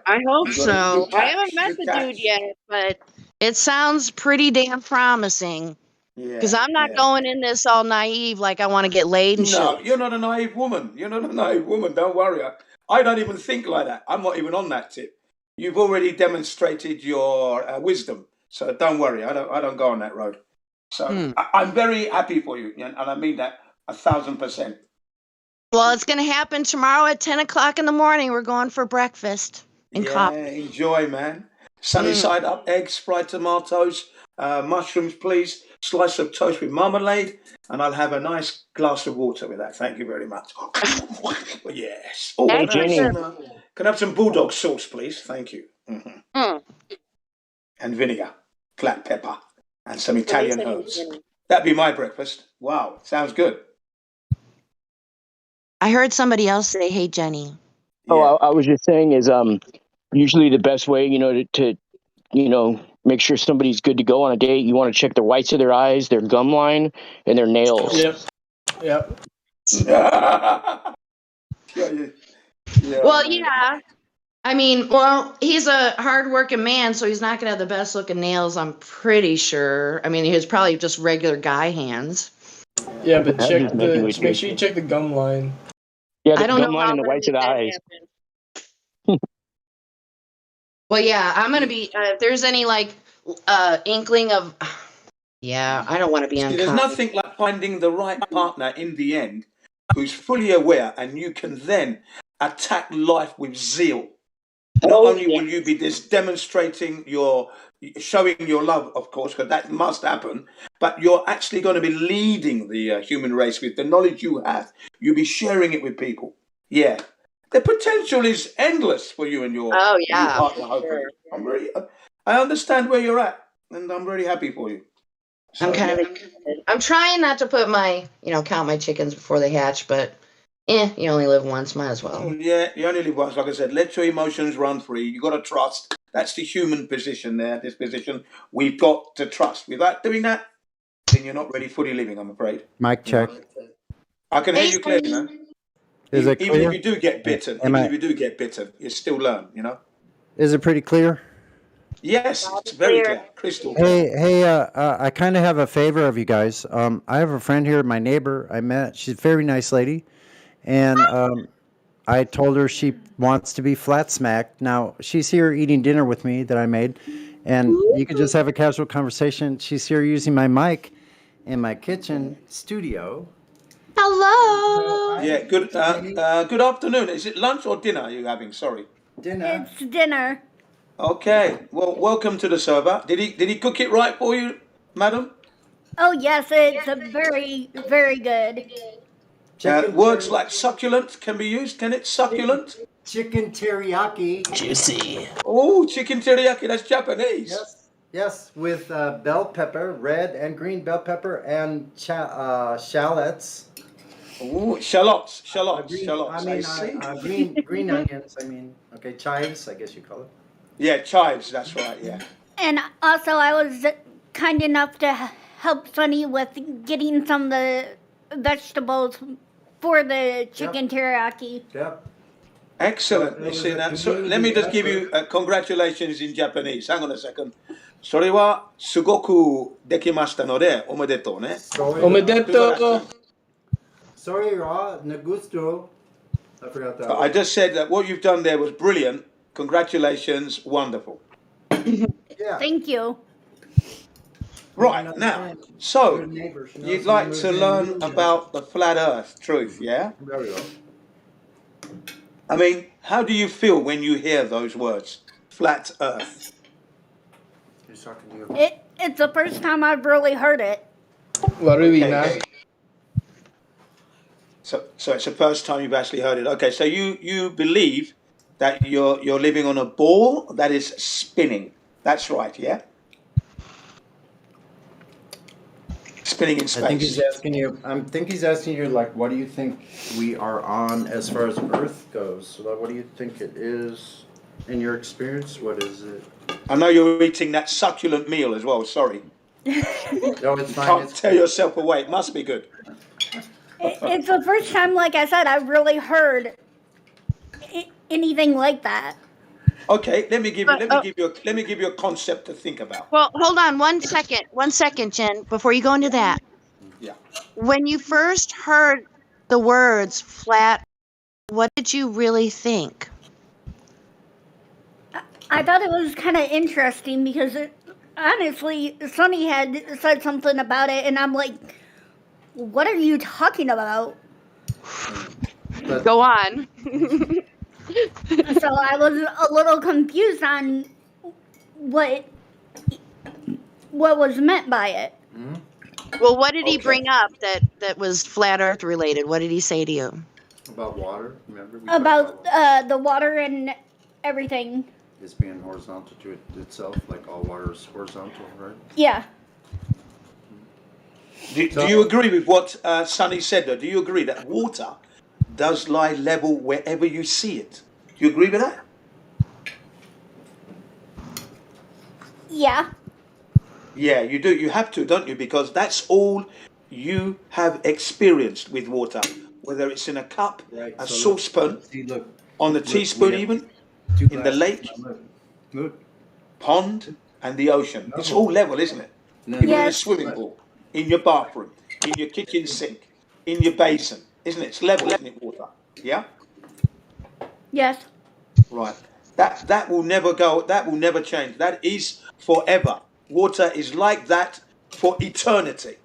I hope so. I haven't met the dude yet, but it sounds pretty damn promising. Because I'm not going in this all naive like I want to get laid and shit. No, you're not a naive woman. Don't worry. I don't even think like that. I'm not even on that tip. You've already demonstrated your wisdom, so don't worry. I don't go on that road. So I'm very happy for you, and I mean that 1,000%. Well, it's going to happen tomorrow at 10 o'clock in the morning. We're going for breakfast and coffee. Enjoy, man. Sunny side up, eggs, fried tomatoes, mushrooms, please. Slice of toast with marmalade, and I'll have a nice glass of water with that. Thank you very much. Yes. Oh, Hey, can Jenny. I have some bulldog sauce, please? Thank you. And vinegar, black pepper, and some Italian herbs. That'd be my breakfast. Wow, sounds good. I heard somebody else say, "Hey, Jenny." Oh, I was just saying is usually the best way, to make sure somebody's good to go on a date. You want to check the whites of their eyes, their gum line, and their nails. Yep. Well, yeah. I mean, well, he's a hard-working man, so he's not going to have the best-looking nails, I'm pretty sure. I mean, he was probably just regular guy hands. Yeah, but make sure you check the gum line. Yeah, the gum line and the whites of the eyes. Well, yeah, I'm going to be, if there's any, inkling of, I don't want to be See, there's nothing like finding the right partner in the end who's fully aware, and you can then attack life with zeal. Not only will you be demonstrating showing your love, of course, because that must happen, but you're actually going to be leading the human race with the knowledge you have. You'll be sharing it with people. Yeah. The potential is endless for you and your new partner, hopefully. I understand where you're at, and I'm really happy for you. So, I'm kind of excited. I'm trying not to put count my chickens before they hatch, but you only live once, might as well. Oh, yeah, you only live once. Like I said, let your emotions run free. You got to trust. That's the human position there, this position. We've got to trust. Without doing that, then you're not really fully living, I'm afraid. Mic check. I can hear you clearly, man. Is it even clear? if you do get bitten, you still learn, Is it pretty clear? Yes, it's very clear. Crystal clear. Hey, I kind of have a favor of you guys. I have a friend here, my neighbor I met. She's a very nice lady. And I told her she wants to be flat smacked. Now, she's here eating dinner with me that I made. And you could just have a casual conversation. She's here using my mic in my kitchen studio. Hello. Yeah, good afternoon. Is it lunch or dinner you're having? Sorry. Dinner. It's dinner. Okay. Well, welcome to the server. Did he cook it right for you, madam? Oh yes, it's very, very good. Words like succulent can be used. Can it? Succulent? Chicken teriyaki. Juicy. Oh, chicken teriyaki. That's Japanese. Yes, with bell pepper, red and green bell pepper, and shallots. Oh, shallots. Green onions. Chives, I guess you call it. Yeah, chives. That's right. Yeah. And also, I was kind enough to help Sonny with getting some of the vegetables for the chicken teriyaki. Yep. Excellent. So let me just give you congratulations in Japanese. Hang on a second. それはすごくできましたのでおめでとうね。おめでとう。Sorry, Ra, ne gusto. I forgot that. I just said that what you've done there was brilliant. Congratulations, wonderful. Yeah. Thank you. Right, now, so you'd like to learn about the flat earth truth, yeah? There we go. I mean, how do you feel when you hear those words, flat earth? It's the first time I've really heard it. Okay. So it's the first time you've actually heard it. Okay, so you believe that you're living on a ball that is spinning. That's right, yeah? Spinning in space. I think he's asking you, like, what do you think we are on as far as Earth goes? So what do you think it is in your experience? What is it? I know you're eating that succulent meal as well. Sorry. No, it's fine. Can't tear yourself away. It must be good. It's the first time, like I said, I've really heard anything like that. Okay, let me give you a concept to think about. Well, hold on 1 second. 1 second, Jen, before you go into that. Yeah. When you first heard the words flat, what did you really think? I thought it was kind of interesting because, honestly, Sonny had said something about it, and I'm like, what are you talking about? Go on. So I was a little confused on what what was meant by it. Well, what did he Okay. bring up that was flat Earth related? What did he say to you? About water, remember? We About the water and everything. it's being horizontal to itself, like all water is horizontal, right? Yeah. Do you agree with what Sonny said, though? Do you agree that water does lie level wherever you see it? Do you agree with that? Yeah. Yeah, you do. You have to, don't you? Because that's all you have experienced with water, whether it's in a cup, a saucepan, on the teaspoon even, in the lake, pond, and the ocean. It's all level, isn't it? Even in a swimming pool, in your bathroom, in your kitchen sink, in your basin, isn't it? It's level, isn't it, water? Yeah? Yes. Right. That will never go, that will never change. That is forever. Water is like that for eternity.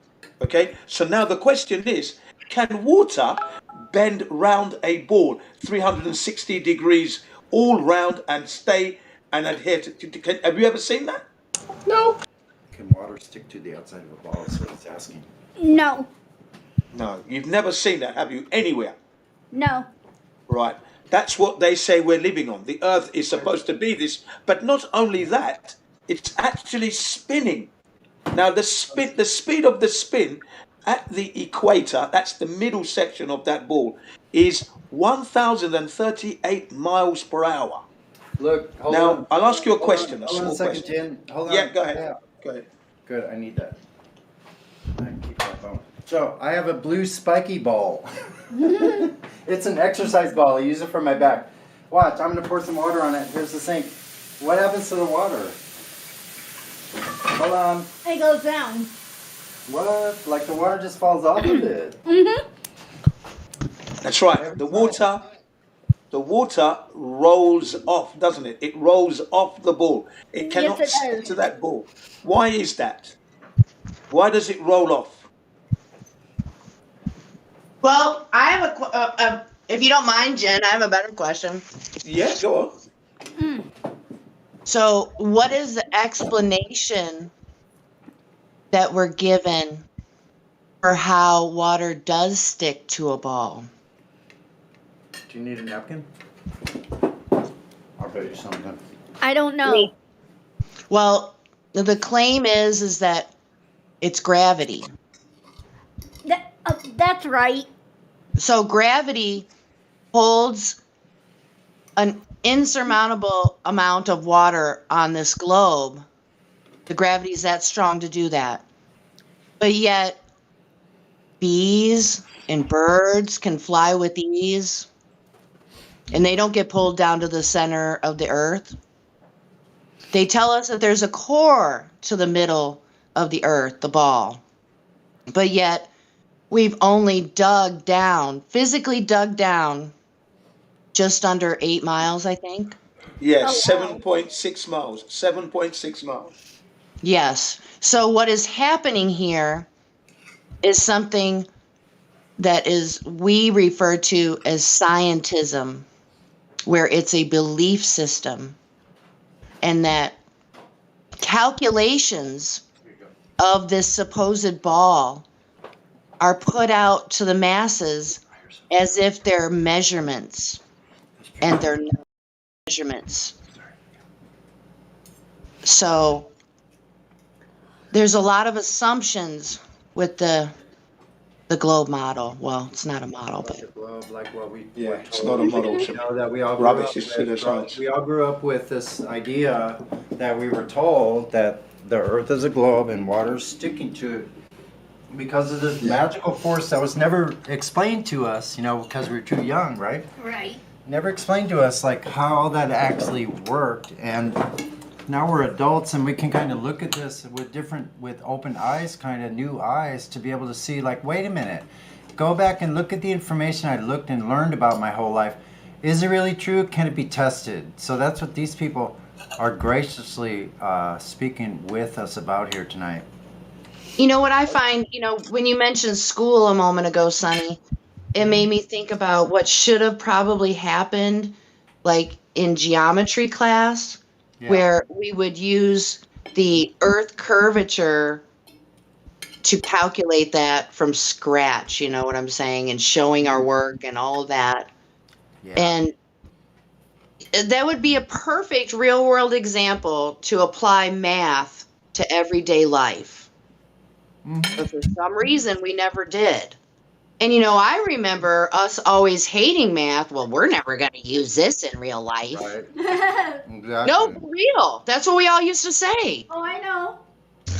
Okay? So now the question is, can water bend round a ball 360 degrees all round and stay and adhere to have you ever seen that? No. Can water stick to the outside of a ball? That's what it's asking. No. No, you've never seen that, have you? Anywhere? No. Right. That's what they say we're living on. The Earth is supposed to be this, but not only that, it's actually spinning. Now, the speed of the spin at the equator, that's the middle section of that ball, is 1,038 miles per hour. Look, hold now, on. I'll ask you a Hold question. on, A hold on small a second, question. Tim. Hold on. Yeah, go ahead. Yeah. Go ahead. Good, I need that. I can keep that going. So, I have a blue spiky ball. It's an exercise ball. I use it for my back. Watch, I'm going to pour some water on it. Here's the sink. What happens to the water? Hold on. It goes down. What? Like the water just falls off of it. Mm-hmm. That's right. The water rolls off, doesn't it? It rolls off the ball. It cannot Yes, it stick does. to that ball. Why is that? Why does it roll off? Well, I have if you don't mind, Jen, I have a better question. Yeah, go on. So, what is the explanation that we're given for how water does stick to a ball? Do you need a napkin? I'll bet you something. I don't know. Well, the claim is that it's gravity. That's right. So gravity holds an insurmountable amount of water on this globe. The gravity is that strong to do that. But yet, bees and birds can fly with ease, and they don't get pulled down to the center of the earth. They tell us that there's a core to the middle of the earth, the ball. But yet, we've only dug down, physically dug down, just under 8 miles, I think. Yes, 7.6 miles. 7.6 miles. Yes. So what is happening here is something that we refer to as scientism, where it's a belief system, and that calculations of this supposed ball are put out to the masses as if they're measurements, and they're not measurements. So there's a lot of assumptions with the globe model. Well, it's not a model, but Like what we it's not a model. You know, that we all grew Rubbish. up It's with, pseudoscience. we all grew up with this idea that we were told that the Earth is a globe and water's sticking to it because of this magical force that was never explained to us. You know, because we were too young, right? Right. Never explained to us like how that actually worked, and now we're adults and we can kind of look at this with open eyes, kind of new eyes, to be able to see like, wait a minute, go back and look at the information I looked and learned about my whole life. Is it really true? Can it be tested? So that's what these people are graciously speaking with us about here tonight. you know what I find, when you mentioned school a moment ago, Sonny, it made me think about what should have probably happened, like in geometry class, where we would use the Earth curvature to calculate that from scratch, you know what I'm saying, and showing our work and all of that. Yeah. And that would be a perfect real world example to apply math to everyday life. But for some reason, we never did. And I remember us always hating math. Well, we're never going to use this in real life. Right. No, Exactly. for real. That's what we all used to say. Oh, I know.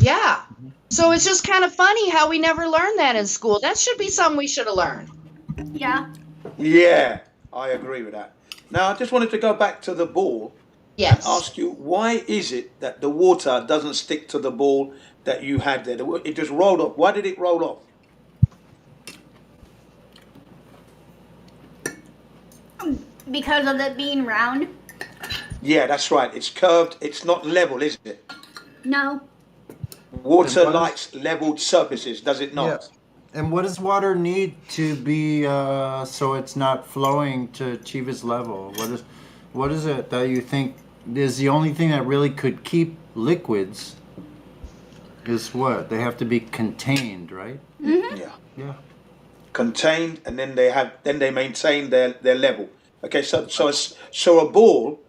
Yeah. So it's just kind of funny how we never learned that in school. That should be something we should have learned. Yeah. Yeah, I agree with that. Now, I just wanted to go back to the ball and ask you, why is it that the water doesn't stick to the ball that you had there? It just rolled off. Why did it roll off? Because of it being round? Yeah, that's right. It's curved. It's not level, is it? No. Water likes leveled surfaces, does it not? Yeah. And what does water need to be so it's not flowing to achieve its level? What is it that you think is the only thing that really could keep liquids? Is what? They have to be contained, right? Mm-hmm. Yeah. Yeah. Contained, and then they maintain their level. Okay, so a ball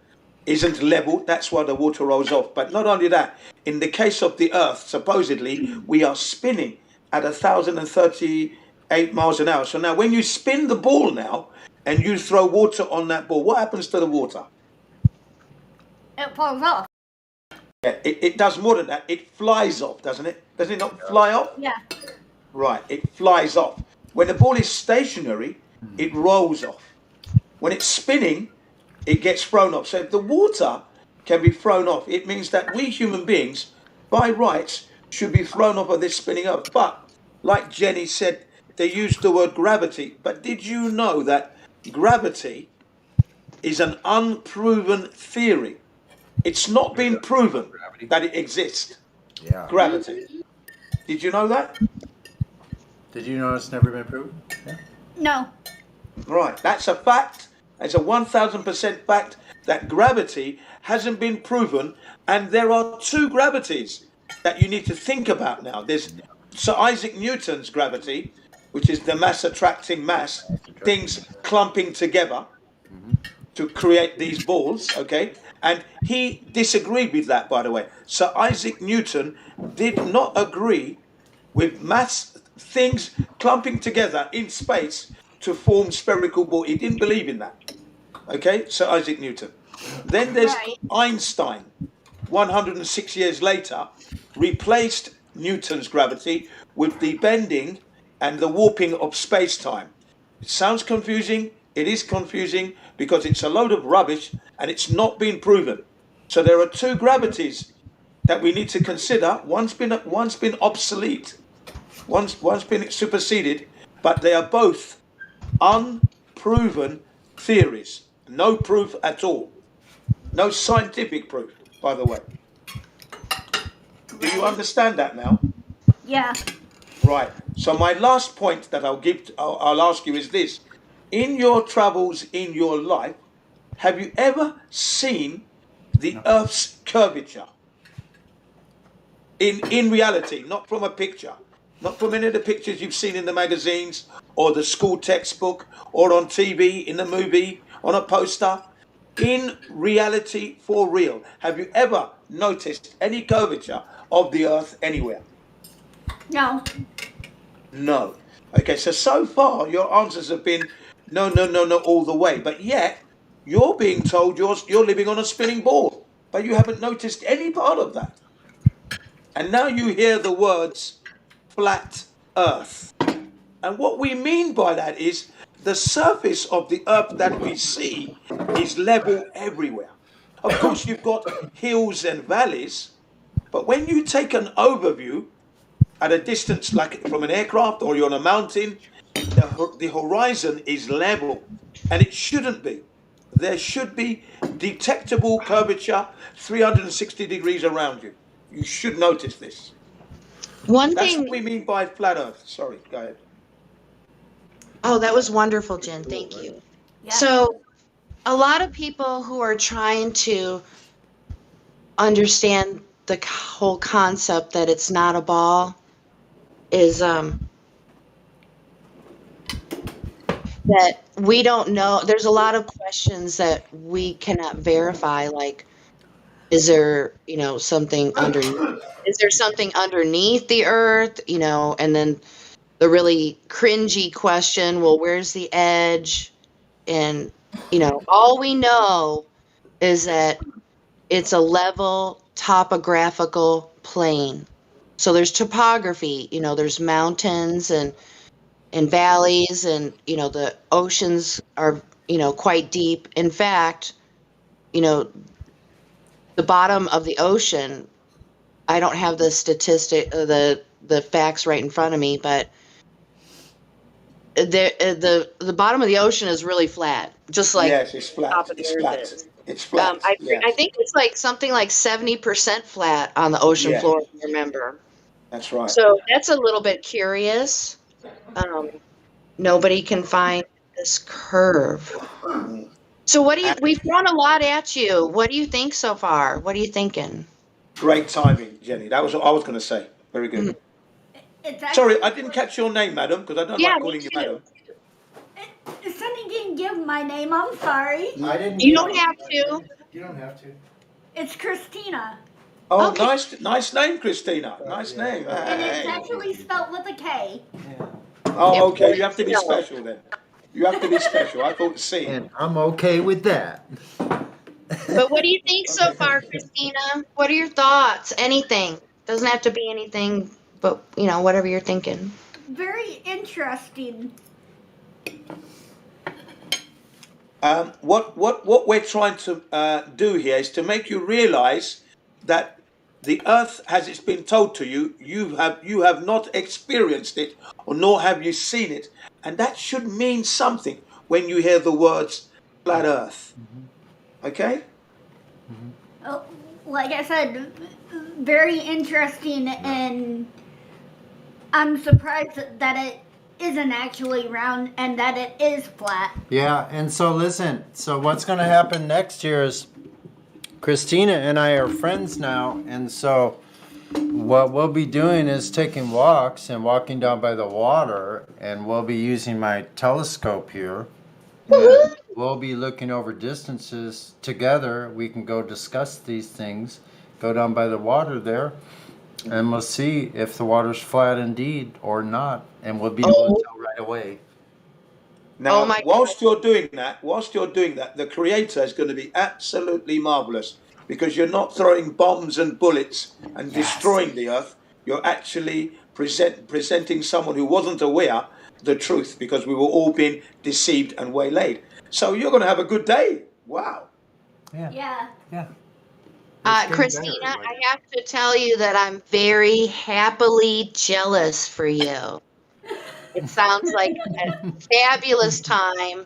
isn't level. That's why the water rolls off. But not only that, in the case of the Earth, supposedly we are spinning at 1,038 miles an hour. So now, when you spin the ball now and you throw water on that ball, what happens to the water? It falls off. Yeah, it does more than that. It flies off, doesn't it? Does it not fly off? Yeah. Right, it flies off. When the ball is stationary, it rolls off. When it's spinning, it gets thrown off. So if the water can be thrown off, it means that we human beings, by rights, should be thrown off of this spinning Earth. But, like Jenny said, they used the word gravity. But did you know that gravity is an unproven theory? It's not been proven that it exists. Yeah. Gravity. Did you know that? Did you know it's never been proven? Yeah. No. Right, that's a fact. It's a 1,000% fact that gravity hasn't been proven, and there are two gravities that you need to think about now. There's Sir Isaac Newton's gravity, which is the mass attracting mass, things clumping together to create these balls, okay? And he disagreed with that, by the way. Sir Isaac Newton did not agree with mass things clumping together in space to form spherical ball. He didn't believe in that. Okay, Sir Isaac Newton. Then there's Einstein, 106 years later, replaced Newton's gravity with the bending and the warping of space-time. It sounds confusing. It is confusing because it's a load of rubbish and it's not been proven. So there are two gravities that we need to consider. One's been obsolete, one's been superseded, but they are both unproven theories. No proof at all. No scientific proof, by the way. Do you understand that now? Yeah. Right. So my last point that I'll ask you is this. In your travels in your life, have you ever seen the Earth's curvature? In reality, not from a picture, not from any of the pictures you've seen in the magazines or the school textbook or on TV, in the movie, on a poster. In reality, for real, have you ever noticed any curvature of the Earth anywhere? No. No. Okay, so far your answers have been no, all the way. But yet, you're being told you're living on a spinning ball, but you haven't noticed any part of that. And now you hear the words flat Earth. And what we mean by that is the surface of the Earth that we see is level everywhere. Of course, you've got hills and valleys, but when you take an overview at a distance, like from an aircraft or you're on a mountain, the horizon is level, and it shouldn't be. There should be detectable curvature 360 degrees around you. You should notice this. That's what we mean by flat Earth. Sorry, go ahead. Oh, that was wonderful, Jen. Thank you. Yeah. So, a lot of people who are trying to understand the whole concept that it's not a ball is that we don't know. There's a lot of questions that we cannot verify. Like, is there, something underneath? Is there something underneath the earth? And then the really cringy question, well, where's the edge? And, all we know is that it's a level topographical plane. So there's topography, there's mountains and valleys, and the oceans are quite deep. In fact, the bottom of the ocean, I don't have the the facts right in front of me, but the bottom of the ocean is really flat, just like Yes, it's flat. top of the It's earth flat. is. It's flat. I think it's like something like 70% flat on the ocean Yeah. floor, if you remember. That's right. So that's a little bit curious. Nobody can find this curve. So we've thrown a lot at you. What do you think so far? What are you thinking? Great timing, Jenny. That was what I was going to say. Very good. Sorry, I didn't catch your name, madam, because I don't like calling you madam. Sonny didn't give my name. I'm sorry. I didn't. You don't have to. You don't have to. It's Christina. Oh, okay. Nice name, Christina. Nice name. And it's actually spelled with a K. Oh, okay. You have to be special then. You have to be special. I thought C. And I'm okay with that. But what do you think so far, Christina? What are your thoughts? Anything. Doesn't have to be anything, but whatever you're thinking. Very interesting. What we're trying to do here is to make you realize that the earth, as it's been told to you, you have not experienced it, or nor have you seen it, and that should mean something when you hear the words flat earth. Okay? Oh, like I said, very interesting, and I'm surprised that it isn't actually round and that it is flat. Yeah, and so listen, so what's going to happen next year is Christina and I are friends now, and so what we'll be doing is taking walks and walking down by the water, and we'll be using my telescope here. And we'll be looking over distances together. We can go discuss these things, go down by the water there, and we'll see if the water's flat indeed or not, and we'll be able to tell right away. Now, whilst you're doing that, the creator is going to be absolutely marvelous, because you're not throwing bombs and bullets and destroying the earth. You're actually presenting someone who wasn't aware the truth, because we were all being deceived and waylaid. So you're going to have a good day. Wow. Yeah. Christina, I have to tell you that I'm very happily jealous for you. It sounds like a fabulous time.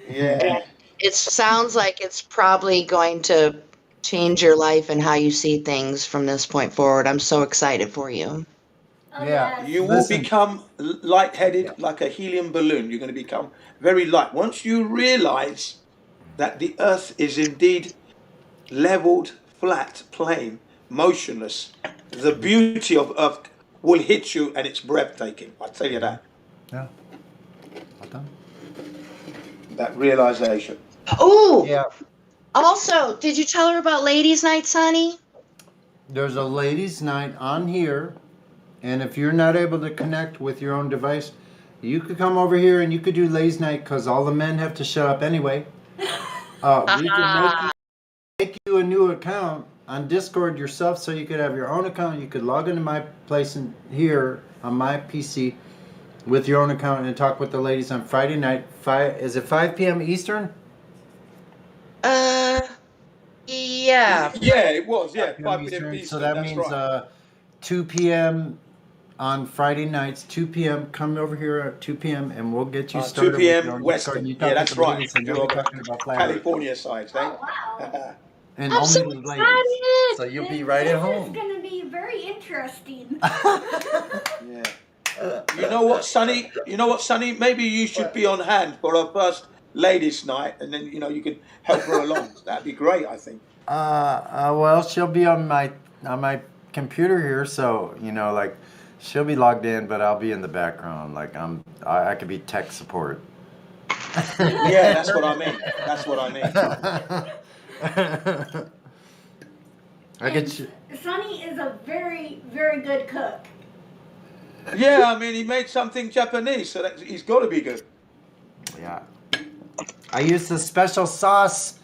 Yeah. It sounds like it's probably going to change your life and how you see things from this point forward. I'm so excited for you. You will become lightheaded like a helium balloon. You're going to become very light. Once you realize that the earth is indeed leveled, flat, plain, motionless, the beauty of earth will hit you, and it's breathtaking. I'll tell you that. Yeah. Well done. That realization. Oh! Yeah. Also, did you tell her about Ladies' Night, Sonny? There's a ladies' night on here, and if you're not able to connect with your own device, you could come over here and you could do ladies' night, because all the men have to shut up anyway. We can make you a new account on Discord yourself, so you could have your own account. You could log into my place in here on my PC with your own account and talk with the ladies on Friday night. Is it 5 p.m. Eastern? Yeah. Yeah, it was. Yeah, 5 p.m. Eastern. So that means 2 p.m. on Friday nights. 2 p.m. Come over here at 2 p.m. and we'll get you started. 2 p.m. Western. Yeah, that's right. You're talking about California side, eh? And I'm so only the ladies. excited. So you'll be right at home. This is going to be very interesting. You know what, Sonny? Maybe you should be on hand for our first ladies' night, and then you can help her along. That'd be great, I think. Well, she'll be on my computer here, so like she'll be logged in, but I'll be in the background. Like I could be tech support. Yeah, that's what I mean. That's what I mean. I get you. Sonny is a very, very good cook. Yeah, I mean, he made something Japanese, so he's got to be good. Yeah. I use the special sauce.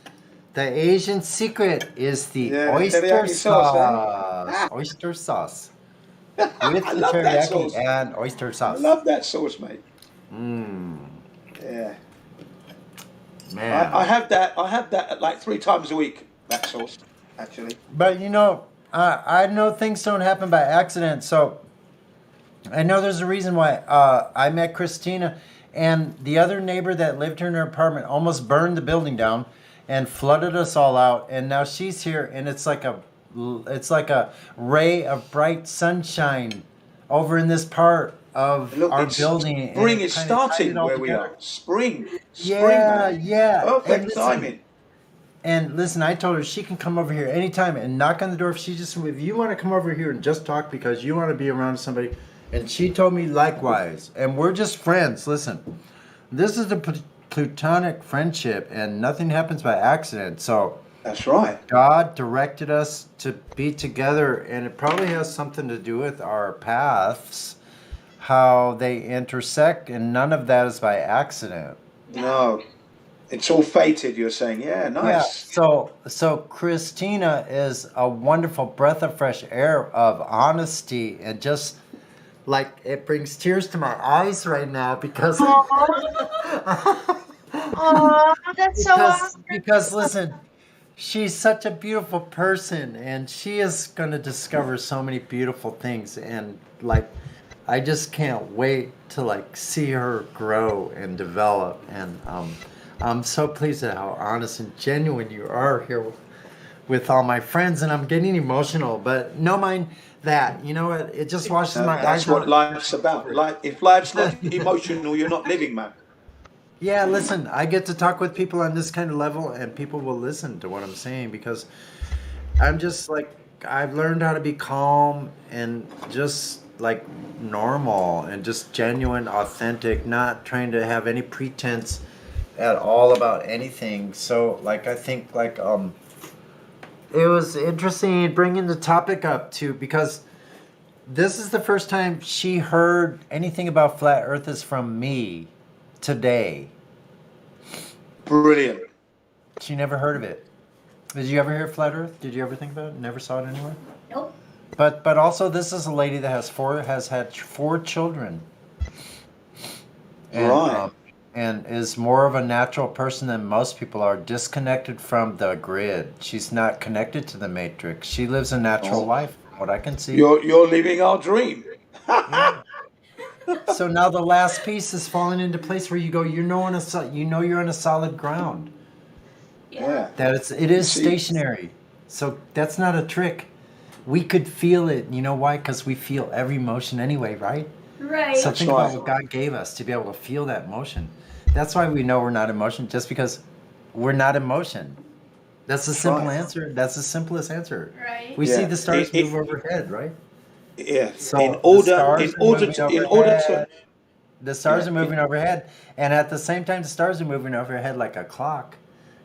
The Asian secret is the oyster teriyaki sauce. sauce, Oyster sauce. With I the love that teriyaki sauce. and oyster I sauce. love that sauce, mate. Yeah. Man. I have that like 3 times a week, that sauce, actually. But I know things don't happen by accident, so I know there's a reason why. I met Christina, and the other neighbor that lived here in her apartment almost burned the building down and flooded us all out, and now she's here, and it's like a ray of bright sunshine over in this part of our building. Spring is starting where we are. Spring, yeah, man. Yeah. Perfect timing. And listen, I told her she can come over here anytime and knock on the door if you want to come over here and just talk because you want to be around somebody. And she told me likewise. And we're just friends. Listen, this is a platonic friendship and nothing happens by accident. So that's right. God directed us to be together, and it probably has something to do with our paths, how they intersect, and none of that is by accident. No. It's all fated, you're saying. Yeah, nice. Yeah, so Christina is a wonderful breath of fresh air of honesty, and just like it brings tears to my eyes right now because That's so awesome. because listen, she's such a beautiful person, and she is going to discover so many beautiful things, and like I just can't wait to see her grow and develop, and I'm so pleased at how honest and genuine you are here with all my friends, and I'm getting emotional, but no mind that. You know what? It just washes my eyes. That's what life's about. If life's not emotional, you're not living, man. Yeah, listen, I get to talk with people on this kind of level, and people will listen to what I'm saying because I'm just I've learned how to be calm and just normal and just genuine, authentic, not trying to have any pretense at all about anything. So I think it was interesting bringing the topic up too, because this is the first time she heard anything about flat earthers from me today. Brilliant. She never heard of it. Did you ever hear flat earth? Did you ever think about it? Never saw it anywhere? Nope. But also this is a lady that has had 4 children. And, right. And is more of a natural person than most people are, disconnected from the grid. She's not connected to the matrix. She lives a natural life, from what I can see. You're living our dream. So now the last piece is falling into place where you go, you're on a solid ground. Yeah. That it is stationary. So that's not a trick. We could feel it. You know why? Because we feel every motion anyway, right? Right. So think about what God gave us to be able to feel that motion. That's why we know we're not in motion, just because we're not in motion. That's the simple answer. That's the simplest answer. Right. We see the stars move overhead, right? Yeah. So the stars are moving overhead, and at the same time, the stars are moving overhead like a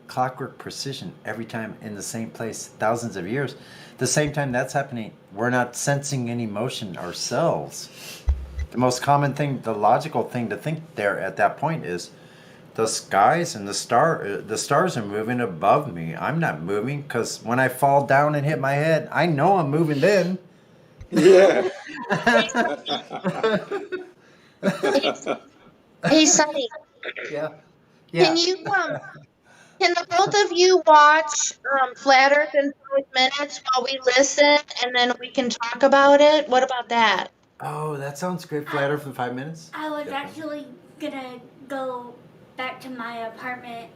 clockwork precision every time in the same place, thousands of years. The same time that's happening, we're not sensing any motion ourselves. The most common thing, the logical thing to think there at that point is the skies and the stars are moving above me. I'm not moving, because when I fall down and hit my head, I know I'm moving then. Yeah. Hey, Sonny. Yeah. Can the both of you watch Flat Earth in 5 minutes while we listen, and then we can talk about it? What about that? Oh, that sounds great. Flat Earth in 5 minutes? I was actually gonna go back to my apartment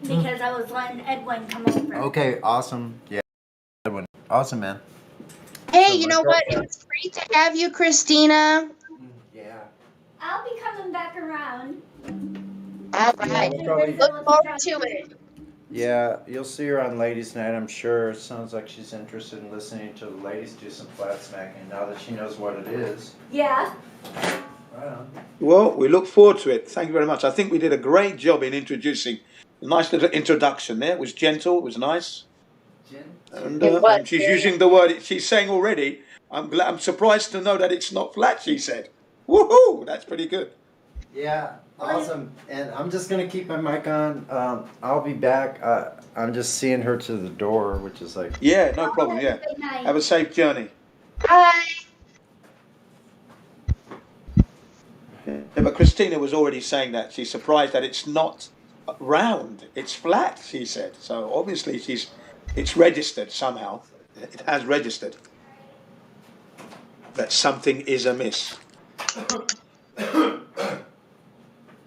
because I was letting Edwin come over. Okay, awesome. Yeah, Edwin. Awesome, man. Hey, you know what? It was great to have you, Christina. Yeah. I'll be coming back around. All right. Look forward to it. Yeah, you'll see her on Ladies' Night, I'm sure. It sounds like she's interested in listening to the ladies do some flat smacking now that she knows what it is. Yeah. Right on. Well, we look forward to it. Thank you very much. I think we did a great job in introducing. A nice little introduction there. It was gentle. It was nice. And she's using the word. She's saying already. I'm surprised to know that it's not flat. She said, "Woohoo! That's pretty good." Yeah, awesome. And I'm just going to keep my mic on. I'll be back. I'm just seeing her to the door, which is like... Yeah, no problem. Yeah. Have a safe journey. Bye. Yeah, but Christina was already saying that she's surprised that it's not round, it's flat, she said. So obviously it's registered somehow. It has registered that something is amiss.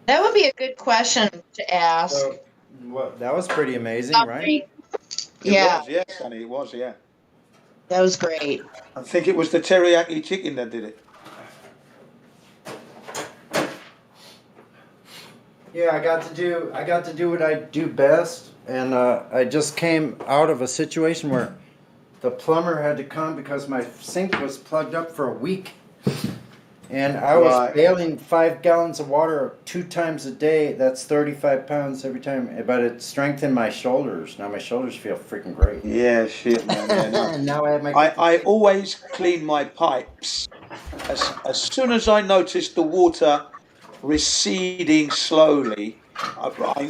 That would be a good question to ask. So, well, that was pretty amazing, right? Yeah. It was, yes, honey, it was, yeah. That was great. I think it was the teriyaki chicken that did it. Yeah, I got to do what I do best, and I just came out of a situation where the plumber had to come because my sink was plugged up for a week, and I was bailing 5 gallons of water 2 times a day. That's 35 pounds every time, but it strengthened my shoulders. Now my shoulders feel freaking great. Yeah, shit, man. Yeah, no. And now I have my... I always clean my pipes as soon as I notice the water receding slowly.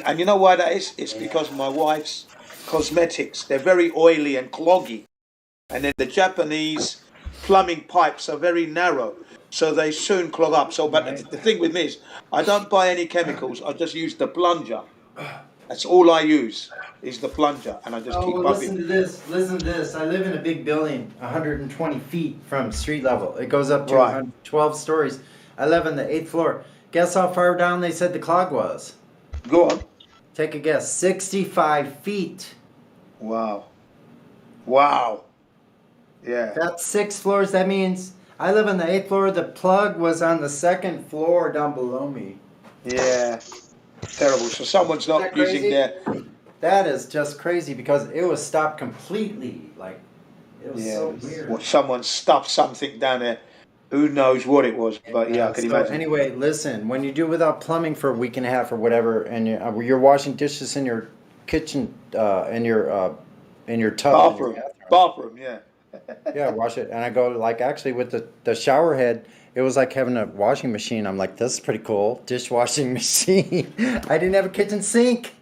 And you know why that is? It's because my wife's cosmetics, they're very oily and cloggy. And then the Japanese plumbing pipes are very narrow, so they soon clog up. So, but the thing with me is, I don't buy any chemicals. I just use the plunger. That's all I use is the plunger, and I just keep well, bumping. Listen to this. I live in a big building, 120 feet from street level. It goes up to 12 stories. I live on the 8th floor. Guess how far down they said the clog was? Go on. Take a guess. 65 feet. Wow. Wow. Yeah. That's 6 floors. That means I live on the 8th floor. The plug was on the 2nd floor down below me. Yeah. Terrible. So someone's not using their... That is just crazy because it was stopped completely. Like, it was so weird. Well, someone stuffed something down there. Who knows what it was, but yeah, I can imagine. Anyway, listen, when you do without plumbing for a week and a half or whatever, and you're washing dishes in your kitchen, in your tub, bathroom, yeah. Yeah, wash it. And I go, like, actually with the shower head, it was like having a washing machine. I'm like, this is pretty cool, dishwashing machine. I didn't have a kitchen sink,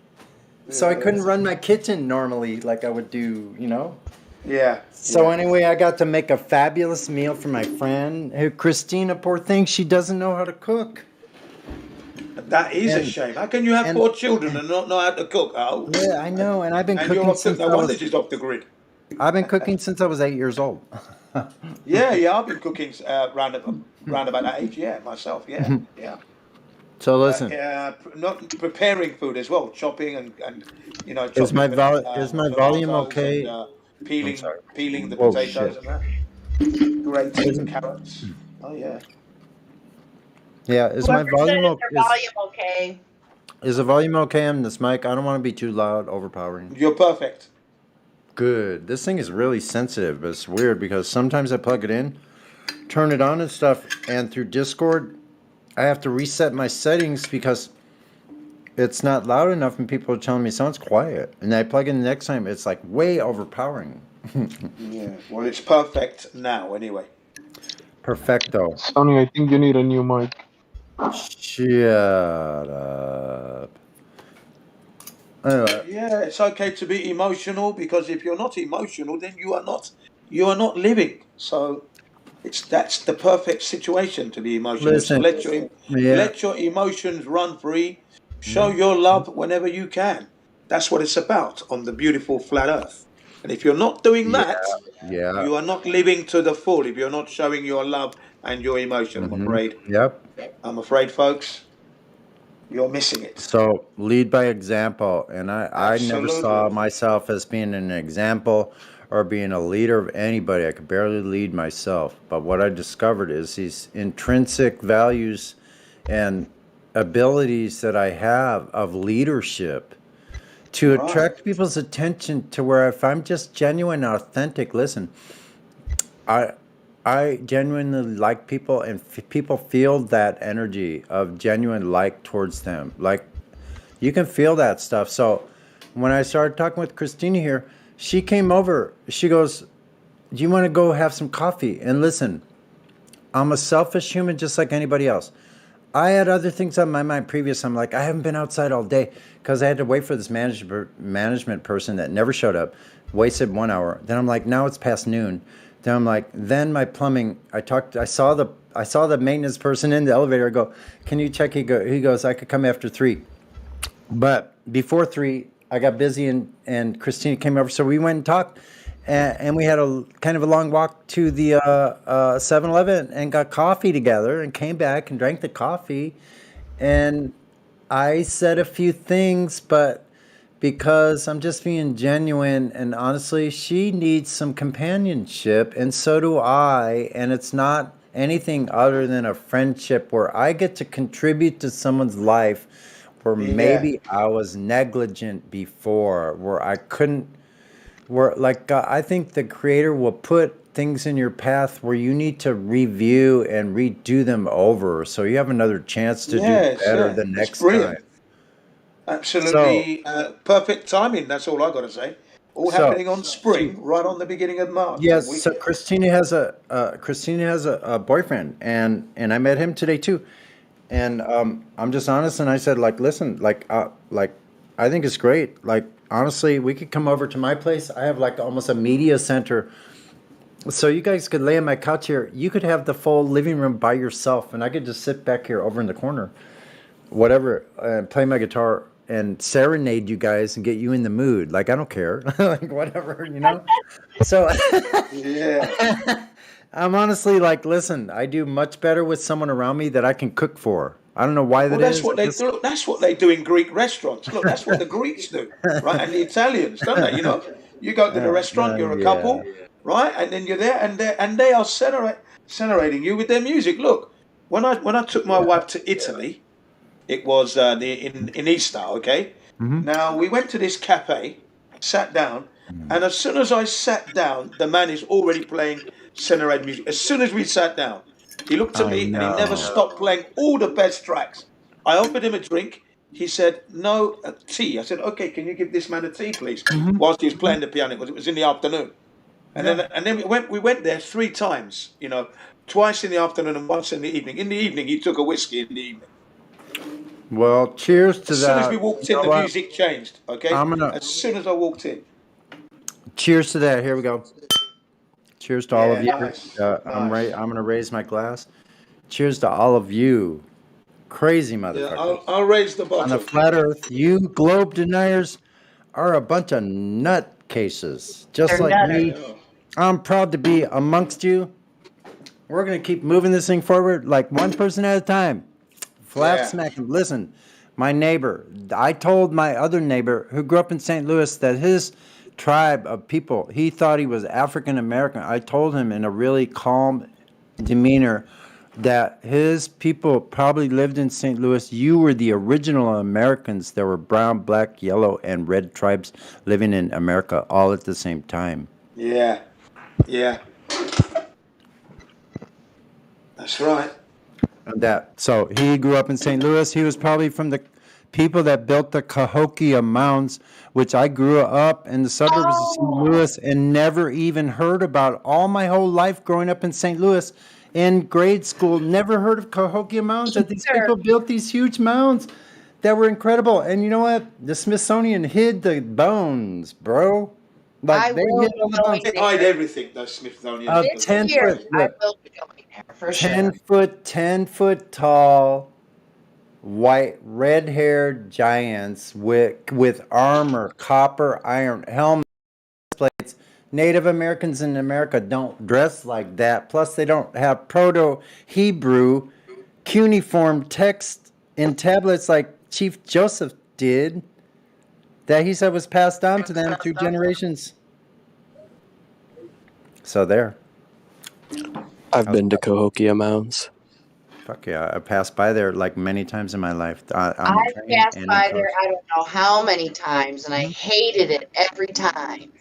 so I couldn't run my kitchen normally like I would do, you know. Yeah. So anyway, I got to make a fabulous meal for my friend. Christina, poor thing, she doesn't know how to cook. That is a shame. How can you have 4 children and not know how to cook? Oh. Yeah, I know, and I've been cooking you're since no wonder she's off the grid. I've been cooking since I was 8 years old. Yeah, I've been cooking round about that age. Yeah, myself. Yeah, yeah. So listen. Not preparing food as well, chopping and you know. Is my volume okay? And, peeling the potatoes and that. Grating carrots. Oh yeah. Yeah, is my volume okay? Is the volume okay on this mic? I don't want to be too loud, overpowering. You're perfect. Good. This thing is really sensitive, but it's weird because sometimes I plug it in, turn it on and stuff, and through Discord, I have to reset my settings because it's not loud enough and people are telling me it sounds quiet. And I plug in the next time, it's like way overpowering. Yeah, well, it's perfect now anyway. Perfecto. Sonny, I think you need a new mic. Shut up. Anyway. Yeah, it's okay to be emotional because if you're not emotional, then you are not living. So that's the perfect situation to be emotional. Listen, so let your emotions run free. Show your love whenever you can. That's what it's about on the beautiful flat earth. And if you're not doing that, you are not living to the full. If you're not showing your love and your emotion, I'm afraid. Yep. I'm afraid, folks, you're missing it. So lead by example. And I never saw myself as being an example or being a leader of anybody. I could barely lead myself. But what I discovered is these intrinsic values and abilities that I have of leadership to Right. attract people's attention to where if I'm just genuine and authentic, listen, I genuinely like people, and people feel that energy of genuine like towards them. Like you can feel that stuff. So when I started talking with Christina here, she came over. She goes, "Do you want to go have some coffee?" And listen, I'm a selfish human just like anybody else. I had other things on my mind previous. I'm like, I haven't been outside all day because I had to wait for this management person that never showed up. Wasted 1 hour. Then I'm like, now it's past noon. Then I'm like, then my plumbing. I saw the maintenance person in the elevator. I go, can you check? He goes, I could come after 3. But before 3, I got busy and Christina came over. So we went and talked. And we had a kind of a long walk to the 7-Eleven and got coffee together and came back and drank the coffee. And I said a few things, but because I'm just being genuine and honestly, she needs some companionship and so do I. And it's not anything other than a friendship where I get to contribute to someone's life where maybe I was negligent before, where I couldn't. Where I think the creator will put things in your path where you need to review and redo them over so you have another chance to do better the It's next brilliant. time. Absolutely perfect timing. That's all I got to say. All happening on spring, right on the beginning of March. Yes, so Christina has a boyfriend and I met him today too. And I'm just honest and I said listen, I think it's great. Honestly, we could come over to my place. I have almost a media center. So you guys could lay on my couch here. You could have the full living room by yourself, and I could just sit back here over in the corner, whatever, and play my guitar and serenade you guys and get you in the mood. I don't care. Whatever, So yeah. I'm honestly listen, I do much better with someone around me that I can cook for. I don't know why that that's is. what they do. That's what they do in Greek restaurants. Look, that's what the Greeks do, right? And the Italians, don't they? You go to the restaurant, you're a couple, right? And then you're there, and they are serenading you with their music. Look, when I took my wife to Italy, it was in Easter. Okay, now we went to this cafe, sat down, and as soon as I sat down, the man is already playing serenade music. As soon as we sat down. He looked at me and he never stopped playing all the best tracks. I offered him a drink. He said, no, tea. I said, okay, can you give this man a tea, please? Whilst he was playing the piano, because it was in the afternoon. And then we went there 3 times, twice in the afternoon and once in the evening. In the evening, he took a whiskey in the evening. Well, cheers to that. As soon as we walked in, the music changed, okay? As soon as I walked in. Cheers to that. Here we go. Cheers to all of you. Nice. I'm going to raise my glass. Cheers to all of you. Crazy motherfuckers. Yeah, I'll raise the bottle. On the flat earth, you globe deniers are a bunch of nutcases. Just They're like me. nutty. I'm proud to be amongst you. We're going to keep moving this thing forward one person at a time. Flat smacking. Listen, my neighbor, I told my other neighbor who grew up in St. Louis that his tribe of people, he thought he was African American. I told him in a really calm demeanor that his people probably lived in St. Louis. You were the original Americans. There were brown, black, yellow, and red tribes living in America all at the same time. Yeah. That's right. So he grew up in St. Louis. He was probably from the people that built the Cahokia Mounds, which I grew up in the suburbs of St. Louis and never even heard about. All my whole life growing up in St. Louis, in grade school, never heard of Cahokia Mounds. That these people built these huge mounds that were incredible. And you know what? The Smithsonian hid the bones, bro. They hid all the bones. They hide everything, those Smithsonian. 10 foot. I will be going there for 10 foot tall, white, red-haired giants with armor, copper, iron helmets, plates. Native Americans in America don't dress like that. Plus, they don't have Proto-Hebrew cuneiform text in tablets like Chief Joseph did, that he said was passed on to them through generations. So there. I've been to Cahokia Mounds. Fuck yeah. I passed by there like many times in my life on the I've train passed and in by there cars. I don't know how many times, and I hated it every time.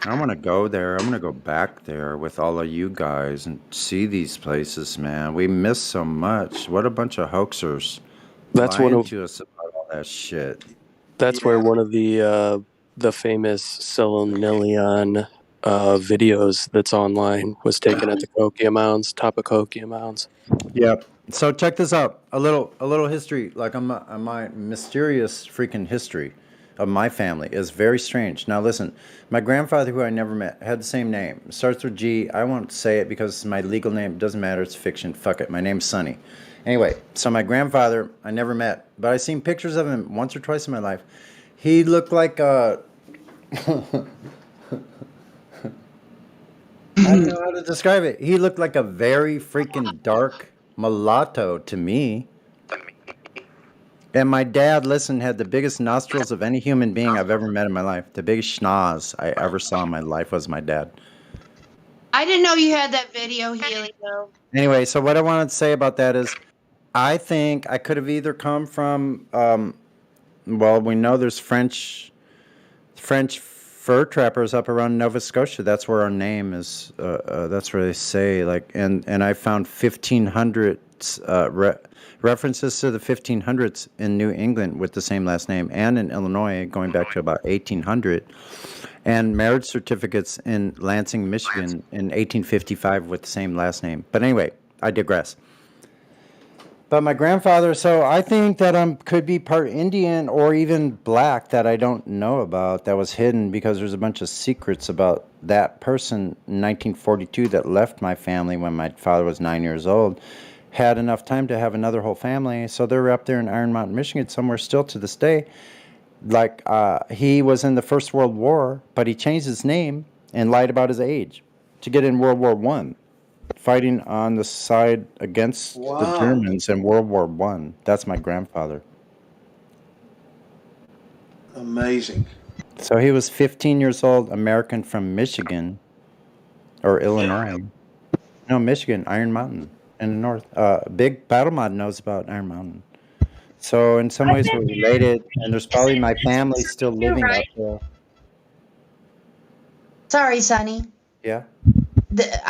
I want to go there. I'm going to go back there with all of you guys and see these places, man. We miss so much. What a bunch of hoaxers That's one lying of to us about all that shit. that's where one of the famous Selenion videos that's online was taken at the Kokia Mounds, top of Kokia Mounds. Yep. So check this out. A little history, like on my mysterious freaking history of my family is very strange. Now listen, my grandfather, who I never met, had the same name. It starts with G. I won't say it because it's my legal name. It doesn't matter. It's fiction. Fuck it. My name's Sonny. Anyway, so my grandfather, I never met, but I seen pictures of him once or twice in my life. He looked like a I don't know how to describe it. He looked like a very freaking dark mulatto to me. And my dad, listen, had the biggest nostrils of any human being I've ever met in my life. The biggest schnoz I ever saw in my life was my dad. I didn't know you had that video, Helio. Anyway, so what I wanted to say about that is I think I could have either come from, well, we know there's French fur trappers up around Nova Scotia. That's where our name is. That's where they say like, and I found 1500s references to the 1500s in New England with the same last name, and in Illinois going back to about 1800, and marriage certificates in Lansing, Michigan in 1855 with the same last name. But anyway, I digress. But my grandfather, so I think that could be part Indian or even black that I don't know about, that was hidden because there's a bunch of secrets about that person in 1942 that left my family when my father was 9 years old, had enough time to have another whole family. So they're up there in Iron Mountain, Michigan, somewhere still to this day. Like he was in the First World War, but he changed his name and lied about his age to get in World War I. Fighting on the side against the Germans in World War I. That's my grandfather. Amazing. So he was 15 years old, American from Michigan or Illinois. No, Michigan, Iron Mountain in the north. Big Battle Mod knows about Iron Mountain. So in some ways we're related, and there's probably my family still living up there. Sorry, Sonny. Yeah?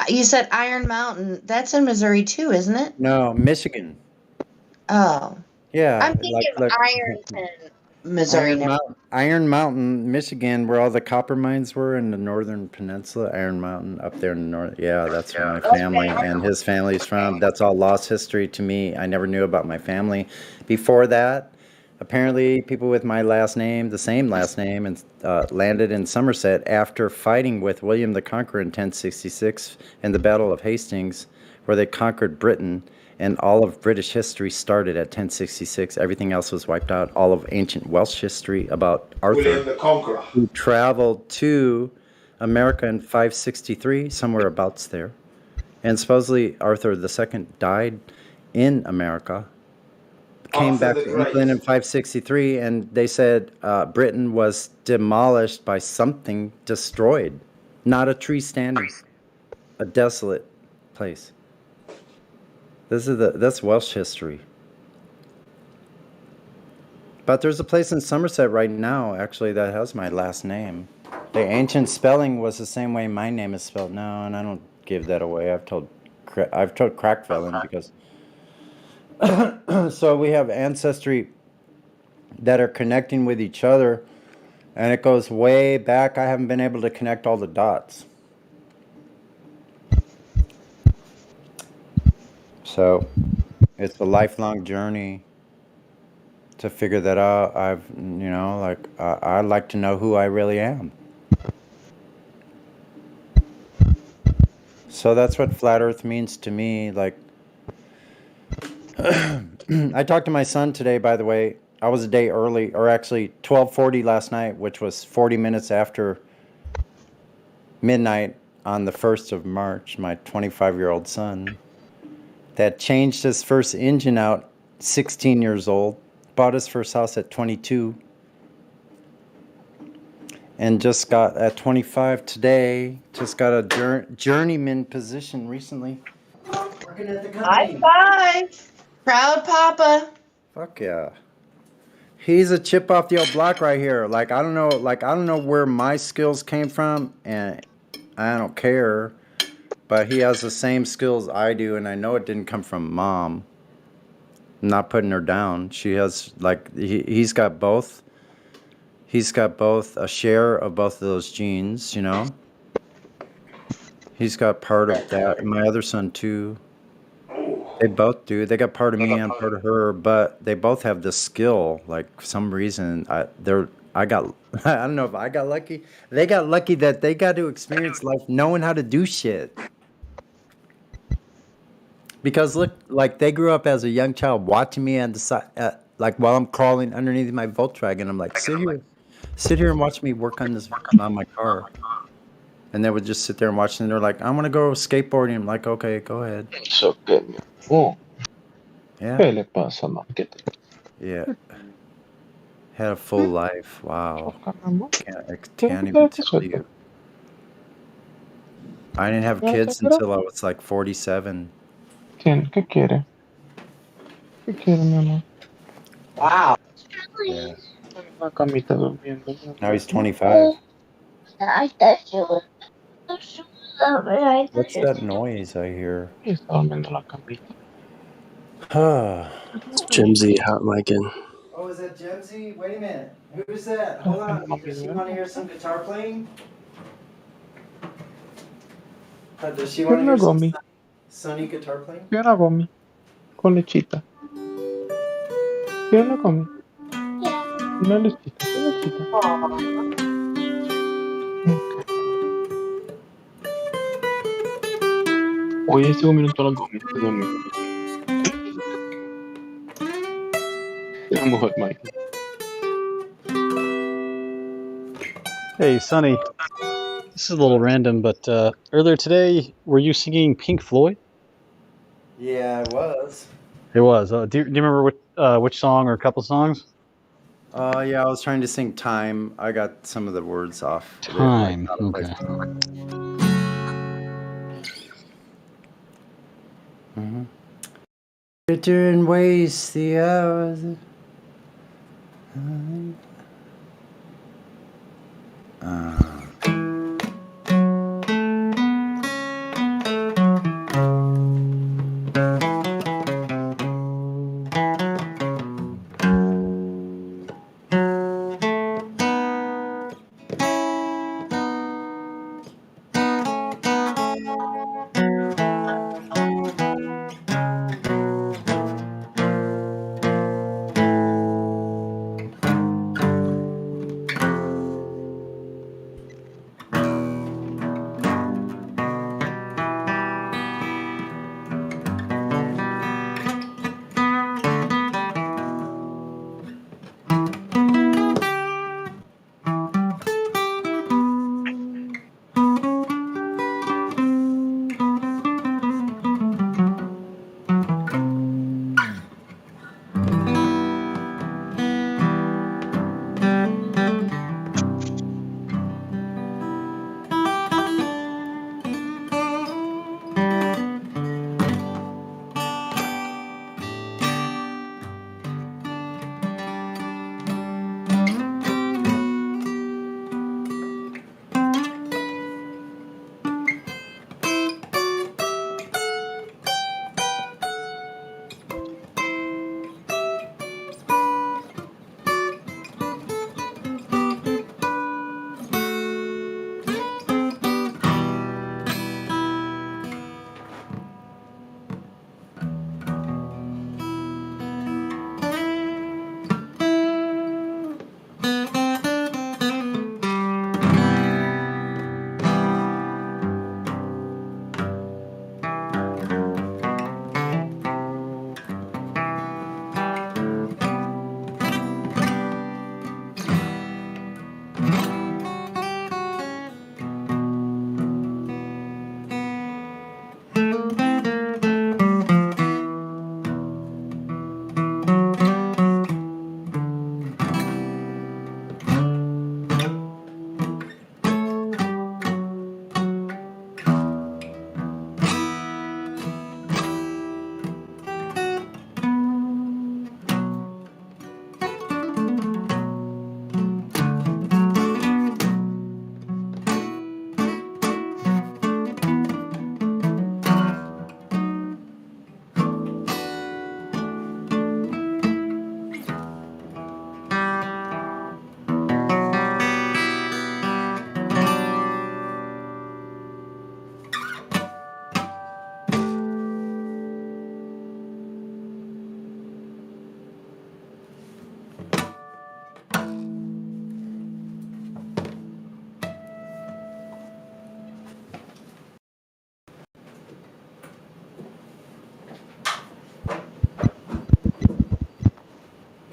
You said Iron Mountain. That's in Missouri too, isn't it? No, Michigan. Oh. Yeah. I'm thinking of Ironton, Missouri. Iron Mountain, Michigan, where all the copper mines were in the northern peninsula. Iron Mountain up there in the north. Yeah, that's where my family and his family's from. That's all lost history to me. I never knew about my family. Before that, apparently people with my last name, the same last name, and landed in Somerset after fighting with William the Conqueror in 1066 in the Battle of Hastings, where they conquered Britain. And all of British history started at 1066. Everything else was wiped out. All of ancient Welsh history about Arthur, William the Conqueror, who traveled to America in 563, somewhere abouts there. And supposedly Arthur II died in America, came back to England in 563, and they said Britain was demolished by something, destroyed. Not a tree standing, a desolate place. That's Welsh history. But there's a place in Somerset right now, actually, that has my last name. The ancient spelling was the same way my name is spelled now, and I don't give that away. I've told Crackfelling because. So we have ancestry that are connecting with each other, and it goes way back. I haven't been able to connect all the dots. So it's a lifelong journey to figure that out. I'd like to know who I really am. So that's what flat earth means to me. Like, I talked to my son today, by the way. I was a day early, or actually 12:40 last night, which was 40 minutes after midnight on the 1st of March, my 25-year-old son that changed his first engine out, 16 years old, bought his first house at 22, and just got at 25 today, just got a journeyman position recently. Working at the High company. five. Proud Papa. Fuck yeah. He's a chip off the old block right here. Like I don't know where my skills came from, and I don't care. But he has the same skills I do, and I know it didn't come from mom. I'm not putting her down. She has he's got both. He's got both a share of both of those genes, you know. He's got part of that, and my other son too. They both do. They got part of me and part of her, but they both have the skill. Like for some reason, I got I don't know if I got lucky. They got lucky that they got to experience life knowing how to do shit. Because look, like they grew up as a young child watching me on the side, like while I'm crawling underneath my Volkswagen. I'm like, sit here and watch me work on this on my car. And they would just sit there and watch, and they're like, "I want to go skateboarding." I'm like, "Okay, go ahead." So que mi amor, Yeah. ¿qué le pasa, Marquete? Yeah. Had a full life. Wow. I can't even tell you. I didn't have kids until I was like 47. ¿Quién? ¿Qué quiere? ¿Qué quiere, mi amor? Wow. Yeah. En la camita durmiendo. Now he's 25. What's that noise I hear? Y está durmiendo en la camita. It's Jimsy hot micing. Oh, is that Jemsy? Wait a minute. Who's that? Hold on. Does she want to hear some guitar playing? Does she want to hear some sunny guitar playing? ¿Quién la come? Con lechita. ¿Quién la come? Una lechita. Una lechita. Oye, ese minuto la come. Estoy dormido. I'm hot, Mike. Hey, Sonny. This is a little random, but earlier today, were you singing Pink Floyd? Yeah, I was. It was. Do you remember which song or a couple songs? Yeah, I was trying to sing Time. I got some of the words off. Time. Okay. Mm-hmm. Bitter and waste the hours.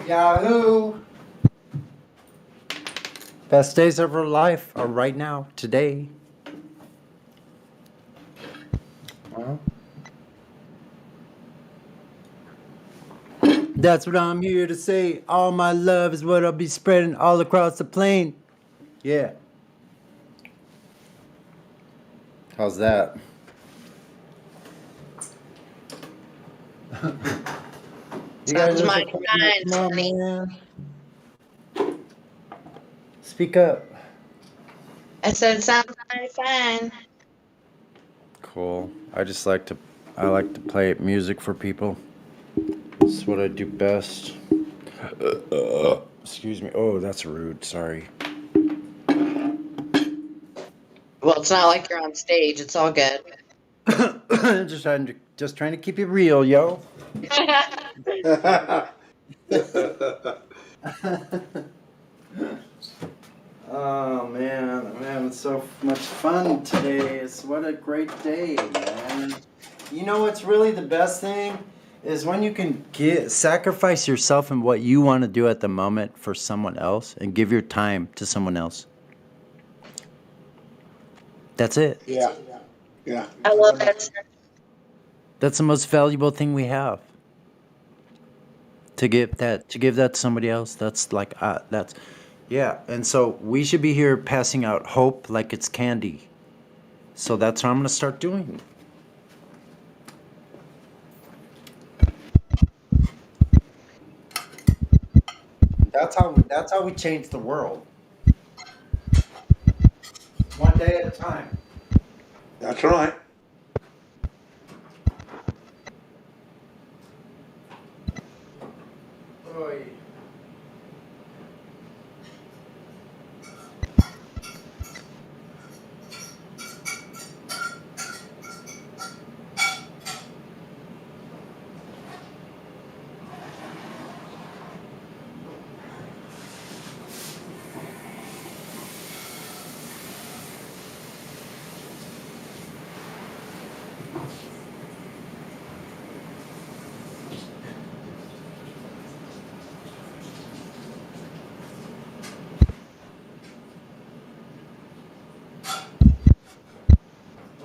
Yahoo! Best days of her life are right now, today. Well, that's what I'm here to say. All my love is what I'll be spreading all across the plain. Yeah. How's that? You guys Sounds are mighty fine, come on, Sonny. man. Speak up. I said sounds mighty fine. Cool. I like to play music for people. It's what I do best. Excuse me. Oh, that's rude. Sorry. Well, it's not like you're on stage. It's all good. just trying to keep it real, yo. Oh man, I'm having so much fun today. What a great day, man. You know what's really the best thing is when you can sacrifice yourself and what you want to do at the moment for someone else and give your time to someone else. That's it. Yeah. I love that. That's the most valuable thing we have. To give that to somebody else, yeah. And so we should be here passing out hope like it's candy. So that's what I'm gonna start doing. That's how we change the world. One day at a time. That's right. Oy.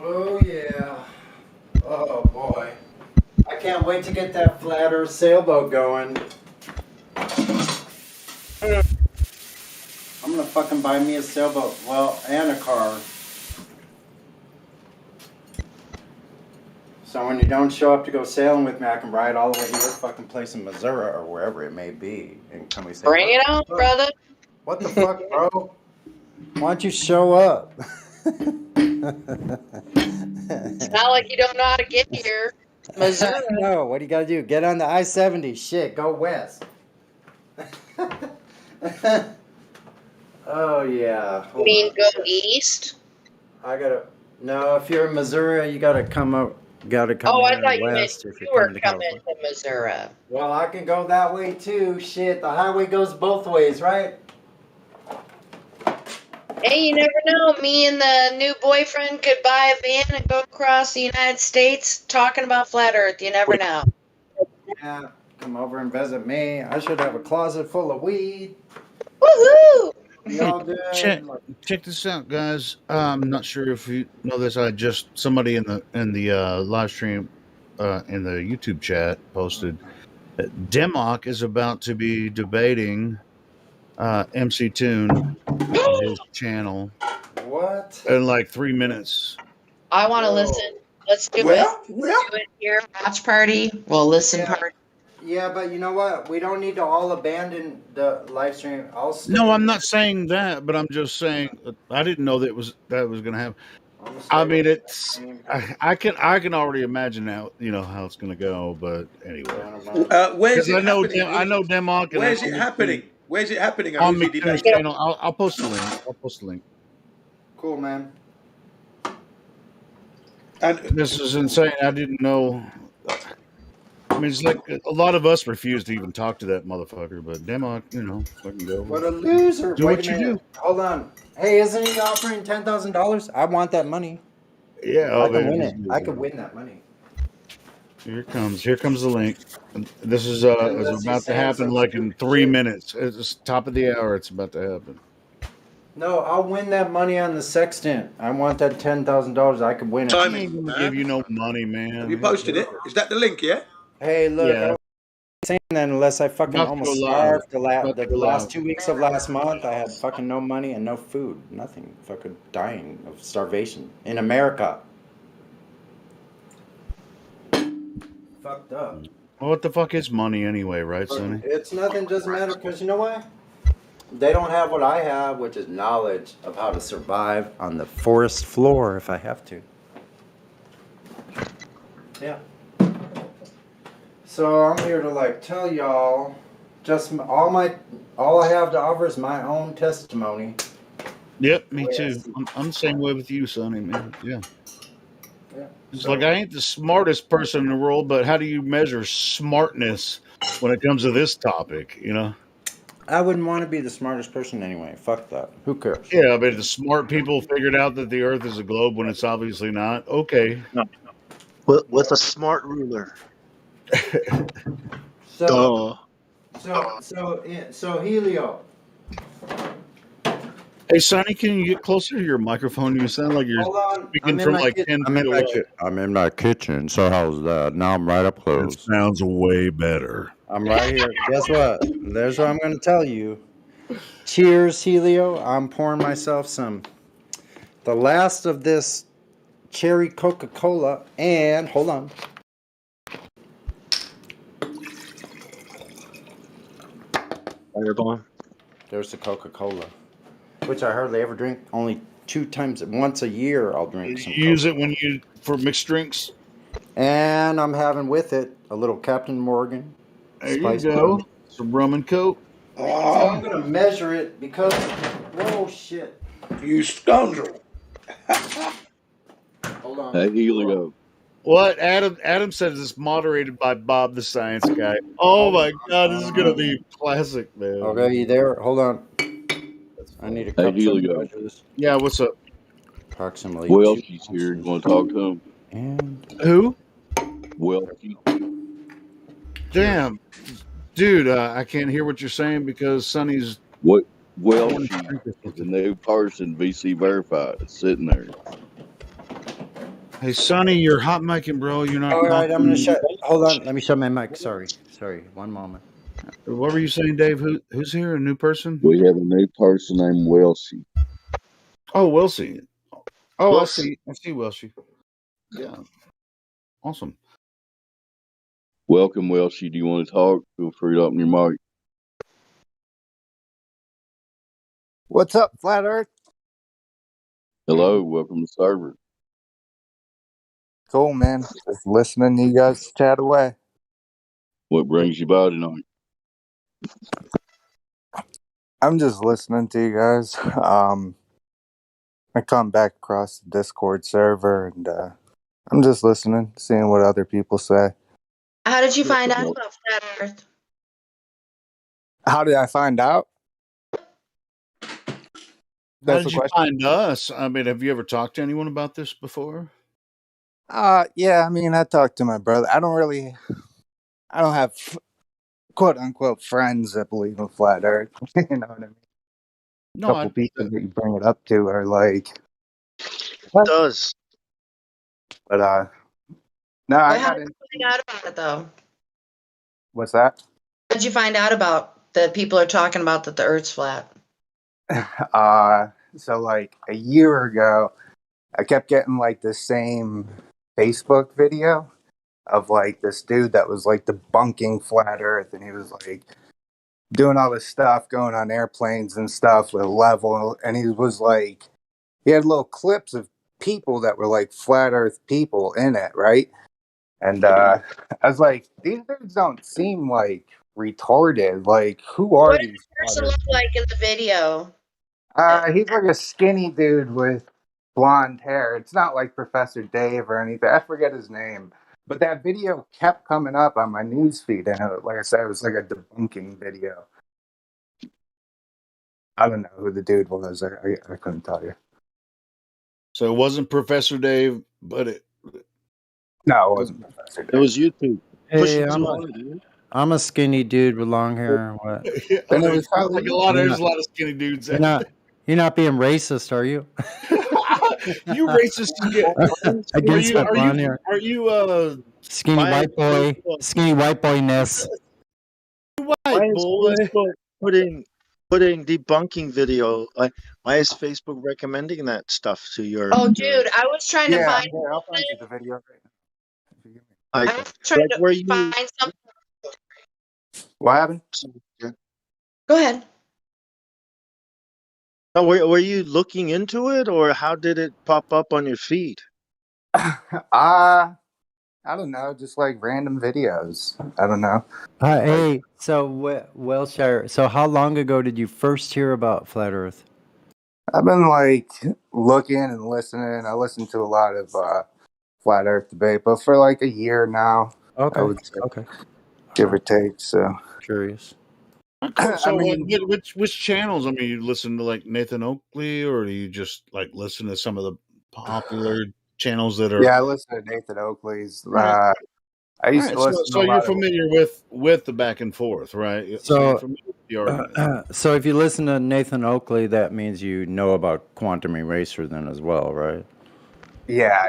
Oh yeah. Oh boy. I can't wait to get that flat earth sailboat going. I'm gonna fucking buy me a sailboat. Well, and a car. So when you don't show up to go sailing with me, I can ride all the way to your fucking place in Missouri or wherever it may be. And come and say, Bring it on, brother. What the fuck, bro? Why don't you show up? It's not like you don't know how to get here. Missouri. No, what do you gotta do? Get on the I-70. Shit, go west. Oh yeah. You mean go east? No, if you're in Missouri, you gotta come up. Gotta come Oh, I thought you meant west if you you're were coming to coming California. to Missouri. Well, I can go that way too. Shit, the highway goes both ways, right? Hey, you never know. Me and the new boyfriend could buy a van and go across the United States talking about flat Earth. You never know. Yeah, come over and visit me. I should have a closet full of weed. Woohoo! We all good. Check this out, guys. I'm not sure if you know this. Somebody in the live stream in the YouTube chat posted that Democ is about to be debating MC Toon on his channel. What? In like 3 minutes. I want to listen. Let's do it. Let's do it here. Watch party. Well, listen party. Yeah, but you know what? We don't need to all abandon the live stream. No, I'm not saying that, but I'm just saying I didn't know that was going to happen. I mean, I can already imagine how how it's going to go. But anyway, Where's it happening? I know Democ. Where's it happening? Where's it happening? On McToon's channel. I'll post the link. Cool, man. And this is insane. I didn't know. I mean, it's like a lot of us refuse to even talk to that motherfucker, but Democ, fucking go. What a loser. Do Wait what a you minute. Hold on. Hey, isn't he offering $10,000? I want that money. Yeah, I can win it. I could win that money. Here comes the link. This is Unless he's about to saying happen some like in stupid 3 shit. minutes. It's top of the hour. It's about to happen. No, I'll win that money on the sextant. I want that $10,000. I could win it. He Timing, ain't gonna give man. you no money, man. Have you posted it? Is that the link? Yeah. Hey, look, I Yeah, was saying that unless I fucking about to go almost live. starved the About to go last live. 2 weeks of last month, I had fucking no money and no food, nothing. Fucking dying of starvation in America. Fucked up. Well, what the fuck is money anyway, right, Sonny? It's nothing. Doesn't matter because you know why? They don't have what I have, which is knowledge of how to survive on the forest floor if I have to. Yeah. So I'm here to like tell y'all, just all I have to offer is my own testimony. Yep, me too. I'm the same way with you, Sonny, man. Yeah. Yeah. It's like I ain't the smartest person in the world, but how do you measure smartness when it comes to this topic, you know? I wouldn't want to be the smartest person anyway. Fuck that. Who cares? Yeah, but the smart people figured out that the earth is a globe when it's obviously not. Okay. With a smart ruler. So, Duh. so Helio. Hey, Sonny, can you get closer to your microphone? You sound like you're Hold on. speaking from like 10 feet away. I'm in my kitchen. So how's that? Now I'm right up That close. sounds way better. I'm right here. Guess what? There's what I'm going to tell you. Cheers, Helio. I'm pouring myself the last of this cherry Coca-Cola, and hold on. Fireball. There's the Coca-Cola, which I hardly ever drink. Only once a year I'll drink some You use Coke. it for mixed drinks? And I'm having with it a little Captain Morgan. There you go. Some rum and Coke. So I'm going to measure it because, whoa, shit. You scoundrel. Hold on. Hey, Helio. What? Adam says it's moderated by Bob the Science Guy. Oh my God, this is going to be classic, man. Okay, you there? Hold on. I need a Hey, cup to Helio. measure this. Yeah, what's up? Approximately Welchie's here. You want to talk to him? And who? Welchie. Damn. Dude, I can't hear what you're saying because Sonny's... What? Welchie is a new person, VC verified, sitting there. Hey, Sonny, you're hot micing, bro. You're not... All right, I'm going to shut... Hold on. Let me shut my mic. Sorry. One moment. What were you saying, Dave? Who's here? A new person? We have a new person named Welchie. Oh, Wilsey. Oh, I see Wilsey. Yeah. Awesome. Welcome, Welchie. Do you want to talk? Feel free to open your mic. What's up, Flat Earth? Hello, welcome to the server. Cool, man. Just listening to you guys chat away. What brings you by tonight? I'm just listening to you guys. I come back across the Discord server and I'm just listening, seeing what other people say. How did you find out about Flat Earth? How did I find out? How That's did the you question. find us? I mean, have you ever talked to anyone about this before? Yeah, I mean, I talked to my brother. I don't have quote unquote friends that believe in Flat Earth. You know what I mean? No, A couple people that you bring it up to are like, It does. but no, Well, I how got did in. you find out about it, though? What's that? How did you find out about that people are talking about that the Earth's flat? So like a year ago, I kept getting like the same Facebook video of like this dude that was like debunking flat Earth, and he was like doing all this stuff, going on airplanes and stuff with level, and he had little clips of people that were like flat Earth people in it, right? And I was like, these dudes don't seem like retarded. Like, who are What did these the flat person Earth look like in the video? He's like a skinny dude with blonde hair. It's not like Professor Dave or anything. I forget his name. But that video kept coming up on my news feed, and like I said, it was like a debunking video. I don't know who the dude was. I couldn't tell you. So it wasn't Professor Dave, but No, it wasn't Professor It Dick. was YouTube. Hey, Pushing too hard, dude. I'm a skinny dude with long hair. What? Yeah, And it was like probably there's a lot of skinny dudes You're out not you're not being racist, are you? there. You racist again. Against my blonde hair. Are you Skinny Why is white boy. Facebook, Skinny white boyness. why white is boy? Facebook putting debunking video? Why is Facebook recommending that stuff to your? Oh, dude, I was trying to yeah. find Here, I'll find you the video right now. If you give me- I Like, was trying like to where you? find something. What happened? Go ahead. No, were you looking into it, or how did it pop up on your feed? I don't know, just like random videos. I don't know. Hey, so Wilshire, so how long ago did you first hear about Flat Earth? I've been like looking and listening. I listen to a lot of flat Earth debate, but for like a year now, I would say, Okay. give or take. So Curious. Cool. So, I mean, which channels? I mean, you listen to like Nathan Oakley, or do you just like listen to some of the popular channels that are? yeah, I listen to Nathan Oakley's. Right. I used Right. to listen to So a you're lot of. familiar with the back and forth, right? So you're So, familiar with the argument. so if you listen to Nathan Oakley, that means you know about quantum eraser then as well, right? Yeah.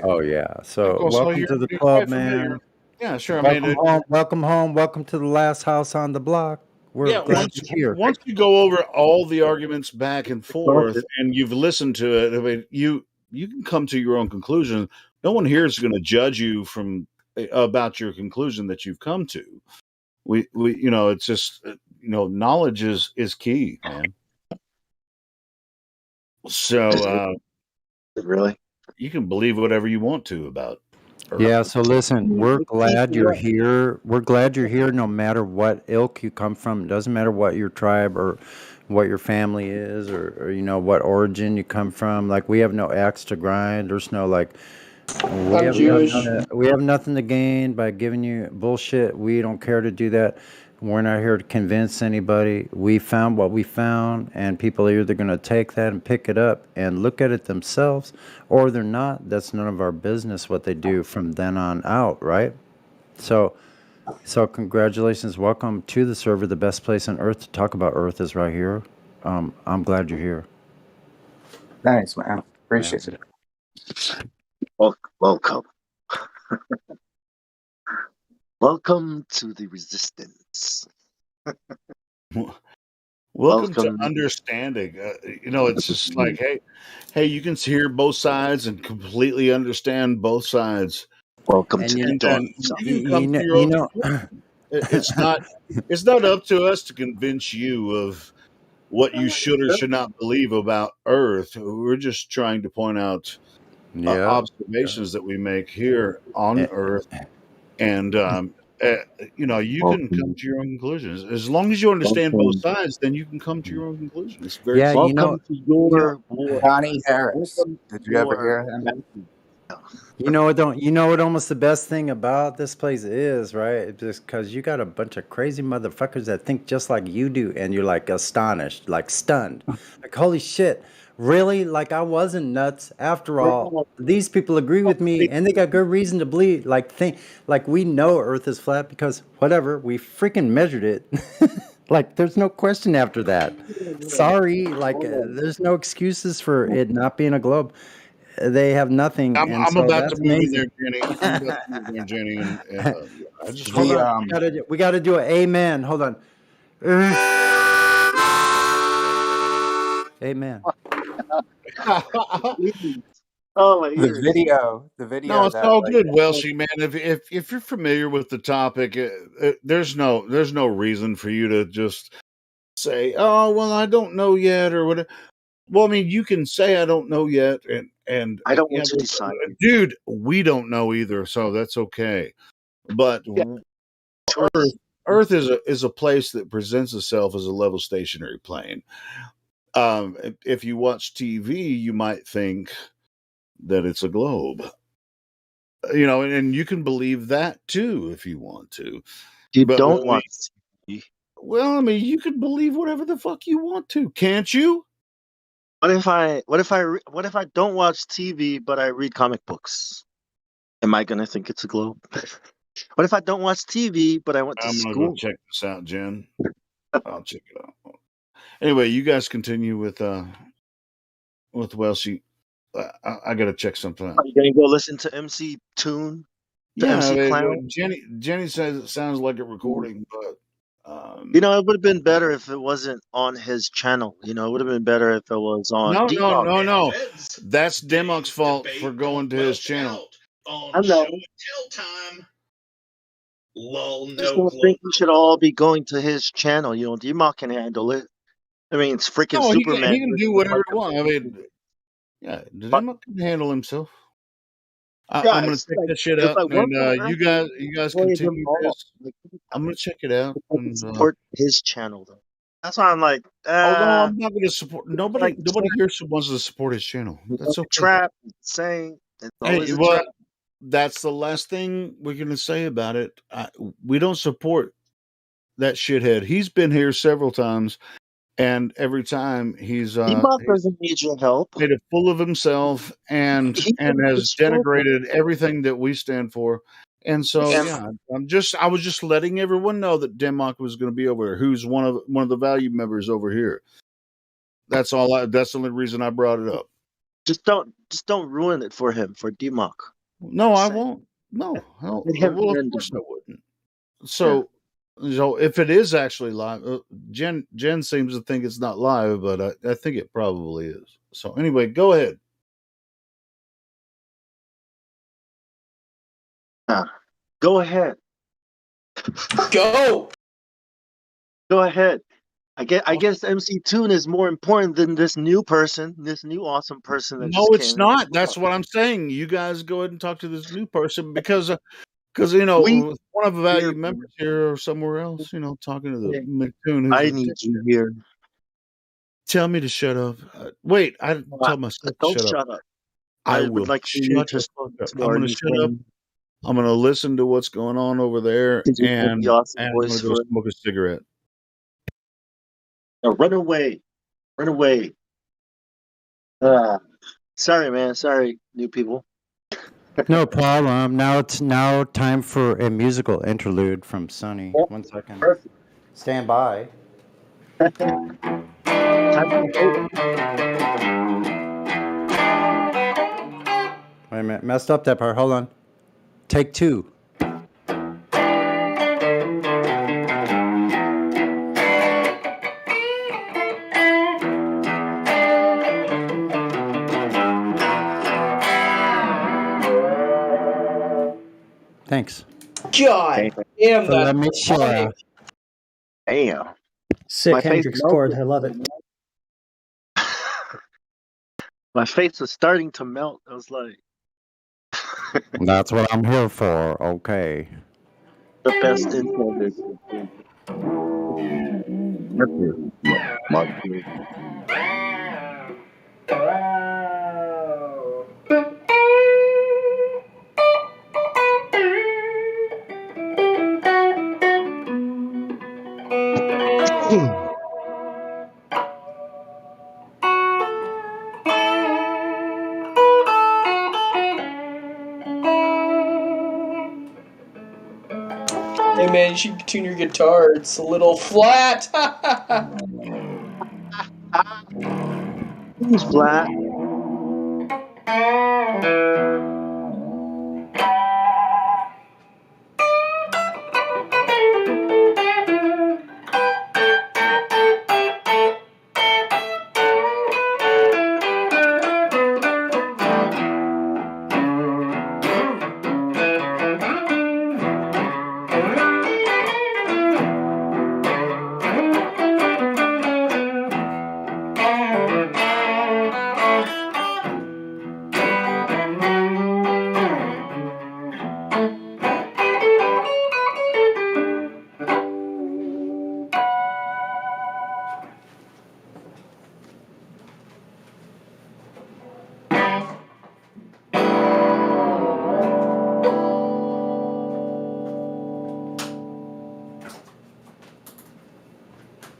Oh yeah. So Cool. So welcome to the you're club, quite familiar. man. Yeah, sure. I Welcome mean, home. Welcome home. Welcome to the last house on the block. We're yeah. glad you're here. Once you go over all the arguments back and forth, Bullshit. and you've listened to it, I mean, you can come to your own conclusion. No one here is going to judge you from about your conclusion that you've come to. We it's just knowledge is key, man. So Really? you can believe whatever you want to about Earth. Yeah, so listen, we're glad you're here. We're glad you're here no matter what ilk you come from. It doesn't matter what your tribe or what your family is or what origin you come from. Like we have no axe to grind. There's no like I'm Jewish. we have nothing to gain by giving you bullshit. We don't care to do that. We're not here to convince anybody. We found what we found, and people are either going to take that and pick it up and look at it themselves, or they're not. That's none of our business what they do from then on out, right? So congratulations. Welcome to the server. The best place on earth to talk about Earth is right here. I'm glad you're here. Thanks, man. Appreciate it. Welcome. Welcome to the resistance. Welcome to understanding. It's just like, hey, you can hear both sides and completely understand both sides. Welcome And to you the dark And side. you can come to your own conclusion. It's not up to us to convince you of what you should or should not believe about Earth. We're just trying to point out observations that we make here on Earth, and you can come to your own conclusions as long as you understand both sides. Then you can come to your own conclusion. It's very Yeah, Welcome to your war. Johnny Harris. Welcome Did to you ever your hear him? You know what almost the best thing about this place is, right? It's just because you got a bunch of crazy motherfuckers that think just like you do, and you're like astonished, like stunned, like holy shit, really? Like I wasn't nuts after all. These people agree with me, and they got good reason to believe. Like we know Earth is flat because whatever we freaking measured it. Like there's no question after that. Sorry, there's no excuses for it not being a globe. They have nothing, and I'm so about to that's move in amazing. there, Jenny. I'm about to move in there, Jenny, and I just Hold want on, we gotta do an amen. Hold on. Amen. Oh my The ears. video No, it's that all like good, Welshie, man. If you're familiar with the topic, there's no reason for you to just say, "Oh, well, I don't know yet," or whatever. Well, I mean, you can say, "I don't know yet," and I don't yeah, want to decide. dude, we don't know either, so that's okay. But Earth is a place that presents itself as a level stationary plane. If you watch TV, you might think that it's a globe. And you can believe that too if you want to. You But don't want TV. well, I mean, you can believe whatever the fuck you want to, can't you? What if I don't watch TV but I read comic books? Am I gonna think it's a globe? What if I don't watch TV, but I went to I'm gonna go school? check this out, Jen. I'll check it out. Anyway, you guys continue with Welshie. I gotta check something Are out. you gonna go listen to MC Tune? To Yeah, I MC mean, Clown? Jenny says it sounds like a recording, but You know, it would have been better if it wasn't on his channel. You know, it would have been better if it was on D-Mog. no. That's Demok's fault for going to his channel. I know. I just don't think we should all be going to his channel. You know, D-Mog can handle it. I mean, it's freaking No, Superman. he can do whatever he wants. I mean, yeah, Demok can handle himself. I'm gonna Guys, check like, that shit if out, I work on and Earth, you guys enjoy them continue all. this. Like, I'm gonna check it out. I can support his channel though. That's why I'm like, Oh no, I'm not gonna support like nobody here wants to support his channel. That's a okay. trap. Saying it's always Hey, a well, trap. that's the last thing we're gonna say about it. We don't support that shithead. He's been here several times, and every time he's D-Mog doesn't need your help. made a fool of himself and He can has destroy them. denigrated everything that we stand for. And so yeah, I was just letting everyone know that Denmark was going to be over here. Who's one of the value members over here. That's all. That's the only reason I brought it up. Just don't ruin it for him, for D-Mog. No, I won't. No, well, of course I wouldn't. So if it is actually live, Jen seems to think it's not live, but I think it probably is. So anyway, go ahead. Go ahead. Go ahead. I guess MC Tune is more important than this new person, this new awesome person that No, just it's came. not. That's what I'm saying. You guys go ahead and talk to this new person because you know one of the value members here or somewhere else. You know, talking to the McToon. I need you here. Tell me to shut up. Wait, I didn't tell myself to Don't shut shut up. up. I would will like for shut you the to fuck up. to I'm our going to new shut up. friend. I'm going to listen to what's going on over there, Did you have and the awesome I'm voice going to go for it? smoke a cigarette. Now run away. Run away. Sorry, man. Sorry, new people. No problem. Now it's time for a musical interlude from Sonny. 1 second. Perfect. Stand by. Wait a minute. Messed up that part. Hold on. Take 2. Thanks. God damn So that. let me show you. Damn. Sick My face Hendrix chord. melted. I love it. My face was starting to melt. I was like, That's what I'm here for. Okay. the best intro this. Hey man, you should tune your guitar. It's a little flat. Who's flat?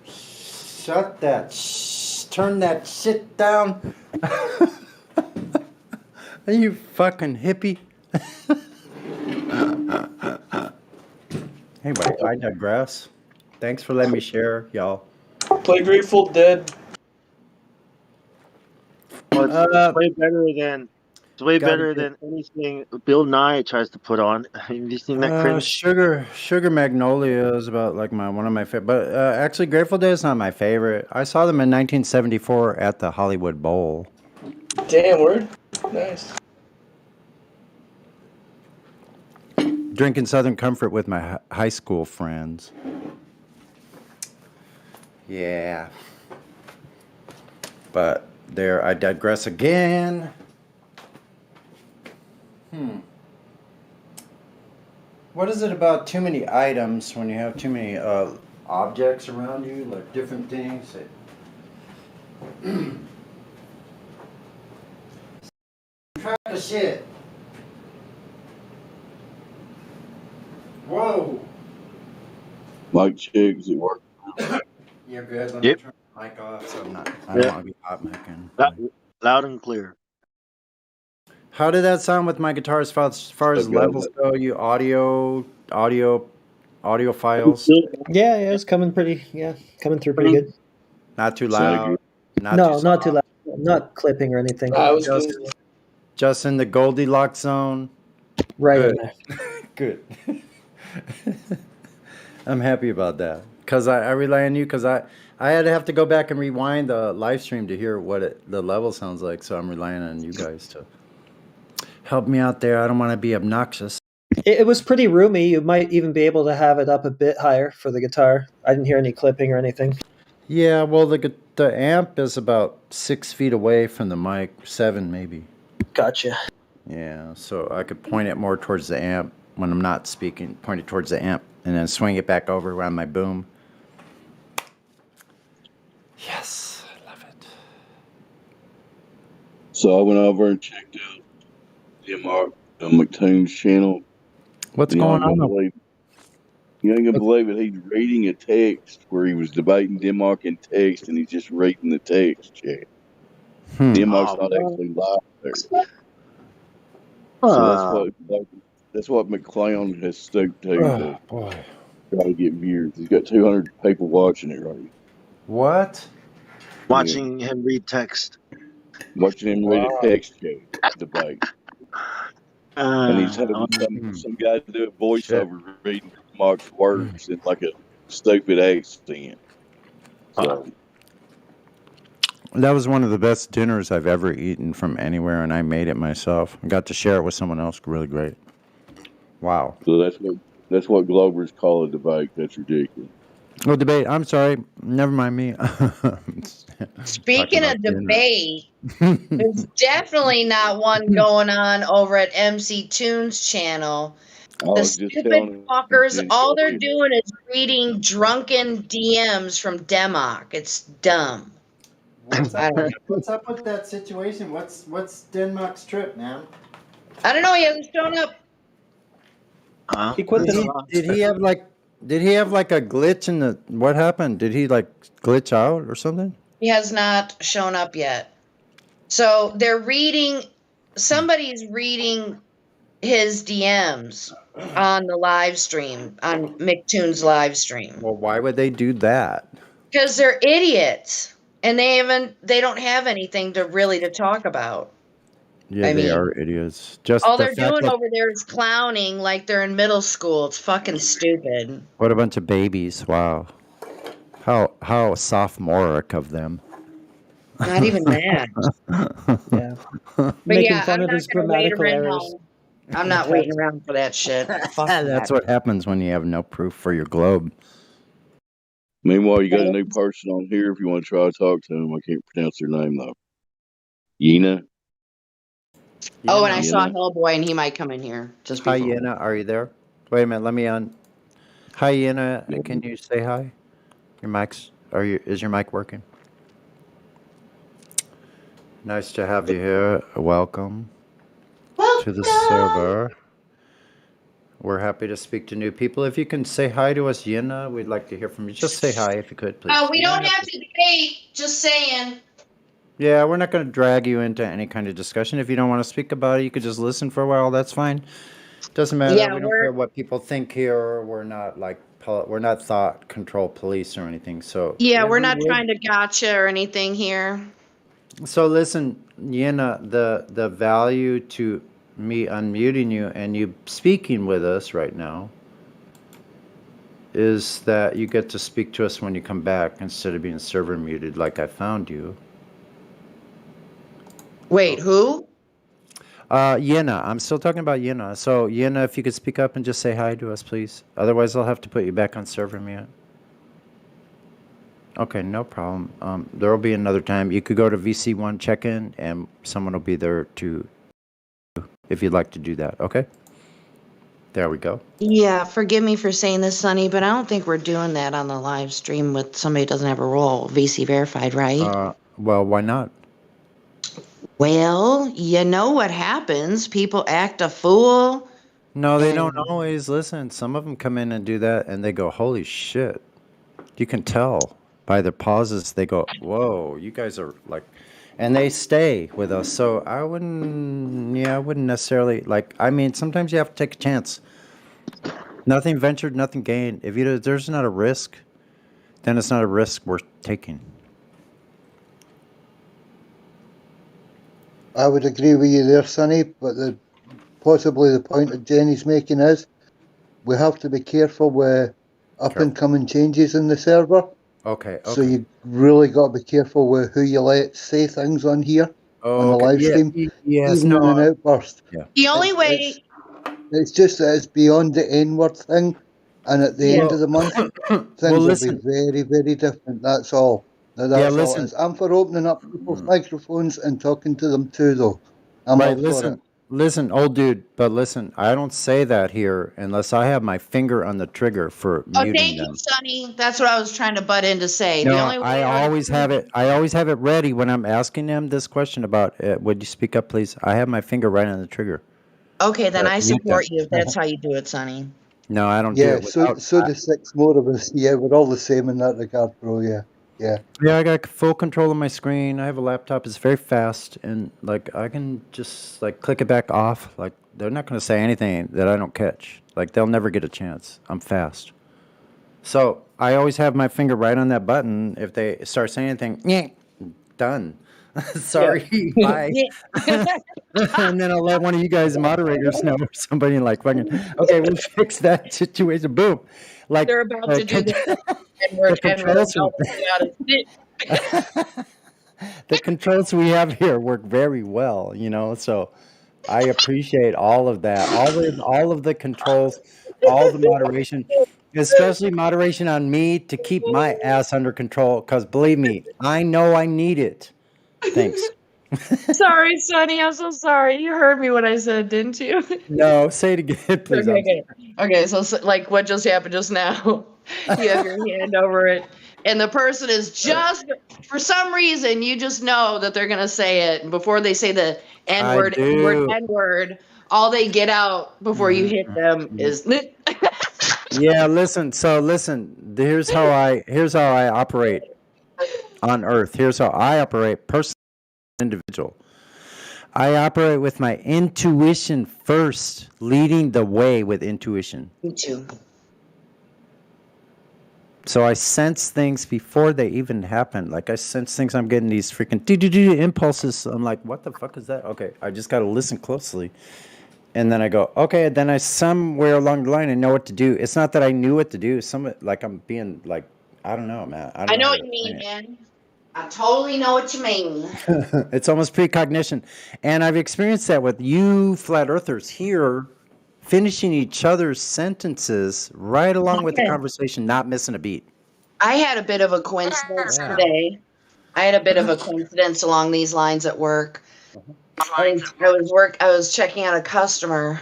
Shut that. Turn that shit down. Are you fucking hippie? Anyway, I digress. Thanks for letting me share, y'all. Play Grateful Dead. Well, it's way better than it's way Gotta better get- than anything Bill Nye tries to put on. Have you seen that cringe? Sugar Magnolia is about like one of my favorite, but actually Grateful Dead is not my favorite. I saw them in 1974 at the Hollywood Bowl. Damn word. Nice. Drinking Southern Comfort with my high school friends. Yeah. But there, I digress again. What is it about too many items when you have too many objects around you, like different things? Try the shit. Whoa. Mic check, does it work? You're good. Let me Yep. turn the mic off so I don't want to be hot micing. Loud and clear. How did that sound with my guitar as far as levels go? You audio files? Yeah, it's coming coming through pretty good. Not too loud. Not too loud. Not clipping or anything. Just in the Goldilocks zone. Right Good. in there. Good. I'm happy about that because I rely on you because I had to have to go back and rewind the live stream to hear what the level sounds like. So I'm relying on you guys to help me out there. I don't want to be obnoxious. It was pretty roomy. You might even be able to have it up a bit higher for the guitar. I didn't hear any clipping or anything. Yeah, well, the amp is about 6 feet away from the mic, 7 maybe. Gotcha. Yeah, so I could point it more towards the amp when I'm not speaking, point it towards the amp, and then swing it back over around my boom. Yes, I love it. So I went over and checked out Mark McToon's channel. What's going on? You ain't gonna believe it. He's reading a text where he was debating Denmark in text, and he's just reading the text chat. Denmark's not actually live there. So that's what McClown has stooped to try to get viewers. He's got 200 people watching it right now. What? Watching him read text. Watching him read a text chat debate. And he's having some guy do a voiceover reading Mark's words in like a stupid accent. So That was one of the best dinners I've ever eaten from anywhere, and I made it myself. I got to share it with someone else. Really great. Wow. So that's what Globers call a debate. That's ridiculous. Oh, debate. I'm sorry. Never mind me. Speaking of debate, there's definitely not one going on over at MC Tunes channel. The stupid fuckers, all they're doing is reading drunken DMs from Demok. It's dumb. What's up with that situation? What's Denmark's trip, man? I don't know. He hasn't shown up. Did he have like a glitch in the? What happened? Did he like glitch out or something? He has not shown up yet. So they're reading. Somebody's reading his DMs on the live stream, on McToon's live stream. Well, why would they do that? Because they're idiots, and they don't have anything to talk about. Yeah, they are idiots. Just All the they're fact doing that- over there is clowning like they're in middle school. It's fucking stupid. What a bunch of babies! Wow, how sophomoric of them. Not even that. Yeah. But Making yeah, fun I'm of not his gonna wait grammatical around. errors. I'm not waiting around for that shit. Fuck That's that. what happens when you have no proof for your globe. Meanwhile, you got a new person on here. If you want to try to talk to them, I can't pronounce their name though. Yena. Oh, and I saw Hellboy, and he might come in here. Just before. Hyena, are you there? Wait a minute, let me on. Hyena, can you say hi? Your mic's is your mic working? Nice to have you here. Welcome to the server. We're happy to speak to new people. If you can say hi to us, Yena, we'd like to hear from you. Just say hi if you could, please. We don't have to debate. Just saying. Yeah, we're not going to drag you into any kind of discussion. If you don't want to speak about it, you could just listen for a while. That's fine. Doesn't matter. Yeah, We don't care we're what people think here. We're not like we're not thought control police or anything. So yeah, if we're we not would, trying to gotcha or anything here. so listen, Yena, the value to me unmuting you and you speaking with us right now is that you get to speak to us when you come back instead of being server muted like I found you. Wait, who? Yena, I'm still talking about Yena. So Yena, if you could speak up and just say hi to us, please. Otherwise, I'll have to put you back on server mute. Okay, no problem. There will be another time. You could go to VC1 check-in, and someone will be there to, if you'd like to do that. Okay. There we go. Yeah, forgive me for saying this, Sonny, but I don't think we're doing that on the live stream with somebody who doesn't have a role. VC verified, right? Well, why not? Well, you know what happens. People act a fool. No, they don't And always listen. Some of them come in and do that, and they go, "Holy shit!" You can tell by their pauses. They go, "Whoa, you guys are like," and they stay with us. So I wouldn't, yeah, I wouldn't necessarily like. I mean, sometimes you have to take a chance. Nothing ventured, nothing gained. If there's not a risk, then it's not a risk worth taking. I would agree with you there, Sonny, but possibly the point that Jenny's making is we have to be careful with up and coming changes in the server. Okay. So you really got to be careful with who you let say things on here on the Okay. live Yeah. stream, Yes. even in an outburst. Yeah. the only way, It's just that it's beyond the N-word thing, and at the end of the month, things will be very, very different. That's all. That's all it is. I'm for opening up people's microphones and talking to them too, though. I'm all for it. Listen, old dude, but listen, I don't say that here unless I have my finger on the trigger for oh, muting thank you, them. Sonny. That's what I was trying to butt in to say. The No, only way I always have it. I always have it ready when I'm asking them this question about. Would you speak up, please? I have my finger right on the trigger. Okay, then I mute them. support you if that's how you do it, Sonny. No, I don't do Yeah, it without. so do 6 more of us. Yeah, we're all the same in that regard, bro. Yeah. Yeah, I got full control of my screen. I have a laptop. It's very fast, and like I can just like click it back off. Like they're not going to say anything that I don't catch. Like they'll never get a chance. I'm fast. So I always have my finger right on that button. If they start saying anything, yeah, done. Sorry, bye. And then I'll let one of you guys moderators know, or somebody like fucking. Okay, we'll fix that situation. Boom. Like they're about to do this, and we're controls. out of shit. The controls we have here work very well, so I appreciate all of that. All of the controls, all the moderation, especially moderation on me to keep my ass under control, because believe me, I know I need it. Thanks. Sorry, Sonny. I'm so sorry. You heard me when I said, didn't you? No, say it again, please. Okay, so like what just happened just now, you have your hand over it, and the person is just, for some reason, you just know that they're going to say it. And before they say the N-word, N-word, all they get out before you hit them is... Yeah, listen. So listen, here's how I operate on Earth. Here's how I operate personally, individual. I operate with my intuition first, leading the way with intuition. Me too. So I sense things before they even happen. Like I sense things. I'm getting these freaking impulses. I'm like, what the fuck is that? Okay, I just got to listen closely. And then I go, okay. Then I somewhere along the line I know what to do. It's not that I knew what to do. Like I'm being like, I don't know, man. I know what you mean, man. I totally know what you mean. It's almost precognition. And I've experienced that with you flat earthers here, finishing each other's sentences right along with the conversation, not missing a beat. I had a bit of a coincidence today. I had a bit of a coincidence along these lines at work. I was checking out a customer,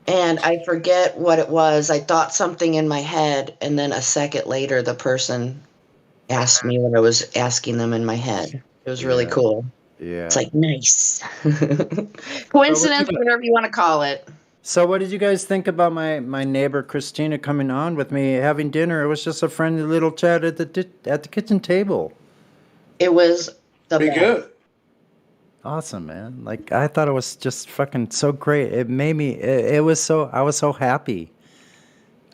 and I forget what it was. I thought something in my head, and then a second later, the person asked me what I was asking them in my head. It was really cool. Yeah. It's like, nice. Coincidence, whatever you want to call it. So what did you guys think about my neighbor Christina coming on with me having dinner? It was just a friendly little chat at the kitchen table. It was the Pretty good. Awesome, man. Like, I thought it was just fucking so great. It made me, it was so, I was so happy.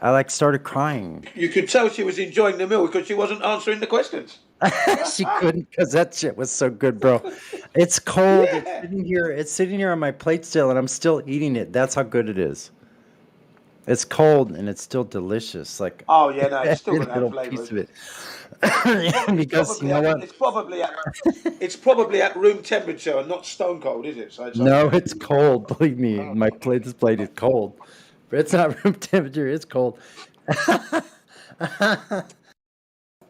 I like started crying. You could tell she was enjoying the meal because she wasn't answering the questions. She couldn't, because that shit was so good, bro. It's cold. Yeah. It's sitting here on my plate still, and I'm still eating it. That's how good it is. It's cold and it's still delicious. Like, Oh yeah, no, it's still every got that little flavour. piece of it. It's Because you know what? It's probably at room temperature and not stone cold, is it? So it's No, okay. it's cold. Believe me, this plate is cold, but it's not room temperature. It's cold.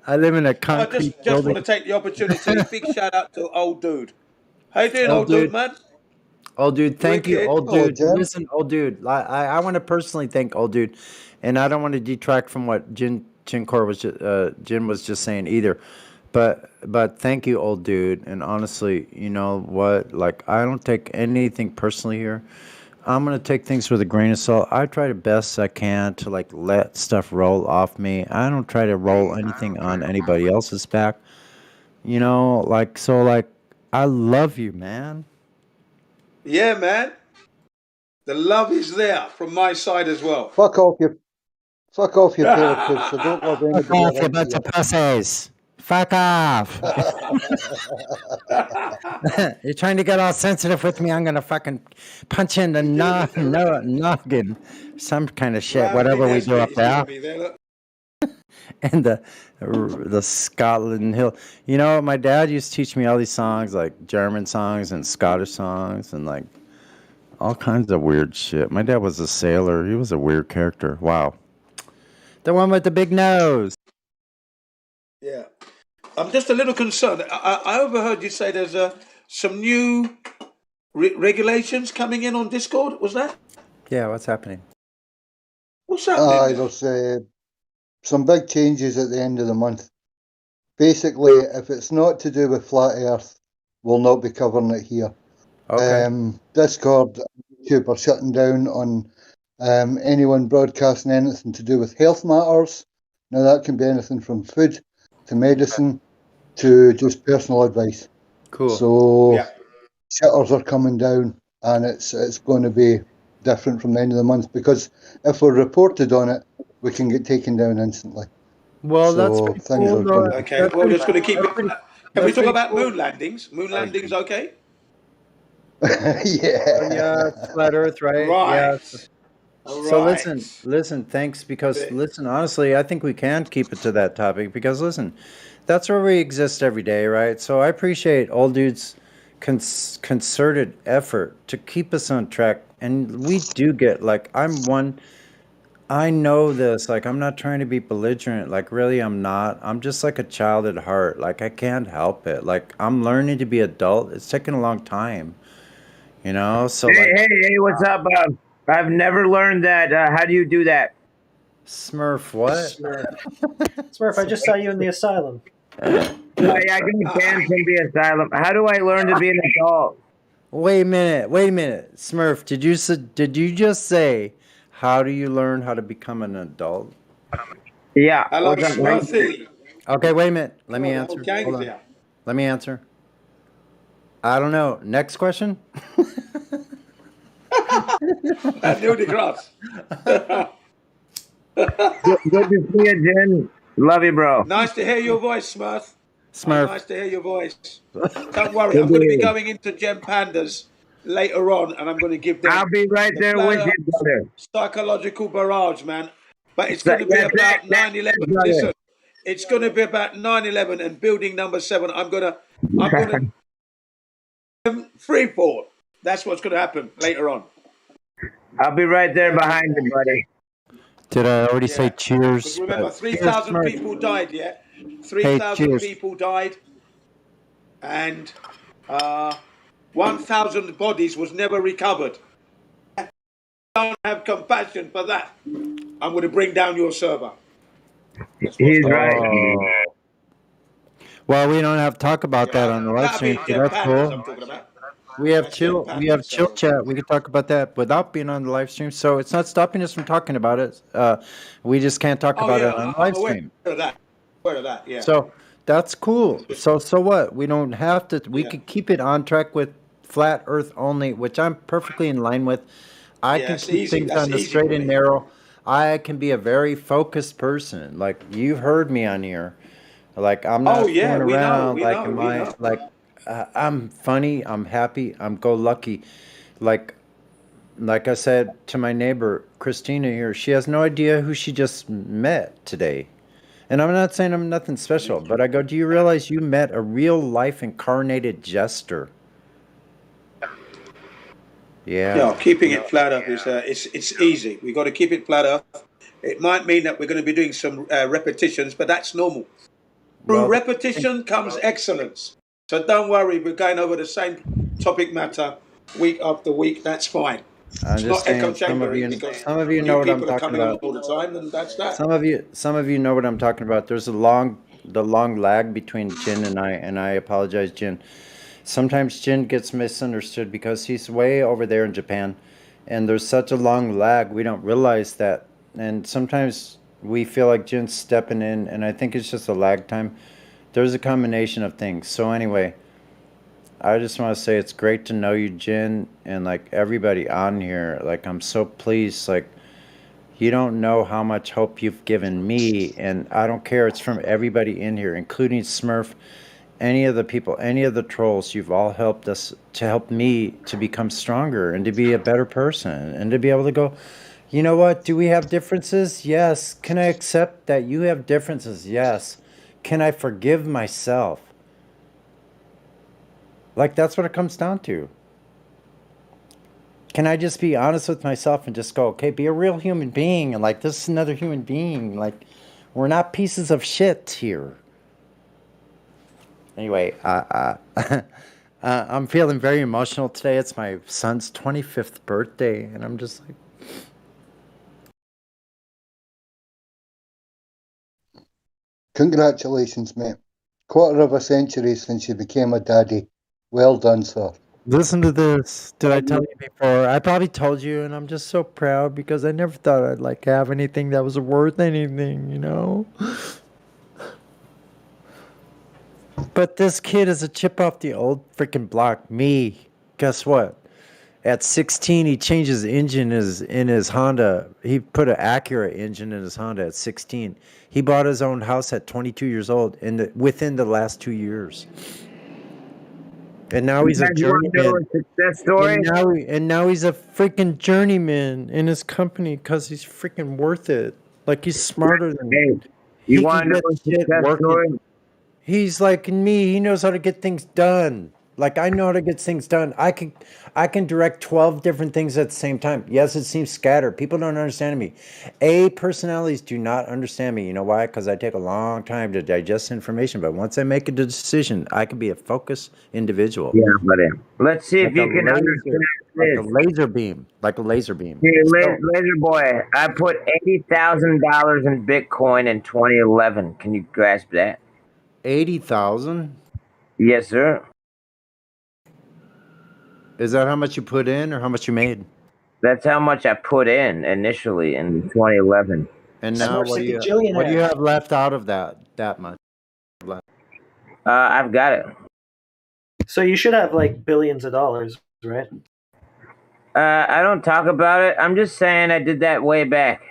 I live in a I concrete just building. want to take the opportunity. Big shout out to old dude. How you doing, Old old dude, dude. man? Old dude, thank you, Wicked. old Hello, dude. Jim. Listen, old dude. I want to personally thank old dude, and I don't want to detract from what Jin was just saying either. But thank you, old dude. And honestly, you know what? Like, I don't take anything personally here. I'm gonna take things with a grain of salt. I try the best I can to like let stuff roll off me. I don't try to roll anything on anybody else's back. You know, like so. Like, I love you, man. Yeah, man. The love is there from my side as well. Fuck off, you pair of puss. I don't love Fuck anybody off, you around bunch here. of pussies. Fuck off. You're trying to get all sensitive with me. I'm gonna fucking punch you in the noggin. Some kind of shit, whatever we do up there. And the Scotland Hill. You know, my dad used to teach me all these songs, like German songs and Scottish songs, and like all kinds of weird shit. My dad was a sailor. He was a weird character. Wow. The one with the big nose. Yeah. I'm just a little concerned. I overheard you say there's some new regulations coming in on Discord. Was that? Yeah, what's happening? What's happening? There's some big changes at the end of the month. Basically, if it's not to do with Flat Earth, we'll not be covering it here. Okay. Discord, YouTube are shutting down on anyone broadcasting anything to do with health matters. Now, that can be anything from food to medicine to just personal advice. Cool. So, shutters are coming down, and it's going to be different from the end of the month, because if we're reported on it, we can get taken down instantly. Well, that's so pretty things cool, are though. going to be Okay, well, we're just going to keep it. Can we that's talk pretty about cool. moon landings? Moon landings, okay? yeah. It's flat Earth, right? Right. Yeah. So listen, thanks, because listen, honestly, I think we can keep it to that topic, because listen, that's where we exist every day, right? So I appreciate old dude's concerted effort to keep us on track, and we do get, like, I know this, like, I'm not trying to be belligerent, like, really, I'm not. I'm just like a child at heart. Like, I can't help it. Like, I'm learning to be adult. It's taken a long time, you know? So, Hey, like, hey, what's up? I've never learned that. How do you do that? Smurf, what? Smurf, I just saw you in the asylum. I got banned from the asylum. How do I learn to be an adult? Wait a minute, Smurf. Did you just say, how do you learn how to become an adult? Yeah. Hello, Smurfy. Okay, wait a minute. Let me Oh, answer. gang Hold is on. here. Let me answer. I don't know. Next question. Neil deGrasse. Good to see you, Jen. Love you, bro. Nice to hear your voice, Smurf. Smurf. Nice to hear your voice. Don't worry, I'm going to be going into Gem Pandas later on, and I'm going to give them. I'll be right there with you, brother. Psychological barrage, man. But it's going to be about 9/11. Listen, it's going to be about 9/11 and building number 7. I'm going to Freeport. That's what's going to happen later on. I'll be right there behind you, buddy. Did I already say cheers? Because remember, 3,000 people died, yeah? 3,000 cheers. people died, and 1,000 bodies was never recovered. Don't have compassion for that. I'm going to bring down your server. He's right. Well, we don't have to talk about that on the live stream, so that's cool. We have chill chat. We can talk about that without being on the live stream. So it's not stopping us from talking about it. We just can't talk about it on the live stream. Aware of that, yeah. So that's cool. So what? We don't have to. We could keep it on track with flat Earth only, which I'm perfectly in line with. I Yeah, can it's keep easy. things That's on the easy straight for and me. narrow. I can be a very focused person. Like you've heard me on here. Like I'm Oh not yeah, fooling we know, around. we Like know, am we I? know. Like I'm funny. I'm happy. I'm go lucky. Like like I said to my neighbor Christina here, she has no idea who she just met today. And I'm not saying I'm nothing special, but I go, do you realize you met a real life incarnated jester? Yeah. Yeah, keeping it flat Earth is it's easy. We got to keep it flat Earth. It might mean that we're going to be doing some repetitions, but that's normal. Through Well, repetition comes excellence. So don't worry, we're going over the same topic matter week after week. That's fine. I'm It's just not echo saying chambering because some of you know new what I'm people are talking coming on about. all the time, and that's that. Some of you know what I'm talking about. There's the long lag between Jin and I apologize, Jin. Sometimes Jin gets misunderstood because he's way over there in Japan, and there's such a long lag we don't realize that. And sometimes we feel like Jin's stepping in, and I think it's just a lag time. There's a combination of things. So anyway, I just want to say it's great to know you, Jin, and like everybody on here. Like I'm so pleased. Like you don't know how much hope you've given me, and I don't care. It's from everybody in here, including Smurf, any of the people, any of the trolls. You've all helped us to help me to become stronger and to be a better person and to be able to go, you know what? Do we have differences? Yes. Can I accept that you have differences? Yes. Can I forgive myself? Like that's what it comes down to. Can I just be honest with myself and just go, okay, be a real human being, and like this is another human being. Like we're not pieces of shit here. Anyway, I'm feeling very emotional today. It's my son's 25th birthday, and I'm just like, Congratulations, mate. Quarter of a century since you became a daddy. Well done, sir. listen to this. Did I tell you before? I probably told you, and I'm just so proud because I never thought I'd like have anything that was worth anything, you know? But this kid is a chip off the old freaking block. Me. Guess what? At 16, he changed his engine in his Honda. He put an Acura engine in his Honda at 16. He bought his own house at 22 years old within the last 2 years. And now he's a You want to know journeyman. a success story? And now he's a freaking journeyman in his company because he's freaking worth it. Like he's smarter than Hey, he you can want to get know a shit success working. story? He's like me. He knows how to get things done. Like I know how to get things done. I can direct 12 different things at the same time. Yes, it seems scattered. People don't understand me. Personalities do not understand me. You know why? Because I take a long time to digest information. But once I make a decision, I can be a focused individual. Yeah, buddy. Let's see if Like a you can understand like a this. laser beam. Like a laser beam. Hey, So, Laser Boy, I put $80,000 in Bitcoin in 2011. Can you grasp that? 80,000? Yes, sir. Is that how much you put in or how much you made? That's how much I put in initially in 2011. And now Smurf's what a do you gajillionaire. have left out of that much? I've got it. So you should have like billions of dollars, right? I don't talk about it. I'm just saying I did that way back.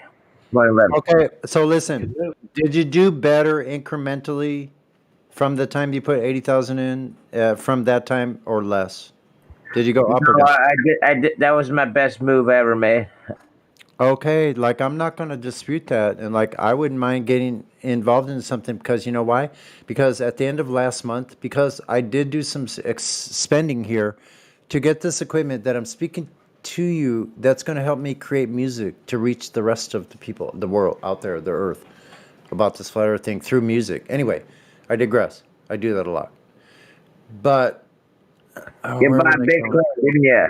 2011. Okay, so listen. Did you do better incrementally from the time you put 80,000 in from that time or less? Did you go up or No, down? I did. That was my best move I ever made. Okay, like I'm not going to dispute that, and like I wouldn't mind getting involved in something because you know why? Because at the end of last month, because I did do some spending here to get this equipment that I'm speaking to you, that's going to help me create music to reach the rest of the people, the world out there, the earth, about this flat earth thing through music. Anyway, I digress. I do that a lot, but You where bought was I going? Bitcoin, didn't you?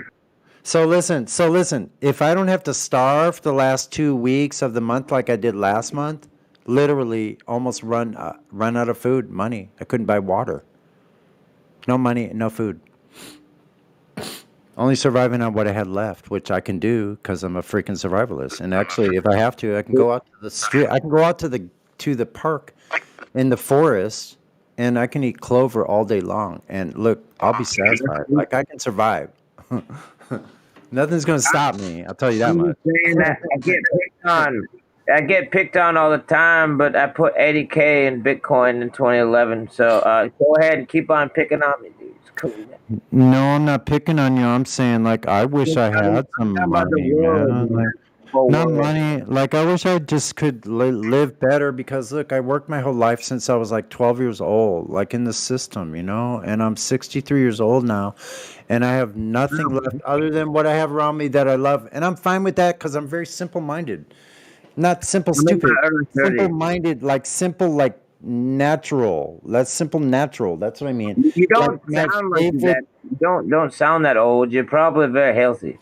So listen, if I don't have to starve the last 2 weeks of the month like I did last month, literally almost run out of food, money. I couldn't buy water. No money, no food. Only surviving on what I had left, which I can do because I'm a freaking survivalist. And actually, if I have to, I can go out to the street. I can go out to the park in the forest and I can eat clover all day long. And look, I'll be satisfied. Like I can survive. Nothing's gonna stop me. I'll tell you that I'm much. just saying that I get picked on. I get picked on all the time, but I put 80K in Bitcoin in 2011. So go ahead and keep on picking on me, dude. It's cool. No, I'm not picking on you. I'm saying like I wish I I'm had some talking about the money, world, man. man. Like, Whole not world. money. Like I wish I just could live better because look, I worked my whole life since I was like 12 years old, like in the system, you know, and I'm 63 years old now, and I have nothing left other than what I have around me that I love, and I'm fine with that because I'm very simple-minded. Not simple, I'm in stupid. my early 30s. Simple-minded, like simple, like natural. That's simple, natural. That's what I mean. You Like don't my sound like favorite. that. You don't sound that old. You're probably very healthy.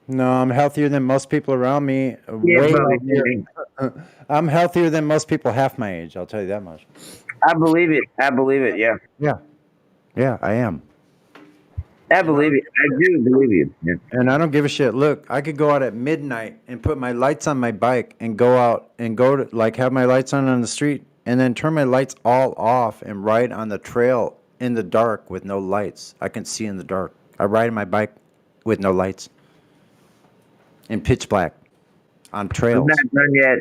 No, I'm healthier than most people around me. Yeah, Way buddy. healthier. I'm healthier than most people half my age. I'll tell you that much. I believe it. I believe it. Yeah. Yeah, yeah, I am. I believe it. I do believe you. Yeah. And I don't give a shit. Look, I could go out at midnight and put my lights on my bike and go out and go to like have my lights on the street and then turn my lights all off and ride on the trail in the dark with no lights. I can see in the dark. I ride my bike with no lights in pitch black on I'm trails. not done yet.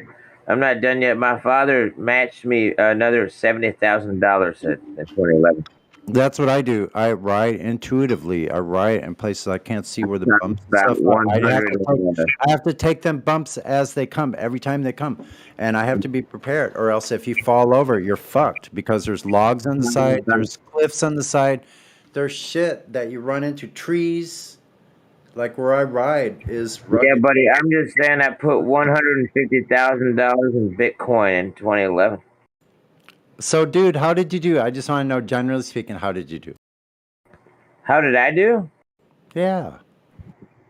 I'm not done yet. My father matched me another $70,000 at 2011. That's what I do. I ride intuitively. I ride in places I can't see where the bumps and About stuff are. 100. I have to take them bumps as they come every time they come, and I have to be prepared. Or else, if you fall over, you're fucked because there's logs on the side, there's cliffs on the side, there's shit that you run into, trees. Like where I ride is rugged. Yeah, buddy. I'm just saying I put $150,000 in Bitcoin in 2011. So, dude, how did you do? I just want to know, generally speaking, how did you do? How did I do? Yeah.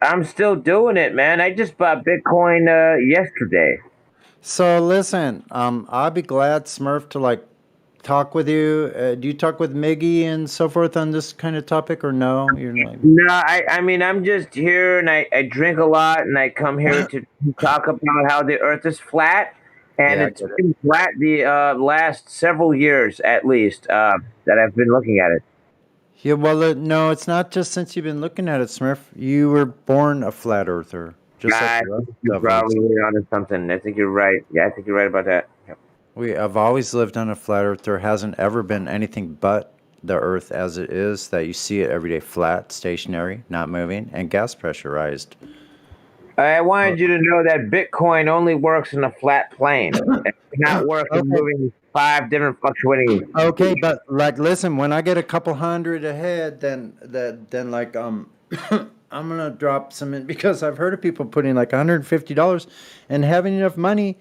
I'm still doing it, man. I just bought Bitcoin yesterday. So listen, I'll be glad, Smurf, to like talk with you. Do you talk with Miggy and so forth on this kind of topic, or no? You're like, No, I mean, I'm just here and I drink a lot and I come here to talk about how the earth is flat. And yeah, I it's get it. been flat the last several years at least that I've been looking at it. Yeah, well, no, it's not just since you've been looking at it, Smurf. You were born a flat earther, just I like the think rest you're of us. probably onto something. I think you're right. Yeah, I think you're right about that. Yep. We have always lived on a flat earth. There hasn't ever been anything but the earth as it is, that you see it every day, flat, stationary, not moving, and gas pressurized. I wanted you to know that Bitcoin only works in a flat plane. It cannot work in moving 5 different fluctuating. Okay, but like, listen, when I get a couple hundred ahead, then like I'm gonna drop some in because I've heard of people putting like $150 and having enough money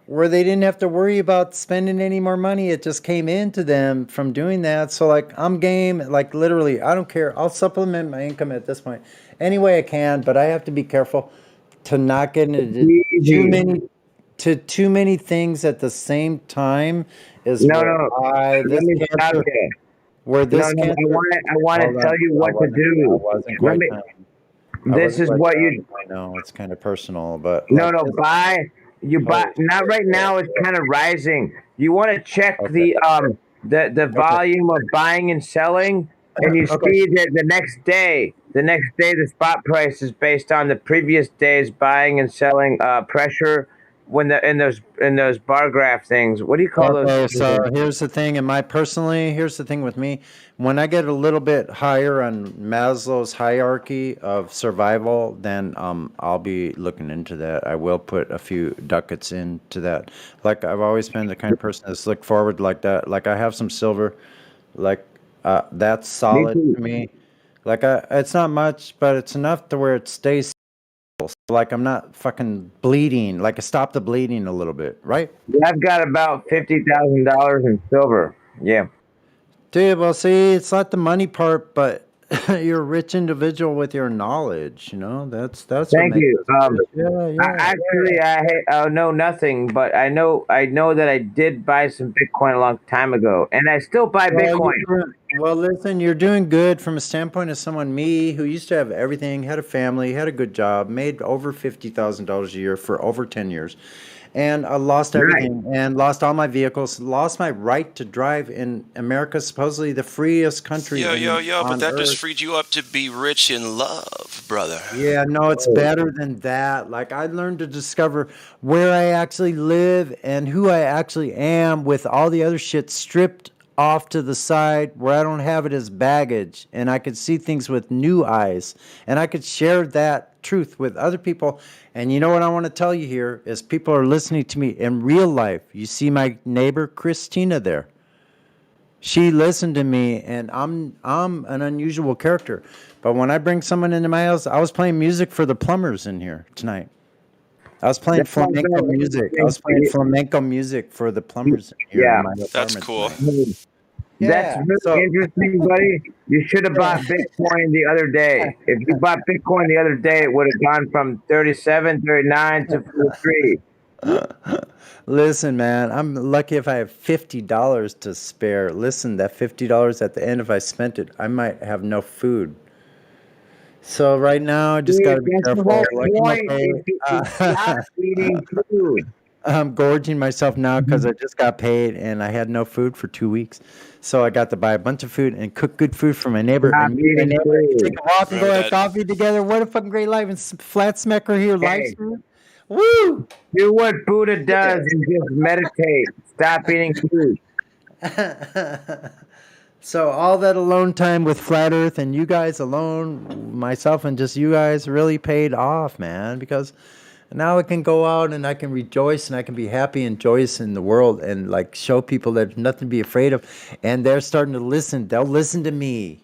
where they didn't have to worry about spending any more money. It just came into them from doing that. So like, I'm game. Like literally, I don't care. I'll supplement my income at this point any way I can, but I have to be careful to not get into too many things at the same time. Is No, where no. Let this me stop cancer, there. where this No, cancer. I want to Hold tell on. you what to do. I wasn't Let quite me, done. this is what you. I know it's kind of personal, but No, like no. this, Buy. Not right now. It's kind of rising. You want to check the volume of buying and selling, and you see that the next day the spot price is based on the previous day's buying and selling pressure. When in those bar graph things, what do you call those? Okay, so here's the thing, here's the thing with me. When I get a little bit higher on Maslow's hierarchy of survival, then I'll be looking into that. I will put a few ducats into that. Like I've always been the kind of person that's looked forward like that. Like I have some silver, like that's solid to me. Like it's not much, but it's enough to where it stays. Like I'm not fucking bleeding. Like I stop the bleeding a little bit, right? I've got about $50,000 in silver. Yeah. Dude, well, see, it's not the money part, but you're a rich individual with your knowledge. You know, that's what Thank makes you. us good. I know nothing, but I know that I did buy some Bitcoin a long time ago, and I still buy Bitcoin. Well, listen, you're doing good from a standpoint of someone me who used to have everything, had a family, had a good job, made over $50,000 a year for over 10 years. and I lost Right. everything and lost all my vehicles, lost my right to drive in America, supposedly the freest country But on that just earth. freed you up to be rich in love, brother. Yeah, no, it's better than that. Like, I learned to discover where I actually live and who I actually am with all the other shit stripped off to the side where I don't have it as baggage, and I could see things with new eyes, and I could share that truth with other people. And you know what I want to tell you here is people are listening to me in real life. You see my neighbor Christina there. She listened to me, and I'm an unusual character. But when I bring someone into my house, I was playing music for the plumbers in here tonight. I was playing That's not flamenco bad. music. I was playing flamenco music for the plumbers in here Yeah. in my apartment tonight. That's Yeah, really so interesting, buddy. You should have bought Bitcoin the other day. If you bought Bitcoin the other day, it would have gone from 37, 39 to 43. listen, man, I'm lucky if I have $50 to spare. Listen, that $50 at the end, if I spent it, I might have no food. So right now, I just got to be That's the careful. whole Like, point. okay, Is to stop eating food. I'm gorging myself now because I just got paid and I had no food for 2 weeks. So I got to buy a bunch of food and cook good food for my neighbor. Stop And me and my eating neighbor can food. take a walk and go Remember have that? coffee together. What a fucking great life. And flat smacker here, live Hey, stream. Woo! do what Buddha does and just meditate. Stop eating food. So all that alone time with Flat Earth and you guys alone, myself and just you guys really paid off, man, because now I can go out and I can rejoice and I can be happy and joyous in the world and like show people there's nothing to be afraid of. And they're starting to listen. They'll listen to me.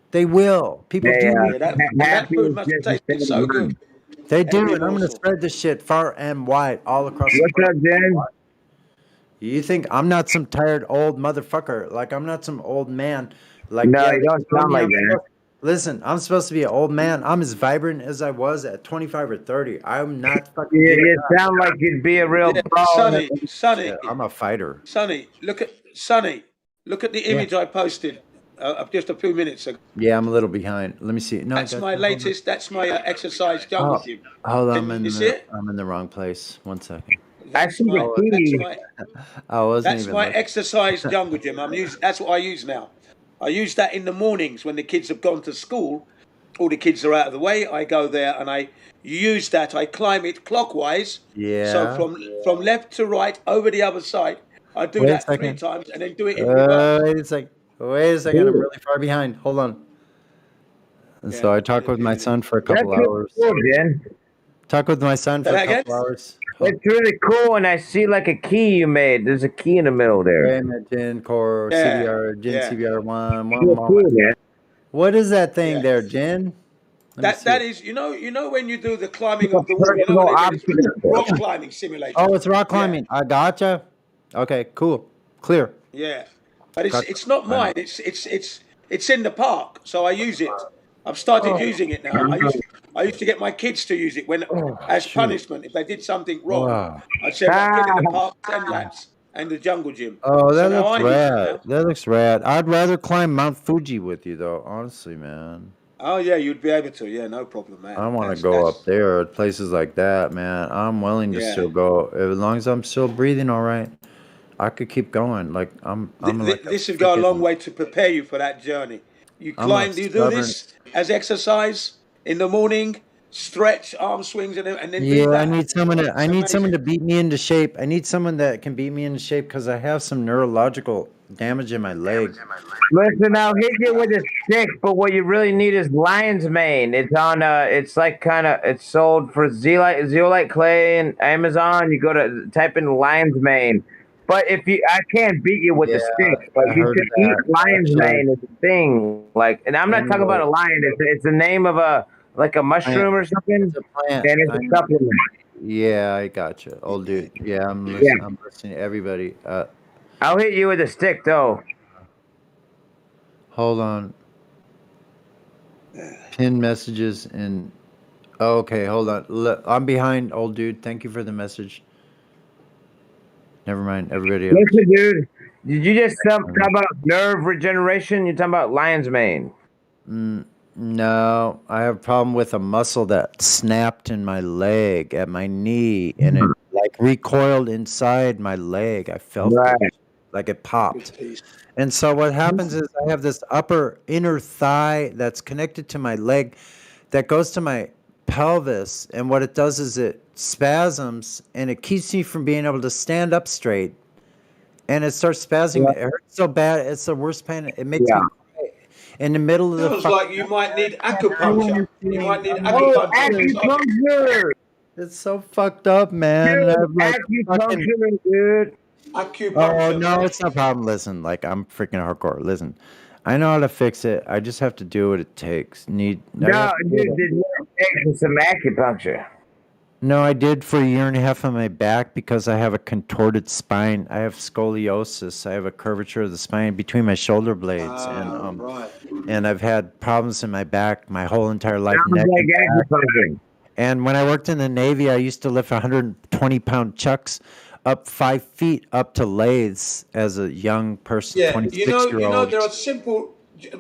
They will. People Hey, do. Yeah, that happy food is must just a taste state of so good. mind. They do. Every And I'm going to morsel. spread this shit far and wide all across the What's up, Jen? You think I'm not some tired old motherfucker? Like I'm not some old man. Like No, yeah, you don't sound like that. listen, I'm supposed to be an old man. I'm as vibrant as I was at 25 or 30. I'm not fucking You, giving you up. sound like you'd be a real Yeah, pro. Sonny, Yeah, I'm a fighter. Sonny, look at the image I posted just a few minutes ago. Yeah, I'm a little behind. Let me see. No, That's my latest. That's my exercise jungle gym. Hold on, Can you see it? I'm in the wrong place. 1 second. That's my. I wasn't That's even my looking. exercise jungle gym. That's what I use now. I use that in the mornings when the kids have gone to school. All the kids are out of the way. I go there and I use that. I climb it clockwise. Yeah. So from left to right over the other side. I do Wait a that 3 second. times and then do it in reverse. Wait a second. I'm really far behind. Hold on. And so I talked with my son for a couple That's hours. really cool, Jen. Talk with my son for Say a that again? couple hours. It's really cool, and I see like a key you made. There's a key in the middle there. Gen Core, Yeah, CBR, Gen yeah. CBR one Cool, moment. man. What is that thing Yeah. there, Jen? That is, you know when you do the climbing of the wall, you know Personal what it is? obstacle. Rock climbing simulation. Oh, it's rock climbing. I gotcha. Okay, cool. Clear. Yeah, but Gotcha. it's not mine. It's in the park, so I use it. I've started using it now. I used to get my kids to use it when as punishment if they did something wrong. Wow. I'd send my kid in the park 10 laps and the jungle gym. Oh, So that now looks I use it now. rad. That looks rad. I'd rather climb Mount Fuji with you, though. Honestly, man. Oh yeah, you'd be able to. Yeah, no problem, man. I want That's- to go that's- up there, places like that, man. I'm willing to Yeah. still go as long as I'm still breathing. All right, I could keep going. Like I'm like This would go a long way to prepare you for that journey. You I'm a climb. You do stubborn- this as exercise in the morning. Stretch, arm swings, and then do Yeah, that. I need someone to. I It's need someone to amazing. beat me into shape. I need someone that can beat me into shape because I have some neurological damage in my leg. Listen, I'll hit you with a stick, but what you really need is lion's mane. It's on. It's like it's sold for zeolite clay and Amazon. You go to type in lion's mane. But I can't beat you with the stick. But I you heard should of eat that, lion's actually. mane. It's a thing. Like, and I'm not talking about a lion. It's the name of a mushroom or something. It's a plant. And it's I a know. supplement. Yeah, I gotcha, old dude. Yeah, I'm Yeah. listening. I'm listening to everybody. I'll hit you with a stick though. Hold on. Pin messages and. Oh, okay, hold on. I'm behind, old dude. Thank you for the message. Never mind, everybody else. Listen, dude. Did you just talk about nerve regeneration? You're talking about lion's mane. No, I have a problem with a muscle that snapped in my leg at my knee, and it like recoiled inside my leg. I felt it, like it popped. And so what happens is I have this upper inner thigh that's connected to my leg that goes to my pelvis. And what it does is it spasms and it keeps me from being able to stand up straight. And it starts spasming. It hurts so bad. It's the worst pain. It makes me cry in the middle of the Sounds like you might need acupuncture. You might need acupuncture. It's so fucked up, man. Dude, And I'm like, acupuncture, dude. Acupuncture. Oh no, it's no problem. Listen, like I'm freaking hardcore. Listen, I know how to fix it. I just have to do what it takes. No, dude, did you take some acupuncture? No, I did for a year and a half on my back because I have a contorted spine. I have scoliosis. I have a curvature of the spine between my shoulder blades, and I've had problems in my back my whole entire life. Neck and back. And when I worked in the Navy, I used to lift 120-pound chucks up 5 feet up to lathes as a young person, Yeah, 26-year-old. there are simple,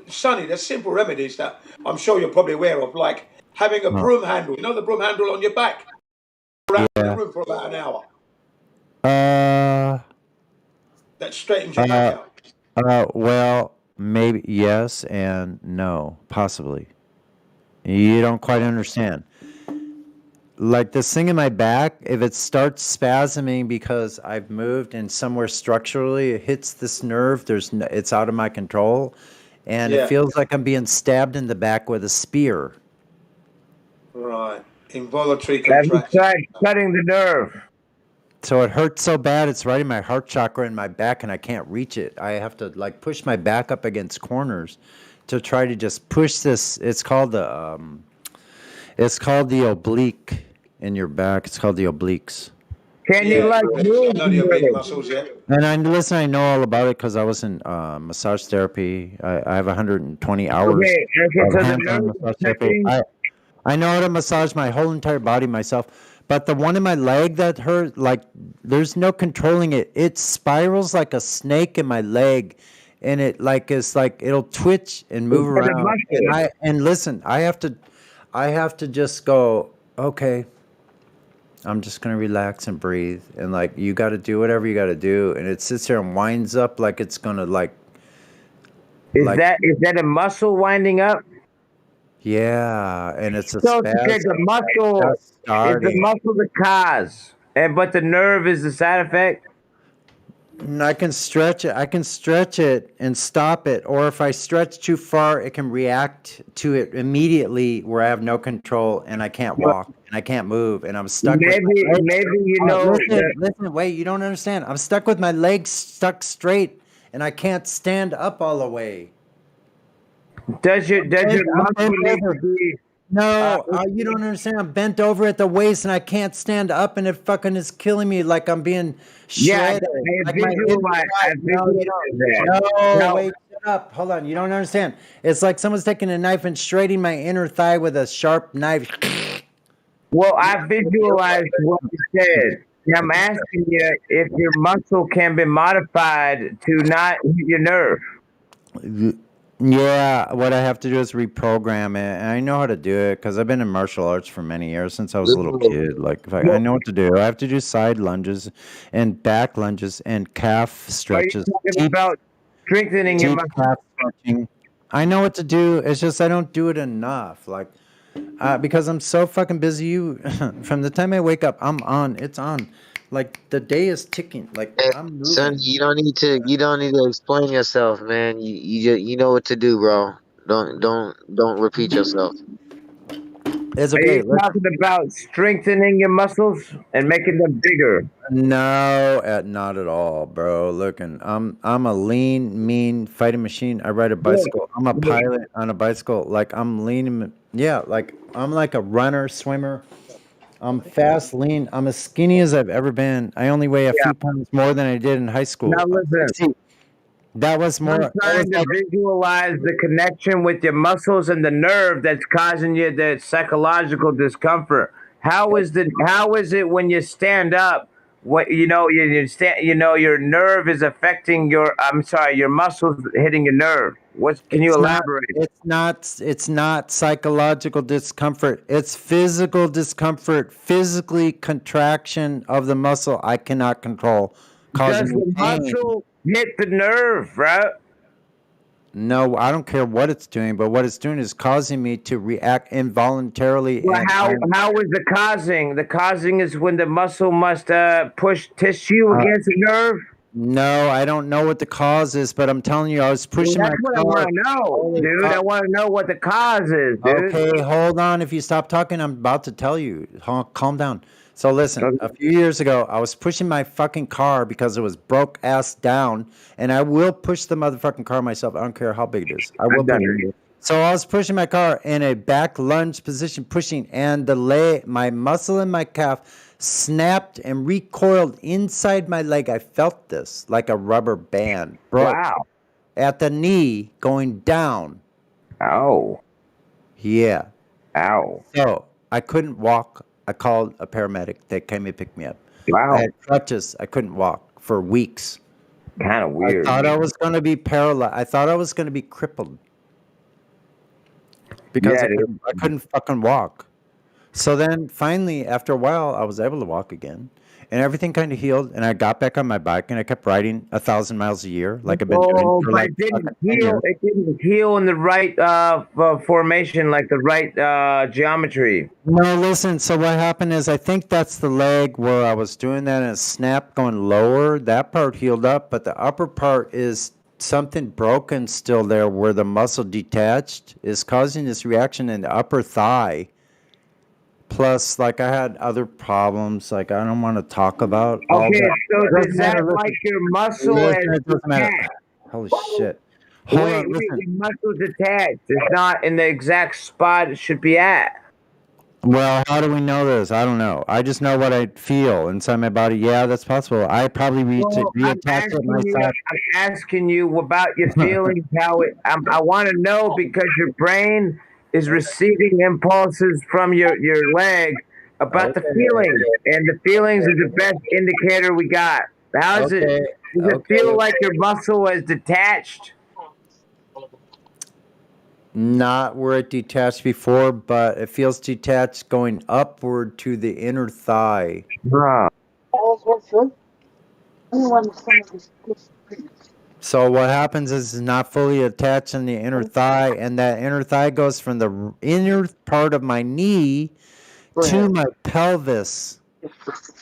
Sonny, there's simple remedies that I'm sure you're probably aware of, like having a broom handle. You know the broom handle on your back? Around the room for about an hour. That straightens your back out. Well, maybe yes and no, possibly. You don't quite understand. Like this thing in my back, if it starts spasming because I've moved and somewhere structurally it hits this nerve, it's out of my control, and it feels like I'm being stabbed in the back with a spear. Right. Involuntary Have contraction. you tried cutting the nerve? So it hurts so bad, it's right in my heart chakra in my back, and I can't reach it. I have to like push my back up against corners to try to just push this. It's called the oblique in your back. It's called the obliques. Can you like move the oblique muscles, And I know all about it because I was in massage therapy. I have 120 hours of hands-on massage therapy. I know how to massage my whole entire body myself. But the one in my leg that hurt, like, there's no controlling it. It spirals like a snake in my leg, and it like is like it'll twitch and move around. And listen, I have to just go, okay, I'm just gonna relax and breathe, and like you got to do whatever you got to do, and it sits there and winds up like it's gonna like. Is that a muscle winding up? Yeah, and it's a so spasm. The muscle is the muscle the cause, but the nerve is the side effect. And I can stretch it. I can stretch it and stop it, or if I stretch too far, it can react to it immediately, where I have no control and I can't walk and I can't move and I'm stuck. Maybe Listen, wait, you don't understand. I'm stuck with my legs stuck straight and I can't stand up all the way. Does your muscle need to be? No, you don't understand. I'm bent over at the waist and I can't stand up, and it fucking is killing me. Like I'm being shredded. I visualize that. No, wait, shut up. Hold on. You don't understand. It's like someone's taking a knife and straightening my inner thigh with a sharp knife. Well, I visualized what you said. I'm asking you if your muscle can be modified to not hit your nerve. Yeah, what I have to do is reprogram it, and I know how to do it because I've been in martial arts for many years since I was a little kid. Like, I know what to do. I have to do side lunges, and back lunges, and calf stretches. Are you talking about strengthening your muscle? Calf stretching. I know what to do. It's just I don't do it enough. Like, because I'm so fucking busy. From the time I wake up, I'm on. It's on. Like the day is ticking. Like I'm moving. Son, you don't need to explain yourself, man. You know what to do, bro. Don't repeat yourself. It's okay. Are you talking about strengthening your muscles and making them bigger? No, not at all, bro. Looking, I'm a lean, mean fighting machine. I ride a bicycle. I'm a pilot on a bicycle. Like I'm lean. Yeah, like I'm like a runner, swimmer. I'm fast, lean. I'm as skinny as I've ever been. I only weigh a few pounds more than I did in high school. Now listen. That was more. I'm trying to visualize the connection with your muscles and the nerve that's causing you the psychological discomfort. How is it when you stand up what your nerve is affecting your. I'm sorry, your muscles hitting your nerve. Can you elaborate? It's not psychological discomfort. It's physical discomfort, physically contraction of the muscle I cannot control, causing Does me the pain. muscle hit the nerve, bro? No, I don't care what it's doing, but what it's doing is causing me to react involuntarily. Well, And how is the causing? The causing is when the muscle must push tissue against the nerve. No, I don't know what the cause is, but I'm telling you, I was pushing That's my what I car. want to know, dude. I want to know what the cause is, dude. Okay, hold on. If you stop talking, I'm about to tell you. Calm down. So listen, a few years ago, I was pushing my fucking car because it was broke ass down, and I will push the motherfucking car myself. I don't care how big it is. I will push it. So I was pushing my car in a back lunge position, pushing, and my muscle in my calf snapped and recoiled inside my leg. I felt this like a rubber band. Wow. At the knee going down. Oh. Yeah. Ow. So I couldn't walk. I called a paramedic. They came and picked me up. Wow. I had crutches. I couldn't walk for weeks. Kind of weird. I thought I was going to be paralyzed. I thought I was going to be crippled because I couldn't fucking walk. So then finally, after a while, I was able to walk again. And everything kind of healed, and I got back on my bike, and I kept riding 1,000 miles a year, like I've been doing for like it didn't heal in the right formation, like the right geometry. No, listen. So what happened is, I think that's the leg where I was doing that, and it snapped going lower. That part healed up, but the upper part is something broken still there, where the muscle detached is causing this reaction in the upper thigh. Plus, like, I had other problems, like I don't want to talk about. All Okay, that. so does that like your muscle is It doesn't matter. Holy shit! Hold on, wait, listen. your muscle's attached. It's not in the exact spot it should be at. Well, how do we know this? I don't know. I just know what I feel inside my body. Yeah, that's possible. I probably reattach it myself. I'm asking you about your feelings. I want to know because your brain is receiving impulses from your leg about the feelings, and the feelings is the best indicator we got. How is it? Does it feel like your muscle is detached? Not where it detached before, but it feels detached going upward to the inner thigh. So what happens is it's not fully attached in the inner thigh, and that inner thigh goes from the inner part of my knee to my pelvis,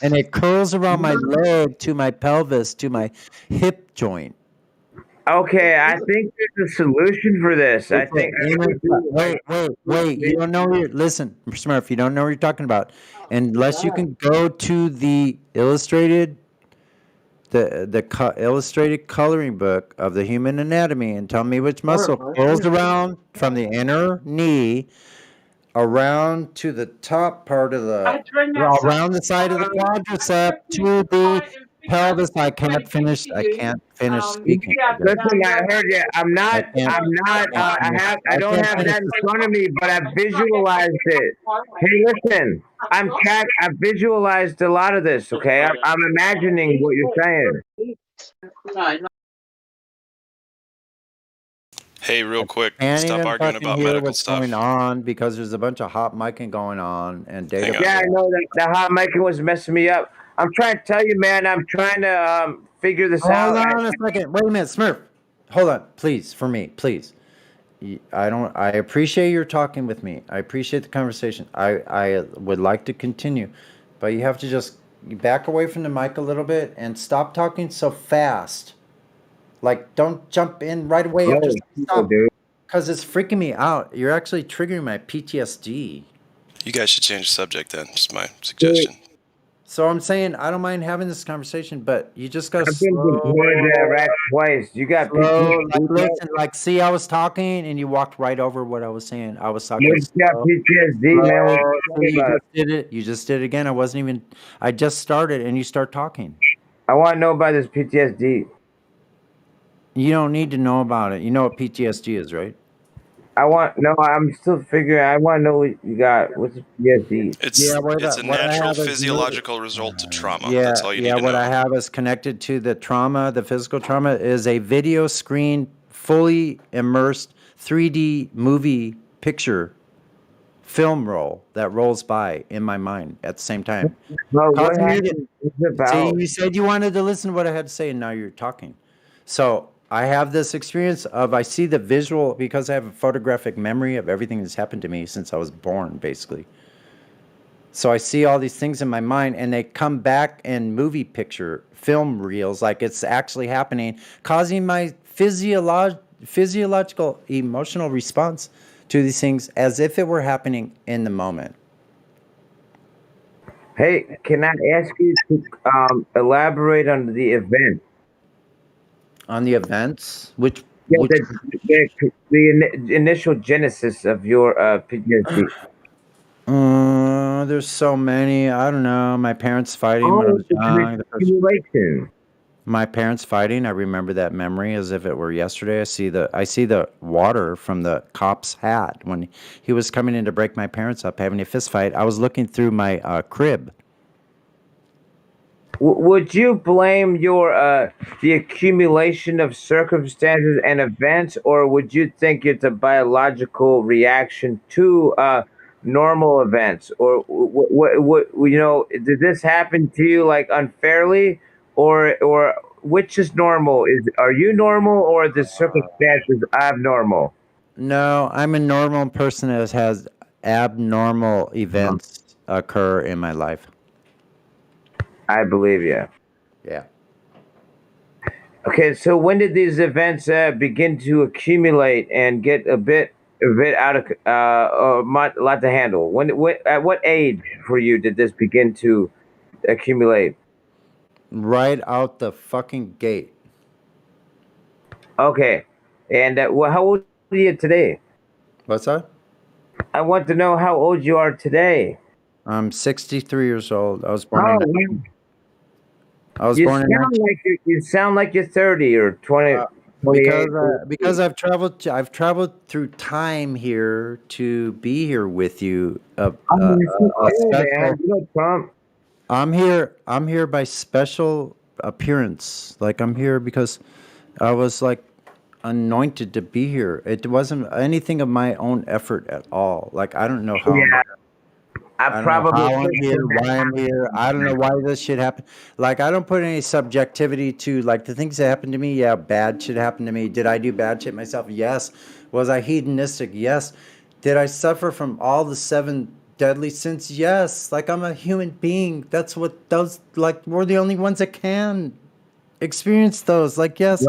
and it curls around my leg to my pelvis to my hip joint. Okay, I think there's a solution for this. I think. Wait! You don't know listen, Smurf. You don't know what you're talking about, unless you can go to the illustrated coloring book of the human anatomy and tell me which muscle curls around from the inner knee around to the top part of around the side of the quadricep to the pelvis. I can't finish speaking. Listen, I heard you. I don't have that in front of me, but I visualized it. Hey, listen, I visualized a lot of this. Okay, I'm imagining what you're saying. Hey, real quick, Can't stop even arguing fucking about hear medical what's stuff. going on because there's a bunch of hot micing going on and data. Yeah, I know that hot micing was messing me up. I'm trying to tell you, man. I'm trying to figure this out. Hold on a second. Wait a minute, Smurf. Hold on, please, for me, please. I appreciate your talking with me. I appreciate the conversation. I would like to continue, but you have to just back away from the mic a little bit and stop talking so fast. Like, don't jump in right away. Just stop, because it's freaking me out. You're actually triggering my PTSD. You guys should change the subject then. Just my suggestion. So I'm saying I don't mind having this conversation, but you just gotta I've been deployed rat twice. You got like, listen, like, see, I was talking and you walked right over what I was saying. I was talking. You got PTSD, man. You just did it. You just did it again. I just started and you start talking. I want to know about this PTSD. You don't need to know about it. You know what PTSD is, right? I'm still figuring. I want to know what you got. What's the PTSD? It's a what I natural have is physiological result to trauma. yeah, That's all you need to what I know. have is connected to the trauma, the physical trauma is a video screen, fully immersed 3D movie picture film roll that rolls by in my mind at the same time. Well, what Causing me to happened? What's it see, about? you said you wanted to listen to what I had to say, and now you're talking. So I have this experience of I see the visual because I have a photographic memory of everything that's happened to me since I was born, basically. So I see all these things in my mind, and they come back in movie picture film reels, like it's actually happening, causing my physiological emotional response to these things as if it were happening in the moment. Hey, can I ask you to elaborate on the event? On the events, which Yeah, which the initial genesis of your PTSD. there's so many. I don't know. My parents fighting when I Oh, was it's an young. accumulation. My parents fighting. I remember that memory as if it were yesterday. I see the water from the cop's hat when he was coming in to break my parents up, having a fist fight. I was looking through my crib. Would you blame your the accumulation of circumstances and events, or would you think it's a biological reaction to normal events, or what you know? Did this happen to you like unfairly, or which is normal? Are you normal, or the circumstances abnormal? No, I'm a normal person that has abnormal events occur in my life. I believe you. Yeah. Okay, so when did these events begin to accumulate and get a bit out of a lot to handle? At what age for you did this begin to accumulate? Right out the fucking gate. Okay, and how old are you today? What's that? I want to know how old you are today. I'm 63 years old. I was born Oh, in wow. I was You born in sound like you sound like you're 30 or 20, 28. because I've traveled through time here to be here with you. It's so A cool, man. special. You know, Trump. I'm here by special appearance. Like I'm here because I was like anointed to be here. It wasn't anything of my own effort at all. Like I don't know how Yeah, I I don't know probably how I'm pushed here, him to why I'm here. I don't know why this shit happened. Like I don't put any subjectivity to like the things that happened to me. Yeah, bad shit happened to me. Did I do bad shit myself? Yes. Was I hedonistic? Yes. Did I suffer from all the seven deadly sins? Yes. Like I'm a human being. That's what those like we're the only ones that can experience those. Like yes.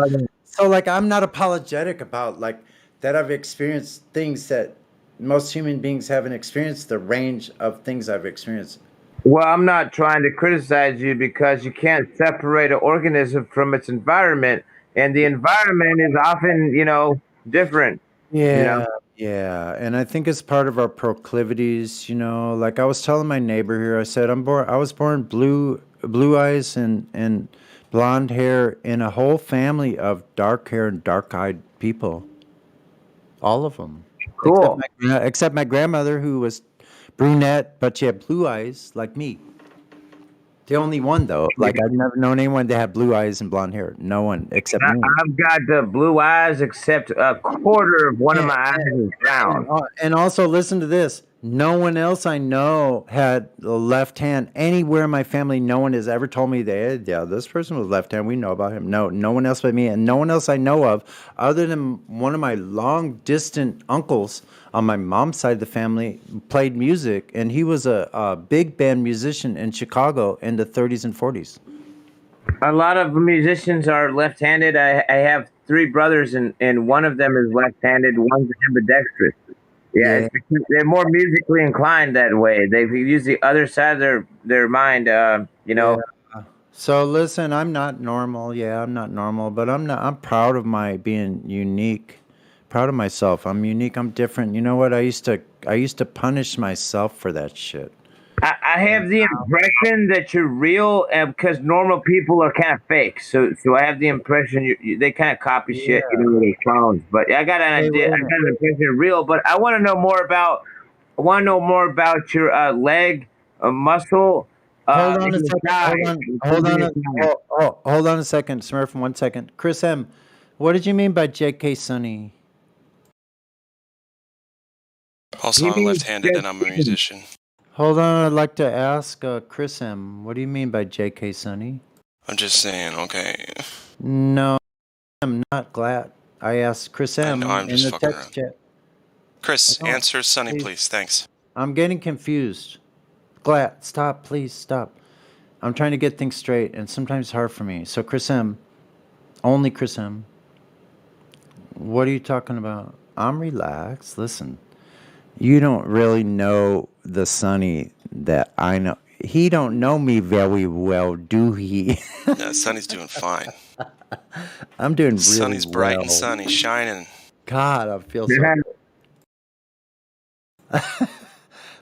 So like I'm not apologetic about like that I've experienced things that most human beings haven't experienced the range of things I've experienced. Well, I'm not trying to criticize you because you can't separate an organism from its environment, and the environment is often, different. You know, Yeah, yeah, and I think it's part of our proclivities, like I was telling my neighbor here, I said I was born blue eyes and blonde hair in a whole family of dark hair and dark-eyed people. All of them. cool. Except my grandmother who was brunette, but she had blue eyes like me. The only one though. Like I've never known anyone that had blue eyes and blonde hair. No one except me. I've got the blue eyes, except a quarter of one of my eyes is brown. And also listen to this. No one else I know had the left hand anywhere in my family. No one has ever told me that, yeah, this person was left hand. We know about him. No one else but me. And no one else I know of, other than one of my long distant uncles on my mom's side of the family, played music. And he was a big band musician in Chicago in the 30s and 40s. A lot of musicians are left-handed. I have three brothers, and one of them is left-handed. One's ambidextrous. Yeah, Yeah. it's because they're more musically inclined that way. They use the other side of their mind. Yeah. So listen, I'm not normal. Yeah, I'm not normal, but I'm proud of my being unique. Proud of myself. I'm unique. I'm different. You know what? I used to punish myself for that shit. I have the impression that you're real, because normal people are kind of fake. So I have the impression they kind of copy shit, they're clones. But I got an idea. I got an impression you're real. But I want to know more about. I want to know more about your leg muscle. Hold on a second. Hold on a second, Smurf. 1 second. Chris M., what did you mean by J.K. Sonny? Also, I'm left-handed and I'm a musician. Hold on, I'd like to ask Chris M., what do you mean by J.K. Sonny? I'm just saying, okay. No, I'm not glad. I asked Chris M. I'm in just the fucking text around. chat. Chris, answer Sonny, please. Thanks. I'm getting confused. Glad, stop, please stop. I'm trying to get things straight, and sometimes it's hard for me. So, Chris M., only Chris M., what are you talking about? I'm relaxed. Listen, you don't really know the Sonny that I know. He don't know me very well, do he? No, Sonny's doing fine. I'm doing really Sonny's bright well. and sunny, shining. God, I feel so.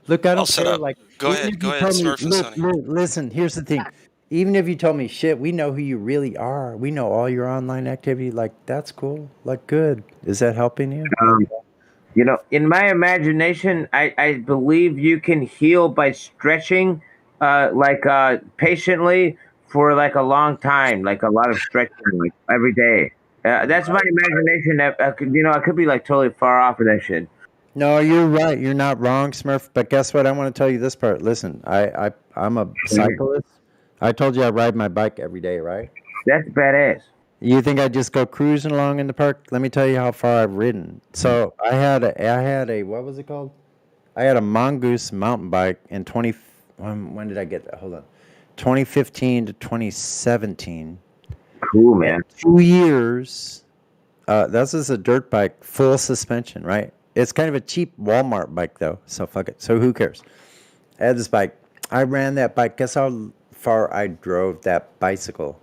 Look, I don't shut care. up. Like, Go even ahead, if go you ahead, told me, Smurf and look, Sonny. listen, here's the thing. Even if you told me, shit, we know who you really are. We know all your online activity. Like, that's cool. Like, good. Is that helping you? In my imagination, I believe you can heal by stretching, patiently for like a long time, like a lot of stretching, like every day. That's my imagination. I could be like totally far off of that shit. No, you're right. You're not wrong, Smurf. But guess what? I want to tell you this part. Listen, I'm a cyclist. I told you I ride my bike every day, right? That's badass. You think I just go cruising along in the park? Let me tell you how far I've ridden. So I had a what was it called? I had a Mongoose mountain bike in when did I get that? Hold on. 2015 to 2017. Cool, man. In 2 years. This is a dirt bike, full suspension, right? It's kind of a cheap Walmart bike though, so fuck it. So who cares? I had this bike. I ran that bike. Guess how far I drove that bicycle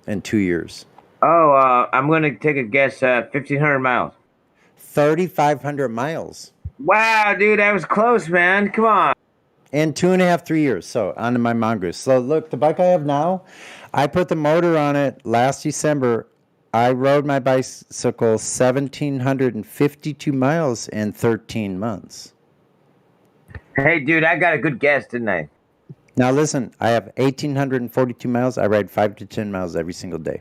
in 2 years? Oh, I'm gonna take a guess. 1,500 miles. 3,500 miles. Wow, dude, that was close, man. Come on. In 2.5, 3 years. So onto my Mongoose. So look, the bike I have now, I put the motor on it last December. I rode my bicycle 1,752 miles in 13 months. Hey, dude, I got a good guess, didn't I? Now listen, I have 1,842 miles. I ride 5 to 10 miles every single day.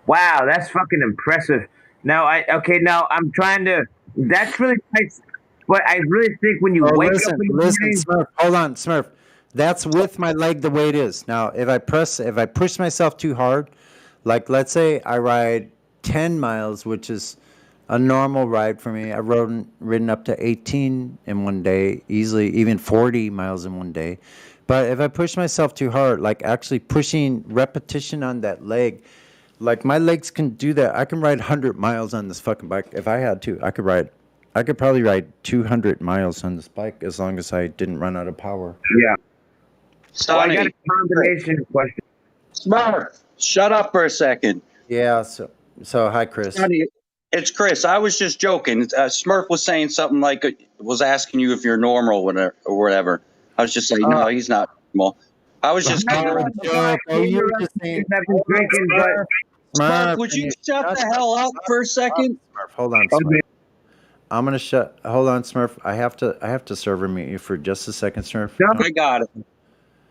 Wow, that's fucking impressive. Now I'm trying to. That's really nice. But I really think when you wake up in the Listen, morning, Smurf, hold on, Smurf. That's with my leg the way it is. Now, if I push myself too hard, like let's say I ride 10 miles, which is a normal ride for me. I've ridden up to 18 in one day, easily, even 40 miles in one day. But if I push myself too hard, like actually pushing repetition on that leg, like my legs can do that. I can ride 100 miles on this fucking bike if I had to. I could probably ride 200 miles on this bike as long as I didn't run out of power. Yeah. Sonny, I got a combination question. Smurf, shut up for a second. Yeah, so hi, Chris. Sonny, it's Chris. I was just joking. Smurf was saying something like, was asking you if you're normal or whatever. I was just saying, no, he's not normal. I was just kidding. You were just saying, Smurf, would you shut the hell up for a second? Hold on, Smurf. I'm gonna hold on, Smurf. I have to server mute you for just a second, Smurf. I got it.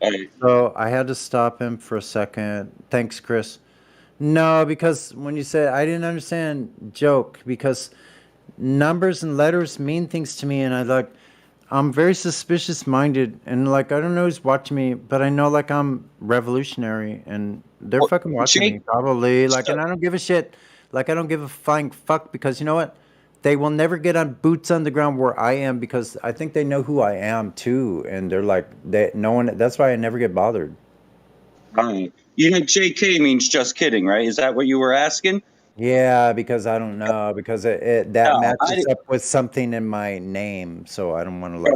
Right. So I had to stop him for a second. Thanks, Chris. No, because when you said I didn't understand joke, because numbers and letters mean things to me, and I'm very suspicious minded, and like I don't know who's watching me, but I know like I'm revolutionary, and they're fucking watching me probably. Like, and I don't give a shit. Like I don't give a flying fuck, because you know what? They will never get on boots on the ground where I am, because I think they know who I am too, and they're like no one. That's why I never get bothered. You know, JK means just kidding, right? Is that what you were asking? Yeah, because I don't know, because that matches up with something in my name, so I don't want to like.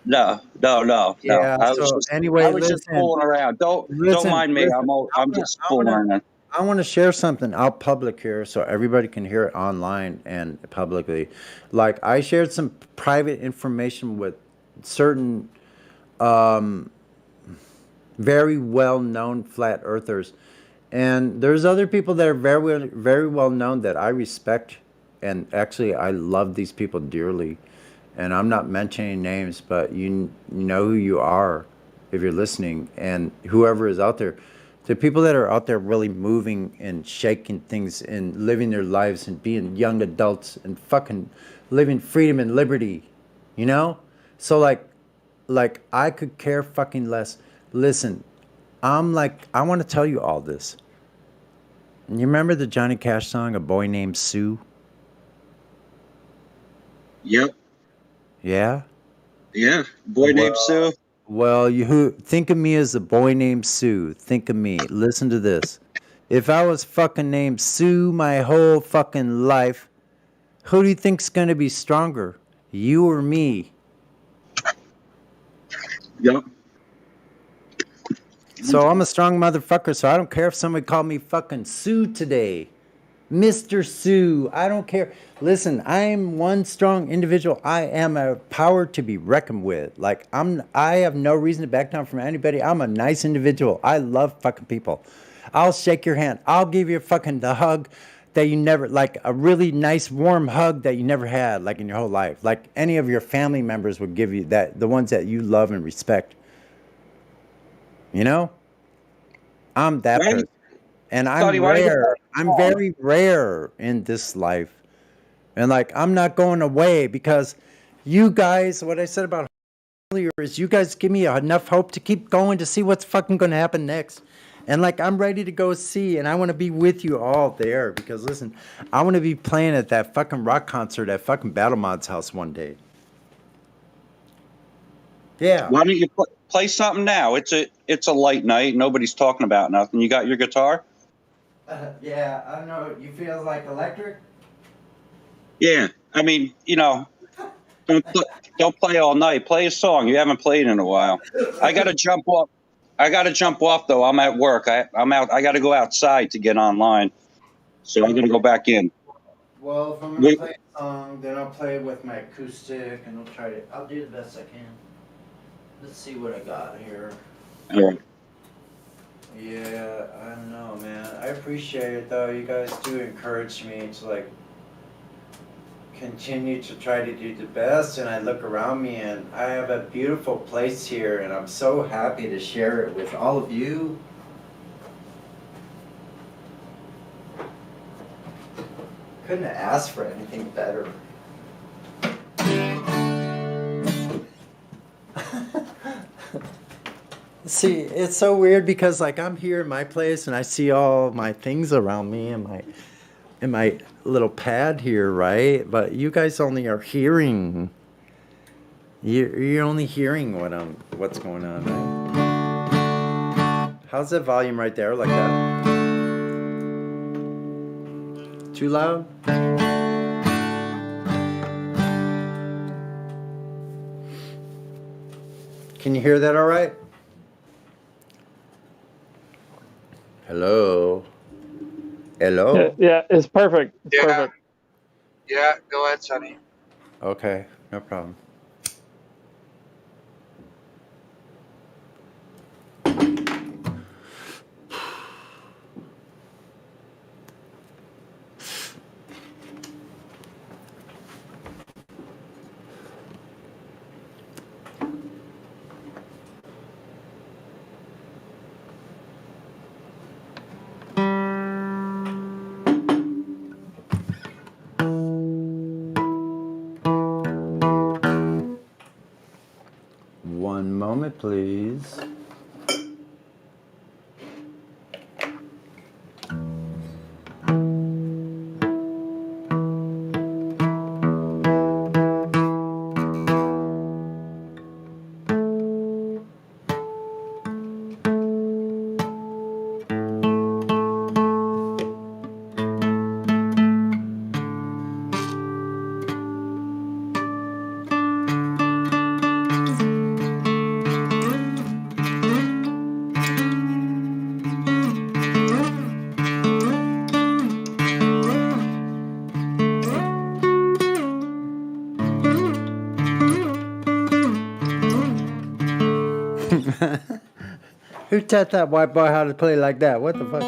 No. Yeah. I was just fooling around. Don't mind me. I'm just fooling around. I want to share something out public here so everybody can hear it online and publicly. Like I shared some private information with certain very well-known flat earthers, and there's other people that are very well known that I respect, and actually I love these people dearly. And I'm not mentioning names, but you know who you are if you're listening, and whoever is out there, the people that are out there really moving and shaking things and living their lives and being young adults and fucking living freedom and liberty, you know? So like I could care fucking less. Listen, I want to tell you all this. You remember the Johnny Cash song, A Boy Named Sue? Yep. Yeah? Yeah. Boy named Sue. Well, think of me as a boy named Sue. Think of me. Listen to this. If I was fucking named Sue my whole fucking life, who do you think's gonna be stronger? You or me? Yep. So I'm a strong motherfucker, so I don't care if somebody called me fucking Sue today. Mr. Sue, I don't care. Listen, I am one strong individual. I am a power to be reckoned with. Like I have no reason to back down from anybody. I'm a nice individual. I love fucking people. I'll shake your hand. I'll give you the hug that you never, like a really nice warm hug that you never had like in your whole life. Like any of your family members would give you that, the ones that you love and respect. You know? I'm that person. And I'm rare. I'm very rare in this life. And like, I'm not going away because you guys, what I said about earlier is you guys give me enough hope to keep going to see what's fucking going to happen next. And like, I'm ready to go see, and I want to be with you all there because listen, I want to be playing at that fucking rock concert at fucking Battle Mod's house one day. Yeah. Why don't you play something now? It's a light night. Nobody's talking about nothing. You got your guitar? Yeah, I don't know. You feel like electric? Yeah. I mean, don't play all night. Play a song you haven't played in a while. I got to jump off though. I'm at work. I'm out. I got to go outside to get online. So I'm going to go back in. Well, if I'm going to play a song, then I'll play it with my acoustic and I'll do the best I can. Let's see what I got here. All right. Yeah, I don't know, man. I appreciate it though. You guys do encourage me to like continue to try to do the best, and I look around me and I have a beautiful place here and I'm so happy to share it with all of you. Couldn't have asked for anything better. See, it's so weird because like I'm here in my place and I see all my things around me and my little pad here, right? But you guys only are hearing. You're only hearing what's going on, right? How's that volume right there, like that? Too loud? Can you hear that all right? Hello? Hello? Yeah, it's perfect. It's perfect. Yeah, go ahead, Sonny. Okay, no problem. One moment, please. taught that white boy how to play like that. What the fuck?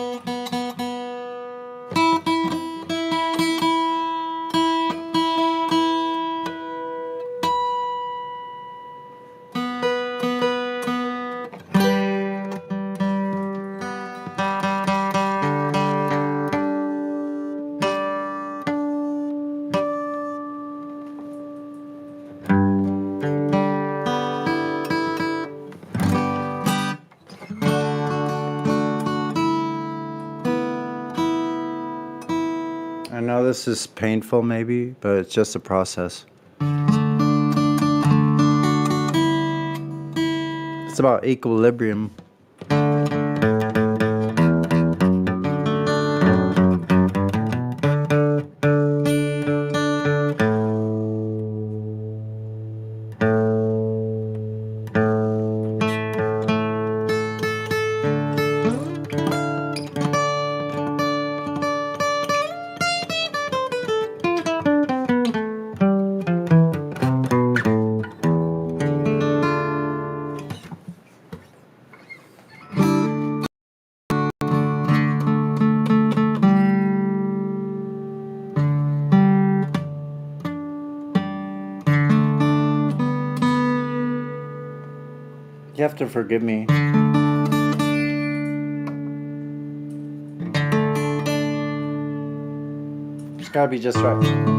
I know this is painful maybe, but it's just a process. It's about equilibrium. You have to forgive me. It's gotta be just right.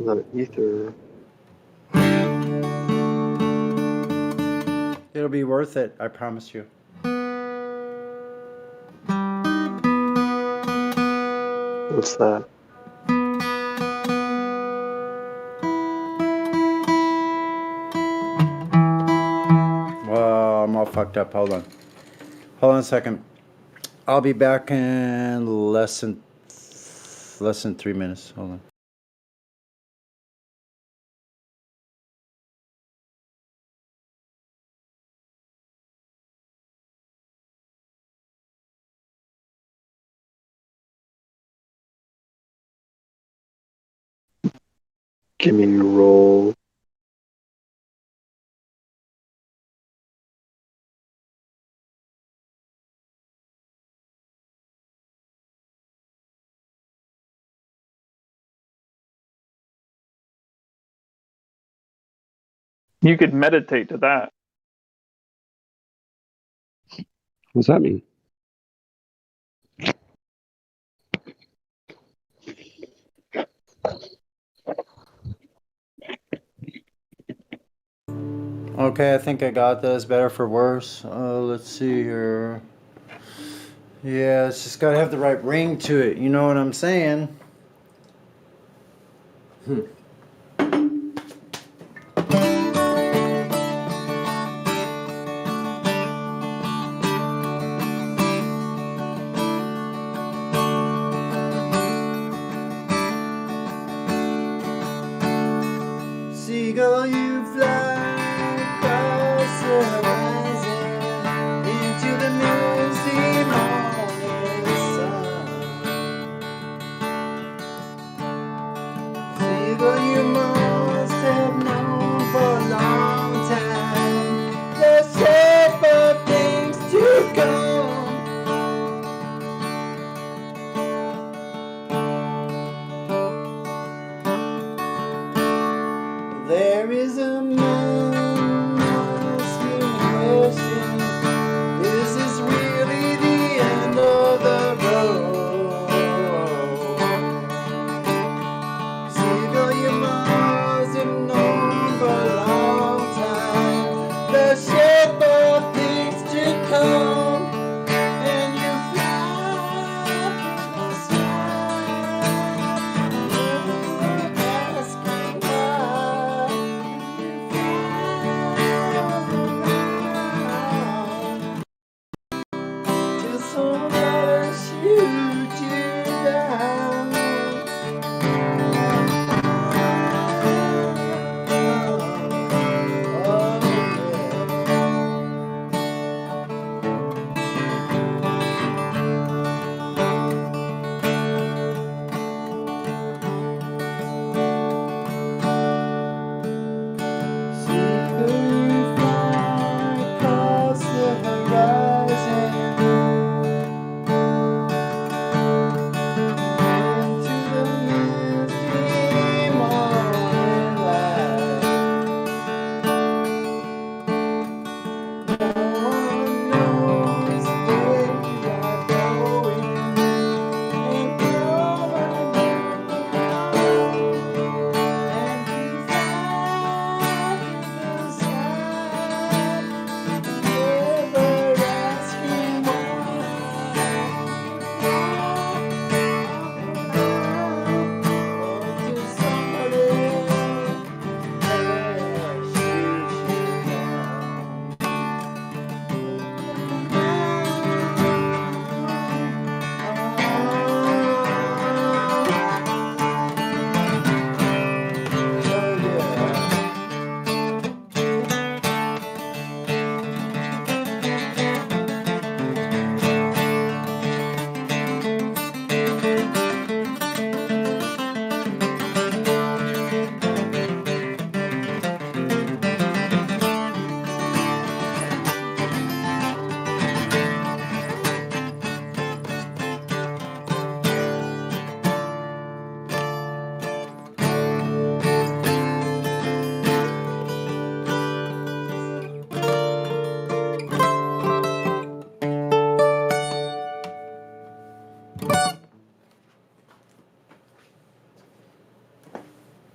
The ether. It'll be worth it, I promise you. What's that? Well, I'm all fucked up. Hold on. Hold on a second. I'll be back in less than 3 minutes. Hold on. Give me a roll. You could meditate to that. What's that mean? Okay, I think I got this. Better for worse. Let's see here. Yeah, it's just gotta have the right ring to it. You know what I'm saying? Seagull, you fly across the horizon into the misty morning sun. Seagull, you must have known for a long time the shape of things to come. There is a man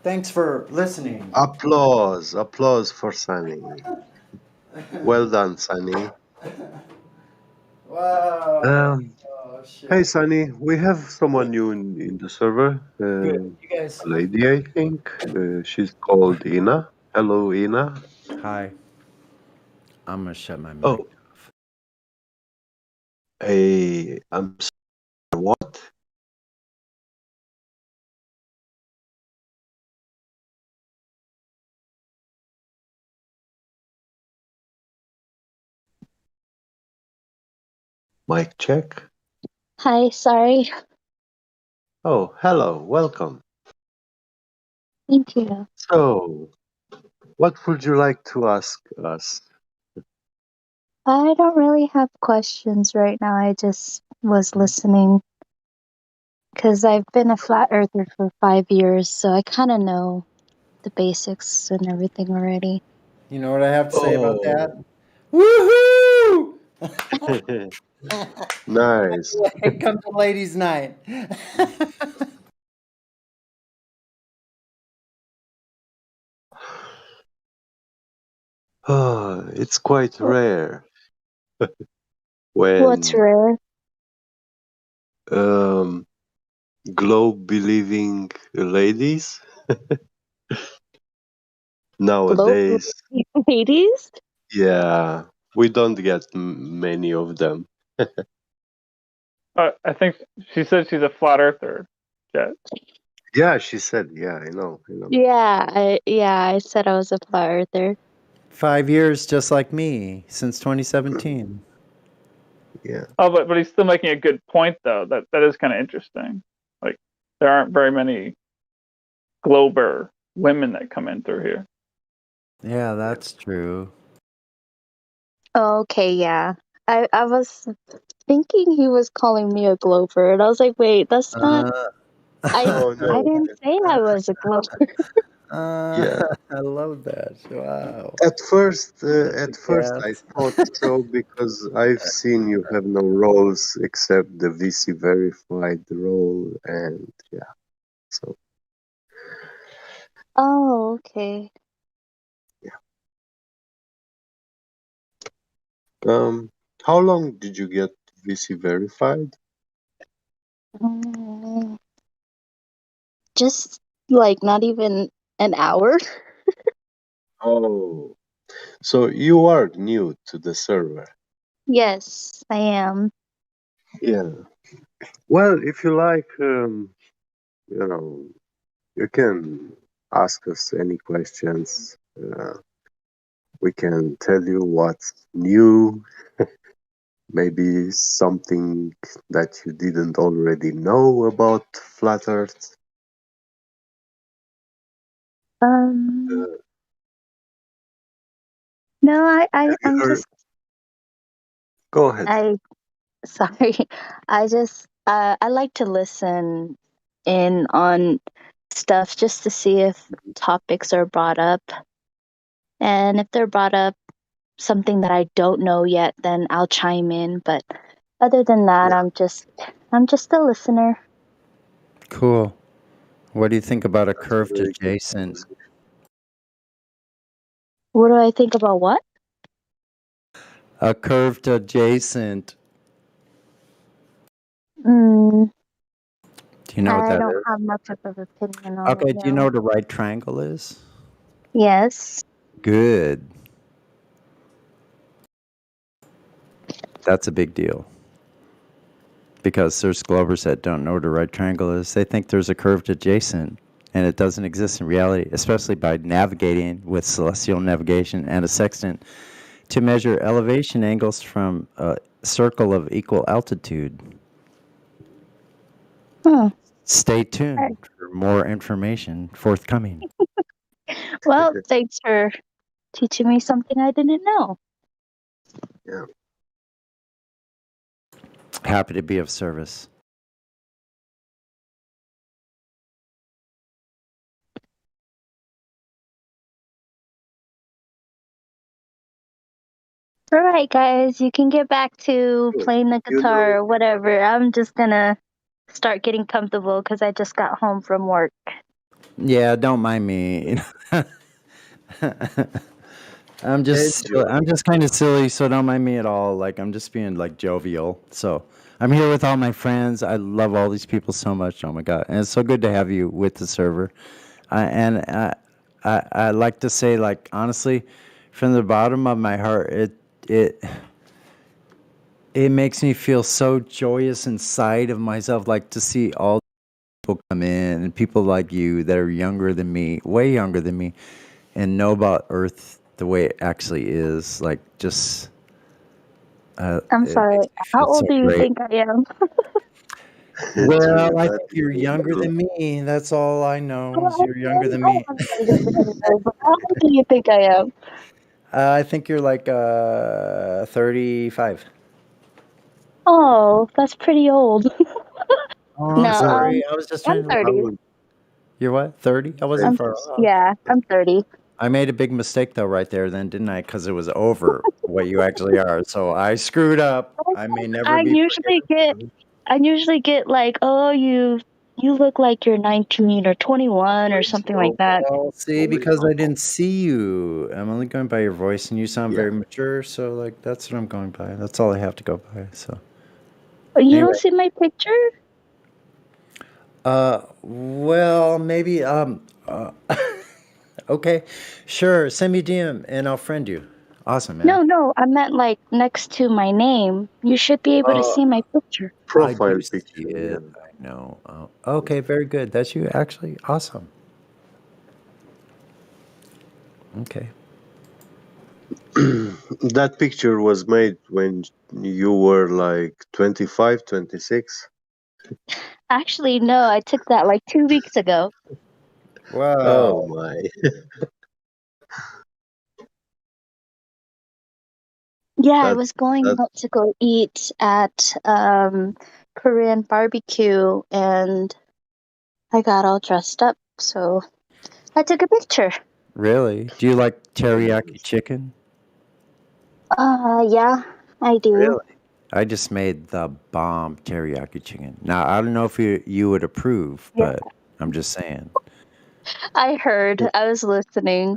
Thanks for listening. Applause for Sunny. Well done, Sunny. Wow. Oh, shit. Hey, Sunny, we have someone new in the server. Good. You guys. A lady, I think. She's called Ina. Hello, Ina. Hi. I'm gonna shut my mic. Oh. Hey, I'm sorry, what? Mic check. Hi, sorry. Oh, hello, welcome. Thank you. So, what would you like to ask us? I don't really have questions right now. I just was listening because I've been a flat earther for 5 years, so I kind of know the basics and everything already. You know what I have to say about that? Oh. Woohoo! Nice. Here comes the ladies' night. It's quite rare What's when rare? globe-believing ladies Globe nowadays. ladies? Yeah, we don't get many of them. I think she said she's a flat earther, Jet. Yeah, she said, yeah, I know. Yeah, I said I was a flat earther. 5 years, just like me, since 2017. Yeah. Oh, but he's still making a good point though. That is kind of interesting. Like there aren't very many Glober women that come in through here. Yeah, that's true. Okay, yeah. I was thinking he was calling me a glober, and I was like, wait, that's not. Oh, I no. didn't say I was a glober. Yeah. I love that. Wow. At first, Yes. I thought so because I've seen you have no roles except the VC verified role, and yeah, so Oh, okay. how long did you get VC verified? Mm, just like not even an hour. Oh, so you are new to the server. Yes, I am. Yeah. Well, if you like, you know, you can ask us any questions. We can tell you what's new. Maybe something that you didn't already know about Flat Earth. No, Have you I'm heard? just. Go ahead. Sorry. I like to listen in on stuff just to see if topics are brought up. And if they're brought up something that I don't know yet, then I'll chime in. But other than that, I'm just a listener. Cool. What do you think about a That's curved very good. adjacent? What do I think about what? A curved adjacent. Mm, Do you know what I that don't is? have much of an opinion on Okay, it do you know now. what a right triangle is? Yes. Good. That's a big deal. Because there's Globers that don't know what a right triangle is. They think there's a curved adjacent, and it doesn't exist in reality, especially by navigating with celestial navigation and a sextant to measure elevation angles from a circle of equal altitude. Stay tuned for more information forthcoming. Well, thanks for teaching me something I didn't know. Yeah. Happy to be of service. All right, guys, you can get back to playing the You guitar know, or whatever. I'm just gonna start getting comfortable because I just got home from work. Yeah, don't mind me. I'm just kind of silly, so don't mind me at all. Like I'm just being like jovial. So I'm here with all my friends. I love all these people so much. Oh my god, and it's so good to have you with the server. I like to say, like honestly, from the bottom of my heart, it it makes me feel so joyous inside of myself, like to see all people come in and people like you that are younger than me, way younger than me, and know about Earth the way it actually is. Like just, I'm it sorry. makes me How feel so old do you great. think I am? Well, I That think you're younger than me. That's all I know is you're I younger than know me. I'm younger than you, but how old do you think I am? I think you're like 35. Oh, that's pretty old. Oh, I'm No, sorry. I was just I'm trying to. 30. You're what? 30? I wasn't far off. Yeah, I'm 30. I made a big mistake though right there then, didn't I? Because it was over what you actually are. So I screwed up. I may never I be usually forgiven. get like, oh, you look like you're 19 or 21 or something like that. Well, see, because I didn't see you. I'm only going by your voice, and you sound very mature. So, like, that's what I'm going by. That's all I have to go by. So, Oh, you don't anyway, see my picture? well, maybe, okay, sure. Send me DM, and I'll friend you. Awesome, man. No, I meant like next to my name. You should be able to Uh, see my picture. I do see it. I know. Okay, very good. That's you, actually. Awesome. Okay. That picture was made when you were like 25, 26. Actually, no, I took that like 2 weeks ago. Oh Wow. my. Yeah, I That was going that out to go eat at Korean barbecue and I got all dressed up, so I took a picture. Really? Do you like teriyaki chicken? Yeah, I do. Really? I just made the bomb teriyaki chicken. Now, I don't know if you would approve, Yeah. but I'm just saying. I heard. I was listening.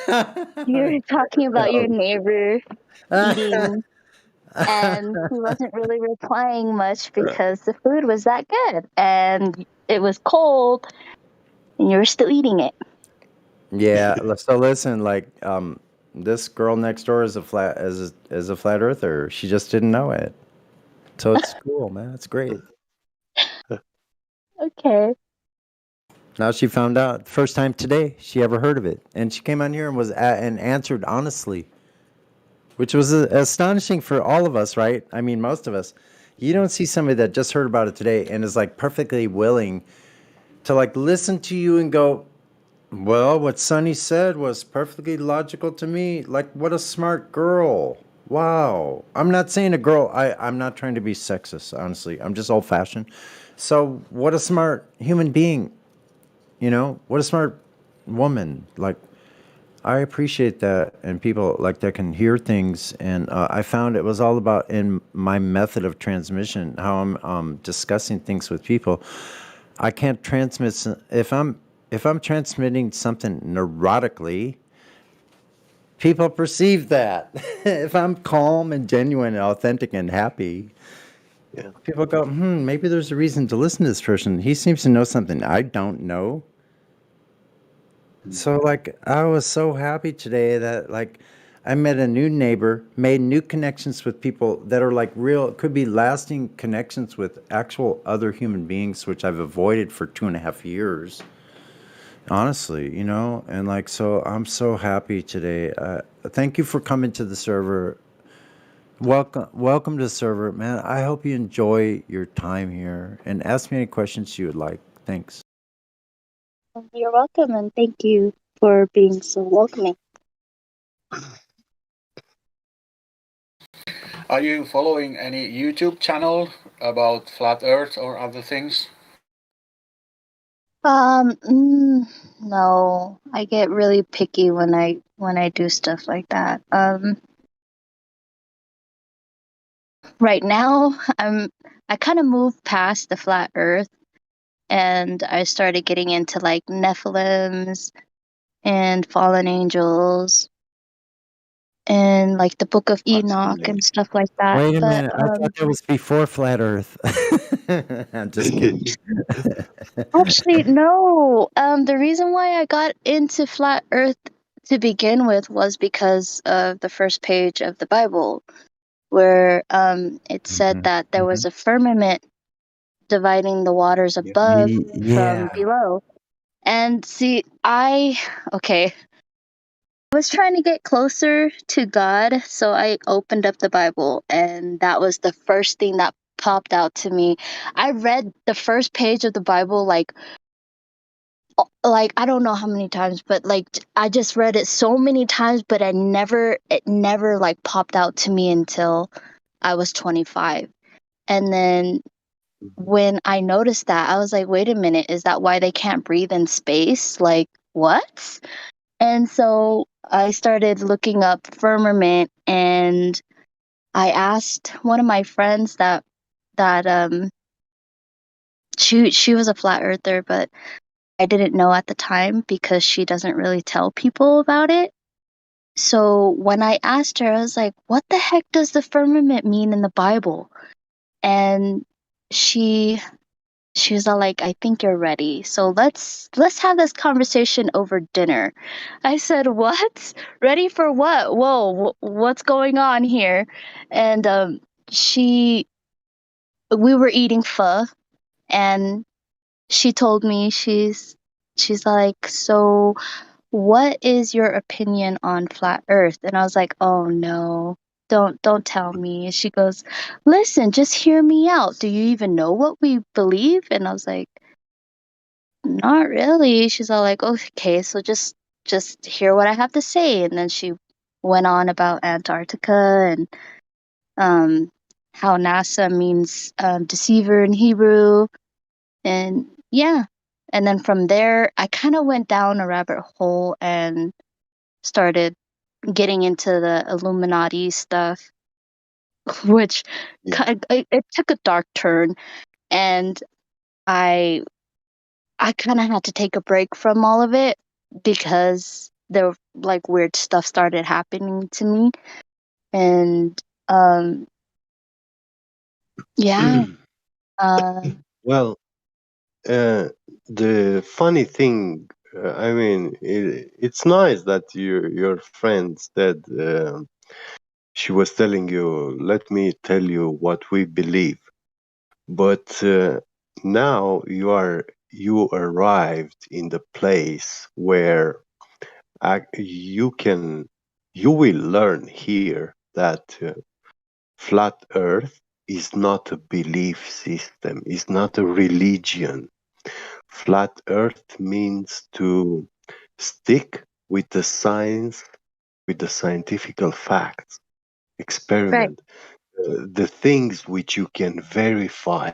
You were talking about your neighbor eating, and he wasn't really replying much because the food was that good, and it was cold, and you were still eating it. Yeah, so listen, like this girl next door is a flat earther. She just didn't know it. So it's cool, man. It's great. Okay. Now she found out first time today she ever heard of it, and she came on here and and answered honestly, which was astonishing for all of us, right? I mean, most of us. You don't see somebody that just heard about it today and is like perfectly willing to like listen to you and go, well, what Sonny said was perfectly logical to me. Like, what a smart girl. Wow. I'm not saying a girl, I'm not trying to be sexist, honestly. I'm just old fashioned. So, what a smart human being, what a smart woman. Like, I appreciate that. And people like that can hear things. And I found it was all about in my method of transmission, how I'm discussing things with people. I can't transmit if I'm transmitting something neurotically, people perceive that. If I'm calm and genuine and authentic and happy, people go, maybe there's a reason to listen to this person. He seems to know something I don't know. So like I was so happy today that like I met a new neighbor, made new connections with people that are like real, could be lasting connections with actual other human beings, which I've avoided for 2.5 years. Honestly, and like, so I'm so happy today. Thank you for coming to the server. Welcome to the server, man. I hope you enjoy your time here and ask me any questions you would like. Thanks. You're welcome, and thank you for being so welcoming. Are you following any YouTube channel about flat Earth or other things? No, I get really picky when I do stuff like that. Right now I kind of moved past the flat Earth, and I started getting into like Nephilims and fallen angels and like the Book of Enoch and stuff like that. Wait a But minute. I thought that was before Flat Earth. I'm just kidding. actually, no. The reason why I got into flat Earth to begin with was because of the first page of the Bible, where it said that there was a firmament dividing the waters above from Yeah. below. And see, okay, I was trying to get closer to God, so I opened up the Bible, and that was the first thing that popped out to me. I read the first page of the Bible like I don't know how many times, but like I just read it so many times, but it never like popped out to me until I was 25. And then when I noticed that, I was like, wait a minute, is that why they can't breathe in space? Like, what? And so I started looking up firmament, and I asked one of my friends that she was a flat earther, but I didn't know at the time because she doesn't really tell people about it. So when I asked her, I was like, what the heck does the firmament mean in the Bible? And she was all like, I think you're ready. So let's have this conversation over dinner. I said, what? Ready for what? Whoa, what's going on here? And we were eating pho, and she told me she's like, so what is your opinion on flat earth? And I was like, oh no, don't tell me. She goes, listen, just hear me out. Do you even know what we believe? And I was like, not really. She's all like, okay, so just hear what I have to say. And then she went on about Antarctica and how NASA means deceiver in Hebrew. And yeah. And then from there, I kind of went down a rabbit hole and started getting into the Illuminati stuff, which it took a dark turn. And I kind of had to take a break from all of it because there like weird stuff started happening to me. And yeah. Well, the funny thing, I mean, it's nice that your friend said she was telling you, let me tell you what we believe. But now you arrived in the place where you will learn here that flat Earth is not a belief system, is not a religion. Flat Earth means to stick with the science, with the scientific facts, experiment, the things which you can verify,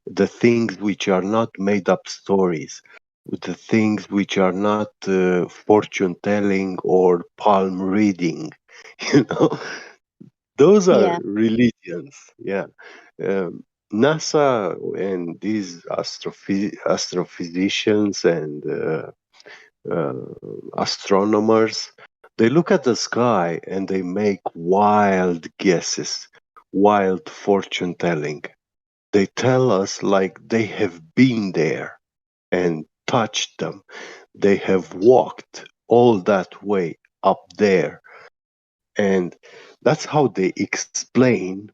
the things which are not made up stories, the things which are not fortune telling or palm reading. You know, those are religions. Yeah. NASA and these astrophysicians and astronomers, they look at the sky and they make wild guesses, wild fortune telling. They tell us like they have been there and touched them. They have walked all that way up there. And that's how they explain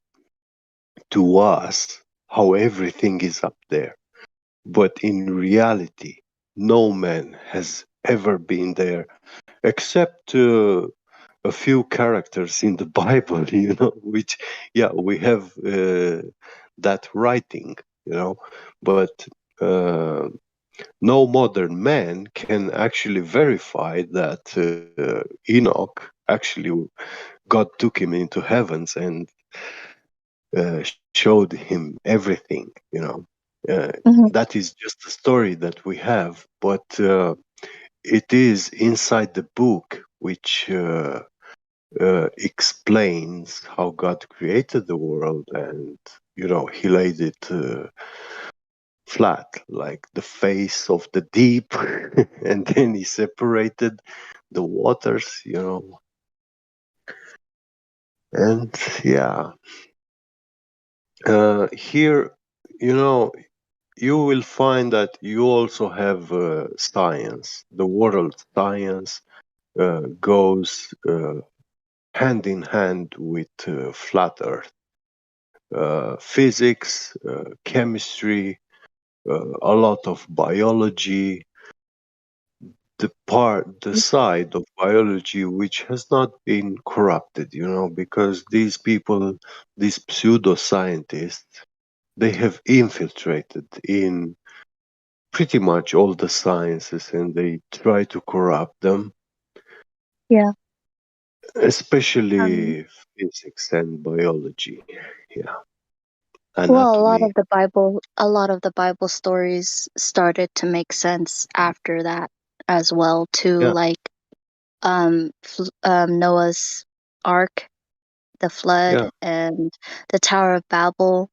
to us how everything is up there. But in reality, no man has ever been there except a few characters in the Bible, which, yeah, we have that writing, but no modern man can actually verify that Enoch actually God took him into heavens and showed him everything. That is just a story that we have, but it is inside the book which explains how God created the world, and he laid it flat, like the face of the deep, and then he separated the waters, and yeah. Here, you will find that you also have science. The world science goes hand in hand with flat Earth. Physics, chemistry, a lot of biology, the side of biology which has not been corrupted, because these people, these pseudoscientists, they have infiltrated in pretty much all the sciences and they try to corrupt them, Yeah. especially physics and biology. Yeah. Well, Anatomy. a lot of the Bible stories started to make sense after that as well too, Yeah. like Noah's Ark, the flood, Yeah. and the Tower of Babel.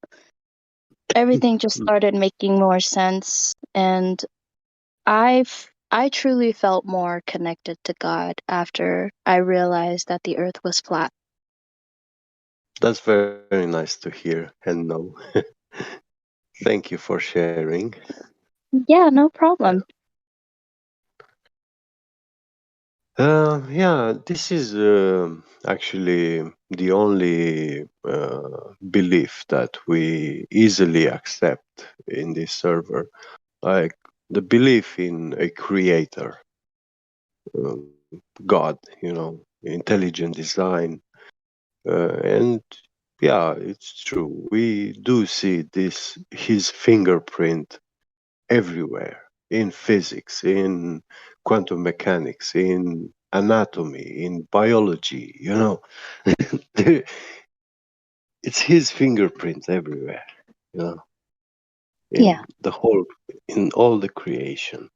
Everything just started making more sense, and I truly felt more connected to God after I realized that the earth was flat. That's very nice to hear and know. Thank you for sharing. Yeah, no problem. Yeah, this is actually the only belief that we easily accept in this server, like the belief in a creator, God, intelligent design, and yeah, it's true. We do see his fingerprint everywhere in physics, in quantum mechanics, in anatomy, in biology, There- it's his fingerprints everywhere, you know, Yeah. in the whole, in all the creation.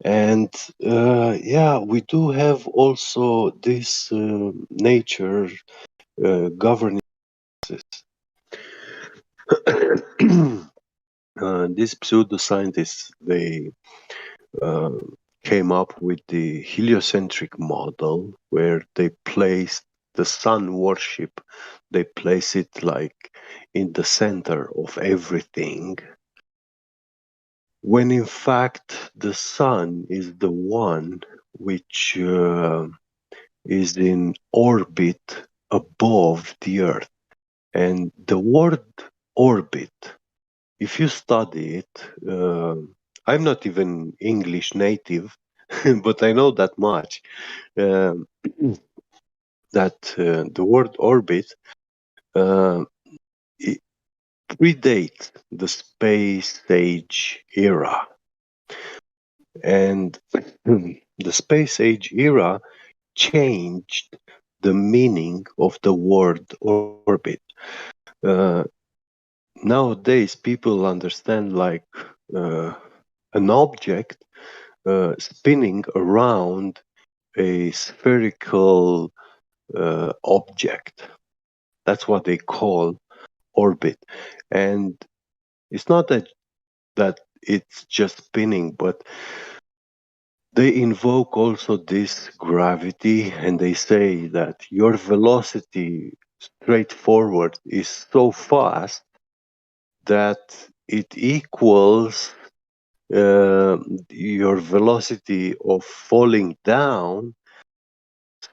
And yeah, we do have also this nature governing these pseudoscientists, they uh, came up with the heliocentric model where they placed the sun worship, they place it like in the center of everything, when in fact the sun is the one which is in orbit above the earth. And the word orbit, if you study it, I'm not even English native, but I know that much. Um, that the word orbit uh, it predates the space age era. And the space age era changed the meaning of the word orbit. Uh, Nowadays, people understand like uh, an object spinning around a spherical object. That's what they call orbit. And it's not that it's just spinning, but they invoke also this gravity and they say that your velocity straight forward is so fast that it equals your velocity of falling down.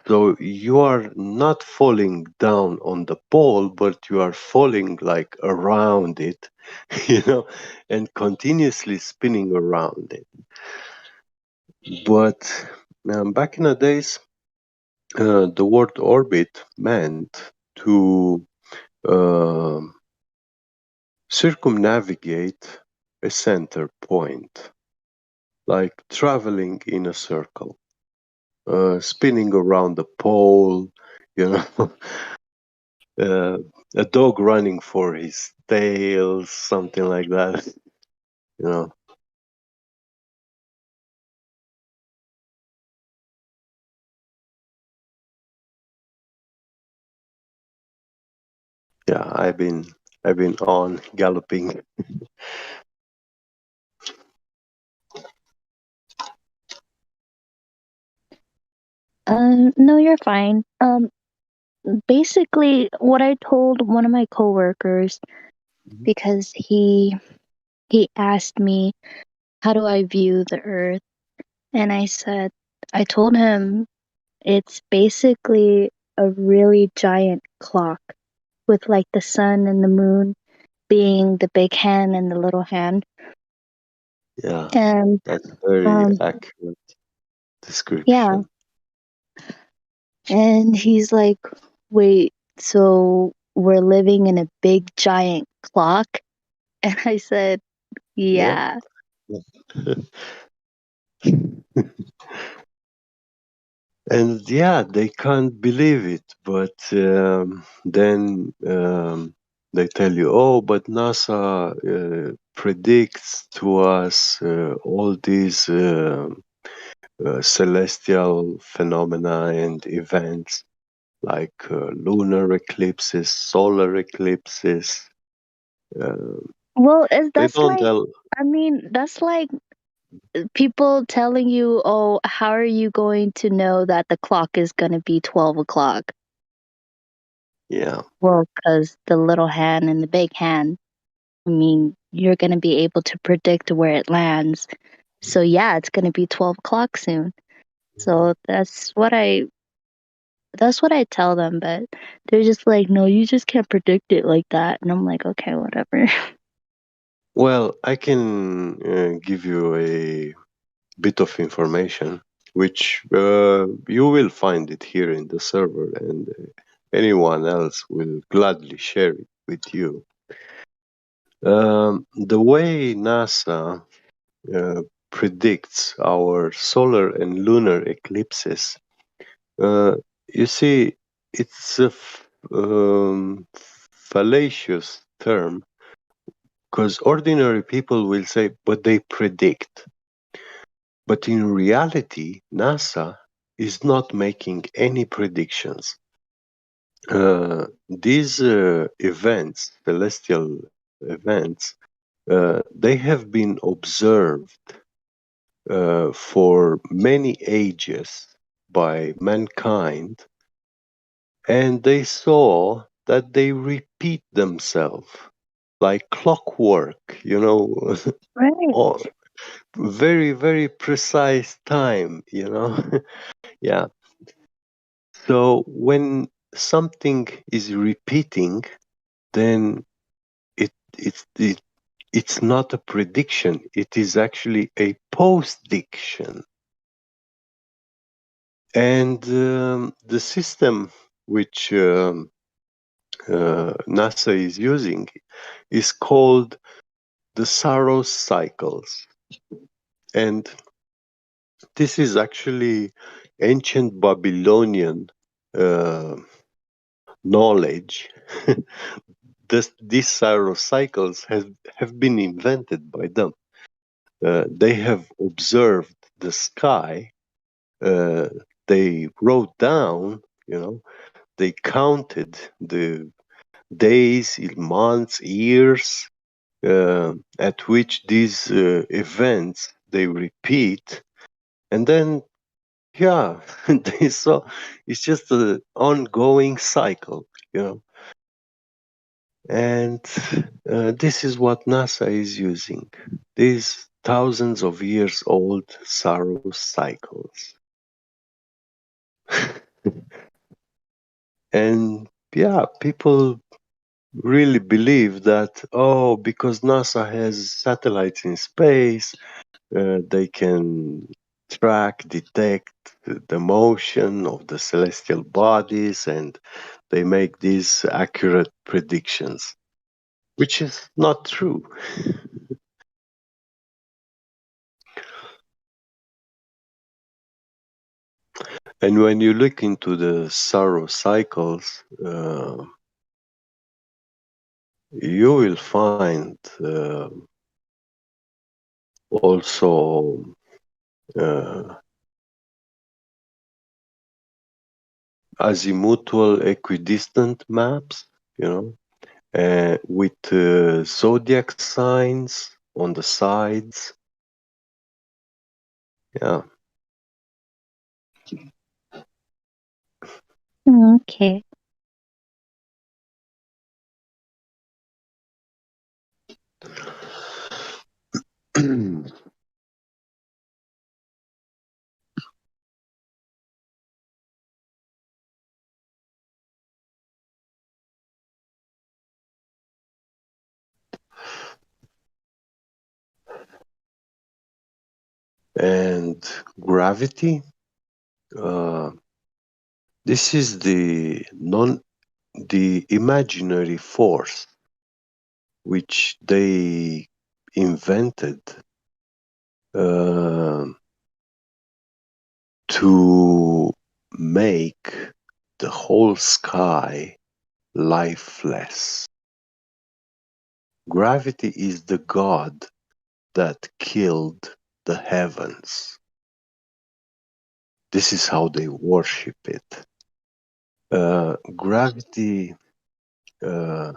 So you are not falling down on the pole, but you are falling like around it, and continuously spinning around it. But back in the days, the word orbit meant to uh, circumnavigate a center point, like traveling in a circle, spinning around the pole, you know, a dog running for his tail, something like that, you know. Yeah, I've been on galloping. No, you're fine. Basically, what I told one of my coworkers, because he asked me, how do I view the Earth? And I told him it's basically a really giant clock with like the sun and the moon being the big hand and the little hand. Yeah, And that's very accurate description. yeah. And he's like, wait, so we're living in a big giant clock? And I said, yeah. And yeah, they can't believe it, but then they tell you, oh, but NASA predicts to us all these celestial phenomena and events like lunar eclipses, solar eclipses. Well, They don't tell. I mean, that's like people telling you, oh, how are you going to know that the clock is going to be 12 o'clock? Yeah. Well, because the little hand and the big hand, I mean, you're going to be able to predict where it lands. So, yeah, it's going to be 12 o'clock soon. So that's what I tell them, but they're just like, no, you just can't predict it like that. And I'm like, okay, whatever. Well, I can give you a bit of information, which you will find it here in the server, and anyone else will gladly share it with you. The way NASA predicts our solar and lunar eclipses, you see, it's a fallacious term because ordinary people will say, but they predict. But in reality, NASA is not making any predictions. These events, celestial events, they have been observed for many ages by mankind, and they saw that they repeat themselves like clockwork, you know, Right. very, very precise time, you know. Yeah. So when something is repeating, then it's not a prediction. It is actually a post-diction. And the system which NASA is using is called the Saros cycles. And this is actually ancient Babylonian knowledge. These Saros cycles have been invented by them. They have observed the sky. They wrote down, you know, they counted the days, months, years at which these events they repeat, and then yeah, they saw it's just an ongoing cycle, you know. And this is what NASA is using, these thousands of years old Saros cycles. And yeah, people really believe that, oh, because NASA has satellites in space, they can track, detect the motion of the celestial bodies, and they make these accurate predictions, which is not true. And when you look into the Saros cycles, you will find also azimuthal equidistant maps, you know, with zodiac signs on the sides. Yeah. Okay. And gravity, this is the imaginary force which they invented uh, to make the whole sky lifeless. Gravity is the god that killed the heavens. This is how they worship it. Gravity uh,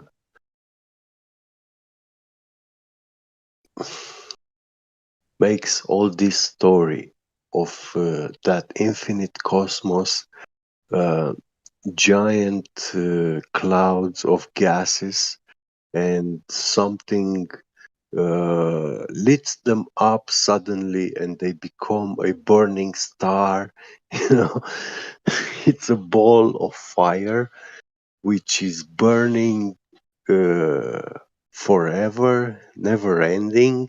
makes all this story of that infinite cosmos, uh, giant clouds of gases, and something lights them up suddenly and they become a burning star. You know, it's a ball of fire which is burning forever, never ending.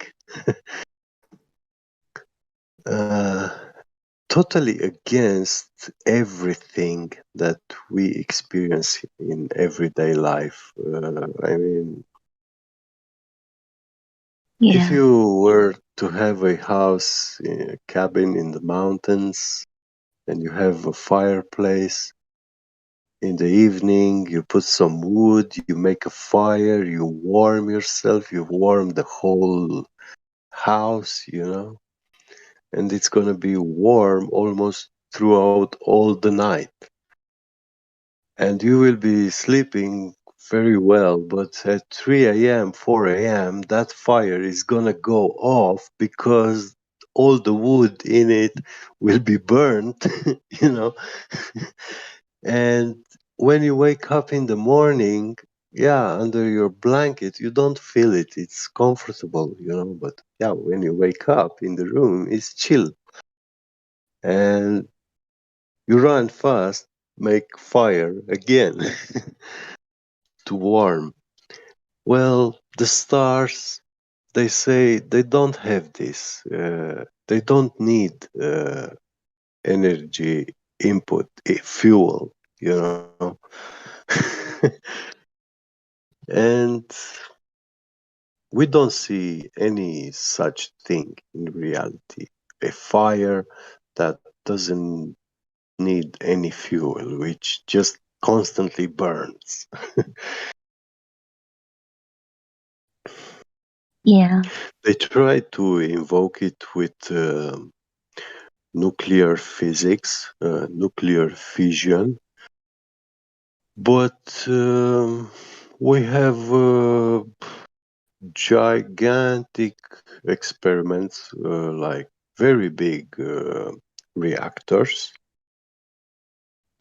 uh, Totally against everything that we experience in everyday life. I mean, if Yeah. you were to have a house, a cabin in the mountains, and you have a fireplace, in the evening you put some wood, you make a fire, you warm yourself, you warm the whole house, you know, and it's gonna be warm almost throughout all the night. And you will be sleeping very well, but at 3 a.m., 4 a.m., that fire is gonna go off because all the wood in it will be burnt, you know. And when you wake up in the morning, yeah, under your blanket, you don't feel it. It's comfortable, you know, but yeah, when you wake up in the room, it's chill. And you run fast, make fire again to warm. Well, the stars, they say they don't have this. They don't need energy input, fuel, you know. And we don't see any such thing in reality. A fire that doesn't need any fuel, which just constantly burns. Yeah. They try to invoke it with nuclear physics, nuclear fission, but we have gigantic experiments, like very big reactors.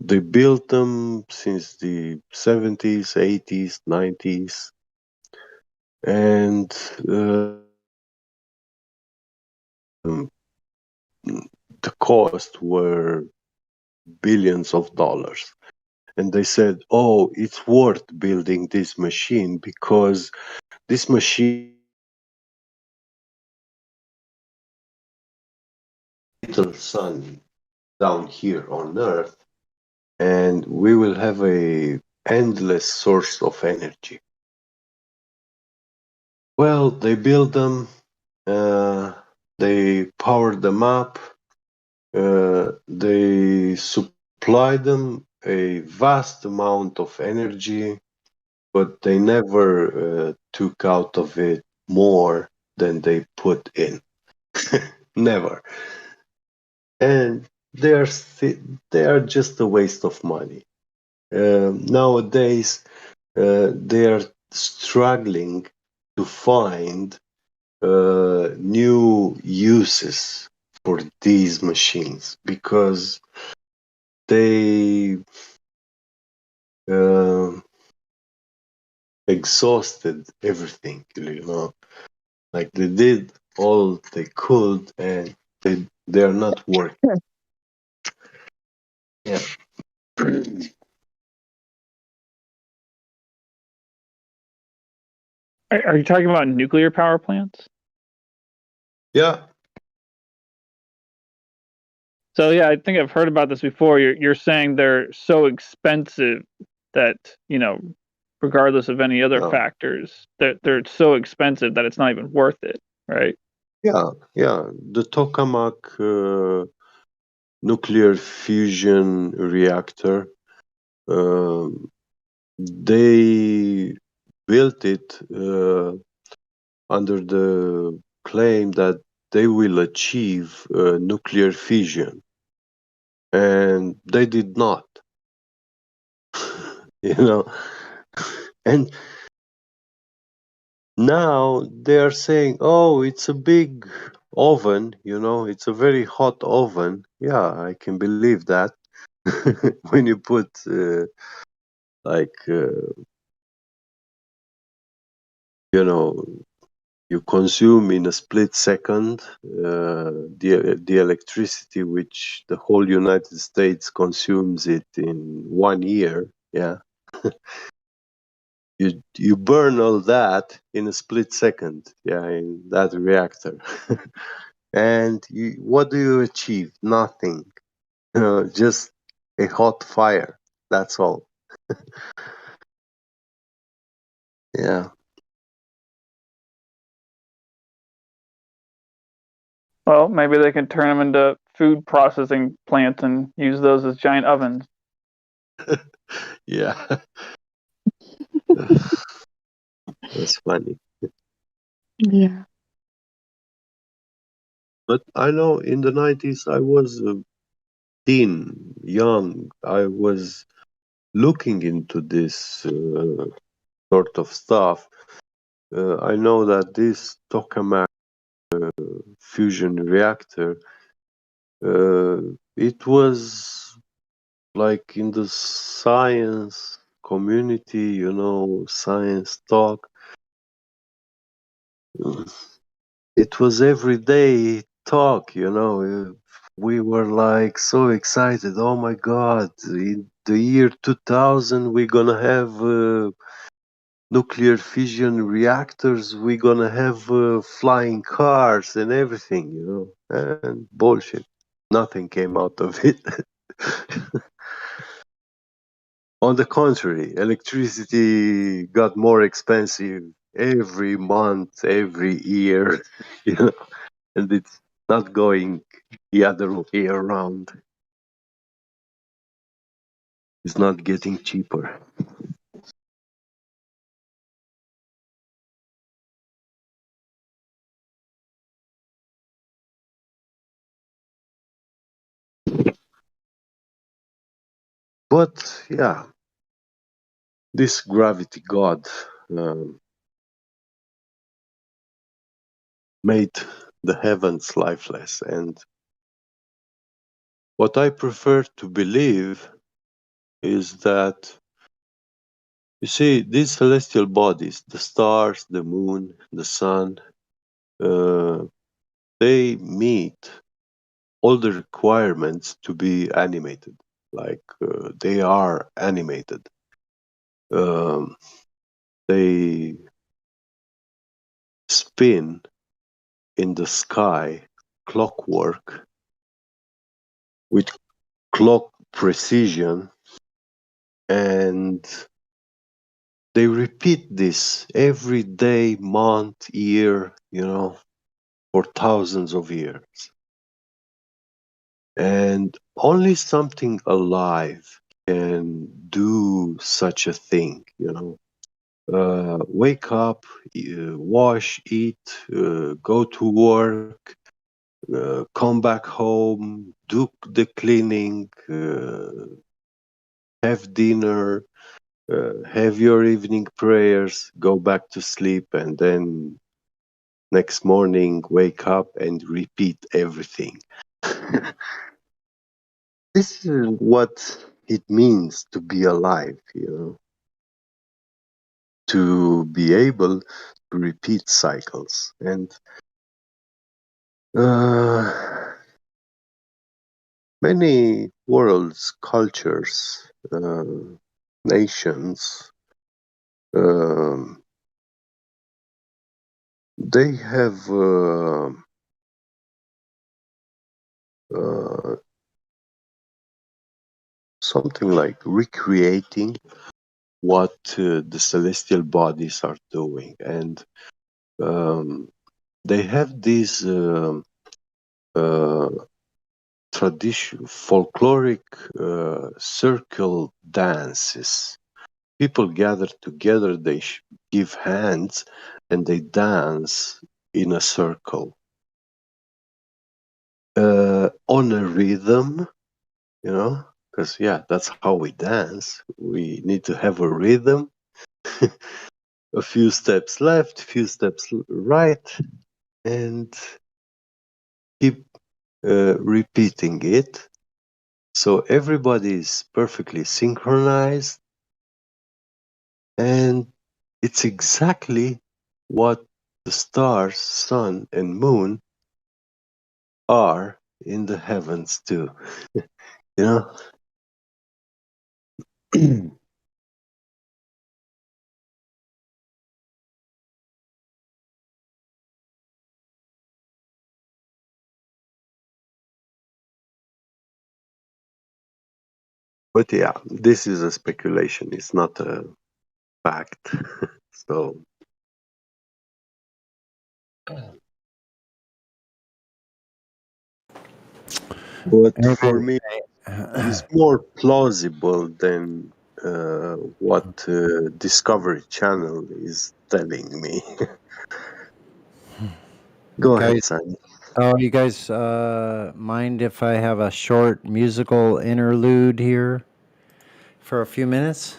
They built them since the 70s, 80s, 90s, and the cost were billions of dollars. And they said, oh, it's worth building this machine because this machine little sun down here on Earth, and we will have a endless source of energy. Well, they build them, they power them up, they supply them a vast amount of energy, but they never took out of it more than they put in. Never. And they are just a waste of money. Nowadays, they are struggling to find new uses for these machines because they exhausted everything, like they did all they could and they're not working. Yeah. Are you talking about nuclear power plants? Yeah. So yeah, I think I've heard about this before. You're saying they're so expensive that, regardless of any other factors, they're so expensive that it's not even worth it, right? Yeah. The tokamak nuclear fusion reactor, they built it under the claim that they will achieve nuclear fission, and they did not. And now they are saying, oh, it's a big oven, it's a very hot oven. Yeah, I can believe that. When you put you consume in a split second the electricity which the whole United States consumes it in 1 year. Yeah. You burn all that in a split second, in that reactor. And what do you achieve? Nothing. Just a hot fire. That's all. Yeah. Well, maybe they can turn them into food processing plants and use those as giant ovens. Yeah. That's funny. Yeah. But I know in the 90s I was teen, young. I was looking into this sort of stuff. I know that this tokamak fusion reactor, it was like in the science community, science talk. It was everyday talk, we were like so excited. Oh my God, in the year 2000, we're gonna have nuclear fission reactors, we're gonna have flying cars and everything, and bullshit. Nothing came out of it. On the contrary, electricity got more expensive every month, every year, and it's not going the other way around. It's not getting cheaper. But yeah, this gravity god made the heavens lifeless. And what I prefer to believe is that, you see, these celestial bodies, the stars, the moon, the sun, they meet all the requirements to be animated. Like they are animated. They spin in the sky clockwork with clock precision, and they repeat this every day, month, year, for thousands of years. And only something alive can do such a thing, wake up, wash, eat, go to work, come back home, do the cleaning, have dinner, have your evening prayers, go back to sleep, and then next morning wake up and repeat everything. This is what it means to be alive, to be able to repeat cycles. And many worlds, cultures, nations, they have something like recreating what the celestial bodies are doing. And they have these tradition, folkloric circle dances. People gather together, they give hands, and they dance in a circle on a rhythm, because that's how we dance. We need to have a rhythm. A few steps left, a few steps right, and keep repeating it. So everybody is perfectly synchronized, and it's exactly what the stars, sun, and moon are in the heavens too. you know? But yeah, this is a speculation. It's not a fact. So. But for me, it's more plausible than what Discovery Channel is telling me. Go ahead, Sonny. Oh, you guys mind if I have a short musical interlude here for a few minutes?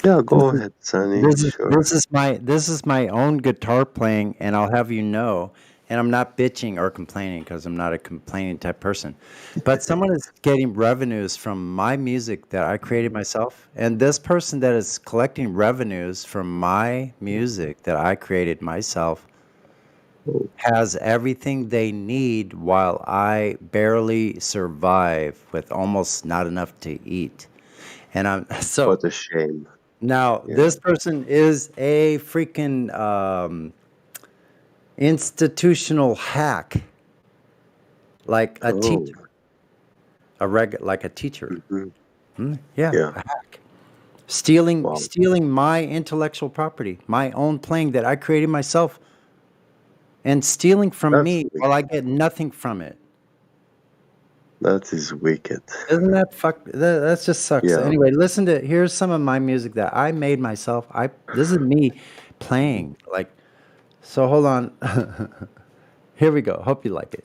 Yeah, go ahead, Sonny. Sure. This is my own guitar playing, and I'll have you know, and I'm not bitching or complaining because I'm not a complaining type person, but someone is getting revenues from my music that I created myself, and this person that is collecting revenues from my music that I created myself has everything they need while I barely survive with almost not enough to eat. And I'm so what a shame. Now, this person is a freaking institutional hack, like a teacher, like a teacher. Yeah, a hack. Stealing my intellectual property, my own playing that I created myself, and stealing from me while I get nothing from it. That is wicked. Isn't that that just sucks. Yeah. Anyway, here's some of my music that I made myself. This is me playing. So hold on. Here we go. Hope you like it.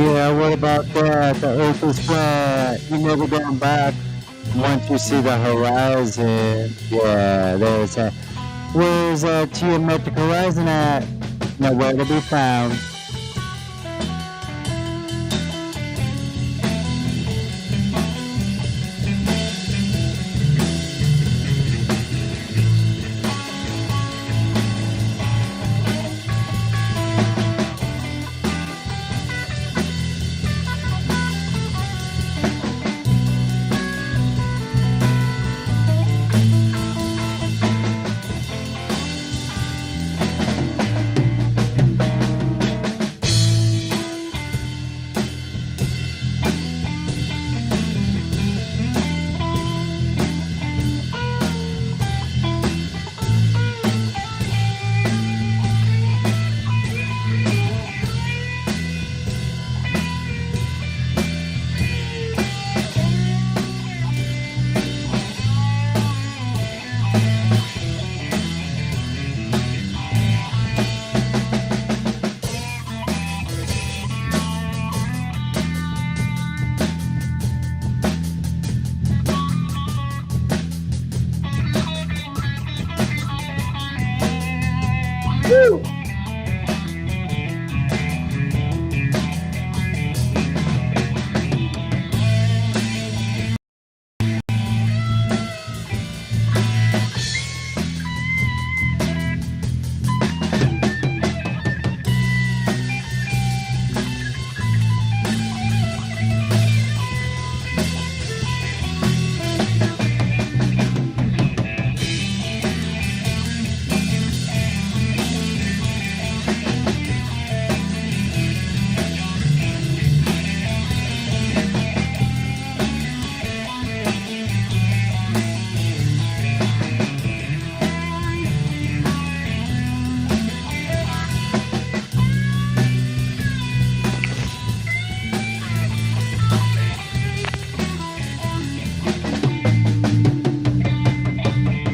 Yeah, what about that? The earth is flat. You're never going back once you see the horizon. Yeah, there's a. Where's that geometric horizon at? Nowhere to be found. Woo!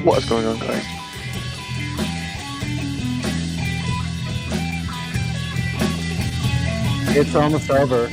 What's going on, guys? It's almost over.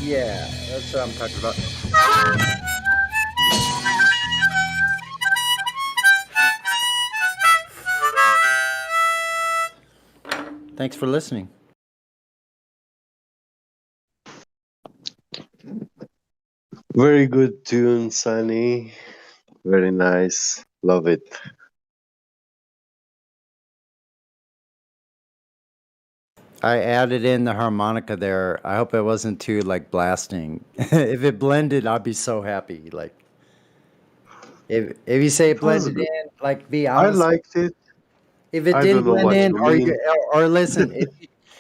Yeah, that's what I'm talking about. Thanks for listening. Very good tune, Sunny. Very nice. Love it. I added in the harmonica there. I hope it wasn't too like blasting. If it blended, I'd be so happy. Like if you say it was blended good. in, like be I honest. liked it. If it I didn't don't know blend what in, you mean. or listen,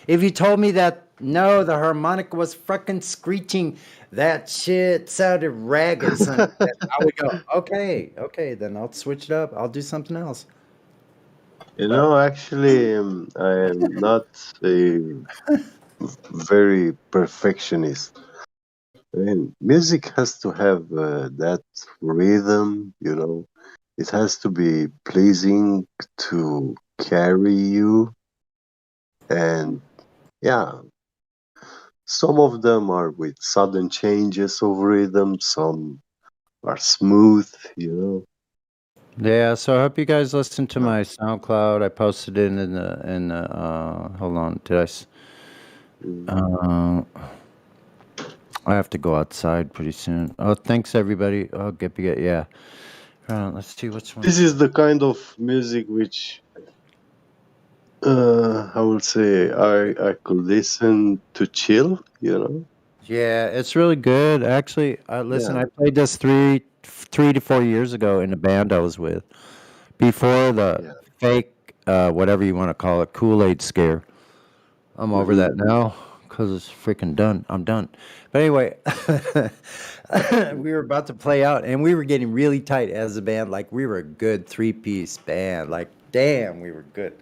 if you told me that no, the harmonica was fucking screeching, that shit sounded ragged, son, then I would go, okay, then I'll switch it up. I'll do something else. You know, actually, I am not a very perfectionist. I mean, music has to have that rhythm, you know. It has to be pleasing to carry you. And yeah, some of them are with sudden changes of rhythm, some are smooth, you know. Yeah, so I hope you guys listen to my SoundCloud. I posted it in the hold on, did I I have to go outside pretty soon. Oh, thanks everybody. Oh, yeah. Let's see which one. This is the kind of music which I would say I could listen to chill, you know. Yeah, it's really good. Actually, listen, Yeah. I played this 3 to 4 years ago in a band I was with before the fake, whatever you want to call it, Kool-Aid scare. I'm over that now because it's freaking done. I'm done. But anyway, we were about to play out, and we were getting really tight as a band. Like we were a good three-piece band. Like damn, we were good.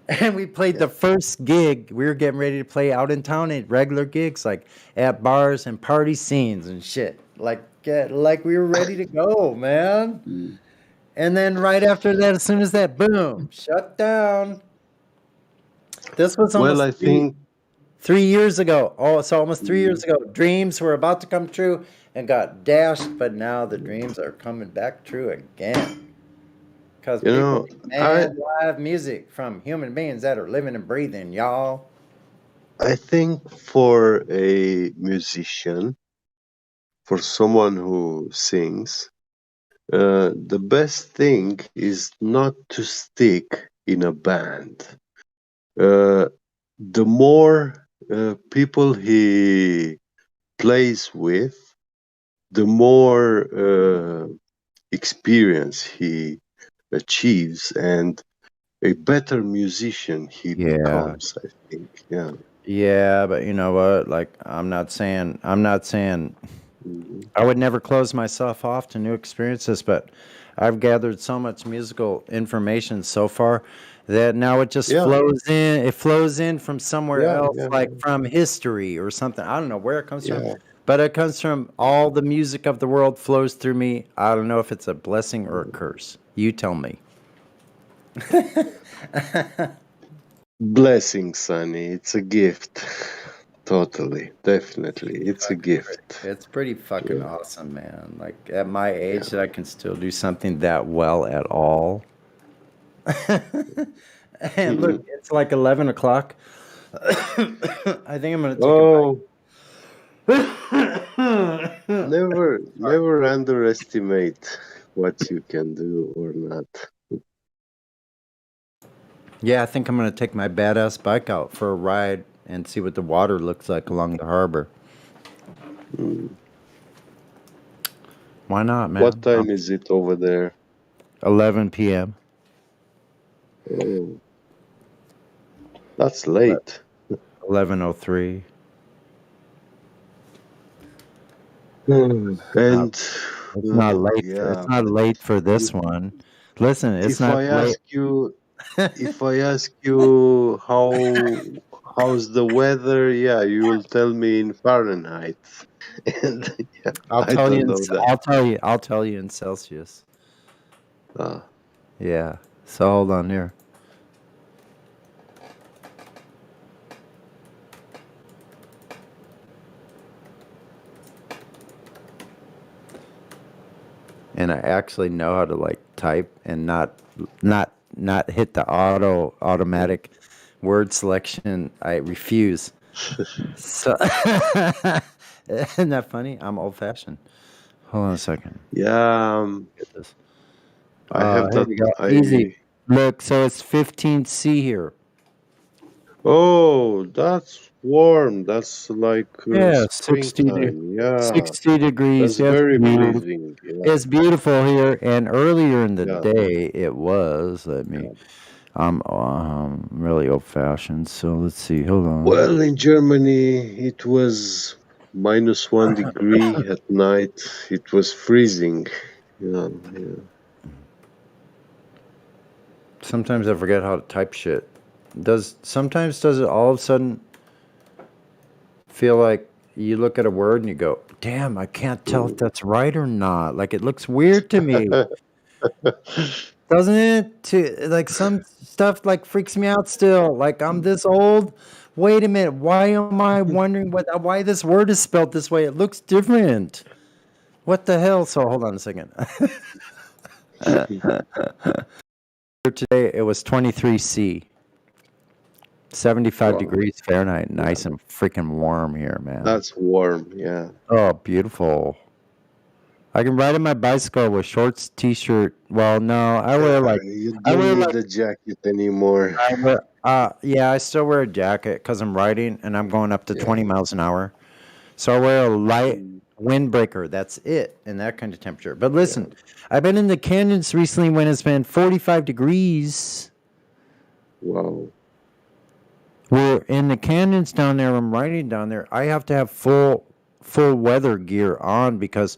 And we played the first gig. We were getting ready to play out in town at regular gigs, like at bars and party scenes and shit. Like we were ready to go, man. And then right after that, as soon as that, boom, shut down. This was Well, almost I think 3 years ago. Oh, it's almost 3 years ago. Dreams were about to come true and got dashed, but now the dreams are coming back true again. Because You people know, demand live music from human beings that are living and breathing, y'all. I think for a musician, for someone who sings, the best thing is not to stick in a band. The more people he plays with, the more experience he achieves and a better musician he becomes, I think. Yeah. Yeah, but you know what? Like, I'm not saying I would never close myself off to new experiences, but I've gathered so much musical information so far that now it just flows in. It flows in from somewhere else, like from history or something. I don't know where it comes from, but it comes from all the music of the world flows through me. I don't know if it's a blessing or a curse. You tell me. Blessing, Sonny. It's a gift. Totally. Definitely. It's a gift. It's pretty fucking awesome, man. Like at my age that I can still do something that well at all. And look, it's like 11 o'clock. I think I'm gonna take a break. Never underestimate what you can do or not. Yeah, I think I'm gonna take my badass bike out for a ride and see what the water looks like along the harbor. Why not, man? What time is it over there? 11 p.m. Oh, that's late. 11:03. And it's not late. It's not late for this one. Listen, it's not late. If I ask you how's the weather, yeah, you will tell me in Fahrenheit. And I'll tell you in Celsius. Yeah. So hold on here. And I actually know how to like type and not hit the automatic word selection. I refuse. So isn't that funny? I'm old fashioned. Hold on a second. Yeah, Get this. I have Here that. we go. Easy. Look, so it's 15C here. Oh, that's warm. That's like Yeah, springtime. Yeah, 60 degrees. that's Yes, very beautiful. pleasing. Yeah. It's beautiful here. And earlier in the day, it was. I'm really old fashioned. So let's see. Hold on. Well, in Germany, it was -1 degree at night. It was freezing. Yeah. Sometimes I forget how to type shit. Sometimes does it all of a sudden feel like you look at a word and you go, damn, I can't tell if that's right or not. Like it looks weird to me. Doesn't it? Like some stuff like freaks me out still. Like I'm this old. Wait a minute. Why am I wondering why this word is spelled this way? It looks different. What the hell? So hold on a second. Today it was 23C. 75 Wow. degrees Fahrenheit, nice and freaking warm here, man. That's warm, yeah. Oh, beautiful. I can ride on my bicycle with shorts, t-shirt. Well, no, I wear You don't need the jacket anymore. yeah, I still wear a jacket because I'm riding and I'm going up to 20 miles an hour. So I wear a light windbreaker. That's it in that kind of temperature. But listen, I've been in the canyons recently when it's been 45 degrees. Wow. We're in the canyons down there. I'm riding down there. I have to have full weather gear on because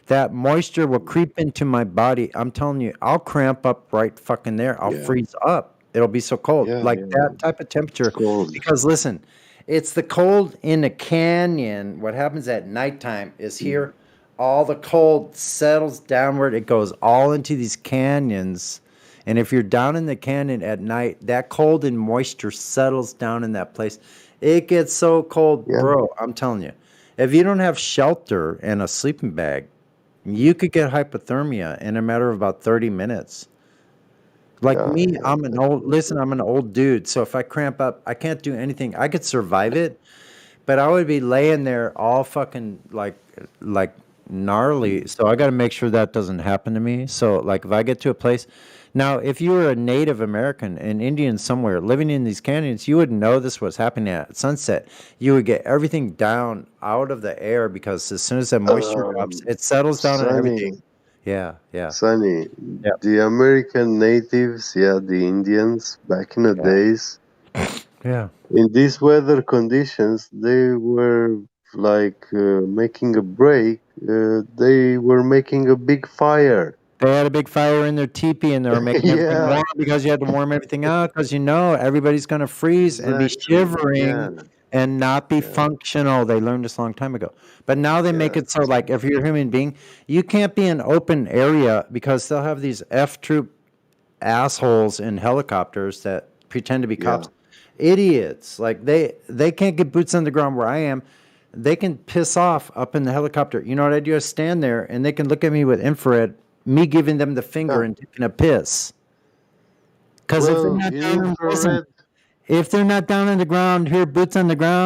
that moisture will creep into my body. I'm telling you, I'll cramp up right fucking there. I'll freeze up. It'll be so cold. That type of temperature. Because listen, it's the cold in the canyon. What happens at nighttime is here, all the cold settles downward. It goes all into these canyons. And if you're down in the canyon at night, that cold and moisture settles down in that place. It gets so cold, bro. I'm telling you. If you don't have shelter and a sleeping bag, you could get hypothermia in a matter of about 30 minutes. Like me, I'm an old dude. So if I cramp up, I can't do anything. I could survive it, but I would be laying there all fucking like gnarly. So I got to make sure that doesn't happen to me. So like if I get to a place, now if you were a Native American, an Indian somewhere living in these canyons, you would know this was happening at sunset. You would get everything down out of the air because as soon as that moisture drops, it settles down on everything. Yeah. Sonny, the American natives, the Indians, back in the days, in these weather conditions, they were like making a break. They were making a big fire. They had a big fire in their teepee and they were making everything warm because you had to warm everything out because everybody's going to freeze and be shivering and not be functional. They learned this a long time ago. But now they make it so like if you're a human being, you can't be in open area because they'll have these F-troop assholes in helicopters that pretend to be cops. Idiots. Like they can't get boots on the ground where I am. They can piss off up in the helicopter. You know what I do? I stand there and they can look at me with infrared, me giving them the finger and taking a piss. Because if they're not down on the ground, here, boots on the ground.